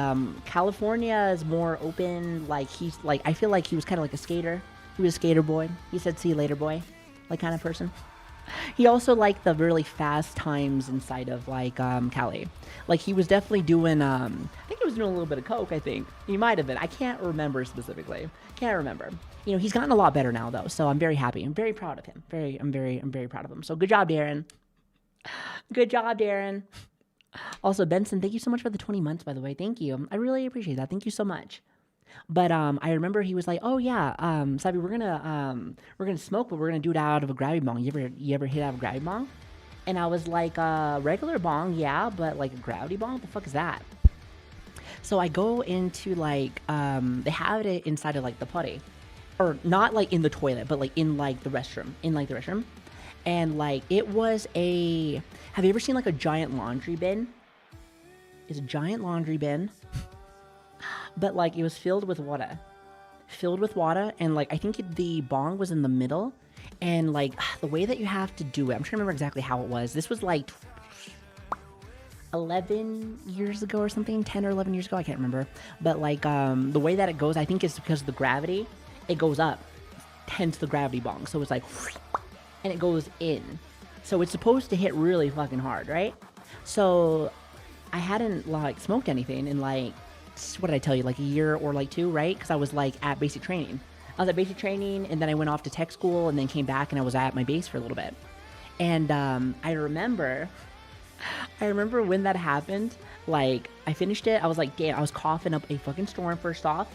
California is more open. Like, he's like, I feel like he was kind of like a skater. He was a skater boy. He said, see you later, boy. Like, kind of person. He also liked the really fast times inside of, like, Cali. Like, he was definitely doing, I think he was doing a little bit of coke, I think. He might have been. I can't remember specifically. Can't remember. You know, he's gotten a lot better now, though, so I'm very happy. I'm very proud of him. I'm very proud of him. So, good job, Darren. Also, Benson, thank you so much for the 20 months, by the way. Thank you. I really appreciate that. Thank you so much. But I remember he was like, "Oh yeah, Savi, we're gonna smoke, but we're gonna do it out of a gravity bong. You ever hit out of a gravity bong?" And I was like, "Regular bong, yeah, but like a gravity bong, what the fuck is that?" So I go into like they have it inside of like the potty, or not like in the toilet, but like in like the restroom, and like it was a. Have you ever seen like a giant laundry bin? It's a giant laundry bin. but like it was filled with water. And like I think the bong was in the middle, and like the way that you have to do it, I'm trying to remember exactly how it was. This was like 11 years ago or something, 10 or 11 years ago, I can't remember. But like the way that it goes, I think it's because of the gravity, it goes up, hence the gravity bong. So it's like, and it goes in. So it's supposed to hit really fucking hard, right? So I hadn't like smoked anything in like, what did I tell you, like a year or like 2, right? Because I was like at basic training. I was at basic training, and then I went off to tech school, and then came back, and I was at my base for a little bit. And I remember when that happened, like I finished it, I was like, damn, I was coughing up a fucking storm first off.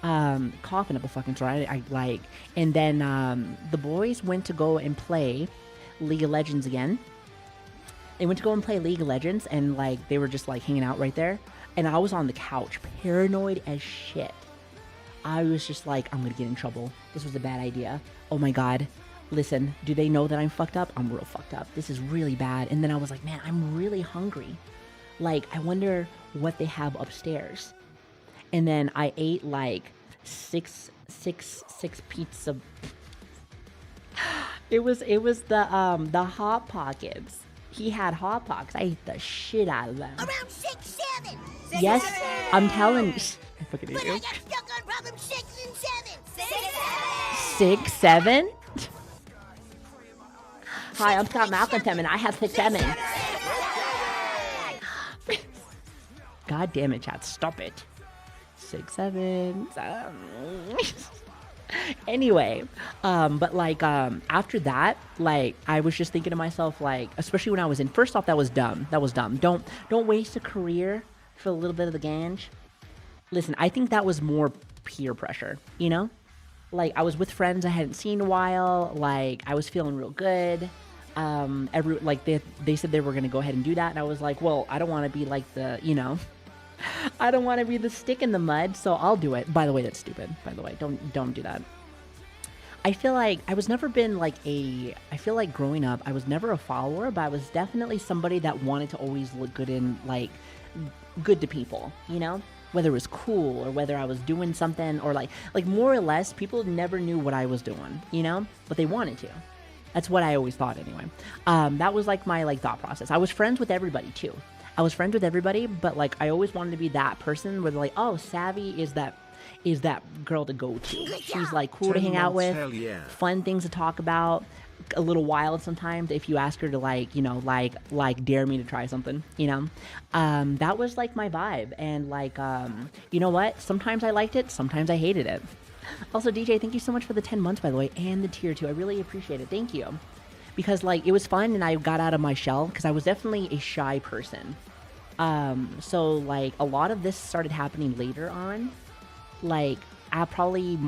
Coughing up a fucking storm. I like, and then the boys went to go and play League of Legends again. They went to go and play League of Legends, and like they were just like hanging out right there. And I was on the couch, paranoid as shit. I was just like, I'm gonna get in trouble. This was a bad idea. Oh my God. Listen, do they know that I'm fucked up? I'm real fucked up. This is really bad. And then I was like, man, I'm really hungry. Like, I wonder what they have upstairs. And then I ate like six pizza. It was the Hot Pockets. He had Hot Pockets. I ate the shit out of them. Around 6, 7. Yes, 7. I'm telling you. I fucking hate But you. I got stuck on problem 6 and 7. 6, 7? Hi, I'm Scott Malcolm, and I have 6, 7. God damn it, chat. Stop it. 6, 7. Anyway, but like after that, like I was just thinking to myself, like, especially when I was in, first off, that was dumb. Don't waste a career for a little bit of the ganj. Listen, I think that was more peer pressure, you know? Like I was with friends I hadn't seen in a while, like I was feeling real good. They said they were gonna go ahead and do that, and I was like, well, I don't want to be like the, you know, I don't want to be the stick in the mud, so I'll do it. By the way, that's stupid. By the way, don't do that. I feel like I was never been like I feel like growing up, I was never a follower, but I was definitely somebody that wanted to always look good in, like, good to people, you know? Whether it was cool or whether I was doing something, or like more or less, people never knew what I was doing, you know? But they wanted to. That's what I always thought anyway. That was like my like thought process. I was friends with everybody too. But like I always wanted to be that person where they're like, oh, Savi is that girl to go to. She's like cool to hang out with, fun things to talk about, a little wild sometimes if you ask her to like, you know, like dare me to try something, you know. That was like my vibe. And like you know what? Sometimes I liked it, sometimes I hated it. Also, DJ, thank you so much for the 10 months, by the way, and the tier 2. I really appreciate it. Thank you. Because like it was fun and I got out of my shell, because I was definitely a shy person. So like a lot of this started happening later on, like I probably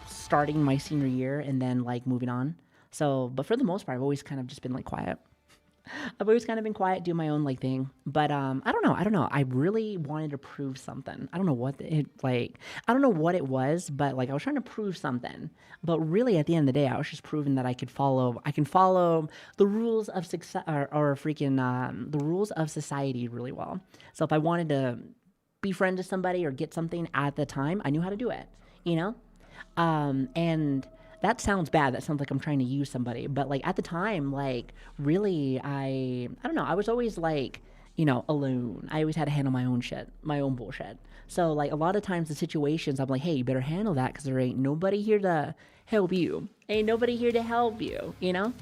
starting my senior year and then like moving on. So, but for the most part, I've always kind of just been like quiet. I've always kind of been quiet, do my own like thing. But I don't know. I really wanted to prove something. I don't know what it was, but like I was trying to prove something. But really, at the end of the day, I was just proving that I can follow the rules of success or freaking the rules of society really well. So if I wanted to be friends with somebody or get something at the time, I knew how to do it, you know? And that sounds bad. That sounds like I'm trying to use somebody. But like at the time, like really, I don't know. I was always like, you know, alone. I always had to handle my own shit, my own bullshit. So like a lot of times the situations, I'm like, hey, you better handle that because there ain't nobody here to help you. Ain't nobody here to help you, you know?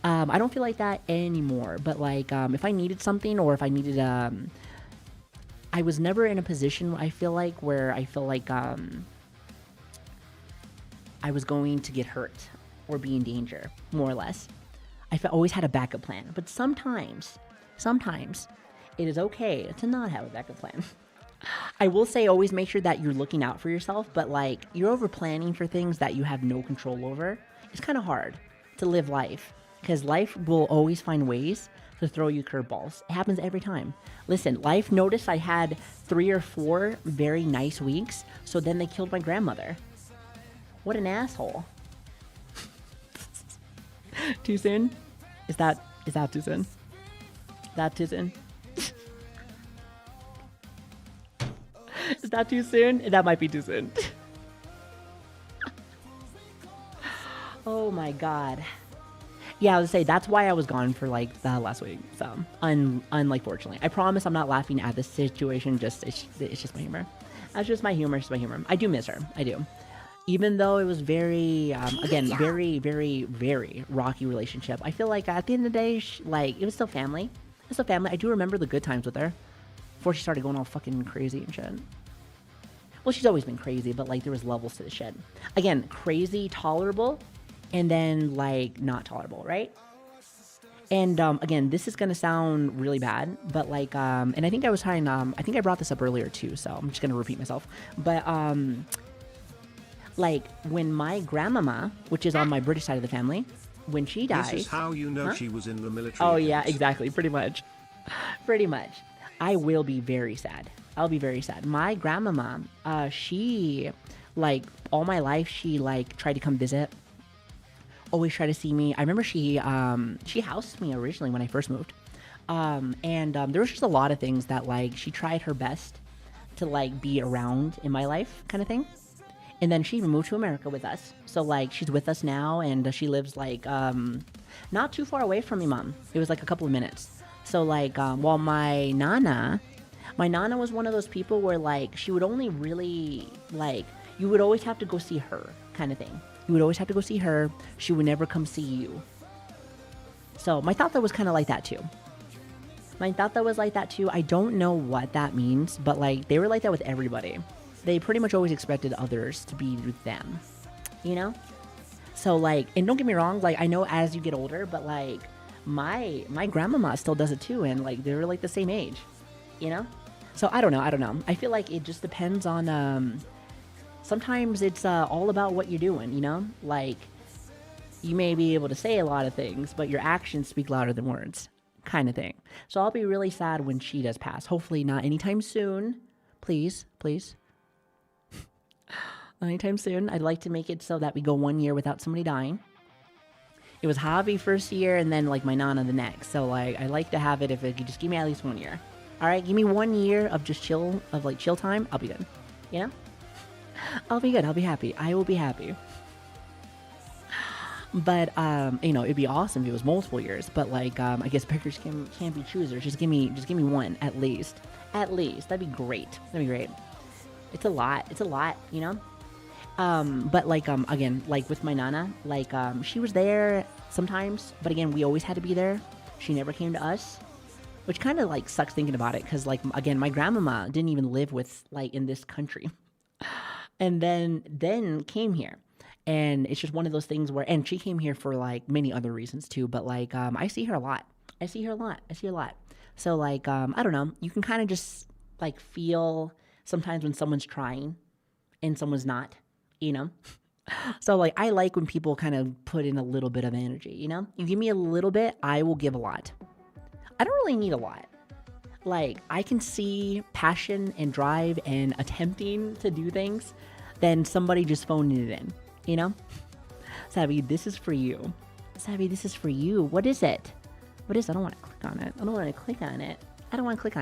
I don't feel like that anymore. But like if I needed something or if I needed, I was never in a position, I feel like, where I feel like I was going to get hurt or be in danger, more or less. I always had a backup plan. But sometimes it is okay to not have a backup plan. I will say always make sure that you're looking out for yourself, but like you're over planning for things that you have no control over. It's kind of hard to live life because life will always find ways to throw you curveballs. It happens every time. Listen, life noticed I had 3 or 4 very nice weeks, so then they killed my grandmother. What an asshole. Too soon? Is that too soon? That too soon? Is that too soon? That might be too soon. Oh my god. Yeah, I would say that's why I was gone for like the last week. So, unlike fortunately, I promise I'm not laughing at this situation. It's just my humor. That's just my humor. It's just my humor. I do miss her. I do. Even though it was very, again, very, very, very rocky relationship. I feel like at the end of the day, it was still family. It's still family. I do remember the good times with her before she started going all fucking crazy and shit. Well, she's always been crazy, but like there was levels to the shit. Again, crazy, tolerable. And then, like, not tolerable, right? And, again, this is going to sound really bad, but, like, and I think I was trying, I think I brought this up earlier, too, so I'm just going to repeat myself. But, like, when my grandmama, which is on my British side of the family, when she died... This is how you know she was in the military. Oh, yeah, exactly, pretty much. Pretty much. I will be very sad. I'll be very sad. My grandmama, she, like, all my life, she, like, tried to come visit. Always try to see me. I remember she housed me originally when I first moved. And there was just a lot of things that, like, she tried her best to, like, be around in my life kind of thing. And then she even moved to America with us. So, like, she's with us now, and she lives, like, not too far away from me, Mom. It was, like, a couple of minutes. So, like, while my Nana was one of those people where, like, she would only really, like, you would always have to go see her kind of thing. You would always have to go see her. She would never come see you. So my thought that was kind of like that too. I don't know what that means, but like they were like that with everybody. They pretty much always expected others to be with them, you know? So like, and don't get me wrong, like I know as you get older, but like my grandmama still does it too, and like they're like the same age, you know? So I don't know. I feel like it just depends on sometimes it's all about what you're doing, you know? Like, you may be able to say a lot of things, but your actions speak louder than words, kind of thing. So I'll be really sad when she does pass. Hopefully not anytime soon. Please. Not anytime soon. I'd like to make it so that we go 1 year without somebody dying. It was Javi first year, and then, like, my Nana the next. So, like, I like to have it if it could just give me at least 1 year. All right? Give me 1 year of just chill time. I'll be good. You know? I'll be good. I'll be happy. I will be happy. But, you know, it'd be awesome if it was multiple years. But, like, I guess pickers can't be choosers. Just give me one, at least. At least. That'd be great. It's a lot, you know? But, like, again, like, with my Nana, like, she was there sometimes. But, again, we always had to be there. She never came to us. Which kind of, like, sucks thinking about it. Because, like, again, my grandmama didn't even live with, like, in this country. And then came here. And it's just one of those things where, and she came here for like many other reasons too, but like, I see her a lot. So like, I don't know, you can kind of just like feel sometimes when someone's trying and someone's not, you know? So like, I like when people kind of put in a little bit of energy, you know? You give me a little bit, I will give a lot. I don't really need a lot. Like, I can see passion and drive and attempting to do things than somebody just phoning it in, you know? Savi, this is for you. What is it? I don't want to click on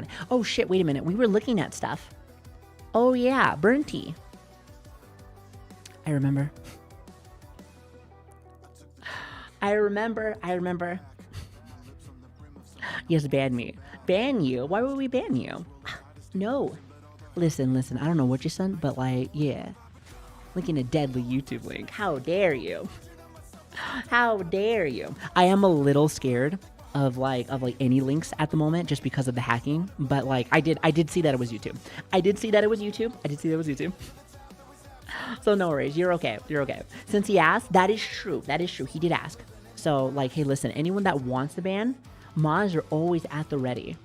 it. Oh, shit, wait a minute. We were looking at stuff. Oh, yeah, Burnty. I remember. Yes, ban me. Ban you? Why would we ban you? No. Listen, I don't know what you sent, but like, yeah. Linking a deadly YouTube link. How dare you? I am a little scared of any links at the moment just because of the hacking, but like I did see that it was YouTube. So no worries, you're okay. Since he asked, that is true. He did ask. So like, hey, listen, anyone that wants the ban, mods are always at the ready.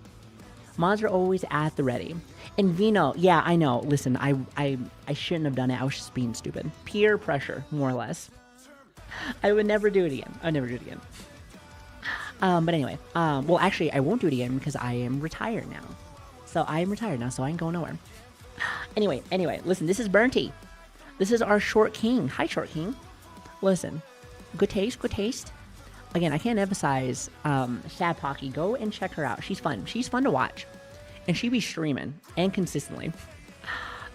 And Vino, yeah, I know. Listen, I shouldn't have done it. I was just being stupid. Peer pressure, more or less. I would never do it again. But anyway, well, actually, I won't do it again because I am retired now. So I can go nowhere. Anyway, listen, this is Burnty. This is our Short King. Hi, Short King. Listen, good taste. Again, I can't emphasize Sad Pocky. Go and check her out. She's fun to watch. And she be streaming, and consistently.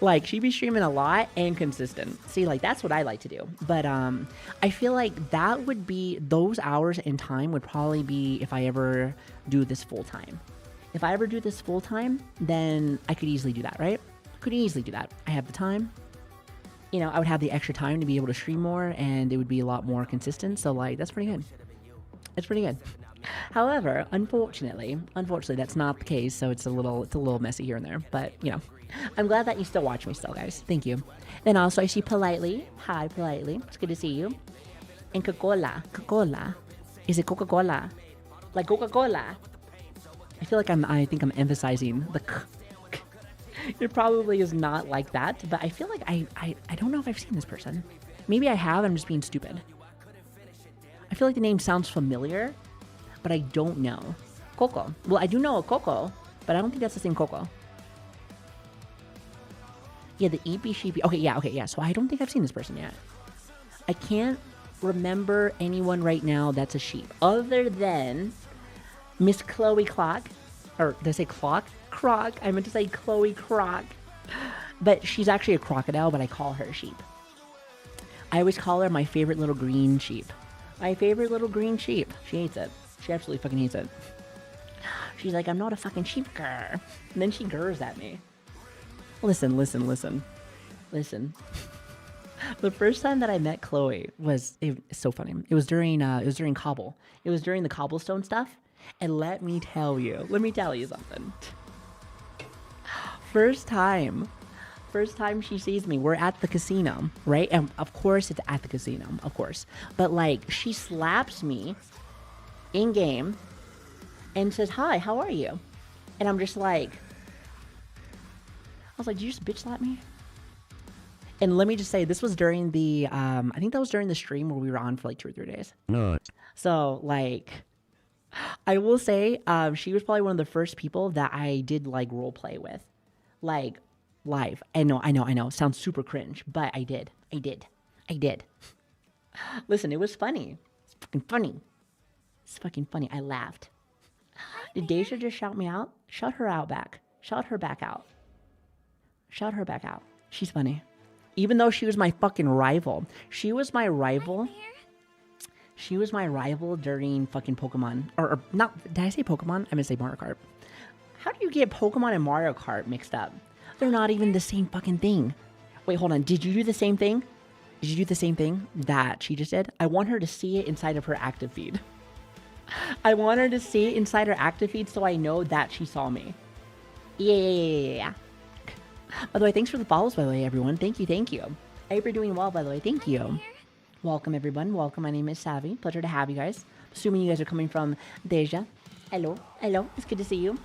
Like, she be streaming a lot and consistent. See, like, that's what I like to do. But I feel like that would be, those hours in time would probably be if I ever do this full time. If I ever do this full time, then I could easily do that, right? Could easily do that. I have the time. You know, I would have the extra time to be able to stream more, and it would be a lot more consistent. So, like, that's pretty good. It's pretty good. However, unfortunately, that's not the case. So it's a little messy here and there. But you know, I'm glad that you still watch me, still, guys. Thank you. Then also, I see Politely. Hi, Politely. It's good to see you. And Coca-Cola. Is it Coca-Cola? Like Coca-Cola. I feel like I think I'm emphasizing the k. It probably is not like that, but I feel like I don't know if I've seen this person. Maybe I have. I'm just being stupid. I feel like the name sounds familiar, but I don't know. Coco. Well, I do know a Coco, but I don't think that's the same Coco. Yeah, the Eepy Sheepy. Okay, yeah. So I don't think I've seen this person yet. I can't remember anyone right now that's a sheep, other than Miss Chloe Clock. Or did I say Clock? Croc. I meant to say Chloe Croc. But she's actually a crocodile, but I call her a sheep. I always call her my favorite little green sheep. My favorite little green sheep. She hates it. She absolutely fucking hates it. She's like, I'm not a fucking sheep girl. And then she gurs at me. Listen. The first time that I met Chloe was so funny. It was during Cobble. It was during the cobblestone stuff. And let me tell you something. First time she sees me, we're at the casino, right? And of course it's at the casino, of course. But like, she slaps me in game and says, hi, how are you? And I'm just like, I was like, did you just bitch slap me? And let me just say, this was during the, I think that was during the stream where we were on for like 2 or 3 days. No. So like, I will say, she was probably one of the first people that I did like role play with. Like, live. I know. It sounds super cringe, but I did. Listen, it was funny. It's fucking funny. I laughed. Did Deja just shout me out? Shout her back out. She's funny. Even though she was my fucking rival. She was my rival during fucking Pokemon. Or not, did I say Pokemon? I meant to say Mario Kart. How do you get Pokemon and Mario Kart mixed up? They're not even the same fucking thing. Wait, hold on. Did you do the same thing? Did you do the same thing that she just did? I want her to see it inside of her active feed. I want her to see it inside her active feed so I know that she saw me. Yeah. By the way, thanks for the follows, by the way, everyone. Thank you. I hope you're doing well, by the way. Thank you. Welcome, everyone. Welcome. My name is Savi. Pleasure to have you guys. Assuming you guys are coming from Deja. Hello. It's good to see you.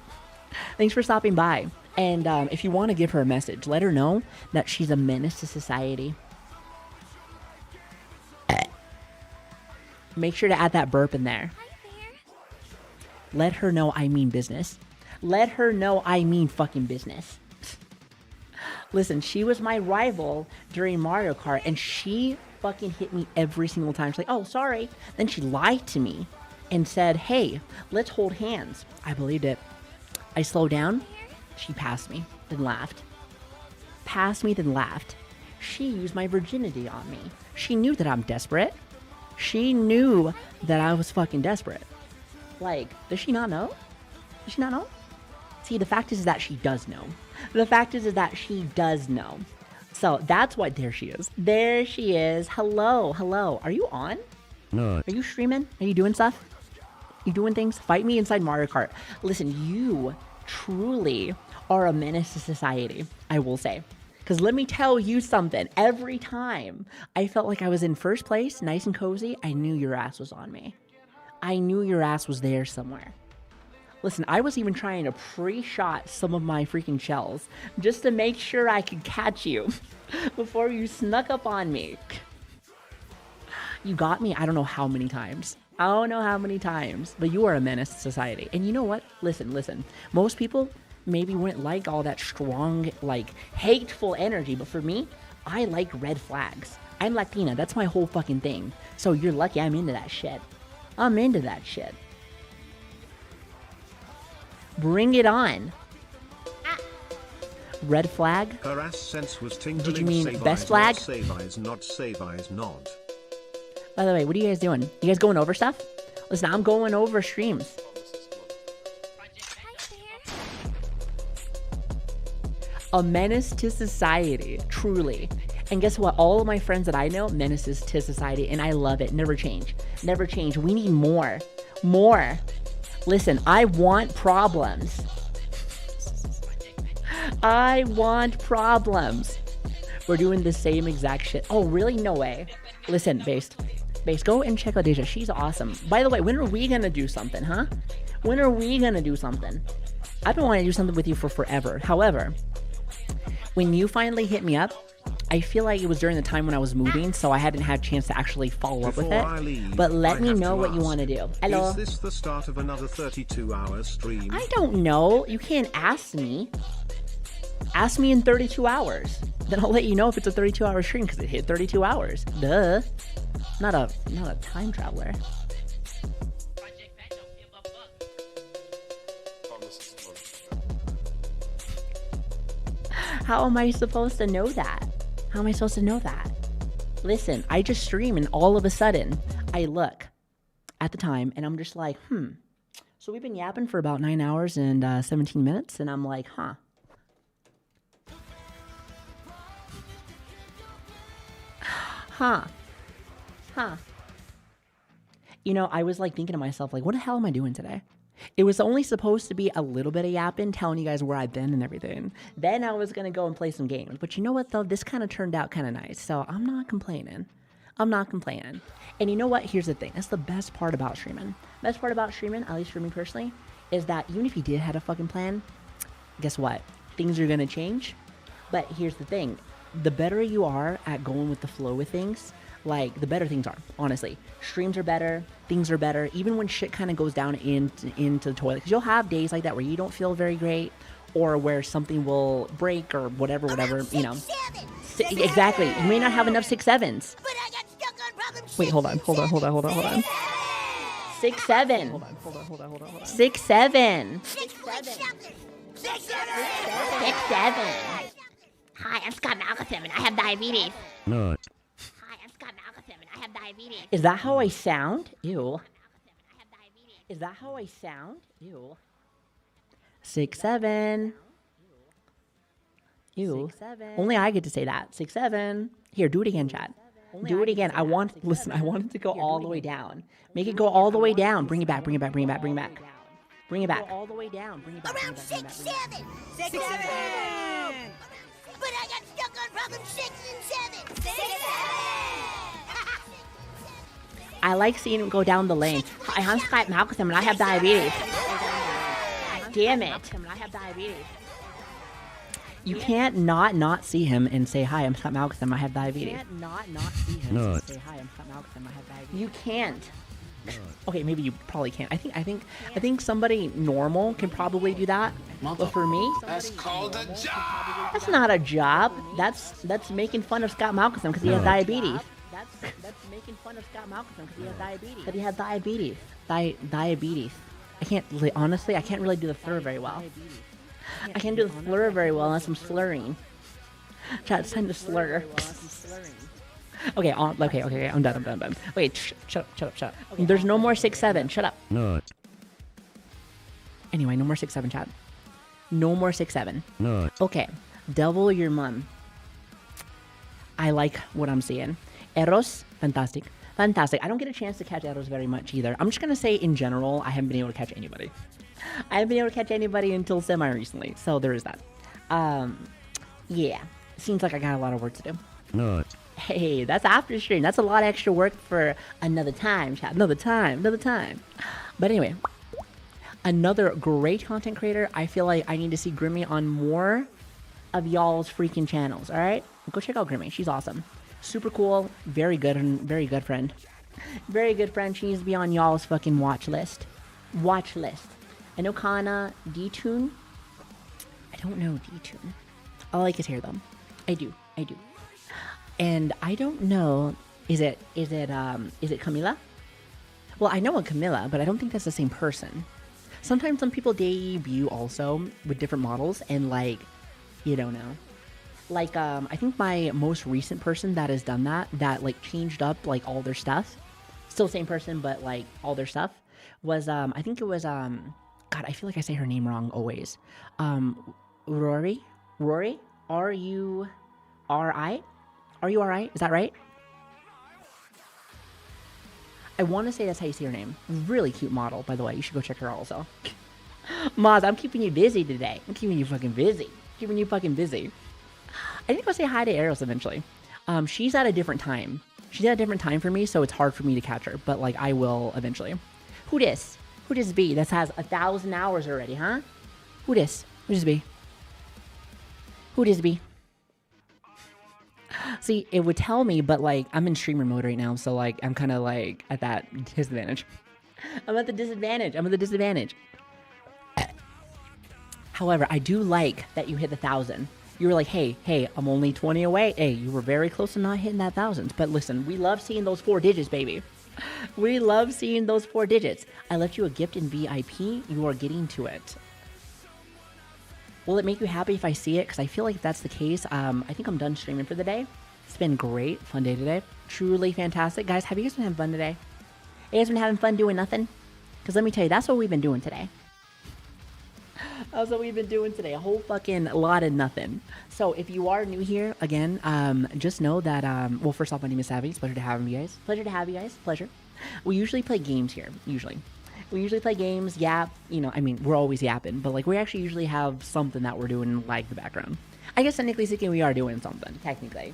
Thanks for stopping by. And if you want to give her a message, let her know that she's a menace to society. Make sure to add that burp in there. Let her know I mean business. Let her know I mean fucking business. Listen, she was my rival during Mario Kart, and she fucking hit me every single time. She's like, oh, sorry. Then she lied to me and said, hey, let's hold hands. I believed it. I slowed down. She passed me, then laughed. She used my virginity on me. She knew that I'm desperate. She knew that I was fucking desperate. Like, does she not know? See, the fact is that she does know. So that's why, there she is. Hello. Are you on? No. Are you streaming? Are you doing stuff? You doing things? Fight me inside Mario Kart. Listen, you truly are a menace to society, I will say. Because let me tell you something. Every time I felt like I was in first place, nice and cozy, I knew your ass was on me. I knew your ass was there somewhere. Listen, I was even trying to pre-shot some of my freaking shells just to make sure I could catch you before you snuck up on me. You got me, I don't know how many times. But you are a menace to society. And you know what? Listen. Most people maybe wouldn't like all that strong, like, hateful energy. But for me, I like red flags. I'm Latina. That's my whole fucking thing. So you're lucky I'm into that shit. Bring it on. Red flag? Her ass sense was tingling. Did you mean Save best eyes, flag? Not save eyes, not save eyes, not. By the way, what are you guys doing? You guys going over stuff? Listen, I'm going over streams. A menace to society, truly. And guess what? All of my friends that I know, menaces to society, and I love it. Never change. Never change. We need more. More. Listen, I want problems. I want problems. We're doing the same exact shit. Oh, really? No way. Listen, Based, go and check out Deja. She's awesome. By the way, when are we gonna do something, huh? When are we gonna do something? I've been wanting to do something with you for forever. However, when you finally hit me up, I feel like it was during the time when I was moving, so I hadn't had a chance to actually follow up with it. But let me know what you want to do. Hello? Is this the start of another 32-hour stream? I don't know. You can't ask me. Ask me in 32 hours. Then I'll let you know if it's a 32-hour stream because it hit 32 hours. Duh. Not a time traveler. How am I supposed to know that? How am I supposed to know that? Listen, I just stream and all of a sudden I look at the time and I'm just like, So we've been yapping for about 9 hours and 17 minutes and I'm like, You know, I was like thinking to myself, like, what the hell am I doing today? It was only supposed to be a little bit of yapping, telling you guys where I've been and everything. Then I was going to go and play some games. But you know what, though? This kind of turned out kind of nice. So I'm not complaining. And you know what? Here's the thing. That's the best part about streaming. Best part about streaming, at least for me personally, is that even if you did have a fucking plan, guess what? Things are going to change. But here's the thing. The better you are at going with the flow with things, like, the better things are, honestly. Streams are better, things are better, even when shit kind of goes down into the toilet. Because you'll have days like that where you don't feel very great, or where something will break, or whatever, you know. Exactly. You may not have enough 6-7s. But I got stuck on problem Wait, hold on. 6-7. 6-7. 6-7. Hi, I'm Scott Malcolm and I have diabetes. No. Is that how I sound? Ew. Is that how I sound? Ew. 6-7. Ew. 6-7. Only I get to say that. 6-7. Here, do it again, Chad. Do it again. I want it to go all the way down. Make it go all the way down. Bring it back. Bring it back. All the way down. Around 6-7. 6-7. But I got stuck on problem 6 and 7. 6-7. I like seeing him go down the lane. Hi, I'm Scott Malcolm and I have diabetes. Damn it. You can't not see him and say, hi, I'm Scott Malcolm, I have diabetes. You can't. Okay, maybe you probably can't. I think somebody normal can probably do that. But for me, That's called a job. that's not a job. That's making fun of Scott Malcolm because he has diabetes. That's making fun of Scott Malcolm because he has diabetes. Because he has diabetes. Diabetes. Honestly, I can't really do the slur very well. I can't do the slur very well unless I'm slurring. Chat, it's time to slur. Okay, I'm done. Wait, shut up. There's no more 6-7. Shut up. No. Anyway, no more 6-7, chat. No more 6-7. No. Okay, double your mom. I like what I'm seeing. Eros, fantastic. I don't get a chance to catch Eros very much either. I'm just going to say in general, I haven't been able to catch anybody. I haven't been able to catch anybody until semi-recently, so there is that. Yeah, seems like I got a lot of work to do. No. Hey, that's after stream. That's a lot of extra work for another time, chat. Another time. But anyway, another great content creator. I feel like I need to see Grimmy on more of y'all's freaking channels, all right? Go check out Grimmy. She's awesome. Super cool. Very good friend. Very good friend. She needs to be on y'all's fucking watch list. I know Kana, D-Tune. I don't know D-Tune. I like his hair though. I do. And I don't know, is it Camila? Well, I know a Camila, but I don't think that's the same person. Sometimes some people debut also with different models, and like, You don't know. Like, I think my most recent person that has done that like changed up like all their stuff, still same person, but like all their stuff, was, I think it was, God, I feel like I say her name wrong always. Rory? R-U-R-I? R-U-R-I? Is that right? I want to say that's how you say her name. Really cute model, by the way. You should go check her out also. Maz, I'm keeping you busy today. I'm keeping you fucking busy. Keeping you fucking busy. I need to go say hi to Eros eventually. She's at a different time. She's at a different time for me, so it's hard for me to catch her. But, like, I will eventually. Who dis? Who dis be? This has 1,000 hours already, huh? Who dis? Who dis be? Who dis be? See, it would tell me, but, like, I'm in streamer mode right now, so, like, I'm kind of, like, at that disadvantage. I'm at the disadvantage. However, I do like that you hit the 1,000. You were like, hey, I'm only 20 away. Hey, you were very close to not hitting that 1,000. But listen, we love seeing those 4 digits, baby. We love seeing those 4 digits. I left you a gift in VIP. You are getting to it. Will it make you happy if I see it? Because I feel like if that's the case, I think I'm done streaming for the day. It's been great. Fun day today. Truly fantastic. Guys, have you guys been having fun today? You guys been having fun doing nothing? Because let me tell you, that's what we've been doing today. That's what we've been doing today. A whole fucking lot of nothing. So if you are new here, again, just know that, well, first off, my name is Savi. It's a pleasure to have you guys. Pleasure. We usually play games here, We usually play games, yap, you know, I mean, we're always yapping, but, like, we actually usually have something that we're doing in, like, the background. I guess technically speaking, we are doing something, technically.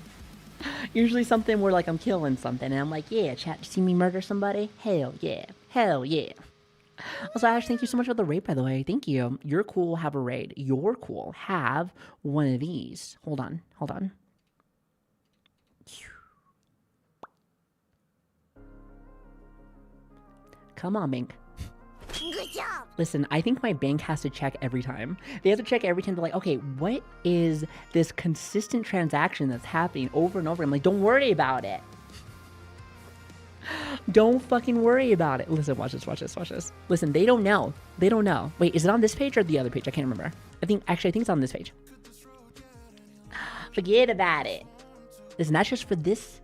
Usually something where, like, I'm killing something, and I'm like, yeah, chat, see me murder somebody? Hell yeah. Also, Ash, thank you so much for the raid, by the way. Thank you. You're cool, have a raid. You're cool, have one of these. Hold on. Come on, Mink. Good job. Listen, I think my bank has to check every time. They have to check every time. They're like, okay, what is this consistent transaction that's happening over and over? I'm like, don't worry about it. Don't fucking worry about it. Listen, watch this. Listen, they don't know. Wait, is it on this page or the other page? I can't remember. I think it's on this page. Forget about it. Listen, that's just for this.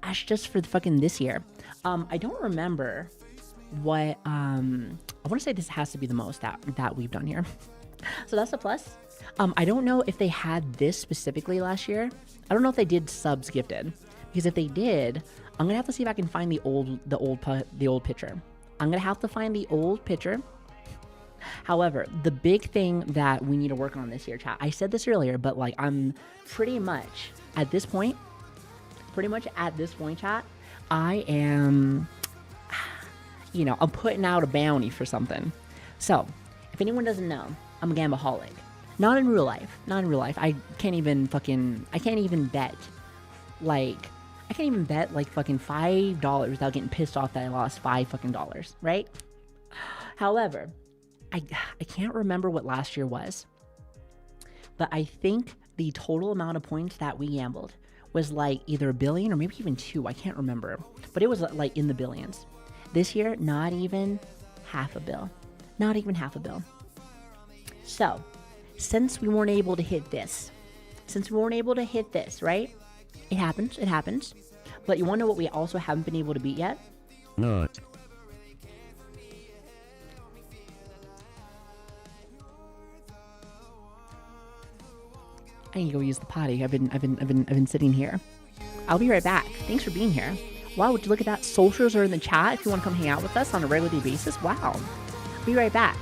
That's just for fucking this year. I don't remember what, I want to say this has to be the most that we've done here. So that's a plus. I don't know if they had this specifically last year. I don't know if they did subs gifted. Because if they did, I'm gonna have to see if I can find the old picture. I'm gonna have to find the old picture. However, the big thing that we need to work on this year, chat, I said this earlier, but, like, I'm pretty much at this point, chat, I am, you know, I'm putting out a bounty for something. So, if anyone doesn't know, I'm a Gambaholic. Not in real life. I can't even bet, like, fucking $5 without getting pissed off that I lost $5 fucking dollars, right? However, I can't remember what last year was, but I think the total amount of points that we gambled was, like, either $1 billion or maybe even $2 billion. I can't remember, but it was, like, in the billions. This year, not even $500 million. Not even $500 million. So, since we weren't able to hit this, right? It happens. But you want to know what we also haven't been able to beat yet? Not. I need to go use the potty. I've been sitting here. I'll be right back. Thanks for being here. Wow, would you look at that? Socials are in the chat if you want to come hang out with us on a regular day basis. Wow. Be right back.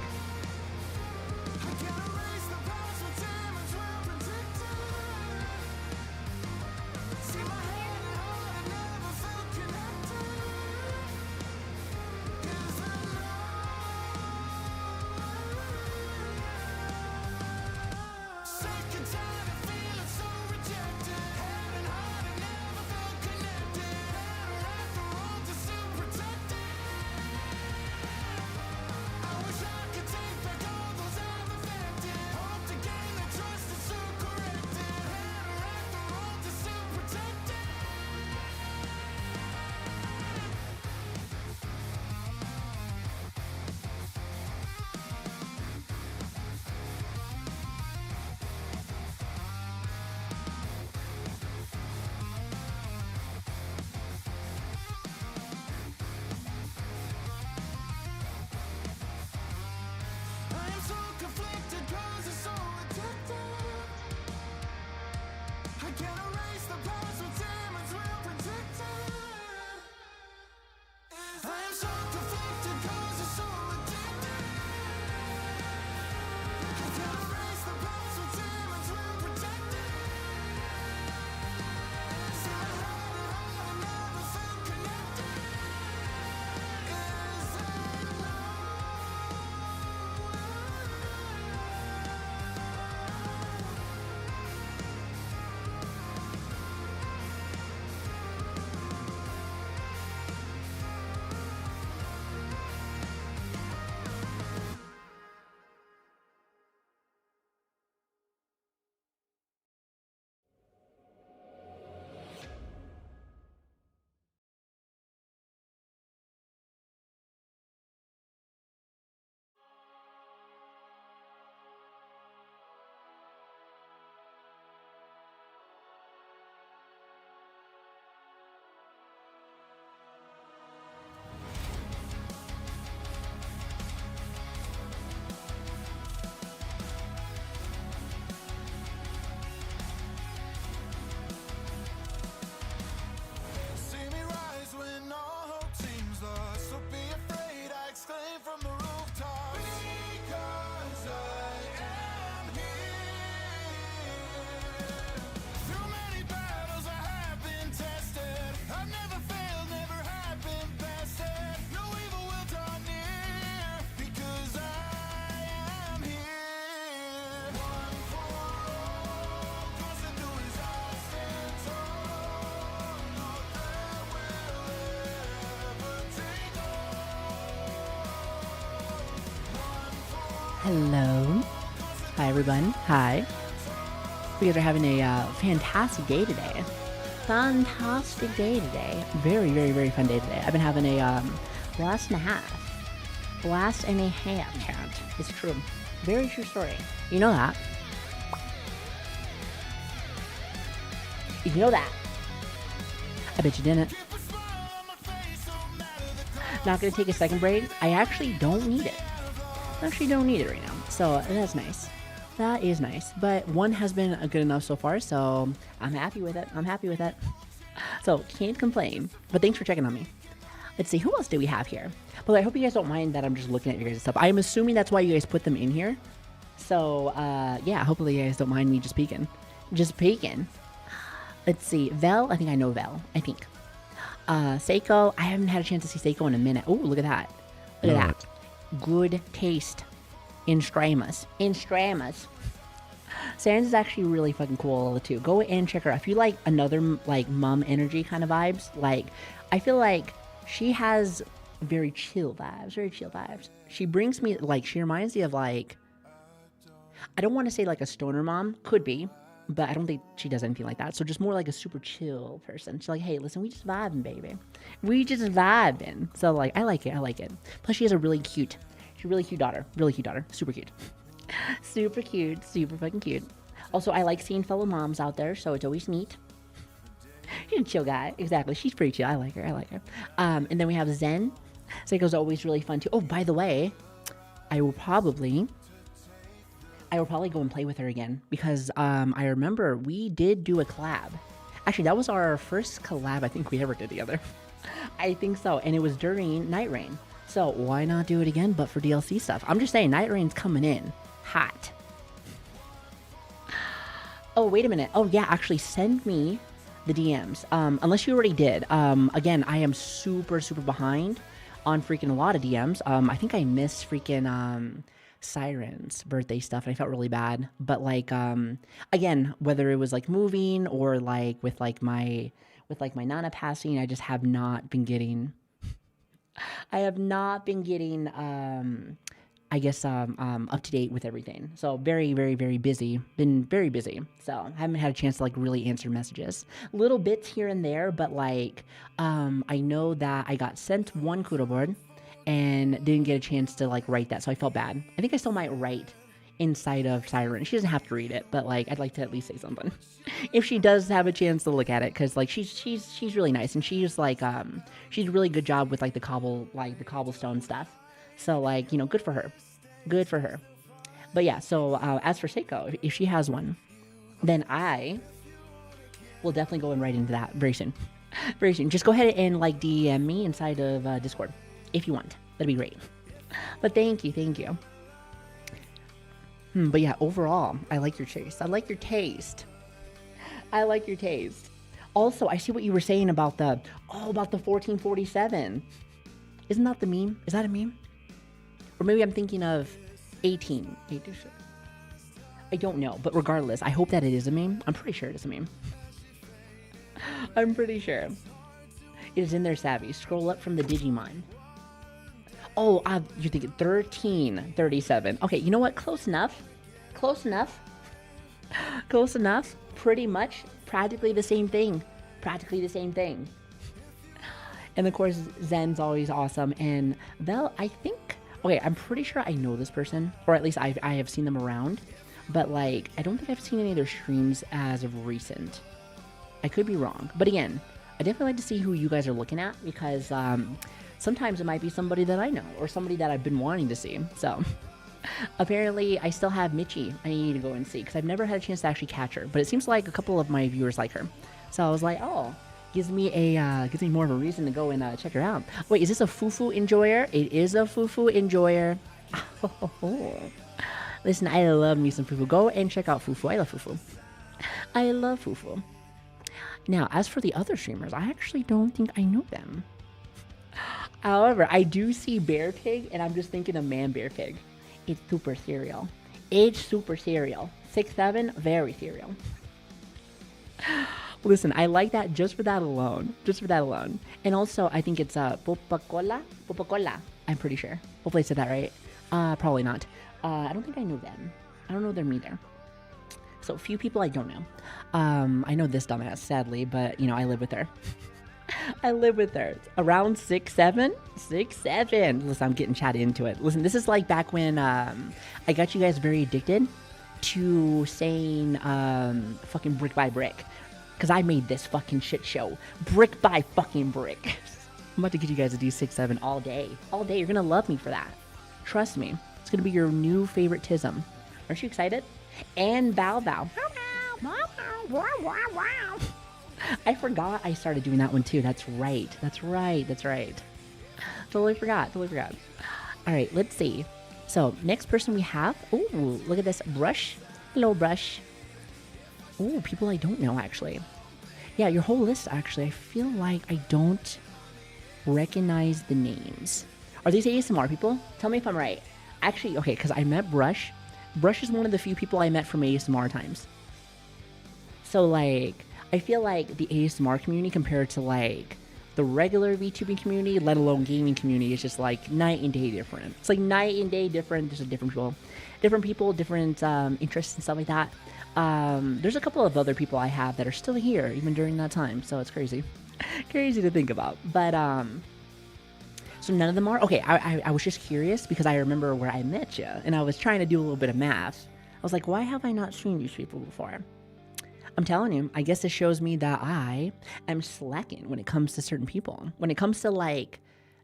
Hello. Hi, everyone. Hi. You guys are having a fantastic day today. Fantastic day today. Very, very, very fun day today. I've been having a blast and a half. Blast and a half, chat. It's true. Very true story. You know that. You know that. I bet you didn't. Not gonna take a second break. I actually don't need it. Actually don't need it right now. So that's nice. That is nice. But one has been good enough so far, so I'm happy with it. I'm happy with it. So can't complain. But thanks for checking on me. Let's see, who else do we have here? But I hope you guys don't mind that I'm just looking at your guys' stuff. I'm assuming that's why you guys put them in here. So yeah, hopefully you guys don't mind me just peeking. Just peeking. Let's see, Vel, I think I know Vel, I think. Seiko, I haven't had a chance to see Seiko in a minute. Oh, look at that. Look at that. Good taste in Stramus. In Stramus. Sans is actually really fucking cool too. Go and check her out. If you like another like mom energy kind of vibes, like I feel like she has very chill vibes. Very chill vibes. She brings me like, she reminds me of like, I don't want to say like a stoner mom. Could be. But I don't think she does anything like that. So just more like a super chill person. She's like, hey, listen, we just vibing, baby. We just vibing. So like, I like it. I like it. Plus she has a really cute daughter. Really cute daughter. Super cute. Super cute. Super fucking cute. Also, I like seeing fellow moms out there. So it's always neat. She's a chill guy. Exactly. She's pretty chill. I like her. I like her. And then we have Zen. Seiko's always really fun too. Oh, by the way, I will probably go and play with her again because I remember we did do a collab. Actually, that was our first collab I think we ever did together. I think so, and it was during Night Rain. So why not do it again, but for DLC stuff? I'm just saying, Night Rain's coming in hot. Oh, wait a minute. Oh, yeah, actually, send me the DMs. Unless you already did. Again, I am super, super behind on freaking a lot of DMs. I think I missed freaking... Siren's birthday stuff and I felt really bad, but like again, whether it was like moving or like with my nana passing, I just have not been getting I guess up to date with everything. So very, very, very busy. Been very busy. So I haven't had a chance to like really answer messages. Little bits here and there, but like I know that I got sent one kudo board and didn't get a chance to like write that, so I felt bad. I think I still might write inside of Siren. She doesn't have to read it, but like I'd like to at least say something if she does have a chance to look at it, because like she's really nice, and she's like she's a really good job with like the cobblestone stuff. So like, you know, good for her. But yeah, so as for Seiko, if she has one, then I will definitely go and write into that very soon. Very soon. Just go ahead and like DM me inside of Discord. If you want, that'd be great. But thank you. But yeah, overall, I like your taste. I like your taste. Also, I see what you were saying about the 1447. Isn't that the meme? Is that a meme? Or maybe I'm thinking of 1887. I don't know, but regardless, I hope that it is a meme. I'm pretty sure it is a meme. I'm pretty sure. It is in there, Savi. Scroll up from the Digimon. Oh, you're thinking 1337. Okay, you know what? Close enough. Pretty much. Practically the same thing. And of course, Zen's always awesome. And Vel, I think... Okay, I'm pretty sure I know this person. Or at least I have seen them around. But, like, I don't think I've seen any of their streams as of recent. I could be wrong. But again, I definitely like to see who you guys are looking at. Because, sometimes it might be somebody that I know, or somebody that I've been wanting to see. So, apparently, I still have Michi I need to go and see, because I've never had a chance to actually catch her. But it seems like a couple of my viewers like her. So I was like, oh, gives me more of a reason to go and check her out. Wait, is this a Fufu enjoyer? It is a Fufu enjoyer. Listen, I love me some Fufu. Go and check out Fufu. I love Fufu. Now, as for the other streamers, I actually don't think I know them. However, I do see Bear Pig, and I'm just thinking of Man Bear Pig. It's super cereal. 6'7", very cereal. Listen, I like that just for that alone. And also, I think it's Popacola. I'm pretty sure. Hopefully I said that right. Probably not. I don't think I know them. I don't know them either. So a few people I don't know. I know this dumbass, sadly, but you know, I live with her. I live with her. Around 6'7"? 6'7". Listen, I'm getting chatted into it. Listen, this is like back when I got you guys very addicted to saying fucking brick by brick. Because I made this fucking shit show. Brick by fucking brick. I'm about to get you guys a D6-7 all day. All day. You're going to love me for that. Trust me. It's going to be your new favorite tism. Aren't you excited? And Bow Bow. I forgot I started doing that one too. That's right. Totally forgot. All right, let's see. So, next person we have. Ooh, look at this. Brush. Hello, Brush. Ooh, people I don't know, actually. Yeah, your whole list, actually. I feel like I don't recognize the names. Are these ASMR people? Tell me if I'm right. Actually, okay, because I met Brush. Brush is one of the few people I met from ASMR times. So, like, I feel like the ASMR community compared to, like, the regular VTubing community, let alone gaming community, is just, like, night and day different. It's, like, night and day different. There's a different people, different interests and stuff like that. There's a couple of other people I have that are still here, even during that time, so it's crazy. Crazy to think about. But, so none of them are? Okay, I was just curious because I remember where I met you, and I was trying to do a little bit of math. I was like, why have I not seen these people before? I'm telling you, I guess it shows me that I am slacking when it comes to certain people. When it comes to, like,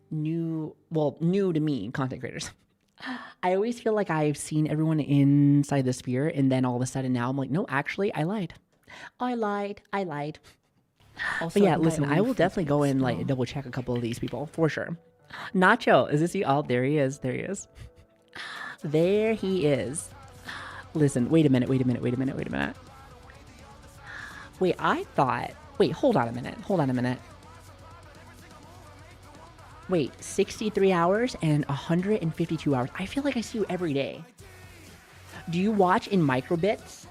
new to me content creators. I always feel like I've seen everyone inside the sphere, and then all of a sudden now I'm like, no, actually, I lied. Also, but yeah, listen, I will definitely go and, like, double check a couple of these people, for sure. Nacho, is this you? Oh, there he is. There he is. Listen, wait a minute. Wait, hold on a minute. Wait, 63 hours and 152 hours. I feel like I see you every day. Do you watch in microbits?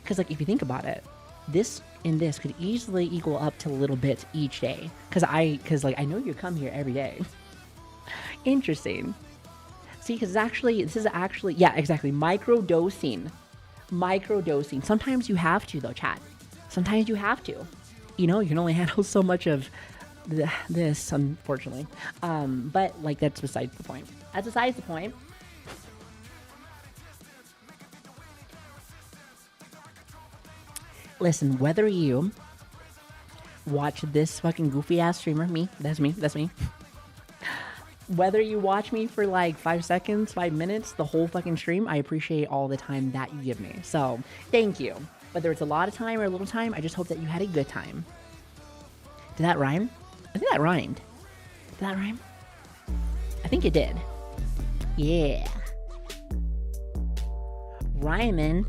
Because, like, if you think about it, this and this could easily equal up to little bits each day. Because I know you come here every day. Interesting. See, because this is actually, yeah, exactly, microdosing. Sometimes you have to, though, chat. Sometimes you have to. You know, you can only handle so much of this, unfortunately. But, like, that's besides the point. Listen, whether you watch this fucking goofy ass streamer, that's me. Whether you watch me for like 5 seconds, 5 minutes, the whole fucking stream, I appreciate all the time that you give me. So, thank you. Whether it's a lot of time or a little time, I just hope that you had a good time. Did that rhyme? I think that rhymed. Did that rhyme? I think it did. Yeah. Rhyming.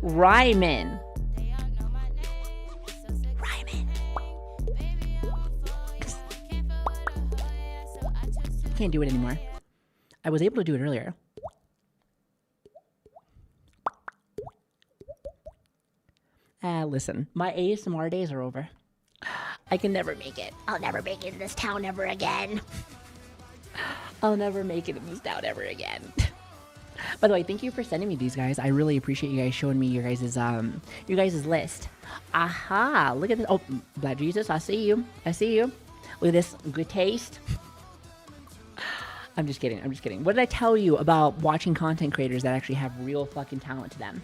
Rhyming. Can't do it anymore. I was able to do it earlier. Listen, my ASMR days are over. I can never make it. I'll never make it in this town ever again. By the way, thank you for sending me these, guys. I really appreciate you guys showing me your guys' list. Aha! Look at this. Oh, Black Jesus, I see you. Look at this. Good taste. I'm just kidding. What did I tell you about watching content creators that actually have real fucking talent to them?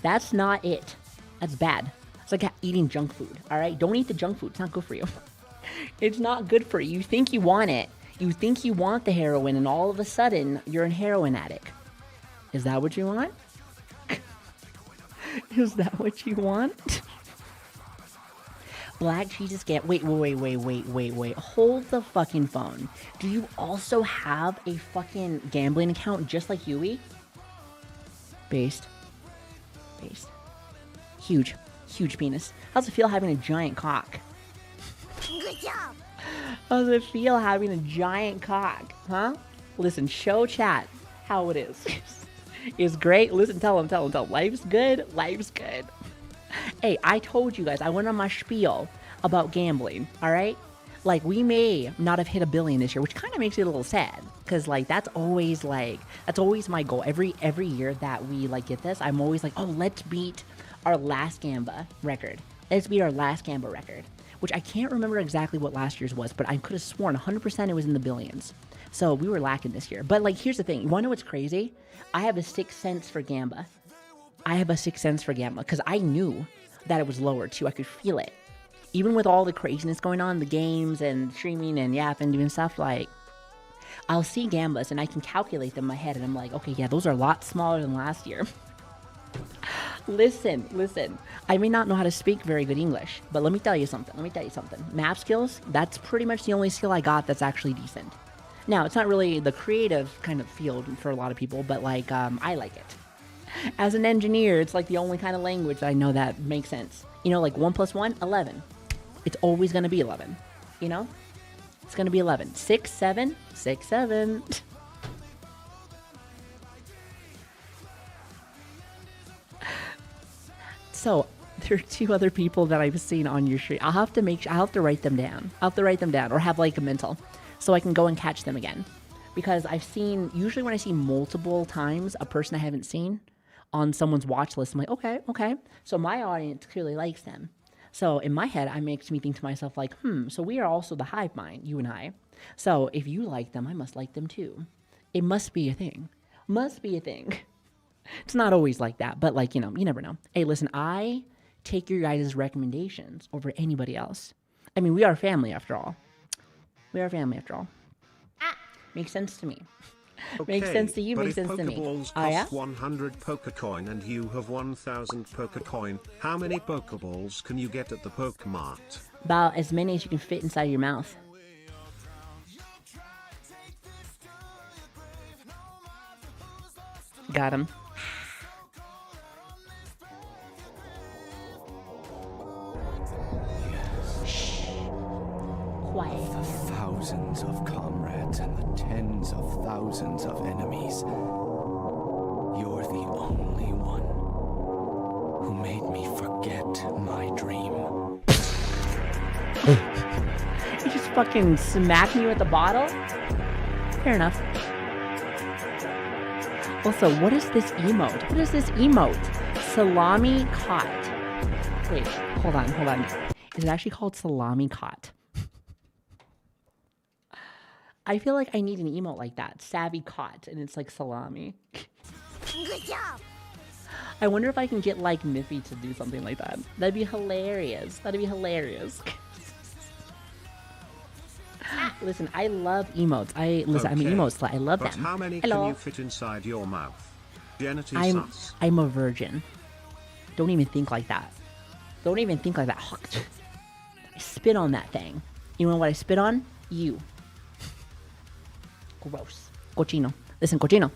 That's not it. That's bad. It's like eating junk food, all right? Don't eat the junk food. It's not good for you. It's not good for you. You think you want it. You think you want the heroin, and all of a sudden, you're a heroin addict. Is that what you want? Is that what you want? Black Jesus Gambler. Wait. Hold the fucking phone. Do you also have a fucking gambling account just like Yui? Based. Huge penis. How's it feel having a giant cock? Good job. How's it feel having a giant cock? Huh? Listen, show chat how it is. It's great. Listen, tell him. Life's good. Hey, I told you guys, I went on my spiel about gambling, all right? Like, we may not have hit $1 billion this year, which kind of makes it a little sad. Because, like, that's always my goal. Every year that we, like, get this, I'm always like, oh, let's beat our last Gamba record. Let's beat our last Gamba record. Which I can't remember exactly what last year's was, but I could have sworn 100% it was in the billions. So we were lacking this year. But, like, here's the thing. You want to know what's crazy? I have a 6th sense for Gamba. Because I knew that it was lower, too. I could feel it. Even with all the craziness going on, the games and streaming and yapping, doing stuff, like, I'll see Gambas and I can calculate them in my head and I'm like, okay, yeah, those are a lot smaller than last year. Listen. I may not know how to speak very good English, but let me tell you something. Map skills, that's pretty much the only skill I got that's actually decent. Now, it's not really the creative kind of field for a lot of people, but, like, I like it. As an engineer, it's, like, the only kind of language that I know that makes sense. You know, like, 1 + 1, 11. It's always going to be 11, you know? It's going to be 11. 6, 7, 6, 7. So, there are 2 other people that I've seen on your stream. I'll have to write them down. Or have, like, a mental so I can go and catch them again. Because usually when I see multiple times a person I haven't seen on someone's watch list, I'm like, okay. So my audience clearly likes them. So in my head, it makes me think to myself like, so we are also the hive mind, you and I. So if you like them, I must like them too. It must be a thing. It's not always like that, but, like, you know, you never know. Hey, listen, I take your guys' recommendations over anybody else. I mean, we are family after all. Makes sense to me. Okay, makes sense to you, but makes sense to me. Pokeballs cost 100 Pokecoin and you have 1,000 Pokecoin, how many Pokeballs can you get at the Pokemart? About as many as you can fit inside your mouth. Got him. Quiet. The thousands of comrades and the tens of thousands of enemies, you're the only one who made me forget my dream. You just fucking smacked me with the bottle? Fair enough. Also, what is this emote? Salami cot. Wait, hold on. Is it actually called salami cot? I feel like I need an emote like that. Savi caught, and it's like salami. Good job. I wonder if I can get, like, Miffy to do something like that. That'd be hilarious. Listen, I love emotes. I'm an emote slut. I love them. How many Hello. can you fit inside your mouth? I'm a virgin. Don't even think like that. I spit on that thing. You know what I spit on? You. Gross. Cochino. Listen, cochino.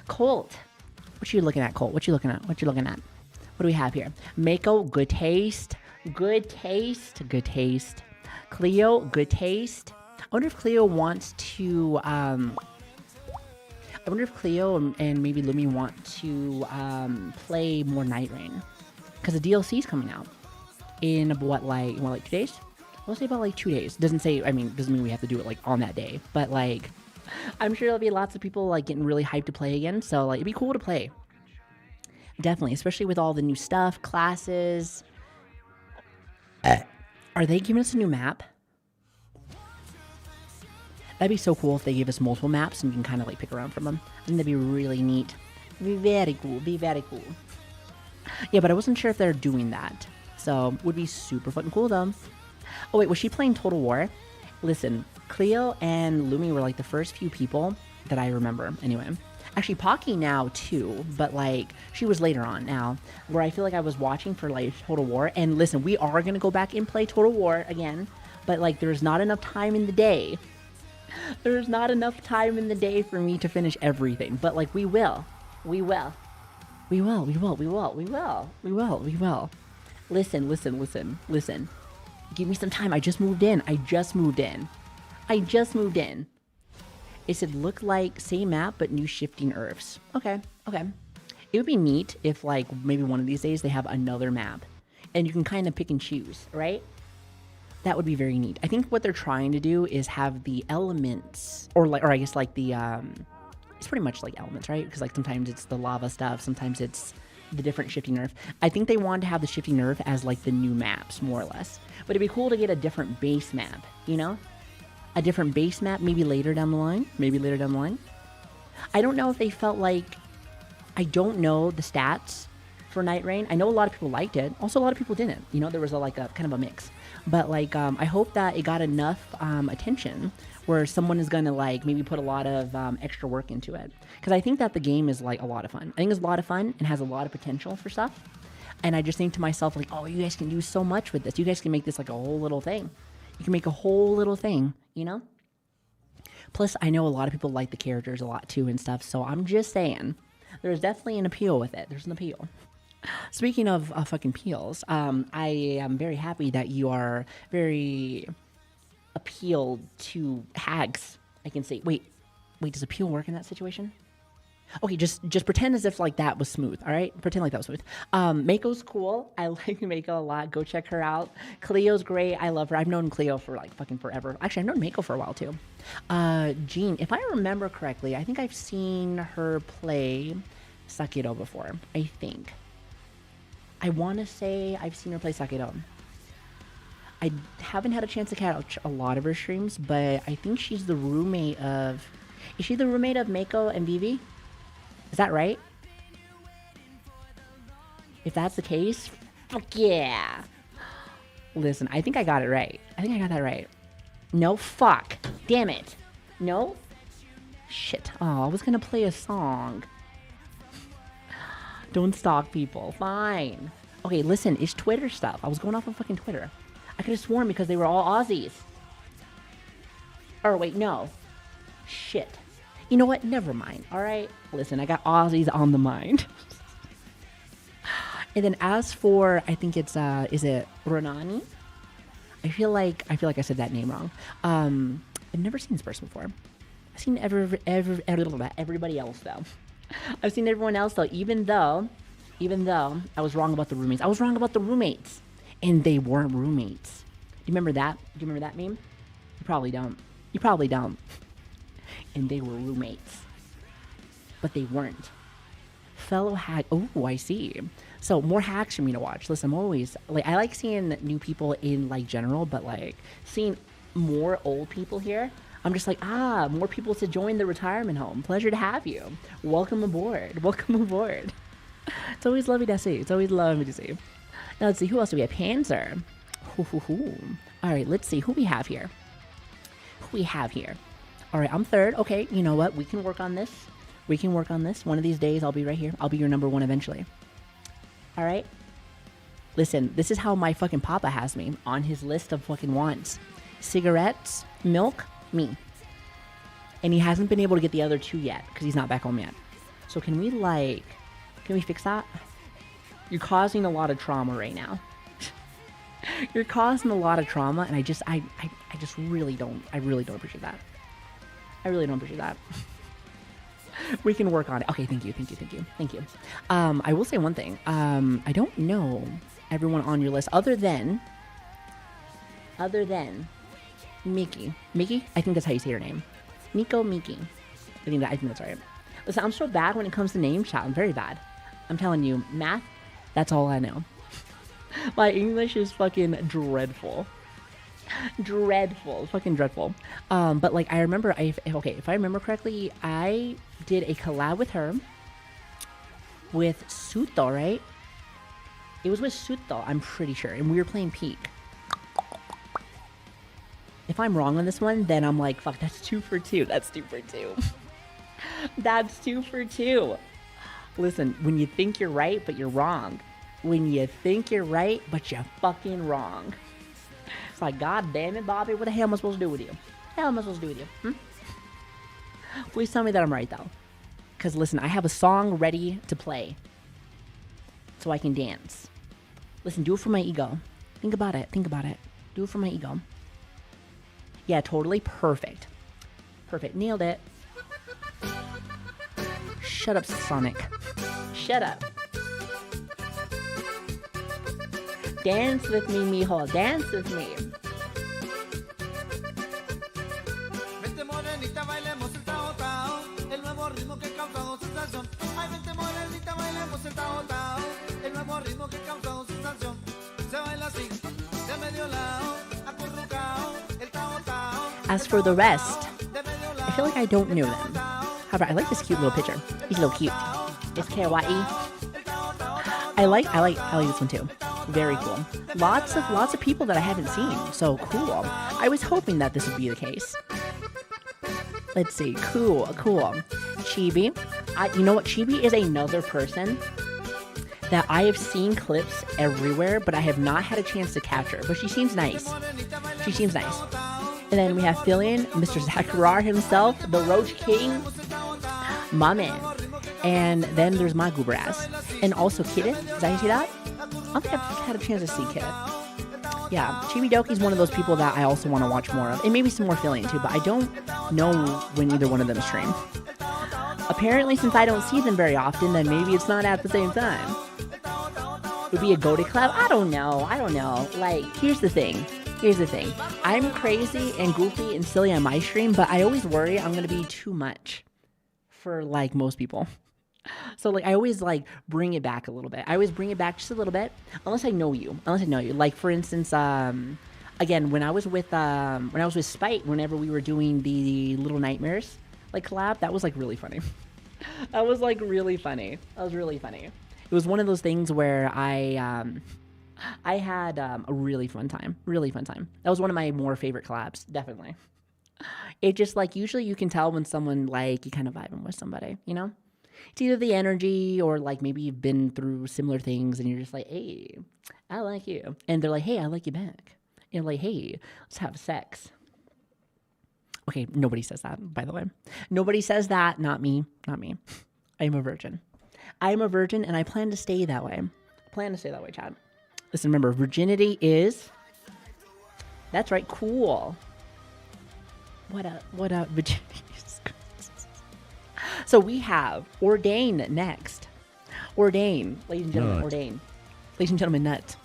Colt. What you looking at, Colt? What you looking at? What do we have here? Mako, good taste. Cleo, good taste. I wonder if Cleo wants to, I wonder if Cleo and maybe Lumi want to play more Night Rain. Because the DLC's coming out in what, like 2 days? We'll say about like 2 days. Doesn't mean we have to do it like on that day. But, like, I'm sure there'll be lots of people like getting really hyped to play again. So, like, it'd be cool to play. Definitely, especially with all the new stuff, classes. Are they giving us a new map? That'd be so cool if they gave us multiple maps and we can kind of like pick around from them. I think that'd be really neat. Be very cool. Yeah, but I wasn't sure if they're doing that. So, would be super fucking cool though. Oh wait, was she playing Total War? Listen, Cleo and Lumi were like the first few people that I remember. Anyway. Actually, Pocky now too, but like she was later on now, where I feel like I was watching for like Total War. And listen, we are gonna go back and play Total War again, but like there's not enough time in the day. There's not enough time in the day for me to finish everything, but like we will. Listen. Give me some time. I just moved in. It said look like same map but new shifting herbs. Okay. It would be neat if, like, maybe one of these days they have another map and you can kind of pick and choose, right? That would be very neat. I think what they're trying to do is have the elements, or I guess like the, it's pretty much like elements, right? Because like sometimes it's the lava stuff, sometimes it's the different shifting nerf. I think they wanted to have the shifting nerf as like the new maps, more or less. But it'd be cool to get a different base map, you know? A different base map, maybe later down the line. I don't know if they felt like, I don't know the stats for Night Rain. I know a lot of people liked it. Also, a lot of people didn't. You know, there was a kind of a mix. But like, I hope that it got enough attention where someone is gonna like maybe put a lot of extra work into it. Because I think that the game is like a lot of fun. I think it's a lot of fun and has a lot of potential for stuff. And I just think to myself like, oh, you guys can do so much with this. You guys can make this like a whole little thing. You can make a whole little thing, you know? Plus, I know a lot of people like the characters a lot too and stuff. So I'm just saying, there's definitely an appeal with it. There's an appeal. Speaking of fucking peels, I am very happy that you are very appealed to hags. I can say, wait, does appeal work in that situation? Okay, just pretend as if like that was smooth, all right? Pretend like that was smooth. Mako's cool. I like Mako a lot. Go check her out. Cleo's great. I love her. I've known Cleo for like fucking forever. Actually, I've known Mako for a while too. Jean, if I remember correctly, I think I've seen her play Sakiro before, I think. I want to say I've seen her play Sakiro. I haven't had a chance to catch a lot of her streams, but I think she's the roommate of... Is she the roommate of Mako and Vivi? Is that right? If that's the case, fuck yeah. Listen, I think I got it right. I think I got that right. No, fuck. Damn it. No? Shit. Oh, I was gonna play a song. Don't stalk people. Fine. Okay, listen, it's Twitter stuff. I was going off of fucking Twitter. I could have sworn because they were all Aussies. Or wait, no. Shit. You know what? Never mind. All right. Listen, I got Aussies on the mind. And then as for, I think it's, is it Ronani? I feel like I said that name wrong. I've never seen this person before. I've seen everybody else though. I've seen everyone else though, even though I was wrong about the roommates. I was wrong about the roommates. And they weren't roommates. Do you remember that? Do you remember that meme? You probably don't. You probably don't. And they were roommates. But they weren't. Fellow hack. Oh, I see. So more hacks for me to watch. Listen, I'm always like, I like seeing new people in like general, but like seeing more old people here, I'm just like, more people to join the retirement home. Pleasure to have you. Welcome aboard. Welcome aboard. It's always lovely to see. It's always lovely to see. Now let's see, who else do we have? Panzer. All right, let's see who we have here. All right, I'm third. Okay, you know what? We can work on this. One of these days, I'll be right here. I'll be your number one eventually. All right? Listen, this is how my fucking papa has me on his list of fucking wants. Cigarettes, milk, me. And he hasn't been able to get the other two yet because he's not back home yet. So can we fix that? You're causing a lot of trauma right now. You're causing a lot of trauma, and I really don't appreciate that. I really don't appreciate that. We can work on it. Okay, thank you. I will say one thing. I don't know everyone on your list other than Miki. Miki? I think that's how you say her name. Nico Miki. I think that's right. Listen, I'm so bad when it comes to name chat. I'm very bad. I'm telling you, math, that's all I know. My English is fucking dreadful. Fucking dreadful. But like I remember, if I remember correctly, I did a collab with her with Suto, right? It was with Suto, I'm pretty sure, and we were playing Peak. If I'm wrong on this one, then I'm like, fuck, that's 2 for 2. That's 2 for 2. That's 2 for 2. Listen, when you think you're right, but you're wrong. When you think you're right, but you're fucking wrong. It's like, God damn it, Bobby, what the hell am I supposed to do with you? Please tell me that I'm right, though. Because, listen, I have a song ready to play. So I can dance. Listen, do it for my ego. Think about it. Do it for my ego. Yeah, totally. Perfect. Nailed it. Shut up, Sonic. Shut up. Dance with me, mijo. Dance with me. Vente morenita, bailemos el tao tao, el nuevo ritmo que causa sensación. Ay, vente morenita, bailemos el tao tao, el nuevo ritmo que causa sensación. Se baila así, de medio lado, acurrucao, el tao tao. As for the rest, I feel like I don't know them. However, I like this cute little picture. He's a little cute. It's kawaii. I like this one too. Very cool. Lots of people that I haven't seen. So cool. I was hoping that this would be the case. Let's see. Cool. Chibi. You know what? Chibi is another person that I have seen clips everywhere, but I have not had a chance to capture. But she seems nice. And then we have Fillion, Mr. Zakarar himself, the Roach King, my man. And then there's my goober ass. And also Kidit. Did I see that? I don't think I've had a chance to see Kidit. Yeah, Chibi Doki's one of those people that I also want to watch more of. And maybe some more Fillion too, but I don't know when either one of them stream. Apparently, since I don't see them very often, then maybe it's not at the same time. Would be a go-to club? I don't know. Like, here's the thing. I'm crazy and goofy and silly on my stream, but I always worry I'm going to be too much for, like, most people. So, like, I always, like, bring it back a little bit. I always bring it back just a little bit, unless I know you. Like, for instance, again, when I was with Spite, whenever we were doing the Little Nightmares, like, collab, that was, like, really funny. That was really funny. It was one of those things where I had a really fun time. That was one of my more favorite collabs, definitely. It just, like, usually you can tell when someone, like, you kind of vibing with somebody, you know? It's either the energy or, like, maybe you've been through similar things and you're just like, hey, I like you. And they're like, hey, I like you back. And you're like, hey, let's have sex. Okay, nobody says that, by the way. Nobody says that, not me. I am a virgin. And I plan to stay that way. Chad. Listen, remember, virginity is... That's right, cool. What up, virginity? So we have Ordain next. Ladies and gentlemen, Nut.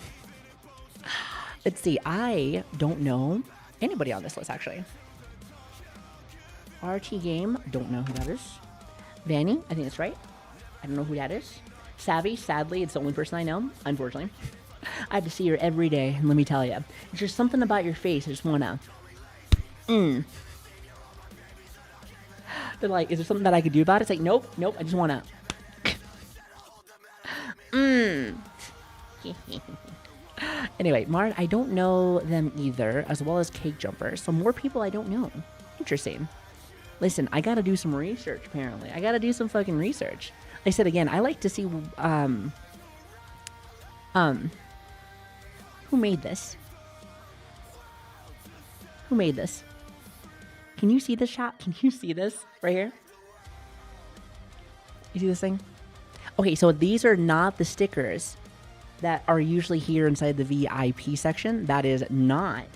Let's see, I don't know anybody on this list, actually. RT Game, don't know who that is. Vanny, I think that's right. I don't know who that is. Savi, sadly, it's the only person I know, unfortunately. I have to see her every day, and let me tell you, it's just something about your face I just want to... They're like, is there something that I could do about it? It's like, nope, I just want to... Anyway, Mark, I don't know them either, as well as Cake Jumpers. So more people I don't know. Interesting. Listen, I gotta do some research, apparently. I gotta do some fucking research. Like I said again, I like to see, who made this? Can you see this shot? Can you see this right here? You see this thing? Okay, so these are not the stickers that are usually here inside the VIP section. That is not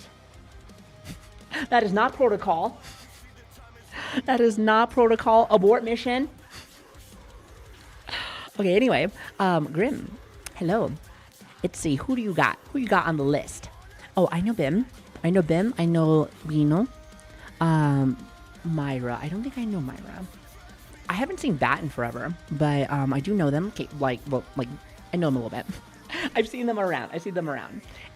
protocol. That is not protocol. Abort mission. Okay, anyway, Grim, hello. Let's see, who do you got? Who you got on the list? Oh, I know Bim. I know Bino. Myra. I don't think I know Myra. I haven't seen that in forever, but I do know them. Okay, I know them a little bit. I've seen them around.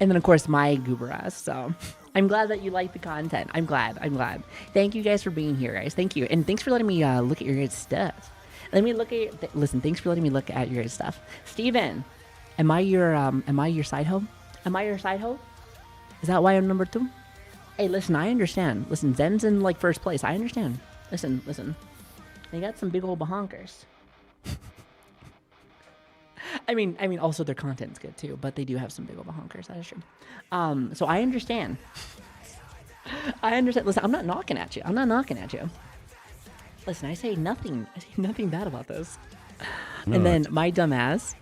And then, of course, my goober ass. So I'm glad that you like the content. I'm glad. Thank you guys for being here, guys. Thank you. And thanks for letting me look at your guys' stuff. Listen, thanks for letting me look at your guys' stuff. Steven, am I your side hoe? Is that why I'm number 2? Hey, listen, I understand. Listen, Zen's in, like, first place. I understand. Listen. They got some big old bahonkers. I mean, also their content's good too, but they do have some big old bahonkers. That is true. So I understand. Listen, I'm not knocking at you. Listen, I say nothing bad about this. No, and then my dumb ass.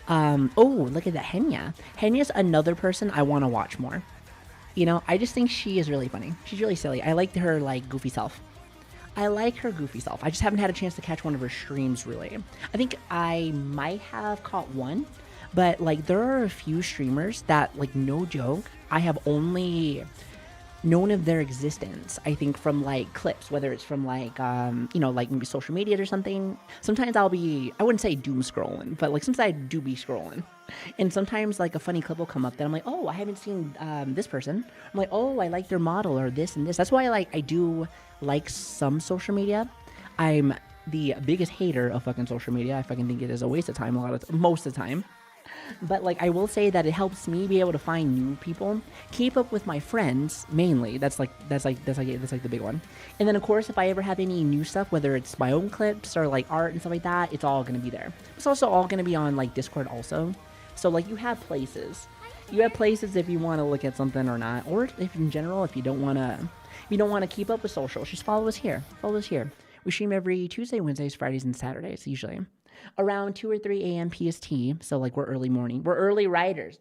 Oh, look at that, Henya. Henya's another person I want to watch more. You know, I just think she is really funny. She's really silly. I like her, like, goofy self. I like her goofy self. I just haven't had a chance to catch one of her streams, really. I think I might have caught one, but like there are a few streamers that, like, no joke, I have only known of their existence, I think, from like clips, whether it's from like you know, like maybe social media or something. Sometimes I wouldn't say doom scrolling, but like sometimes I do be scrolling, and sometimes like a funny clip will come up that I'm like, oh, I haven't seen this person. I'm like, oh, I like their model or this and this. That's why I do like some social media. I'm the biggest hater of fucking social media. I fucking think it is a waste of time most of the time. But like I will say that it helps me be able to find new people, keep up with my friends mainly. That's like the big one. And then of course, if I ever have any new stuff, whether it's my own clips or like art and stuff like that, it's all gonna be there. It's also all gonna be on like Discord also. So like you have places if you want to look at something or not, or if in general, if you don't want to keep up with social, just follow us here. We stream every Tuesday, Wednesdays, Fridays, and Saturdays usually. Around 2 or 3 a.m. PST, so like we're early morning. We're early risers.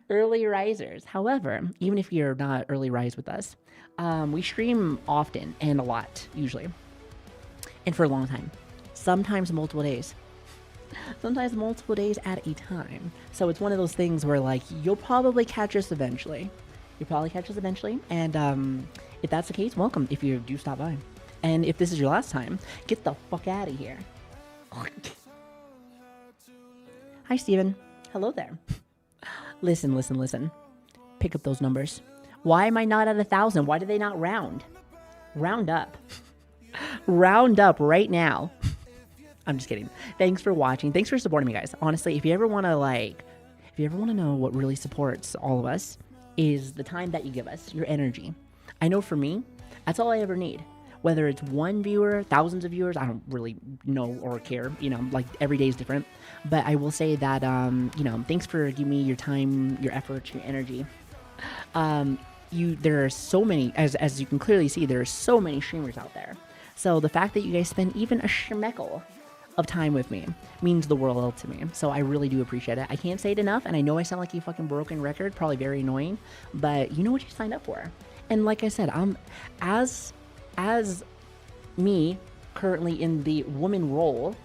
Early risers. However, even if you're not early rise with us, we stream often and a lot, usually. And for a long time. Sometimes multiple days. At a time. So it's one of those things where like, you'll probably catch us eventually. And if that's the case, welcome if you do stop by. And if this is your last time, get the fuck out of here. Hi, Steven. Hello there. Listen. Pick up those numbers. Why am I not at 1,000? Why do they not round? Round up. Round up right now. I'm just kidding. Thanks for watching. Thanks for supporting me, guys. Honestly, if you ever want to know what really supports all of us, is the time that you give us, your energy. I know for me, that's all I ever need. Whether it's one viewer, thousands of viewers, I don't really know or care. You know, like every day is different. But I will say that, you know, thanks for giving me your time, your effort, your energy. There are so many, as you can clearly see, there are so many streamers out there. So the fact that you guys spend even a schmeckle of time with me means the world to me. So I really do appreciate it. I can't say it enough, and I know I sound like a fucking broken record, probably very annoying, but you know what you signed up for. And like I said, as me, currently in the woman role,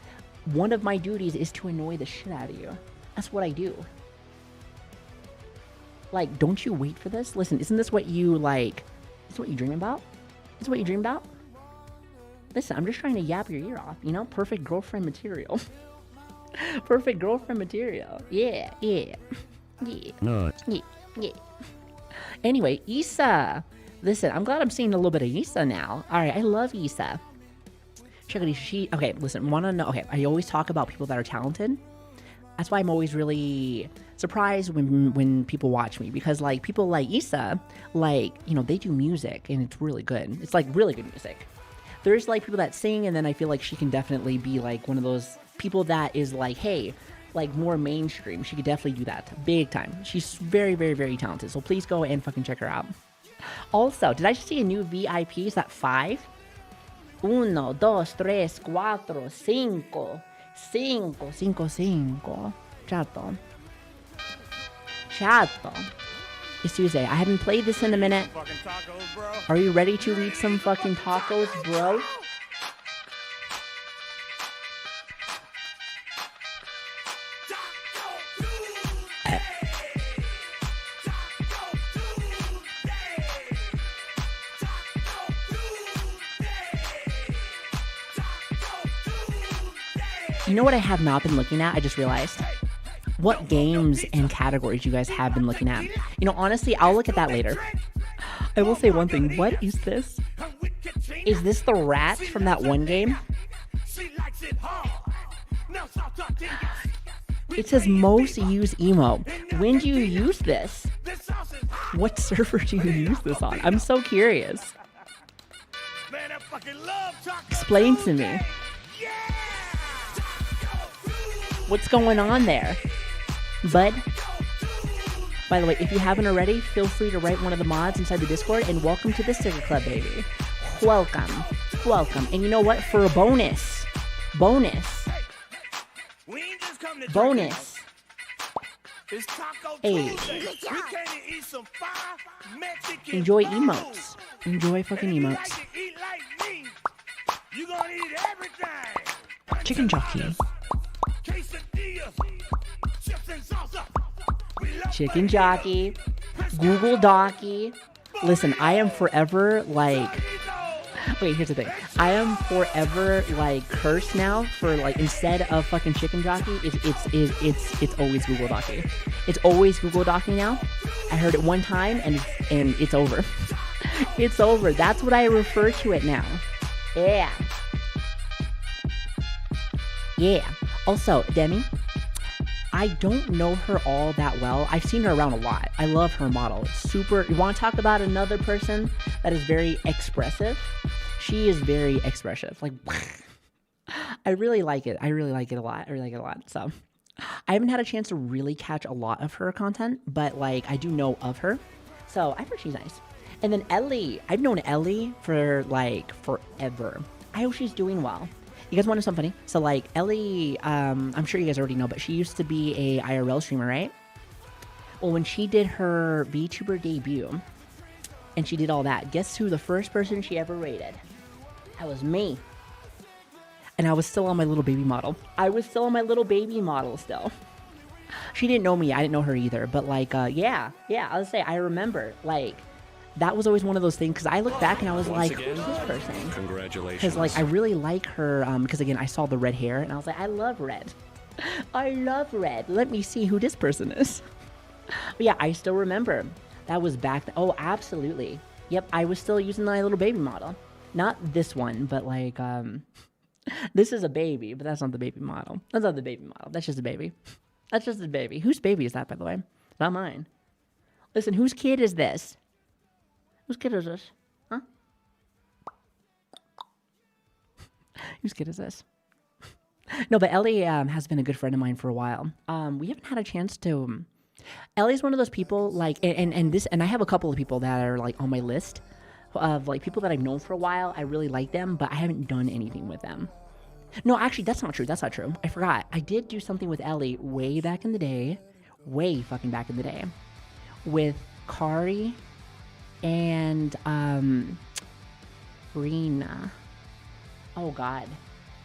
one of my duties is to annoy the shit out of you. That's what I do. Like, don't you wait for this? Listen, isn't this what you, like, this is what you dream about? This is what you dream about? Listen, I'm just trying to yap your ear off, you know? Perfect girlfriend material. Perfect girlfriend material. Yeah. No. Yeah. Anyway, Issa. Listen, I'm glad I'm seeing a little bit of Issa now. All right, I love Issa. Check it. Okay, listen, want to know? Okay, I always talk about people that are talented. That's why I'm always really surprised when people watch me, because like people like Issa, like, you know, they do music and it's really good. It's like really good music. There's like people that sing, and then I feel like she can definitely be like one of those people that is like, hey, like more mainstream. She could definitely do that big time. She's very, very, very talented. So please go and fucking check her out. Also, did I just see a new VIP? Is that 5? 1, 2, 3, 4, 5. 5. Chato. It's Tuesday. I haven't played this in a minute. Are you ready to eat some fucking tacos, bro? You know what I have not been looking at? I just realized. What games and categories you guys have been looking at. You know, honestly, I'll look at that later. I will say one thing. What is this? Is this the rat from that one game? It says most used emo. When do you use this? What server do you use this on? I'm so curious. Explain to me. What's going on there? Bud? By the way, if you haven't already, feel free to write one of the mods inside the Discord, and welcome to the Sticker Club, baby. Welcome. And you know what? For a bonus. Hey. Enjoy emotes. Enjoy fucking emotes. Eat like me. You gonna eat everything. Chicken jockey. Quesadillas, chips and salsa. We love Chicken jockey. Google Docky. Listen, I am forever like. Wait, here's the thing. I am forever like cursed now for like instead of fucking chicken jockey, it's always Google Docky. It's always Google Docky now. I heard it one time and it's over. It's over. That's what I refer to it now. Yeah. Yeah. Also, Demi, I don't know her all that well. I've seen her around a lot. I love her model. It's super. You want to talk about another person that is very expressive? She is very expressive. Like, I really like it. I really like it a lot. I really like it a lot. So, I haven't had a chance to really catch a lot of her content, but like, I do know of her. So, I think she's nice. And then Ellie. I've known Ellie for like forever. I hope she's doing well. You guys want to know something funny? So like Ellie, I'm sure you guys already know, but she used to be a IRL streamer, right? Well, when she did her VTuber debut and she did all that, guess who the first person she ever rated? That was me. And I was still on my little baby model. Still. She didn't know me. I didn't know her either. But like, yeah, I'll say I remember like, that was always one of those things because I look back and I was like, who's this person? Congratulations. Because like I really like her because again I saw the red hair and I was like, I love red. Let me see who this person is. But yeah, I still remember. That was back. Oh, absolutely. Yep, I was still using my little baby model. Not this one, but like this is a baby, but that's not the baby model. That's not the baby model. That's just a baby. That's just a baby. Whose baby is that, by the way? It's not mine. Listen, whose kid is this? Whose kid is this? Huh? Whose kid is this? No, but Ellie has been a good friend of mine for a while. We haven't had a chance to. Ellie's one of those people like, and I have a couple of people that are like on my list of like people that I've known for a while. I really like them, but I haven't done anything with them. No, actually, that's not true. I forgot. I did do something with Ellie way back in the day, way fucking back in the day, with Kari. And Rena. Oh god.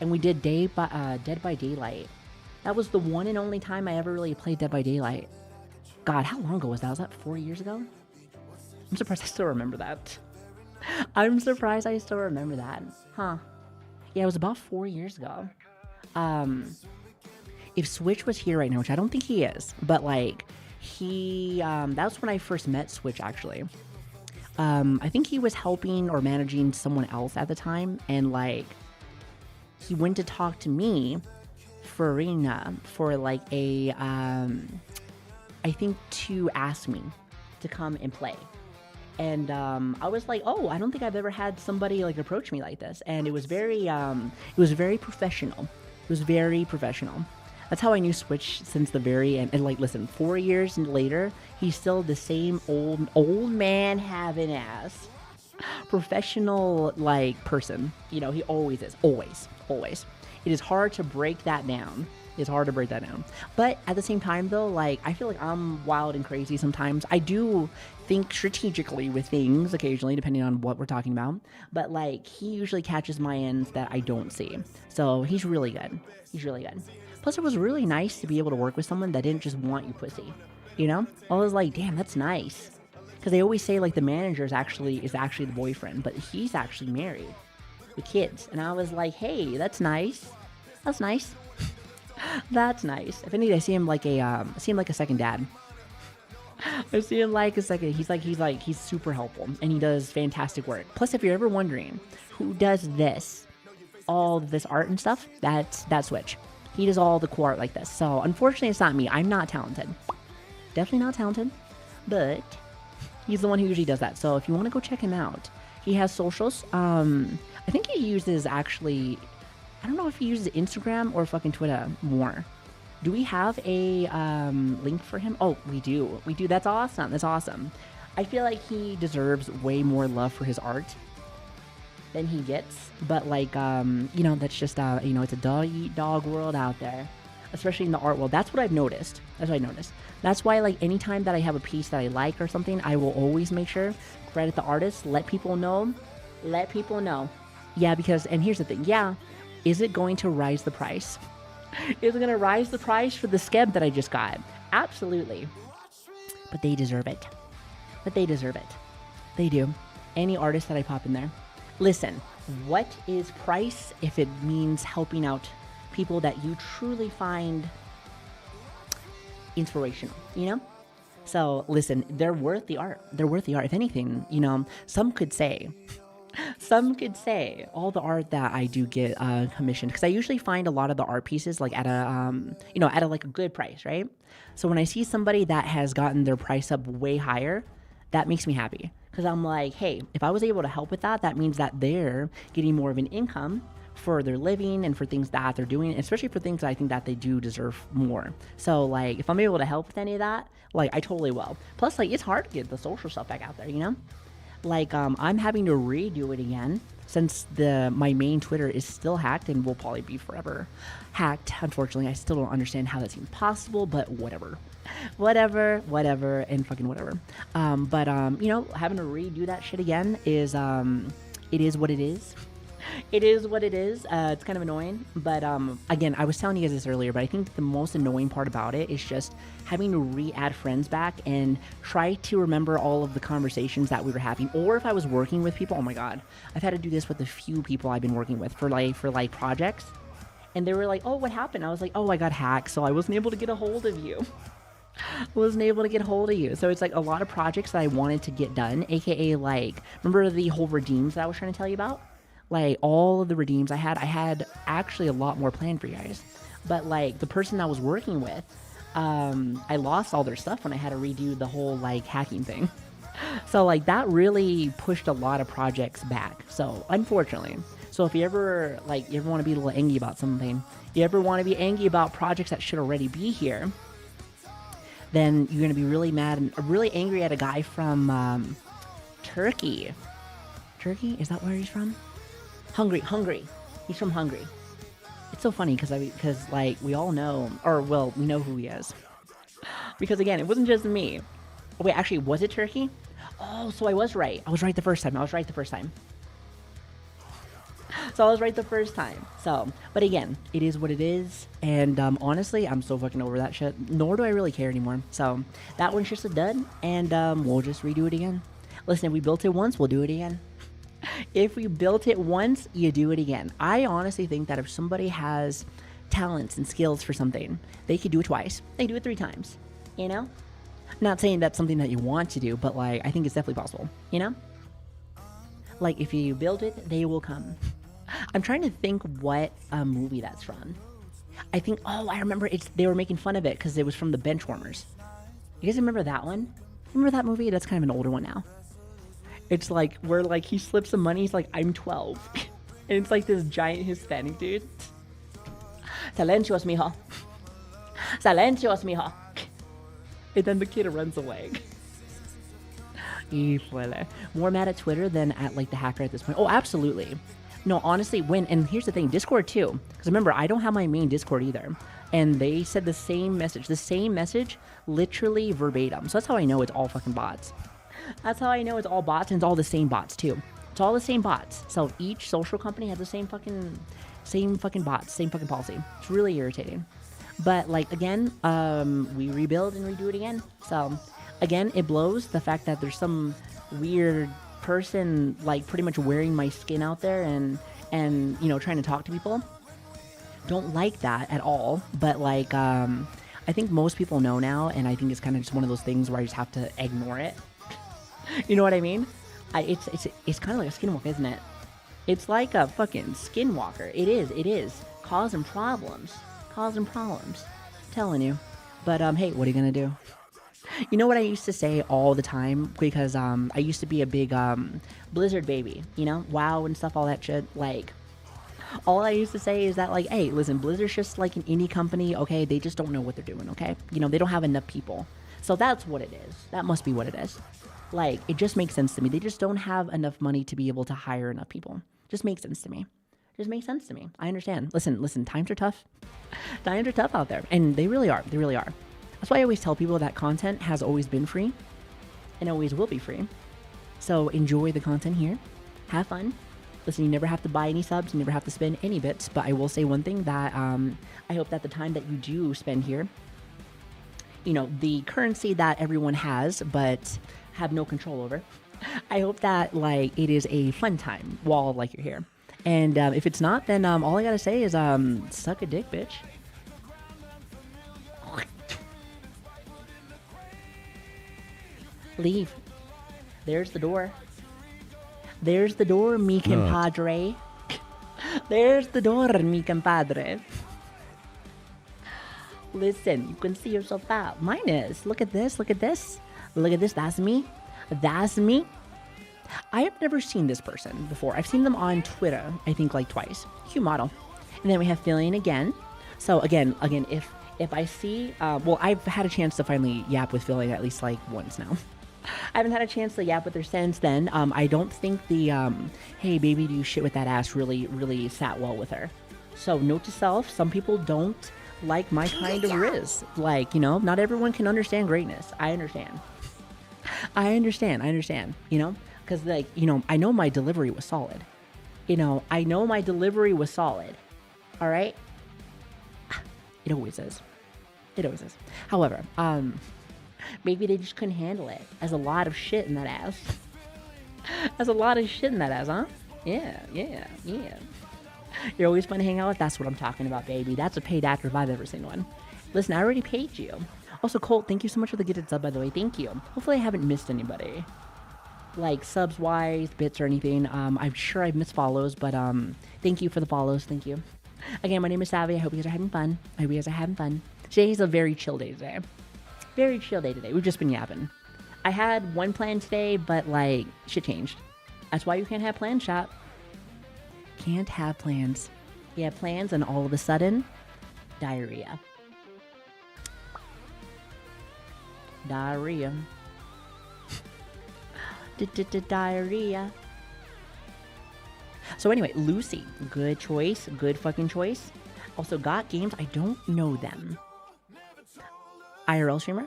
And we did Dead by Daylight. That was the one and only time I ever really played Dead by Daylight. God, how long ago was that? Was that 4 years ago? I'm surprised I still remember that. Huh. Yeah, it was about 4 years ago. If Switch was here right now, which I don't think he is, but like he that was when I first met Switch actually. I think he was helping or managing someone else at the time, and like he went to talk to me for Arena for like a I think to ask me to come and play. And I was like, oh, I don't think I've ever had somebody like approach me like this. And it was very professional. That's how I knew Switch since the very end. And like, listen, 4 years later, he's still the same old man having ass professional like person. You know, he always is. Always. It is hard to break that down. But at the same time, though, like, I feel like I'm wild and crazy sometimes. I do think strategically with things occasionally, depending on what we're talking about. But, like, he usually catches my ends that I don't see. So he's really good. Plus, it was really nice to be able to work with someone that didn't just want you pussy. You know? I was like, damn, that's nice. Because they always say, like, the manager is actually the boyfriend. But he's actually married with kids. And I was like, hey, that's nice. That's nice. If anything, I see him like a second dad. He's super helpful and he does fantastic work. Plus, if you're ever wondering who does all this art and stuff, that's Switch. He does all the cool art like this. So unfortunately, it's not me. I'm not talented. Definitely not talented, but he's the one who usually does that. So if you want to go check him out, he has socials. I think he uses actually. I don't know if he uses Instagram or fucking Twitter more. Do we have a link for him? Oh, we do. That's awesome. I feel like he deserves way more love for his art than he gets. But like, that's just, it's a dog-eat-dog world out there. especially in the art world. That's what I've noticed. That's why, like, anytime that I have a piece that I like or something, I will always make sure, credit the artist, let people know. Yeah, because, and here's the thing, yeah, is it going to rise the price? Is it going to rise the price for the skeb that I just got? Absolutely. But they deserve it. They do. Any artist that I pop in there. Listen, what is price if it means helping out people that you truly find inspirational, you know? So listen, they're worth the art. If anything, you know, some could say all the art that I do get commissioned, because I usually find a lot of the art pieces like at a like a good price, right? So when I see somebody that has gotten their price up way higher, that makes me happy, because I'm like, hey, if I was able to help with that, that means that they're getting more of an income for their living and for things that they're doing, especially for things that I think that they do deserve more. So like, if I'm able to help with any of that, like, I totally will. Plus, like, it's hard to get the social stuff back out there, you know? Like, I'm having to redo it again since my main Twitter is still hacked and will probably be forever hacked. Unfortunately, I still don't understand how that's even possible, but whatever, and fucking whatever. You know, having to redo that shit again is, it is what it is. It's kind of annoying, but again, I was telling you guys this earlier, but I think the most annoying part about it is just having to re-add friends back and try to remember all of the conversations that we were having. Or if I was working with people, oh my god, I've had to do this with a few people I've been working with for projects, and they were like, oh, what happened? I was like, oh, I got hacked, so I wasn't able to get a hold of you. So it's like a lot of projects that I wanted to get done, aka like, remember the whole redeems that I was trying to tell you about? Like, all of the redeems I had actually a lot more planned for you guys. But, like, the person I was working with, I lost all their stuff when I had to redo the whole, like, hacking thing. So, like, that really pushed a lot of projects back. So, unfortunately. So, if you ever want to be a little angry about something, you ever want to be angry about projects that should already be here, then you're going to be really mad and really angry at a guy from Turkey. Turkey? Is that where he's from? Hungary. He's from Hungary. It's so funny because like we all know, or well, we know who he is. Because again, it wasn't just me. Oh, wait, actually, was it Turkey? Oh, so I was right. I was right the first time. So, but again, it is what it is. And honestly, I'm so fucking over that shit. Nor do I really care anymore. So that one's just a dud, and we'll just redo it again. Listen, if we built it once, we'll do it again. If we built it once, you do it again. I honestly think that if somebody has talents and skills for something, they could do it twice. They do it 3 times, you know? Not saying that's something that you want to do, but like, I think it's definitely possible, you know? Like, if you build it, they will come. I'm trying to think what movie that's from. I think, oh, I remember they were making fun of it because it was from the Benchwarmers. You guys remember that one? Remember that movie? That's kind of an older one now. It's like where like he slips some money. He's like, I'm 12, and it's like this giant Hispanic dude. Silencios, mijo. And then the kid runs away. More mad at Twitter than at like the hacker at this point. Oh, absolutely. No, honestly, and here's the thing, Discord too. Because remember, I don't have my main Discord either. And they said the same message, literally verbatim. So that's how I know it's all fucking bots. That's how I know it's all bots, and it's all the same bots too. It's all the same bots. So each social company has the same fucking bots, same fucking policy. It's really irritating. But like again, we rebuild and redo it again. So again, it blows the fact that there's some weird person like pretty much wearing my skin out there and you know, trying to talk to people. Don't like that at all. But like I think most people know now, and I think it's kind of just one of those things where I just have to ignore it. You know what I mean? It's kind of like a skinwalker, isn't it? It's like a fucking skinwalker. It is. Causing problems. Telling you. But, hey, what are you gonna do? You know what I used to say all the time? Because, I used to be a big, Blizzard baby. You know? WoW and stuff, all that shit. Like, all I used to say is that, like, hey, listen, Blizzard's just like an indie company, okay? They just don't know what they're doing, okay? You know, they don't have enough people. So that's what it is. That must be what it is. Like, it just makes sense to me. They just don't have enough money to be able to hire enough people. Just makes sense to me. Just makes sense to me. I understand. Listen, times are tough. Times are tough out there. And they really are. They really are. That's why I always tell people that content has always been free and always will be free. So enjoy the content here. Have fun. Listen, you never have to buy any subs. You never have to spend any bits. But I will say one thing that I hope that the time that you do spend here, you know, the currency that everyone has but have no control over, I hope that, like, it is a fun time while, like, you're here. And if it's not, then all I gotta say is suck a dick, bitch. Leave. There's the door. There's the door, mi compadre. There's the door, mi compadre. Listen, you can see yourself out. Mine is. Look at this. Look at this. Look at this. That's me. That's me. I have never seen this person before. I've seen them on Twitter, I think, like twice. Cute model. And then we have Fillion again. So again, if I see, well, I've had a chance to finally yap with Fillion at least like once now. I haven't had a chance to yap with her since then. I don't think the, hey baby, do you shit with that ass really sat well with her. So note to self, some people don't like my kind of riz. Like, you know, not everyone can understand greatness. I understand. I understand, you know? Because, like, you know, I know my delivery was solid. You know, I know my delivery was solid. All right? It always is. It always is. However, maybe they just couldn't handle it. There's a lot of shit in that ass. There's a lot of shit in that ass, huh? Yeah. You're always fun to hang out with? That's what I'm talking about, baby. That's a paid actor if I've ever seen one. Listen, I already paid you. Also, Colt, thank you so much for the gifted sub, by the way. Thank you. Hopefully I haven't missed anybody. Like, subs-wise, bits or anything. I'm sure I've missed follows, but thank you for the follows. Thank you. Again, my name is Savi. I hope you guys are having fun. Today's a very chill day today. Very chill day today. We've just been yapping. I had one plan today, but, like, shit changed. That's why you can't have plans, chat. Can't have plans. You have plans, and all of a sudden, diarrhea. Diarrhea. Diarrhea. So anyway, Lucy, good choice, good fucking choice. Also, Got Games, I don't know them. IRL streamer?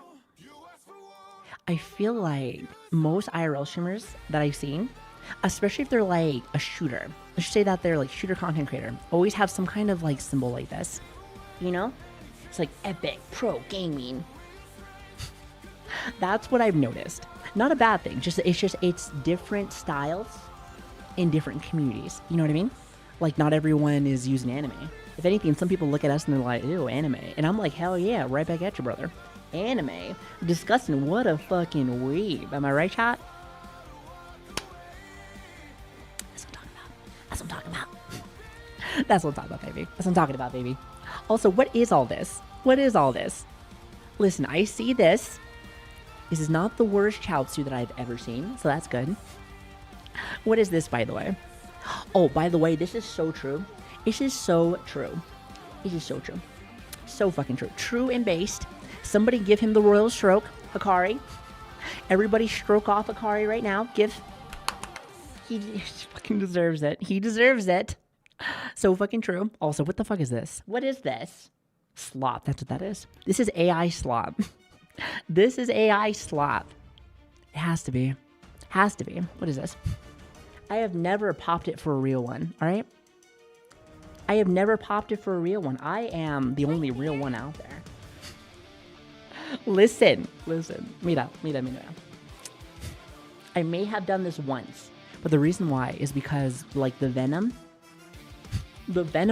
I feel like most IRL streamers that I've seen, especially if they're like a shooter, let's say that they're like shooter content creator, always have some kind of like symbol like this. You know? It's like epic pro gaming. That's what I've noticed. Not a bad thing. It's different styles in different communities. You know what I mean? Like, not everyone is using anime. If anything, some people look at us and they're like, ew, anime. And I'm like, hell yeah, right back at you, brother. Anime? Disgusting. What a fucking weeb. Am I right, chat? That's what I'm talking about. That's what I'm talking about, baby. That's what I'm talking about, baby. Also, what is all this? What is all this? Listen, I see this. This is not the worst Chaozu that I've ever seen, so that's good. What is this, by the way? Oh, by the way, this is so true. This is so true. This is so true. So fucking true. True and based. Somebody give him the royal stroke, Hikari. Everybody stroke off Hikari right now. He fucking deserves it. He deserves it. So fucking true. Also, what the fuck is this? What is this? Slop. That's what that is. This is AI slop. This is AI slop. It has to be. Has to be. What is this? I have never popped it for a real one, alright? I have never popped it for a real one. I am the only real one out there. Listen. Mira. I may have done this once, but the reason why is because, like, the Venom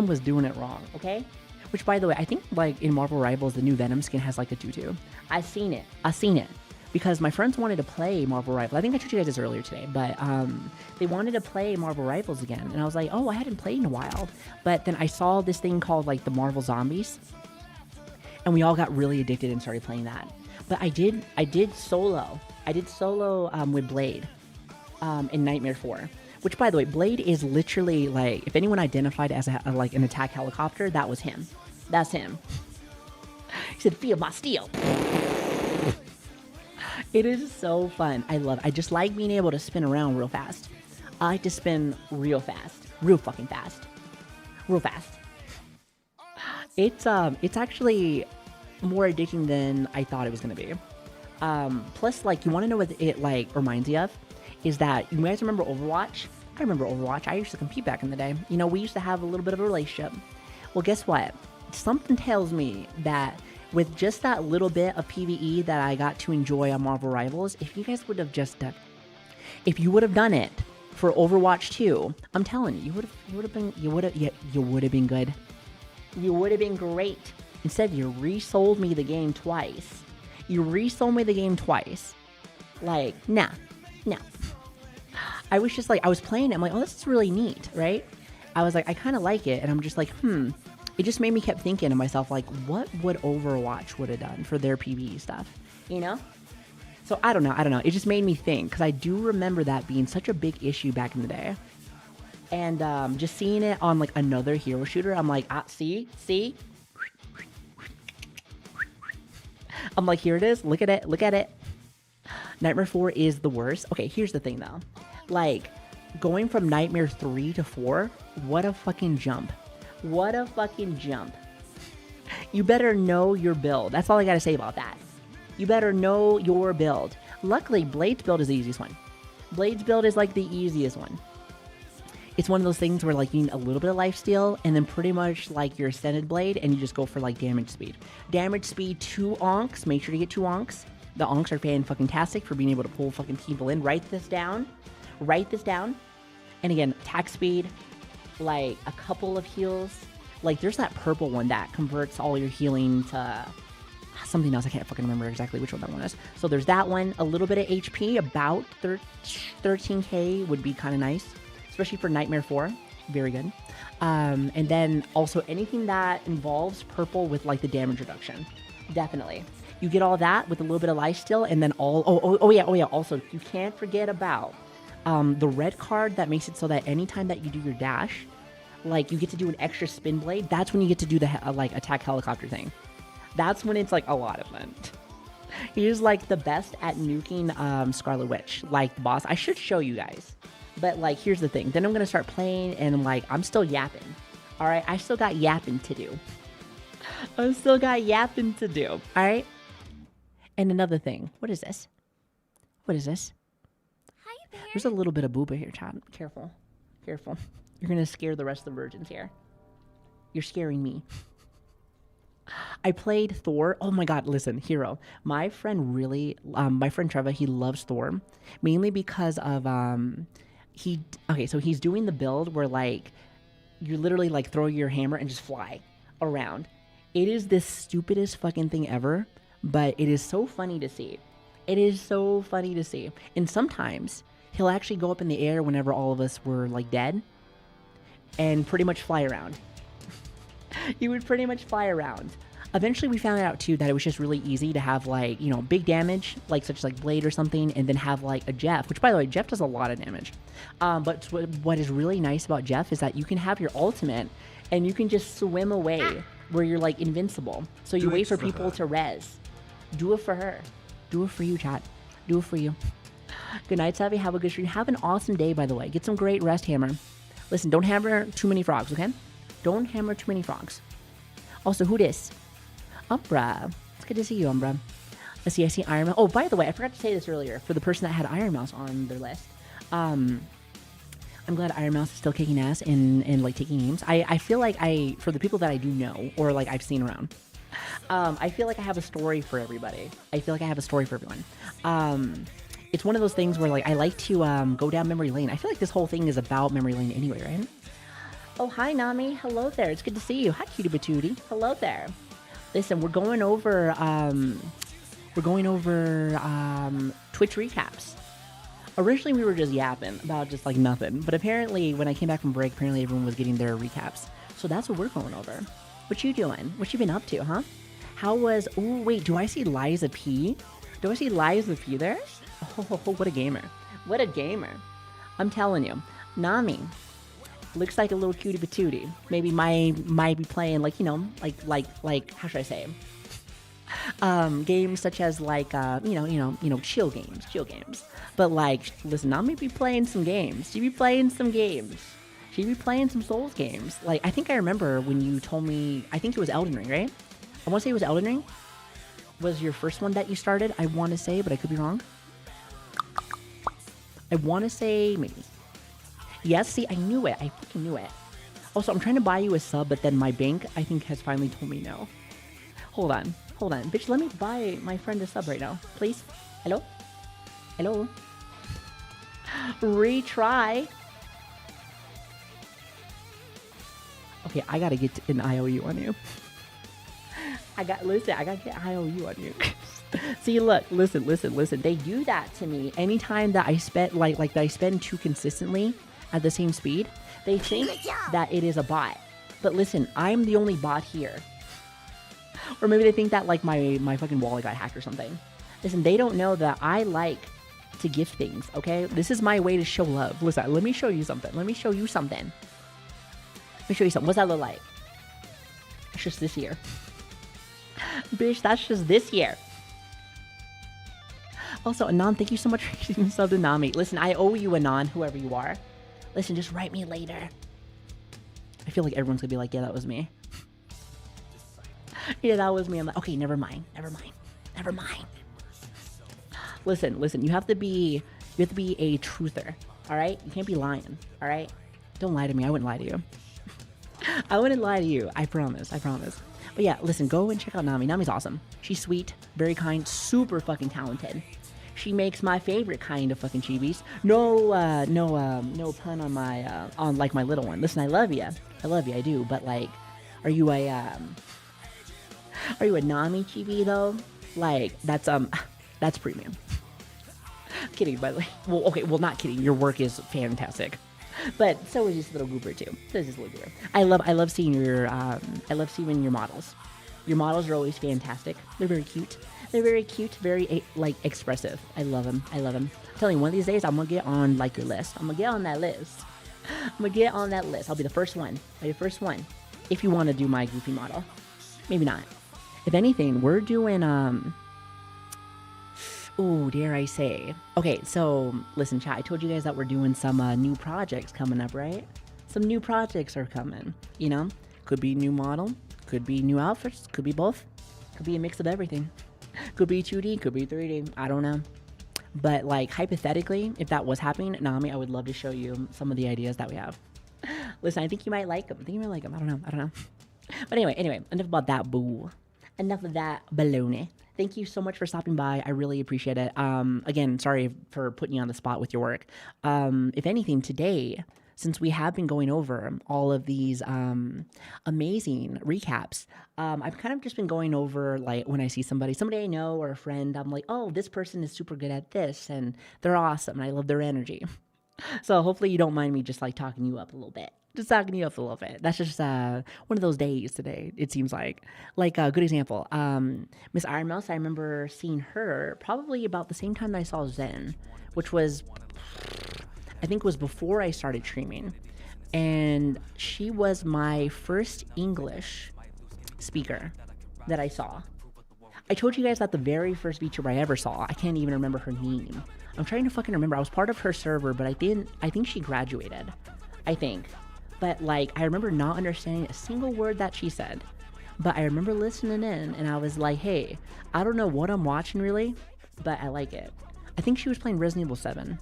was doing it wrong, okay? Which, by the way, I think, like, in Marvel Rivals, the new Venom skin has, like, a tutu. I've seen it. Because my friends wanted to play Marvel Rivals. I think I told you guys this earlier today, but they wanted to play Marvel Rivals again. And I was like, oh, I hadn't played in a while. But then I saw this thing called, like, the Marvel Zombies. And we all got really addicted and started playing that. But I did solo. With Blade in Nightmare 4. Which, by the way, Blade is literally, like, if anyone identified as like an attack helicopter, that was him. That's him. He said, feel my steel. It is so fun. I love it. I just like being able to spin around real fast. I like to spin real fast. Real fucking fast. real fast. It's actually more addicting than I thought it was gonna be. Plus, like, you want to know what it like reminds you of? Is that you guys remember Overwatch? I remember Overwatch. I used to compete back in the day. You know, we used to have a little bit of a relationship. Well, guess what? Something tells me that with just that little bit of PvE that I got to enjoy on Marvel Rivals, if you guys would have just done, if you would have done it for Overwatch 2, I'm telling you, you would have been good. You would have been great. Instead, you resold me the game twice. Like, nah. I was just like, I was playing it. I'm like, oh, this is really neat, right? I was like, I kind of like it. And I'm just like, It just made me kept thinking to myself, like, what would Overwatch would have done for their PvE stuff? You know? So I don't know. It just made me think, because I do remember that being such a big issue back in the day. And just seeing it on, like, another hero shooter, I'm like, see? I'm like, here it is. Look at it. Nightmare 4 is the worst. Okay, here's the thing, though. Like, going from Nightmare 3 to 4, what a fucking jump. You better know your build. That's all I gotta say about that. You better know your build. Luckily, Blade's build is the easiest one. Blade's build is, like, the easiest one. It's one of those things where, like, you need a little bit of lifesteal, and then pretty much, like, your extended blade, and you just go for, like, damage speed. Damage speed, 2 onks. Make sure to get 2 onks. The onks are fan-fucking-tastic for being able to pull fucking people in. Write this down. And again, attack speed, like, a couple of heals. Like, there's that purple one that converts all your healing to something else. I can't fucking remember exactly which one that one is. So there's that one. A little bit of HP, about 13k would be kind of nice. Especially for Nightmare 4. Very good. And then also anything that involves purple with, like, the damage reduction. Definitely. You get all that with a little bit of lifesteal, and then oh yeah. Also, you can't forget about the red card that makes it so that anytime that you do your dash, like, you get to do an extra spin blade. That's when you get to do the like attack helicopter thing. That's when it's, like, a lot of fun. He's, like, the best at nuking Scarlet Witch, like the boss. I should show you guys. But, like, here's the thing. Then I'm going to start playing, and, like, I'm still yapping. All right? I still got yapping to do. All right? And another thing. What is this? Hi there. There's a little bit of booba here, Chad. Careful. You're going to scare the rest of the virgins here. You're scaring me. I played Thor. Oh my god, listen, hero. My friend Trevor, he loves Thor. Mainly because of, so he's doing the build where, like, you literally, like, throw your hammer and just fly around. It is the stupidest fucking thing ever, but it is so funny to see. And sometimes he'll actually go up in the air whenever all of us were, like, dead and pretty much fly around. He would pretty much fly around. Eventually we found out too that it was just really easy to have, like, you know, big damage, like such as like Blade or something, and then have like a Jeff, which by the way, Jeff does a lot of damage. But what is really nice about Jeff is that you can have your ultimate and you can just swim away where you're like invincible. So you wait for people to res. Do it for her. Do it for you, chat. Do it for you. Good night, Savi. Have a good stream. Have an awesome day, by the way. Get some great rest, Hammer. Listen, don't hammer too many frogs, okay? Don't hammer too many frogs. Also, who this? Umbra. It's good to see you, Umbra. Let's see, I see Iron Mouse. Oh, by the way, I forgot to say this earlier. For the person that had Iron Mouse on their list, I'm glad Iron Mouse is still kicking ass and like taking names. I feel like for the people that I do know, or like I've seen around, I feel like I have a story for everybody. I feel like I have a story for everyone. It's one of those things where like I like to go down memory lane. I feel like this whole thing is about memory lane anyway, right? Oh, hi, Nami. Hello there. It's good to see you. Hi, Cutie Patootie. Hello there. Listen, we're going over Twitch recaps. Originally, we were just yapping about just like nothing, but apparently, when I came back from break, apparently everyone was getting their recaps. So that's what we're going over. What you doing? What you been up to, huh? How was? Oh, wait. Do I see Liza P? Do I see Liza P there? Oh, what a gamer! What a gamer! I'm telling you, Nami looks like a little cutie patootie. Maybe might be playing like, you know, like how should I say? Games such as like chill games. But like, listen, Nami be playing some games. She be playing some games. She'd be playing some Souls games. Like, I think I remember when you told me, I think it was Elden Ring, right? I want to say it was Elden Ring. Was your first one that you started, I want to say, but I could be wrong. I want to say maybe. Yes, see, I knew it. I fucking knew it. Also, I'm trying to buy you a sub, but then my bank, I think, has finally told me no. Hold on. Bitch, let me buy my friend a sub right now. Please? Hello? Hello? Retry. Okay, I gotta get an IOU on you. I gotta get IOU on you. See, look, listen. They do that to me anytime that I spend, like that I spend too consistently at the same speed. They think that it is a bot. But listen, I'm the only bot here. Or maybe they think that, like, my fucking wallet got hacked or something. Listen, they don't know that I like to gift things, okay? This is my way to show love. Listen, let me show you something. What's that look like? It's just this year. Bitch, that's just this year. Also, Anon, thank you so much for getting sub to Nami. Listen, I owe you, Anon, whoever you are. Listen, just write me later. I feel like everyone's gonna be like, yeah, that was me. Yeah, that was me. I'm like, okay, never mind. Listen, you have to be a truther, all right? You can't be lying, all right? Don't lie to me. I wouldn't lie to you. I wouldn't lie to you. I promise. But yeah, listen, go and check out Nami. Nami's awesome. She's sweet, very kind, super fucking talented. She makes my favorite kind of fucking chibis. No pun on my on like my little one. Listen, I love you, I do. But like, are you a Nami chibi though? Like that's premium. Kidding, by the way. Well, okay, well, not kidding. Your work is fantastic. But so is this little goober too. I love seeing your models. Your models are always fantastic. They're very cute. Very like expressive. I love them. I'm telling you, one of these days I'm gonna get on like your list. I'm gonna get on that list. I'll be the first one. If you want to do my goofy model, maybe not. If anything, we're doing oh, dare I say. Okay, so listen, chat, I told you guys that we're doing some new projects coming up, right? Some new projects are coming, you know? Could be new model, could be new outfits, could be both. Could be a mix of everything. Could be 2D, could be 3D, I don't know. But like, hypothetically, if that was happening, Nami, I would love to show you some of the ideas that we have. Listen, I think you might like them. I don't know. But anyway, enough about that boo. Enough of that baloney. Thank you so much for stopping by. I really appreciate it. Again, sorry for putting you on the spot with your work. If anything, today, since we have been going over all of these amazing recaps, I've kind of just been going over, like, when I see somebody I know or a friend, I'm like, oh, this person is super good at this, and they're awesome, and I love their energy. So hopefully you don't mind me just, like, talking you up a little bit. That's just one of those days today, it seems like. Like a good example, Miss Iron Mouse, I remember seeing her probably about the same time that I saw Zen, which was, I think, was before I started streaming. And she was my first English speaker that I saw. I told you guys that the very first VTuber I ever saw, I can't even remember her name. I'm trying to fucking remember. I was part of her server, but I think she graduated. I think. But, like, I remember not understanding a single word that she said. But I remember listening in, and I was like, hey, I don't know what I'm watching, really, but I like it. I think she was playing Resident Evil 7.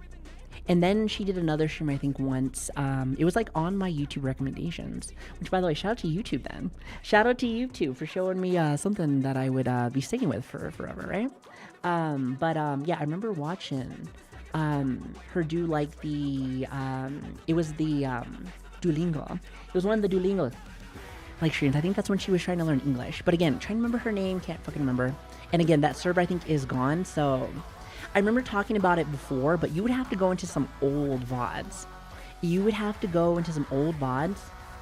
And then she did another stream, I think, once. It was, like, on my YouTube recommendations. Which, by the way, shout out to YouTube, then. Shout out to YouTube for showing me something that I would be sticking with for forever, right? Yeah, I remember watching her do, like, the... it was the... Duolingo. It was one of the Duolingo like streams. I think that's when she was trying to learn English. But again, trying to remember her name, can't fucking remember. And again, that server I think is gone. So I remember talking about it before, but you would have to go into some old VODs.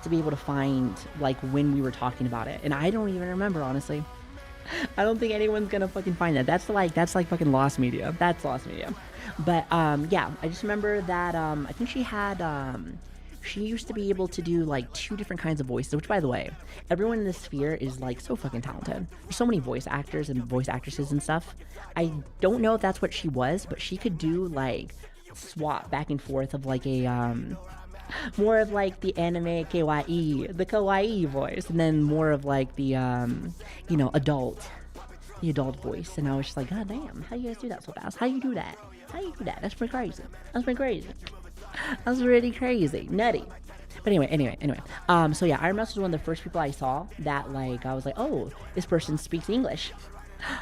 To be able to find like when we were talking about it. And I don't even remember, honestly. I don't think anyone's gonna fucking find that. That's like fucking lost media. That's lost media. But yeah, I just remember that I think she had she used to be able to do like 2 different kinds of voices, which, by the way, everyone in this sphere is like so fucking talented. There's so many voice actors and voice actresses and stuff. I don't know if that's what she was, but she could do like swap back and forth of like a More of like the anime kawaii, the kawaii voice, and then more of like the the adult voice. And I was just like, God damn, how you guys do that so fast? How you do that? How you do that? That's pretty crazy. That's pretty crazy. That's really crazy, nutty. But anyway. So yeah, Iron Mouse was one of the first people I saw that like I was like, oh, this person speaks English.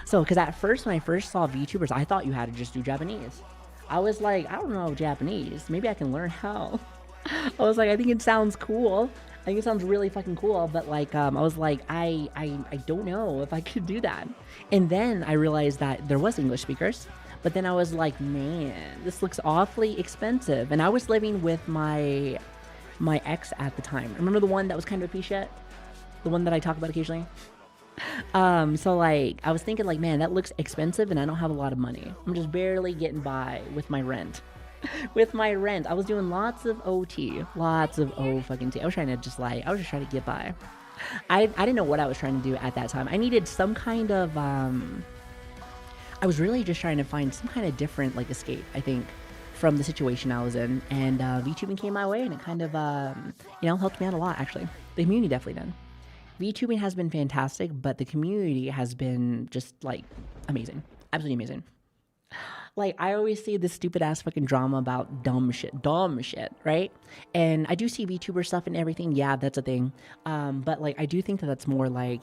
So because at first when I first saw VTubers, I thought you had to just do Japanese. I was like, I don't know Japanese. Maybe I can learn how. I was like, I think it sounds cool. I think it sounds really fucking cool. But like, I was like, I don't know if I could do that. And then I realized that there was English speakers. But then I was like, man, this looks awfully expensive. And I was living with my ex at the time. Remember the one that was kind of a piece of shit? The one that I talk about occasionally? So like, I was thinking like, man, that looks expensive and I don't have a lot of money. I'm just barely getting by with my rent. With my rent. I was doing lots of OT. Lots of fucking T. I was just trying to get by. I didn't know what I was trying to do at that time. I needed some kind of, I was really just trying to find some kind of different like escape, I think, from the situation I was in. And VTubing came my way and it kind of, helped me out a lot actually. The community definitely did. VTubing has been fantastic, but the community has been just like amazing. Absolutely amazing. Like, I always see this stupid ass fucking drama about dumb shit, right? And I do see VTuber stuff and everything. Yeah, that's a thing. But like, I do think that that's more like,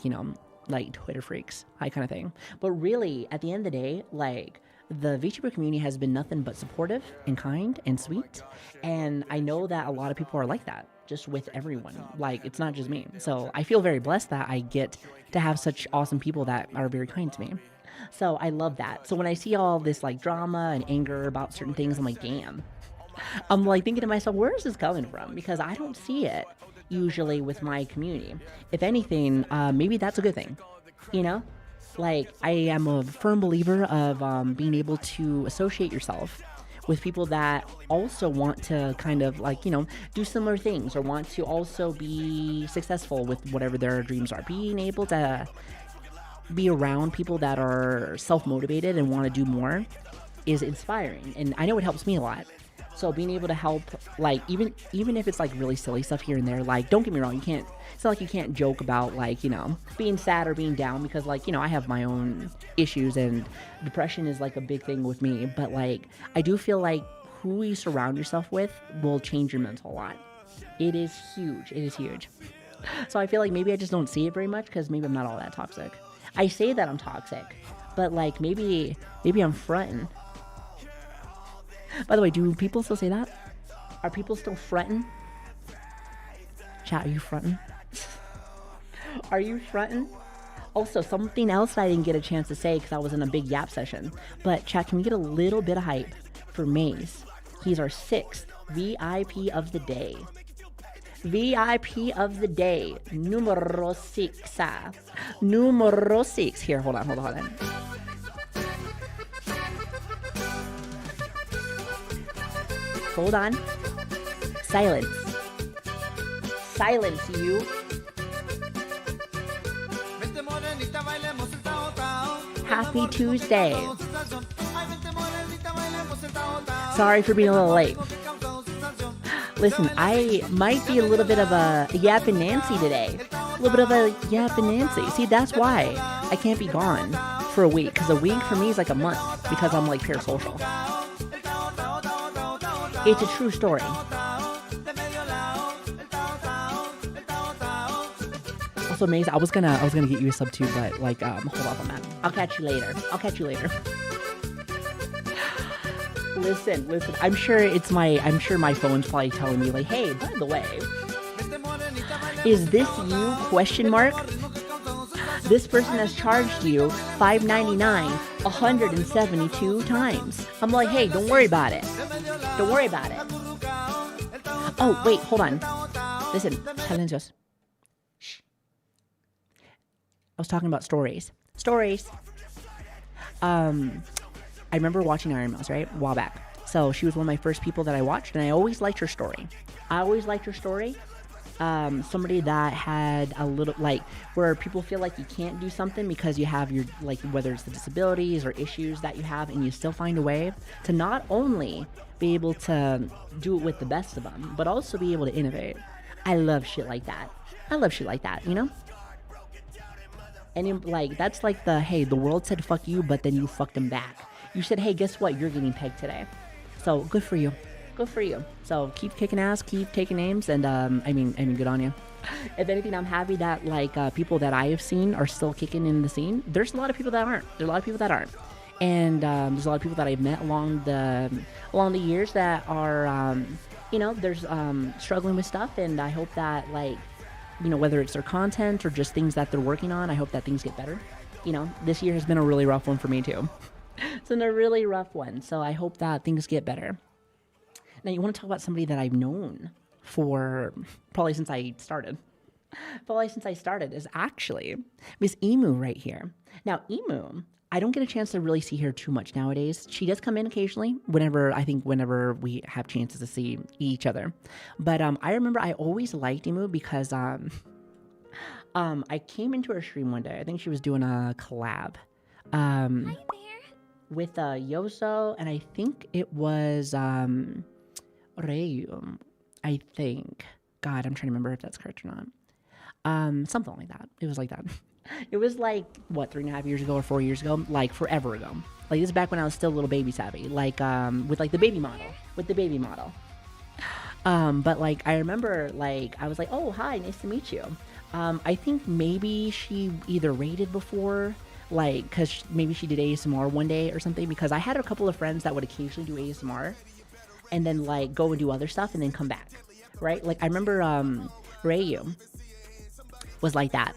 like Twitter freaks, that kind of thing. But really, at the end of the day, like, the VTuber community has been nothing but supportive and kind and sweet. And I know that a lot of people are like that, just with everyone. Like, it's not just me. So I feel very blessed that I get to have such awesome people that are very kind to me. So I love that. So when I see all this like drama and anger about certain things, I'm like, damn. I'm like thinking to myself, where is this coming from? Because I don't see it usually with my community. If anything, maybe that's a good thing, Like, I am a firm believer of being able to associate yourself with people that also want to kind of like, do similar things or want to also be successful with whatever their dreams are. Being able to be around people that are self-motivated and want to do more is inspiring. And I know it helps me a lot. So being able to help, like, even if it's like really silly stuff here and there, like, don't get me wrong, it's not like you can't joke about like, being sad or being down because like, I have my own issues and depression is like a big thing with me. But like, I do feel like who you surround yourself with will change your mental a lot. It is huge. It is huge. So I feel like maybe I just don't see it very much because maybe I'm not all that toxic. I say that I'm toxic, but like maybe I'm fronting. By the way, do people still say that? Are people still fronting? Chat, are you fronting? Are you fronting? Also, something else that I didn't get a chance to say because I was in a big yap session. But chat, can we get a little bit of hype for Maze? He's our 6th VIP of the day. VIP of the day, numero 6. Numero 6. Here, hold on. Hold on. Silence. Silence, you. Happy Tuesday. Sorry for being a little late. Listen, I might be a little bit of a Yap and Nancy today. A little bit of a Yap and Nancy. See, that's why I can't be gone for a week. Because a week for me is like a month. Because I'm like parasocial. It's a true story. Also, Maze, I was gonna get you a sub too, but like, hold off on that. I'll catch you later. Listen. I'm sure my phone's probably telling me like, hey, by the way, is this you? Question mark. This person has charged you $5.99 172 times. I'm like, hey, don't worry about it. Oh, wait, hold on. Listen, silencios. Shh. I was talking about stories. I remember watching Iron Mouse, right? A while back. So she was one of my first people that I watched, and I always liked her story. somebody that had a little, like, where people feel like you can't do something because you have your, like, whether it's the disabilities or issues that you have, and you still find a way to not only be able to do it with the best of them, but also be able to innovate. I love shit like that. I love shit like that, you know? And like, that's like the, hey, the world said fuck you, but then you fucked them back. You said, hey, guess what? You're getting pegged today. So good for you. Good for you. So keep kicking ass, keep taking names, and I mean, good on you. If anything, I'm happy that like people that I have seen are still kicking in the scene. There's a lot of people that aren't. And there's a lot of people that I've met along the years that are, you know, there's struggling with stuff, and I hope that, like, you know, whether it's their content or just things that they're working on, I hope that things get better. You know, this year has been a really rough one for me too. It's been a really rough one, so I hope that things get better. Now, you want to talk about somebody that I've known for probably since I started. Is actually Miss Emu right here. Now, Emu, I don't get a chance to really see her too much nowadays. She does come in occasionally whenever we have chances to see each other. But I remember I always liked Emu because I came into her stream one day. I think she was doing a collab with Yoso, and I think it was Rayum. I think. God, I'm trying to remember if that's correct or not. Something like that. It was like that. It was like, what, 3.5 years ago or 4 years ago? Like, forever ago. Like, this is back when I was still a little baby Savi. Like, with, like, the baby model. But, like, I remember, like, I was like, oh, hi, nice to meet you. I think maybe she either raided before, like, because maybe she did ASMR one day or something, because I had a couple of friends that would occasionally do ASMR and then, like, go and do other stuff and then come back, right? Like, I remember Rayu was like that.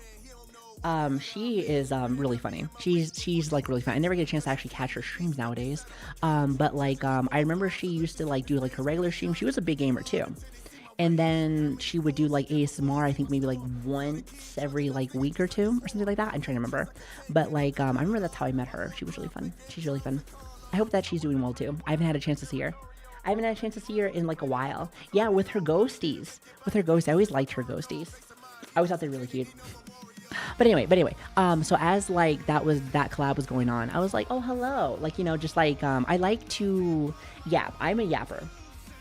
She is really funny. She's like really funny. I never get a chance to actually catch her streams nowadays. But like I remember she used to like do like her regular stream. She was a big gamer too. And then she would do like ASMR, I think maybe like once every like week or two or something like that. I'm trying to remember. But like I remember that's how I met her. She was really fun. She's really fun. I hope that she's doing well too. I haven't had a chance to see her. In like a while. Yeah, with her ghosties. I always liked her ghosties. I always thought they were really cute. But anyway, so as like that collab was going on, I was like, oh, hello. Like, you know, just like, I like to yap. I'm a yapper.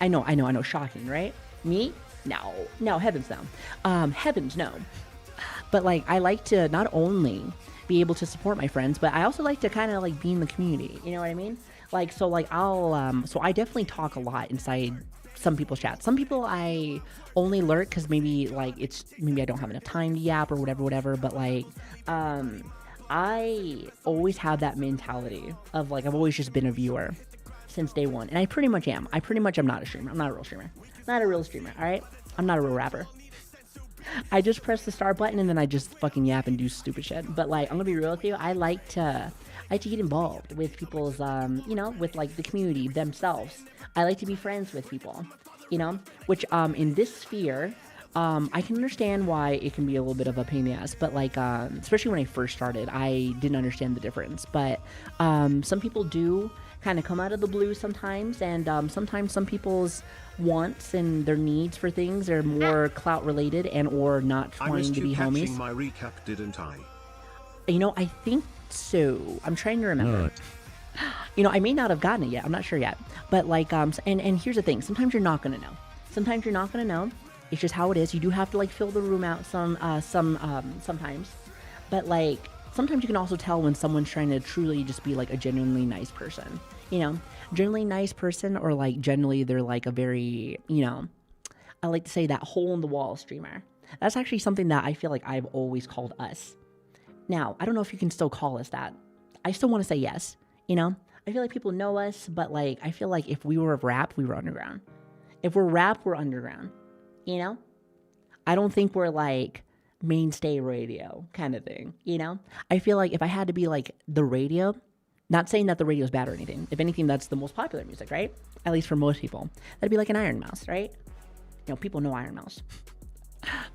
I know. Shocking, right? Me? No, heavens no. But like, I like to not only be able to support my friends, but I also like to kind of like be in the community. You know what I mean? Like, so like so I definitely talk a lot inside some people's chats. Some people I only lurk because maybe I don't have enough time to yap or whatever. But like, I always have that mentality of like, I've always just been a viewer since day one. And I pretty much am. I'm not a streamer. I'm not a real streamer. Not a real streamer, all right? I'm not a real rapper. I just press the start button and then I just fucking yap and do stupid shit. But like, I'm gonna be real with you. I like to get involved with people's, you know, with like the community themselves. I like to be friends with people, you know, which in this sphere, I can understand why it can be a little bit of a pain in the ass. But like, especially when I first started, I didn't understand the difference. But some people do kind of come out of the blue sometimes, and sometimes some people's wants and their needs for things are more clout related and or not wanting to be homies. I missed you catching my recap, didn't I? You know, I think so. I'm trying to remember. You know, I may not have gotten it yet. I'm not sure yet. But like, and here's the thing. Sometimes you're not gonna know. It's just how it is. You do have to like fill the room out sometimes. But like, sometimes you can also tell when someone's trying to truly just be like a genuinely nice person. You know, genuinely nice person, or like generally they're like a very, you know, I like to say that hole in the wall streamer. That's actually something that I feel like I've always called us. Now, I don't know if you can still call us that. I still want to say yes. You know, I feel like people know us, but like, I feel like if we were rap, we were underground. If we're rap, we're underground. You know, I don't think we're like mainstay radio kind of thing. You know, I feel like if I had to be like the radio, not saying that the radio is bad or anything. If anything, that's the most popular music, right? At least for most people. That'd be like an Iron Mouse, right? You know, people know Iron Mouse.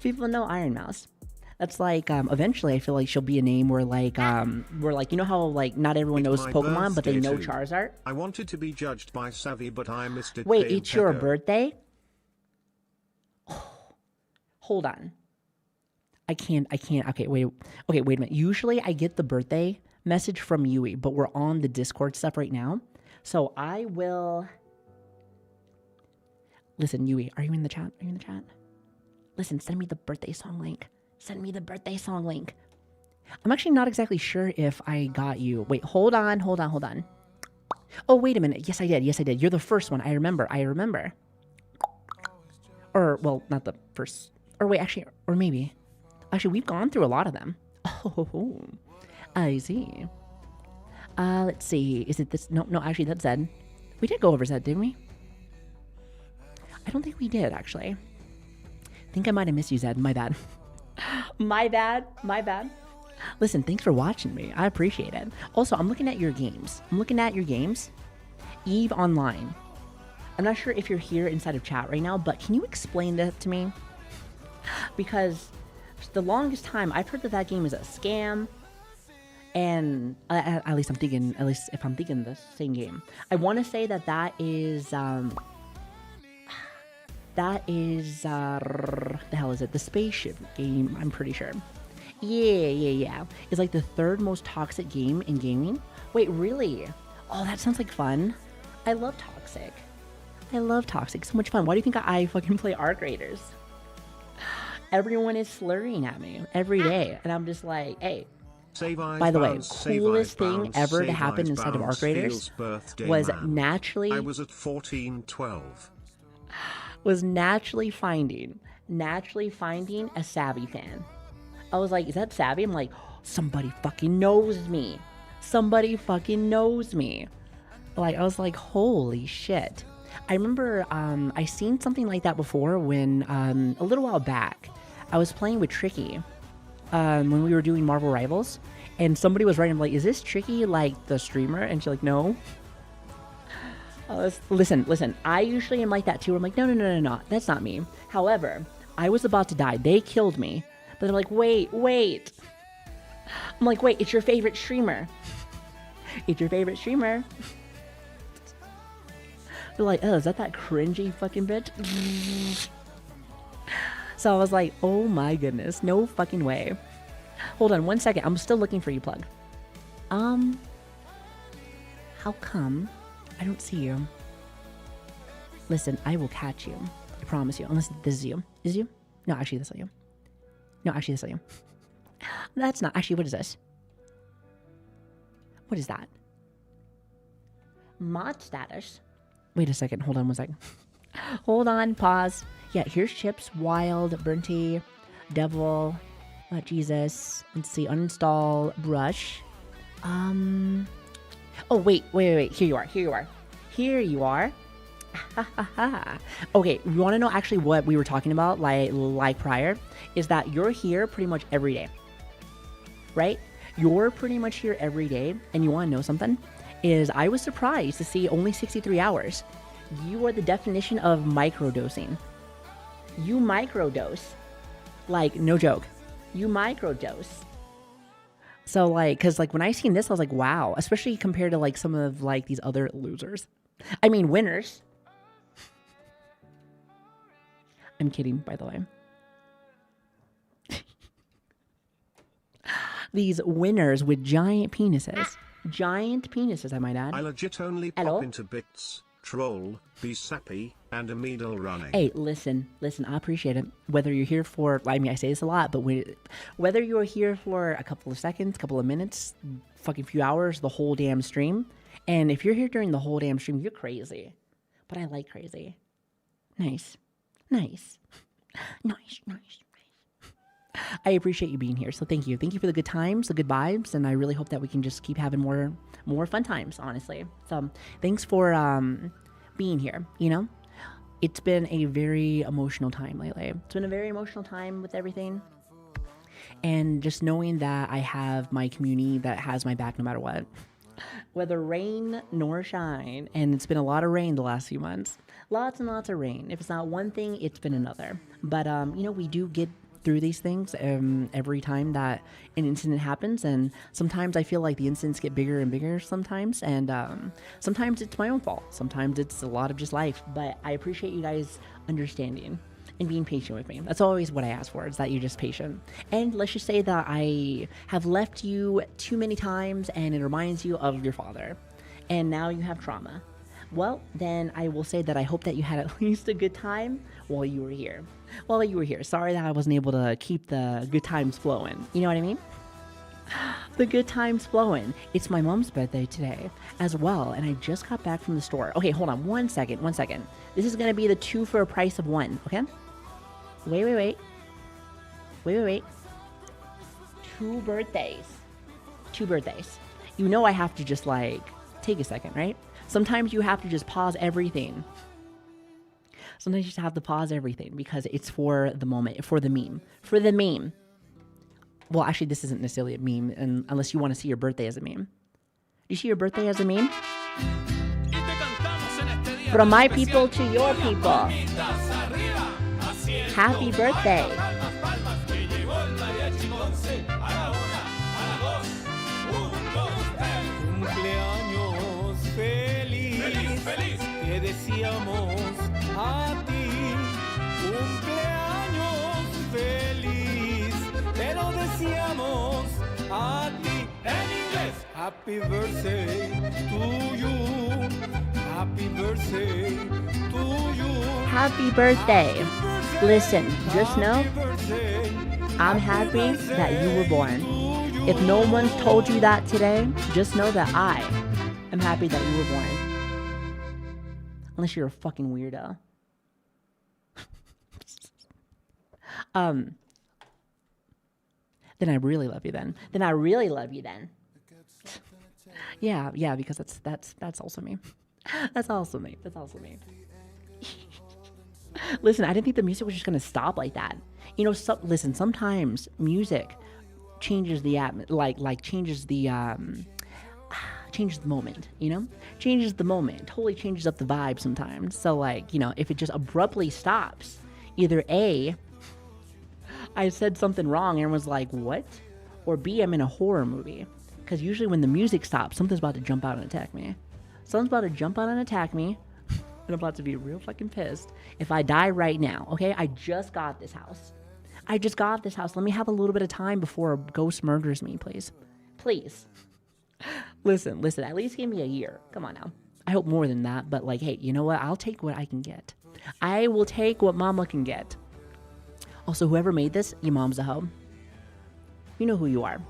People know Iron Mouse. That's like, eventually I feel like she'll be a name where like, you know how like not everyone knows Pokemon, but they know Charizard? I wanted to be judged by Savi, but I missed it. Wait, it's your birthday? Hold on. I can't. Okay, wait a minute. Usually I get the birthday message from Yui, but we're on the Discord stuff right now. So I will... Listen, Yui, are you in the chat? Listen, send me the birthday song link. I'm actually not exactly sure if I got you. Wait, hold on. Oh, wait a minute. Yes, I did. You're the first one. I remember. Or, well, not the first. Or wait, actually, or maybe. Actually, we've gone through a lot of them. Oh, I see. Let's see. Is it this? No, actually, that's Zed. We did go over Zed, didn't we? I don't think we did, actually. I think I might have missed you, Zed. My bad. My bad. Listen, thanks for watching me. I appreciate it. Also, I'm looking at your games. Eve Online. I'm not sure if you're here inside of chat right now, but can you explain that to me? Because the longest time I've heard that game is a scam, and at least if I'm thinking the same game, I want to say that is the hell is it? The spaceship game, I'm pretty sure. Yeah. It's like the third most toxic game in gaming. Wait, really? Oh, that sounds like fun. I love Toxic. So much fun. Why do you think I fucking play Arc Raiders? Everyone is slurring at me every day, and I'm just like, hey. By the way, coolest thing ever to happen inside of Arc Raiders was naturally... I was at 14-12. Was naturally finding a Savi fan. I was like, is that Savi? I'm like, somebody fucking knows me. Like, I was like, holy shit. I remember I seen something like that before when a little while back I was playing with Tricky when we were doing Marvel Rivals, and somebody was writing like, is this Tricky like the streamer? And she's like, no. Listen, I usually am like that too. I'm like, no, that's not me. However, I was about to die. They killed me. But they're like, wait. I'm like, wait, it's your favorite streamer. They're like, oh, is that cringy fucking bitch? So I was like, oh my goodness, no fucking way. Hold on 1 second. I'm still looking for you, Plug. How come I don't see you? Listen, I will catch you. I promise you. Unless this is you. Is it you? No, actually, that's not you. That's not. Actually, what is this? What is that? Mod status. Wait a second. Hold on 1 second. Hold on. Pause. Yeah, here's Chips, Wild, Burnty, Devil, Jesus. Let's see. Uninstall, Brush. Oh, wait. Here you are. Okay, you want to know actually what we were talking about like prior? Is that you're here pretty much every day, right? You're pretty much here every day, and you want to know something? Is I was surprised to see only 63 hours. You are the definition of microdosing. You microdose. Like, no joke. You microdose. So, like, because, like, when I seen this, I was like, wow. Especially compared to, like, some of, like, these other losers. I mean, winners. I'm kidding, by the way. These winners with giant penises. Giant penises, I might add. I legit only pop into bits, troll, be sappy, and a needle running. Hey, listen, I appreciate it. Whether you're here for, I mean, I say this a lot, but whether you're here for a couple of seconds, couple of minutes, fucking few hours, the whole damn stream, and if you're here during the whole damn stream, you're crazy. But I like crazy. Nice. I appreciate you being here, so thank you. Thank you for the good times, the good vibes, and I really hope that we can just keep having more fun times, honestly. So thanks for being here, you know? It's been a very emotional time lately. It's been a very emotional time with everything. And just knowing that I have my community that has my back no matter what. Whether rain nor shine. And it's been a lot of rain the last few months. Lots and lots of rain. If it's not one thing, it's been another. But, you know, we do get through these things every time that an incident happens, and sometimes I feel like the incidents get bigger and bigger sometimes, and sometimes it's my own fault, sometimes it's a lot of just life, but I appreciate you guys understanding. and being patient with me. That's always what I ask for, is that you're just patient. And let's just say that I have left you too many times and it reminds you of your father, and now you have trauma. Well, then I will say that I hope that you had at least a good time while you were here. Sorry that I wasn't able to keep the good times flowing. You know what I mean? The good times flowing. It's my mom's birthday today as well, and I just got back from the store. Okay, hold on one second. This is gonna be the 2 for a price of 1, okay? Wait. 2 birthdays. You know I have to just like take a second, right? Sometimes you have to just pause everything. Sometimes you just have to pause everything because it's for the moment, for the meme. Well, actually, this isn't necessarily a meme, unless you want to see your birthday as a meme. Do you see your birthday as a meme? From my people to your people. Happy birthday. Cumpleaños feliz, te deseamos a ti. Cumpleaños feliz, te lo deseamos a ti. En inglés, happy birthday to you. Happy birthday to you. Happy birthday. Listen, just know I'm happy that you were born. If no one's told you that today, just know that I am happy that you were born. Unless you're a fucking weirdo. Then I really love you then. Yeah, because that's also me. That's also me. Listen, I didn't think the music was just gonna stop like that. You know, listen, sometimes music changes the changes the moment, you know? Changes the moment. Totally changes up the vibe sometimes. So like, you know, if it just abruptly stops, either A, I said something wrong and everyone's like, what? Or B, I'm in a horror movie. Because usually when the music stops, something's about to jump out and attack me. And I'm about to be real fucking pissed if I die right now, okay? I just got this house. Let me have a little bit of time before a ghost murders me, please. Listen, at least give me a year. Come on now. I hope more than that, but like, hey, you know what? I'll take what I can get. I will take what mama can get. Also, whoever made this, your mom's a hoe. You know who you are.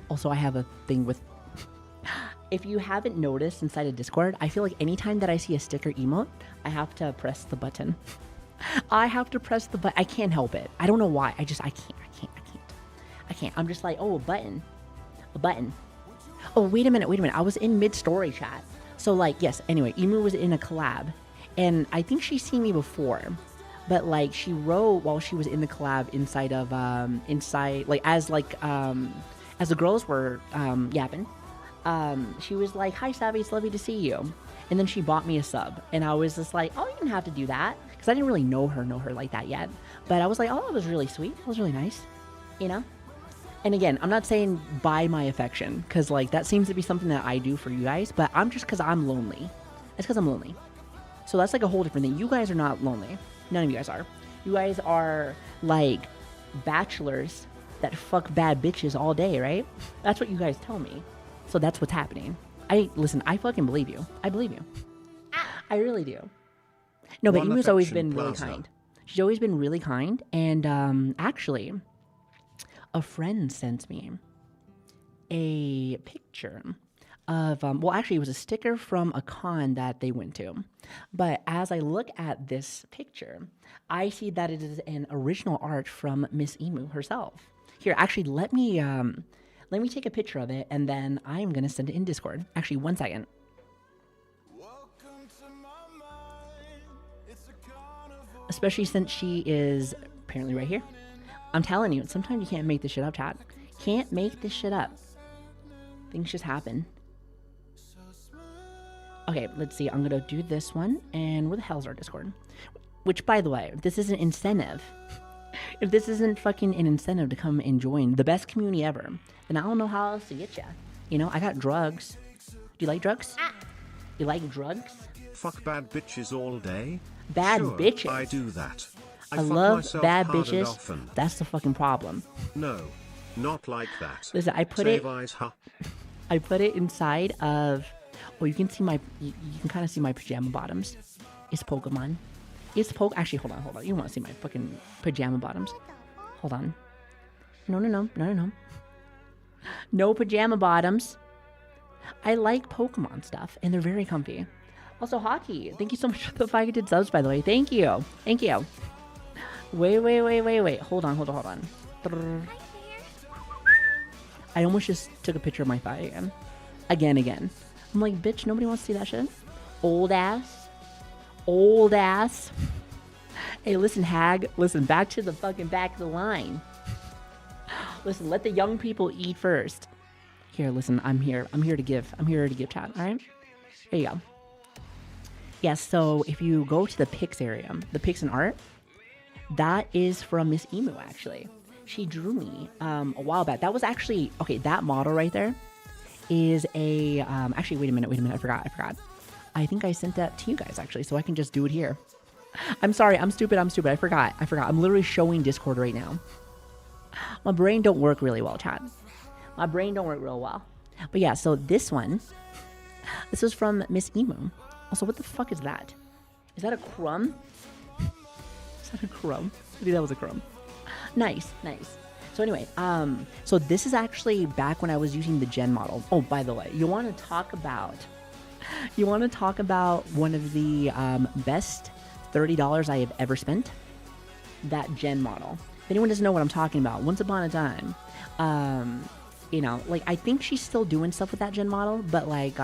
Also, I have a thing with... If you haven't noticed inside of Discord, I feel like anytime that I see a sticker emote, I have to press the button. I can't help it. I don't know why. I can't. I'm just like, oh, a button. Oh, wait a minute. I was in mid-story chat. So like, yes, anyway, Emu was in a collab. And I think she's seen me before. But like, she wrote while she was in the collab as the girls were yapping. She was like, hi, Savi, it's lovely to see you. And then she bought me a sub. And I was just like, oh, you didn't have to do that. Because I didn't really know her like that yet. But I was like, oh, that was really sweet. That was really nice. You know? And again, I'm not saying buy my affection. Because, like, that seems to be something that I do for you guys. But I'm just because I'm lonely. It's because I'm lonely. So that's like a whole different thing. You guys are not lonely. None of you guys are. You guys are, like, bachelors that fuck bad bitches all day, right? That's what you guys tell me. So that's what's happening. I fucking believe you. I believe you. I really do. No, but Emu's always been really kind. She's always been really kind. And actually, a friend sent me a picture of, it was a sticker from a con that they went to. But as I look at this picture, I see that it is an original art from Miss Emu herself. Here, actually, let me take a picture of it, and then I am going to send it in Discord. Actually, 1 second. Especially since she is apparently right here. I'm telling you, sometimes you can't make this shit up, chat. Can't make this shit up. Things just happen. Okay, let's see. I'm going to do this one. And where the hell is our Discord? Which, by the way, if this is an incentive, if this isn't fucking an incentive to come and join the best community ever, then I don't know how else to get you. You know, I got drugs. Do you like drugs? You like drugs? Fuck bad bitches all day. Bad Sure, bitches. I do that. I fuck love myself bad hard and bitches. often. That's the fucking problem. No, not like that. Listen, I put Save it. eyes, huh? I put it inside of. Oh, you can see my. You can kind of see my pajama bottoms. It's Pokemon. It's Actually, hold on. You want to see my fucking pajama bottoms? Hold on. No. No pajama bottoms. I like Pokemon stuff, and they're very comfy. Also, Hockey, thank you so much for the 500 subs, by the way. Thank you. Wait. Hold on. I almost just took a picture of my thigh again. I'm like, bitch, nobody wants to see that shit. Old ass. Hey, listen, hag. Listen, back to the fucking back of the line. Listen, let the young people eat first. Here, listen, I'm here to give chat, all right? There you go. Yes, so if you go to the pics area, the pics and art, that is from Miss Emu, actually. She drew me a while back. That was actually, okay, that model right there is a, actually, wait a minute, I forgot. I think I sent that to you guys, actually, so I can just do it here. I'm sorry, I'm stupid, I forgot. I'm literally showing Discord right now. My brain don't work really well, chat. My brain don't work real well. But yeah, so this one, this was from Miss Emu. Also, what the fuck is that? Is that a crumb? Maybe that was a crumb. Nice. So anyway, so this is actually back when I was using the Gen model. Oh, by the way, you want to talk about one of the best $30 I have ever spent? That Gen model. If anyone doesn't know what I'm talking about, once upon a time, like I think she's still doing stuff with that Gen model, but like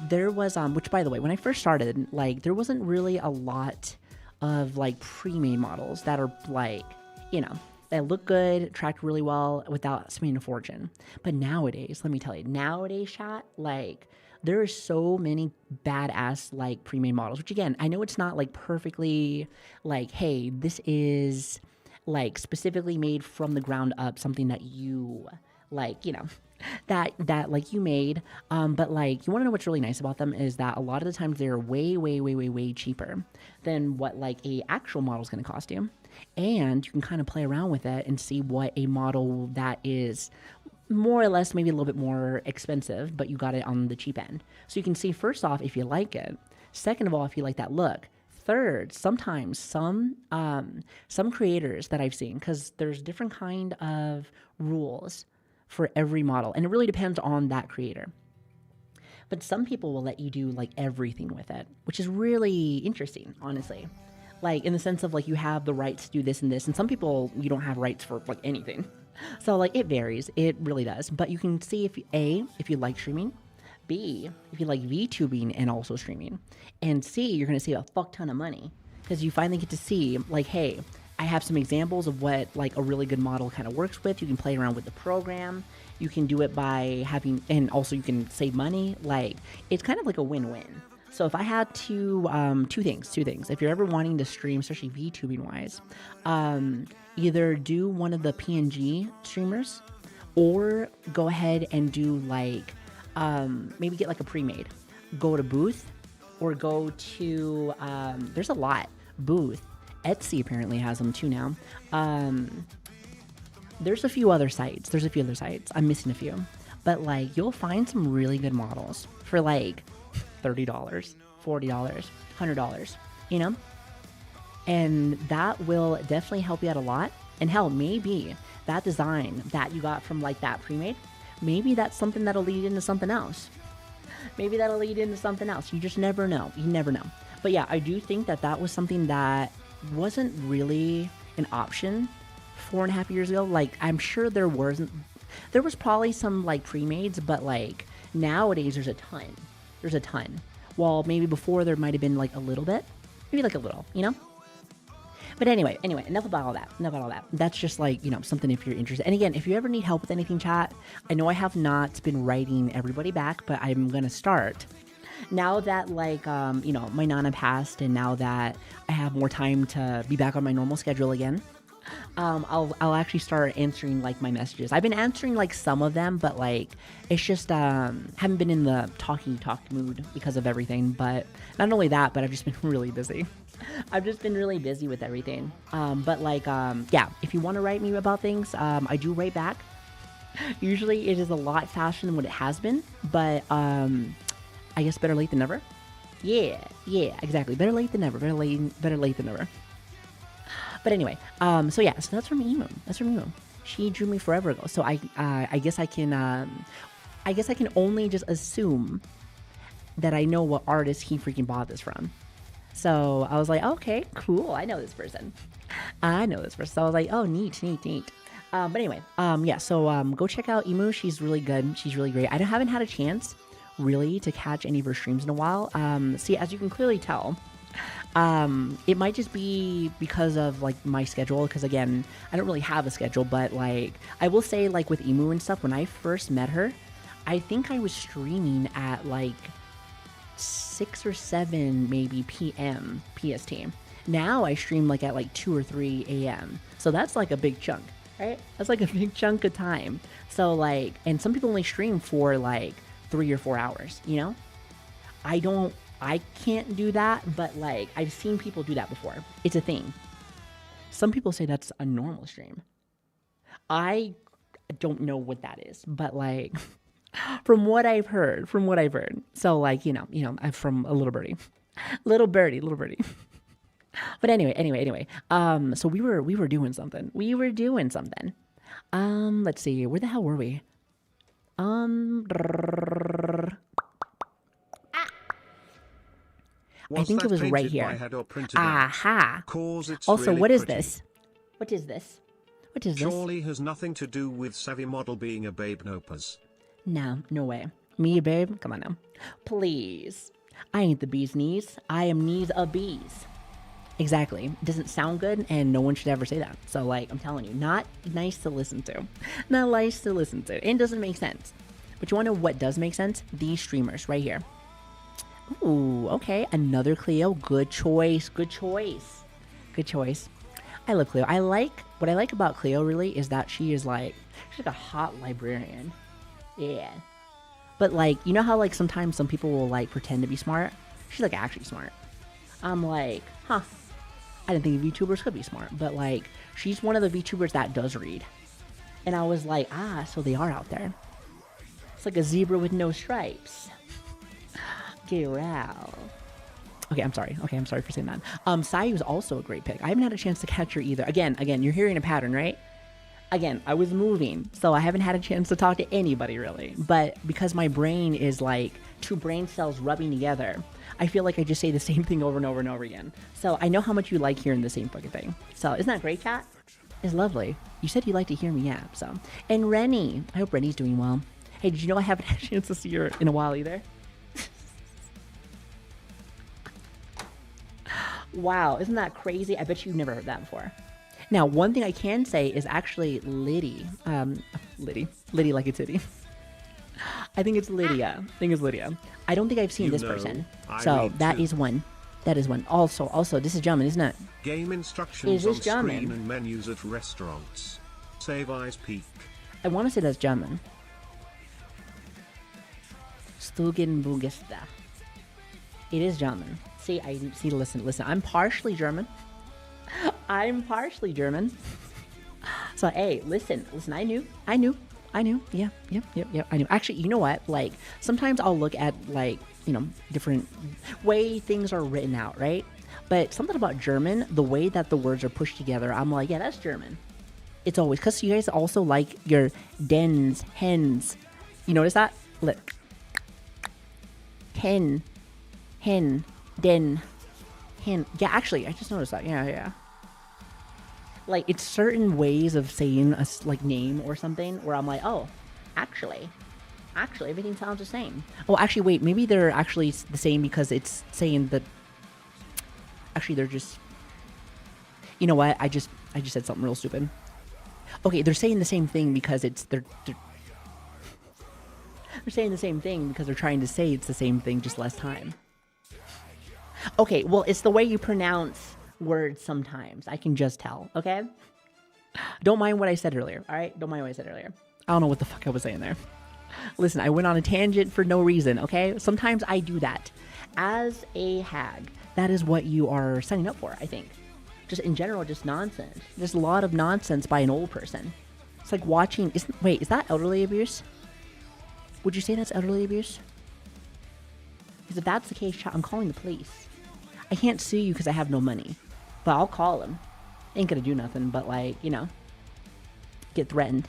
there was which by the way, when I first started, like there wasn't really a lot of like pre-made models that are like, that look good, tracked really well without spending a fortune. But nowadays, let me tell you, chat, like there are so many badass like pre-made models, which again, I know it's not like perfectly like, hey, this is like specifically made from the ground up, something that you like, that like you made. But like, you want to know what's really nice about them is that a lot of the times they're way cheaper than what like a actual model is going to cost you. And you can kind of play around with it and see what a model that is more or less maybe a little bit more expensive, but you got it on the cheap end. So you can see first off if you like it. Second of all, if you like that look. Third, sometimes some creators that I've seen, because there's different kind of rules for every model, and it really depends on that creator. But some people will let you do like everything with it, which is really interesting, honestly. Like in the sense of like you have the rights to do this and this, and some people you don't have rights for like anything. So like it varies, it really does. But you can see if you like streaming, B, if you like VTubing and also streaming, and C, you're going to save a fuck ton of money because you finally get to see like, hey, I have some examples of what like a really good model kind of works with. You can play around with the program. You can do it by having, and also you can save money. Like it's kind of like a win-win. So if I had to, two things. If you're ever wanting to stream, especially VTubing wise, either do one of the PNG streamers or go ahead and do like, maybe get like a pre-made. Go to Booth or go to, there's a lot. Booth. Etsy apparently has them too now. There's a few other sites. I'm missing a few. But like you'll find some really good models for like $30, $40, $100, And that will definitely help you out a lot. And hell, maybe that design that you got from like that pre-made, maybe that's something that'll lead into something else. You just never know. But yeah, I do think that was something that wasn't really an option 4.5 years ago. Like, I'm sure there was probably some like pre-mades, but like nowadays there's a ton. While maybe before there might have been like a little bit, maybe like a little, But anyway, enough about all that. That's just like, something if you're interested. And again, if you ever need help with anything, chat, I know I have not been writing everybody back, but I'm going to start. Now that like, my Nana passed and now that I have more time to be back on my normal schedule again, I'll actually start answering like my messages. I've been answering like some of them, but like, it's just, haven't been in the talk mood because of everything. But not only that, but I've just been really busy. I've just been really busy with everything. But like, yeah, if you want to write me about things, I do write back. Usually it is a lot faster than what it has been, but I guess better late than never. Yeah, exactly. Better late than never. Better late than never. But anyway, so yeah, so that's from Emu. She drew me forever ago. So I guess I can only just assume that I know what artist he freaking bought this from. So I was like, okay, cool. I know this person. So I was like, oh, neat. But anyway, yeah, so go check out Emu. She's really good. She's really great. I haven't had a chance really to catch any of her streams in a while. See, as you can clearly tell, it might just be because of like my schedule. Because again, I don't really have a schedule, but like I will say, like with Emu and stuff, when I first met her, I think I was streaming at like 6 or 7 maybe p.m. PST. Now I stream like at like 2 or 3 a.m. So that's like a big chunk, right? That's like a big chunk of time. So like, and some people only stream for like 3 or 4 hours, you know? I can't do that, but like I've seen people do that before. It's a thing. Some people say that's a normal stream. I don't know what that is, but like from what I've heard. So like, you know, I'm from a little birdie. But anyway. So we were doing something. Let's see. Where the hell were we? I think it was right here. Aha. Also, really what is this? What is this? Surely has nothing to do with Savi model being a babe nopers. No way. Me, babe? Come on now. Please. I ain't the bee's knees. I am knees of bees. Exactly. It doesn't sound good, and no one should ever say that. So, like, I'm telling you, not nice to listen to. And doesn't make sense. But you want to know what does make sense? These streamers right here. Ooh, okay. Another Cleo. Good choice. I love Cleo. What I like about Cleo really is that she's like a hot librarian. Yeah. But like, you know how like sometimes some people will like pretend to be smart? She's like actually smart. I'm like, huh. I didn't think VTubers could be smart, but like she's one of the VTubers that does read. And I was like, so they are out there. It's like a zebra with no stripes. Get out. Okay, I'm sorry for saying that. Savi was also a great pick. I haven't had a chance to catch her either. Again, you're hearing a pattern, right? Again, I was moving, so I haven't had a chance to talk to anybody really. But because my brain is like 2 brain cells rubbing together, I feel like I just say the same thing over and over and over again. So I know how much you like hearing the same fucking thing. So isn't that great, chat? It's lovely. You said you like to hear me yap, so. And Rennie, I hope Rennie's doing well. Hey, did you know I haven't had a chance to see her in a while either? Wow, isn't that crazy? I bet you've never heard that before. Now, one thing I can say is actually Liddy like a titty. I think it's Lydia. I don't think I've seen this person. So that is one. Also, this is German, isn't it? Game instructions on screen and menus at restaurants. Save eyes peak. I want to say that's German. Stugenbugesta. It is German. Listen. I'm partially German. So, hey, listen. I knew. Yeah, I knew. Actually, you know what? Like, sometimes I'll look at, like, you know, different way things are written out, right? But something about German, the way that the words are pushed together, I'm like, yeah, that's German. It's always, because you guys also like your dens, hens. You notice that? Look. Hen, den, hen. Yeah, actually, I just noticed that. Yeah. Like, it's certain ways of saying a like name or something where I'm like, oh, actually, everything sounds the same. Oh, actually, wait, maybe they're actually the same because it's saying that. Actually, they're just. You know what? I just said something real stupid. Okay, they're saying the same thing because they're saying the same thing because they're trying to say it's the same thing, just less time. Okay, well, it's the way you pronounce words sometimes. I can just tell, okay? Don't mind what I said earlier, all right? Don't mind what I said earlier. I don't know what the fuck I was saying there. Listen, I went on a tangent for no reason, okay? Sometimes I do that. As a hag, that is what you are signing up for, I think. Just in general, just nonsense. There's a lot of nonsense by an old person. It's like watching, is that elderly abuse? Would you say that's elderly abuse? Because if that's the case, I'm calling the police. I can't sue you because I have no money, but I'll call them. Ain't gonna do nothing, but like, you know, get threatened.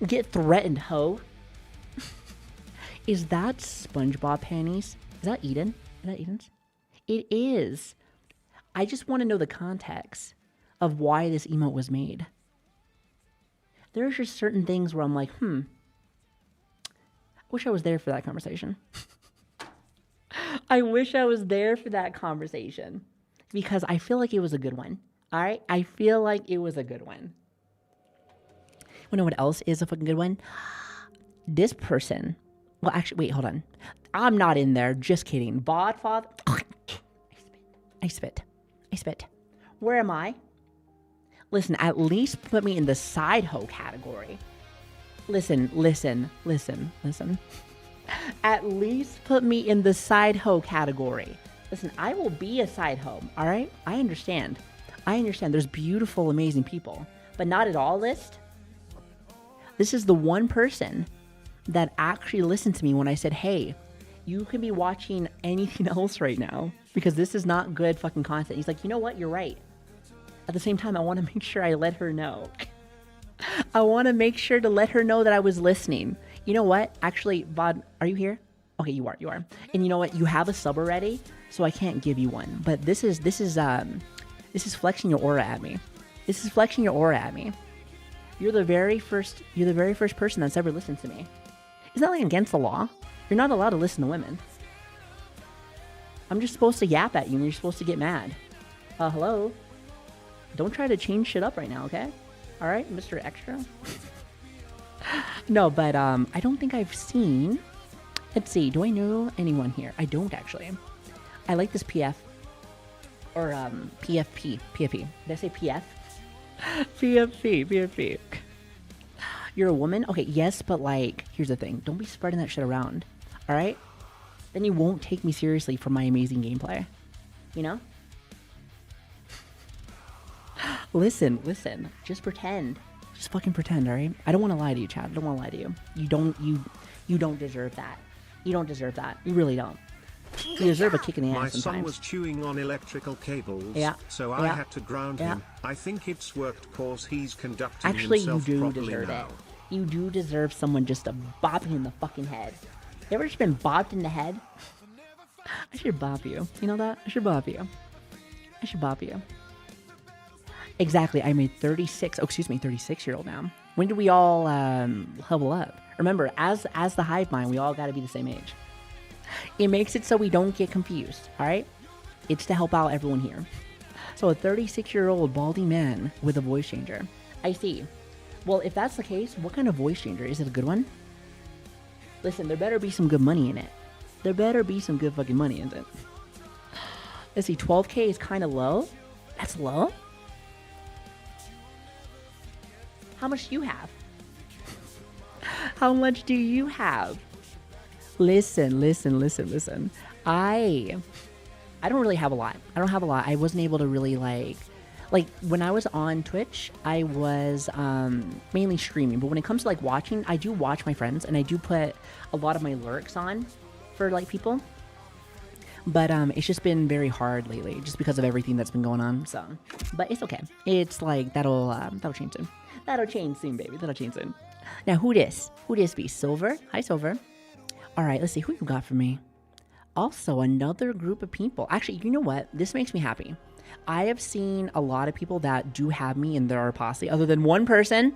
Get threatened, ho. Is that SpongeBob panties? Is that Eden? Is that Eden's? It is. I just want to know the context of why this emote was made. There's just certain things where I'm like, I wish I was there for that conversation. I wish I was there for that conversation because I feel like it was a good one. All right? I feel like it was a good one. You know what else is a fucking good one? This person. Well, actually, wait, hold on. I'm not in there. Just kidding. Bodfather. I spit. Where am I? Listen, at least put me in the side hoe category. Listen. At least put me in the side hoe category. Listen, I will be a side hoe, all right? I understand. There's beautiful, amazing people, but not at all list. This is the one person that actually listened to me when I said, hey, you can be watching anything else right now because this is not good fucking content. He's like, you know what? You're right. At the same time, I want to make sure I let her know. I want to make sure to let her know that I was listening. You know what? Actually, Vod, are you here? Okay, you are. And you know what? You have a sub already, so I can't give you one. But this is flexing your aura at me. You're the very first person that's ever listened to me. Isn't that like against the law? You're not allowed to listen to women. I'm just supposed to yap at you and you're supposed to get mad. Hello? Don't try to change shit up right now, okay? All right, Mr. Extra? No, but I don't think I've seen... Let's see, do I know anyone here? I don't, actually. I like this PF. Or PFP. Did I say PF? PFP. You're a woman? Okay, yes, but like, here's the thing. Don't be spreading that shit around. All right? Then you won't take me seriously for my amazing gameplay. You know? Listen. Just pretend. Just fucking pretend, all right? I don't want to lie to you, Chad. I don't want to lie to you. You don't deserve that. You don't deserve that. You really don't. You deserve a kick in the ass sometimes. My son was chewing on electrical cables, so I had to ground him. I think it's worked cause he's conducting himself properly now. Actually, you do deserve it. You do deserve someone just to bop you in the fucking head. You ever just been bopped in the head? I should bop you. You know that? I should bop you. Exactly. I'm a 36-year-old now. When did we all level up? Remember, as the hive mind, we all got to be the same age. It makes it so we don't get confused, all right? It's to help out everyone here. So a 36-year-old baldy man with a voice changer. I see. Well, if that's the case, what kind of voice changer? Is it a good one? Listen, there better be some good money in it. There better be some good fucking money in it. Let's see, 12K is kind of low. That's low? How much do you have? How much do you have? Listen. I don't really have a lot. I wasn't able to really like when I was on Twitch, I was mainly streaming. But when it comes to like watching, I do watch my friends and I do put a lot of my lurks on for like people. But it's just been very hard lately just because of everything that's been going on. So, but it's okay. It's like that'll change soon. That'll change soon, baby. That'll change soon. Now, who this? Who this be? Silver? Hi, Silver. All right, let's see who you got for me. Also, another group of people. Actually, you know what? This makes me happy. I have seen a lot of people that do have me in their posse, other than one person.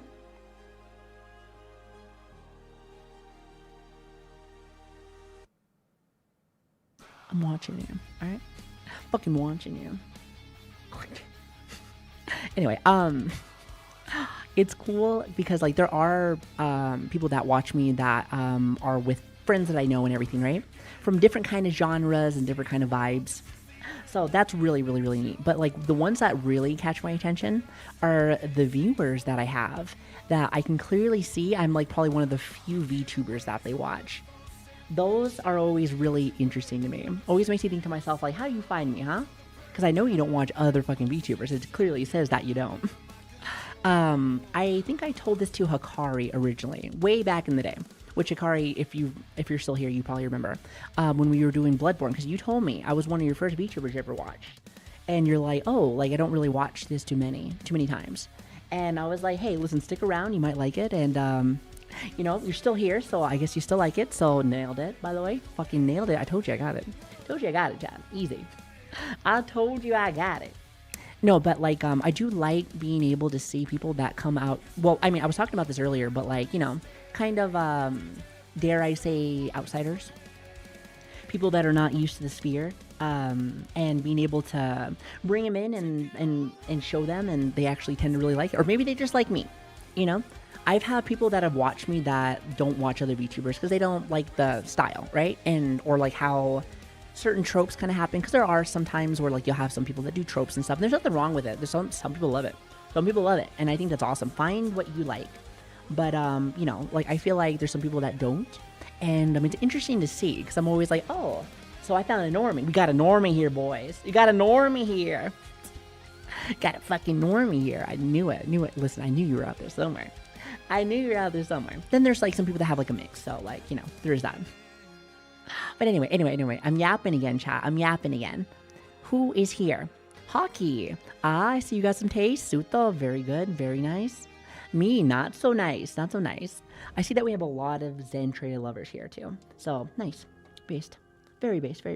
I'm watching you, all right? Fucking watching you. Anyway, it's cool because like there are people that watch me that are with friends that I know and everything, right? From different kind of genres and different kind of vibes. So that's really, really, really neat. But like the ones that really catch my attention are the viewers that I have that I can clearly see I'm like probably one of the few VTubers that they watch. Those are always really interesting to me. Always makes me think to myself, like, how do you find me, huh? Because I know you don't watch other fucking VTubers. It clearly says that you don't. I think I told this to Hikari originally, way back in the day. Which Hikari, if you're still here, you probably remember when we were doing Bloodborne, because you told me I was one of your first VTubers you ever watched, and you're like, oh, like I don't really watch this too many times, and I was like, hey, listen, stick around, you might like it, and you know, you're still here, so I guess you still like it. So nailed it, by the way, fucking nailed it. I told you I got it. Chad. Easy. I told you I got it. No, but like, I do like being able to see people that come out. Well, I mean, I was talking about this earlier, but like, you know, kind of, dare I say, outsiders, people that are not used to the sphere, and being able to bring them in and show them, and they actually tend to really like it, or maybe they just like me, you know. I've had people that have watched me that don't watch other VTubers because they don't like the style, right? And or like how certain tropes kind of happen, because there are some times where like you'll have some people that do tropes and stuff, and there's nothing wrong with it. There's some people love it. Some people love it, and I think that's awesome. Find what you like. But you know, like I feel like there's some people that don't, and it's interesting to see, because I'm always like, oh, so I found a normie. We got a normie here, boys. You got a normie here. Got a fucking normie here. I knew it. Listen, I knew you were out there somewhere. Then there's like some people that have like a mix, so like, you know, there's that. But anyway, I'm yapping again, chat. I'm yapping again. Who is here? Hockey. I see you got some taste. Suto, very good, very nice. Me, not so nice. I see that we have a lot of Zen Trader lovers here too. So, nice. Based. Very based.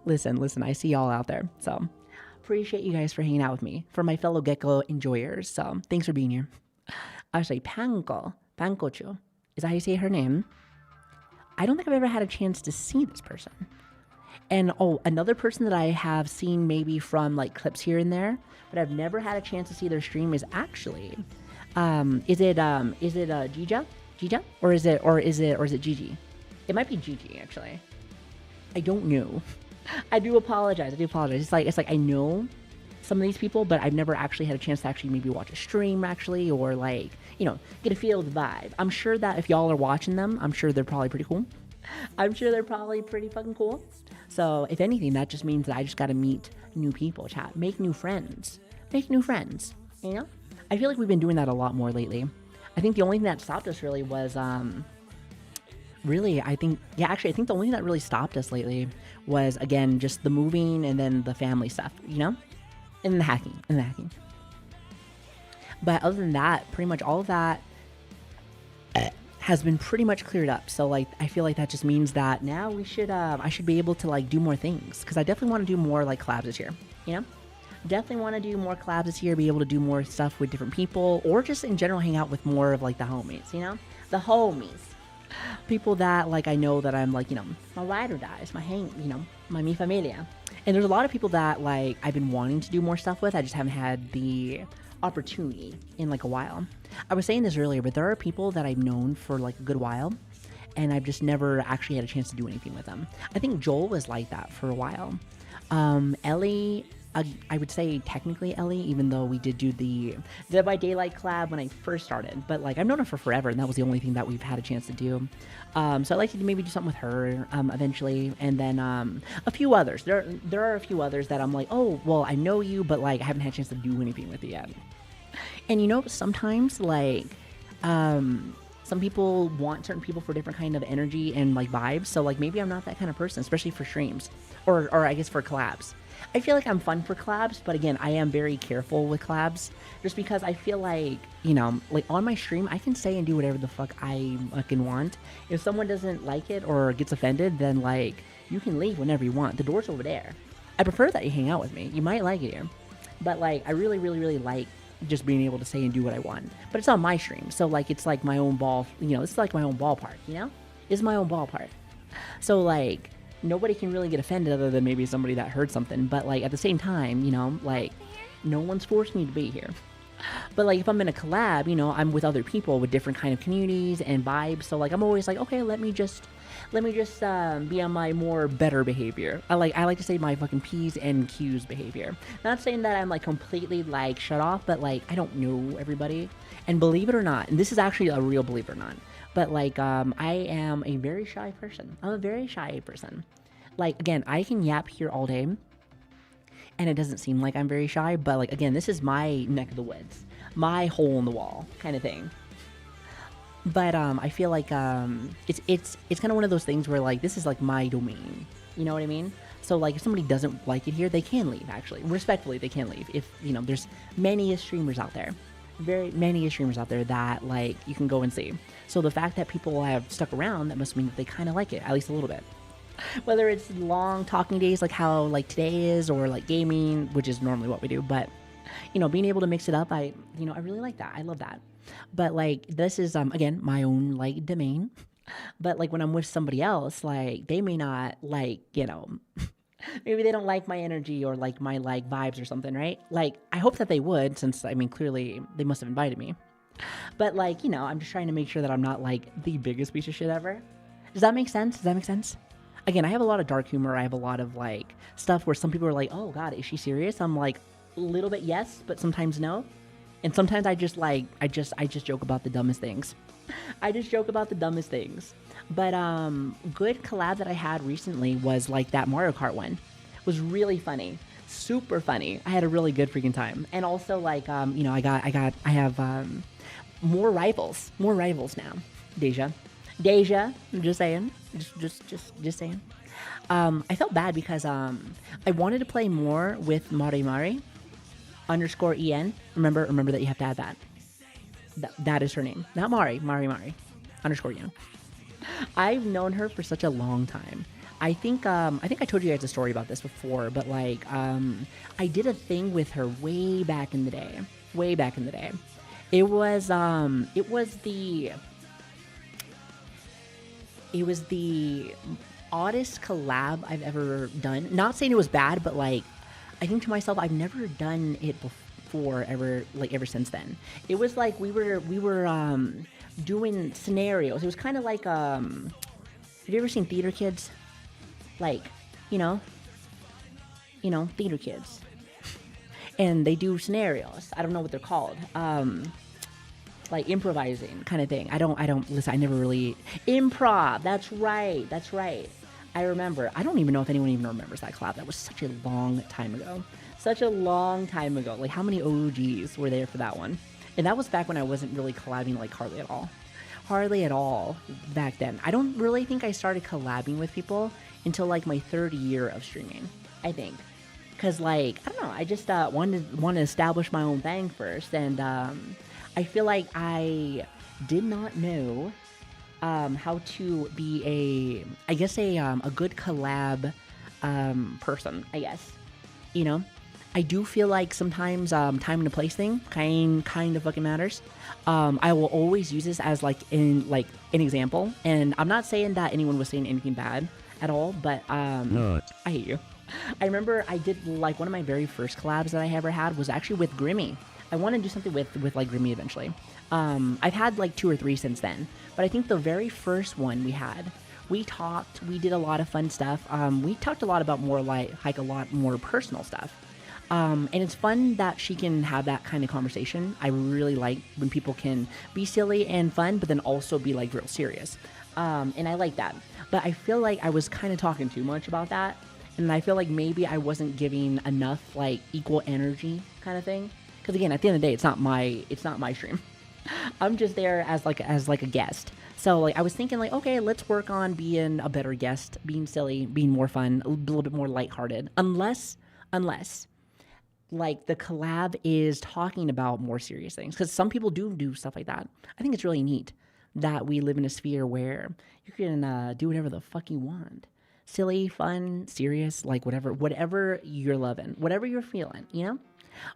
Listen, I see y'all out there. So, appreciate you guys for hanging out with me. For my fellow gecko enjoyers. So, thanks for being here. Actually, Pankochu. Is that how you say her name? I don't think I've ever had a chance to see this person. And another person that I have seen maybe from like clips here and there, but I've never had a chance to see their stream is actually, is it Jija, or is it Gigi? It might be Gigi actually. I don't know. I do apologize. It's like I know some of these people, but I've never actually had a chance to actually maybe watch a stream actually, or like, you know, get a feel of the vibe. I'm sure that if y'all are watching them, I'm sure they're probably pretty cool. I'm sure they're probably pretty fucking cool. So if anything, that just means that I just got to meet new people, chat, make new friends, you know? I feel like we've been doing that a lot more lately. I think the only thing that stopped us really was, I think the only thing that really stopped us lately was, again, just the moving and then the family stuff, you know? And the hacking. But other than that, pretty much all of that has been pretty much cleared up. So like, I feel like that just means that now we should, I should be able to like do more things, because I definitely want to do more like collabs this year, you know? Definitely want to do more collabs this year, be able to do more stuff with different people, or just in general hang out with more of like the homies, you know? The homies. People that like I know that I'm like, you know, my ride or dies, my mi familia. And there's a lot of people that like I've been wanting to do more stuff with. I just haven't had the opportunity in like a while. I was saying this earlier, but there are people that I've known for like a good while, and I've just never actually had a chance to do anything with them. I think Joel was like that for a while. Ellie, I would say technically Ellie, even though we did do the Dead by Daylight collab when I first started, but like I've known her for forever, and that was the only thing that we've had a chance to do. So I'd like to maybe do something with her eventually, and then a few others. There are a few others that I'm like, oh, well, I know you, but like I haven't had a chance to do anything with you yet. And you know, sometimes like some people want certain people for different kind of energy and like vibes. So like maybe I'm not that kind of person, especially for streams or I guess for collabs. I feel like I'm fun for collabs, but again, I am very careful with collabs just because I feel like, you know, like on my stream, I can say and do whatever the fuck I fucking want. If someone doesn't like it or gets offended, then like you can leave whenever you want. The door's over there. I prefer that you hang out with me. You might like it here, but like I really, really, really like just being able to say and do what I want. But it's on my stream, so like it's like my own ball, you know, it's like my own ballpark, you know? It's my own ballpark. So like nobody can really get offended other than maybe somebody that heard something, but like at the same time, you know, like no one's forced me to be here. But like if I'm in a collab, you know, I'm with other people with different kind of communities and vibes, so like I'm always like, okay, let me just be on my more better behavior. I like to say my fucking P's and Q's behavior. Not saying that I'm like completely like shut off, but like I don't know everybody. And believe it or not, and this is actually a real believe it or not, But like, I am a very shy person. I'm a very shy person. Like, again, I can yap here all day, and it doesn't seem like I'm very shy. But like, again, this is my neck of the woods, my hole in the wall kind of thing. But I feel like it's kind of one of those things where like this is like my domain. You know what I mean? So like if somebody doesn't like it here, they can leave. Actually, respectfully, they can leave. If you know, there's many streamers out there, very many streamers out there that like you can go and see. So the fact that people have stuck around, that must mean that they kind of like it, at least a little bit. Whether it's long talking days like how like today is, or like gaming, which is normally what we do, but you know, being able to mix it up, I really like that. I love that. But like this is again my own like domain. But like when I'm with somebody else, like they may not like, you know, maybe they don't like my energy or like my like vibes or something, right? Like I hope that they would, since I mean clearly they must have invited me. But like, you know, I'm just trying to make sure that I'm not like the biggest piece of shit ever. Does that make sense? Does that make sense? Again, I have a lot of dark humor. I have a lot of like stuff where some people are like, "Oh God, is she serious?" I'm like, a little bit yes, but sometimes no. And sometimes I just joke about the dumbest things. I just joke about the dumbest things. But good collab that I had recently was like that Mario Kart one. It was really funny, super funny. I had a really good freaking time. And also like you know, I have more rivals now. Deja, I'm just saying, just saying. I felt bad because I wanted to play more with Mari Mari _en. Remember that you have to add that. That is her name, not Mari _en. I've known her for such a long time. I think I told you guys a story about this before, but like I did a thing with her way back in the day. It was the oddest collab I've ever done. Not saying it was bad, but like I think to myself, I've never done it before ever since then. It was like we were doing scenarios. It was kind of like have you ever seen Theater Kids? Like, you know, Theater Kids. And they do scenarios. I don't know what they're called. Like improvising kind of thing. I don't listen. I never really improv. That's right. I remember. I don't even know if anyone even remembers that collab. That was such a long time ago. Like how many OGs were there for that one? And that was back when I wasn't really collabing like hardly at all back then. I don't really think I started collabing with people until like my third year of streaming, I think. Because like, I don't know, I just wanted to establish my own thing first. And I feel like I did not know how to be a good collab person, I guess. You know? I do feel like sometimes time and place thing kind of fucking matters. I will always use this as like an example, and I'm not saying that anyone was saying anything bad at all, but I hate you. I remember I did like one of my very first collabs that I ever had was actually with Grimmy. I want to do something with like Grimmy eventually. I've had like 2 or 3 since then, but I think the very first one we talked, we did a lot of fun stuff. We talked a lot about more like a lot more personal stuff. And it's fun that she can have that kind of conversation. I really like when people can be silly and fun, but then also be like real serious. And I like that. But I feel like I was kind of talking too much about that. And I feel like maybe I wasn't giving enough like equal energy kind of thing. Because again, at the end of the day, it's not my stream. I'm just there as like a guest. So like I was thinking like, okay, let's work on being a better guest, being silly, being more fun, a little bit more lighthearted. Unless like the collab is talking about more serious things, because some people do stuff like that. I think it's really neat that we live in a sphere where you can do whatever the fuck you want. Silly, fun, serious, like whatever you're loving, whatever you're feeling, you know?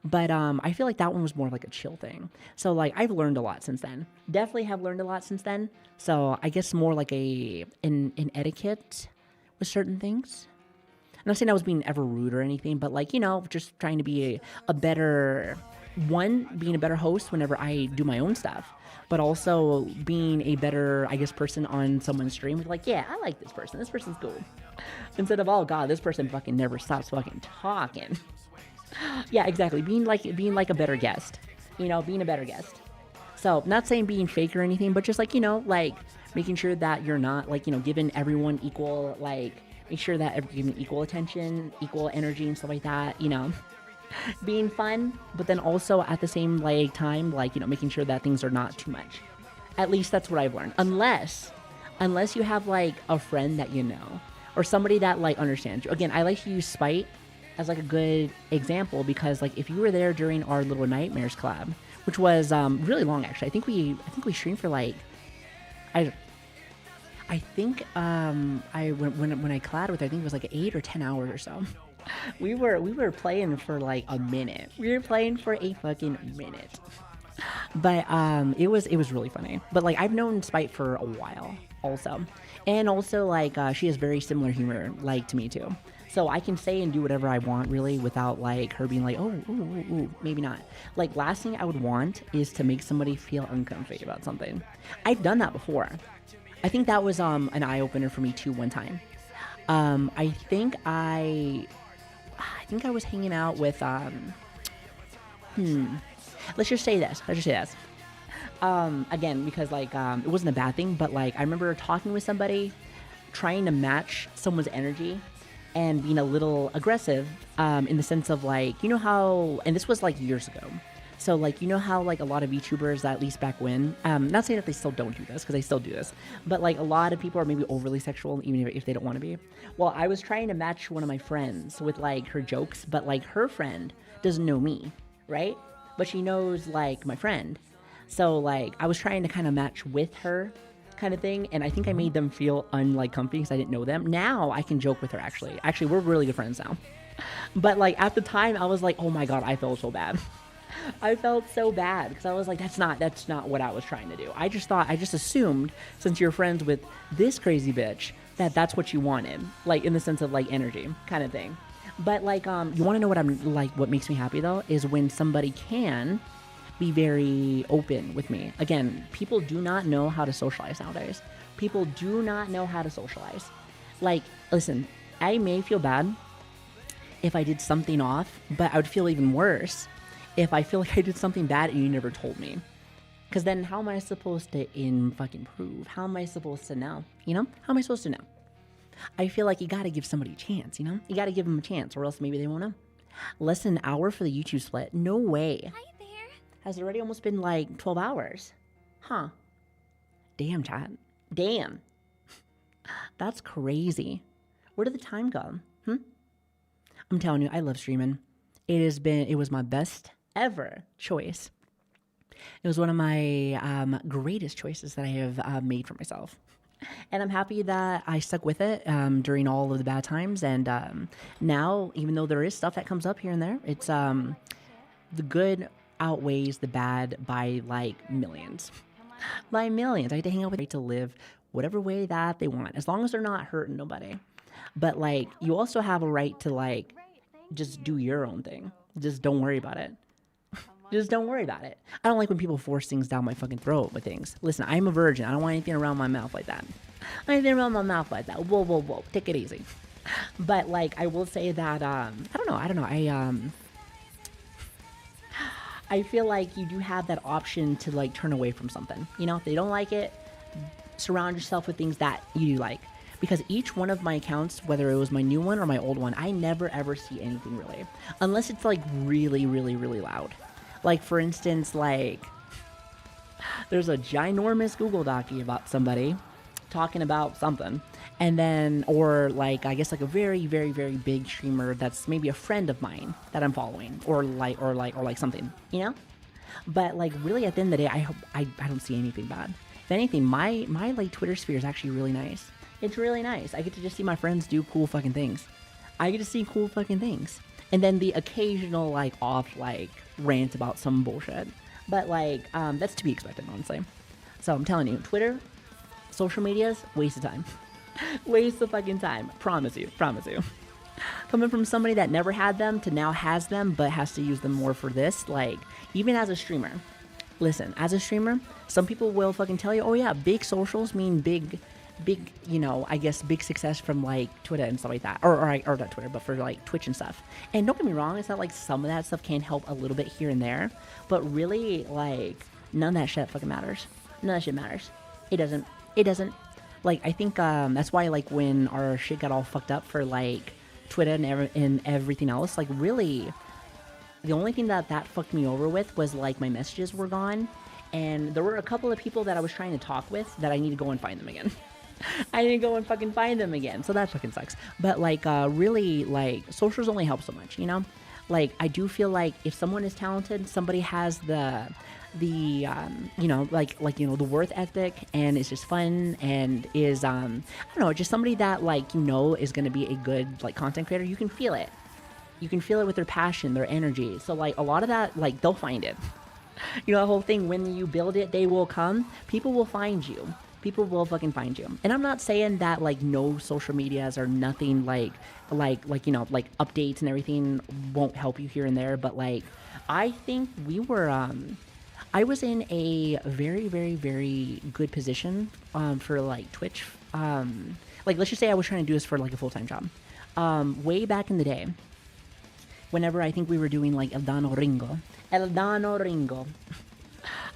But I feel like that one was more like a chill thing. So like I've learned a lot since then. Definitely have learned a lot since then. So I guess more like an etiquette with certain things. I'm not saying I was being ever rude or anything, but like, you know, just trying to be a better host whenever I do my own stuff, but also being a better, I guess, person on someone's stream. Like, yeah, I like this person. This person's cool. Instead of, oh God, this person fucking never stops fucking talking. Yeah, exactly. Being like a better guest, you know, being a better guest. So not saying being fake or anything, but just like, you know, like making sure that you're not like, you know, giving everyone equal, like make sure that you're giving equal attention, equal energy and stuff like that, you know, being fun, but then also at the same like time, like, you know, making sure that things are not too much. At least that's what I've learned. Unless you have like a friend that you know or somebody that like understands you. Again, I like to use spite as like a good example because like if you were there during our little nightmares collab, which was really long actually. I think we streamed for like I think when I collabed with her, I think it was like 8 or 10 hours or so. We were playing for like a minute. We were playing for a fucking minute. But it was really funny. But like I've known Spite for a while also. And also like she has very similar humor like to me too. So I can say and do whatever I want really without like her being like, oh, ooh, maybe not. Like last thing I would want is to make somebody feel uncomfy about something. I've done that before. I think that was an eye opener for me too one time. I think I was hanging out with let's just say this. Again, because like it wasn't a bad thing, but like I remember talking with somebody, trying to match someone's energy and being a little aggressive in the sense of like, you know how, and this was like years ago. So like, you know how like a lot of YouTubers, at least back when, not saying that they still don't do this because they still do this, but like a lot of people are maybe overly sexual even if they don't want to be. Well, I was trying to match one of my friends with like her jokes, but like her friend doesn't know me, right? But she knows like my friend. So like I was trying to kind of match with her kind of thing, and I think I made them feel unlike comfy because I didn't know them. Now I can joke with her actually. We're really good friends now. But like at the time I was like, oh my god, I felt so bad. I felt so bad because I was like, that's not what I was trying to do. I just assumed since you're friends with this crazy bitch that that's what you wanted, like in the sense of like energy kind of thing. But like you want to know what I'm like, what makes me happy though is when somebody can be very open with me. Again, people do not know how to socialize nowadays. People do not know how to socialize. Like, listen, I may feel bad if I did something off, but I would feel even worse if I feel like I did something bad and you never told me. Because then how am I supposed to fucking prove? How am I supposed to know? You know? How am I supposed to know? I feel like you gotta give somebody a chance, you know? You gotta give them a chance or else maybe they won't know. Less than an hour for the YouTube split? No way. Hi there. Has it already almost been like 12 hours? Huh. Damn, chat. Damn. That's crazy. Where did the time go? I'm telling you, I love streaming. It was my best ever choice. It was one of my greatest choices that I have made for myself. And I'm happy that I stuck with it during all of the bad times. And now, even though there is stuff that comes up here and there, it's the good outweighs the bad by like millions. By millions. I get to hang out with them to live whatever way that they want, as long as they're not hurting nobody. But like, you also have a right to like just do your own thing. Just don't worry about it. Just don't worry about it. I don't like when people force things down my fucking throat with things. Listen, I'm a virgin. I don't want anything around my mouth like that. Anything around my mouth like that. Whoa. Take it easy. But like, I will say that, I don't know. I feel like you do have that option to like turn away from something. You know, if they don't like it, surround yourself with things that you do like. Because each one of my accounts, whether it was my new one or my old one, I never ever see anything really. Unless it's like really, really, really loud. Like for instance, like there's a ginormous Google Docie about somebody talking about something. And then, or like, I guess like a very, very, very big streamer that's maybe a friend of mine that I'm following or like something, you know? But like really at the end of the day, I don't see anything bad. If anything, my like Twitter sphere is actually really nice. It's really nice. I get to just see my friends do cool fucking things. I get to see cool fucking things. And then the occasional like off like rant about some bullshit. But like, that's to be expected, honestly. So I'm telling you, Twitter, social medias, waste of time. Waste of fucking time. Promise you. Coming from somebody that never had them to now has them, but has to use them more for this, like, even as a streamer. Listen, as a streamer, some people will fucking tell you, oh yeah, big socials mean big, you know, I guess big success from like Twitter and stuff like that. Or not Twitter, but for like Twitch and stuff. And don't get me wrong, it's not like some of that stuff can help a little bit here and there. But really, like, None of that shit fucking matters. None of that shit matters. It doesn't. It doesn't. Like, I think that's why, like, when our shit got all fucked up for, like, Twitter and everything else, like, really, the only thing that fucked me over with was, like, my messages were gone. And there were a couple of people that I was trying to talk with that I need to go and find them again. I need to go and fucking find them again. So that fucking sucks. But, like, really, like, socials only help so much, you know? Like, I do feel like if someone is talented, somebody has the you know, like you know, the worth ethic, and it's just fun, and is I don't know, just somebody that, like, you know, is going to be a good, like, content creator. You can feel it. You can feel it with their passion, their energy. So, like, a lot of that, like, they'll find it. You know, the whole thing, when you build it, they will come. People will find you. People will fucking find you. And I'm not saying that, like, no social medias or nothing, like you know, like, updates and everything won't help you here and there, but, like, I think we were I was in a very, very, very good position for, like, Twitch. Like, let's just say I was trying to do this for, like, a full-time job. Way back in the day, whenever I think we were doing, like, El Dano Ringo.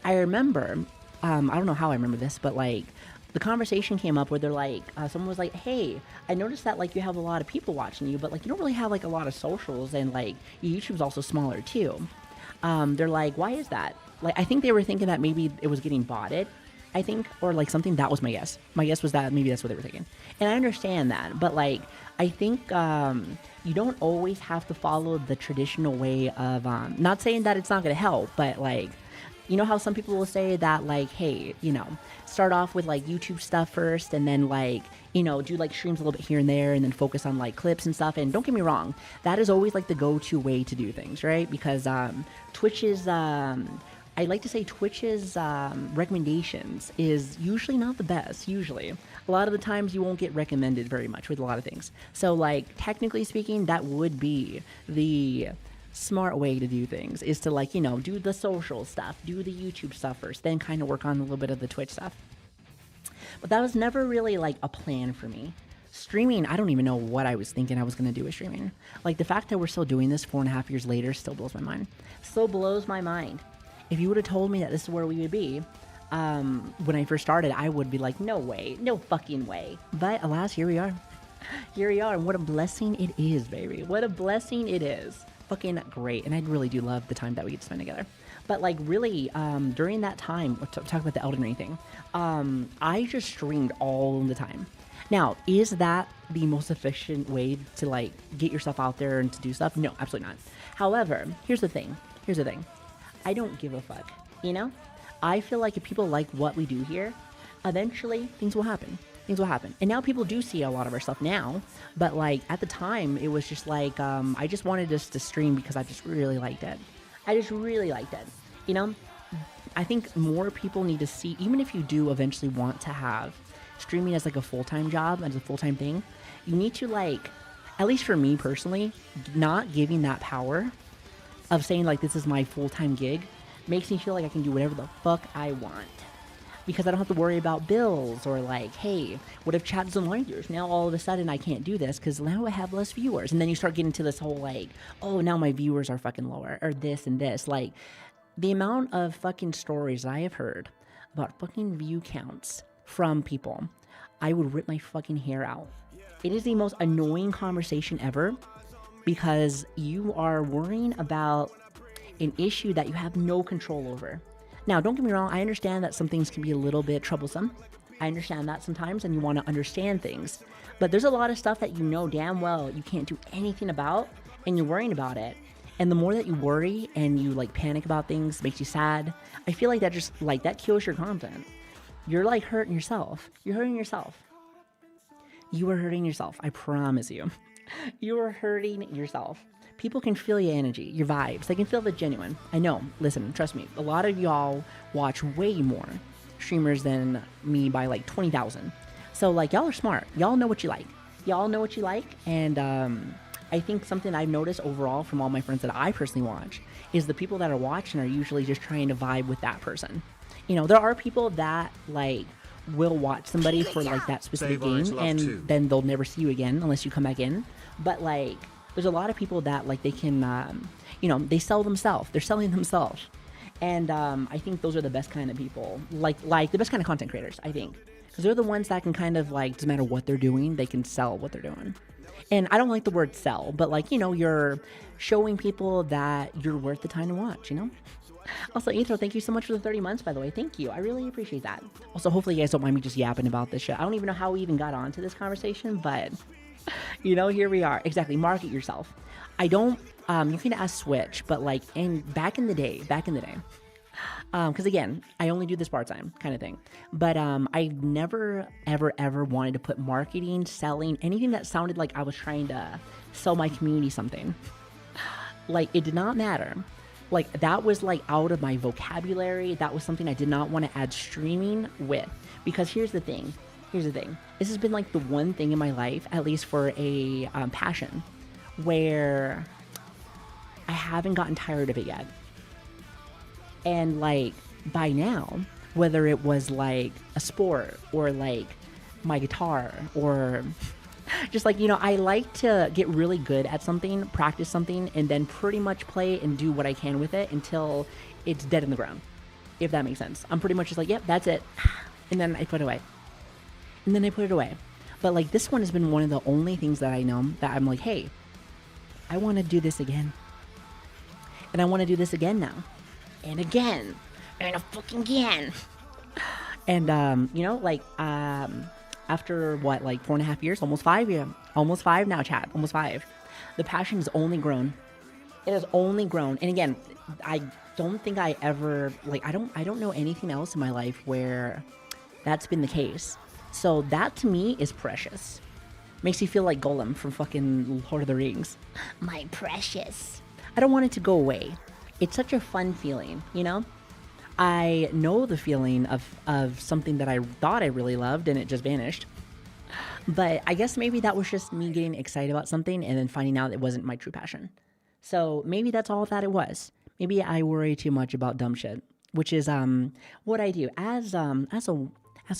I remember, I don't know how I remember this, but, like, the conversation came up where they're like, someone was like, hey, I noticed that, like, you have a lot of people watching you, but, like, you don't really have, like, a lot of socials, and, like, your YouTube's also smaller, too. They're like, why is that? Like, I think they were thinking that maybe it was getting botted, I think, or, like, something. That was my guess. My guess was that maybe that's what they were thinking. And I understand that, but, like, I think you don't always have to follow the traditional way of, not saying that it's not going to help, but, like, you know how some people will say that, like, hey, you know, start off with, like, YouTube stuff first, and then, like, you know, do, like, streams a little bit here and there, and then focus on, like, clips and stuff. And don't get me wrong, that is always, like, the go-to way to do things, right? Because Twitch is, I like to say Twitch's recommendations is usually not the best, usually. A lot of the times you won't get recommended very much with a lot of things. So, like, technically speaking, that would be the smart way to do things, is to, like, you know, do the social stuff, do the YouTube stuff first, then kind of work on a little bit of the Twitch stuff. But that was never really, like, a plan for me. Streaming, I don't even know what I was thinking I was going to do with streaming. Like, the fact that we're still doing this 4.5 years later still blows my mind. Still blows my mind. If you would have told me that this is where we would be when I first started, I would be like, no way, no fucking way. But alas, here we are. Here we are, and what a blessing it is, baby. What a blessing it is. Fucking great. And I really do love the time that we get to spend together. But, like, really, during that time, talk about the Elden Ring thing, I just streamed all the time. Now, is that the most efficient way to, like, get yourself out there and to do stuff? No, absolutely not. However, here's the thing. I don't give a fuck, you know? I feel like if people like what we do here, eventually things will happen. Things will happen. And now people do see a lot of our stuff now, but, like, at the time, it was just like, I just wanted us to stream because I just really liked it. You know? I think more people need to see, even if you do eventually want to have streaming as, like, a full-time job, as a full-time thing, you need to, like, at least for me personally, not giving that power of saying, like, this is my full-time gig makes me feel like I can do whatever the fuck I want. Because I don't have to worry about bills, or, like, hey, what if chat doesn't like yours? Now all of a sudden I can't do this because now I have less viewers. And then you start getting to this whole, like, oh, now my viewers are fucking lower, or this and this. Like, the amount of fucking stories I have heard about fucking view counts from people, I would rip my fucking hair out. It is the most annoying conversation ever, because you are worrying about an issue that you have no control over. Now, don't get me wrong, I understand that some things can be a little bit troublesome. I understand that sometimes, and you want to understand things. But there's a lot of stuff that you know damn well you can't do anything about, and you're worrying about it. And the more that you worry and you, like, panic about things, makes you sad, I feel like that just, like, that kills your content. You're, like, hurting yourself. You're hurting yourself. You are hurting yourself, I promise you. You are hurting yourself. People can feel your energy, your vibes. They can feel the genuine. I know. Listen, trust me. A lot of y'all watch way more streamers than me by, like, 20,000. So, like, y'all are smart. Y'all know what you like. And I think something I've noticed overall from all my friends that I personally watch is the people that are watching are usually just trying to vibe with that person. You know, there are people that, like, will watch somebody for, like, that specific game, and then they'll never see you again unless you come back in. But, like, there's a lot of people that, like, they can, you know, they sell themselves. They're selling themselves. And I think those are the best kind of people, like the best kind of content creators, I think. Because they're the ones that can kind of like, doesn't matter what they're doing, they can sell what they're doing. And I don't like the word sell, but like, you know, you're showing people that you're worth the time to watch, you know? Also, Intro, thank you so much for the 30 months, by the way. Thank you. I really appreciate that. Also, hopefully you guys don't mind me just yapping about this shit. I don't even know how we even got onto this conversation, but, you know, here we are. Exactly. Market yourself. I don't, you can ask Switch, but like, back in the day, because again, I only do this part-time kind of thing, but I never, ever wanted to put marketing, selling, anything that sounded like I was trying to sell my community something. Like, it did not matter. Like, that was like out of my vocabulary. That was something I did not want to add streaming with, because here's the thing. This has been like the one thing in my life, at least for a passion, where I haven't gotten tired of it yet. And like, by now, whether it was like a sport or like my guitar or just like, you know, I like to get really good at something, practice something, and then pretty much play and do what I can with it until it's dead in the ground, if that makes sense. I'm pretty much just like, yep, that's it. And then I put it away. But like, this one has been one of the only things that I know that I'm like, hey, I want to do this again. And I want to do this again now. And again. And a fucking again. And, you know, like, after what, like 4.5 years, almost 5 years, almost 5 now, chat, almost 5. The passion has only grown. It has only grown. And again, I don't think I ever, like, I don't know anything else in my life where that's been the case. So that to me is precious. Makes you feel like Golem from fucking Lord of the Rings. My precious. I don't want it to go away. It's such a fun feeling, you know? I know the feeling of something that I thought I really loved and it just vanished. But I guess maybe that was just me getting excited about something and then finding out it wasn't my true passion. So maybe that's all that it was. Maybe I worry too much about dumb shit, which is what I do as a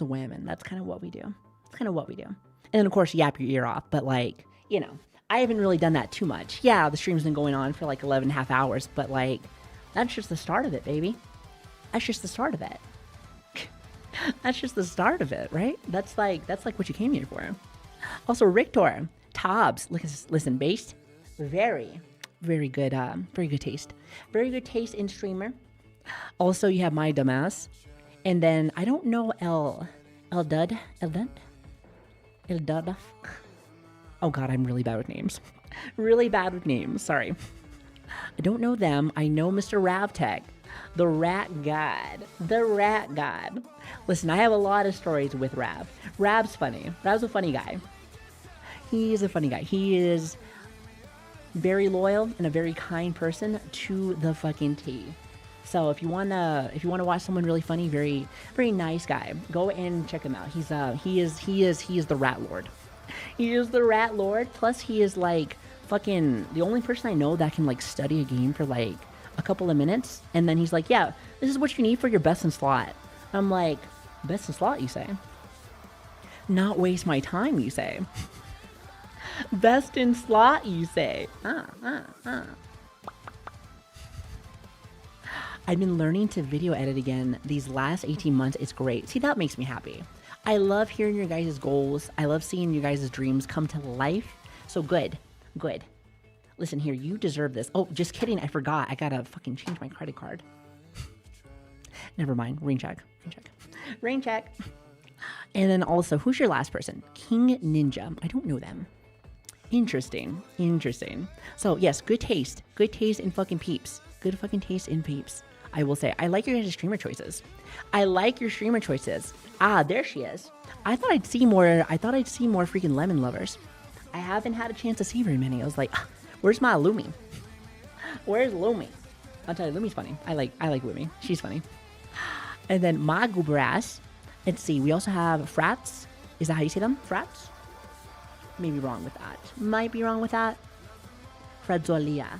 woman. That's kind of what we do. And then of course yap your ear off, but like, you know, I haven't really done that too much. Yeah, the stream's been going on for like 11.5 hours, but like, that's just the start of it, baby. That's just the start of it. That's just the start of it, right? That's like what you came here for. Also, Rictor, Tobbs, listen, based, very good taste. Very good taste in streamer. Also, you have my dumbass. And then, I don't know Eldud. Oh god, I'm really bad with names. Sorry. I don't know them. I know Mr. Ravtech. The rat god. Listen, I have a lot of stories with Rav. Rav's funny. Rav's a funny guy. He is very loyal and a very kind person to the fucking T. So if you wanna watch someone really funny, very very nice guy, go and check him out. He is the rat lord. He is the rat lord. Plus he is like fucking the only person I know that can like study a game for like a couple of minutes, and then he's like, yeah, this is what you need for your best in slot. I'm like, best in slot, you say? Not waste my time, you say? Best in slot, you say? I've been learning to video edit again these last 18 months. It's great. See, that makes me happy. I love hearing your guys' goals. I love seeing your guys' dreams come to life. So good. Listen here, you deserve this. Oh, just kidding. I forgot. I gotta fucking change my credit card. Never mind. Rain check. And then also, who's your last person? King Ninja. I don't know them. Interesting. So yes, good taste in fucking peeps. Good fucking taste in peeps. I will say, I like your guys' streamer choices. Ah, there she is. I thought I'd see more freaking lemon lovers. I haven't had a chance to see very many. I was like, where's my Lumi? Where's Lumi? I'll tell you, Lumi's funny. I like Lumi. She's funny. And then Magubras. Let's see. We also have Frats. Is that how you say them? Frats? Maybe wrong with that. Might be wrong with that. Fratzolias.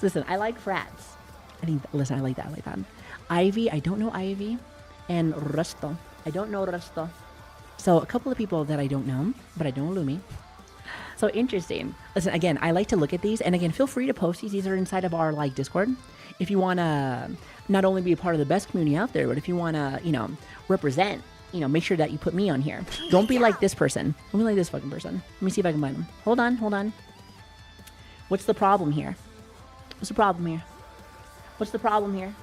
Listen, I like Frats. I like that. Ivy. I don't know Ivy. And Rusto. I don't know Rusto. So a couple of people that I don't know, but I don't know Lumi. So interesting. Listen, again, I like to look at these, and again, feel free to post these. These are inside of our like Discord. If you want to not only be a part of the best community out there, but if you want to, you know, represent, you know, make sure that you put me on here. Don't be like this person. Don't be like this fucking person. Let me see if I can find him. Hold on. What's the problem here? What's the problem here?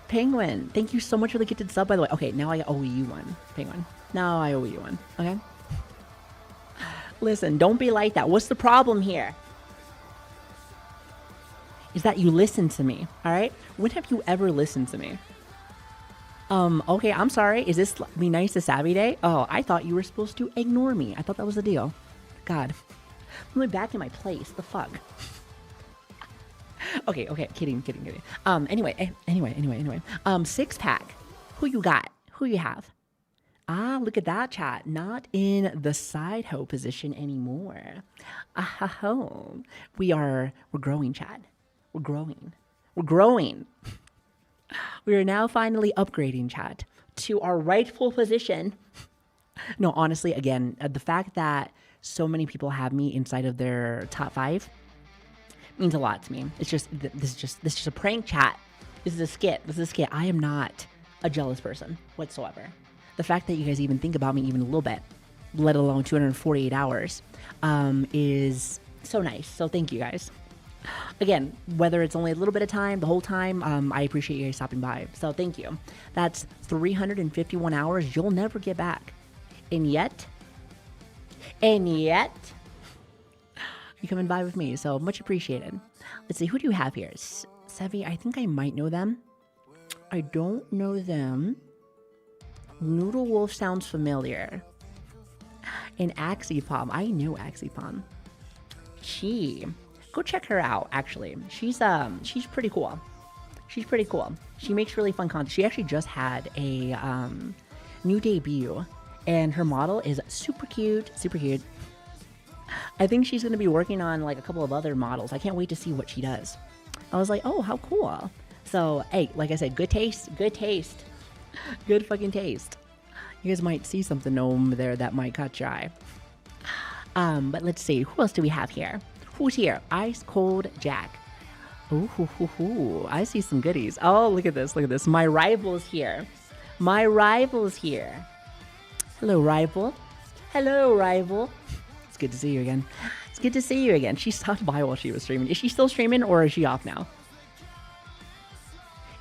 Penguin, thank you so much for the gifted sub, by the way. Okay, now I owe you one, Penguin. Now I owe you one, okay? Listen, don't be like that. What's the problem here? Is that you listen to me, all right? When have you ever listened to me? Okay, I'm sorry. Is this Be Nice to Savi Day? Oh, I thought you were supposed to ignore me. I thought that was the deal. God. I'm like back in my place. The fuck? Okay, kidding. Anyway. Six pack. Who you got? Who you have? Ah, look at that, chat. Not in the side hoe position anymore. Ho. We're growing, chat. We're growing. We are now finally upgrading, chat, to our rightful position. No, honestly, again, the fact that so many people have me inside of their top 5 means a lot to me. It's just this is just a prank, chat. This is a skit. I am not a jealous person whatsoever. The fact that you guys even think about me even a little bit, let alone 248 hours, is so nice. So thank you guys. Again, whether it's only a little bit of time, the whole time, I appreciate you guys stopping by. So thank you. That's 351 hours you'll never get back. And yet, you coming by with me, so much appreciated. Let's see, who do you have here? Savi, I think I might know them. I don't know them. Noodle Wolf sounds familiar. And Axipom, I know Axipom. Go check her out, actually. She's pretty cool. She makes really fun content. She actually just had a new debut, and her model is super cute. I think she's going to be working on like a couple of other models. I can't wait to see what she does. I was like, oh, how cool. So, hey, like I said, good taste. Good fucking taste. You guys might see something over there that might catch your eye. But let's see. Who else do we have here? Who's here? Ice Cold Jack. Ooh, I see some goodies. Oh, look at this. My rival's here. Hello, rival. It's good to see you again. She stopped by while she was streaming. Is she still streaming, or is she off now?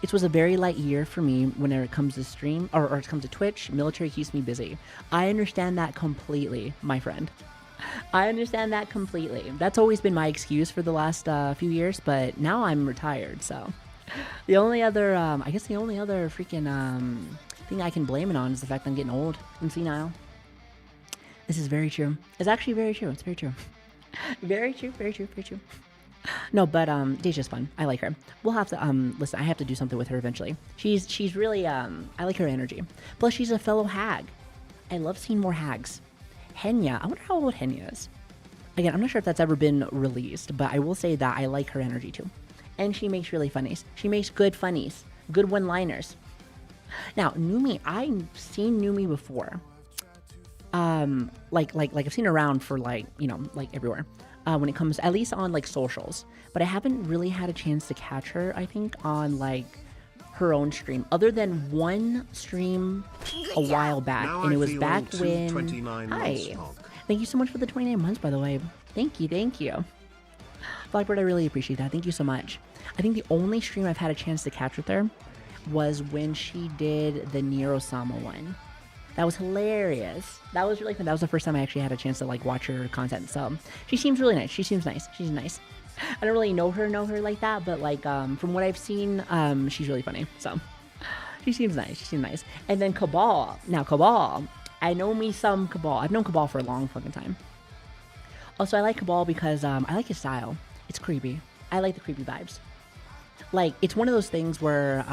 It was a very light year for me whenever it comes to stream, or it comes to Twitch. Military keeps me busy. I understand that completely, my friend. That's always been my excuse for the last few years, but now I'm retired, so. The only other freaking thing I can blame it on is the fact that I'm getting old and senile. This is very true. It's actually very true. It's very true. Very true. No, but Deja's fun. I like her. We'll have to listen. I have to do something with her eventually. She's really I like her energy. Plus, she's a fellow hag. I love seeing more hags. Henya. I wonder how old Henya is. Again, I'm not sure if that's ever been released, but I will say that I like her energy too. And she makes really funnies. She makes good funnies, good one-liners. Now, Numi, I've seen Numi before. Like I've seen her around for like everywhere. When it comes, at least on like socials, but I haven't really had a chance to catch her, I think, on like her own stream, other than one stream a while back. Now and it was back when, hi, thank you so much for the 29 months, by the way. Thank you. Blackbird, I really appreciate that. Thank you so much. I think the only stream I've had a chance to catch with her was when she did the Nero-sama one. That was hilarious. That was really fun. That was the first time I actually had a chance to like watch her content. So she seems really nice. She's nice. I don't really know her like that, but like from what I've seen, she's really funny. So she seems nice. And then Cabal. Now Cabal, I know me some Cabal. I've known Cabal for a long fucking time. Also, I like Cabal because I like his style. It's creepy. I like the creepy vibes. Like it's one of those things where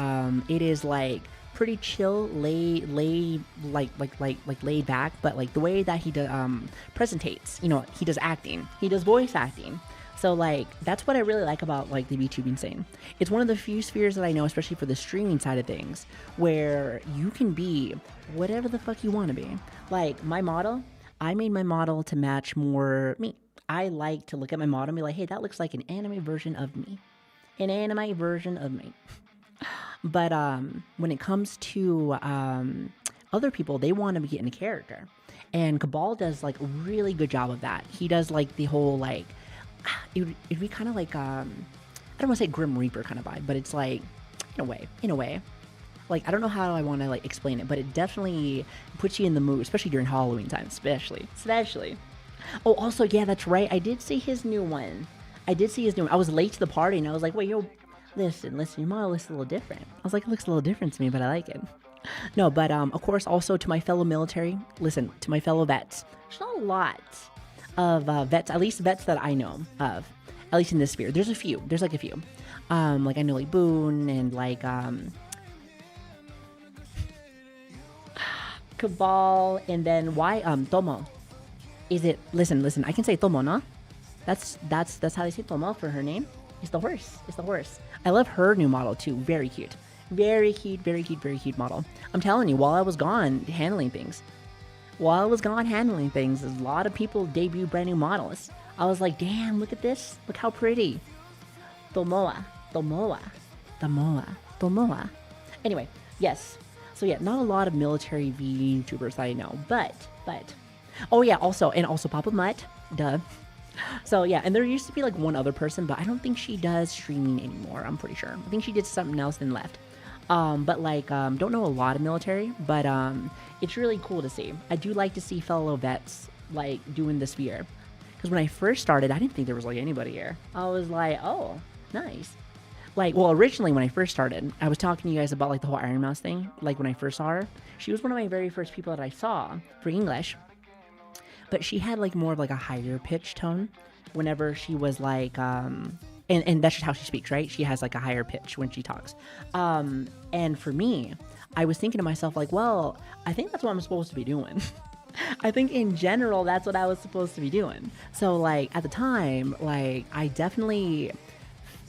it is like pretty chill, laid back, but like the way that he presentates, he does acting, he does voice acting. So like that's what I really like about like the VTubing scene. It's one of the few spheres that I know, especially for the streaming side of things, where you can be whatever the fuck you want to be. Like my model, I made my model to match more me. I like to look at my model and be like, hey, that looks like an anime version of me. An anime version of me. But when it comes to other people, they want to get in a character. And Cabal does like a really good job of that. He does like the whole like, it'd be kind of like, I don't want to say Grim Reaper kind of vibe, but it's like, in a way. Like, I don't know how I want to like explain it, but it definitely puts you in the mood, especially during Halloween time, especially. Oh, also, yeah, that's right. I did see his new one. I was late to the party and I was like, wait, listen, your model looks a little different. I was like, it looks a little different to me, but I like it. No, but of course, also to my fellow military, listen, to my fellow vets. There's not a lot of vets, at least vets that I know of, at least in this sphere. There's a few. Like I know like Boone and like Cabal, and then why Tomo. Is it listen, I can say Tomo, no? That's how they say Tomo for her name. It's the horse. I love her new model too. Very cute model. I'm telling you, while I was gone handling things, a lot of people debut brand new models. I was like, damn, look at this. Look how pretty. Tomoa. Anyway, yes. So yeah, not a lot of military VTubers that I know, but oh yeah, also Papa Mutt, duh. So yeah, and there used to be like one other person, but I don't think she does streaming anymore. I'm pretty sure. I think she did something else and left. But like, don't know a lot of military, but it's really cool to see. I do like to see fellow vets like doing the sphere, because when I first started, I didn't think there was like anybody here. I was like, oh, nice. Like, well, originally when I first started, I was talking to you guys about like the whole Iron Mouse thing. Like when I first saw her, she was one of my very first people that I saw for English. But she had like more of like a higher pitch tone whenever she was like, and that's just how she speaks, right? She has like a higher pitch when she talks. And for me, I was thinking to myself like, well, I think that's what I'm supposed to be doing. I think in general, that's what I was supposed to be doing. So like at the time, like I definitely,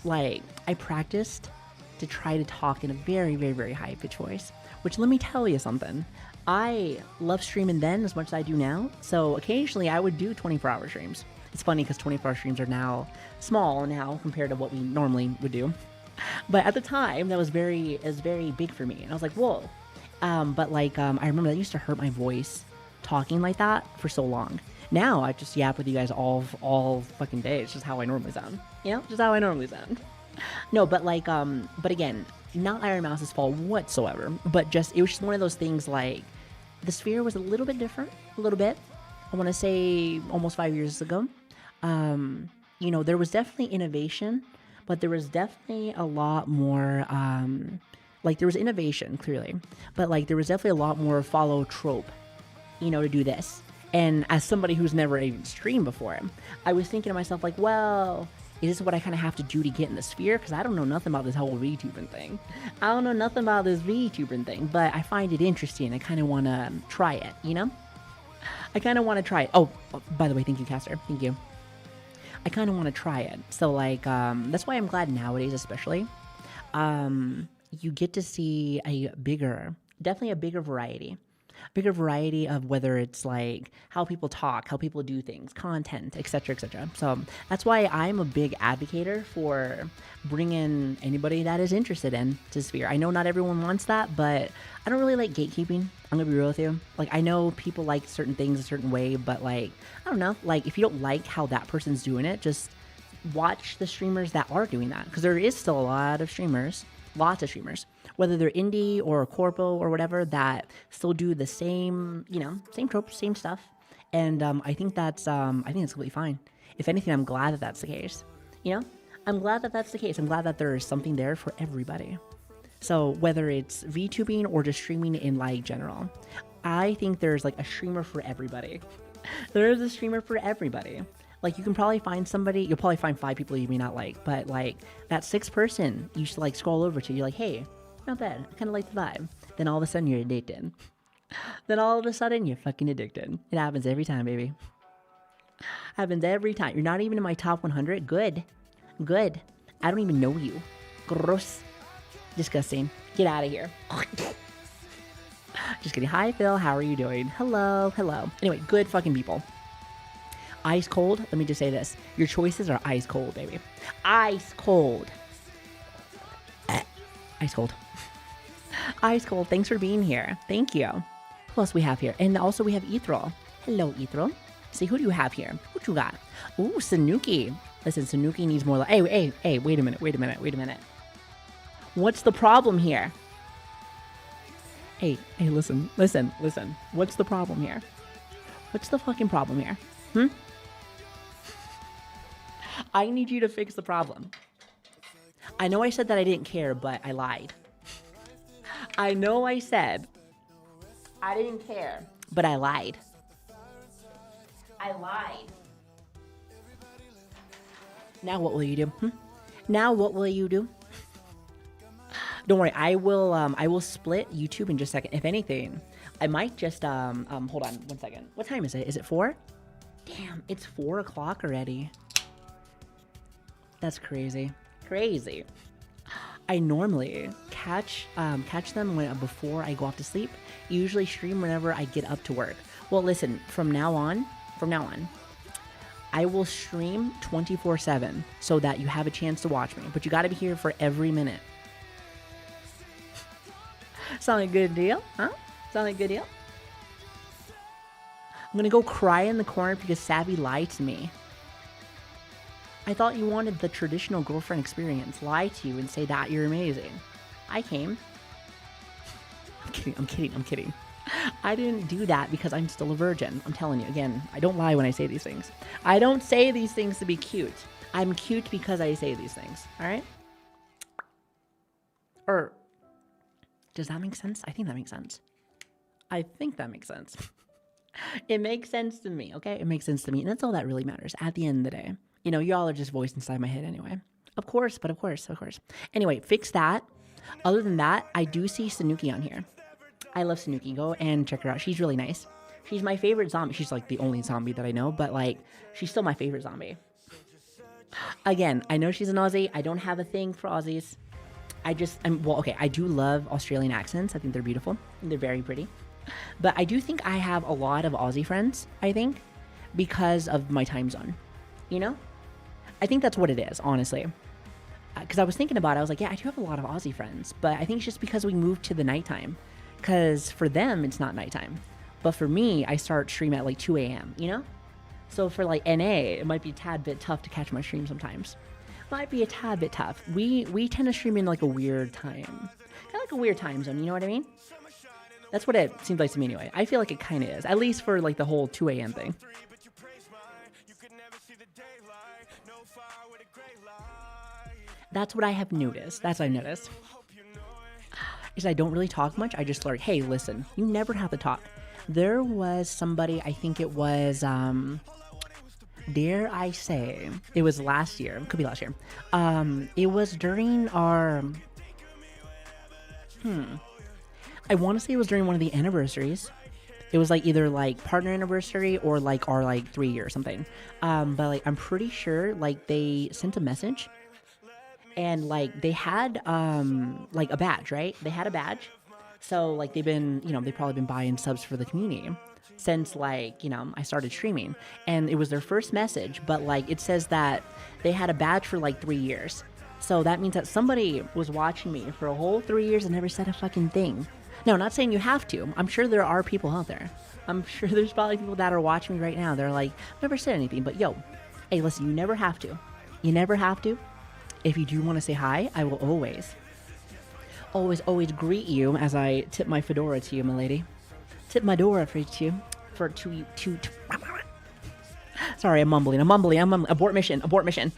like I practiced to try to talk in a very, very, very high pitch voice, which let me tell you something. I love streaming then as much as I do now. So occasionally I would do 24-hour streams. It's funny because 24-hour streams are now small now compared to what we normally would do. But at the time, that was very big for me. And I was like, whoa. But like, I remember that used to hurt my voice talking like that for so long. Now I just yap with you guys all fucking day. It's just how I normally sound. You know, just how I normally sound. No, but like, but again, not Iron Mouse's fault whatsoever. But just, it was just one of those things like, the sphere was a little bit different, a little bit. I want to say almost 5 years ago. You know, there was definitely innovation, but there was definitely a lot more, like there was innovation clearly, but like there was definitely a lot more follow trope, you know, to do this. And as somebody who's never even streamed before, I was thinking to myself like, well, is this what I kind of have to do to get in the sphere? Because I don't know nothing about this whole VTubing thing. I don't know nothing about this VTubing thing, but I find it interesting. I kind of want to try it, you know? I kind of want to try it. Oh, by the way, thank you, Caster. Thank you. I kind of want to try it. So, like, that's why I'm glad nowadays, especially, you get to see definitely a bigger variety of whether it's like how people talk, how people do things, content, etc., etc. So that's why I'm a big advocator for bringing anybody that is interested in to Sphere. I know not everyone wants that, but I don't really like gatekeeping. I'm gonna be real with you. Like, I know people like certain things a certain way, but like, I don't know. Like, if you don't like how that person's doing it, just watch the streamers that are doing that, because there is still a lot of streamers, whether they're indie or corpo or whatever, that still do the same, you know, same tropes, same stuff. And I think that's completely fine. If anything, I'm glad that that's the case. You know, I'm glad that that's the case. I'm glad that there is something there for everybody. So whether it's VTubing or just streaming in like general, I think there's like a streamer for everybody. There is a streamer for everybody. Like, you can probably find somebody, you'll probably find 5 people you may not like, but like that 6th person you should like scroll over to, you're like, hey, not bad, I kind of like the vibe. Then all of a sudden you're addicted. Then all of a sudden you're fucking addicted. It happens every time, baby. Happens every time. You're not even in my top 100. Good. I don't even know you. Gross. Disgusting. Get out of here. Just kidding. Hi, Phil. How are you doing? Hello. Hello. Anyway, good fucking people. Ice cold. Let me just say this. Your choices are ice cold, baby. Ice cold. Ice cold. Ice cold. Thanks for being here. Thank you. Who else we have here? And also we have Ethrol. Hello, Ethrol. See, who do you have here? What you got? Ooh, Sanuki. Listen, Sanuki needs more like... Hey, wait a minute. What's the problem here? Hey, listen. What's the problem here? What's the fucking problem here? I need you to fix the problem. I know I said that I didn't care, but I lied. I know I said I didn't care, but I lied. I lied. Now what will you do? Now what will you do? Don't worry, I will split YouTube in just a second. If anything, I might just hold on 1 second. What time is it? Is it 4? Damn, it's 4 o'clock already. That's crazy. Crazy. I normally catch them before I go off to sleep. Usually stream whenever I get up to work. Well, listen, from now on, I will stream 24/7 so that you have a chance to watch me. But you got to be here for every minute. Sound like a good deal? Huh? Sound like a good deal? I'm gonna go cry in the corner because Savi lied to me. I thought you wanted the traditional girlfriend experience. Lie to you and say that you're amazing. I came. I'm kidding. I didn't do that because I'm still a virgin. I'm telling you, again, I don't lie when I say these things. I don't say these things to be cute. I'm cute because I say these things, all right? Or, does that make sense? I think that makes sense. It makes sense to me, okay? It makes sense to me, and that's all that really matters at the end of the day. You know, y'all are just voice inside my head anyway. Of course. Anyway, fix that. Other than that, I do see Sanuki on here. I love Sanuki. Go and check her out. She's really nice. She's my favorite zombie. She's like the only zombie that I know, but like, she's still my favorite zombie. Again, I know she's an Aussie. I don't have a thing for Aussies. I do love Australian accents. I think they're beautiful. They're very pretty. But I do think I have a lot of Aussie friends, I think, because of my time zone. You know? I think that's what it is, honestly. Because I was thinking about it, I was like, yeah, I do have a lot of Aussie friends, but I think it's just because we moved to the nighttime. Because for them, it's not nighttime. But for me, I start stream at like 2 a.m., you know? So for like NA, it might be a tad bit tough to catch my stream sometimes. Might be a tad bit tough. We tend to stream in like a weird time. Kind of like a weird time zone, you know what I mean? That's what it seems like to me anyway. I feel like it kind of is. At least for like the whole 2 a.m. thing. That's what I have noticed. Is I don't really talk much. I just learn, hey, listen, you never have to talk. There was somebody, I think it was, dare I say, it was last year. Could be last year. It was during our, I want to say it was during one of the anniversaries. It was like either like partner anniversary or like our like 3 year or something. But like, I'm pretty sure like they sent a message. And like they had like a badge, right? They had a badge. So like they've been, they've probably been buying subs for the community since like, I started streaming. And it was their first message, but like it says that they had a badge for like 3 years. So that means that somebody was watching me for a whole 3 years and never said a fucking thing. No, not saying you have to. I'm sure there are people out there. I'm sure there's probably people that are watching me right now. They're like, never said anything, but yo, hey, listen, you never have to. If you do want to say hi, I will always greet you as I tip my fedora to you, my lady. Tip my fedora for you. Sorry, I'm mumbling. Abort mission.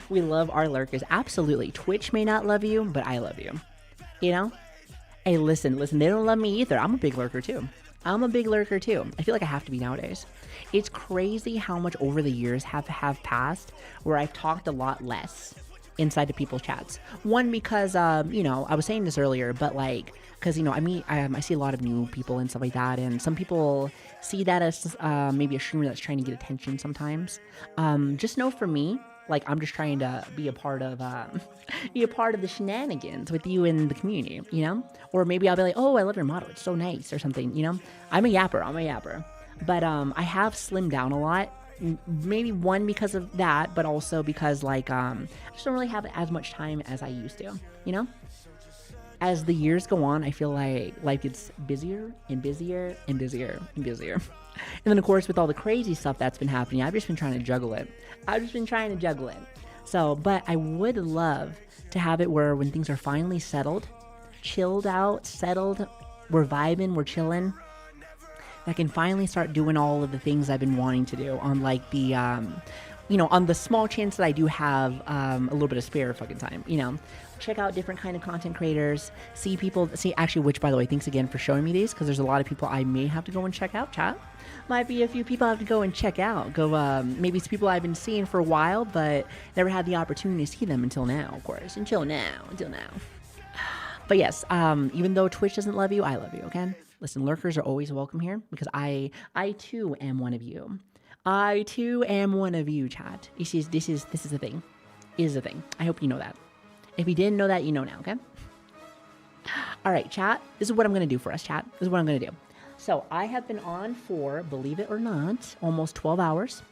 We love our lurkers. Absolutely. Twitch may not love you, but I love you. You know? Hey, listen. They don't love me either. I'm a big lurker too. I feel like I have to be nowadays. It's crazy how much over the years have passed where I've talked a lot less inside the people's chats. One, because, I was saying this earlier, but like, because, I see a lot of new people and stuff like that. And some people see that as maybe a streamer that's trying to get attention sometimes. Just know for me, Like, I'm just trying to be a part of the shenanigans with you in the community, you know? Or maybe I'll be like, oh, I love your motto. It's so nice or something, you know? I'm a yapper. But I have slimmed down a lot. Maybe one because of that, but also because like I just don't really have as much time as I used to, you know? As the years go on, I feel like life gets busier and busier and busier and busier. And then, of course, with all the crazy stuff that's been happening, I've just been trying to juggle it. So, but I would love to have it where when things are finally settled, chilled out, settled, we're vibing, we're chilling, I can finally start doing all of the things I've been wanting to do on like the, on the small chance that I do have a little bit of spare fucking time, you know. Check out different kind of content creators, see actually, which by the way, thanks again for showing me these, because there's a lot of people I may have to go and check out, chat. Might be a few people I have to go and check out. Maybe it's people I've been seeing for a while, but never had the opportunity to see them until now, of course. Until now. But yes, even though Twitch doesn't love you, I love you, okay? Listen, lurkers are always welcome here, because I too am one of you. I too am one of you, chat. This is the thing. It is a thing. I hope you know that. If you didn't know that, you know now, okay? All right, chat. This is what I'm going to do for us, chat. This is what I'm going to do. So I have been on for, believe it or not, almost 12 hours.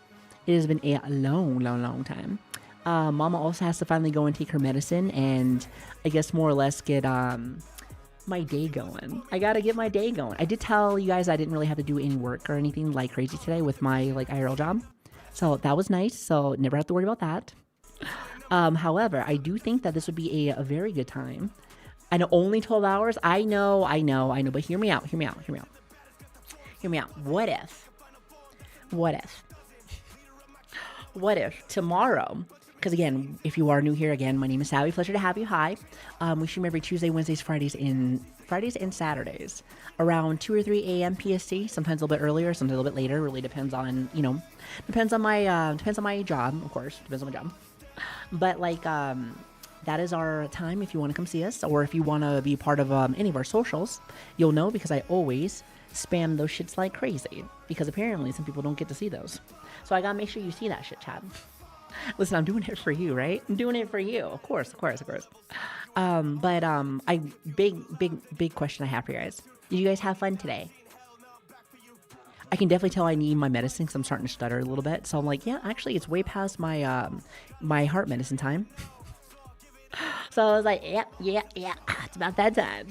It has been a long time. Mama also has to finally go and take her medicine and I guess more or less get my day going. I got to get my day going. I did tell you guys I didn't really have to do any work or anything like crazy today with my like IRL job. So that was nice. So never have to worry about that. However, I do think that this would be a very good time. I know only 12 hours. I know. But hear me out. What if tomorrow, because again, if you are new here, again, my name is Savi. Pleasure to have you. Hi. We stream every Tuesday, Wednesdays, Fridays, and Saturdays around 2 or 3 a.m. PST. Sometimes a little bit earlier, sometimes a little bit later. Really depends on, depends on my job, of course. Depends on my job. But like, that is our time if you want to come see us, or if you want to be part of any of our socials, you'll know because I always spam those shits like crazy, because apparently some people don't get to see those. So I gotta make sure you see that shit, chat. Listen, I'm doing it for you, right? I'm doing it for you. Of course. Big question I have for you guys. Did you guys have fun today? I can definitely tell I need my medicine because I'm starting to stutter a little bit. So I'm like, yeah, actually, it's way past my my heart medicine time. So I was like, yeah, it's about that time.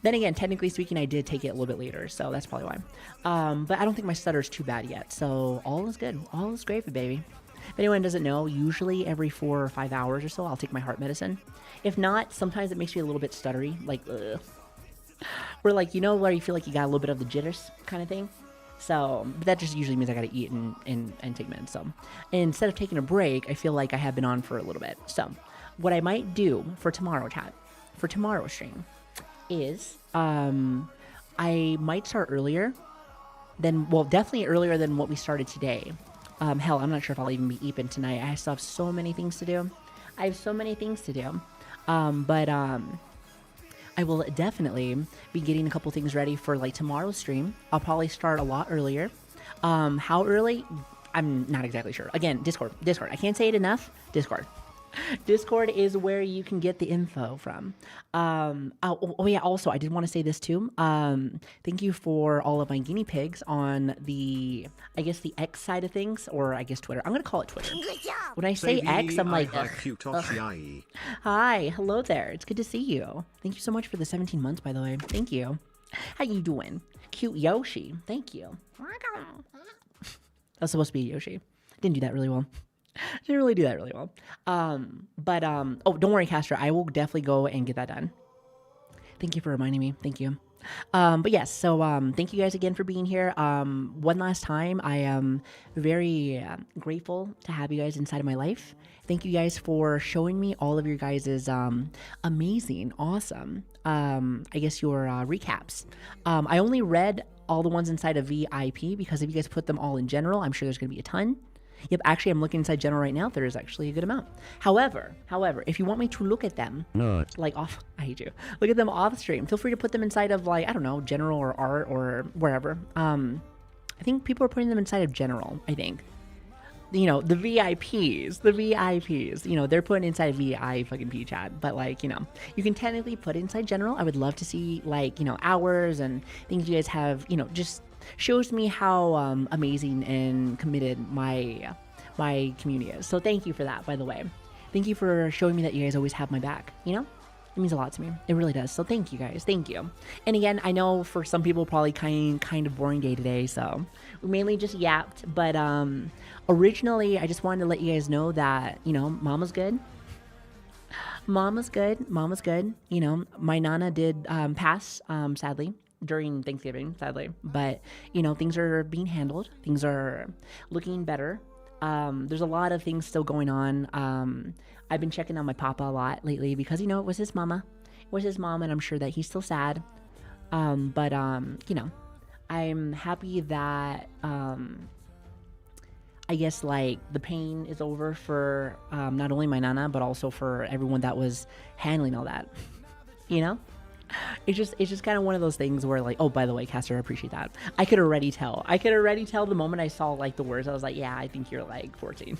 Then again, technically speaking, I did take it a little bit later, so that's probably why. But I don't think my stutter is too bad yet, so all is good. All is gravy, baby. If anyone doesn't know, usually every 4 or 5 hours or so, I'll take my heart medicine. If not, sometimes it makes me a little bit stuttery, like, ugh. Where, like, where you feel like you got a little bit of the jitters kind of thing. So, but that just usually means I gotta eat and take meds. So, instead of taking a break, I feel like I have been on for a little bit. So, what I might do for tomorrow, chat, for tomorrow's stream, is I might start earlier than, well, definitely earlier than what we started today. Hell, I'm not sure if I'll even be eeping tonight. I still have so many things to do. But I will definitely be getting a couple things ready for like tomorrow's stream. I'll probably start a lot earlier. How early? I'm not exactly sure. Again, Discord. I can't say it enough. Discord is where you can get the info from. Oh yeah, also I did want to say this too. Thank you for all of my guinea pigs on the, I guess, the X side of things, or I guess Twitter. I'm gonna call it Twitter. When I say X, I'm like, hi, hello there. It's good to see you. Thank you so much for the 17 months, by the way. Thank you. How you doing? Cute Yoshi. Thank you. That was supposed to be Yoshi. Didn't do that really well. Didn't really do that really well. Oh, don't worry, Castro. I will definitely go and get that done. Thank you for reminding me. Thank you. But yes, so thank you guys again for being here. One last time, I am very grateful to have you guys inside of my life. Thank you guys for showing me all of your guys' amazing, awesome, I guess your recaps. I only read all the ones inside of VIP because if you guys put them all in general, I'm sure there's going to be a ton. Yep, actually, I'm looking inside general right now. There is actually a good amount. However, if you want me to look at them, like off, I hate you. Look at them off stream. Feel free to put them inside of like, I don't know, general or art or wherever. I think people are putting them inside of general, I think. the VIPs, they're putting inside VI fucking P chat, but like, you can technically put inside general. I would love to see like, hours and things you guys have, just shows me how amazing and committed my community is. So thank you for that, by the way. Thank you for showing me that you guys always have my back, It means a lot to me. It really does. So thank you guys. Thank you. And again, I know for some people probably kind of boring day today, so we mainly just yapped. But originally, I just wanted to let you guys know that, Mama's good. Mama's good. Mama's good. My Nana did pass, sadly, during Thanksgiving, sadly. But, things are being handled. Things are looking better. There's a lot of things still going on. I've been checking on my papa a lot lately because, it was his mama. It was his mom, and I'm sure that he's still sad. But I'm happy that, I guess, like, the pain is over for not only my Nana, but also for everyone that was handling all that. It's just kind of one of those things where, like, oh, by the way, Caster, I appreciate that. I could already tell the moment I saw, like, the words. I was like, yeah, I think you're, like, 14.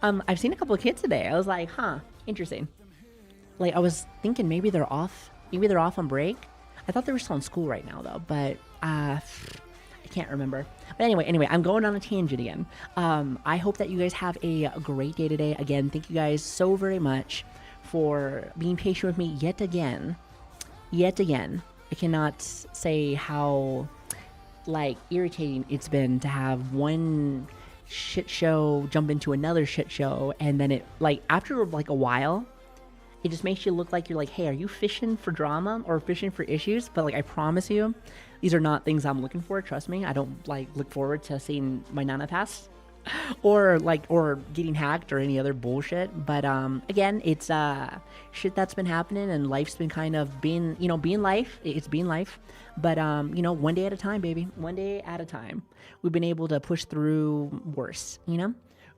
I've seen a couple of kids today. I was like, huh, interesting. Like, I was thinking maybe they're off on break. I thought they were still in school right now, though, but I can't remember. But anyway, I'm going on a tangent again. I hope that you guys have a great day today. Again, thank you guys so very much for being patient with me yet again. I cannot say how, like, irritating it's been to have one shit show jump into another shit show, and then it, like, after like a while, it just makes you look like you're like, hey, are you fishing for drama or fishing for issues? But like, I promise you, these are not things I'm looking for. Trust me. I don't like look forward to seeing my Nana pass or getting hacked or any other bullshit. But again, it's shit that's been happening, and life's been kind of being life. It's being life. But one day at a time, baby. One day at a time. We've been able to push through worse. We've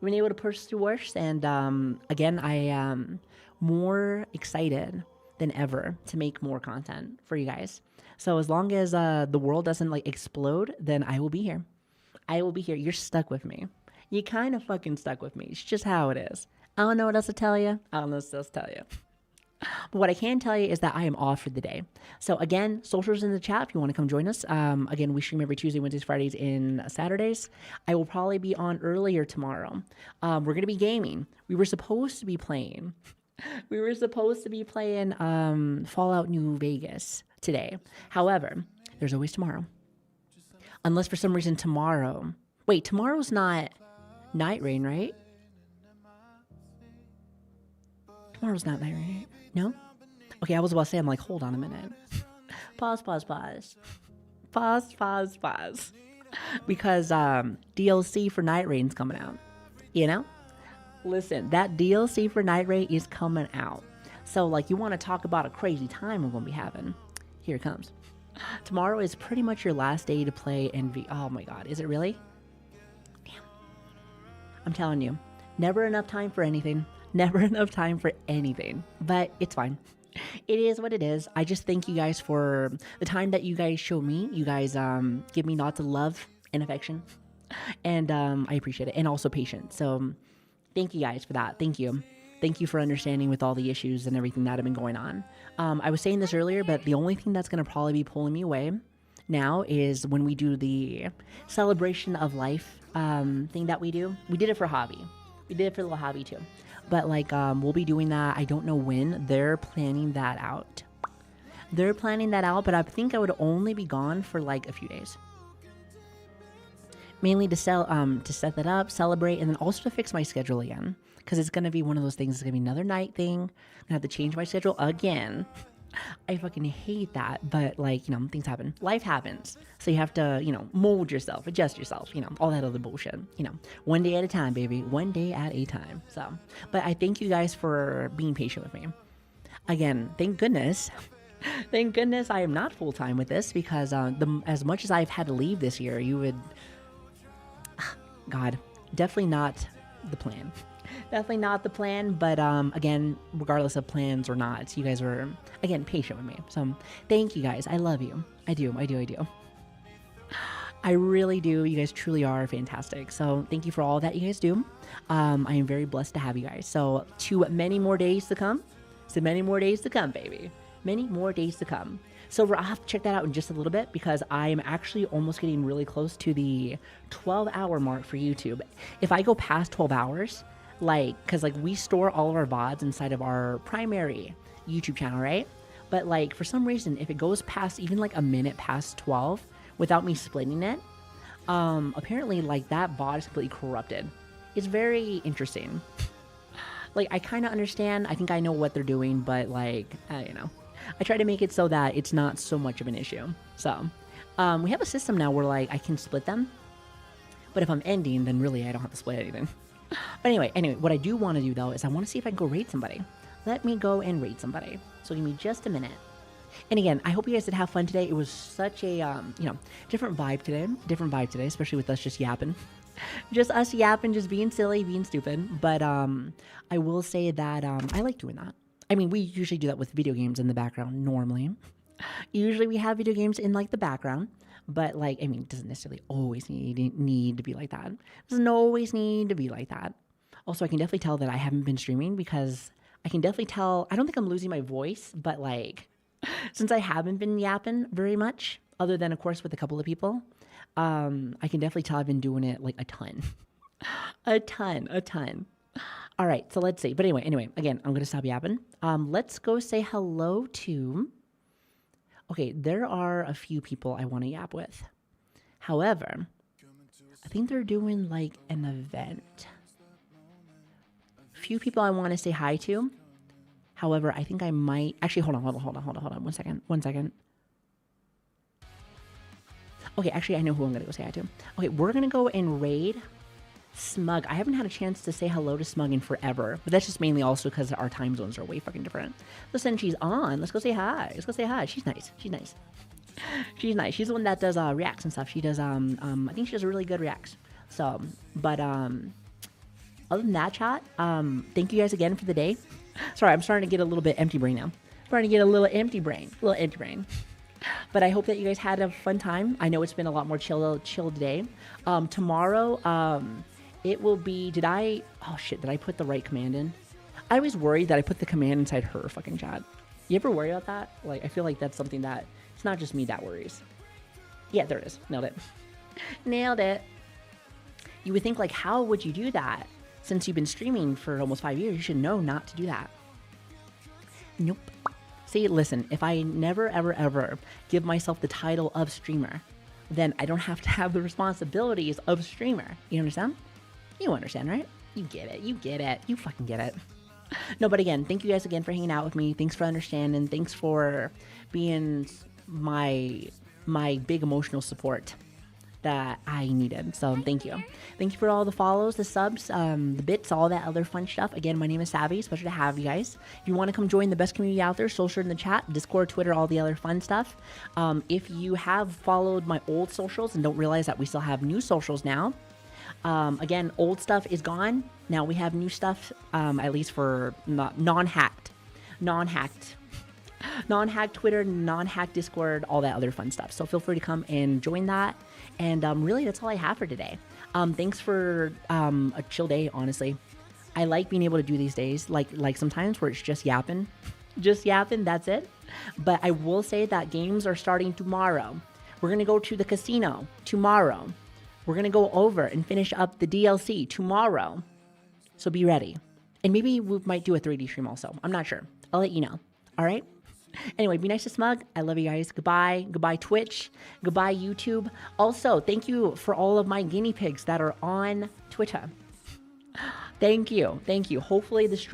been able to push through worse. And again, I am more excited than ever to make more content for you guys. So as long as the world doesn't like explode, then I will be here. I will be here. You're stuck with me. You kind of fucking stuck with me. It's just how it is. I don't know what else to tell you. I don't know what else to tell you. But what I can tell you is that I am off for the day. So again, socials in the chat if you want to come join us. Again, we stream every Tuesday, Wednesdays, Fridays, and Saturdays. I will probably be on earlier tomorrow. We're going to be gaming. We were supposed to be playing Fallout New Vegas today. However, there's always tomorrow. Unless for some reason tomorrow... Wait, tomorrow's not Night Rain, right? Tomorrow's not Night Rain, no? Okay, I was about to say, I'm like, hold on a minute. Pause. Because DLC for Night Rain's coming out, Listen, that DLC for Night Rain is coming out. So, like, you want to talk about a crazy time we're going to be having? Here it comes. Tomorrow is pretty much your last day to play NV. Oh my god, is it really? Damn. I'm telling you, never enough time for anything. Never enough time for anything. But it's fine. It is what it is. I just thank you guys for the time that you guys show me. You guys give me lots of love and affection. And I appreciate it. And also patience. So thank you guys for that. Thank you. Thank you for understanding with all the issues and everything that have been going on. I was saying this earlier, but the only thing that's going to probably be pulling me away now is when we do the celebration of life thing that we do. We did it for hobby. We did it for a little hobby too. But like, we'll be doing that. I don't know when. They're planning that out. But I think I would only be gone for like a few days. Mainly to set that up, celebrate, and then also to fix my schedule again. Because it's going to be one of those things. It's going to be another night thing. I'm going to have to change my schedule again. I fucking hate that. But, like, things happen. Life happens. So you have to, mold yourself, adjust yourself, all that other bullshit. One day at a time, baby. One day at a time. So, but I thank you guys for being patient with me. Again, thank goodness. Thank goodness I am not full-time with this. Because as much as I've had to leave this year, you would... God, definitely not the plan. Definitely not the plan, but again, regardless of plans or not, you guys were, again, patient with me. So thank you guys. I love you. I do. I really do. You guys truly are fantastic. So thank you for all that you guys do. I am very blessed to have you guys. So to many more days to come. So many more days to come, baby. Many more days to come. So I'll have to check that out in just a little bit because I am actually almost getting really close to the 12-hour mark for YouTube. If I go past 12 hours, like, because like we store all of our VODs inside of our primary YouTube channel, right? But like for some reason, if it goes past even like a minute past 12 without me splitting it, apparently like that VOD is completely corrupted. It's very interesting. Like I kind of understand. I think I know what they're doing, but like, you know, I try to make it so that it's not so much of an issue. So we have a system now where like I can split them, but if I'm ending, then really I don't have to split anything. But anyway, what I do want to do though is I want to see if I can go raid somebody. Let me go and raid somebody. So give me just a minute. And again, I hope you guys did have fun today. It was such a, you know, different vibe today, especially with us just yapping. Just us yapping, just being silly, being stupid. But I will say that I like doing that. I mean, we usually do that with video games in the background normally. Usually we have video games in like the background. But like, I mean, it doesn't necessarily always need to be like that. It doesn't always need to be like that. Also, I can definitely tell that I haven't been streaming because I can definitely tell, I don't think I'm losing my voice, but like, since I haven't been yapping very much, other than of course with a couple of people, I can definitely tell I've been doing it like a ton. a ton. All right, so let's see. But anyway, again, I'm going to stop yapping. Let's go say hello to... Okay, there are a few people I want to yap with. However, I think they're doing like an event. Few people I want to say hi to. However, I think I might... Actually, hold on. 1 second. Okay, actually, I know who I'm going to go say hi to. Okay, we're going to go and raid Smug. I haven't had a chance to say hello to Smug in forever, but that's just mainly also because our time zones are way fucking different. Listen, she's on. Let's go say hi. She's nice. She's the one that does reacts and stuff. She does I think she does really good reacts. So, but other than that, chat, thank you guys again for the day. Sorry, I'm starting to get a little bit empty brain now. Starting to get a little empty brain. But I hope that you guys had a fun time. I know it's been a lot more chill today. Tomorrow, it will be, did I put the right command in? I was worried that I put the command inside her fucking chat. You ever worry about that? Like, I feel like that's something that, it's not just me that worries. Yeah, there it is. Nailed it. You would think, like, how would you do that? Since you've been streaming for almost 5 years, you should know not to do that. Nope. See, listen, if I never, ever give myself the title of streamer, then I don't have to have the responsibilities of streamer. You understand? You understand, right? You get it. You fucking get it. No, but again, thank you guys again for hanging out with me. Thanks for understanding. Thanks for being my big emotional support that I needed. So thank you. Thank you for all the follows, the subs, the bits, all that other fun stuff. Again, my name is Savi. It's a pleasure to have you guys. If you want to come join the best community out there, social in the chat, Discord, Twitter, all the other fun stuff. If you have followed my old socials and don't realize that we still have new socials now, again, old stuff is gone. Now we have new stuff, at least for non-hacked Twitter, non-hacked Discord, all that other fun stuff. So feel free to come and join that. And really, that's all I have for today. Thanks for a chill day, honestly. I like being able to do these days, like sometimes where it's just yapping, that's it. But I will say that games are starting tomorrow. We're going to go to the casino tomorrow. We're going to go over and finish up the DLC tomorrow. So be ready. And maybe we might do a 3D stream also. I'm not sure. I'll let you know. All right? Anyway, be nice to Smug. I love you guys. Goodbye. Goodbye, Twitch. Goodbye, YouTube. Also, thank you for all of my guinea pigs that are on Twitter. Thank you. Hopefully the stream